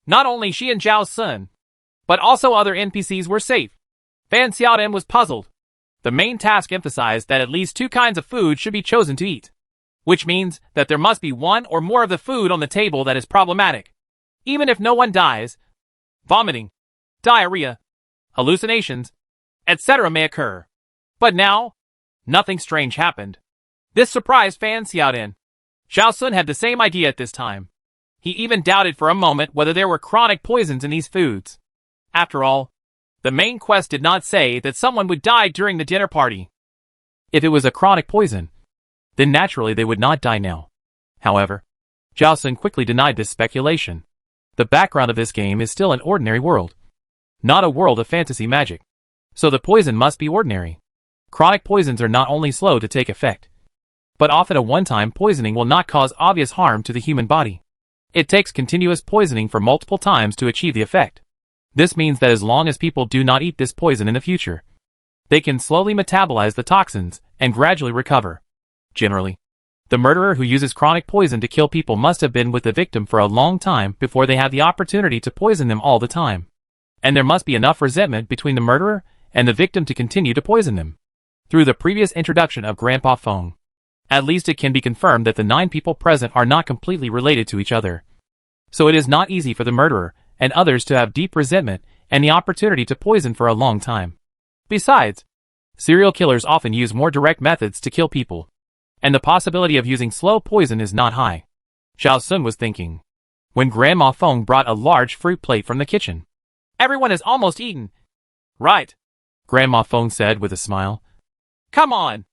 not only she and Zhao Sun, but also other NPCs were safe. Fan Xiaodan was puzzled. The main task emphasized that at least 2 kinds of food should be chosen to eat, which means that there must be one or more of the food on the table that is problematic. Even if no one dies, vomiting, diarrhea, hallucinations, etc. may occur. But now, nothing strange happened. This surprised Fan Xiaodan. Zhao Sun had the same idea at this time. He even doubted for a moment whether there were chronic poisons in these foods. After all, the main quest did not say that someone would die during the dinner party. If it was a chronic poison, then naturally they would not die now. However, Zhao Sun quickly denied this speculation. The background of this game is still an ordinary world, not a world of fantasy magic. So the poison must be ordinary. Chronic poisons are not only slow to take effect, But often a one-time poisoning will not cause obvious harm to the human body. It takes continuous poisoning for multiple times to achieve the effect. This means that as long as people do not eat this poison in the future, they can slowly metabolize the toxins and gradually recover. Generally, the murderer who uses chronic poison to kill people must have been with the victim for a long time before they have the opportunity to poison them all the time. And there must be enough resentment between the murderer and the victim to continue to poison them. Through the previous introduction of Grandpa Fong, at least it can be confirmed that the 9 people present are not completely related to each other. So it is not easy for the murderer and others to have deep resentment and the opportunity to poison for a long time. Besides, serial killers often use more direct methods to kill people, and the possibility of using slow poison is not high. Zhao Sun was thinking, when Grandma Fong brought a large fruit plate from the kitchen. Everyone has almost eaten. Right, Grandma Fong said with a smile. Come on,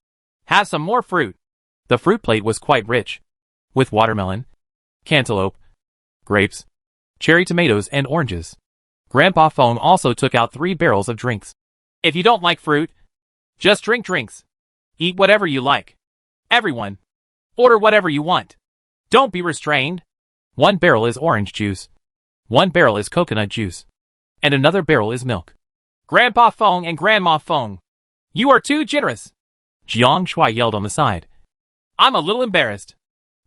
have some more fruit. The fruit plate was quite rich, with watermelon, cantaloupe, grapes, cherry tomatoes and oranges. Grandpa Fong also took out 3 barrels of drinks. If you don't like fruit, just drink drinks. Eat whatever you like. Everyone, order whatever you want. Don't be restrained. 1 barrel is orange juice. 1 barrel is coconut juice. And another barrel is milk. Grandpa Fong and Grandma Fong, you are too generous. Jiang Shui yelled on the side. I'm a little embarrassed.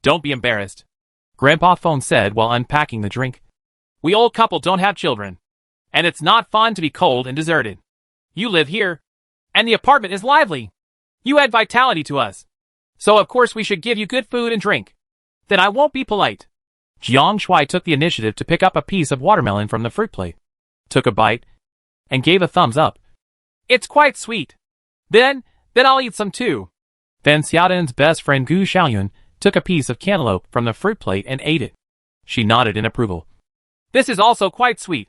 Don't be embarrassed, Grandpa Fong said while unpacking the drink. We old couple don't have children, and it's not fun to be cold and deserted. You live here, and the apartment is lively. You add vitality to us. So of course we should give you good food and drink. Then I won't be polite. Jiang Shui took the initiative to pick up a piece of watermelon from the fruit plate, took a bite, and gave a thumbs up. It's quite sweet. Then I'll eat some too. Then Xiaodan's best friend Gu Xiaoyun took a piece of cantaloupe from the fruit plate and ate it. She nodded in approval. This is also quite sweet.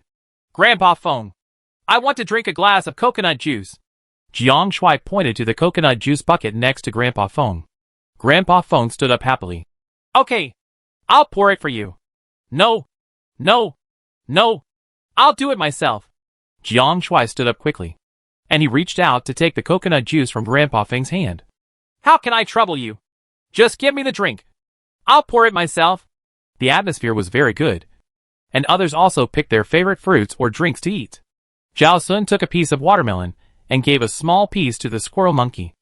Grandpa Fong, I want to drink a glass of coconut juice. Jiang Shui pointed to the coconut juice bucket next to Grandpa Fong. Grandpa Fong stood up happily. Okay, I'll pour it for you. No, I'll do it myself. Jiang Shui stood up quickly, and he reached out to take the coconut juice from Grandpa Feng's hand. How can I trouble you? Just give me the drink. I'll pour it myself. The atmosphere was very good, and others also picked their favorite fruits or drinks to eat. Zhao Sun took a piece of watermelon and gave a small piece to the squirrel monkey.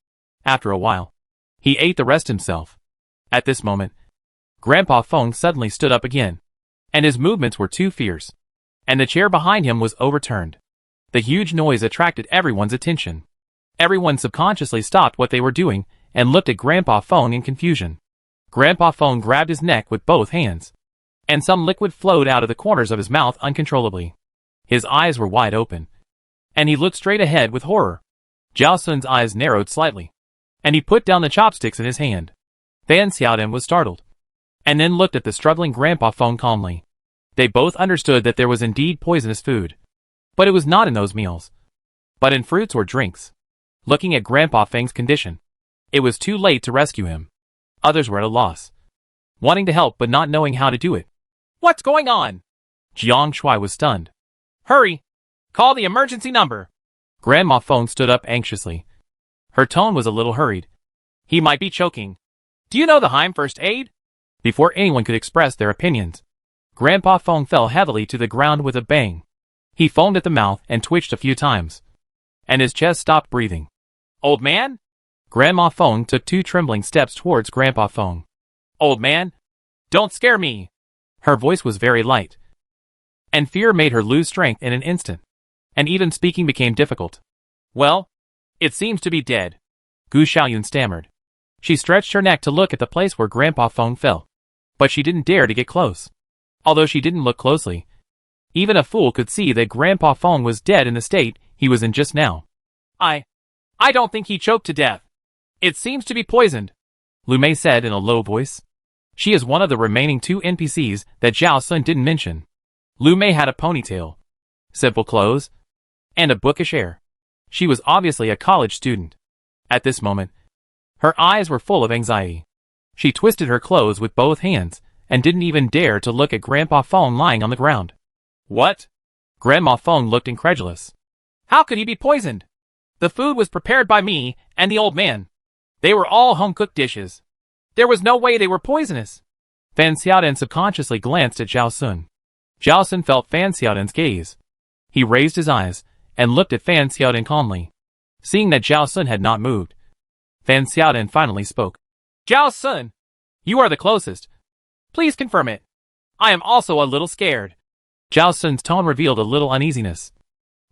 After a while, he ate the rest himself. At this moment, Grandpa Fong suddenly stood up again, and his movements were too fierce, and the chair behind him was overturned. The huge noise attracted everyone's attention. Everyone subconsciously stopped what they were doing and looked at Grandpa Fong in confusion. Grandpa Fong grabbed his neck with both hands, and some liquid flowed out of the corners of his mouth uncontrollably. His eyes were wide open, and he looked straight ahead with horror. Zhao Sun's eyes narrowed slightly, and he put down the chopsticks in his hand. Then Xiaodan was startled, and then looked at the struggling Grandpa Fong calmly. They both understood that there was indeed poisonous food, but it was not in those meals, but in fruits or drinks. Looking at Grandpa Feng's condition, it was too late to rescue him. Others were at a loss, wanting to help but not knowing how to do it. What's going on? Jiang Shui was stunned. Hurry! Call the emergency number! Grandma Fong stood up anxiously. Her tone was a little hurried. He might be choking. Do you know the Heim first aid? Before anyone could express their opinions, Grandpa Fong fell heavily to the ground with a bang. He foamed at the mouth and twitched a few times, and his chest stopped breathing. Old man? Grandma Fong took 2 trembling steps towards Grandpa Fong. Old man, don't scare me. Her voice was very light, and fear made her lose strength in an instant, and even speaking became difficult. Well, it seems to be dead, Gu Xiaoyun stammered. She stretched her neck to look at the place where Grandpa Fong fell, but she didn't dare to get close. Although she didn't look closely, even a fool could see that Grandpa Fong was dead in the state he was in just now. I don't think he choked to death. It seems to be poisoned, Lu Mei said in a low voice. She is one of the remaining 2 NPCs that Zhao Sun didn't mention. Lu Mei had a ponytail, simple clothes, and a bookish air. She was obviously a college student. At this moment, her eyes were full of anxiety. She twisted her clothes with both hands and didn't even dare to look at Grandpa Fong lying on the ground. What? Grandma Fong looked incredulous. How could he be poisoned? The food was prepared by me and the old man. They were all home-cooked dishes. There was no way they were poisonous. Fan Xiaodan subconsciously glanced at Zhao Sun. Zhao Sun felt Fan Xiaodan's gaze. He raised his eyes and looked at Fan Xiaodan calmly. Seeing that Zhao Sun had not moved, Fan Xiaodan finally spoke. Zhao Sun, you are the closest. Please confirm it. I am also a little scared. Zhao Sun's tone revealed a little uneasiness.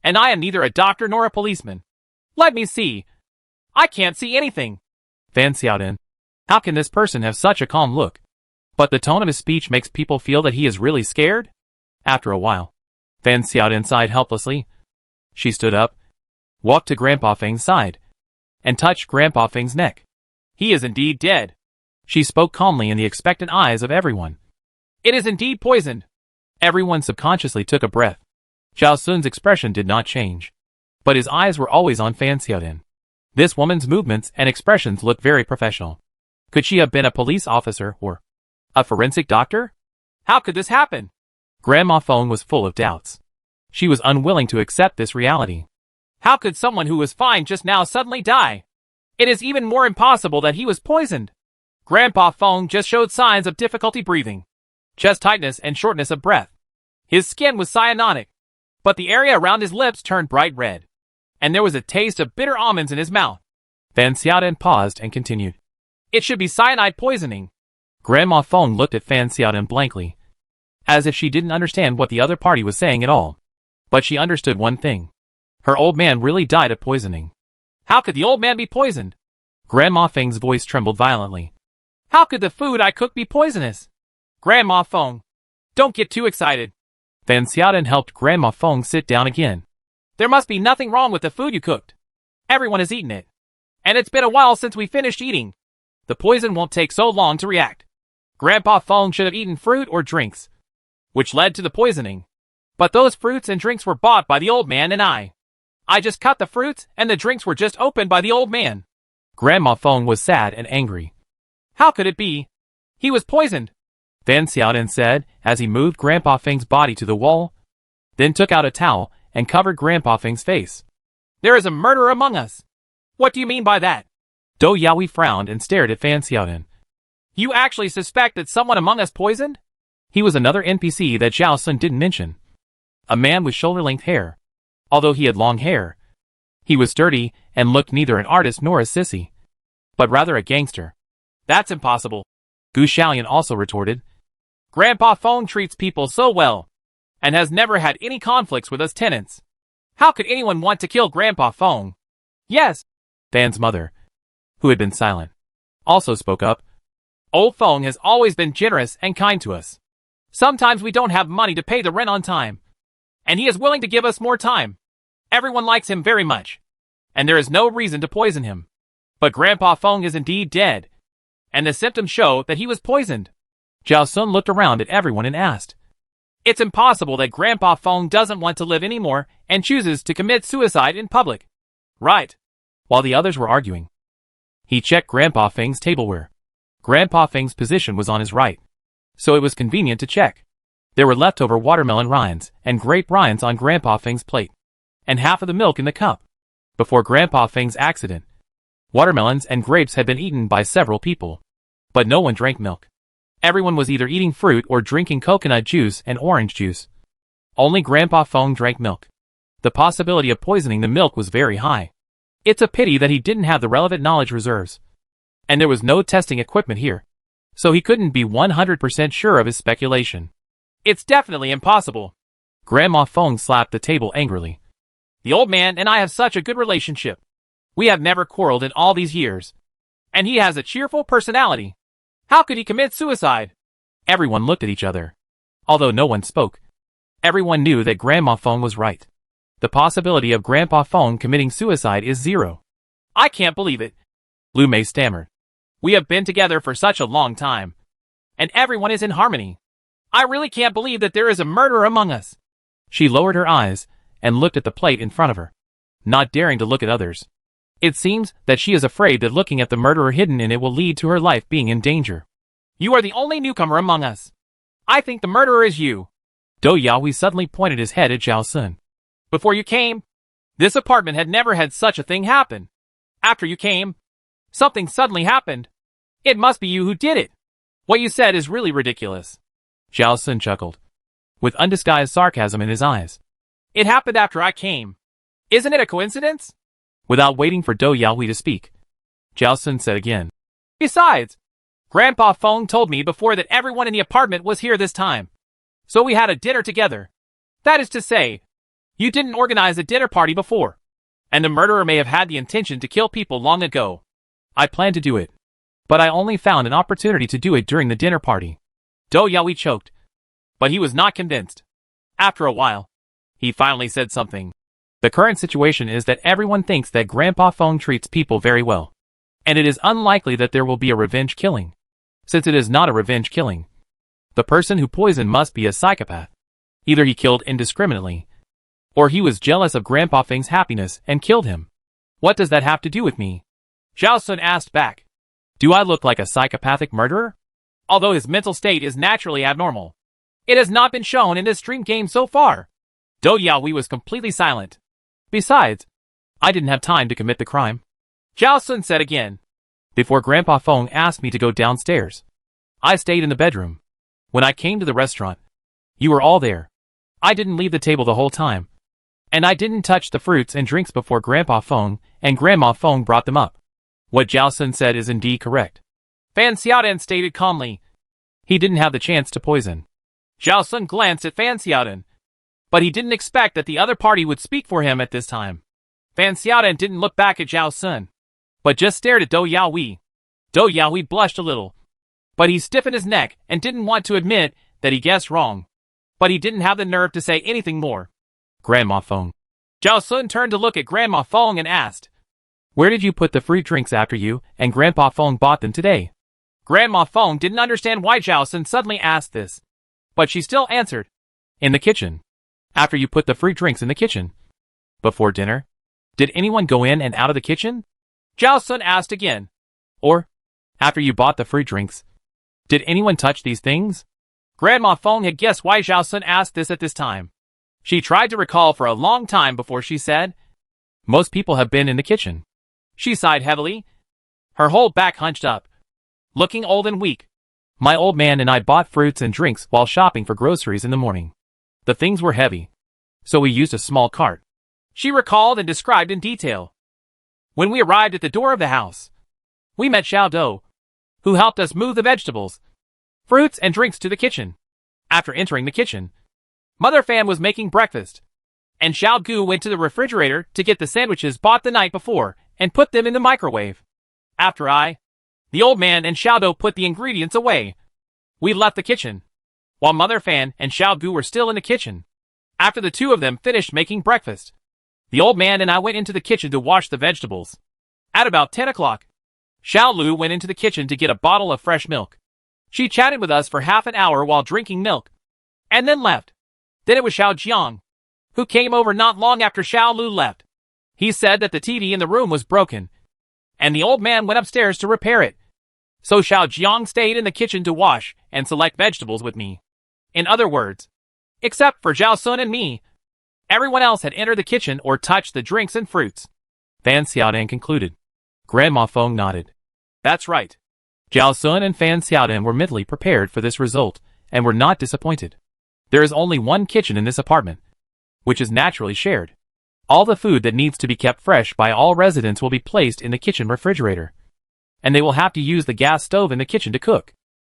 And I am neither a doctor nor a policeman. Let me see. I can't see anything. Fan Xiaodan, how can this person have such a calm look? But the tone of his speech makes people feel that he is really scared? After a while, Fan Xiaodan sighed helplessly. She stood up, walked to Grandpa Feng's side, and touched Grandpa Feng's neck. He is indeed dead. She spoke calmly in the expectant eyes of everyone. It is indeed poisoned. Everyone subconsciously took a breath. Zhao Sun's expression did not change, but his eyes were always on Fan Xiaodan. This woman's movements and expressions looked very professional. Could she have been a police officer or a forensic doctor? How could this happen? Grandma Feng was full of doubts. She was unwilling to accept this reality. How could someone who was fine just now suddenly die? It is even more impossible that he was poisoned. Grandpa Feng just showed signs of difficulty breathing, chest tightness and shortness of breath. His skin was cyanotic, but the area around his lips turned bright red, and there was a taste of bitter almonds in his mouth. Fan Xiaodan paused and continued. It should be cyanide poisoning. Grandma Feng looked at Fan Xiaodan blankly, as if she didn't understand what the other party was saying at all. But she understood one thing. Her old man really died of poisoning. How could the old man be poisoned? Grandma Feng's voice trembled violently. How could the food I cooked be poisonous? Grandma Feng, don't get too excited. Fan Xiaodan helped Grandma Feng sit down again. There must be nothing wrong with the food you cooked. Everyone has eaten it. And it's been a while since we finished eating. The poison won't take so long to react. Grandpa Feng should have eaten fruit or drinks, which led to the poisoning. But those fruits and drinks were bought by the old man and I. I just cut the fruits and the drinks were just opened by the old man. Grandma Feng was sad and angry. How could it be? He was poisoned. Fan Xiaodan said as he moved Grandpa Feng's body to the wall, then took out a towel and covered Grandpa Feng's face. There is a murderer among us. What do you mean by that? Dou Yaoi frowned and stared at Fan Xiaodan. You actually suspect that someone among us poisoned? He was another NPC that Zhao Sun didn't mention. A man with shoulder-length hair. Although he had long hair, he was sturdy and looked neither an artist nor a sissy, but rather a gangster. That's impossible. Gu Xiaoyan also retorted. Grandpa Feng treats people so well, and has never had any conflicts with us tenants. How could anyone want to kill Grandpa Feng? Yes. Fan's mother, who had been silent, also spoke up. Old Feng has always been generous and kind to us. Sometimes we don't have money to pay the rent on time, and he is willing to give us more time. Everyone likes him very much, and there is no reason to poison him. But Grandpa Feng is indeed dead, and the symptoms show that he was poisoned. Zhao Sun looked around at everyone and asked. It's impossible that Grandpa Feng doesn't want to live anymore and chooses to commit suicide in public. Right. While the others were arguing, he checked Grandpa Feng's tableware. Grandpa Feng's position was on his right, so it was convenient to check. There were leftover watermelon rinds and grape rinds on Grandpa Feng's plate, and half of the milk in the cup. Before Grandpa Feng's accident, watermelons and grapes had been eaten by several people, but no one drank milk. Everyone was either eating fruit or drinking coconut juice and orange juice. Only Grandpa Feng drank milk. The possibility of poisoning the milk was very high. It's a pity that he didn't have the relevant knowledge reserves, and there was no testing equipment here, so he couldn't be 100% sure of his speculation. It's definitely impossible. Grandma Feng slapped the table angrily. The old man and I have such a good relationship. We have never quarreled in all these years. And he has a cheerful personality. How could he commit suicide? Everyone looked at each other. Although no one spoke, everyone knew that Grandma Feng was right. The possibility of Grandpa Feng committing suicide is zero. I can't believe it. Lu Mei stammered. We have been together for such a long time, and everyone is in harmony. I really can't believe that there is a murderer among us. She lowered her eyes and looked at the plate in front of her, not daring to look at others. It seems that she is afraid that looking at the murderer hidden in it will lead to her life being in danger. You are the only newcomer among us. I think the murderer is you. Dou Yaoi suddenly pointed his head at Zhao Sun. Before you came, this apartment had never had such a thing happen. After you came, something suddenly happened. It must be you who did it. What you said is really ridiculous. Zhao Sun chuckled, with undisguised sarcasm in his eyes. It happened after I came. Isn't it a coincidence? Without waiting for Dou Yaohui to speak, Zhao Sun said again. Besides, Grandpa Feng told me before that everyone in the apartment was here this time. So we had a dinner together. That is to say, you didn't organize a dinner party before. And the murderer may have had the intention to kill people long ago. I planned to do it, but I only found an opportunity to do it during the dinner party. Dou Yaohui choked, but he was not convinced. After a while, he finally said something. The current situation is that everyone thinks that Grandpa Feng treats people very well, and it is unlikely that there will be a revenge killing. Since it is not a revenge killing, the person who poisoned must be a psychopath. Either he killed indiscriminately, or he was jealous of Grandpa Feng's happiness and killed him. What does that have to do with me? Zhao Sun asked back. Do I look like a psychopathic murderer? Although his mental state is naturally abnormal, it has not been shown in this dream game so far. Dou Yaohui was completely silent. Besides, I didn't have time to commit the crime. Zhao Sun said again. Before Grandpa Feng asked me to go downstairs, I stayed in the bedroom. When I came to the restaurant, you were all there. I didn't leave the table the whole time. And I didn't touch the fruits and drinks before Grandpa Feng and Grandma Feng brought them up. What Zhao Sun said is indeed correct. Fan Xiaodan stated calmly. He didn't have the chance to poison. Zhao Sun glanced at Fan Xiaodan, but he didn't expect that the other party would speak for him at this time. Fan Xiaodan didn't look back at Zhao Sun, but just stared at Dou Yaohui. Dou Yaohui blushed a little, but he stiffened his neck and didn't want to admit that he guessed wrong. But he didn't have the nerve to say anything more. Grandma Feng. Zhao Sun turned to look at Grandma Feng and asked, Where did you put the fruit drinks after you and Grandpa Feng bought them today? Grandma Feng didn't understand why Zhao Sun suddenly asked this, but she still answered, In the kitchen. After you put the fruit drinks in the kitchen. Before dinner? Did anyone go in and out of the kitchen? Zhao Sun asked again. Or, after you bought the fruit drinks, did anyone touch these things? Grandma Feng had guessed why Zhao Sun asked this at this time. She tried to recall for a long time before she said, Most people have been in the kitchen. She sighed heavily, her whole back hunched up, looking old and weak. My old man and I bought fruits and drinks while shopping for groceries in the morning. The things were heavy, so we used a small cart. She recalled and described in detail. When we arrived at the door of the house, we met Xiao Dou, who helped us move the vegetables, fruits and drinks to the kitchen. After entering the kitchen, Mother Fan was making breakfast, and Xiao Gu went to the refrigerator to get the sandwiches bought the night before and put them in the microwave. After the old man and Xiao Dou put the ingredients away, we left the kitchen, while Mother Fan and Xiao Gu were still in the kitchen. After the two of them finished making breakfast, the old man and I went into the kitchen to wash the vegetables. At about 10 o'clock, Xiao Lu went into the kitchen to get a bottle of fresh milk. She chatted with us for half an hour while drinking milk, and then left. Then it was Xiao Jiang, who came over not long after Xiao Lu left. He said that the TV in the room was broken, and the old man went upstairs to repair it. So Xiao Jiang stayed in the kitchen to wash and select vegetables with me. In other words, except for Zhao Sun and me, everyone else had entered the kitchen or touched the drinks and fruits. Fan Xiaodan concluded. Grandma Feng nodded. That's right. Zhao Sun and Fan Xiaodan were mentally prepared for this result and were not disappointed. There is only one kitchen in this apartment, which is naturally shared. All the food that needs to be kept fresh by all residents will be placed in the kitchen refrigerator, and they will have to use the gas stove in the kitchen to cook.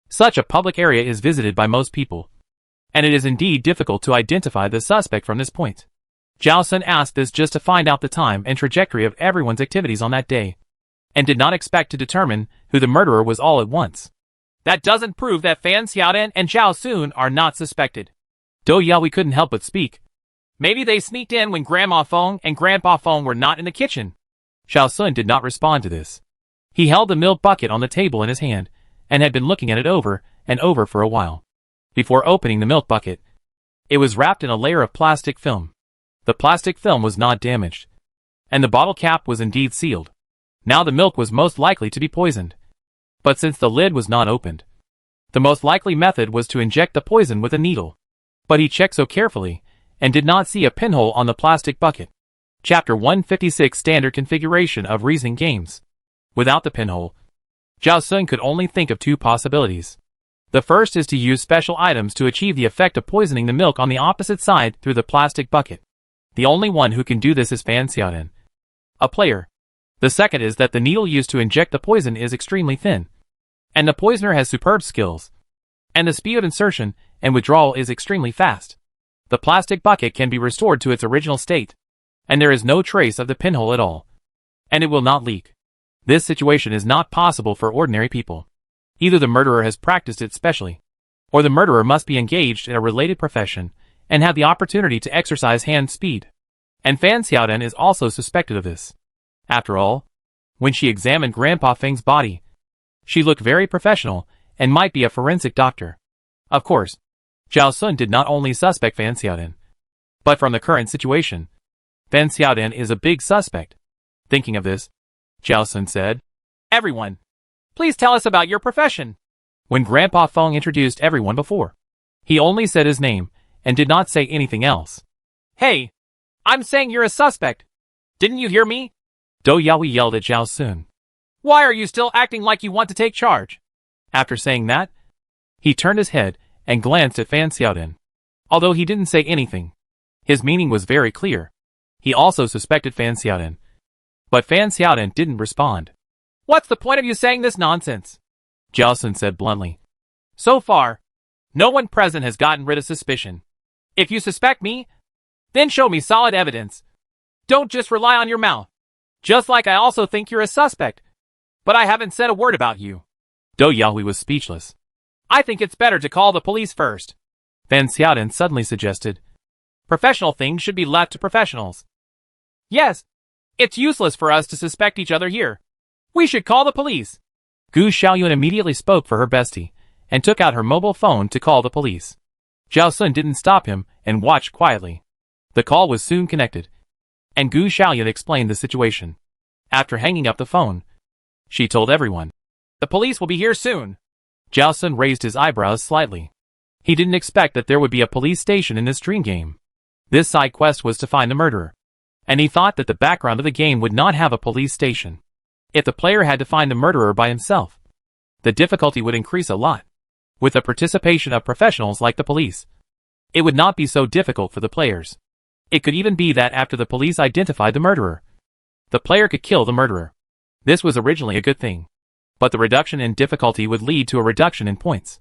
Such a public area is visited by most people, and it is indeed difficult to identify the suspect from this point. Zhao Sun asked this just to find out the time and trajectory of everyone's activities on that day, and did not expect to determine who the murderer was all at once. That doesn't prove that Fan Xiaodan and Zhao Sun are not suspected. Dou Yaohui couldn't help but speak. Maybe they sneaked in when Grandma Feng and Grandpa Feng were not in the kitchen. Zhao Sun did not respond to this. He held the milk bucket on the table in his hand, and had been looking at it over and over for a while. Before opening the milk bucket, it was wrapped in a layer of plastic film. The plastic film was not damaged, and the bottle cap was indeed sealed. Now the milk was most likely to be poisoned. But since the lid was not opened, the most likely method was to inject the poison with a needle. But he checked so carefully, and did not see a pinhole on the plastic bucket. Chapter 156 Standard Configuration of Reasoning Games. Without the pinhole, Zhao Sun could only think of two possibilities. The first is to use special items to achieve the effect of poisoning the milk on the opposite side through the plastic bucket. The only one who can do this is Fan Xiaodan, a player. The second is that the needle used to inject the poison is extremely thin, and the poisoner has superb skills, and the speed of insertion and withdrawal is extremely fast. The plastic bucket can be restored to its original state, and there is no trace of the pinhole at all, and it will not leak. This situation is not possible for ordinary people. Either the murderer has practiced it specially, or the murderer must be engaged in a related profession and have the opportunity to exercise hand speed. And Fan Xiaodan is also suspected of this. After all, when she examined Grandpa Feng's body, she looked very professional and might be a forensic doctor. Of course, Zhao Sun did not only suspect Fan Xiaodan, but from the current situation, Fan Xiaodan is a big suspect. Thinking of this, Zhao Sun said, "Everyone, please tell us about your profession." When Grandpa Feng introduced everyone before, he only said his name and did not say anything else. "Hey, I'm saying you're a suspect. Didn't you hear me?" Dou Yaoi yelled at Zhao Sun. "Why are you still acting like you want to take charge?" After saying that, he turned his head and glanced at Fan Xiaodan. Although he didn't say anything, his meaning was very clear. He also suspected Fan Xiaodan, but Fan Xiaodan didn't respond. "What's the point of you saying this nonsense?" Zhao Sun said bluntly. "So far, no one present has gotten rid of suspicion. If you suspect me, then show me solid evidence. Don't just rely on your mouth. Just like I also think you're a suspect, but I haven't said a word about you." Dou Yaoi was speechless. "I think it's better to call the police first," Fan Xiaodan suddenly suggested. "Professional things should be left to professionals." "Yes, it's useless for us to suspect each other here. We should call the police." Gu Xiaoyun immediately spoke for her bestie, and took out her mobile phone to call the police. Zhao Sun didn't stop him and watched quietly. The call was soon connected, and Gu Xiaoyun explained the situation. After hanging up the phone, she told everyone, "The police will be here soon." Zhao Sun raised his eyebrows slightly. He didn't expect that there would be a police station in this dream game. This side quest was to find the murderer, and he thought that the background of the game would not have a police station. If the player had to find the murderer by himself, the difficulty would increase a lot. With the participation of professionals like the police, it would not be so difficult for the players. It could even be that after the police identified the murderer, the player could kill the murderer. This was originally a good thing, but the reduction in difficulty would lead to a reduction in points,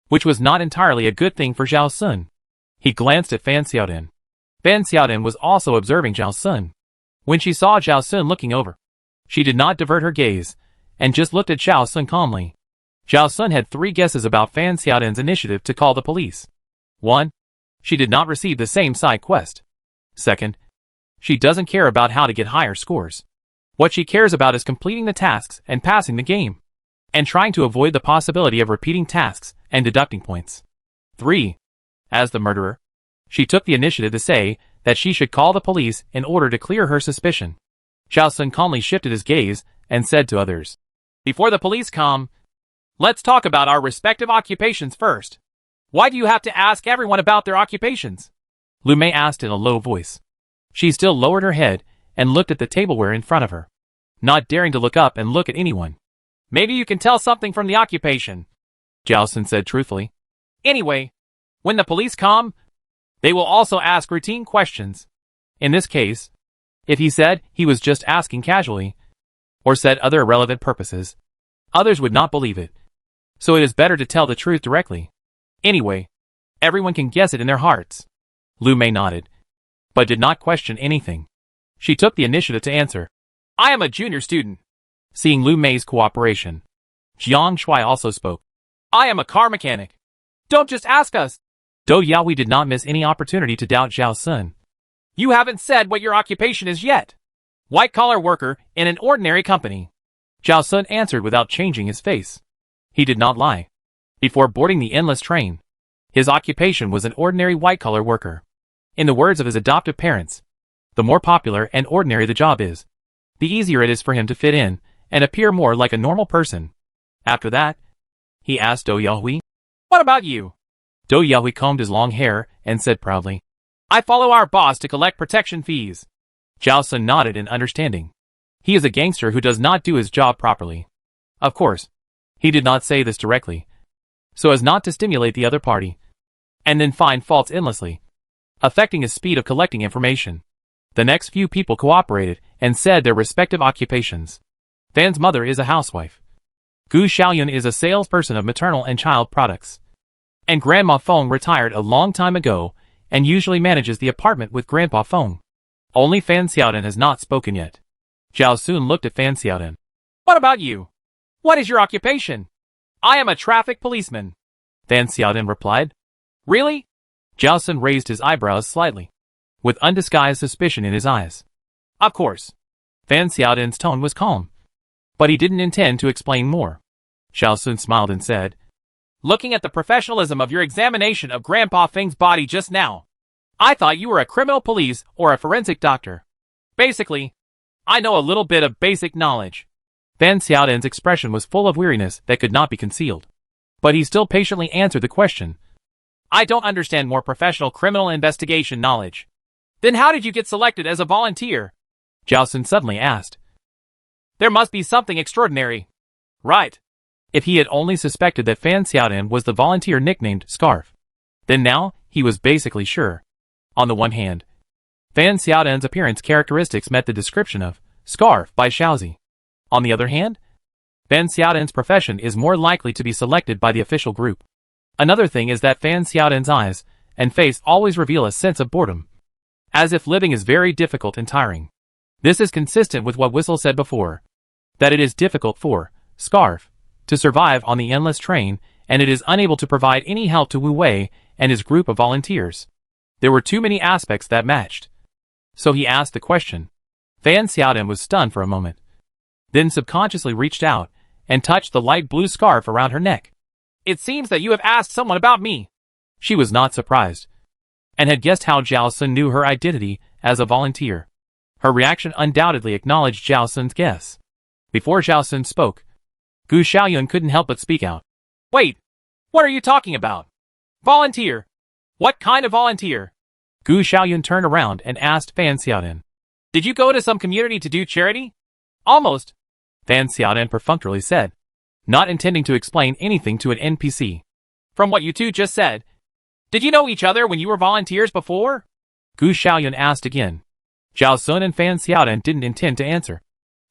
which was not entirely a good thing for Zhao Sun. He glanced at Fan Xiaodan. Fan Xiaodan was also observing Zhao Sun. When she saw Zhao Sun looking over, she did not divert her gaze, and just looked at Zhao Sun calmly. Zhao Sun had 3 guesses about Fan Xiaodan's initiative to call the police. 1. She did not receive the same side quest. 2nd, she doesn't care about how to get higher scores. What she cares about is completing the tasks and passing the game, and trying to avoid the possibility of repeating tasks and deducting points. 3. As the murderer, she took the initiative to say that she should call the police in order to clear her suspicion. Zhao Sun calmly shifted his gaze and said to others, "Before the police come, let's talk about our respective occupations first." "Why do you have to ask everyone about their occupations?" Lu Mei asked in a low voice. She still lowered her head and looked at the tableware in front of her, not daring to look up and look at anyone. "Maybe you can tell something from the occupation," Zhao Sun said truthfully. "Anyway, when the police come, they will also ask routine questions. In this case, if he said he was just asking casually, or said other irrelevant purposes, others would not believe it. So it is better to tell the truth directly. Anyway, everyone can guess it in their hearts." Lu Mei nodded, but did not question anything. She took the initiative to answer. "I am a junior student." Seeing Lu Mei's cooperation, Jiang Shui also spoke. "I am a car mechanic. Don't just ask us." Dou Yaoi did not miss any opportunity to doubt Zhao Sun. "You haven't said what your occupation is yet." "White-collar worker in an ordinary company." Zhao Sun answered without changing his face. He did not lie. Before boarding the endless train, his occupation was an ordinary white-collar worker. In the words of his adoptive parents, the more popular and ordinary the job is, the easier it is for him to fit in and appear more like a normal person. After that, he asked Dou Yaoi, "What about you?" Dou Yaoi combed his long hair and said proudly, "I follow our boss to collect protection fees." Zhao Sun nodded in understanding. He is a gangster who does not do his job properly. Of course, He did not say this directly, so as not to stimulate the other party, and then find faults endlessly, affecting his speed of collecting information. The next few people cooperated and said their respective occupations. Fan's mother is a housewife. Gu Xiaoyun is a salesperson of maternal and child products. And Grandma Feng retired a long time ago and usually manages the apartment with Grandpa Feng. Only Fan Xiaodan has not spoken yet. Zhao Sun looked at Fan Xiaodan. What about you? What is your occupation? I am a traffic policeman. Fan Xiaodan replied. Really? Zhao Sun raised his eyebrows slightly, with undisguised suspicion in his eyes. Of course. Fan Xiaodan's tone was calm, but he didn't intend to explain more. Zhao Sun smiled and said, Looking at the professionalism of your examination of Grandpa Feng's body just now, I thought you were a criminal police or a forensic doctor. Basically, I know a little bit of basic knowledge. Fan Xiaodan's expression was full of weariness that could not be concealed, but he still patiently answered the question. I don't understand more professional criminal investigation knowledge. Then how did you get selected as a volunteer? Zhao Sun suddenly asked. There must be something extraordinary. Right. If he had only suspected that Fan Xiaodan was the volunteer nicknamed Scarf, then now he was basically sure. On the one hand, Fan Xiaodan's appearance characteristics met the description of Scarf by Xiaozi. On the other hand, Fan Xiaodan's profession is more likely to be selected by the official group. Another thing is that Fan Xiaodan's eyes and face always reveal a sense of boredom, as if living is very difficult and tiring. This is consistent with what Whistle said before, that it is difficult for Scarf to survive on the endless train, and it is unable to provide any help to Wu Wei and his group of volunteers. There were too many aspects that matched. So he asked the question. Fan Xiaodan was stunned for a moment, then subconsciously reached out and touched the light blue scarf around her neck. It seems that you have asked someone about me. She was not surprised, and had guessed how Zhao Sun knew her identity as a volunteer. Her reaction undoubtedly acknowledged Zhao Sun's guess. Before Zhao Sun spoke, Gu Xiaoyun couldn't help but speak out. Wait, what are you talking about? Volunteer? What kind of volunteer? Gu Xiaoyun turned around and asked Fan Xiaodan. Did you go to some community to do charity? Almost, Fan Xiaodan perfunctorily said, not intending to explain anything to an NPC. From what you two just said, did you know each other when you were volunteers before? Gu Xiaoyun asked again. Zhao Sun and Fan Xiaodan didn't intend to answer.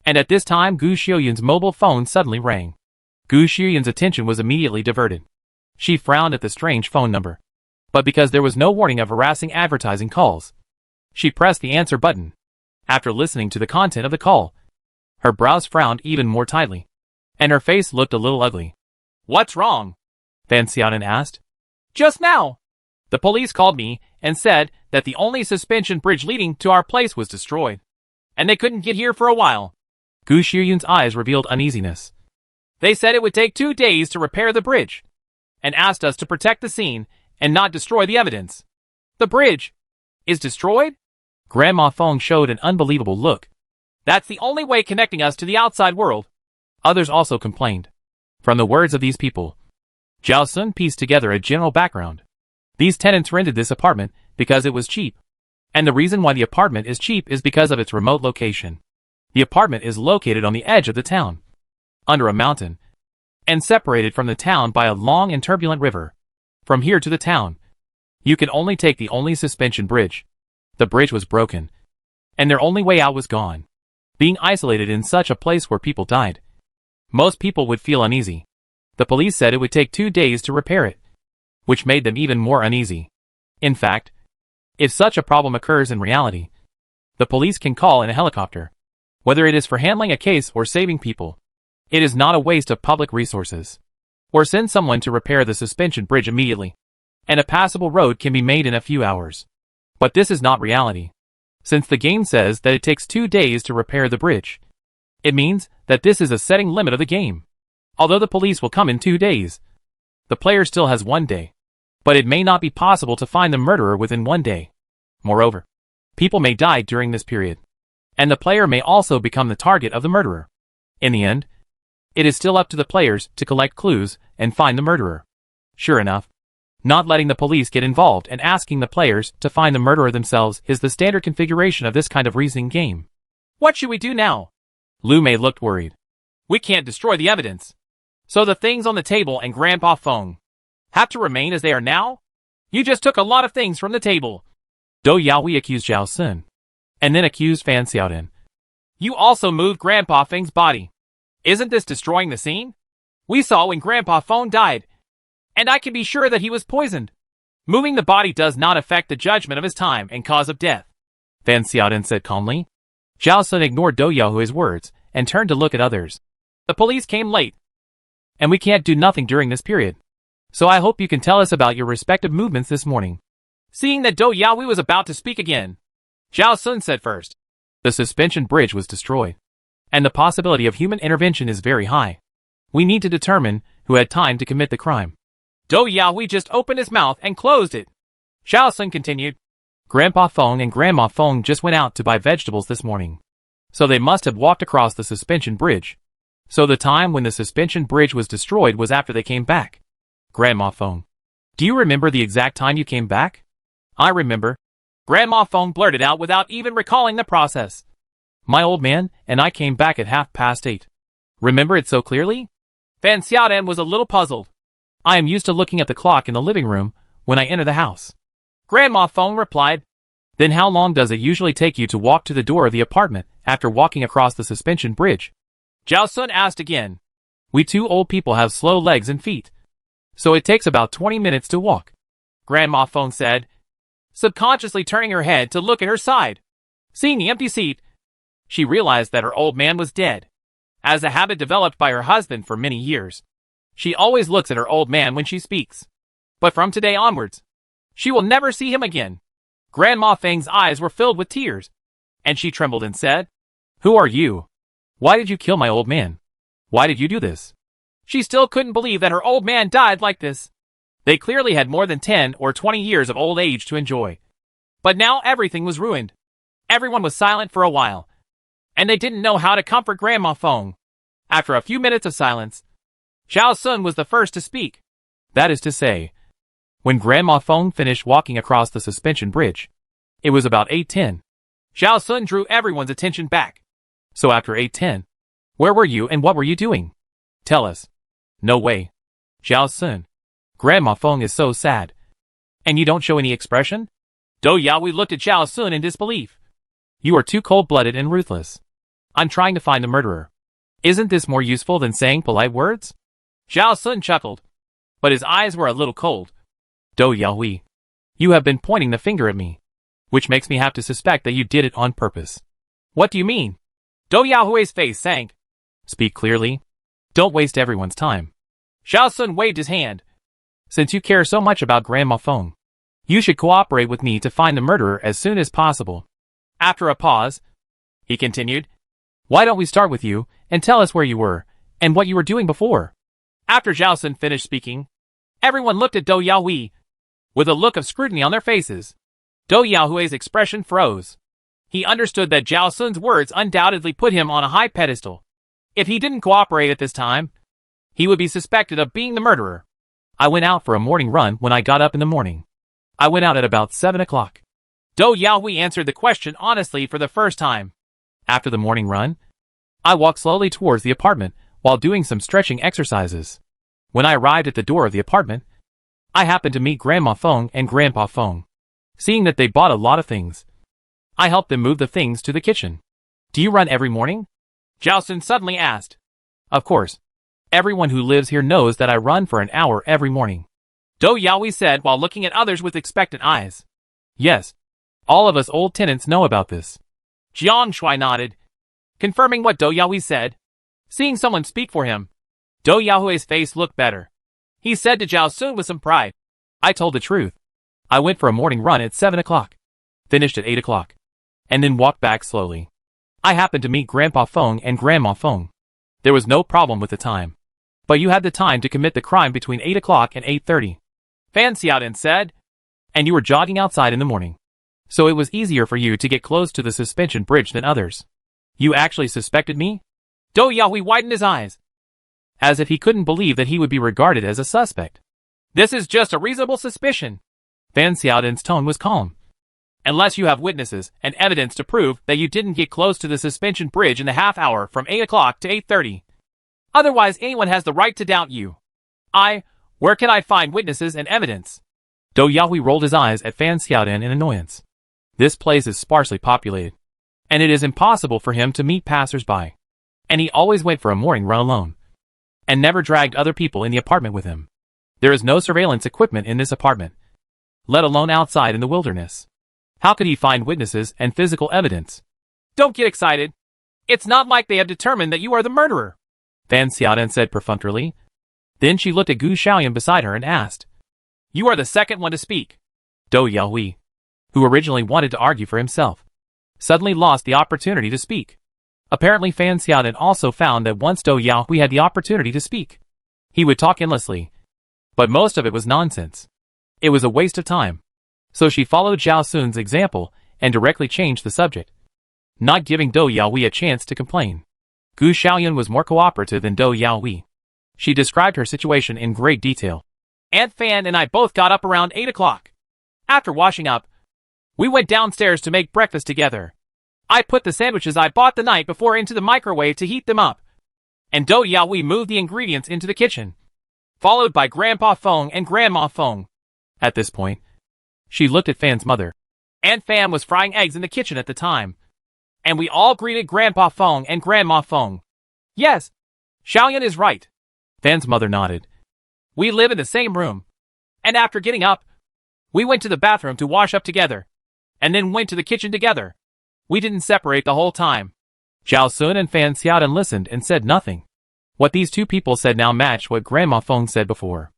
And at this time Gu Xiaoyun's mobile phone suddenly rang. Gu Xiaoyun's attention was immediately diverted. She frowned at the strange phone number. But because there was no warning of harassing advertising calls, she pressed the answer button. After listening to the content of the call, her brows frowned even more tightly, and her face looked a little ugly. What's wrong? Fan Xiaodan asked. Just now, the police called me and said that the only suspension bridge leading to our place was destroyed, and they couldn't get here for a while. Gu Xiaoyun's eyes revealed uneasiness. They said it would take 2 days to repair the bridge, and asked us to protect the scene and not destroy the evidence. The bridge is destroyed? Grandma Feng showed an unbelievable look. That's the only way connecting us to the outside world. Others also complained. From the words of these people, Zhao Sun pieced together a general background. These tenants rented this apartment because it was cheap. And the reason why the apartment is cheap is because of its remote location. The apartment is located on the edge of the town, under a mountain, and separated from the town by a long and turbulent river. From here to the town, you can only take the only suspension bridge. The bridge was broken, and their only way out was gone. Being isolated in such a place where people died, most people would feel uneasy. The police said it would take 2 days to repair it, which made them even more uneasy. In fact, if such a problem occurs in reality, the police can call in a helicopter. Whether it is for handling a case or saving people, it is not a waste of public resources. Or send someone to repair the suspension bridge immediately, and a passable road can be made in a few hours. But this is not reality. Since the game says that it takes 2 days to repair the bridge, it means that this is a setting limit of the game. Although the police will come in 2 days, the player still has 1 day. But it may not be possible to find the murderer within 1 day. Moreover, people may die during this period, and the player may also become the target of the murderer. In the end, it is still up to the players to collect clues and find the murderer. Sure enough, not letting the police get involved and asking the players to find the murderer themselves is the standard configuration of this kind of reasoning game. What should we do now? Lu Mei looked worried. We can't destroy the evidence. So the things on the table and Grandpa phone have to remain as they are now? You just took a lot of things from the table. Do Yahui accused Zhao Sun, and then accused Fan Xiaodan. You also moved Grandpa Feng's body. Isn't this destroying the scene? We saw when Grandpa Feng died, and I can be sure that he was poisoned. Moving the body does not affect the judgment of his time and cause of death, Fan Xiaodan said calmly. Zhao Sun ignored Do Yahui's words and turned to look at others. The police came late, and we can't do nothing during this period. So I hope you can tell us about your respective movements this morning. Seeing that Do Yahui was about to speak again, Zhao Sun said first. The suspension bridge was destroyed, and the possibility of human intervention is very high. We need to determine who had time to commit the crime. Do Yahui just opened his mouth and closed it. Zhao Sun continued. Grandpa Feng and Grandma Feng just went out to buy vegetables this morning. So they must have walked across the suspension bridge. So the time when the suspension bridge was destroyed was after they came back. Grandma Feng. Do you remember the exact time you came back? I remember. Grandma Feng blurted out without even recalling the process. My old man and I came back at 8:30. Remember it so clearly? Fan Xiaodan was a little puzzled. I am used to looking at the clock in the living room when I enter the house. Grandma Feng replied. Then how long does it usually take you to walk to the door of the apartment after walking across the suspension bridge? Zhao Sun asked again. We two old people have slow legs and feet. So it takes about 20 minutes to walk. Grandma Feng said, subconsciously turning her head to look at her side. Seeing the empty seat, she realized that her old man was dead. As a habit developed by her husband for many years, she always looks at her old man when she speaks. But from today onwards, she will never see him again. Grandma Feng's eyes were filled with tears, and she trembled and said, Who are you? Why did you kill my old man? Why did you do this? She still couldn't believe that her old man died like this. They clearly had more than 10 or 20 years of old age to enjoy. But now everything was ruined. Everyone was silent for a while, and they didn't know how to comfort Grandma Feng. After a few minutes of silence, Zhao Sun was the first to speak. That is to say, when Grandma Feng finished walking across the suspension bridge, it was about 8:10. Zhao Sun drew everyone's attention back. So after 8:10, where were you and what were you doing? Tell us. No way. Zhao Sun. Grandma Feng is so sad. And you don't show any expression? Do Yahui looked at Zhao Sun in disbelief. You are too cold-blooded and ruthless. I'm trying to find the murderer. Isn't this more useful than saying polite words? Zhao Sun chuckled, but his eyes were a little cold. Do Yahui, you have been pointing the finger at me, which makes me have to suspect that you did it on purpose. What do you mean? Do Yahui's face sank. Speak clearly. Don't waste everyone's time. Zhao Sun waved his hand. Since you care so much about Grandma Feng, you should cooperate with me to find the murderer as soon as possible. After a pause, he continued, Why don't we start with you and tell us where you were and what you were doing before? After Zhao Sun finished speaking, everyone looked at Do Yahui with a look of scrutiny on their faces. Do Yahui's expression froze. He understood that Zhao Sun's words undoubtedly put him on a high pedestal. If he didn't cooperate at this time, he would be suspected of being the murderer. I went out for a morning run when I got up in the morning. I went out at about 7 o'clock. Do Yahui answered the question honestly for the first time. After the morning run, I walked slowly towards the apartment while doing some stretching exercises. When I arrived at the door of the apartment, I happened to meet Grandma Feng and Grandpa Feng. Seeing that they bought a lot of things, I helped them move the things to the kitchen. Do you run every morning? Zhao Sun suddenly asked. Of course. Everyone who lives here knows that I run for an hour every morning. Do Yahui said while looking at others with expectant eyes. Yes. All of us old tenants know about this. Jiang Shui nodded, confirming what Do Yahui said. Seeing someone speak for him, Do Yahui's face looked better. He said to Zhao Sun with some pride. I told the truth. I went for a morning run at 7 o'clock, finished at 8 o'clock, and then walked back slowly. I happened to meet Grandpa Feng and Grandma Feng. There was no problem with the time. But you had the time to commit the crime between 8 o'clock and 8:30. Fan Xiaodan said. And you were jogging outside in the morning. So it was easier for you to get close to the suspension bridge than others. You actually suspected me? Do Yahui widened his eyes, as if he couldn't believe that he would be regarded as a suspect. This is just a reasonable suspicion. Fan Xiaodan's tone was calm. Unless you have witnesses and evidence to prove that you didn't get close to the suspension bridge in the half hour from 8 o'clock to 8:30. Otherwise anyone has the right to doubt you. Where can I find witnesses and evidence? Do Yahui rolled his eyes at Fan Xiaodan in annoyance. This place is sparsely populated, and it is impossible for him to meet passers-by. And he always went for a morning run alone, and never dragged other people in the apartment with him. There is no surveillance equipment in this apartment, let alone outside in the wilderness. How could he find witnesses and physical evidence? Don't get excited. It's not like they have determined that you are the murderer, Fan Xiaodan said perfunctorily. Then she looked at Gu Xiaoyan beside her and asked, You are the second one to speak. Do Yahui, who originally wanted to argue for himself, suddenly lost the opportunity to speak. Apparently Fan Xiaodan also found that once Do Yahui had the opportunity to speak, he would talk endlessly, but most of it was nonsense. It was a waste of time. So she followed Zhao Sun's example and directly changed the subject, not giving Do Yahui a chance to complain. Gu Xiaoyan was more cooperative than Do Yahui. She described her situation in great detail. Aunt Fan and I both got up around 8 o'clock. After washing up, we went downstairs to make breakfast together. I put the sandwiches I bought the night before into the microwave to heat them up, and Do Yahui moved the ingredients into the kitchen, followed by Grandpa Feng and Grandma Feng. At this point, she looked at Fan's mother. Aunt Fan was frying eggs in the kitchen at the time, and we all greeted Grandpa Feng and Grandma Feng. Yes, Xiaoyan is right. Fan's mother nodded. We live in the same room, and after getting up, we went to the bathroom to wash up together, and then went to the kitchen together. We didn't separate the whole time. Zhao Sun and Fan Xiaodan listened and said nothing. What these two people said now matched what Grandma Feng said before.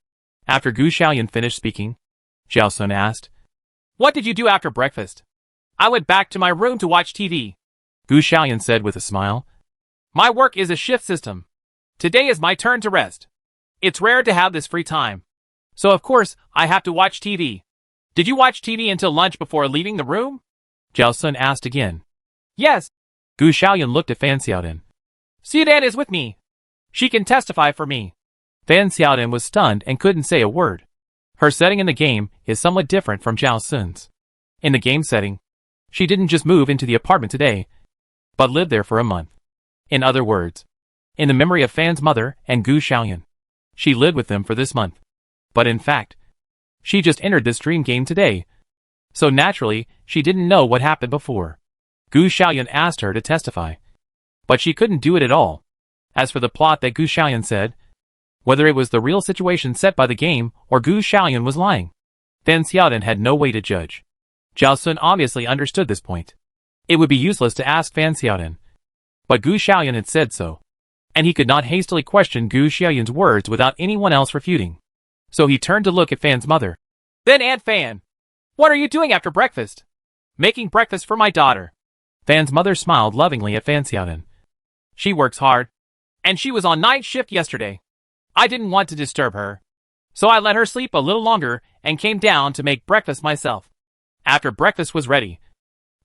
After Gu Xiaoyan finished speaking, Zhao Sun asked, What did you do after breakfast? I went back to my room to watch TV. Gu Xiaoyan said with a smile, My work is a shift system. Today is my turn to rest. It's rare to have this free time, so of course I have to watch TV. Did you watch TV until lunch before leaving the room? Zhao Sun asked again. Yes. Gu Xiaoyan looked at Fan Xiaodan. Xiaodan is with me. She can testify for me. Fan Xiaodan was stunned and couldn't say a word. Her setting in the game is somewhat different from Zhao Sun's. In the game setting, she didn't just move into the apartment today, but lived there for a month. In other words, in the memory of Fan's mother and Gu Xiaoyan, she lived with them for this month. But in fact, she just entered this dream game today, so naturally, she didn't know what happened before. Gu Xiaoyan asked her to testify, but she couldn't do it at all. As for the plot that Gu Xiaoyan said, whether it was the real situation set by the game or Gu Xiaoyan was lying, Fan Xiaodan had no way to judge. Zhao Sun obviously understood this point. It would be useless to ask Fan Xiaodan, but Gu Xiaoyan had said so, and he could not hastily question Gu Xiaoyan's words without anyone else refuting. So he turned to look at Fan's mother. Then Aunt Fan, what are you doing after breakfast? Making breakfast for my daughter. Fan's mother smiled lovingly at Fan Xiaodan. She works hard, and she was on night shift yesterday. I didn't want to disturb her, so I let her sleep a little longer and came down to make breakfast myself. After breakfast was ready,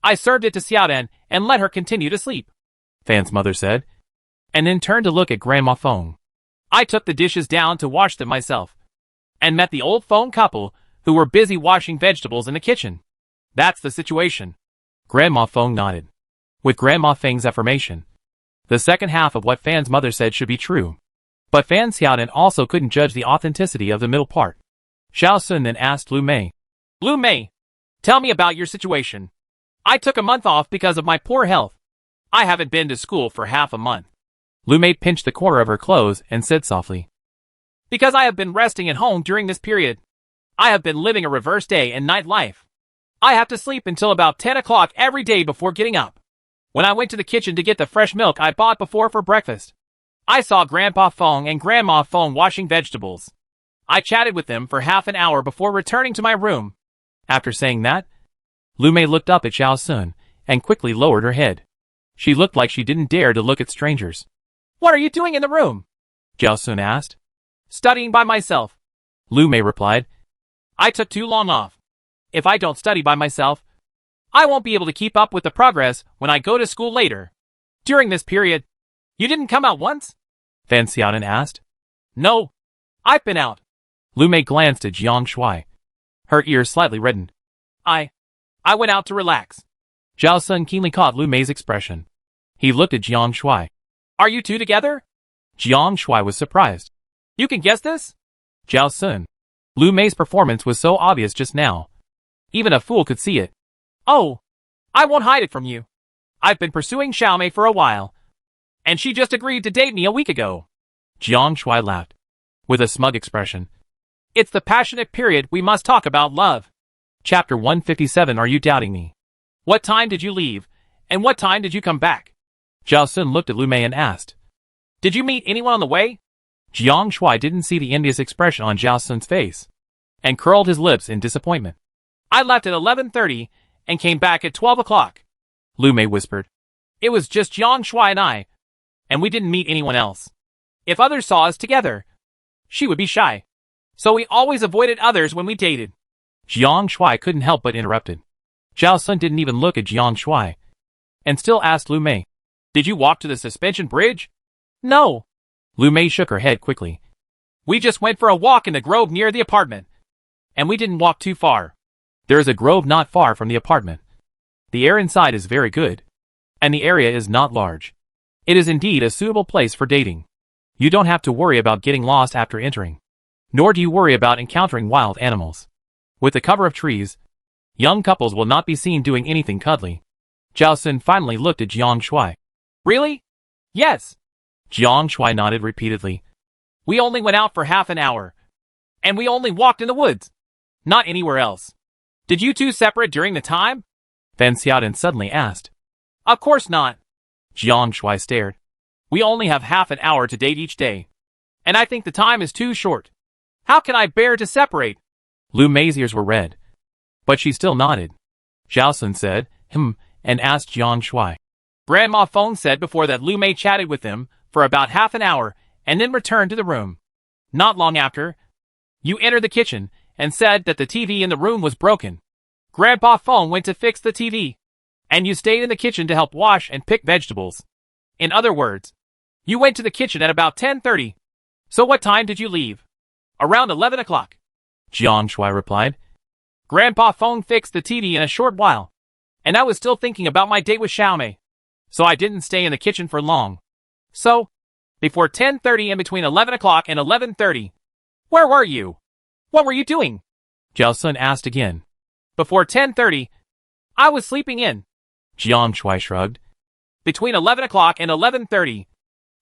I served it to Xiaodan and let her continue to sleep, Fan's mother said, and then turned to look at Grandma Feng. I took the dishes down to wash them myself, and met the old Feng couple who were busy washing vegetables in the kitchen. That's the situation. Grandma Feng nodded. With Grandma Feng's affirmation, the second half of what Fan's mother said should be true. But Fan Xiaodan also couldn't judge the authenticity of the middle part. Zhao Sun then asked Lu Mei. Lu Mei, tell me about your situation. I took a month off because of my poor health. I haven't been to school for half a month. Lu Mei pinched the corner of her clothes and said softly, Because I have been resting at home during this period. I have been living a reverse day and night life. I have to sleep until about 10 o'clock every day before getting up. When I went to the kitchen to get the fresh milk I bought before for breakfast, I saw Grandpa Feng and Grandma Feng washing vegetables. I chatted with them for half an hour before returning to my room. After saying that, Lu Mei looked up at Zhao Sun and quickly lowered her head. She looked like she didn't dare to look at strangers. What are you doing in the room? Zhao Sun asked. Studying by myself, Lu Mei replied. I took too long off. If I don't study by myself, I won't be able to keep up with the progress when I go to school later. During this period, you didn't come out once? Fan Xiaodan asked. No, I've been out. Lu Mei glanced at Jiang Shuai. Her ears slightly reddened. I went out to relax. Zhao Sun keenly caught Lu Mei's expression. He looked at Jiang Shuai. Are you two together? Jiang Shui was surprised. You can guess this? Zhao Sun. Lu Mei's performance was so obvious just now. Even a fool could see it. Oh, I won't hide it from you. I've been pursuing Xiaomei for a while. And she just agreed to date me a week ago. Jiang Shui laughed. With a smug expression. It's the passionate period we must talk about love. Chapter 157. Are you doubting me? What time did you leave? And what time did you come back? Zhao Sun looked at Lu Mei and asked. Did you meet anyone on the way? Jiang Shui didn't see the envious expression on Zhao Sun's face. And curled his lips in disappointment. I left at 11:30 and came back at 12 o'clock. Lu Mei whispered. It was just Jiang Shui and I. And we didn't meet anyone else. If others saw us together, she would be shy. So we always avoided others when we dated. Jiang Shui couldn't help but interrupted. Zhao Sun didn't even look at Jiang Shui. And still asked Lu Mei. Did you walk to the suspension bridge? No. Lu Mei shook her head quickly. We just went for a walk in the grove near the apartment. And we didn't walk too far. There is a grove not far from the apartment. The air inside is very good. And the area is not large. It is indeed a suitable place for dating. You don't have to worry about getting lost after entering. Nor do you worry about encountering wild animals. With the cover of trees, young couples will not be seen doing anything cuddly. Zhao Sun finally looked at Jiang Shui. Really? Yes. Jiang Shui nodded repeatedly. We only went out for half an hour. And we only walked in the woods. Not anywhere else. Did you two separate during the time? Fan Xiaodan suddenly asked. Of course not. Jiang Shui stared. We only have half an hour to date each day. And I think the time is too short. How can I bear to separate? Lu Mei's ears were red. But she still nodded. Zhao Sun said, and asked Jiang Shui. Grandma Feng said before that Lu Mei chatted with them for about half an hour and then returned to the room. Not long after, you entered the kitchen and said that the TV in the room was broken. Grandpa Feng went to fix the TV. And you stayed in the kitchen to help wash and pick vegetables. In other words, you went to the kitchen at about 10:30. So what time did you leave? Around 11 o'clock. Jiang Shui replied. Grandpa Feng fixed the TV in a short while. And I was still thinking about my date with Xiaomei. So I didn't stay in the kitchen for long. So, before 10:30 and between 11 o'clock and 11:30. Where were you? What were you doing? Zhao Sun asked again. Before 10:30, I was sleeping in. Jiang Shui shrugged. Between 11 o'clock and 11:30.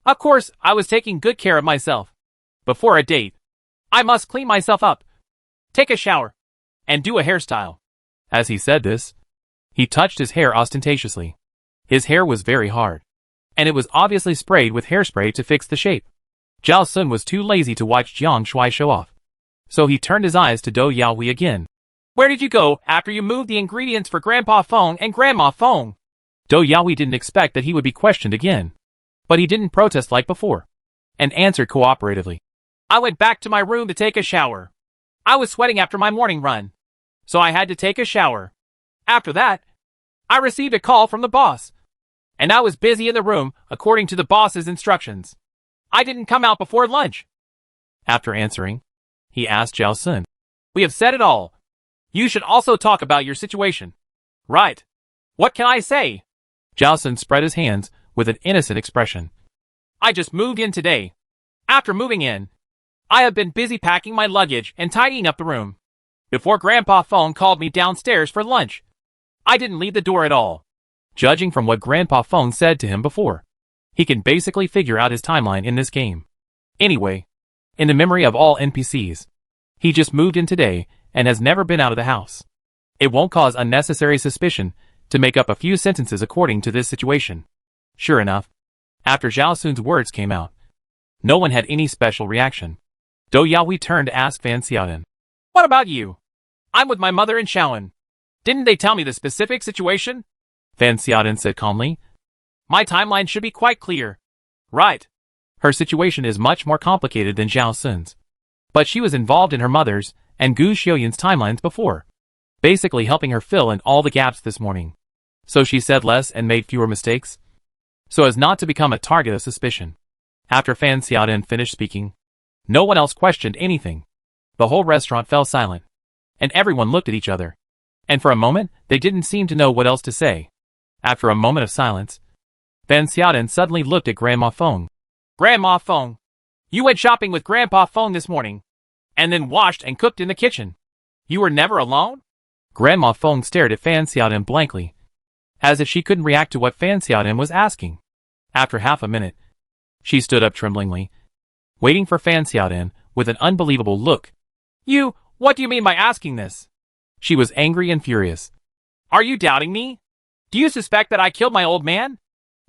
Of course, I was taking good care of myself. Before a date, I must clean myself up, take a shower, and do a hairstyle. As he said this, he touched his hair ostentatiously. His hair was very hard, and it was obviously sprayed with hairspray to fix the shape. Zhao Sun was too lazy to watch Jiang Shui show off. So he turned his eyes to Dou Yaohui again. Where did you go after you moved the ingredients for Grandpa Feng and Grandma Feng? Dou Yaohui didn't expect that he would be questioned again. But he didn't protest like before, and answered cooperatively. I went back to my room to take a shower. I was sweating after my morning run, so I had to take a shower. After that, I received a call from the boss, and I was busy in the room according to the boss's instructions. I didn't come out before lunch. After answering, he asked Zhao Sun. We have said it all. You should also talk about your situation. Right. What can I say? Zhao Sun spread his hands with an innocent expression. I just moved in today. After moving in, I have been busy packing my luggage and tidying up the room. Before Grandpa Feng called me downstairs for lunch, I didn't leave the door at all. Judging from what Grandpa Feng said to him before, he can basically figure out his timeline in this game. Anyway, in the memory of all NPCs, he just moved in today and has never been out of the house. It won't cause unnecessary suspicion to make up a few sentences according to this situation. Sure enough, after Zhao Sun's words came out, no one had any special reaction. Dou Yaohui turned to ask Fan Xiaodan. What about you? I'm with my mother in Shaoan. Didn't they tell me the specific situation? Fan Xiaodan said calmly. My timeline should be quite clear. Right. Her situation is much more complicated than Zhao Sun's. But she was involved in her mother's and Gu Xiuyan's timelines before, basically helping her fill in all the gaps this morning. So she said less and made fewer mistakes, so as not to become a target of suspicion. After Fan Xiaodan finished speaking, no one else questioned anything. The whole restaurant fell silent, and everyone looked at each other. And for a moment, they didn't seem to know what else to say. After a moment of silence, Fan Xiaodan suddenly looked at Grandma Feng. Grandma Feng. You went shopping with Grandpa Feng this morning, and then washed and cooked in the kitchen. You were never alone? Grandma Feng stared at Fan Xiaodan blankly, as if she couldn't react to what Fan Xiaodan was asking. After half a minute, she stood up tremblingly, waiting for Fan Xiaodan with an unbelievable look. What do you mean by asking this? She was angry and furious. Are you doubting me? Do you suspect that I killed my old man?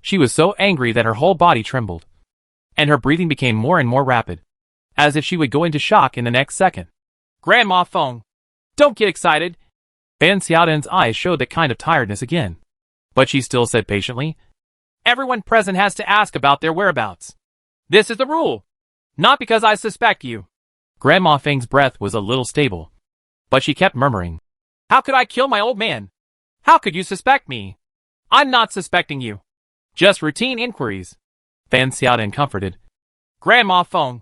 She was so angry that her whole body trembled, and her breathing became more and more rapid, as if she would go into shock in the next second. Grandma Feng, don't get excited. Fan Xiaodan's eyes showed that kind of tiredness again, but she still said patiently, Everyone present has to ask about their whereabouts. This is the rule. Not because I suspect you. Grandma Feng's breath was a little stable, but she kept murmuring. How could I kill my old man? How could you suspect me? I'm not suspecting you. Just routine inquiries. Fan Xiaodan comforted. Grandma Feng,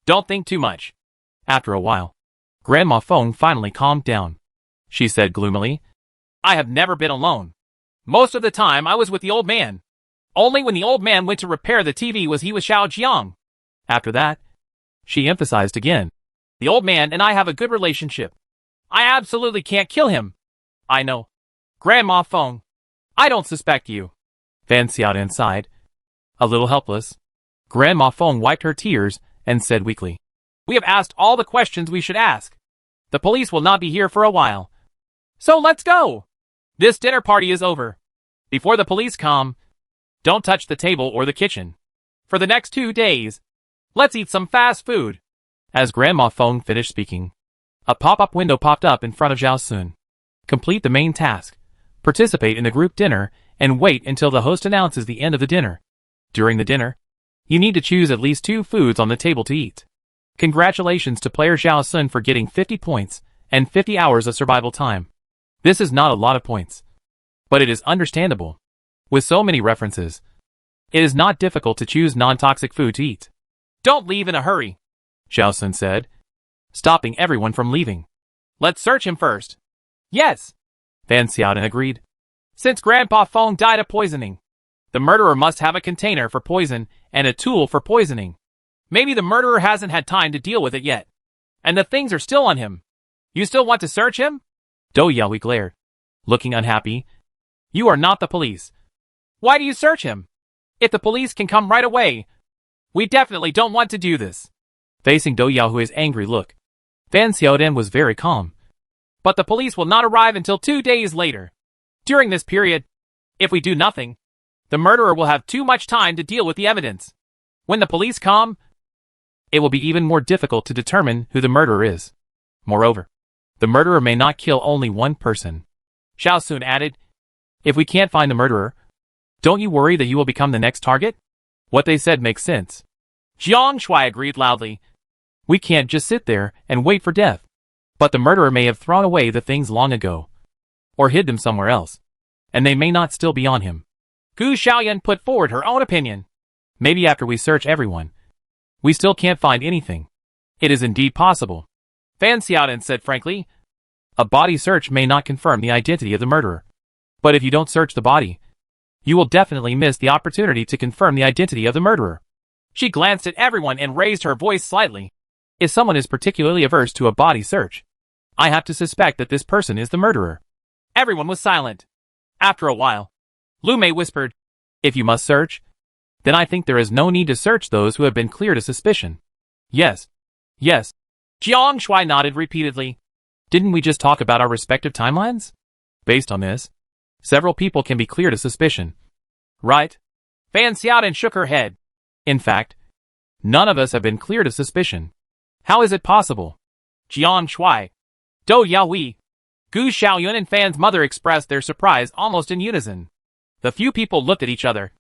don't think too much. After a while, Grandma Feng finally calmed down. She said gloomily, I have never been alone. Most of the time I was with the old man. Only when the old man went to repair the TV was he with Xiao Jiang. After that, she emphasized again. The old man and I have a good relationship. I absolutely can't kill him. I know. Grandma Feng, I don't suspect you. Fan Xiaodan sighed, a little helpless. Grandma Feng wiped her tears and said weakly, We have asked all the questions we should ask. The police will not be here for a while. So let's go. This dinner party is over. Before the police come, don't touch the table or the kitchen. For the next 2 days, let's eat some fast food. As Grandma Feng finished speaking, a pop-up window popped up in front of Zhao Sun. Complete the main task, participate in the group dinner, and wait until the host announces the end of the dinner. During the dinner, you need to choose at least 2 foods on the table to eat. Congratulations to player Zhao Sun for getting 50 points and 50 hours of survival time. This is not a lot of points, but it is understandable. With so many references, it is not difficult to choose non-toxic food to eat. Don't leave in a hurry, Zhao Sun said, stopping everyone from leaving. Let's search him first. Yes, Fan Xiaodan agreed. Since Grandpa Feng died of poisoning, the murderer must have a container for poison and a tool for poisoning. Maybe the murderer hasn't had time to deal with it yet, and the things are still on him. You still want to search him? Dou Yaoi glared, looking unhappy. You are not the police. Why do you search him? If the police can come right away, we definitely don't want to do this. Facing Dou Yaoi's angry look, Fan Xiaodan was very calm. But the police will not arrive until 2 days later. During this period, if we do nothing, the murderer will have too much time to deal with the evidence. When the police come, it will be even more difficult to determine who the murderer is. Moreover, the murderer may not kill only one person. Zhao Sun added, If we can't find the murderer, don't you worry that you will become the next target? What they said makes sense. Jiang Shui agreed loudly. We can't just sit there and wait for death. But the murderer may have thrown away the things long ago, or hid them somewhere else, and they may not still be on him. Gu Xiaoyan put forward her own opinion. Maybe after we search everyone, we still can't find anything. It is indeed possible. Fan Xiaodan said frankly. A body search may not confirm the identity of the murderer. But if you don't search the body, you will definitely miss the opportunity to confirm the identity of the murderer. She glanced at everyone and raised her voice slightly. If someone is particularly averse to a body search, I have to suspect that this person is the murderer. Everyone was silent. After a while, Lu Mei whispered, If you must search, then I think there is no need to search those who have been cleared of suspicion. Yes. Yes. Jiang Shui nodded repeatedly. Didn't we just talk about our respective timelines? Based on this, several people can be cleared of suspicion. Right? Fan Xiaodan shook her head. In fact, none of us have been cleared of suspicion. How is it possible? Jiang Shui, Dou Yaoi, Gu Xiaoyun and Fan's mother expressed their surprise almost in unison. The few people looked at each other,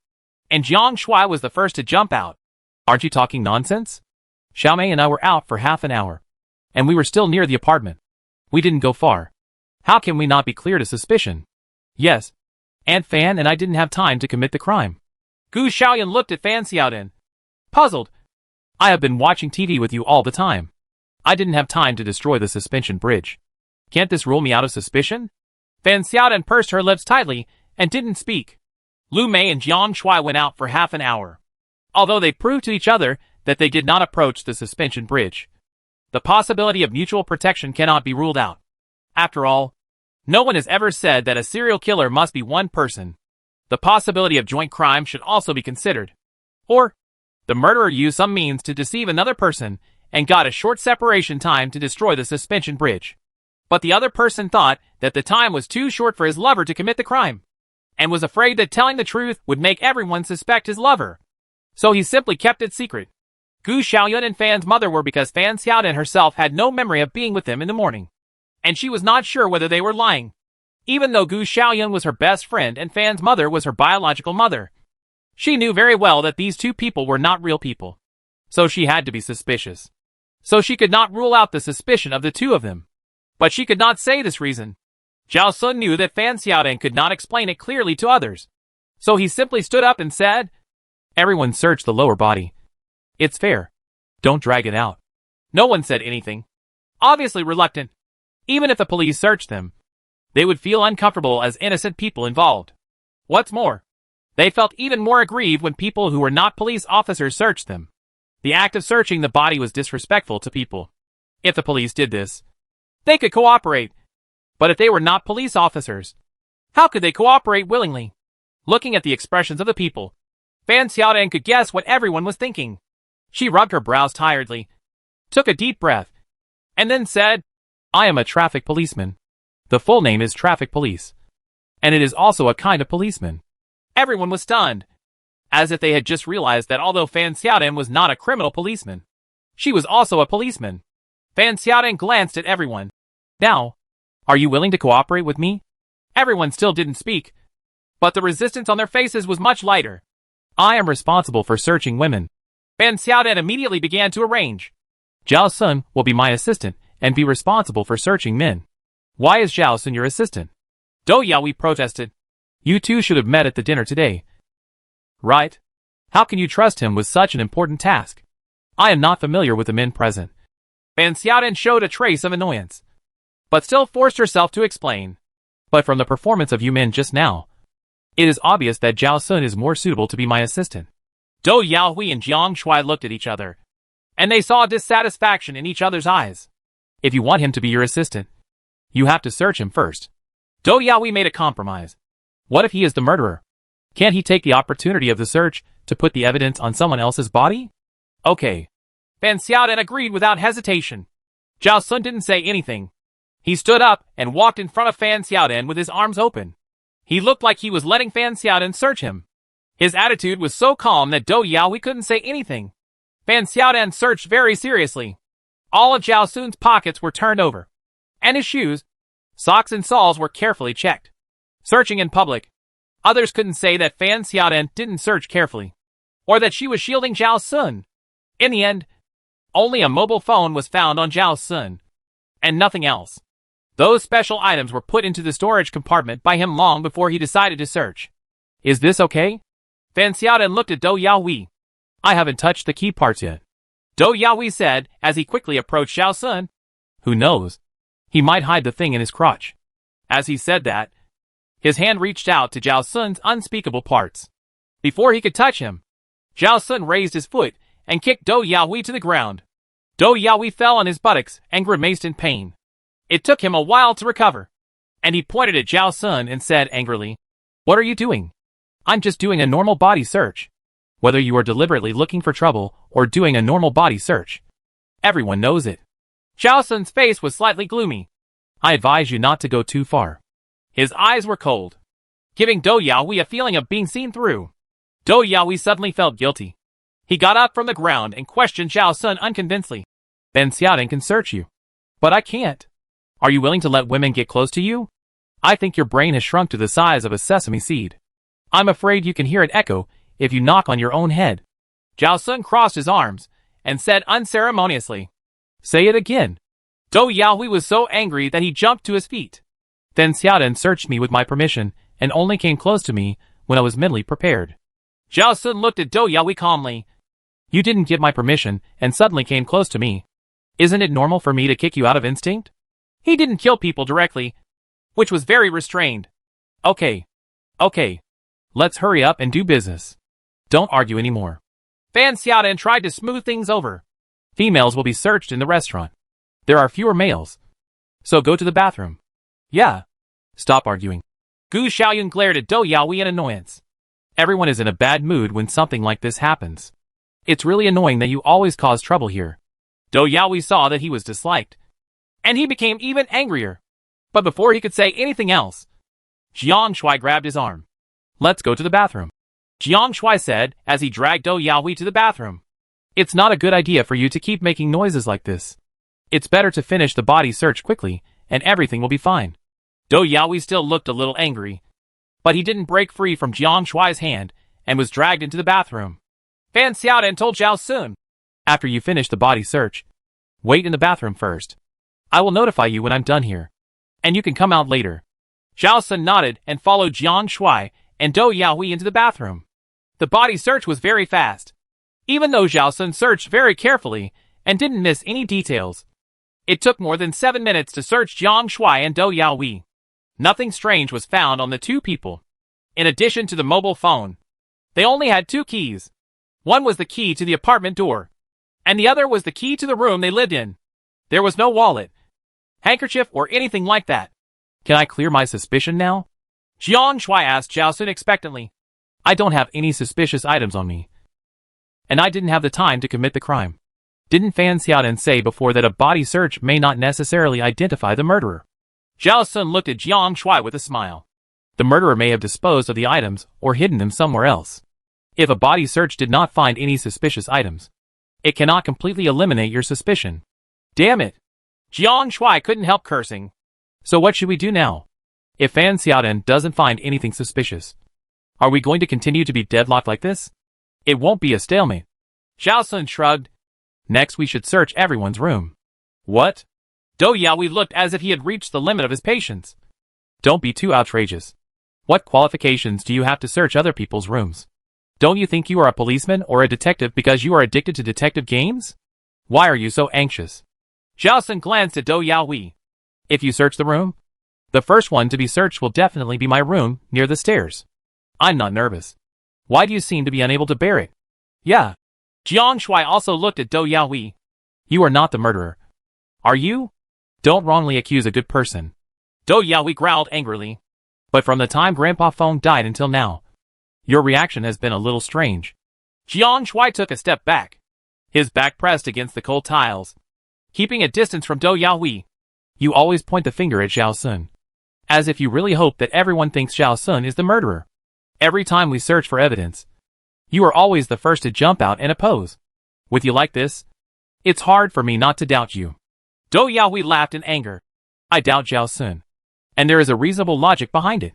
and Jiang Shui was the first to jump out. Aren't you talking nonsense? Xiaomei and I were out for half an hour, and we were still near the apartment. We didn't go far. How can we not be cleared of suspicion? Yes, Aunt Fan and I didn't have time to commit the crime. Gu Xiaoyan looked at Fan Xiaodan, puzzled. I have been watching TV with you all the time. I didn't have time to destroy the suspension bridge. Can't this rule me out of suspicion? Fan Xiaodan pursed her lips tightly and didn't speak. Lu Mei and Jiang Shui went out for half an hour. although they proved to each other that they did not approach the suspension bridge. The possibility of mutual protection cannot be ruled out. After all, no one has ever said that a serial killer must be one person. The possibility of joint crime should also be considered. Or, the murderer used some means to deceive another person and got a short separation time to destroy the suspension bridge. But the other person thought that the time was too short for his lover to commit the crime, and was afraid that telling the truth would make everyone suspect his lover. So he simply kept it secret. Gu Xiaoyun and Fan's mother were because Fan Xiaodan herself had no memory of being with them in the morning, and she was not sure whether they were lying. Even though Gu Xiaoyun was her best friend and Fan's mother was her biological mother, she knew very well that these two people were not real people. So she had to be suspicious. So she could not rule out the suspicion of the two of them. But she could not say this reason. Zhao Sun knew that Fan Xiaodan could not explain it clearly to others. So he simply stood up and said, "Everyone search the lower body. It's fair. Don't drag it out." No one said anything, obviously reluctant. Even if the police searched them, they would feel uncomfortable as innocent people involved. What's more, they felt even more aggrieved when people who were not police officers searched them. The act of searching the body was disrespectful to people. If the police did this, they could cooperate. But if they were not police officers, how could they cooperate willingly? Looking at the expressions of the people, Fan Xiaodan could guess what everyone was thinking. She rubbed her brows tiredly, took a deep breath, and then said, "I am a traffic policeman. The full name is traffic police. And it is also a kind of policeman." Everyone was stunned, as if they had just realized that although Fan Xiaodan was not a criminal policeman, she was also a policeman. Fan Xiaodan glanced at everyone. "Now, are you willing to cooperate with me?" Everyone still didn't speak, but the resistance on their faces was much lighter. "I am responsible for searching women." Fan Xiaodan immediately began to arrange. "Zhao Sun will be my assistant and be responsible for searching men." "Why is Zhao Sun your assistant?" Dou Yaoi protested. "You two should have met at the dinner today." "Right? How can you trust him with such an important task?" "I am not familiar with the men present." Fan Xiaodan showed a trace of annoyance, but still forced herself to explain. "But from the performance of you men just now, it is obvious that Zhao Sun is more suitable to be my assistant." Dou Yaoi and Jiang Shui looked at each other, and they saw dissatisfaction in each other's eyes. "If you want him to be your assistant, you have to search him first." Dou Yaoi made a compromise. "What if he is the murderer? Can't he take the opportunity of the search to put the evidence on someone else's body?" "Okay." Fan Xiaodan agreed without hesitation. Zhao Sun didn't say anything. He stood up and walked in front of Fan Xiaodan with his arms open. He looked like he was letting Fan Xiaodan search him. His attitude was so calm that Dou Yaoi couldn't say anything. Fan Xiaodan searched very seriously. All of Zhao Sun's pockets were turned over, and his shoes, socks and soles were carefully checked. Searching in public, others couldn't say that Fan Xiaodan didn't search carefully, or that she was shielding Zhao Sun. In the end, only a mobile phone was found on Zhao Sun, and nothing else. Those special items were put into the storage compartment by him long before he decided to search. "Is this okay?" Fan Xiaodan looked at Dou Yaoi. "I haven't touched the key parts yet," Dou Yaoi said as he quickly approached Zhao Sun. "Who knows? He might hide the thing in his crotch." As he said that, his hand reached out to Zhao Sun's unspeakable parts. Before he could touch him, Zhao Sun raised his foot and kicked Dou Yaoi to the ground. Dou Yaoi fell on his buttocks and grimaced in pain. It took him a while to recover, and he pointed at Zhao Sun and said angrily, "What are you doing?" "I'm just doing a normal body search." "Whether you are deliberately looking for trouble or doing a normal body search, everyone knows it." Zhao Sun's face was slightly gloomy. "I advise you not to go too far." His eyes were cold, giving Dou Yaoi a feeling of being seen through. Dou Yaoi suddenly felt guilty. He got up from the ground and questioned Zhao Sun unconvincingly. "Fan Xiaodan can search you, but I can't. Are you willing to let women get close to you? I think your brain has shrunk to the size of a sesame seed. I'm afraid you can hear it echo if you knock on your own head." Zhao Sun crossed his arms and said unceremoniously, "Say it again." Dou Yaoi was so angry that he jumped to his feet. "Fan Xiaodan searched me with my permission and only came close to me when I was mentally prepared." Zhao Sun looked at Dou Yaoi calmly. "You didn't get my permission and suddenly came close to me. Isn't it normal for me to kick you out of instinct?" He didn't kill people directly, which was very restrained. Okay. Let's hurry up and do business. Don't argue anymore." Fan Xiaodan tried to smooth things over. Females will be searched in the restaurant. There are fewer males. So go to the bathroom. Yeah. Stop arguing. Gu Xiaoyun glared at Dou Yaoi in annoyance. Everyone is in a bad mood when something like this happens. It's really annoying that you always cause trouble here. Dou Yaoi saw that he was disliked, and he became even angrier. But before he could say anything else, Jiang Shui grabbed his arm. Let's go to the bathroom. Jiang Shui said as he dragged Dou Yaoi to the bathroom. It's not a good idea for you to keep making noises like this. It's better to finish the body search quickly, and everything will be fine. Dou Yaoi still looked a little angry, but he didn't break free from Jiang Shui's hand and was dragged into the bathroom. Fan Xiaodan told Zhao Sun. After you finish the body search, wait in the bathroom first. I will notify you when I'm done here, and you can come out later. Zhao Sun nodded and followed Jiang Shui and Dou Yaoi into the bathroom. The body search was very fast. Even though Zhao Sun searched very carefully and didn't miss any details, it took more than 7 minutes to search Jiang Shui and Dou Yaoi. Nothing strange was found on the two people. In addition to the mobile phone, they only had 2 keys. One was the key to the apartment door, and the other was the key to the room they lived in. There was no wallet, handkerchief, or anything like that. Can I clear my suspicion now? Jiang Shui asked Zhao Sun expectantly. I don't have any suspicious items on me, and I didn't have the time to commit the crime. Didn't Fan Xiaodan say before that a body search may not necessarily identify the murderer? Zhao Sun looked at Jiang Shui with a smile. The murderer may have disposed of the items or hidden them somewhere else. If a body search did not find any suspicious items, it cannot completely eliminate your suspicion. Damn it! Jiang Shui couldn't help cursing. So what should we do now? If Fan Xiaodan doesn't find anything suspicious, are we going to continue to be deadlocked like this? It won't be a stalemate. Zhao Sun shrugged. Next we should search everyone's room. What? Dou Yaoi looked as if he had reached the limit of his patience. Don't be too outrageous. What qualifications do you have to search other people's rooms? Don't you think you are a policeman or a detective because you are addicted to detective games? Why are you so anxious? Zhao Sun glanced at Dou Yaoi. If you search the room, the first one to be searched will definitely be my room near the stairs. I'm not nervous. Why do you seem to be unable to bear it? Yeah. Jiang Shui also looked at Dou Yaoi. You are not the murderer. Are you? Don't wrongly accuse a good person. Dou Yaoi growled angrily. But from the time Grandpa Feng died until now, your reaction has been a little strange. Jiang Shui took a step back, his back pressed against the cold tiles, keeping a distance from Dou Yaoi. You always point the finger at Zhao Sun, as if you really hope that everyone thinks Zhao Sun is the murderer. Every time we search for evidence, you are always the first to jump out and oppose. With you like this, it's hard for me not to doubt you. Dou Yaoi laughed in anger. I doubt Zhao Sun, and there is a reasonable logic behind it.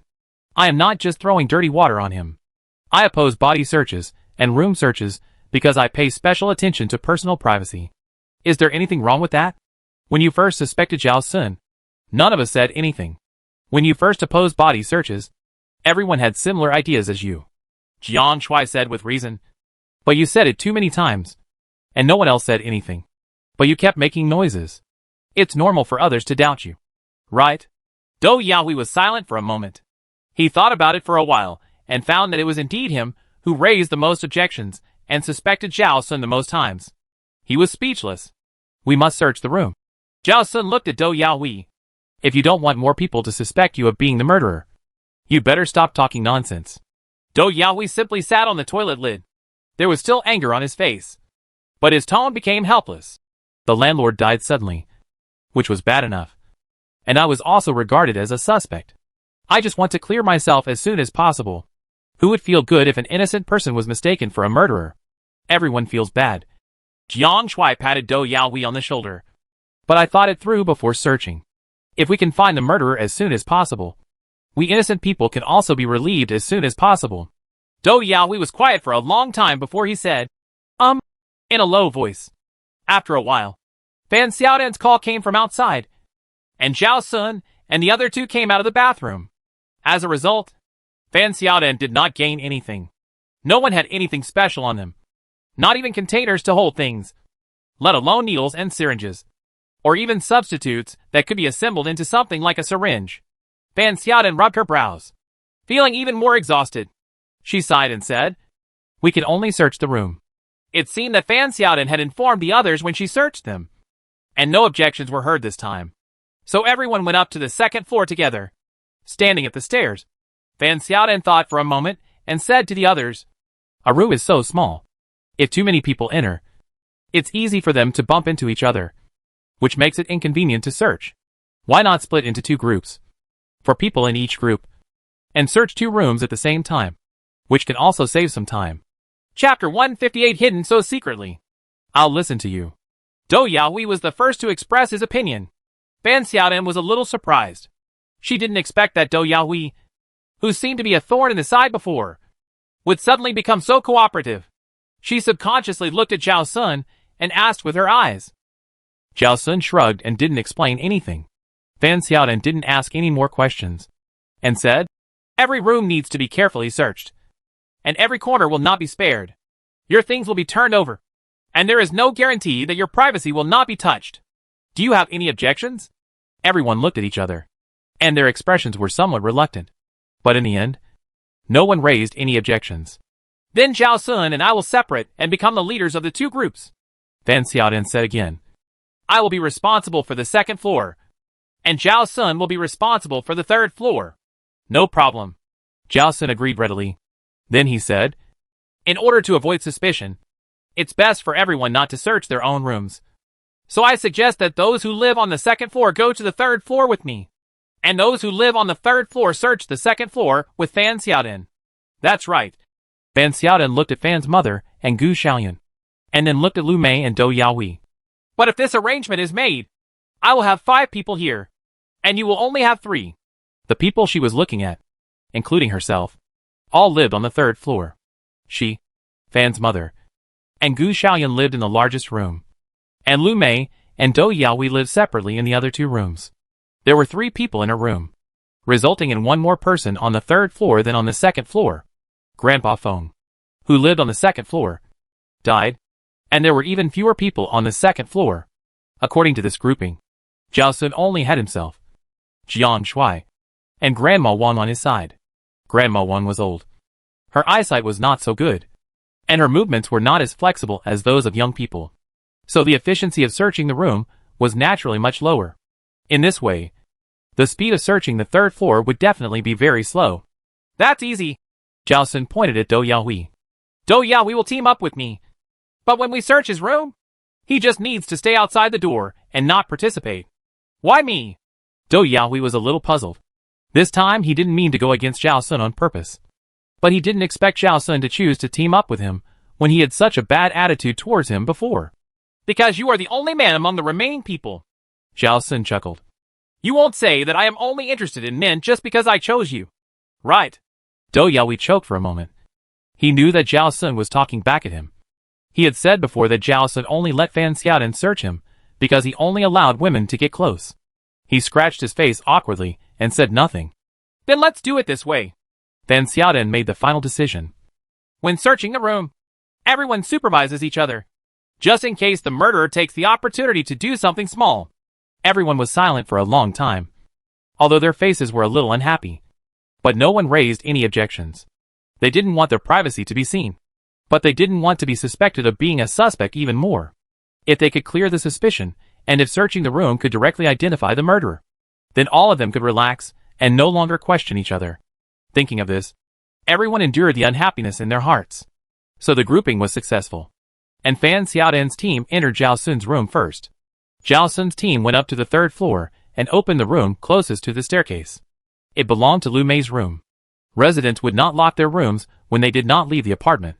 I am not just throwing dirty water on him. I oppose body searches and room searches because I pay special attention to personal privacy. Is there anything wrong with that? When you first suspected Zhao Sun, none of us said anything. When you first opposed body searches, everyone had similar ideas as you. Jiang Shui said with reason. But you said it too many times, and no one else said anything. But you kept making noises. It's normal for others to doubt you, right? Dou Yaoi was silent for a moment. He thought about it for a while, and found that it was indeed him who raised the most objections and suspected Zhao Sun the most times. He was speechless. We must search the room. Zhao Sun looked at Dou Yaoi. If you don't want more people to suspect you of being the murderer, you'd better stop talking nonsense. Dou Yaoi simply sat on the toilet lid. There was still anger on his face, but his tone became helpless. The landlord died suddenly, which was bad enough, and I was also regarded as a suspect. I just want to clear myself as soon as possible. Who would feel good if an innocent person was mistaken for a murderer? Everyone feels bad. Jiang Shui patted Dou Yaoi on the shoulder. But I thought it through before searching. If we can find the murderer as soon as possible, we innocent people can also be relieved as soon as possible. Dou Yaoi was quiet for a long time before he said, in a low voice. After a while, Fan Xiaodan's call came from outside, and Zhao Sun and the other 2 came out of the bathroom. As a result, Fan Xiaodan did not gain anything. No one had anything special on them. Not even containers to hold things, let alone needles and syringes, or even substitutes that could be assembled into something like a syringe. Fan Xiaodan rubbed her brows, feeling even more exhausted. She sighed and said, we can only search the room. It seemed that Fan Xiaodan had informed the others when she searched them, and no objections were heard this time. So everyone went up to the second floor together. Standing at the stairs, Fan Xiaodan thought for a moment and said to the others, "A room is so small. If too many people enter, it's easy for them to bump into each other, which makes it inconvenient to search. Why not split into 2 groups, for people in each group, and search 2 rooms at the same time, which can also save some time." Chapter 158 Hidden So Secretly. I'll listen to you. Dou Yahui was the first to express his opinion. Fan Xiaodan was a little surprised. She didn't expect that Dou Yahui, who seemed to be a thorn in the side before, would suddenly become so cooperative. She subconsciously looked at Zhao Sun and asked with her eyes. Zhao Sun shrugged and didn't explain anything. Fan Xiaodan didn't ask any more questions, and said, "Every room needs to be carefully searched, and every corner will not be spared. Your things will be turned over, and there is no guarantee that your privacy will not be touched. Do you have any objections?" Everyone looked at each other, and their expressions were somewhat reluctant. But in the end, no one raised any objections. "Then Zhao Sun and I will separate and become the leaders of the 2 groups. Fan Xiaodan said again, "I will be responsible for the 2nd floor, and Zhao Sun will be responsible for the 3rd floor." "No problem." Zhao Sun agreed readily. Then he said, "In order to avoid suspicion, it's best for everyone not to search their own rooms. So I suggest that those who live on the 2nd floor go to the 3rd floor with me, and those who live on the 3rd floor search the 2nd floor with Fan Xiaodan." "That's right." Fan Xiaodan looked at Fan's mother and Gu Xiaoyan, and then looked at Lu Mei and Dou Yahui. "But if this arrangement is made, I will have 5 people here, and you will only have 3. The people she was looking at, including herself, all lived on the 3rd floor. She, Fan's mother, and Gu Xiaoyan lived in the largest room, and Lu Mei and Dou Yahui lived separately in the other 2 rooms. There were 3 people in a room, resulting in 1 more person on the 3rd floor than on the 2nd floor. Grandpa Feng, who lived on the 2nd floor, died, and there were even fewer people on the 2nd floor. According to this grouping, Zhao Sun only had himself, Jiang Shui, and Grandma Wang on his side. Grandma Wang was old. Her eyesight was not so good, and her movements were not as flexible as those of young people. So the efficiency of searching the room was naturally much lower. In this way, the speed of searching the 3rd floor would definitely be very slow. "That's easy." Zhao Sun pointed at Dou Yahui. "Dou Yahui will team up with me. But when we search his room, he just needs to stay outside the door and not participate." "Why me?" Dou Yahui was a little puzzled. This time he didn't mean to go against Zhao Sun on purpose. But he didn't expect Zhao Sun to choose to team up with him when he had such a bad attitude towards him before. "Because you are the only man among the remaining people." Zhao Sun chuckled. "You won't say that I am only interested in men just because I chose you, right?" Dou Yahui choked for a moment. He knew that Zhao Sun was talking back at him. He had said before that Zhao Sun only let Fan Xiaodan search him because he only allowed women to get close. He scratched his face awkwardly and said nothing. "Then let's do it this way." Fan Xiaodan made the final decision. "When searching the room, everyone supervises each other, just in case the murderer takes the opportunity to do something small." Everyone was silent for a long time, although their faces were a little unhappy. But no one raised any objections. They didn't want their privacy to be seen, but they didn't want to be suspected of being a suspect even more. If they could clear the suspicion, and if searching the room could directly identify the murderer, then all of them could relax and no longer question each other. Thinking of this, everyone endured the unhappiness in their hearts. So the grouping was successful, and Fan Xiaodan's team entered Zhao Sun's room first. Zhao Sun's team went up to the 3rd floor and opened the room closest to the staircase. It belonged to Lu Mei's room. Residents would not lock their rooms when they did not leave the apartment,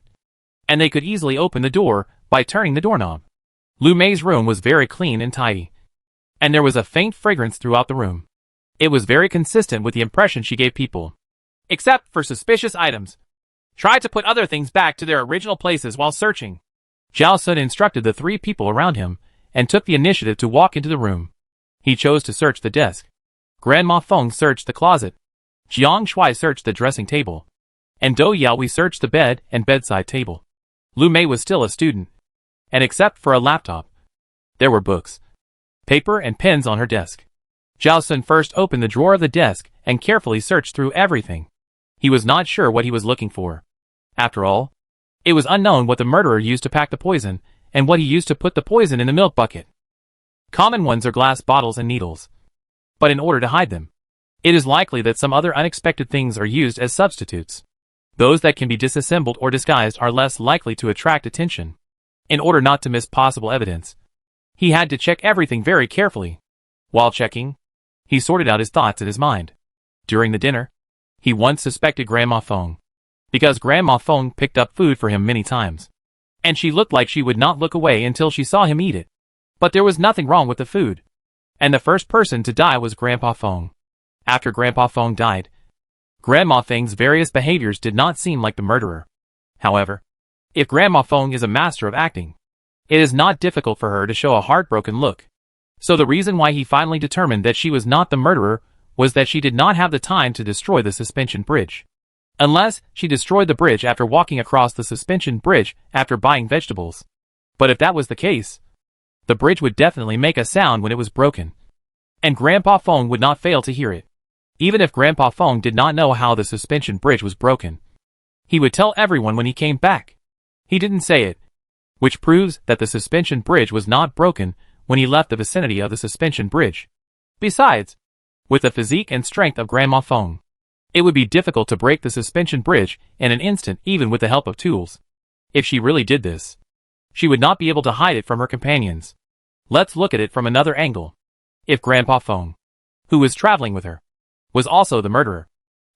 and they could easily open the door by turning the doorknob. Lu Mei's room was very clean and tidy, and there was a faint fragrance throughout the room. It was very consistent with the impression she gave people. Except for suspicious items. Try to put other things back to their original places while searching. Zhao Sun instructed the 3 people around him and took the initiative to walk into the room. He chose to search the desk. Grandma Feng searched the closet. Jiang Shui searched the dressing table, and Dou Yahui searched the bed and bedside table. Lu Mei was still a student, and except for a laptop, there were books, paper and pens on her desk. Zhao Sun first opened the drawer of the desk and carefully searched through everything. He was not sure what he was looking for. After all, It was unknown what the murderer used to pack the poison, and what he used to put the poison in the milk bucket. Common ones are glass bottles and needles. But in order to hide them, it is likely that some other unexpected things are used as substitutes. Those that can be disassembled or disguised are less likely to attract attention. In order not to miss possible evidence, he had to check everything very carefully. While checking, he sorted out his thoughts in his mind. During the dinner, he once suspected Grandma Fong, because Grandma Fong picked up food for him many times, and she looked like she would not look away until she saw him eat it. But there was nothing wrong with the food, and the first person to die was Grandpa Fong. After Grandpa Fong died, Grandma Feng's various behaviors did not seem like the murderer. However, if Grandma Fong is a master of acting, it is not difficult for her to show a heartbroken look. So the reason why he finally determined that she was not the murderer was that she did not have the time to destroy the suspension bridge. Unless she destroyed the bridge after walking across the suspension bridge after buying vegetables. But if that was the case, the bridge would definitely make a sound when it was broken. And Grandpa Fong would not fail to hear it. Even if Grandpa Fong did not know how the suspension bridge was broken, he would tell everyone when he came back. He didn't say it, which proves that the suspension bridge was not broken when he left the vicinity of the suspension bridge. Besides, with the physique and strength of Grandma Fong, it would be difficult to break the suspension bridge in an instant even with the help of tools. If she really did this, she would not be able to hide it from her companions. Let's look at it from another angle. If Grandpa Fong, who was traveling with her, was also the murderer,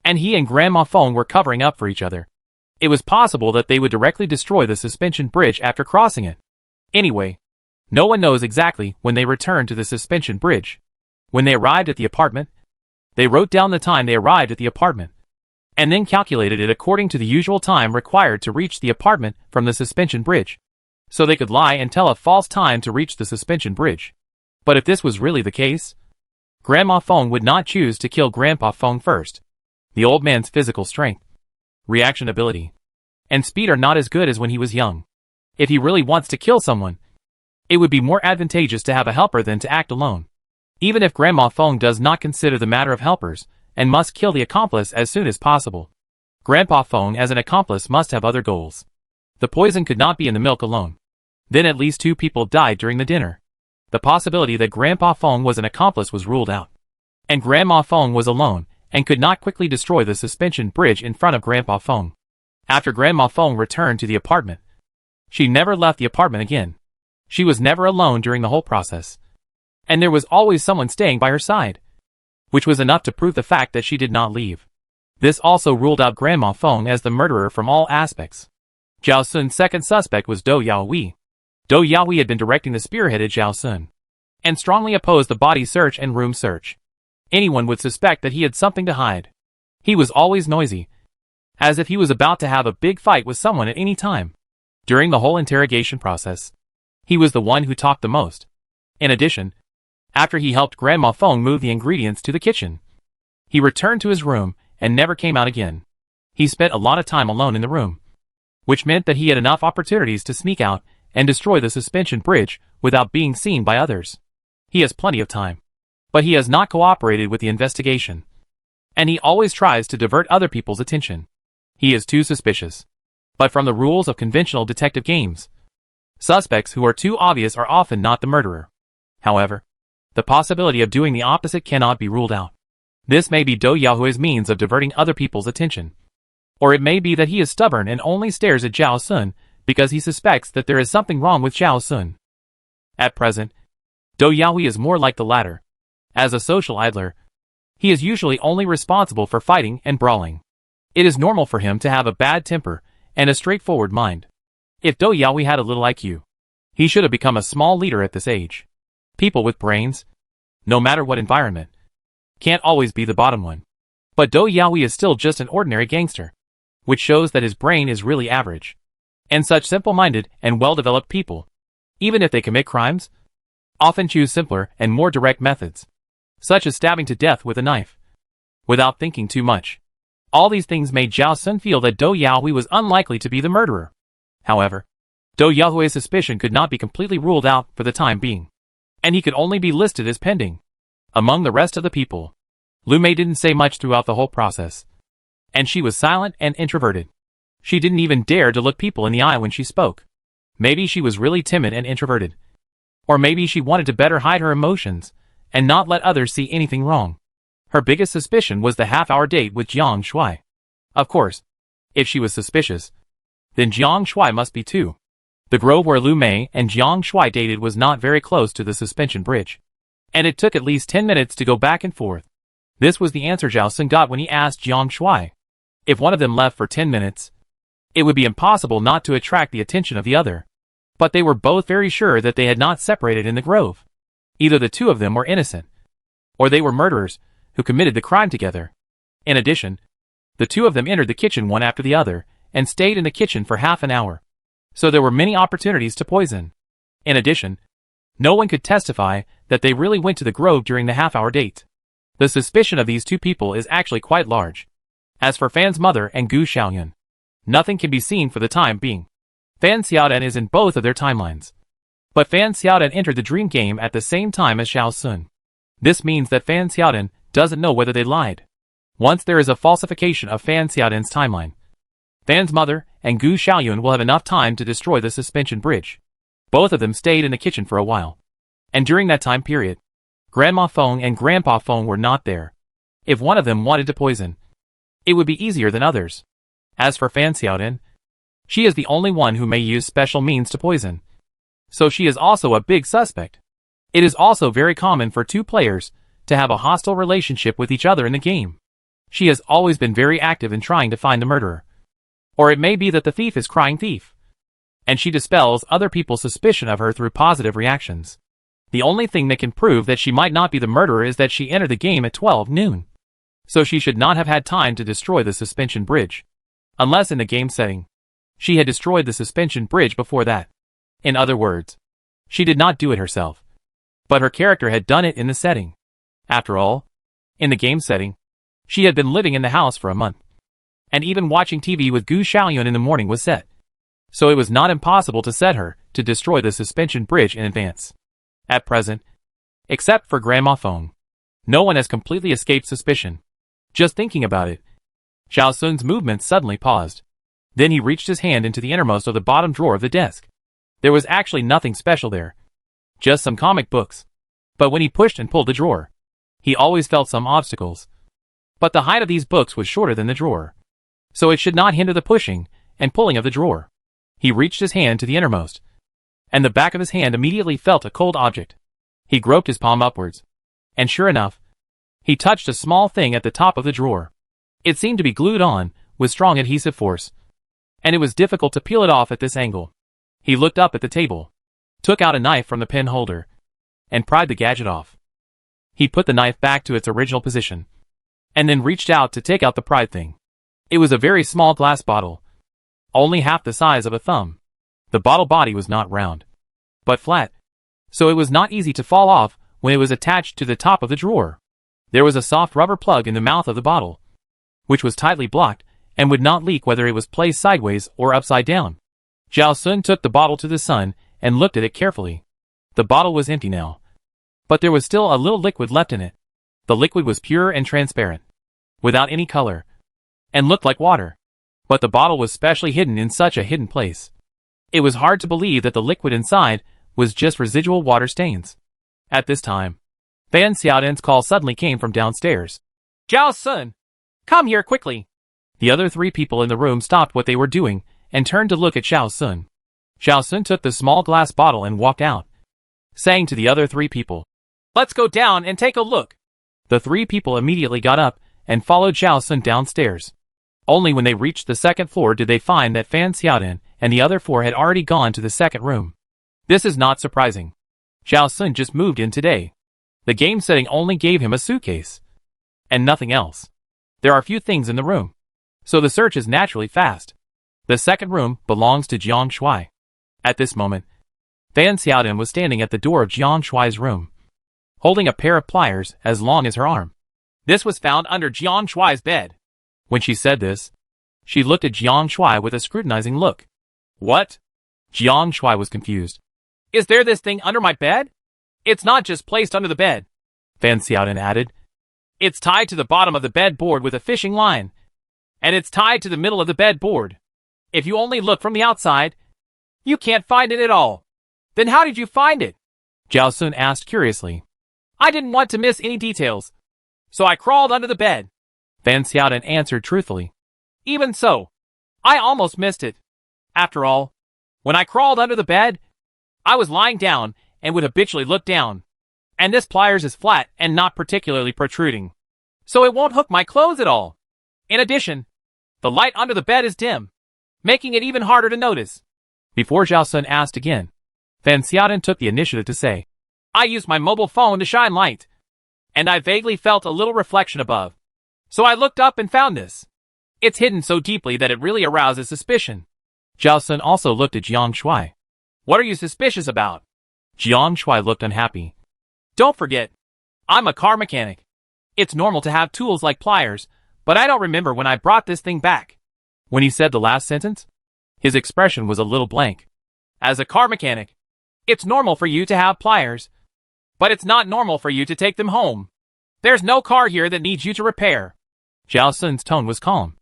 and he and Grandma Fong were covering up for each other, it was possible that they would directly destroy the suspension bridge after crossing it. Anyway, no one knows exactly when they returned to the suspension bridge. When they arrived at the apartment, they wrote down the time they arrived at the apartment, and then calculated it according to the usual time required to reach the apartment from the suspension bridge, so they could lie and tell a false time to reach the suspension bridge. But if this was really the case, Grandma Fong would not choose to kill Grandpa Fong first. The old man's physical strength, reaction ability, and speed are not as good as when he was young. If he really wants to kill someone, it would be more advantageous to have a helper than to act alone. Even if Grandma Fong does not consider the matter of helpers, and must kill the accomplice as soon as possible, Grandpa Fong as an accomplice must have other goals. The poison could not be in the milk alone. Then at least 2 people died during the dinner. The possibility that Grandpa Fong was an accomplice was ruled out. And Grandma Fong was alone, and could not quickly destroy the suspension bridge in front of Grandpa Fong. After Grandma Fong returned to the apartment, she never left the apartment again. She was never alone during the whole process, and there was always someone staying by her side, which was enough to prove the fact that she did not leave. This also ruled out Grandma Fong as the murderer from all aspects. Zhao Sun's second suspect was Do Yaohui. Do Yaohui had been directing the spearheaded Zhao Sun, and strongly opposed the body search and room search. Anyone would suspect that he had something to hide. He was always noisy, as if he was about to have a big fight with someone at any time. During the whole interrogation process, he was the one who talked the most. In addition, after he helped Grandma Fong move the ingredients to the kitchen, he returned to his room and never came out again. He spent a lot of time alone in the room, which meant that he had enough opportunities to sneak out and destroy the suspension bridge without being seen by others. He has plenty of time, but he has not cooperated with the investigation, and he always tries to divert other people's attention. He is too suspicious. But from the rules of conventional detective games, suspects who are too obvious are often not the murderer. However, the possibility of doing the opposite cannot be ruled out. This may be Do Yaohui's means of diverting other people's attention. Or it may be that he is stubborn and only stares at Zhao Sun because he suspects that there is something wrong with Zhao Sun. At present, Do Yaohui is more like the latter. As a social idler, he is usually only responsible for fighting and brawling. It is normal for him to have a bad temper and a straightforward mind. If Do Yaohui had a little IQ, he should have become a small leader at this age. People with brains, no matter what environment, can't always be the bottom one. But Do Yaohui is still just an ordinary gangster, which shows that his brain is really average. And such simple-minded and well-developed people, even if they commit crimes, often choose simpler and more direct methods, such as stabbing to death with a knife, without thinking too much. All these things made Zhao Sun feel that Do Yaohui was unlikely to be the murderer. However, Do Yaohui's suspicion could not be completely ruled out for the time being, and he could only be listed as pending. Among the rest of the people, Lu Mei didn't say much throughout the whole process, and she was silent and introverted. She didn't even dare to look people in the eye when she spoke. Maybe she was really timid and introverted. Or maybe she wanted to better hide her emotions and not let others see anything wrong. Her biggest suspicion was the half-hour date with Jiang Shui. Of course, if she was suspicious, then Jiang Shui must be too. The grove where Lu Mei and Jiang Shui dated was not very close to the suspension bridge, and it took at least 10 minutes to go back and forth. This was the answer Zhao Sun got when he asked Jiang Shui. If one of them left for 10 minutes, it would be impossible not to attract the attention of the other. But they were both very sure that they had not separated in the grove. Either the two of them were innocent, or they were murderers who committed the crime together. In addition, the two of them entered the kitchen one after the other and stayed in the kitchen for half an hour. So there were many opportunities to poison. In addition, no one could testify that they really went to the grove during the half-hour date. The suspicion of these two people is actually quite large. As for Fan's mother and Gu Xiaoyun, nothing can be seen for the time being. Fan Xiaodan is in both of their timelines. But Fan Xiaodan entered the dream game at the same time as Zhao Sun. This means that Fan Xiaodan doesn't know whether they lied. Once there is a falsification of Fan Xiaodan's timeline, Fan's mother and Gu Xiaoyun will have enough time to destroy the suspension bridge. Both of them stayed in the kitchen for a while. And during that time period, Grandma Feng and Grandpa Feng were not there. If one of them wanted to poison, it would be easier than others. As for Fan Xiaodan, she is the only one who may use special means to poison. So she is also a big suspect. It is also very common for two players to have a hostile relationship with each other in the game. She has always been very active in trying to find the murderer. Or it may be that the thief is crying thief, and she dispels other people's suspicion of her through positive reactions. The only thing that can prove that she might not be the murderer is that she entered the game at 12 noon. So she should not have had time to destroy the suspension bridge. Unless in the game setting, she had destroyed the suspension bridge before that. In other words, she did not do it herself, but her character had done it in the setting. After all, in the game setting, she had been living in the house for a month, and even watching TV with Gu Xiaoyun in the morning was set. So it was not impossible to set her to destroy the suspension bridge in advance. At present, except for Grandma Feng, no one has completely escaped suspicion. Just thinking about it, Zhao Sun's movements suddenly paused. Then he reached his hand into the innermost of the bottom drawer of the desk. There was actually nothing special there, just some comic books. But when he pushed and pulled the drawer, he always felt some obstacles. But the height of these books was shorter than the drawer, so it should not hinder the pushing and pulling of the drawer. He reached his hand to the innermost, and the back of his hand immediately felt a cold object. He groped his palm upwards, and sure enough, he touched a small thing at the top of the drawer. It seemed to be glued on with strong adhesive force, and it was difficult to peel it off at this angle. He looked up at the table, took out a knife from the pen holder, and pried the gadget off. He put the knife back to its original position, and then reached out to take out the pried thing. It was a very small glass bottle, only half the size of a thumb. The bottle body was not round, but flat, so it was not easy to fall off when it was attached to the top of the drawer. There was a soft rubber plug in the mouth of the bottle, which was tightly blocked and would not leak whether it was placed sideways or upside down. Zhao Sun took the bottle to the sun and looked at it carefully. The bottle was empty now, but there was still a little liquid left in it. The liquid was pure and transparent, without any color, and looked like water. But the bottle was specially hidden in such a hidden place. It was hard to believe that the liquid inside was just residual water stains. At this time, Fan Xiaodan's call suddenly came from downstairs. "Zhao Sun, come here quickly." The other three people in the room stopped what they were doing and turned to look at Zhao Sun. Zhao Sun took the small glass bottle and walked out, saying to the other three people, "Let's go down and take a look." The three people immediately got up and followed Zhao Sun downstairs. Only when they reached the second floor did they find that Fan Xiaodan and the other four had already gone to the second room. This is not surprising. Zhao Sun just moved in today. The game setting only gave him a suitcase, and nothing else. There are few things in the room, so the search is naturally fast. The second room belongs to Jiang Shui. At this moment, Fan Xiaodan was standing at the door of Jiang Shui's room, holding a pair of pliers as long as her arm. This was found under Jiang Shui's bed. When she said this, she looked at Jiang Shui with a scrutinizing look. "What?" Jiang Shui was confused. "Is there this thing under my bed?" "It's not just placed under the bed," Fan Xiaodan added. "It's tied to the bottom of the bed board with a fishing line, and it's tied to the middle of the bed board. If you only look from the outside, you can't find it at all. Then how did you find it? Zhao Sun asked curiously. I didn't want to miss any details, so I crawled under the bed. Fan Xiaodan answered truthfully. Even so, I almost missed it. After all, when I crawled under the bed, I was lying down and would habitually look down. And this pliers is flat and not particularly protruding, so it won't hook my clothes at all. In addition, the light under the bed is dim, making it even harder to notice. Before Zhao Sun asked again, Fan Xiaodan took the initiative to say, I used my mobile phone to shine light, and I vaguely felt a little reflection above. So I looked up and found this. It's hidden so deeply that it really arouses suspicion. Zhao Sun also looked at Jiang Shuai. What are you suspicious about? Jiang Shuai looked unhappy. Don't forget, I'm a car mechanic. It's normal to have tools like pliers, but I don't remember when I brought this thing back. When he said the last sentence, his expression was a little blank. As a car mechanic, it's normal for you to have pliers, but it's not normal for you to take them home. There's no car here that needs you to repair. Zhao Sun's tone was calm,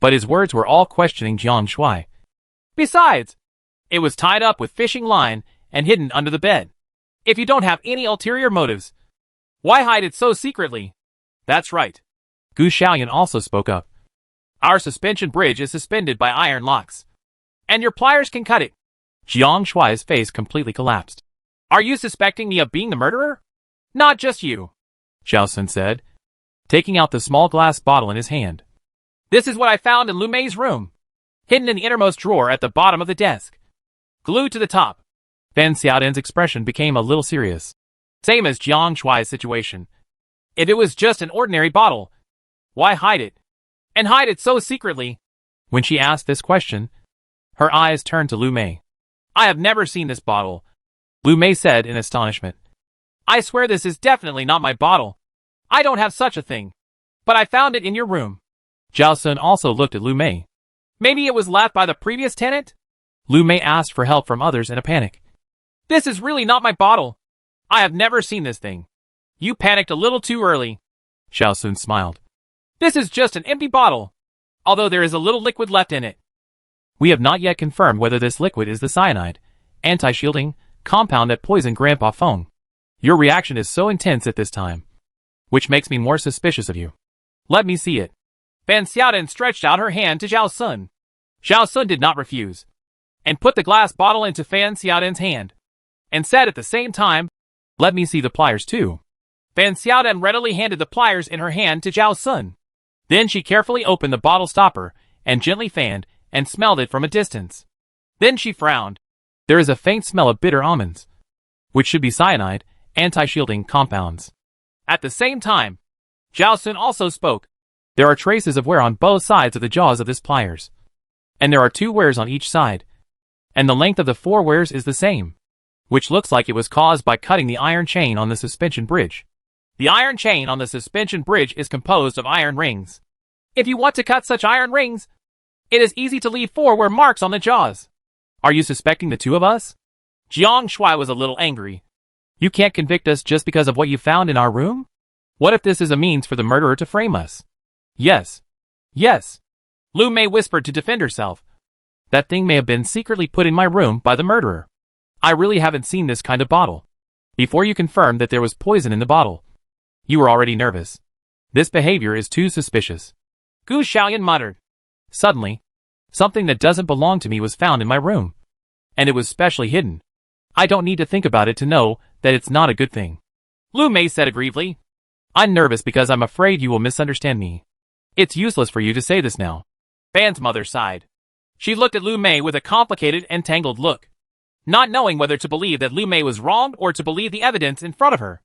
but his words were all questioning Jiang Shuai. Besides, it was tied up with fishing line and hidden under the bed. If you don't have any ulterior motives, why hide it so secretly? That's right. Gu Xiaoyan also spoke up. Our suspension bridge is suspended by iron locks, and your pliers can cut it. Jiang Shuai's face completely collapsed. Are you suspecting me of being the murderer? Not just you, Zhao Sun said, taking out the small glass bottle in his hand. This is what I found in Lu Mei's room, hidden in the innermost drawer at the bottom of the desk, glued to the top. Fan Xiaodan's expression became a little serious. Same as Jiang Shuai's situation. If it was just an ordinary bottle, why hide it? And hide it so secretly? When she asked this question, her eyes turned to Lu Mei. I have never seen this bottle, Lu Mei said in astonishment. I swear this is definitely not my bottle. I don't have such a thing. But I found it in your room. Zhao Sun also looked at Lu Mei. Maybe it was left by the previous tenant? Lu Mei asked for help from others in a panic. This is really not my bottle. I have never seen this thing. You panicked a little too early. Zhao Sun smiled. This is just an empty bottle, although there is a little liquid left in it. We have not yet confirmed whether this liquid is the cyanide, anti-shielding, compound that poisoned Grandpa Feng. Your reaction is so intense at this time, which makes me more suspicious of you. Let me see it. Fan Xiaodan stretched out her hand to Zhao Sun. Zhao Sun did not refuse, and put the glass bottle into Fan Xiaodan's hand, and said at the same time, Let me see the pliers too. Fan Xiaodan readily handed the pliers in her hand to Zhao Sun. Then she carefully opened the bottle stopper, and gently fanned, and smelled it from a distance. Then she frowned. There is a faint smell of bitter almonds, which should be cyanide, anti-shielding compounds. At the same time, Zhao Sun also spoke. There are traces of wear on both sides of the jaws of this pliers. And there are 2 wears on each side. And the length of the 4 wears is the same, which looks like it was caused by cutting the iron chain on the suspension bridge. The iron chain on the suspension bridge is composed of iron rings. If you want to cut such iron rings, it is easy to leave 4 wear marks on the jaws. Are you suspecting the 2 of us? Jiang Shuai was a little angry. You can't convict us just because of what you found in our room? What if this is a means for the murderer to frame us? Yes. Yes. Lu Mei whispered to defend herself. That thing may have been secretly put in my room by the murderer. I really haven't seen this kind of bottle. Before you confirmed that there was poison in the bottle, you were already nervous. This behavior is too suspicious. Gu Xiaoyan muttered. Suddenly, something that doesn't belong to me was found in my room. And it was specially hidden. I don't need to think about it to know that it's not a good thing. Lu Mei said aggrievedly. I'm nervous because I'm afraid you will misunderstand me. It's useless for you to say this now. Fan's mother sighed. She looked at Lu Mei with a complicated and tangled look, not knowing whether to believe that Lu Mei was wrong or to believe the evidence in front of her.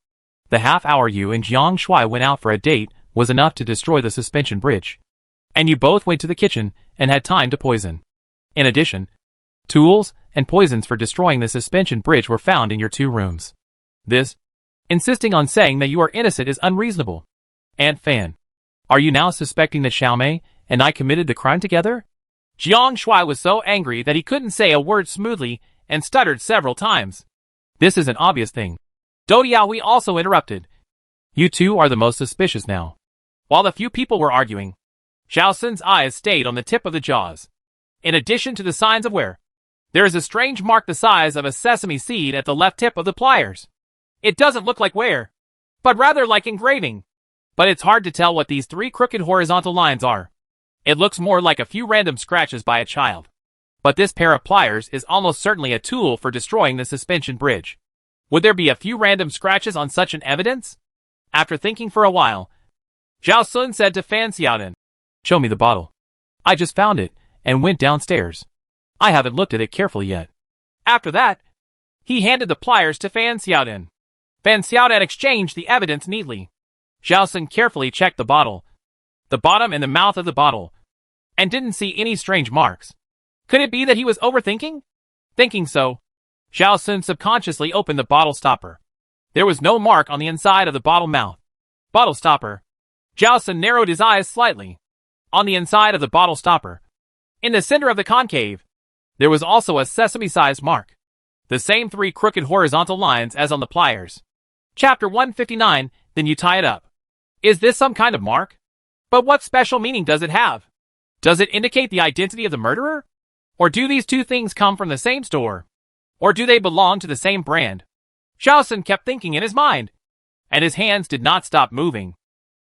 The half hour you and Jiang Shuai went out for a date was enough to destroy the suspension bridge. And you both went to the kitchen and had time to poison. In addition, tools and poisons for destroying the suspension bridge were found in your 2 rooms. This, insisting on saying that you are innocent is unreasonable. Aunt Fan, are you now suspecting that Xiaomei and I committed the crime together? Jiang Shuai was so angry that he couldn't say a word smoothly and stuttered several times. This is an obvious thing. Dou Yaoi also interrupted. You 2 are the most suspicious now. While the few people were arguing, Zhao Sun's eyes stayed on the tip of the jaws. In addition to the signs of wear, there is a strange mark the size of a sesame seed at the left tip of the pliers. It doesn't look like wear, but rather like engraving. But it's hard to tell what these 3 crooked horizontal lines are. It looks more like a few random scratches by a child. But this pair of pliers is almost certainly a tool for destroying the suspension bridge. Would there be a few random scratches on such an evidence? After thinking for a while, Zhao Sun said to Fan Xiaodan, "Show me the bottle." "I just found it and went downstairs. I haven't looked at it carefully yet." After that, he handed the pliers to Fan Xiaodan. Fan Xiaodan exchanged the evidence neatly. Zhao Sun carefully checked the bottle, the bottom and the mouth of the bottle, and didn't see any strange marks. Could it be that he was overthinking? Thinking so, Zhao Sun subconsciously opened the bottle stopper. There was no mark on the inside of the bottle mouth. Bottle stopper. Zhao Sun narrowed his eyes slightly. On the inside of the bottle stopper, in the center of the concave, there was also a sesame-sized mark. The same 3 crooked horizontal lines as on the pliers. Chapter 159, then you tie it up. Is this some kind of mark? But what special meaning does it have? Does it indicate the identity of the murderer? Or do these 2 things come from the same store? Or do they belong to the same brand? Zhao Sun kept thinking in his mind, and his hands did not stop moving.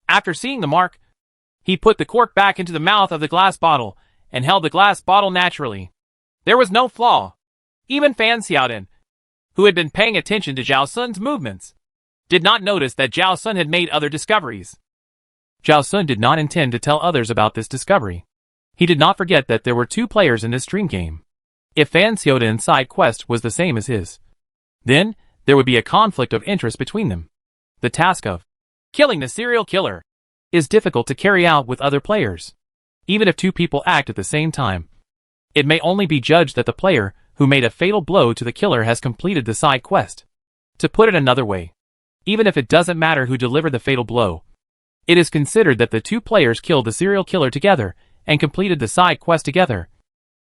After seeing the mark, he put the cork back into the mouth of the glass bottle and held the glass bottle naturally. There was no flaw. Even Fan Xiaodan, who had been paying attention to Zhao Sun's movements, did not notice that Zhao Sun had made other discoveries. Zhao Sun did not intend to tell others about this discovery. He did not forget that there were 2 players in this dream game. If Fan Xiaodan's side quest was the same as his, then there would be a conflict of interest between them. The task of killing the serial killer is difficult to carry out with other players. Even if 2 people act at the same time, it may only be judged that the player who made a fatal blow to the killer has completed the side quest. To put it another way, even if it doesn't matter who delivered the fatal blow, it is considered that the 2 players killed the serial killer together and completed the side quest together,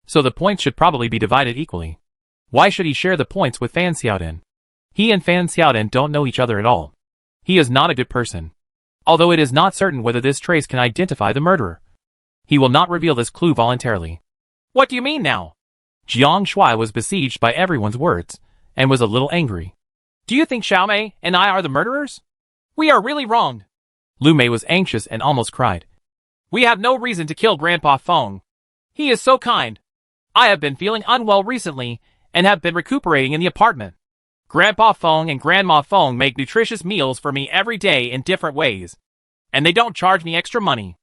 so the points should probably be divided equally. Why should he share the points with Fan Xiaodan? He and Fan Xiaodan don't know each other at all. He is not a good person. Although it is not certain whether this trace can identify the murderer, he will not reveal this clue voluntarily. What do you mean now? Jiang Shui was besieged by everyone's words, and was a little angry. Do you think Xiao Mei and I are the murderers? We are really wronged. Lu Mei was anxious and almost cried. We have no reason to kill Grandpa Feng. He is so kind. I have been feeling unwell recently, and have been recuperating in the apartment. Grandpa Feng and Grandma Feng make nutritious meals for me every day in different ways, and they don't charge me extra money.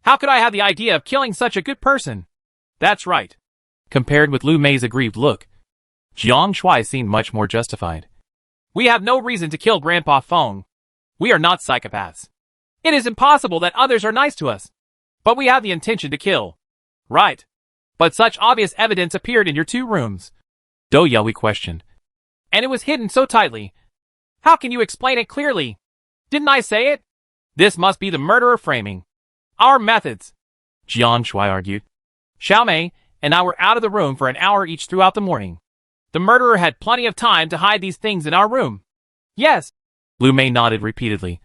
How could I have the idea of killing such a good person? That's right. Compared with Lu Mei's aggrieved look, Jiang Shui seemed much more justified. We have no reason to kill Grandpa Feng. We are not psychopaths. It is impossible that others are nice to us. But we have the intention to kill. Right. But such obvious evidence appeared in your 2 rooms. Do Yaoi questioned. And it was hidden so tightly. How can you explain it clearly? Didn't I say it? This must be the murderer framing our methods, Jiang Shui argued. Xiao Mei and I were out of the room for an hour each throughout the morning. The murderer had plenty of time to hide these things in our room. Yes. Lu Mei nodded repeatedly.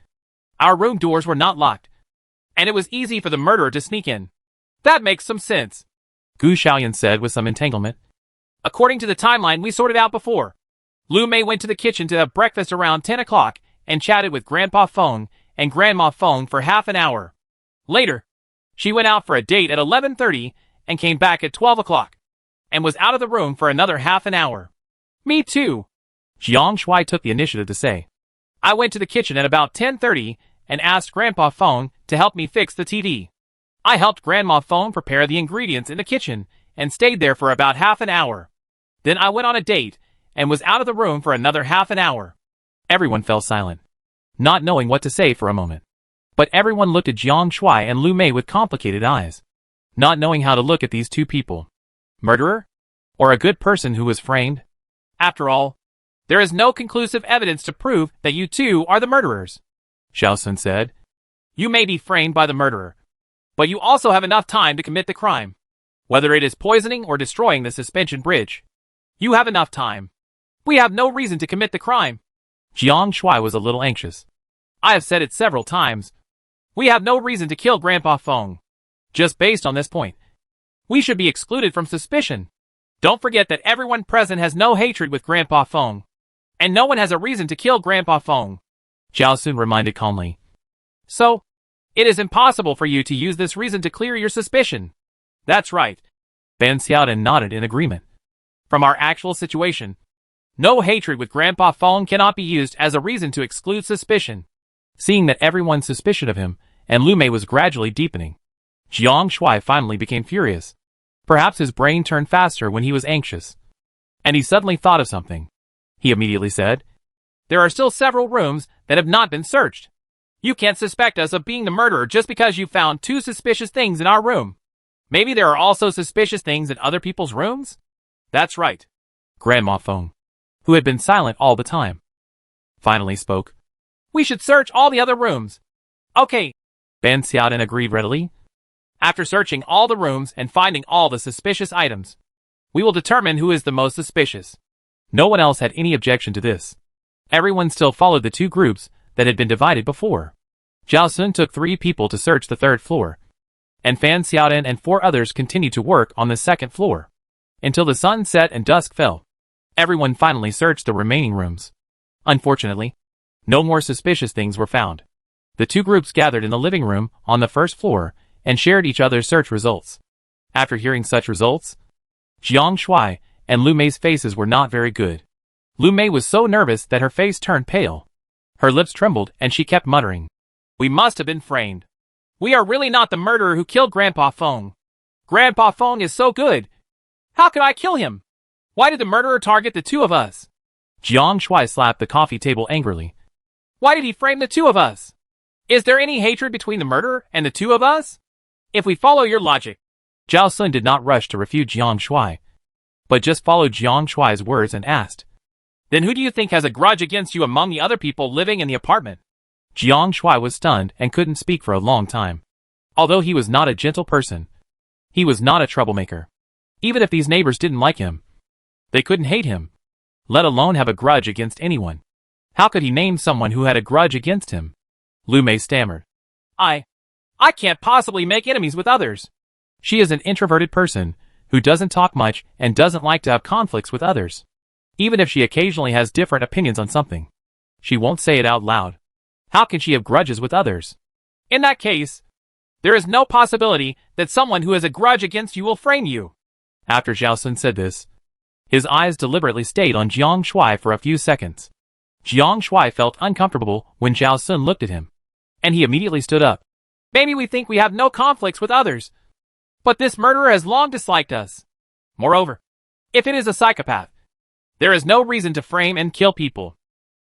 Our room doors were not locked, and it was easy for the murderer to sneak in. That makes some sense, Gu Xiaoyan said with some entanglement. According to the timeline we sorted out before, Lu Mei went to the kitchen to have breakfast around 10 o'clock and chatted with Grandpa Feng and Grandma Feng for half an hour. Later, she went out for a date at 11:30 and came back at 12 o'clock, and was out of the room for another half an hour. Me too, Jiang Shui took the initiative to say. I went to the kitchen at about 10:30 and asked Grandpa Feng to help me fix the TV. I helped Grandma Feng prepare the ingredients in the kitchen and stayed there for about half an hour. Then I went on a date and was out of the room for another half an hour. Everyone fell silent, not knowing what to say for a moment. But everyone looked at Jiang Shui and Lu Mei with complicated eyes, not knowing how to look at these 2 people. Murderer? Or a good person who was framed? After all, there is no conclusive evidence to prove that you 2 are the murderers, Zhao Sun said. You may be framed by the murderer, but you also have enough time to commit the crime. Whether it is poisoning or destroying the suspension bridge, you have enough time. We have no reason to commit the crime. Jiang Shui was a little anxious. I have said it several times. We have no reason to kill Grandpa Feng. Just based on this point, We should be excluded from suspicion. Don't forget that everyone present has no hatred with Grandpa Feng. And no one has a reason to kill Grandpa Feng. Zhao Sun reminded calmly. So, it is impossible for you to use this reason to clear your suspicion. That's right. Fan Xiaodan nodded in agreement. From our actual situation, no hatred with Grandpa Feng cannot be used as a reason to exclude suspicion. Seeing that everyone's suspicion of him, and Lu Mei was gradually deepening, Jiang Shuai finally became furious. Perhaps his brain turned faster when he was anxious. And he suddenly thought of something. He immediately said, There are still several rooms that have not been searched. You can't suspect us of being the murderer just because you found 2 suspicious things in our room. Maybe there are also suspicious things in other people's rooms? That's right. Grandma Feng, who had been silent all the time, finally spoke. We should search all the other rooms. Okay. Fan Xiaodan agreed readily. After searching all the rooms and finding all the suspicious items, we will determine who is the most suspicious. No one else had any objection to this. Everyone still followed the 2 groups that had been divided before. Zhao Sun took 3 people to search the 3rd floor, and Fan Xiaodan and 4 others continued to work on the 2nd floor. Until the sun set and dusk fell, everyone finally searched the remaining rooms. Unfortunately, no more suspicious things were found. The 2 groups gathered in the living room on the 1st floor and shared each other's search results. After hearing such results, Jiang Shuai and Lu Mei's faces were not very good. Lu Mei was so nervous that her face turned pale. Her lips trembled and she kept muttering. We must have been framed. We are really not the murderer who killed Grandpa Feng. Grandpa Feng is so good. How could I kill him? Why did the murderer target the 2 of us? Jiang Shuai slapped the coffee table angrily. Why did he frame the 2 of us? Is there any hatred between the murderer and the 2 of us? If we follow your logic. Zhao Sun did not rush to refute Jiang Shuai, but just followed Jiang Shuai's words and asked. Then who do you think has a grudge against you among the other people living in the apartment? Jiang Shuai was stunned and couldn't speak for a long time. Although he was not a gentle person, he was not a troublemaker. Even if these neighbors didn't like him, they couldn't hate him, let alone have a grudge against anyone. How could he name someone who had a grudge against him? Lu Mei stammered. I can't possibly make enemies with others. She is an introverted person who doesn't talk much and doesn't like to have conflicts with others. Even if she occasionally has different opinions on something, she won't say it out loud. How can she have grudges with others? In that case, there is no possibility that someone who has a grudge against you will frame you. After Zhao Sun said this, his eyes deliberately stayed on Jiang Shuai for a few seconds. Jiang Shuai felt uncomfortable when Zhao Sun looked at him, and he immediately stood up. Maybe we think we have no conflicts with others, but this murderer has long disliked us. Moreover, if it is a psychopath, there is no reason to frame and kill people.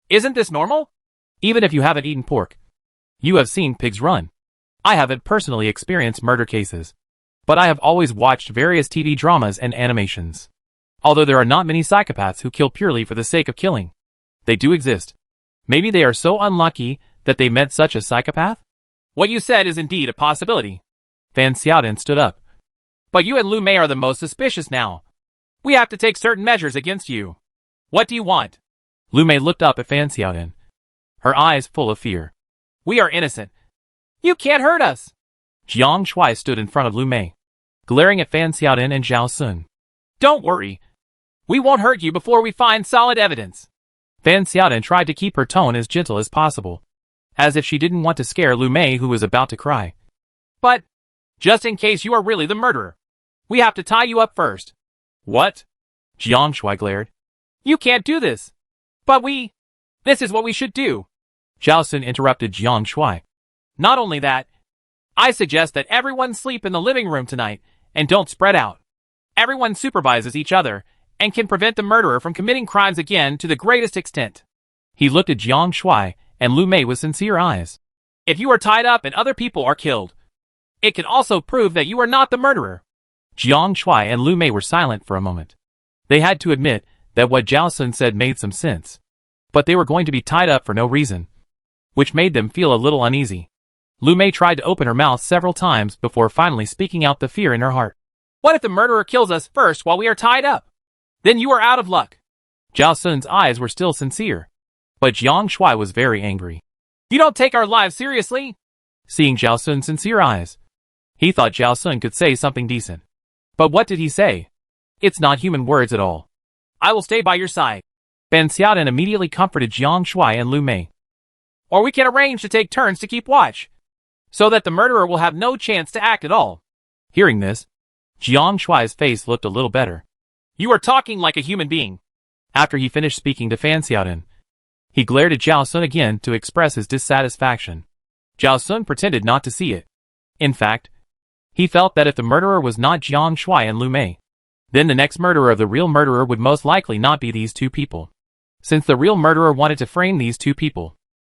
Isn't this normal? Even if you haven't eaten pork, you have seen pigs run. I haven't personally experienced murder cases, but I have always watched various TV dramas and animations. Although there are not many psychopaths who kill purely for the sake of killing, they do exist. Maybe they are so unlucky that they met such a psychopath? What you said is indeed a possibility. Fan Xiaodan stood up. But you and Lu Mei are the most suspicious now. We have to take certain measures against you. What do you want? Lu Mei looked up at Fan Xiaodan, her eyes full of fear. We are innocent. You can't hurt us. Jiang Shuai stood in front of Lu Mei, glaring at Fan Xiaodan and Zhao Sun. Don't worry. We won't hurt you before we find solid evidence. Fan Xiaodan tried to keep her tone as gentle as possible, as if she didn't want to scare Lu Mei, who was about to cry. But, just in case you are really the murderer, we have to tie you up first. What? Jiang Shuai glared. You can't do this. But this is what we should do. Zhao Sun interrupted Jiang Shuai. Not only that, I suggest that everyone sleep in the living room tonight and don't spread out. Everyone supervises each other and can prevent the murderer from committing crimes again to the greatest extent. He looked at Jiang Shuai and Lu Mei with sincere eyes. If you are tied up and other people are killed, it can also prove that you are not the murderer. Jiang Shuai and Lu Mei were silent for a moment. They had to admit that what Zhao Sun said made some sense. But they were going to be tied up for no reason, which made them feel a little uneasy. Lu Mei tried to open her mouth several times before finally speaking out the fear in her heart. What if the murderer kills us first while we are tied up? Then you are out of luck. Zhao Sun's eyes were still sincere, but Jiang Shuai was very angry. You don't take our lives seriously? Seeing Zhao Sun's sincere eyes, he thought Zhao Sun could say something decent. But what did he say? It's not human words at all. I will stay by your side. Fan Xiaodan immediately comforted Jiang Shuai and Lu Mei. Or we can arrange to take turns to keep watch, so that the murderer will have no chance to act at all. Hearing this, Jiang Shuai's face looked a little better. You are talking like a human being. After he finished speaking to Fan Xiaodan, he glared at Zhao Sun again to express his dissatisfaction. Zhao Sun pretended not to see it. In fact, he felt that if the murderer was not Jiang Shuai and Lu Mei, then the next murderer of the real murderer would most likely not be these two people. Since the real murderer wanted to frame these two people,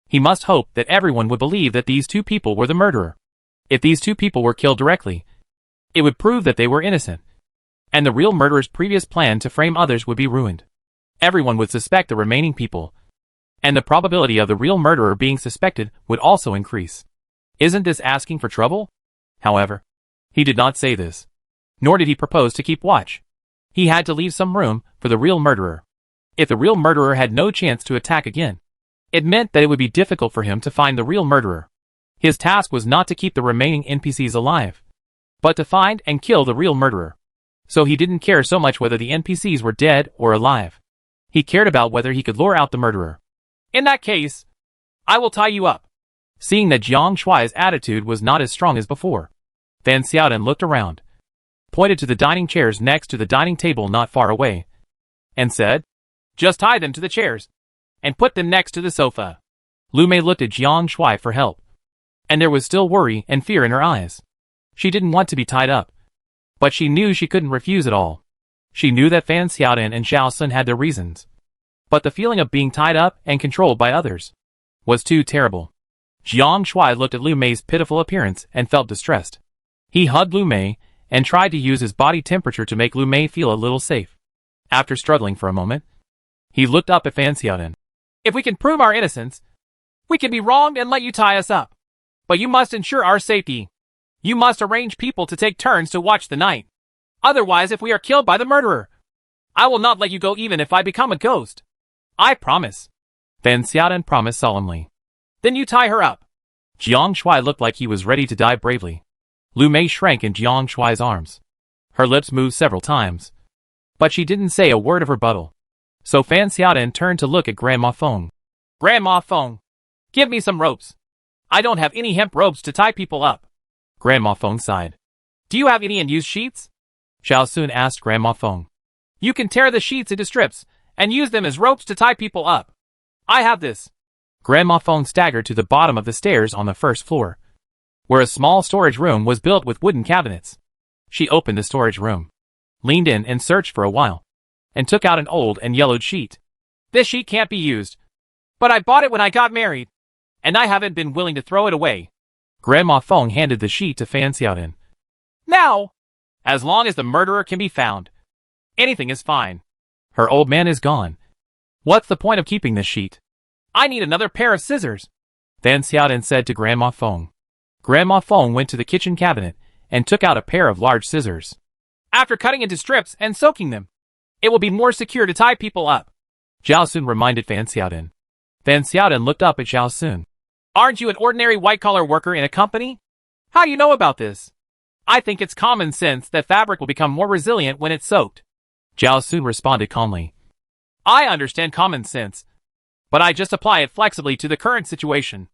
he must hope that everyone would believe that these two people were the murderer. If these two people were killed directly, it would prove that they were innocent, and the real murderer's previous plan to frame others would be ruined. Everyone would suspect the remaining people, and the probability of the real murderer being suspected would also increase. Isn't this asking for trouble? However, he did not say this, nor did he propose to keep watch. He had to leave some room for the real murderer. If the real murderer had no chance to attack again, it meant that it would be difficult for him to find the real murderer. His task was not to keep the remaining NPCs alive, but to find and kill the real murderer. So he didn't care so much whether the NPCs were dead or alive. He cared about whether he could lure out the murderer. In that case, I will tie you up. Seeing that Jiang Shuai's attitude was not as strong as before, Fan Xiaodan looked around, pointed to the dining chairs next to the dining table not far away, and said, just tie them to the chairs, and put them next to the sofa. Lu Mei looked at Jiang Shuai for help, and there was still worry and fear in her eyes. She didn't want to be tied up, but she knew she couldn't refuse it all. She knew that Fan Xiaodan and Zhao Sun had their reasons, but the feeling of being tied up and controlled by others was too terrible. Jiang Shuai looked at Lu Mei's pitiful appearance and felt distressed. He hugged Lu Mei and tried to use his body temperature to make Lu Mei feel a little safe. After struggling for a moment, he looked up at Fan Xiaodan. If we can prove our innocence, we can be wronged and let you tie us up. But you must ensure our safety. You must arrange people to take turns to watch the night. Otherwise, if we are killed by the murderer, I will not let you go even if I become a ghost. I promise. Fan Xiaodan promised solemnly. Then you tie her up. Jiang Shuai looked like he was ready to die bravely. Lu Mei shrank in Jiang Shuai's arms. Her lips moved several times, but she didn't say a word of rebuttal. So Fan Xiaodan turned to look at Grandma Feng. Grandma Feng, give me some ropes. I don't have any hemp ropes to tie people up. Grandma Feng sighed. Do you have any unused sheets? Zhao Sun asked Grandma Feng. You can tear the sheets into strips and use them as ropes to tie people up. I have this. Grandma Feng staggered to the bottom of the stairs on the first floor, where a small storage room was built with wooden cabinets. She opened the storage room, leaned in and searched for a while, and took out an old and yellowed sheet. This sheet can't be used, but I bought it when I got married, and I haven't been willing to throw it away. Grandma Feng handed the sheet to Fan Xiaodan. Now, as long as the murderer can be found, anything is fine. Her old man is gone. What's the point of keeping this sheet? I need another pair of scissors, Fan Xiaodan said to Grandma Feng. Grandma Feng went to the kitchen cabinet and took out a pair of large scissors. After cutting into strips and soaking them, it will be more secure to tie people up, Zhao Sun reminded Fan Xiaodan. Fan Xiaodan looked up at Zhao Sun. Aren't you an ordinary white-collar worker in a company? How do you know about this? I think it's common sense that fabric will become more resilient when it's soaked. Zhao Sun responded calmly. I understand common sense, but I just apply it flexibly to the current situation.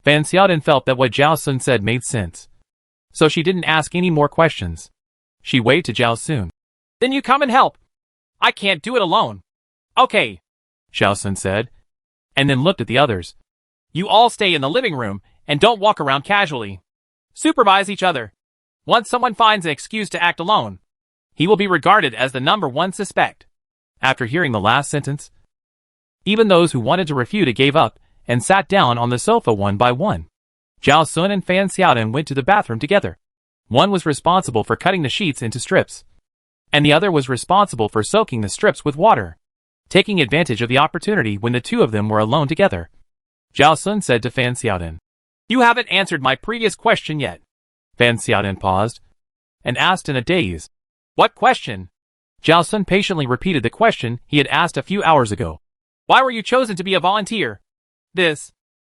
Fan Xiaodan felt that what Zhao Sun said made sense, so she didn't ask any more questions. She waved to Zhao Sun. Then you come and help. I can't do it alone. Okay, Zhao Sun said, and then looked at the others. You all stay in the living room and don't walk around casually. Supervise each other. Once someone finds an excuse to act alone, he will be regarded as the #1 suspect. After hearing the last sentence, even those who wanted to refute it gave up and sat down on the sofa one by one. Zhao Sun and Fan Xiaodan went to the bathroom together. One was responsible for cutting the sheets into strips, and the other was responsible for soaking the strips with water, taking advantage of the opportunity when the two of them were alone together. Zhao Sun said to Fan Xiaodan, You haven't answered my previous question yet. Fan Xiaodan paused and asked in a daze. What question? Zhao Sun patiently repeated the question he had asked a few hours ago. Why were you chosen to be a volunteer? This.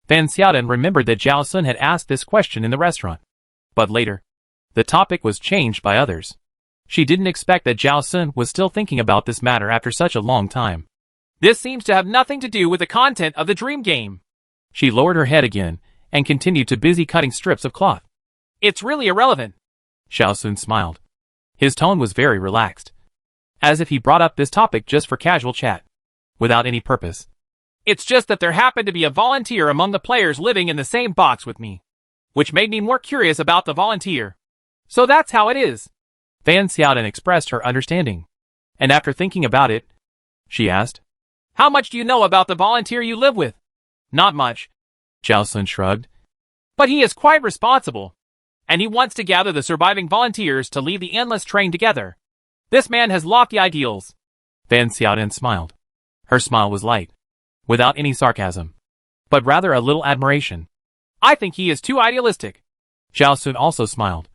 Fan Xiaodan remembered that Zhao Sun had asked this question in the restaurant. But later, the topic was changed by others. She didn't expect that Zhao Sun was still thinking about this matter after such a long time. This seems to have nothing to do with the content of the dream game. She lowered her head again and continued to busy cutting strips of cloth. It's really irrelevant. Zhao Sun smiled. His tone was very relaxed, as if he brought up this topic just for casual chat, without any purpose. It's just that there happened to be a volunteer among the players living in the same box with me, which made me more curious about the volunteer. So that's how it is. Fan Xiaodan expressed her understanding, and after thinking about it, she asked, How much do you know about the volunteer you live with? Not much. Zhao Sun shrugged. But he is quite responsible, and he wants to gather the surviving volunteers to leave the endless train together. This man has lofty ideals. Fan Xiaodan smiled. Her smile was light, without any sarcasm, but rather a little admiration. I think he is too idealistic. Zhao Sun also smiled.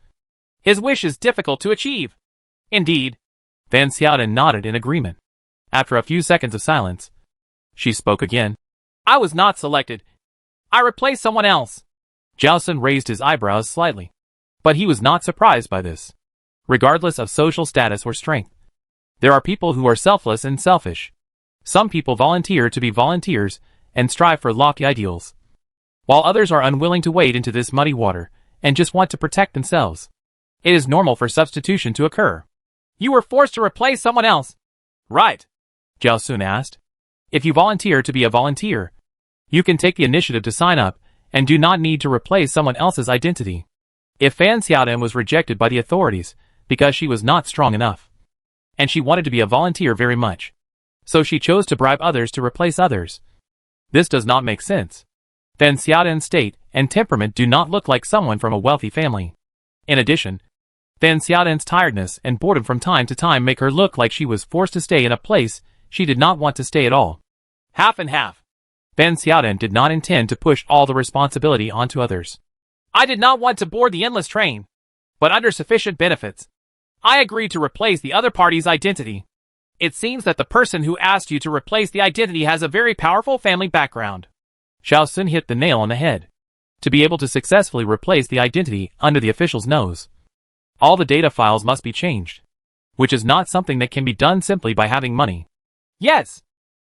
His wish is difficult to achieve. Indeed. Fan Xiaodan nodded in agreement. After a few seconds of silence, she spoke again. I was not selected. I replaced someone else. Zhao Sun raised his eyebrows slightly, but he was not surprised by this. Regardless of social status or strength, there are people who are selfless and selfish. Some people volunteer to be volunteers and strive for lofty ideals, while others are unwilling to wade into this muddy water and just want to protect themselves. It is normal for substitution to occur. You were forced to replace someone else. Right. Zhao Sun asked. If you volunteer to be a volunteer, you can take the initiative to sign up and do not need to replace someone else's identity. If Fan Xiaodan was rejected by the authorities because she was not strong enough, and she wanted to be a volunteer very much, so she chose to bribe others to replace others. This does not make sense. Fan Xiaodan's state and temperament do not look like someone from a wealthy family. In addition, Fan Xiaodan's tiredness and boredom from time to time make her look like she was forced to stay in a place she did not want to stay at all. Half and half. Fan Xiaodan did not intend to push all the responsibility onto others. I did not want to board the endless train, but under sufficient benefits, I agreed to replace the other party's identity. It seems that the person who asked you to replace the identity has a very powerful family background. Zhao Sun hit the nail on the head. To be able to successfully replace the identity under the official's nose, all the data files must be changed, which is not something that can be done simply by having money. Yes.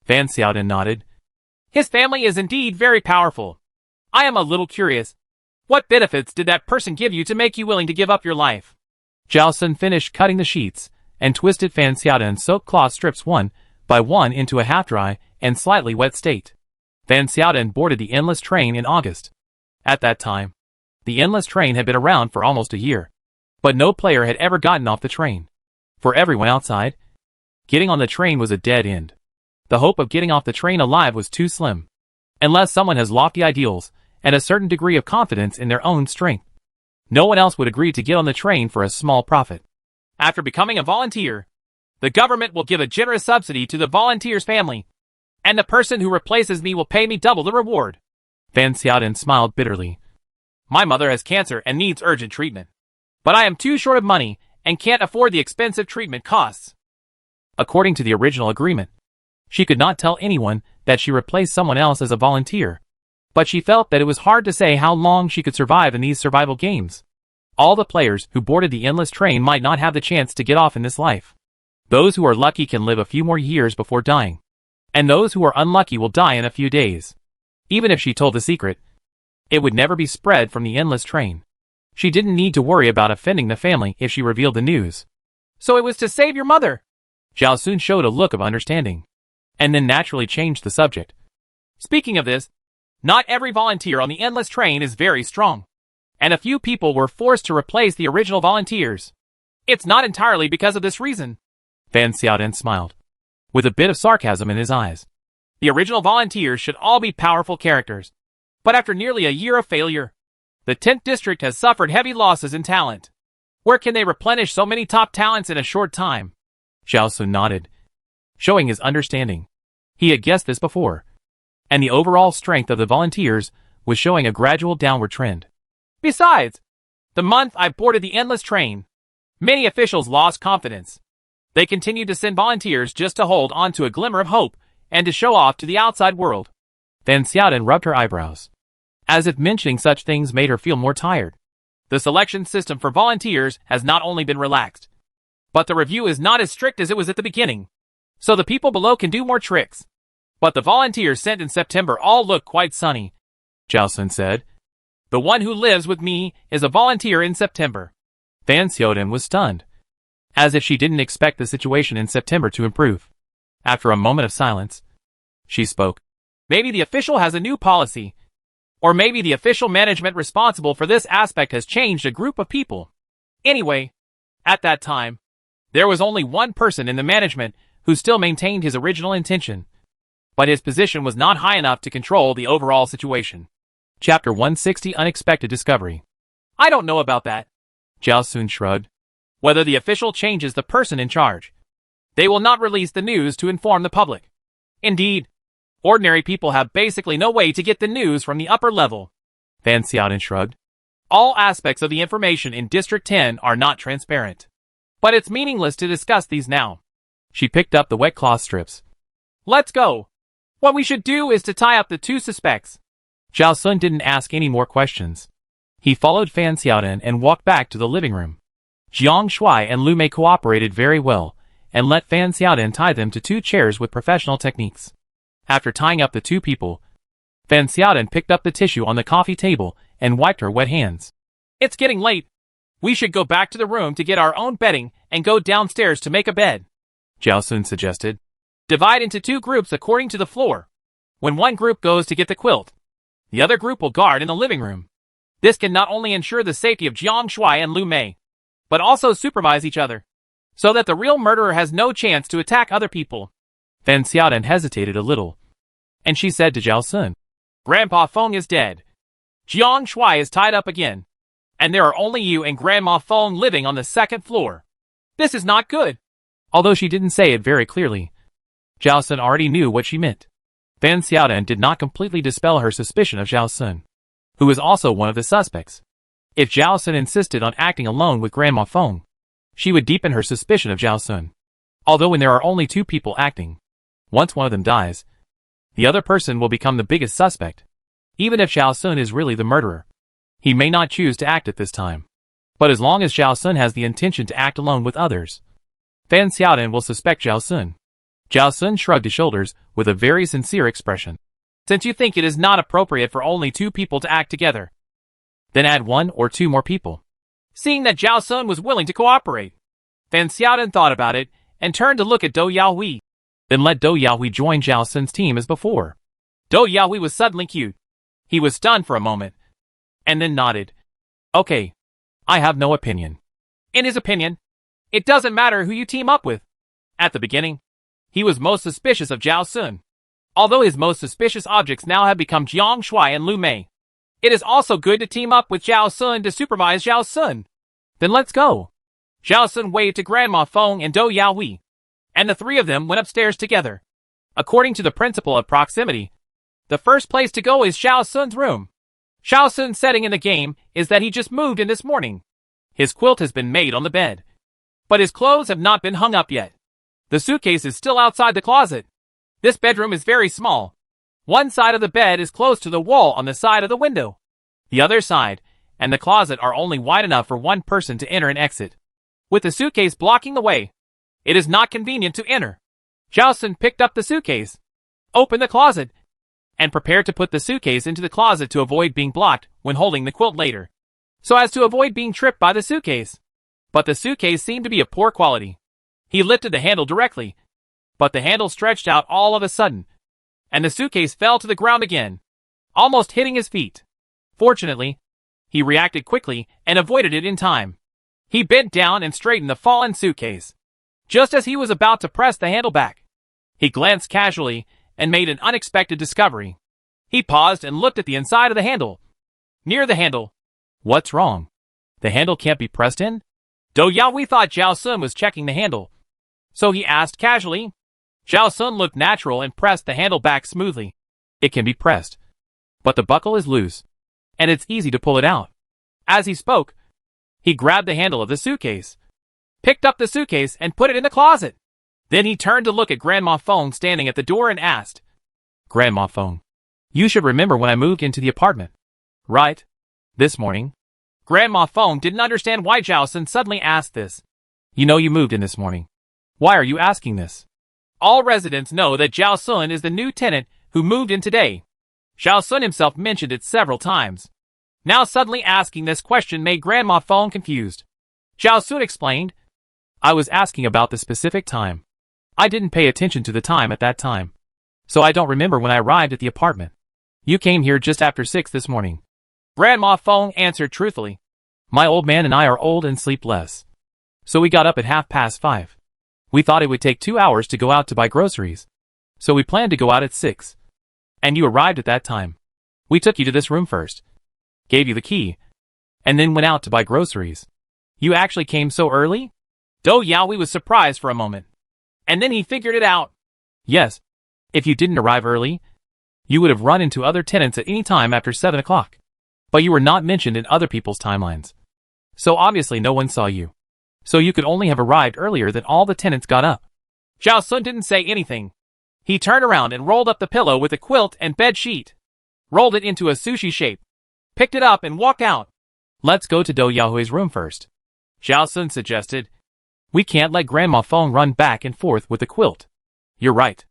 Fan Xiaodan nodded. His family is indeed very powerful. I am a little curious. What benefits did that person give you to make you willing to give up your life? Zhao Sun finished cutting the sheets and twisted Fan Xiaodan's soaked cloth strips one by one into a half-dry and slightly wet state. Fan Xiaodan boarded the endless train in August. At that time, the endless train had been around for almost a year, but no player had ever gotten off the train. For everyone outside, getting on the train was a dead end. The hope of getting off the train alive was too slim, unless someone has lofty ideals and a certain degree of confidence in their own strength. No one else would agree to get on the train for a small profit. After becoming a volunteer, the government will give a generous subsidy to the volunteer's family, and the person who replaces me will pay me double the reward. Fan Xiaodan smiled bitterly. My mother has cancer and needs urgent treatment, but I am too short of money and can't afford the expensive treatment costs. According to the original agreement, she could not tell anyone that she replaced someone else as a volunteer, but she felt that it was hard to say how long she could survive in these survival games. All the players who boarded the endless train might not have the chance to get off in this life. Those who are lucky can live a few more years before dying, and those who are unlucky will die in a few days. Even if she told the secret, it would never be spread from the endless train. She didn't need to worry about offending the family if she revealed the news. So it was to save your mother? Zhao Sun showed a look of understanding, and then naturally changed the subject. Speaking of this, not every volunteer on the endless train is very strong, and a few people were forced to replace the original volunteers. It's not entirely because of this reason. Fan Xiaodan smiled, with a bit of sarcasm in his eyes. The original volunteers should all be powerful characters, but after nearly a year of failure, the 10th district has suffered heavy losses in talent. Where can they replenish so many top talents in a short time? Zhao Sun nodded, showing his understanding. He had guessed this before, and the overall strength of the volunteers was showing a gradual downward trend. Besides, the month I boarded the endless train, many officials lost confidence. They continued to send volunteers just to hold on to a glimmer of hope and to show off to the outside world. Fan Xiaodan rubbed her eyebrows, as if mentioning such things made her feel more tired. The selection system for volunteers has not only been relaxed, But the review is not as strict as it was at the beginning. So the people below can do more tricks. But the volunteers sent in September all look quite sunny, Zhao Sun said. The one who lives with me is a volunteer in September. Fan Xiaodan was stunned, as if she didn't expect the situation in September to improve. After a moment of silence, she spoke. Maybe the official has a new policy. Or maybe the official management responsible for this aspect has changed a group of people. Anyway, at that time, there was only one person in the management who still maintained his original intention. But his position was not high enough to control the overall situation. Chapter 160 Unexpected Discovery. I don't know about that, Zhao Sun shrugged. Whether the official changes the person in charge, they will not release the news to inform the public. Indeed, ordinary people have basically no way to get the news from the upper level. Fan Xiaodan shrugged. All aspects of the information in District 10 are not transparent. But it's meaningless to discuss these now. She picked up the wet cloth strips. Let's go. What we should do is to tie up the two suspects. Zhao Sun didn't ask any more questions. He followed Fan Xiaodan and walked back to the living room. Jiang Shuai and Lu Mei cooperated very well, and let Fan Xiaodan tie them to two chairs with professional techniques. After tying up the two people, Fan Xiaodan picked up the tissue on the coffee table and wiped her wet hands. It's getting late. We should go back to the room to get our own bedding and go downstairs to make a bed, Zhao Sun suggested. Divide into two groups according to the floor. When one group goes to get the quilt, the other group will guard in the living room. This can not only ensure the safety of Jiang Shuai and Lu Mei, but also supervise each other, so that the real murderer has no chance to attack other people. Fan Xiaodan hesitated a little, and she said to Zhao Sun, Grandpa Feng is dead. Jiang Shuai is tied up again, and there are only you and Grandma Feng living on the second floor. This is not good. Although she didn't say it very clearly, Zhao Sun already knew what she meant. Fan Xiaodan did not completely dispel her suspicion of Zhao Sun, who was also one of the suspects. If Zhao Sun insisted on acting alone with Grandma Feng, she would deepen her suspicion of Zhao Sun. Although when there are only two people acting, once one of them dies, the other person will become the biggest suspect. Even if Zhao Sun is really the murderer, he may not choose to act at this time. But as long as Zhao Sun has the intention to act alone with others, Fan Xiaodan will suspect Zhao Sun. Zhao Sun shrugged his shoulders with a very sincere expression. Since you think it is not appropriate for only two people to act together, then add one or two more people. Seeing that Zhao Sun was willing to cooperate, Fan Xiaodan thought about it and turned to look at Dou Yaohui. Then let Dou Yaohui join Zhao Sun's team as before. Dou Yaohui was suddenly cute. He was stunned for a moment, and then nodded. Okay, I have no opinion. In his opinion, it doesn't matter who you team up with. At the beginning, he was most suspicious of Zhao Sun. Although his most suspicious objects now have become Jiang Shuai and Lu Mei, it is also good to team up with Zhao Sun to supervise Zhao Sun. Then let's go. Zhao Sun waved to Grandma Feng and Dou Yaohui, and the three of them went upstairs together. According to the principle of proximity, the first place to go is Zhao Sun's room. Zhao Sun's setting in the game is that he just moved in this morning. His quilt has been made on the bed, but his clothes have not been hung up yet. The suitcase is still outside the closet. This bedroom is very small. One side of the bed is close to the wall on the side of the window. The other side and the closet are only wide enough for one person to enter and exit. With the suitcase blocking the way, it is not convenient to enter. Zhao Sun picked up the suitcase, opened the closet, and prepared to put the suitcase into the closet to avoid being blocked when holding the quilt later, so as to avoid being tripped by the suitcase. But the suitcase seemed to be of poor quality. He lifted the handle directly, but the handle stretched out all of a sudden, and the suitcase fell to the ground again, almost hitting his feet. Fortunately, he reacted quickly and avoided it in time. He bent down and straightened the fallen suitcase. Just as he was about to press the handle back, he glanced casually and made an unexpected discovery. He paused and looked at the inside of the handle. Near the handle. What's wrong? The handle can't be pressed in? Dou Yaohui thought Zhao Sun was checking the handle, so he asked casually. Zhao Sun looked natural and pressed the handle back smoothly. It can be pressed, but the buckle is loose, and it's easy to pull it out. As he spoke, he grabbed the handle of the suitcase, picked up the suitcase and put it in the closet. Then he turned to look at Grandma Feng standing at the door and asked, Grandma Feng, you should remember when I moved into the apartment, right? This morning? Grandma Feng didn't understand why Zhao Sun suddenly asked this. You know you moved in this morning. Why are you asking this? All residents know that Zhao Sun is the new tenant who moved in today. Zhao Sun himself mentioned it several times. Now suddenly asking this question made Grandma Feng confused. Zhao Sun explained, I was asking about the specific time. I didn't pay attention to the time at that time. So I don't remember when I arrived at the apartment. You came here just after 6 this morning. Grandma Feng answered truthfully. My old man and I are old and sleep less. So we got up at 5:30. We thought it would take 2 hours to go out to buy groceries. So we planned to go out at 6. And you arrived at that time. We took you to this room first. Gave you the key. And then went out to buy groceries. You actually came so early? Do Yaoi was surprised for a moment. And then he figured it out. Yes. If you didn't arrive early, you would have run into other tenants at any time after 7 o'clock. But you were not mentioned in other people's timelines. So obviously no one saw you. So you could only have arrived earlier than all the tenants got up. Zhao Sun didn't say anything. He turned around and rolled up the pillow with a quilt and bed sheet. Rolled it into a sushi shape. Picked it up and walked out. Let's go to Do Yaohui's room first. Zhao Sun suggested. We can't let Grandma Feng run back and forth with the quilt. You're right.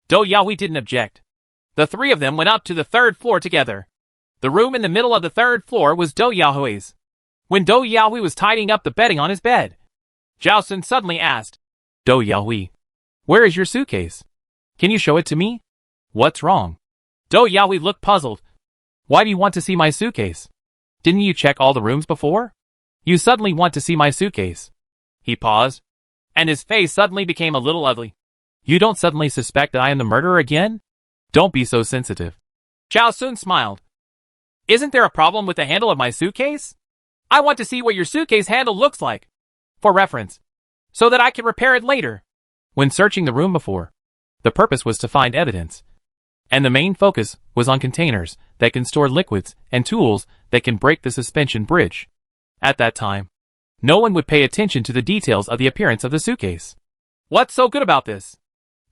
Do Yaoi didn't object. The three of them went up to the 3rd floor together. The room in the middle of the 3rd floor was Do Yaohui's. When Do Yaoi was tidying up the bedding on his bed, Zhao Sun suddenly asked, Do Yaoi, where is your suitcase? Can you show it to me? What's wrong? Do Yaoi looked puzzled. Why do you want to see my suitcase? Didn't you check all the rooms before? You suddenly want to see my suitcase. He paused, and his face suddenly became a little ugly. You don't suddenly suspect that I am the murderer again? Don't be so sensitive. Zhao Sun smiled. Isn't there a problem with the handle of my suitcase? I want to see what your suitcase handle looks like. For reference. So that I can repair it later. When searching the room before, the purpose was to find evidence. And the main focus was on containers that can store liquids and tools that can break the suspension bridge. At that time, no one would pay attention to the details of the appearance of the suitcase. What's so good about this?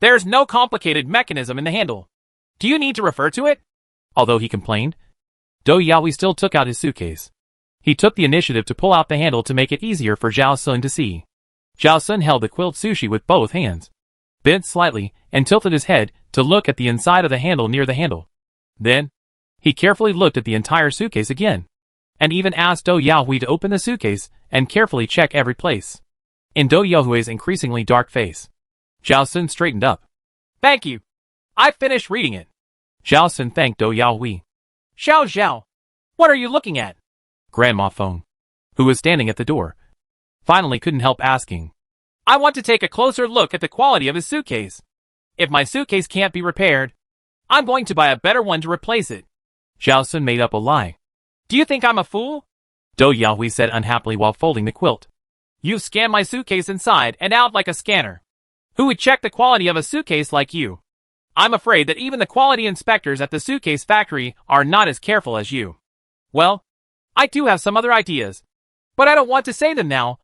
There's no complicated mechanism in the handle. Do you need to refer to it? Although he complained, Do Yaoi still took out his suitcase. He took the initiative to pull out the handle to make it easier for Zhao Sun to see. Zhao Sun held the quilt sushi with both hands, bent slightly, and tilted his head to look at the inside of the handle near the handle. Then, he carefully looked at the entire suitcase again, and even asked Do Yaoi to open the suitcase and carefully check every place. In Do Yaohui's increasingly dark face, Zhao Sun straightened up. Thank you. I finished reading it. Zhao Sun thanked Do Yaoi. Xiao, what are you looking at? Grandma Feng, who was standing at the door, finally couldn't help asking. I want to take a closer look at the quality of his suitcase. If my suitcase can't be repaired, I'm going to buy a better one to replace it. Zhao Sun made up a lie. Do you think I'm a fool? Do Yaoi said unhappily while folding the quilt. You've scanned my suitcase inside and out like a scanner. Who would check the quality of a suitcase like you? I'm afraid that even the quality inspectors at the suitcase factory are not as careful as you. Well, I do have some other ideas, but I don't want to say them now.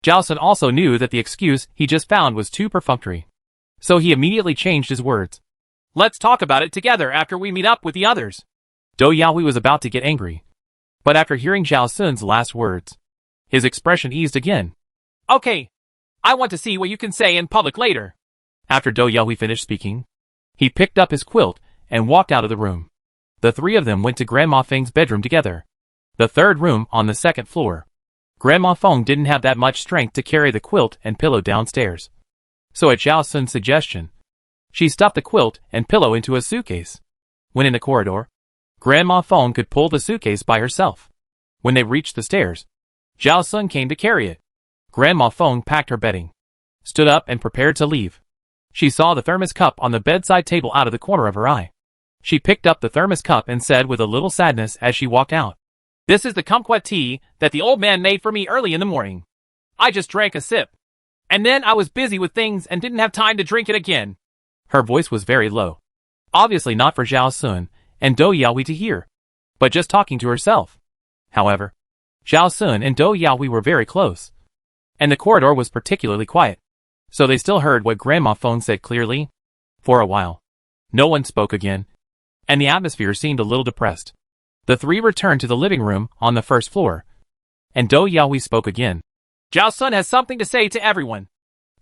Zhao Sun also knew that the excuse he just found was too perfunctory, so he immediately changed his words. Let's talk about it together after we meet up with the others. Do Yaoi was about to get angry, but after hearing Zhao Sun's last words, his expression eased again. Okay, I want to see what you can say in public later. After Do Yaoi finished speaking, he picked up his quilt and walked out of the room. The three of them went to Grandma Feng's bedroom together, the 3rd room on the 2nd floor. Grandma Feng didn't have that much strength to carry the quilt and pillow downstairs. So at Zhao Sun's suggestion, she stuffed the quilt and pillow into a suitcase. When in the corridor, Grandma Feng could pull the suitcase by herself. When they reached the stairs, Zhao Sun came to carry it. Grandma Feng packed her bedding, stood up and prepared to leave. She saw the thermos cup on the bedside table out of the corner of her eye. She picked up the thermos cup and said with a little sadness as she walked out, "This is the kumquat tea that the old man made for me early in the morning. I just drank a sip. And then I was busy with things and didn't have time to drink it again." Her voice was very low. Obviously not for Zhao Sun and Do Yaoi to hear, but just talking to herself. However, Zhao Sun and Do Yaoi were very close, and the corridor was particularly quiet, so they still heard what Grandma Feng said clearly. For a while, no one spoke again, and the atmosphere seemed a little depressed. The three returned to the living room on the 1st floor, and Do Yaoi spoke again. Zhao Sun has something to say to everyone.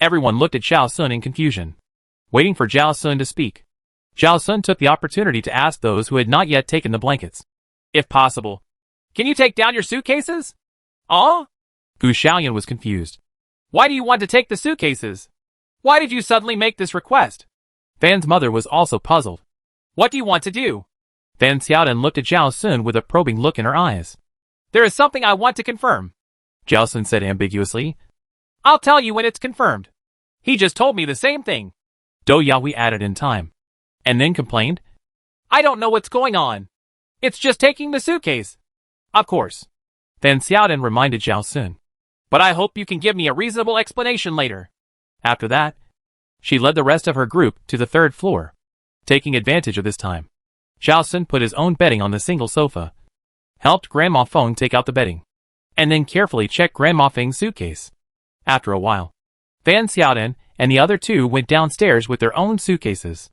Everyone looked at Zhao Sun in confusion, waiting for Zhao Sun to speak. Zhao Sun took the opportunity to ask those who had not yet taken the blankets. If possible, can you take down your suitcases? Oh? Gu Xiaoyan was confused. Why do you want to take the suitcases? Why did you suddenly make this request? Fan's mother was also puzzled. What do you want to do? Fan Xiaodan looked at Zhao Sun with a probing look in her eyes. There is something I want to confirm, Zhao Sun said ambiguously. I'll tell you when it's confirmed. He just told me the same thing. Do Yaoi added in time, and then complained. I don't know what's going on. It's just taking the suitcase. Of course, Fan Xiaodan reminded Zhao Sun. But I hope you can give me a reasonable explanation later. After that, she led the rest of her group to the third floor. Taking advantage of this time, Zhao Sun put his own bedding on the single sofa, helped Grandma Feng take out the bedding, and then carefully checked Grandma Feng's suitcase. After a while, Fan Xiaodan and the other two went downstairs with their own suitcases.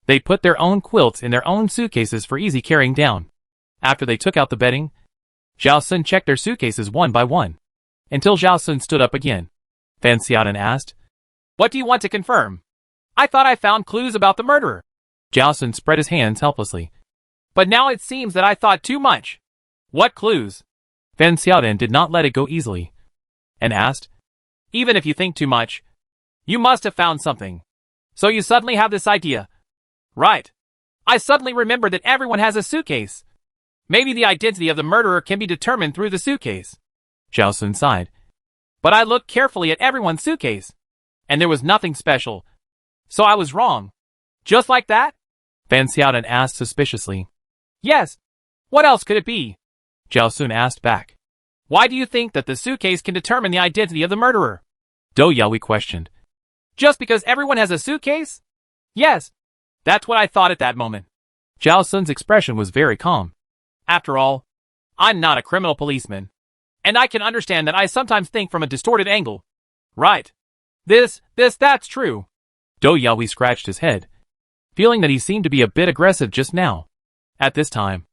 They put their own quilts in their own suitcases for easy carrying down. After they took out the bedding, Zhao Sun checked their suitcases one by one, until Zhao Sun stood up again. Fan Xiaodan asked, What do you want to confirm? I thought I found clues about the murderer. Zhao Sun spread his hands helplessly. But now it seems that I thought too much. What clues? Fan Xiaodan did not let it go easily, and asked, Even if you think too much, you must have found something. So you suddenly have this idea. Right. I suddenly remembered that everyone has a suitcase. Maybe the identity of the murderer can be determined through the suitcase. Zhao Sun sighed. But I looked carefully at everyone's suitcase, and there was nothing special. So I was wrong. Just like that? Fan Xiaodan asked suspiciously. Yes. What else could it be? Zhao Sun asked back. Why do you think that the suitcase can determine the identity of the murderer? Do Yaoi questioned. Just because everyone has a suitcase? Yes. That's what I thought at that moment. Zhao Sun's expression was very calm. After all, I'm not a criminal policeman, and I can understand that I sometimes think from a distorted angle. Right. That's true. Do Yaoi scratched his head, feeling that he seemed to be a bit aggressive just now. At this time,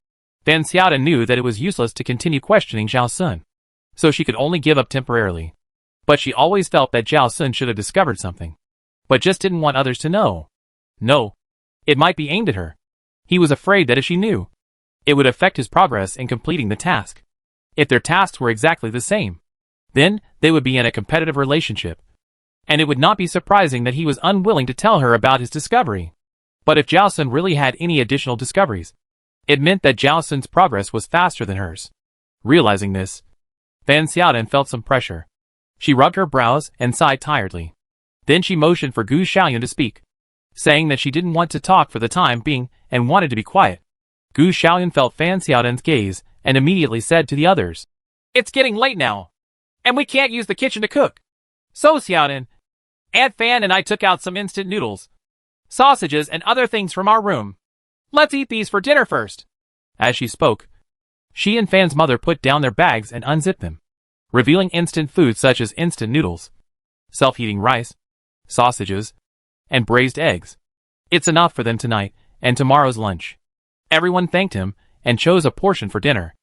Fan Xiaodan knew that it was useless to continue questioning Zhao Sun, so she could only give up temporarily. But she always felt that Zhao Sun should have discovered something, but just didn't want others to know. No, it might be aimed at her. He was afraid that if she knew, it would affect his progress in completing the task. If their tasks were exactly the same, then they would be in a competitive relationship, and it would not be surprising that he was unwilling to tell her about his discovery. But if Zhao Sun really had any additional discoveries, it meant that Zhao Sun's progress was faster than hers. Realizing this, Fan Xiaodan felt some pressure. She rubbed her brows and sighed tiredly. Then she motioned for Gu Xiaoyan to speak, saying that she didn't want to talk for the time being and wanted to be quiet. Gu Xiaoyan felt Fan Xiaodan's gaze and immediately said to the others, It's getting late now, and we can't use the kitchen to cook. So Xiaodan, Aunt Fan and I took out some instant noodles, sausages and other things from our room. Let's eat these for dinner first. As she spoke, she and Fan's mother put down their bags and unzipped them, revealing instant food such as instant noodles, self-heating rice, sausages, and braised eggs. It's enough for them tonight and tomorrow's lunch. Everyone thanked him and chose a portion for dinner.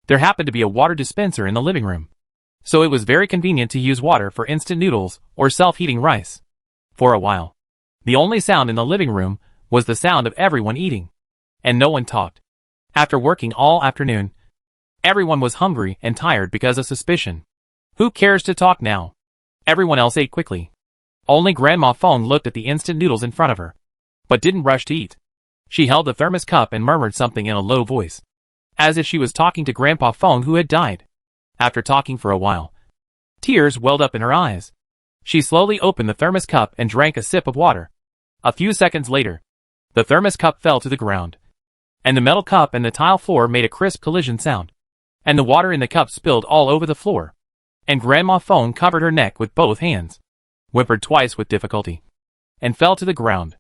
There happened to be a water dispenser in the living room, so it was very convenient to use water for instant noodles or self-heating rice. For a while, the only sound in the living room was the sound of everyone eating, and no one talked. After working all afternoon, everyone was hungry and tired because of suspicion. Who cares to talk now? Everyone else ate quickly. Only Grandma Feng looked at the instant noodles in front of her, but didn't rush to eat. She held the thermos cup and murmured something in a low voice, as if she was talking to Grandpa Feng who had died. After talking for a while, tears welled up in her eyes. She slowly opened the thermos cup and drank a sip of water. A few seconds later, the thermos cup fell to the ground, and the metal cup and the tile floor made a crisp collision sound, and the water in the cup spilled all over the floor, and Grandma Feng covered her neck with both hands, whimpered twice with difficulty, and fell to the ground.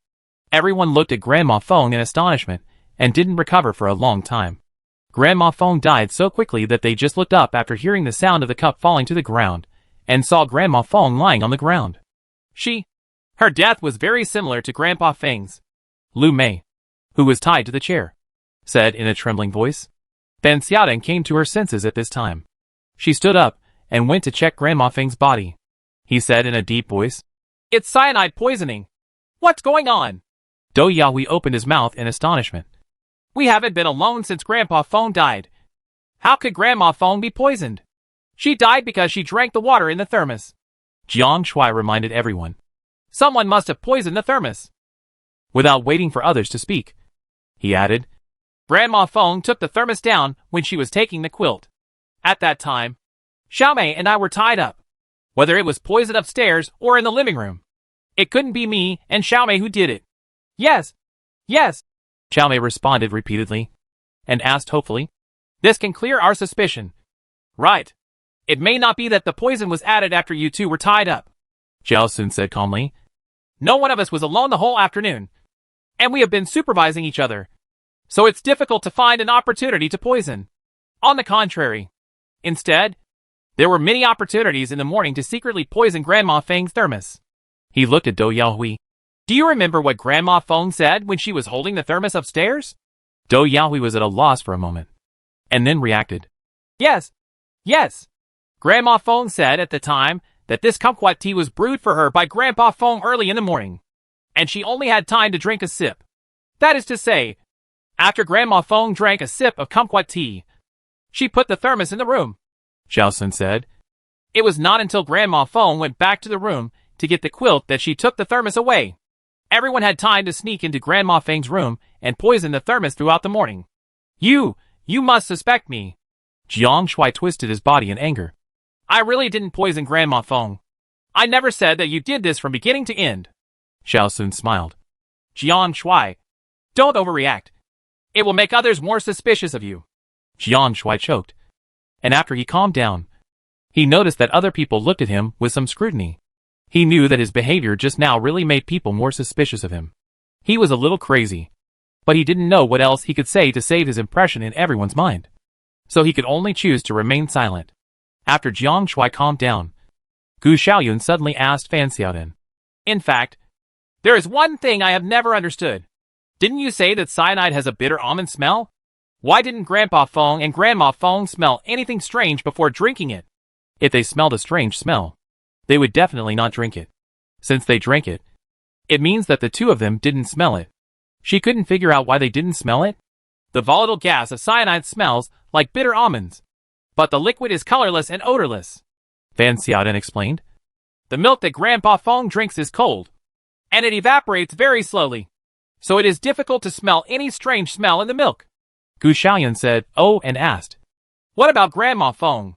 Everyone looked at Grandma Feng in astonishment and didn't recover for a long time. Grandma Feng died so quickly that they just looked up after hearing the sound of the cup falling to the ground and saw Grandma Feng lying on the ground. Her death was very similar to Grandpa Feng's. Lu Mei, who was tied to the chair, said in a trembling voice. Fan Xiaodan came to her senses at this time. She stood up and went to check Grandma Feng's body. He said in a deep voice, "It's cyanide poisoning. What's going on?" Do Yahui opened his mouth in astonishment. "We haven't been alone since Grandpa Feng died. How could Grandma Feng be poisoned? She died because she drank the water in the thermos." Jiang Shui reminded everyone. "Someone must have poisoned the thermos." Without waiting for others to speak, he added, "Grandma Feng took the thermos down when she was taking the quilt. At that time, Xiaomei and I were tied up. Whether it was poison upstairs or in the living room, it couldn't be me and Xiaomei who did it." "Yes, yes," Xiaomei responded repeatedly, and asked hopefully, "This can clear our suspicion." "Right. It may not be that the poison was added after you two were tied up," Zhao Sun said calmly. "No one of us was alone the whole afternoon, and we have been supervising each other, so it's difficult to find an opportunity to poison. On the contrary, instead, there were many opportunities in the morning to secretly poison Grandma Feng's thermos." He looked at Do Yahui. "Do you remember what Grandma Feng said when she was holding the thermos upstairs?" Do Yahui was at a loss for a moment, and then reacted. "Yes, yes. Grandma Feng said at the time that this kumquat tea was brewed for her by Grandpa Feng early in the morning, and she only had time to drink a sip. That is to say, after Grandma Feng drank a sip of kumquat tea, she put the thermos in the room," Zhao Sun said. "It was not until Grandma Feng went back to the room to get the quilt that she took the thermos away. Everyone had time to sneak into Grandma Feng's room and poison the thermos throughout the morning. You must suspect me." Jiang Shui twisted his body in anger. "I really didn't poison Grandma Feng. I never said that you did this from beginning to end." Zhao Sun smiled. "Jiang Shui, don't overreact. It will make others more suspicious of you." Jiang Shui choked, and after he calmed down, he noticed that other people looked at him with some scrutiny. He knew that his behavior just now really made people more suspicious of him. He was a little crazy, but he didn't know what else he could say to save his impression in everyone's mind. So he could only choose to remain silent. After Jiang Shui calmed down, Gu Xiaoyun suddenly asked Fan Xiaodan, "In fact, there is one thing I have never understood. Didn't you say that cyanide has a bitter almond smell? Why didn't Grandpa Feng and Grandma Feng smell anything strange before drinking it?" If they smelled a strange smell, they would definitely not drink it. Since they drank it, it means that the two of them didn't smell it. She couldn't figure out why they didn't smell it. "The volatile gas of cyanide smells like bitter almonds, but the liquid is colorless and odorless," Fan Xiaodan explained. "The milk that Grandpa Feng drinks is cold, and it evaporates very slowly, so it is difficult to smell any strange smell in the milk." Gu Xiaoyun said, "Oh," and asked, "What about Grandma Feng?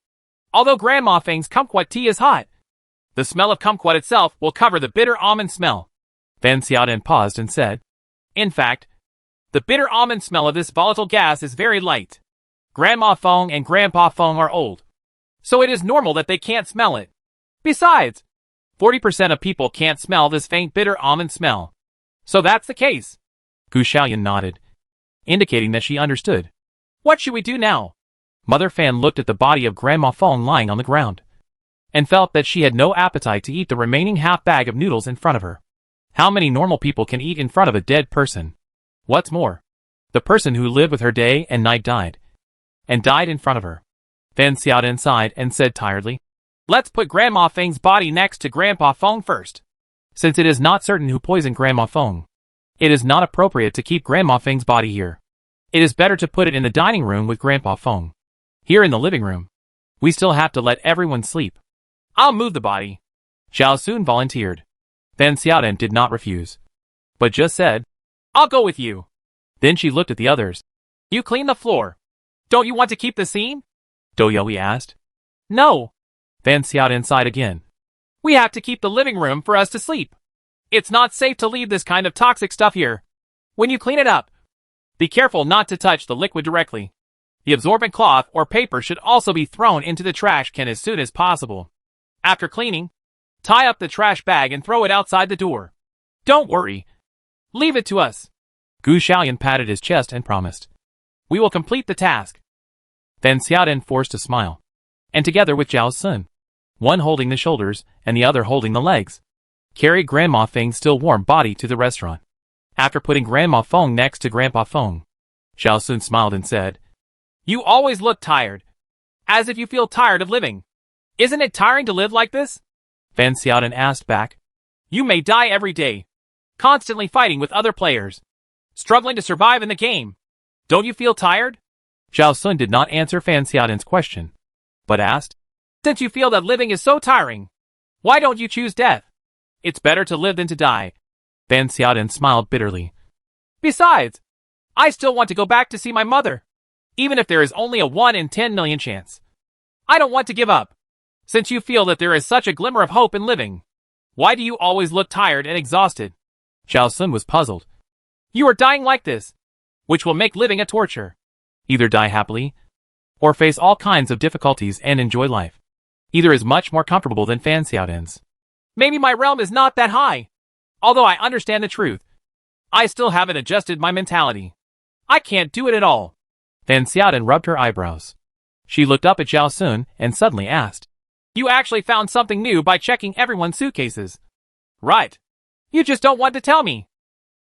Although Grandma Feng's kumquat tea is hot, the smell of kumquat itself will cover the bitter almond smell." Fan Xiaodan paused and said, "In fact, the bitter almond smell of this volatile gas is very light. Grandma Feng and Grandpa Feng are old, so it is normal that they can't smell it. Besides, 40% of people can't smell this faint bitter almond smell. So that's the case." Gu Xiaoyun nodded, indicating that she understood. "What should we do now?" Mother Fan looked at the body of Grandma Feng lying on the ground, and felt that she had no appetite to eat the remaining half bag of noodles in front of her. How many normal people can eat in front of a dead person? What's more, the person who lived with her day and night died, and died in front of her. Fan Xiaodan sighed and said tiredly, "Let's put Grandma Feng's body next to Grandpa Feng first." Since it is not certain who poisoned Grandma Feng, it is not appropriate to keep Grandma Feng's body here. It is better to put it in the dining room with Grandpa Feng. Here in the living room, we still have to let everyone sleep. "I'll move the body," Zhao Sun volunteered. Fan Xiaodan did not refuse, but just said, "I'll go with you." Then she looked at the others. "You clean the floor. Don't you want to keep the scene?" Do Yahui asked. "No." Fan Xiaodan sighed again. "We have to keep the living room for us to sleep. It's not safe to leave this kind of toxic stuff here. When you clean it up, be careful not to touch the liquid directly. The absorbent cloth or paper should also be thrown into the trash can as soon as possible. After cleaning, tie up the trash bag and throw it outside the door. Don't worry. Leave it to us." Gu Xiaoyan patted his chest and promised, "We will complete the task." Fan Xiaodan forced a smile, and together with Zhao Sun, one holding the shoulders and the other holding the legs, carried Grandma Feng's still warm body to the restaurant. After putting Grandma Feng next to Grandpa Feng, Zhao Sun smiled and said, "You always look tired, as if you feel tired of living. Isn't it tiring to live like this? Fan Xiaodan asked back. You may die every day, constantly fighting with other players, struggling to survive in the game. Don't you feel tired? Zhao Sun did not answer Fan Xiaodan's question, but asked, Since you feel that living is so tiring, why don't you choose death? It's better to live than to die. Fan Xiaodan smiled bitterly. Besides, I still want to go back to see my mother, even if there is only a 1 in 10 million chance. I don't want to give up. Since you feel that there is such a glimmer of hope in living, why do you always look tired and exhausted? Zhao Sun was puzzled. You are dying like this, which will make living a torture. Either die happily, or face all kinds of difficulties and enjoy life. Either is much more comfortable than Fan Xiaodan's. Maybe my realm is not that high. Although I understand the truth, I still haven't adjusted my mentality. I can't do it at all. Fan Xiaodan rubbed her eyebrows. She looked up at Zhao Sun and suddenly asked, You actually found something new by checking everyone's suitcases. Right. You just don't want to tell me.